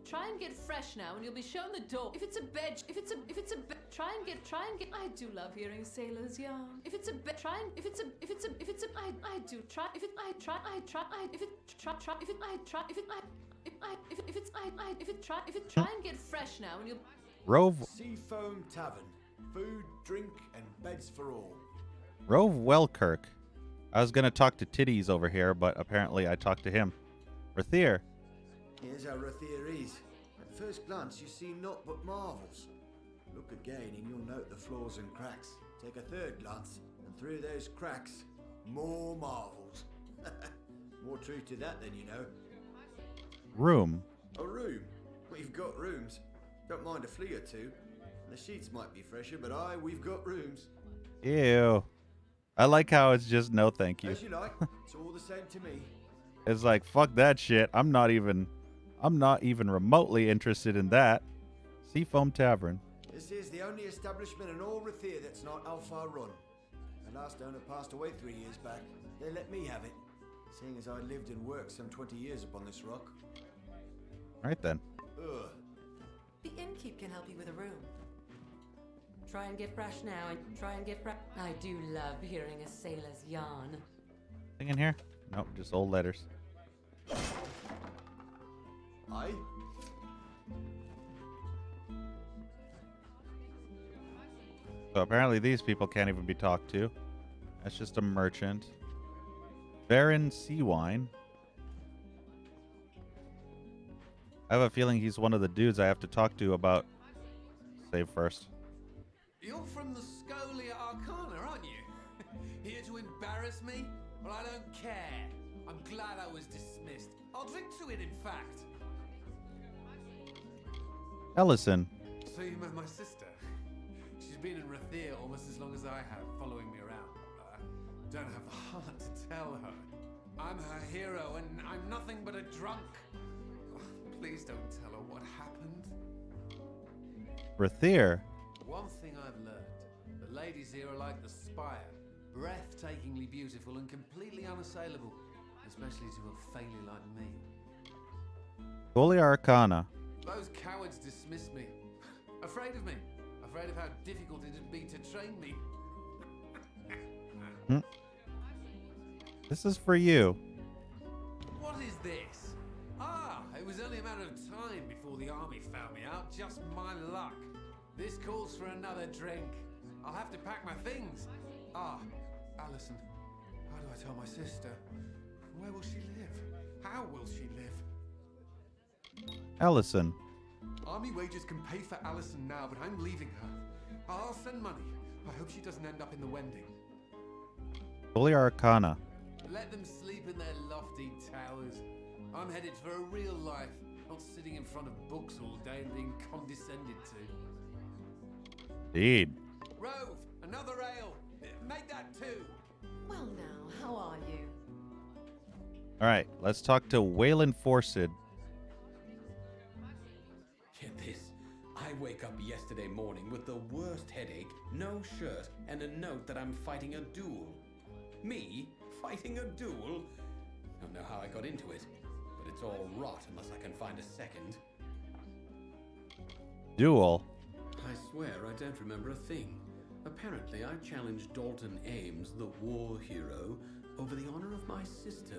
try and get fresh now, and you'll be shown the door. If it's a bed, try and get. I do love hearing sailors yarn. If it's a bed, try and I do try. If it I try I try I if it try if it I try if it I if I if it's I if it try and get fresh now, and you'll. Rove Seafoam Tavern. Food, drink, and beds for all. Rove Wellkirk. I was gonna talk to Titties over here, but apparently I talked to him. Rathier. Here's how Rathier is. At first glance, you see naught but marvels. Look again, and you'll note the flaws and cracks. Take a third glance, and through those cracks, more marvels. More truth to that than you know. Room. A room? We've got rooms. Don't mind a flea or two. The sheets might be fresher, but we've got rooms. Ew. I like how it's just no thank you. As you like. It's all the same to me. It's like, fuck that shit. I'm not even remotely interested in that. Seafoam Tavern. This is the only establishment in all Rathier that's not Alpha run. The last owner passed away 3 years back. They let me have it, seeing as I lived and worked some 20 years upon this rock. Right then. Ugh. The innkeep can help you with a room. Try and get fresh now, and try and get fresh. I do love hearing a sailor's yarn. Thing in here? Nope, just old letters. Aye? So apparently these people can't even be talked to. That's just a merchant. Baron Seawine. I have a feeling he's one of the dudes I have to talk to about. Save first. You're from the Scholia Arcana, aren't you? Here to embarrass me? Well, I don't care. I'm glad I was dismissed. I'll drink to it, in fact. Ellison. So you met my sister? She's been in Rathier almost as long as I have, following me around. Don't have the heart to tell her. I'm her hero, and I'm nothing but a drunk. Oh, please don't tell her what happened. Rathier. One thing I've learned, the ladies here are like the spire. Breathtakingly beautiful and completely unassailable, especially to a failure like me. Scholia Arcana. Those cowards dismissed me. Afraid of me. Afraid of how difficult it'd be to train me. This is for you. What is this? Ah, it was only a matter of time before the army found me out. Just my luck. This calls for another drink. I'll have to pack my things. Ah, Alison. How do I tell my sister? Where will she live? How will she live? Ellison. Army wages can pay for Alison now, but I'm leaving her. I'll send money. I hope she doesn't end up in the Wending. Scholia Arcana. Let them sleep in their lofty towers. I'm headed for a real life, not sitting in front of books all day and being condescended to. Indeed. Rove, another ale. Make that two. Well now, how are you? Alright, let's talk to Waylon Forsid. Get this. I wake up yesterday morning with the worst headache, no shirt, and a note that I'm fighting a duel. Me? Fighting a duel? Don't know how I got into it, but it's all rot unless I can find a second. Duel. I swear I don't remember a thing. Apparently I challenged Dalton Ames, the war hero, over the honor of my sister.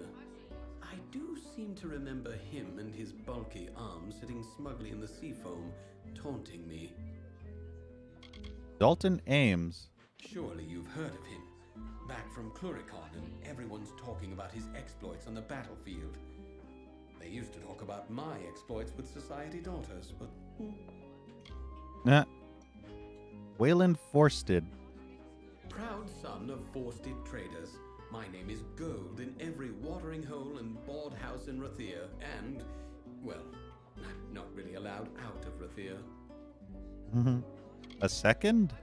I do seem to remember him and his bulky arm sitting smugly in the seafoam, taunting me. Dalton Ames. Surely you've heard of him. Back from Cluricon, and everyone's talking about his exploits on the battlefield. They used to talk about my exploits with society daughters, but... Nah. Waylon Forsted. Proud son of Forsted traders. My name is gold in every watering hole and board house in Rathier, and, well, I'm not really allowed out of Rathier. A second?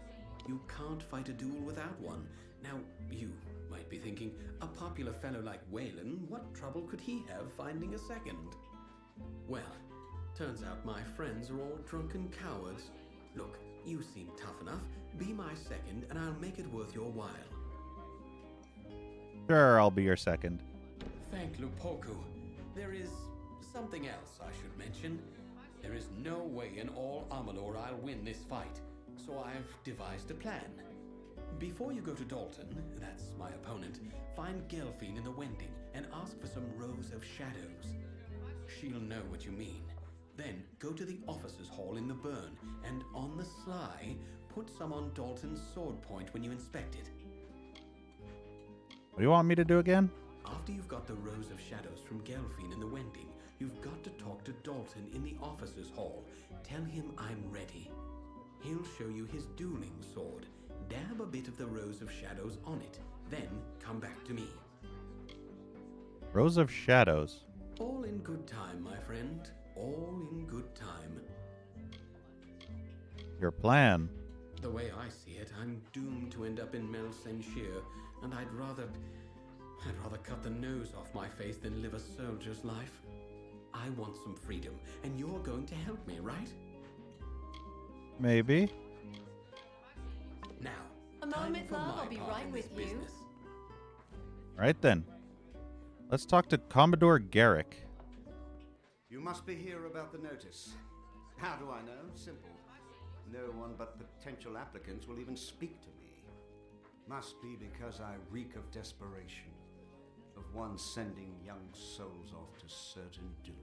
You can't fight a duel without one. Now, you might be thinking, a popular fellow like Waylon, what trouble could he have finding a second? Well, turns out my friends are all drunken cowards. Look, you seem tough enough. Be my second, and I'll make it worth your while. Sure, I'll be your second. Thank Lupoku. There is something else I should mention. There is no way in all Amalur I'll win this fight, so I've devised a plan. Before you go to Dalton, that's my opponent, find Gelfine in the Wending and ask for some rows of shadows. She'll know what you mean. Then go to the officers' hall in the burn, and on the sly, put some on Dalton's sword point when you inspect it. What do you want me to do again? After you've got the rows of shadows from Gelfine in the Wending, you've got to talk to Dalton in the officers' hall. Tell him I'm ready. He'll show you his dueling sword. Dab a bit of the rows of shadows on it. Then come back to me. Rows of shadows. All in good time, my friend. All in good time. Your plan. The way I see it, I'm doomed to end up in Mel Senshir, and I'd rather cut the nose off my face than live a soldier's life. I want some freedom, and you're going to help me, right? Maybe. Now, A moment, love, I'll be right with you. Right then. Let's talk to Commodore Garrick. You must be here about the notice. How do I know? Simple. No one but potential applicants will even speak to me. Must be because I reek of desperation, of one sending young souls off to certain doom.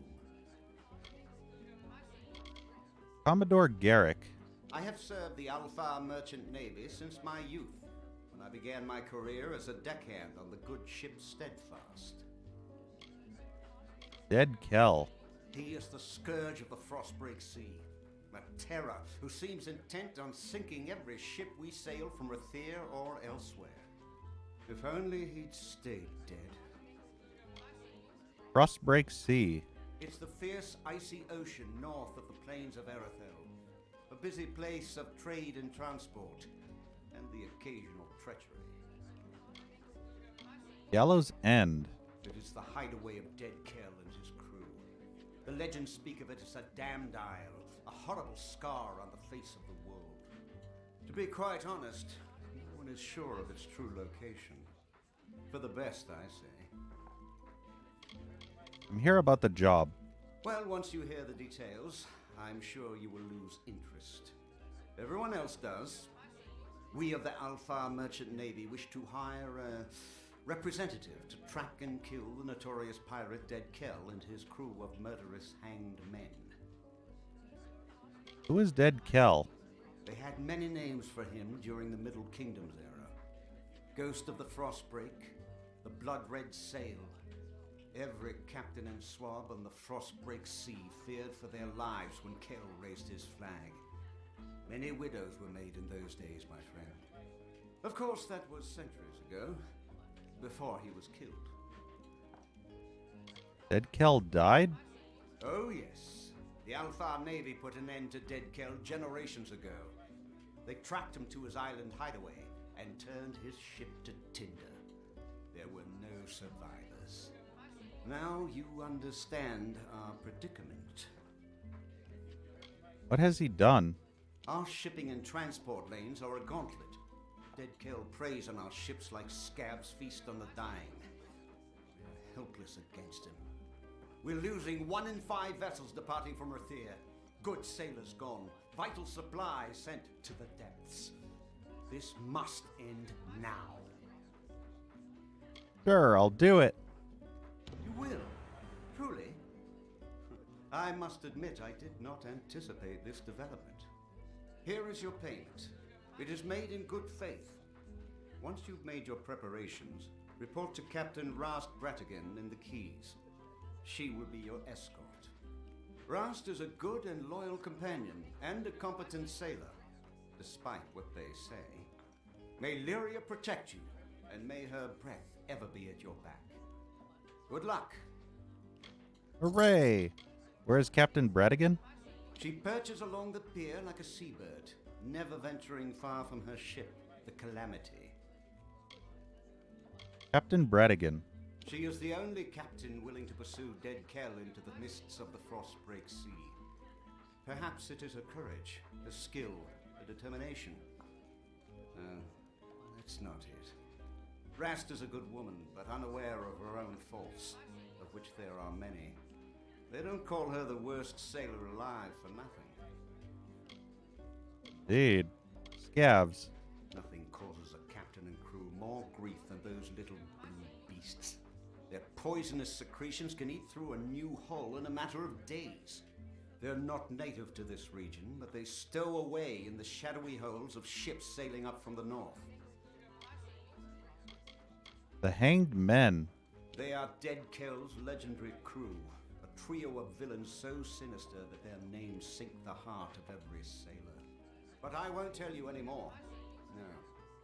Commodore Garrick. I have served the Alpha Merchant Navy since my youth, when I began my career as a deckhand on the good ship Steadfast. Dead Kell. He is the scourge of the Frostbreak Sea, a terror who seems intent on sinking every ship we sail from Rathir or elsewhere. If only he'd stayed dead. Frostbreak Sea. It's the fierce, icy ocean north of the plains of Erythel, a busy place of trade and transport, and the occasional treachery. Gallows End. It is the hideaway of Dead Kell and his crew. The legends speak of it as a damned isle, a horrible scar on the face of the world. To be quite honest, no one is sure of its true location. For the best, I say. I'm here about the job. Well, once you hear the details, I'm sure you will lose interest. Everyone else does. We of the Alpha Merchant Navy wish to hire a representative to track and kill the notorious pirate Dead Kell and his crew of murderous hanged men. Who is Dead Kell? They had many names for him during the Middle Kingdoms era. Ghost of the Frostbreak, the Blood-Red Sail. Every captain and swab on the Frostbreak Sea feared for their lives when Kell raised his flag. Many widows were made in those days, my friend. Of course, that was centuries ago, before he was killed. Dead Kell died? Oh, yes. The Alpha Navy put an end to Dead Kell generations ago. They tracked him to his island hideaway and turned his ship to tinder. There were no survivors. Now you understand our predicament. What has he done? Our shipping and transport lanes are a gauntlet. Dead Kell preys on our ships like scabs feast on the dying. We're helpless against him. We're losing 1 in 5 vessels departing from Rathir. Good sailors gone. Vital supplies sent to the depths. This must end now. Sure, I'll do it. You will? Truly? I must admit I did not anticipate this development. Here is your payment. It is made in good faith. Once you've made your preparations, report to Captain Rast Bratigan in the Keys. She will be your escort. Rast is a good and loyal companion and a competent sailor, despite what they say. May Lyria protect you, and may her breath ever be at your back. Good luck. Hooray! Where is Captain Bradigan? She perches along the pier like a seabird, never venturing far from her ship, the Calamity. Captain Bradigan. She is the only captain willing to pursue Dead Kell into the mists of the Frostbreak Sea. Perhaps it is her courage, her skill, her determination. That's not it. Rast is a good woman, but unaware of her own faults, of which there are many. They don't call her the worst sailor alive for nothing. Indeed. Scavs. Nothing causes a captain and crew more grief than those little blue beasts. Their poisonous secretions can eat through a new hull in a matter of days. They're not native to this region, but they stow away in the shadowy holes of ships sailing up from the north. The Hanged Men. They are Dead Kell's legendary crew, a trio of villains so sinister that their names sink the heart of every sailor. But I won't tell you any more. No,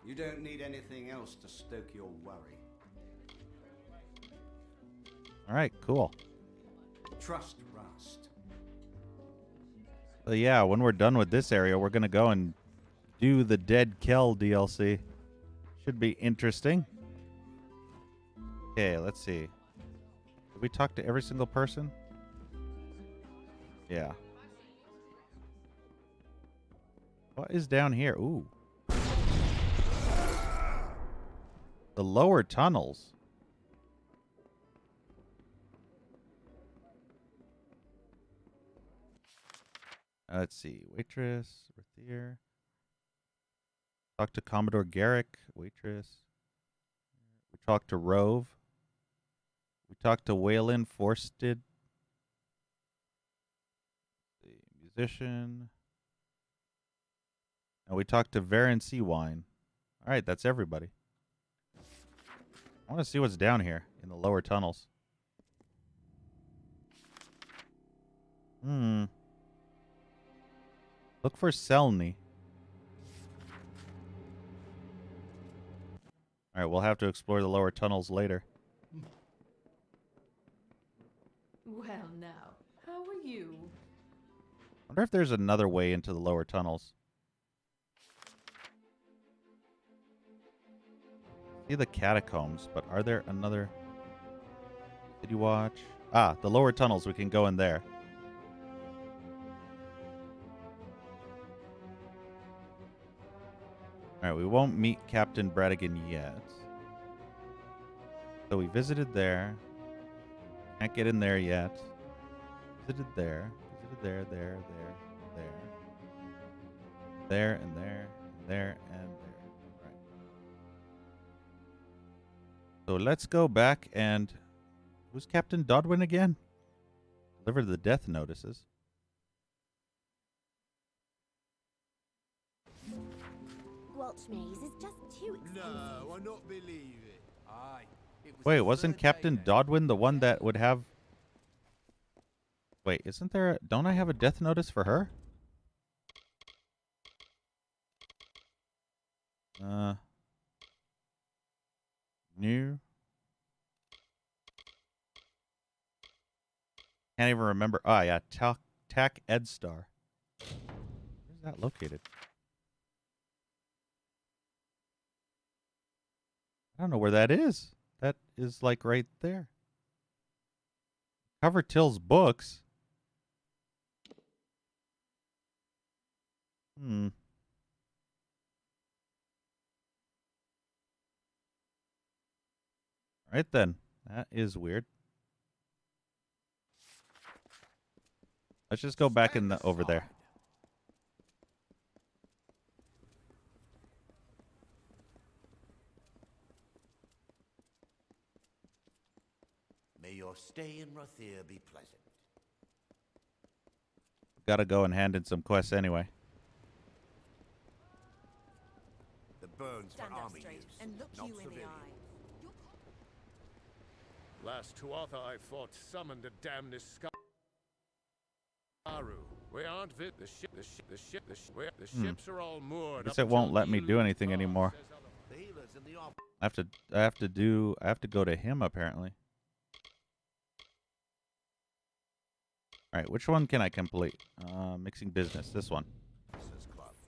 you don't need anything else to stoke your worry. All right, cool. Trust Rust. So yeah, when we're done with this area, we're going to go and do the Dead Kell DLC. Should be interesting. Okay, let's see. Did we talk to every single person? Yeah. What is down here? Ooh. The lower tunnels. Let's see. Waitress, Rathier. Talk to Commodore Garrick, waitress. We talked to Rove. We talked to Waylon Forsted. The musician. And we talked to Varen Seawine. All right, that's everybody. I want to see what's down here in the lower tunnels. Look for Selny. All right, we'll have to explore the lower tunnels later. Well, now, how are you? I wonder if there's another way into the lower tunnels. See the catacombs, but are there another City Watch? Ah, the lower tunnels. We can go in there. All right, we won't meet Captain Bradigan yet. So we visited there. Can't get in there yet. Visited there. Visited there, there. There and there, and there and there. Right. So let's go back and... Who's Captain Dodwin again? Deliver the death notices. Gwalchmaze is just too expensive. No, I not believe it. Aye. Wait, wasn't Captain Dodwin the one that would have... Wait, isn't there... Don't I have a death notice for her? New. Can't even remember. Oh, yeah. Tac Edstar. Where's that located? I don't know where that is. That is like right there. Cover Till's books. Right then. That is weird. Let's just go back in the over there. May your stay in Rathier be pleasant. Gotta go and hand in some quests anyway. The burns Stand for up army straight use, and look not you in the civilian. eye. Last Tuatha I fought summoned a damned Niskaru. We aren't the ships are all moored. I guess it won't let me do anything anymore. The healers in the off. I have to go to him apparently. All right, which one can I complete? Mixing business. This one.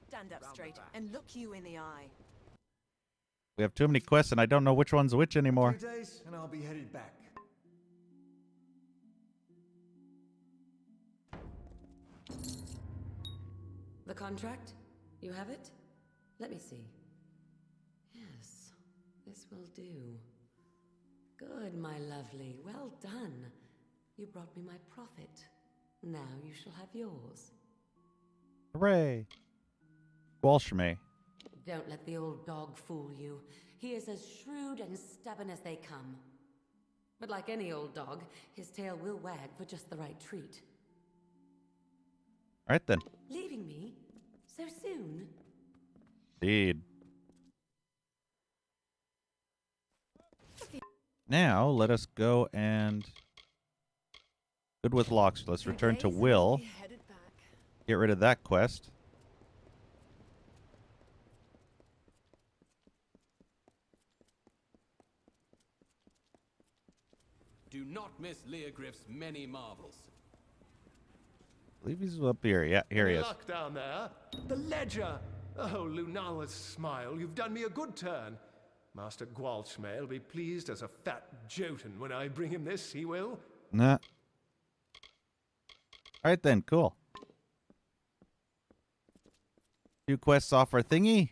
Stand up straight and look you in the eye. We have too many quests, and I don't know which one's which anymore. 2 days, and I'll be headed back. The contract? You have it? Let me see. Yes, this will do. Good, my lovely. Well done. You brought me my profit. Now you shall have yours. Hooray! Gwalchme. Don't let the old dog fool you. He is as shrewd and stubborn as they come. But like any old dog, his tail will wag for just the right treat. All right then. Leaving me? So soon? Indeed. Now, let us go and... Good with locks. Let's return to Will. Get rid of that quest. Do not miss Leogriff's many marvels. I believe he's up here. Yeah, here he Any is. luck down there? The ledger! Oh, Lunala's smile, you've done me a good turn. Master Gwalchme will be pleased as a fat Jotun when I bring him this, he will. Nah. Alright then, cool. Few quests off our thingy.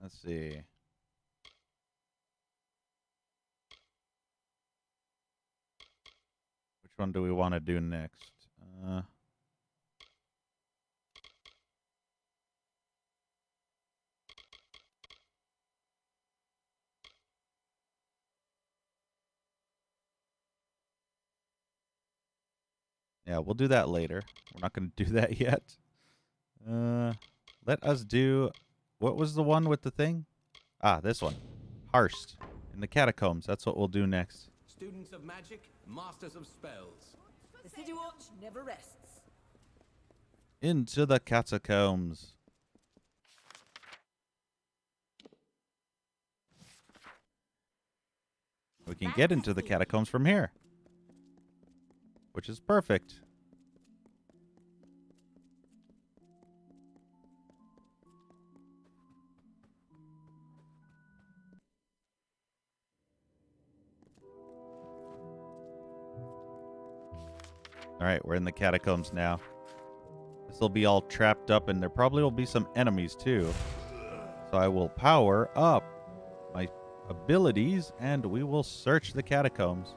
Let's see. Which one do we want to do next? Yeah, we'll do that later. We're not going to do that yet. Let us do... What was the one with the thing? Ah, this one. Harst. In the catacombs. That's what we'll do next. Students of magic, masters of spells. The City Watch never rests. Into the catacombs. We can get into the catacombs from here. Which is perfect. Alright, we're in the catacombs now. This will be all trapped up, and there probably will be some enemies too. So I will power up my abilities, and we will search the catacombs.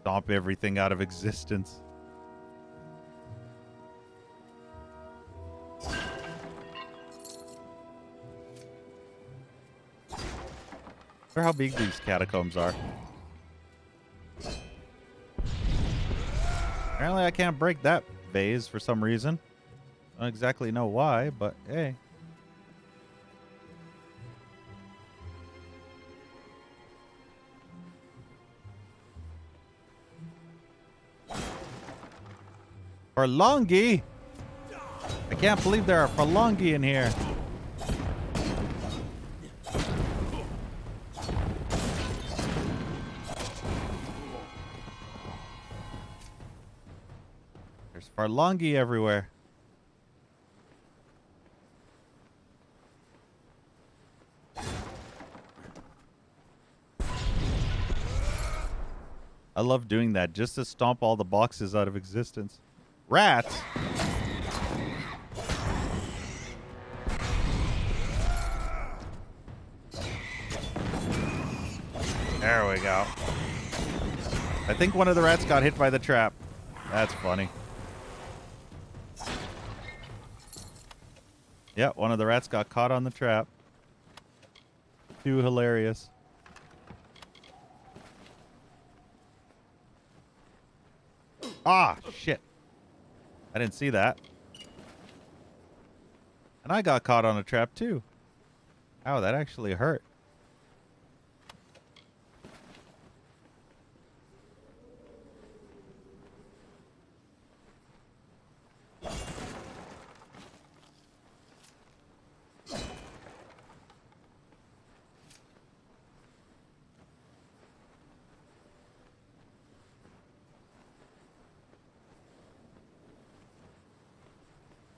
Stomp everything out of existence. I wonder how big these catacombs are. Apparently I can't break that vase for some reason. I don't exactly know why, but hey. Farlongi! I can't believe there are Farlongi in here. There's Farlongi everywhere. I love doing that just to stomp all the boxes out of existence. Rats? There we go. I think one of the rats got hit by the trap. That's funny. Yeah, one of the rats got caught on the trap. Too hilarious. Ah, shit. I didn't see that. And I got caught on a trap too. Ow, that actually hurt.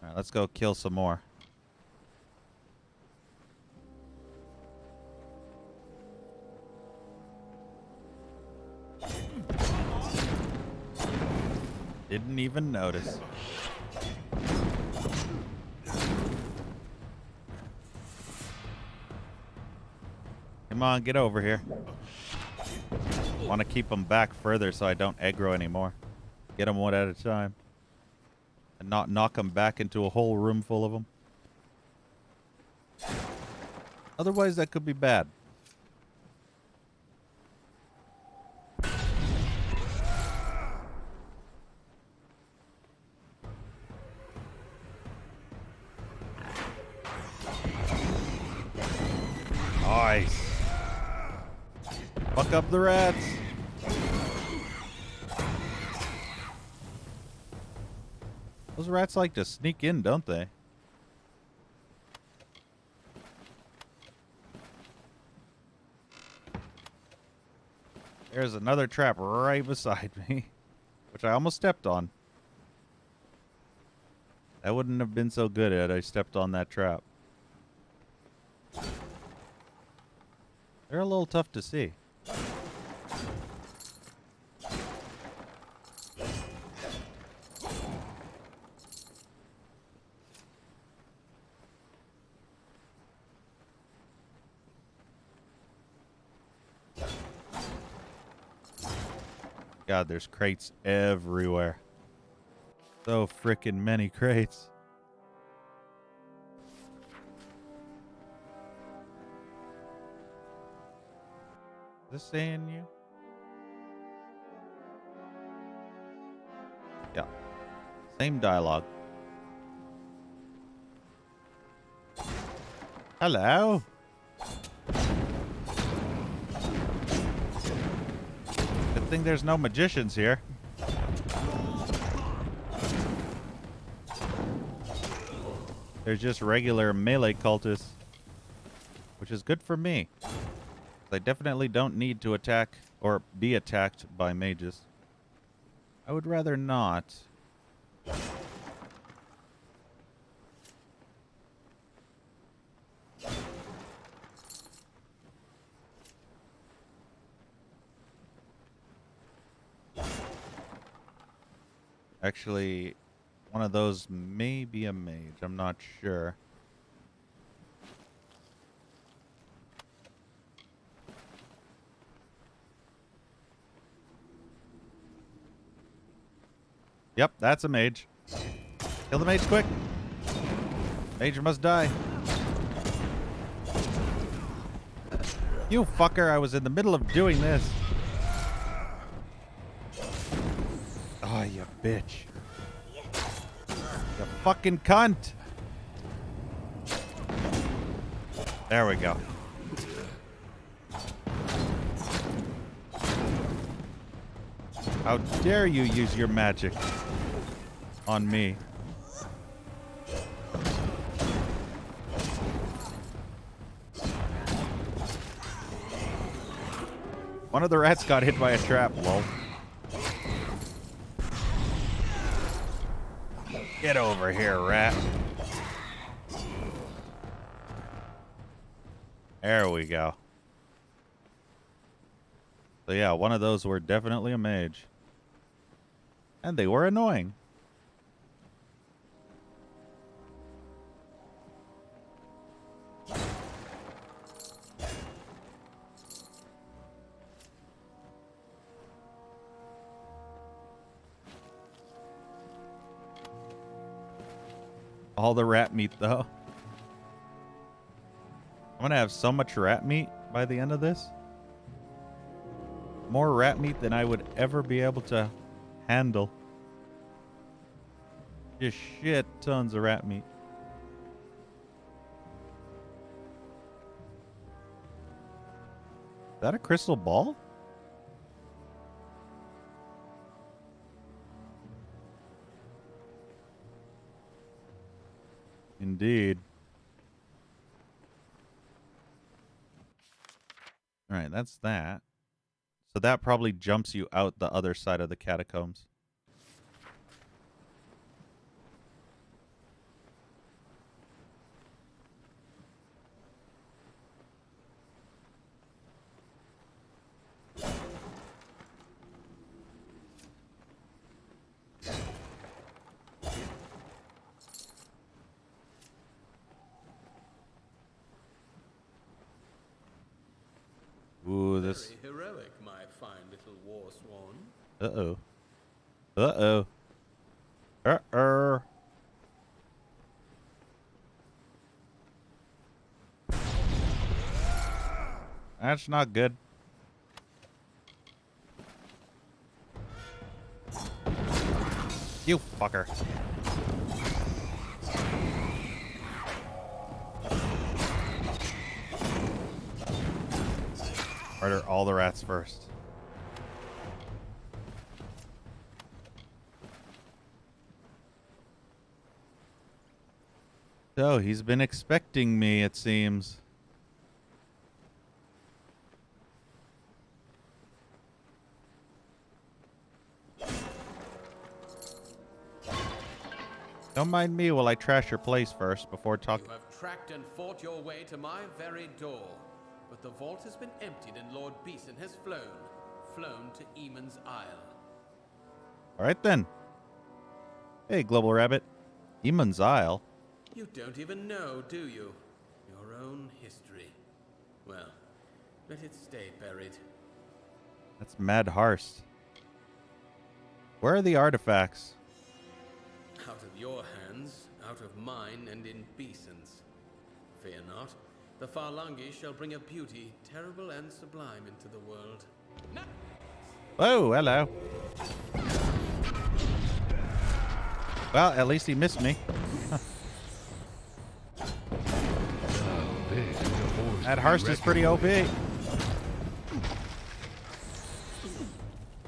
Alright, let's go kill some more. Didn't even notice. Come on, get over here. Want to keep them back further so I don't aggro anymore. Get them one at a time. And not knock them back into a whole room full of them. Otherwise, that could be bad. Nice. Fuck up the rats. Those rats like to sneak in, don't they? There's another trap right beside me, which I almost stepped on. That wouldn't have been so good had I stepped on that trap. They're a little tough to see. God, there's crates everywhere. So frickin' many crates. Is this saying you? Yeah. Same dialogue. Hello. Good thing there's no magicians here. They're just regular melee cultists, which is good for me. I definitely don't need to attack or be attacked by mages. I would rather not. Actually, one of those may be a mage. I'm not sure. Yep, that's a mage. Kill the mage quick. Mage must die. You fucker, I was in the middle of doing this. Oh, you bitch. You fucking cunt. There we go. How dare you use your magic on me? One of the rats got hit by a trap, lol. Get over here, rat. There we go. So yeah, one of those were definitely a mage. And they were annoying. All the rat meat, though. I'm gonna have so much rat meat by the end of this. More rat meat than I would ever be able to handle. Just shit tons of rat meat. Is that a crystal ball? Indeed. All right, that's that. So that probably jumps you out the other side of the catacombs. Uh-oh. Uh-oh. Uh-oh. That's not good. You fucker. Murder all the rats first. So, he's been expecting me, it seems. Don't mind me while I trash your place first before talking. You have tracked and fought your way to my very door, but the vault has been emptied and Lord Beeson has flown to Eamon's Isle. Alright then. Hey, Global Rabbit. Eamon's Isle? You don't even know, do you? Your own history. Well, let it stay buried. That's Mad Harst. Where are the artifacts? Out of your hands, out of mine, and in Beeson's. Fear not. The Farlangi shall bring a beauty terrible and sublime into the world. Oh, hello. Well, at least he missed me. That Harst is pretty OP.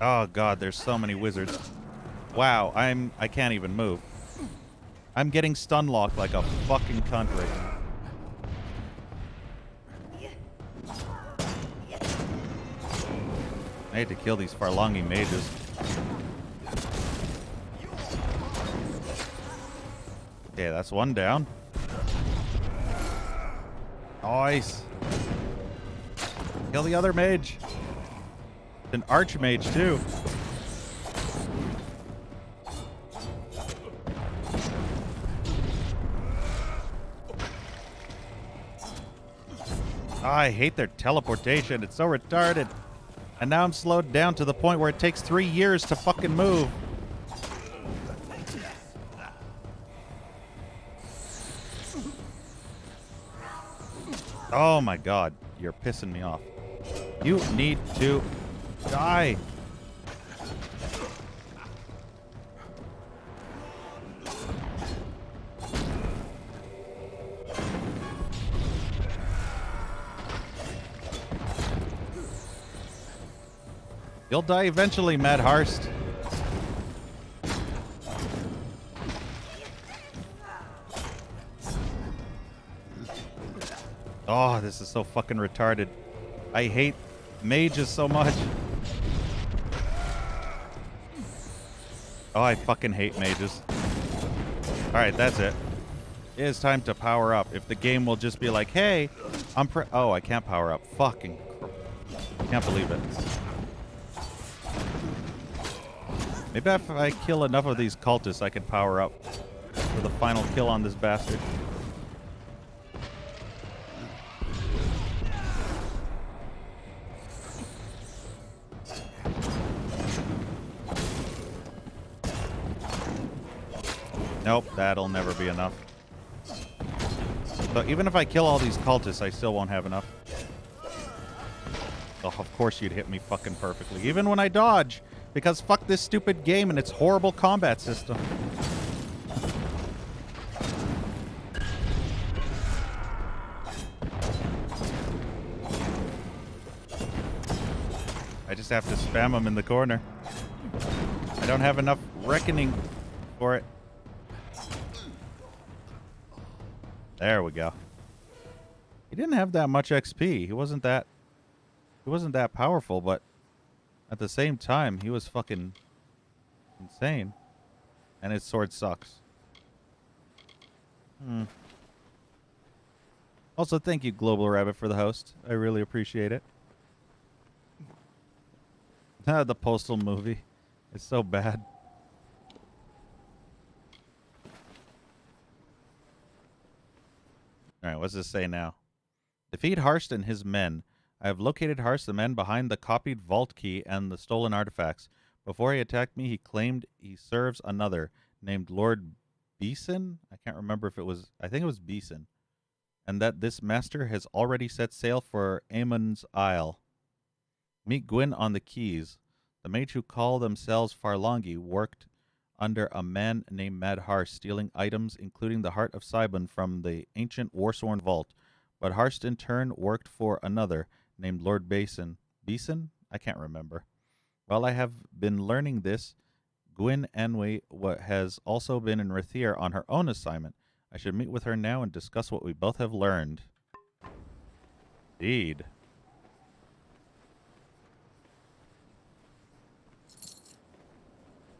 Oh god, there's so many wizards. Wow, I can't even move. I'm getting stun locked like a fucking cunt right now. I hate to kill these Farlangi mages. Okay, that's one down. Nice. Kill the other mage. An archmage too. Oh, I hate their teleportation. It's so retarded. And now I'm slowed down to the point where it takes 3 years to fucking move. Oh my god. You're pissing me off. You need to die. You'll die eventually, Mad Harst. Oh, this is so fucking retarded. I hate mages so much. Oh, I fucking hate mages. Alright, that's it. It is time to power up. If the game will just be like, hey, oh, I can't power up. Fucking can't believe it. Maybe if I kill enough of these cultists, I can power up for the final kill on this bastard. Nope, that'll never be enough. So even if I kill all these cultists, I still won't have enough. Oh, of course you'd hit me fucking perfectly. Even when I dodge. Because fuck this stupid game and its horrible combat system. I just have to spam them in the corner. I don't have enough reckoning for it. There we go. He didn't have that much XP. He wasn't that powerful, but at the same time, he was fucking insane. And his sword sucks. Also, thank you, Global Rabbit, for the host. I really appreciate it. The Postal movie. It's so bad. Alright, what's this say now? Defeat Harst and his men. I have located Harst, the men behind the copied vault key and the stolen artifacts, Before he attacked me, he claimed he serves another named Lord Beeson. I can't remember if it was, I think it was Beeson. And that this master has already set sail for Amon's Isle. Meet Gwyn on the quays. The mage who call themselves Farlangi worked under a man named Madhar, stealing items including the heart of Sibon from the ancient Warsworn vault. But Harst in turn worked for another named Lord Basin. Beeson? I can't remember. While I have been learning this, Gwyn Anwe has also been in Rathir on her own assignment. I should meet with her now and discuss what we both have learned. Indeed.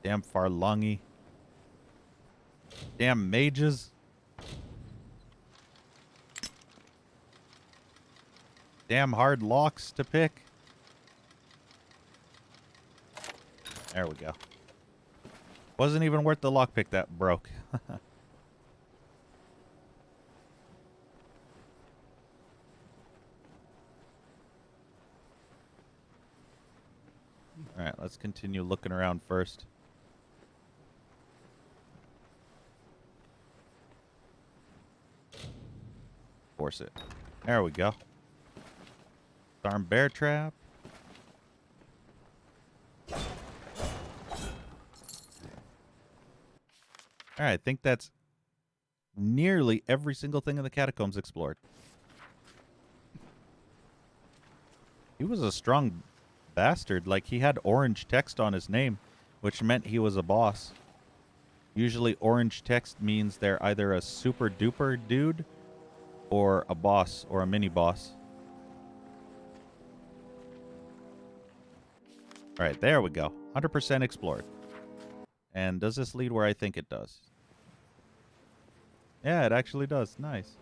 Damn Farlangi. Damn mages. Damn hard locks to pick. There we go. Wasn't even worth the lockpick that broke. Alright, let's continue looking around first. Force it. There we go. Arm bear trap. Alright, I think that's nearly every single thing in the catacombs explored. He was a strong bastard. Like, he had orange text on his name, which meant he was a boss. Usually orange text means they're either a super duper dude or a boss or a mini boss. Alright, there we go. 100% explored. And does this lead where I think it does? Yeah, it actually does. Nice.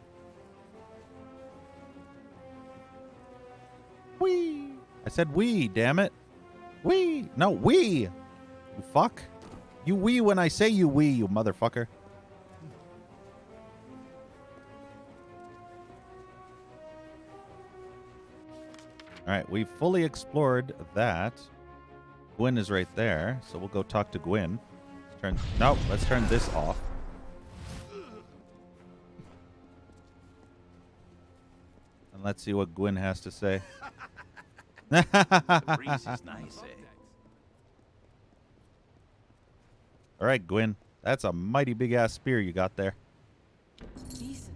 Whee! I said we, damn it. We! No, we! You fuck. You wee when I say you wee, you motherfucker. Alright, we've fully explored that. Gwyn is right there, so we'll go talk to Gwyn. Let's turn this off. And let's see what Gwyn has to say. The breeze is nice, eh? Alright, Gwyn. That's a mighty big ass spear you got there. Beeson.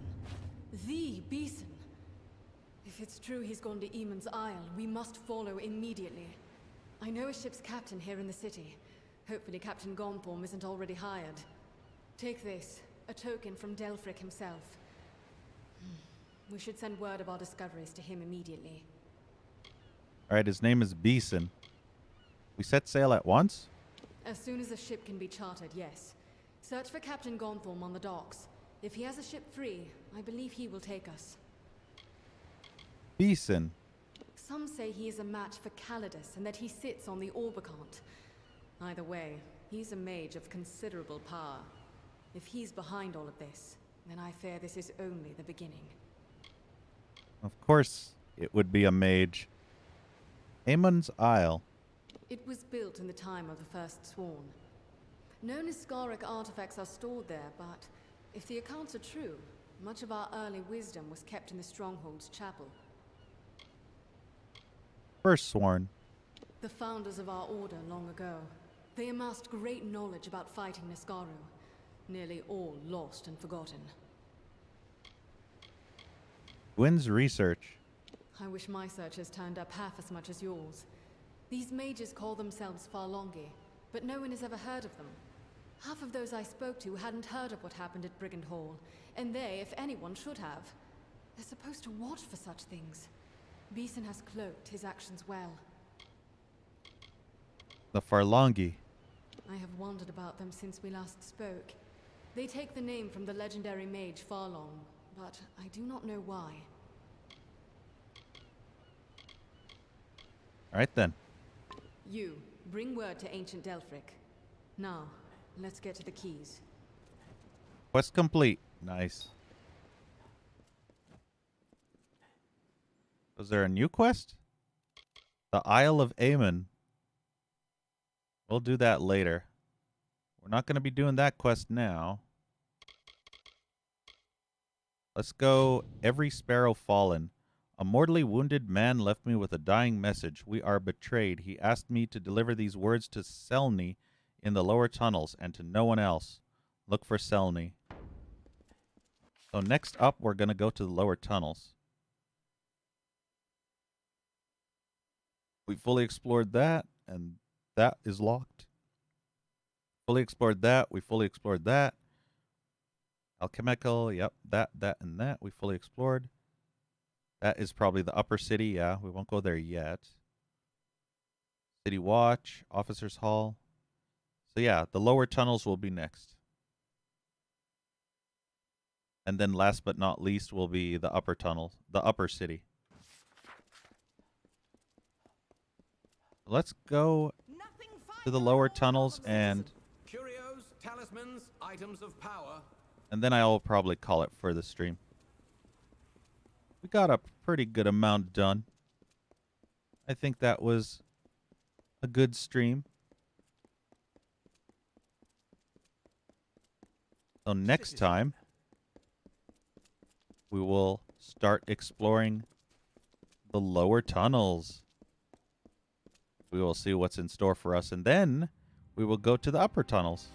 The Beeson. If it's true he's gone to Eamon's Isle, we must follow immediately. I know a ship's captain here in the city. Hopefully Captain Gonthorm isn't already hired. Take this, a token from Delfric himself. We should send word of our discoveries to him immediately. Alright, his name is Beeson. We set sail at once? As soon as a ship can be chartered, yes. Search for Captain Gonthorm on the docks. If he has a ship free, I believe he will take us. Beeson. Some say he is a match for Calidus and that he sits on the Orbicant. Either way, he's a mage of considerable power. If he's behind all of this, then I fear this is only the beginning. Of course it would be a mage. Amon's Isle. It was built in the time of the First Sworn. No Niskaric artifacts are stored there, but if the accounts are true, much of our early wisdom was kept in the Stronghold's chapel. First Sworn. The founders of our order long ago. They amassed great knowledge about fighting Niskaru. Nearly all lost and forgotten. Gwyn's research. I wish my searches turned up half as much as yours. These mages call themselves Farlangi, but no one has ever heard of them. Half of those I spoke to hadn't heard of what happened at Brigand Hall, and they, if anyone, should have. They're supposed to watch for such things. Beeson has cloaked his actions well. The Farlangi. I have wondered about them since we last spoke. They take the name from the legendary mage Farlong, but I do not know why. Alright then. You, bring word to ancient Delfric. Now, let's get to the keys. Quest complete. Nice. Was there a new quest? The Isle of Amon. We'll do that later. We're not going to be doing that quest now. Let's go. Every sparrow fallen. A mortally wounded man left me with a dying message. We are betrayed. He asked me to deliver these words to Selny in the lower tunnels and to no one else. Look for Selny. So next up, we're going to go to the lower tunnels. We fully explored that, and that is locked. Fully explored that. We fully explored that. Alchemical, yep, that, and that we fully explored. That is probably the upper city, yeah. We won't go there yet. City Watch, Officers Hall. So yeah, the lower tunnels will be next. And then last but not least will be the upper tunnel, the upper city. Let's go to the lower tunnels and Curios, talismans, items of power. And then I'll probably call it for the stream. We got a pretty good amount done. I think that was a good stream. So next time, we will start exploring the lower tunnels. We will see what's in store for us, and then we will go to the upper tunnels.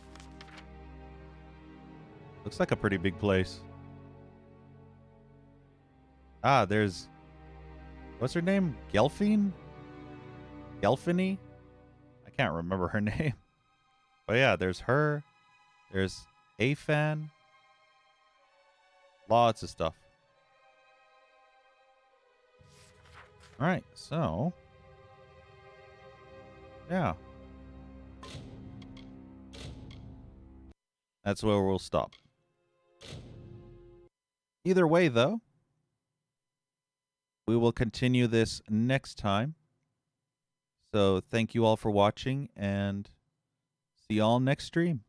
Looks like a pretty big place. Ah, there's... What's her name? Gelfine? Gelfini? I can't remember her name. But yeah, there's her. There's Afan. Lots of stuff. Alright, so... Yeah. That's where we'll stop. Either way, though, we will continue this next time. So thank you all for watching, and see y'all next stream.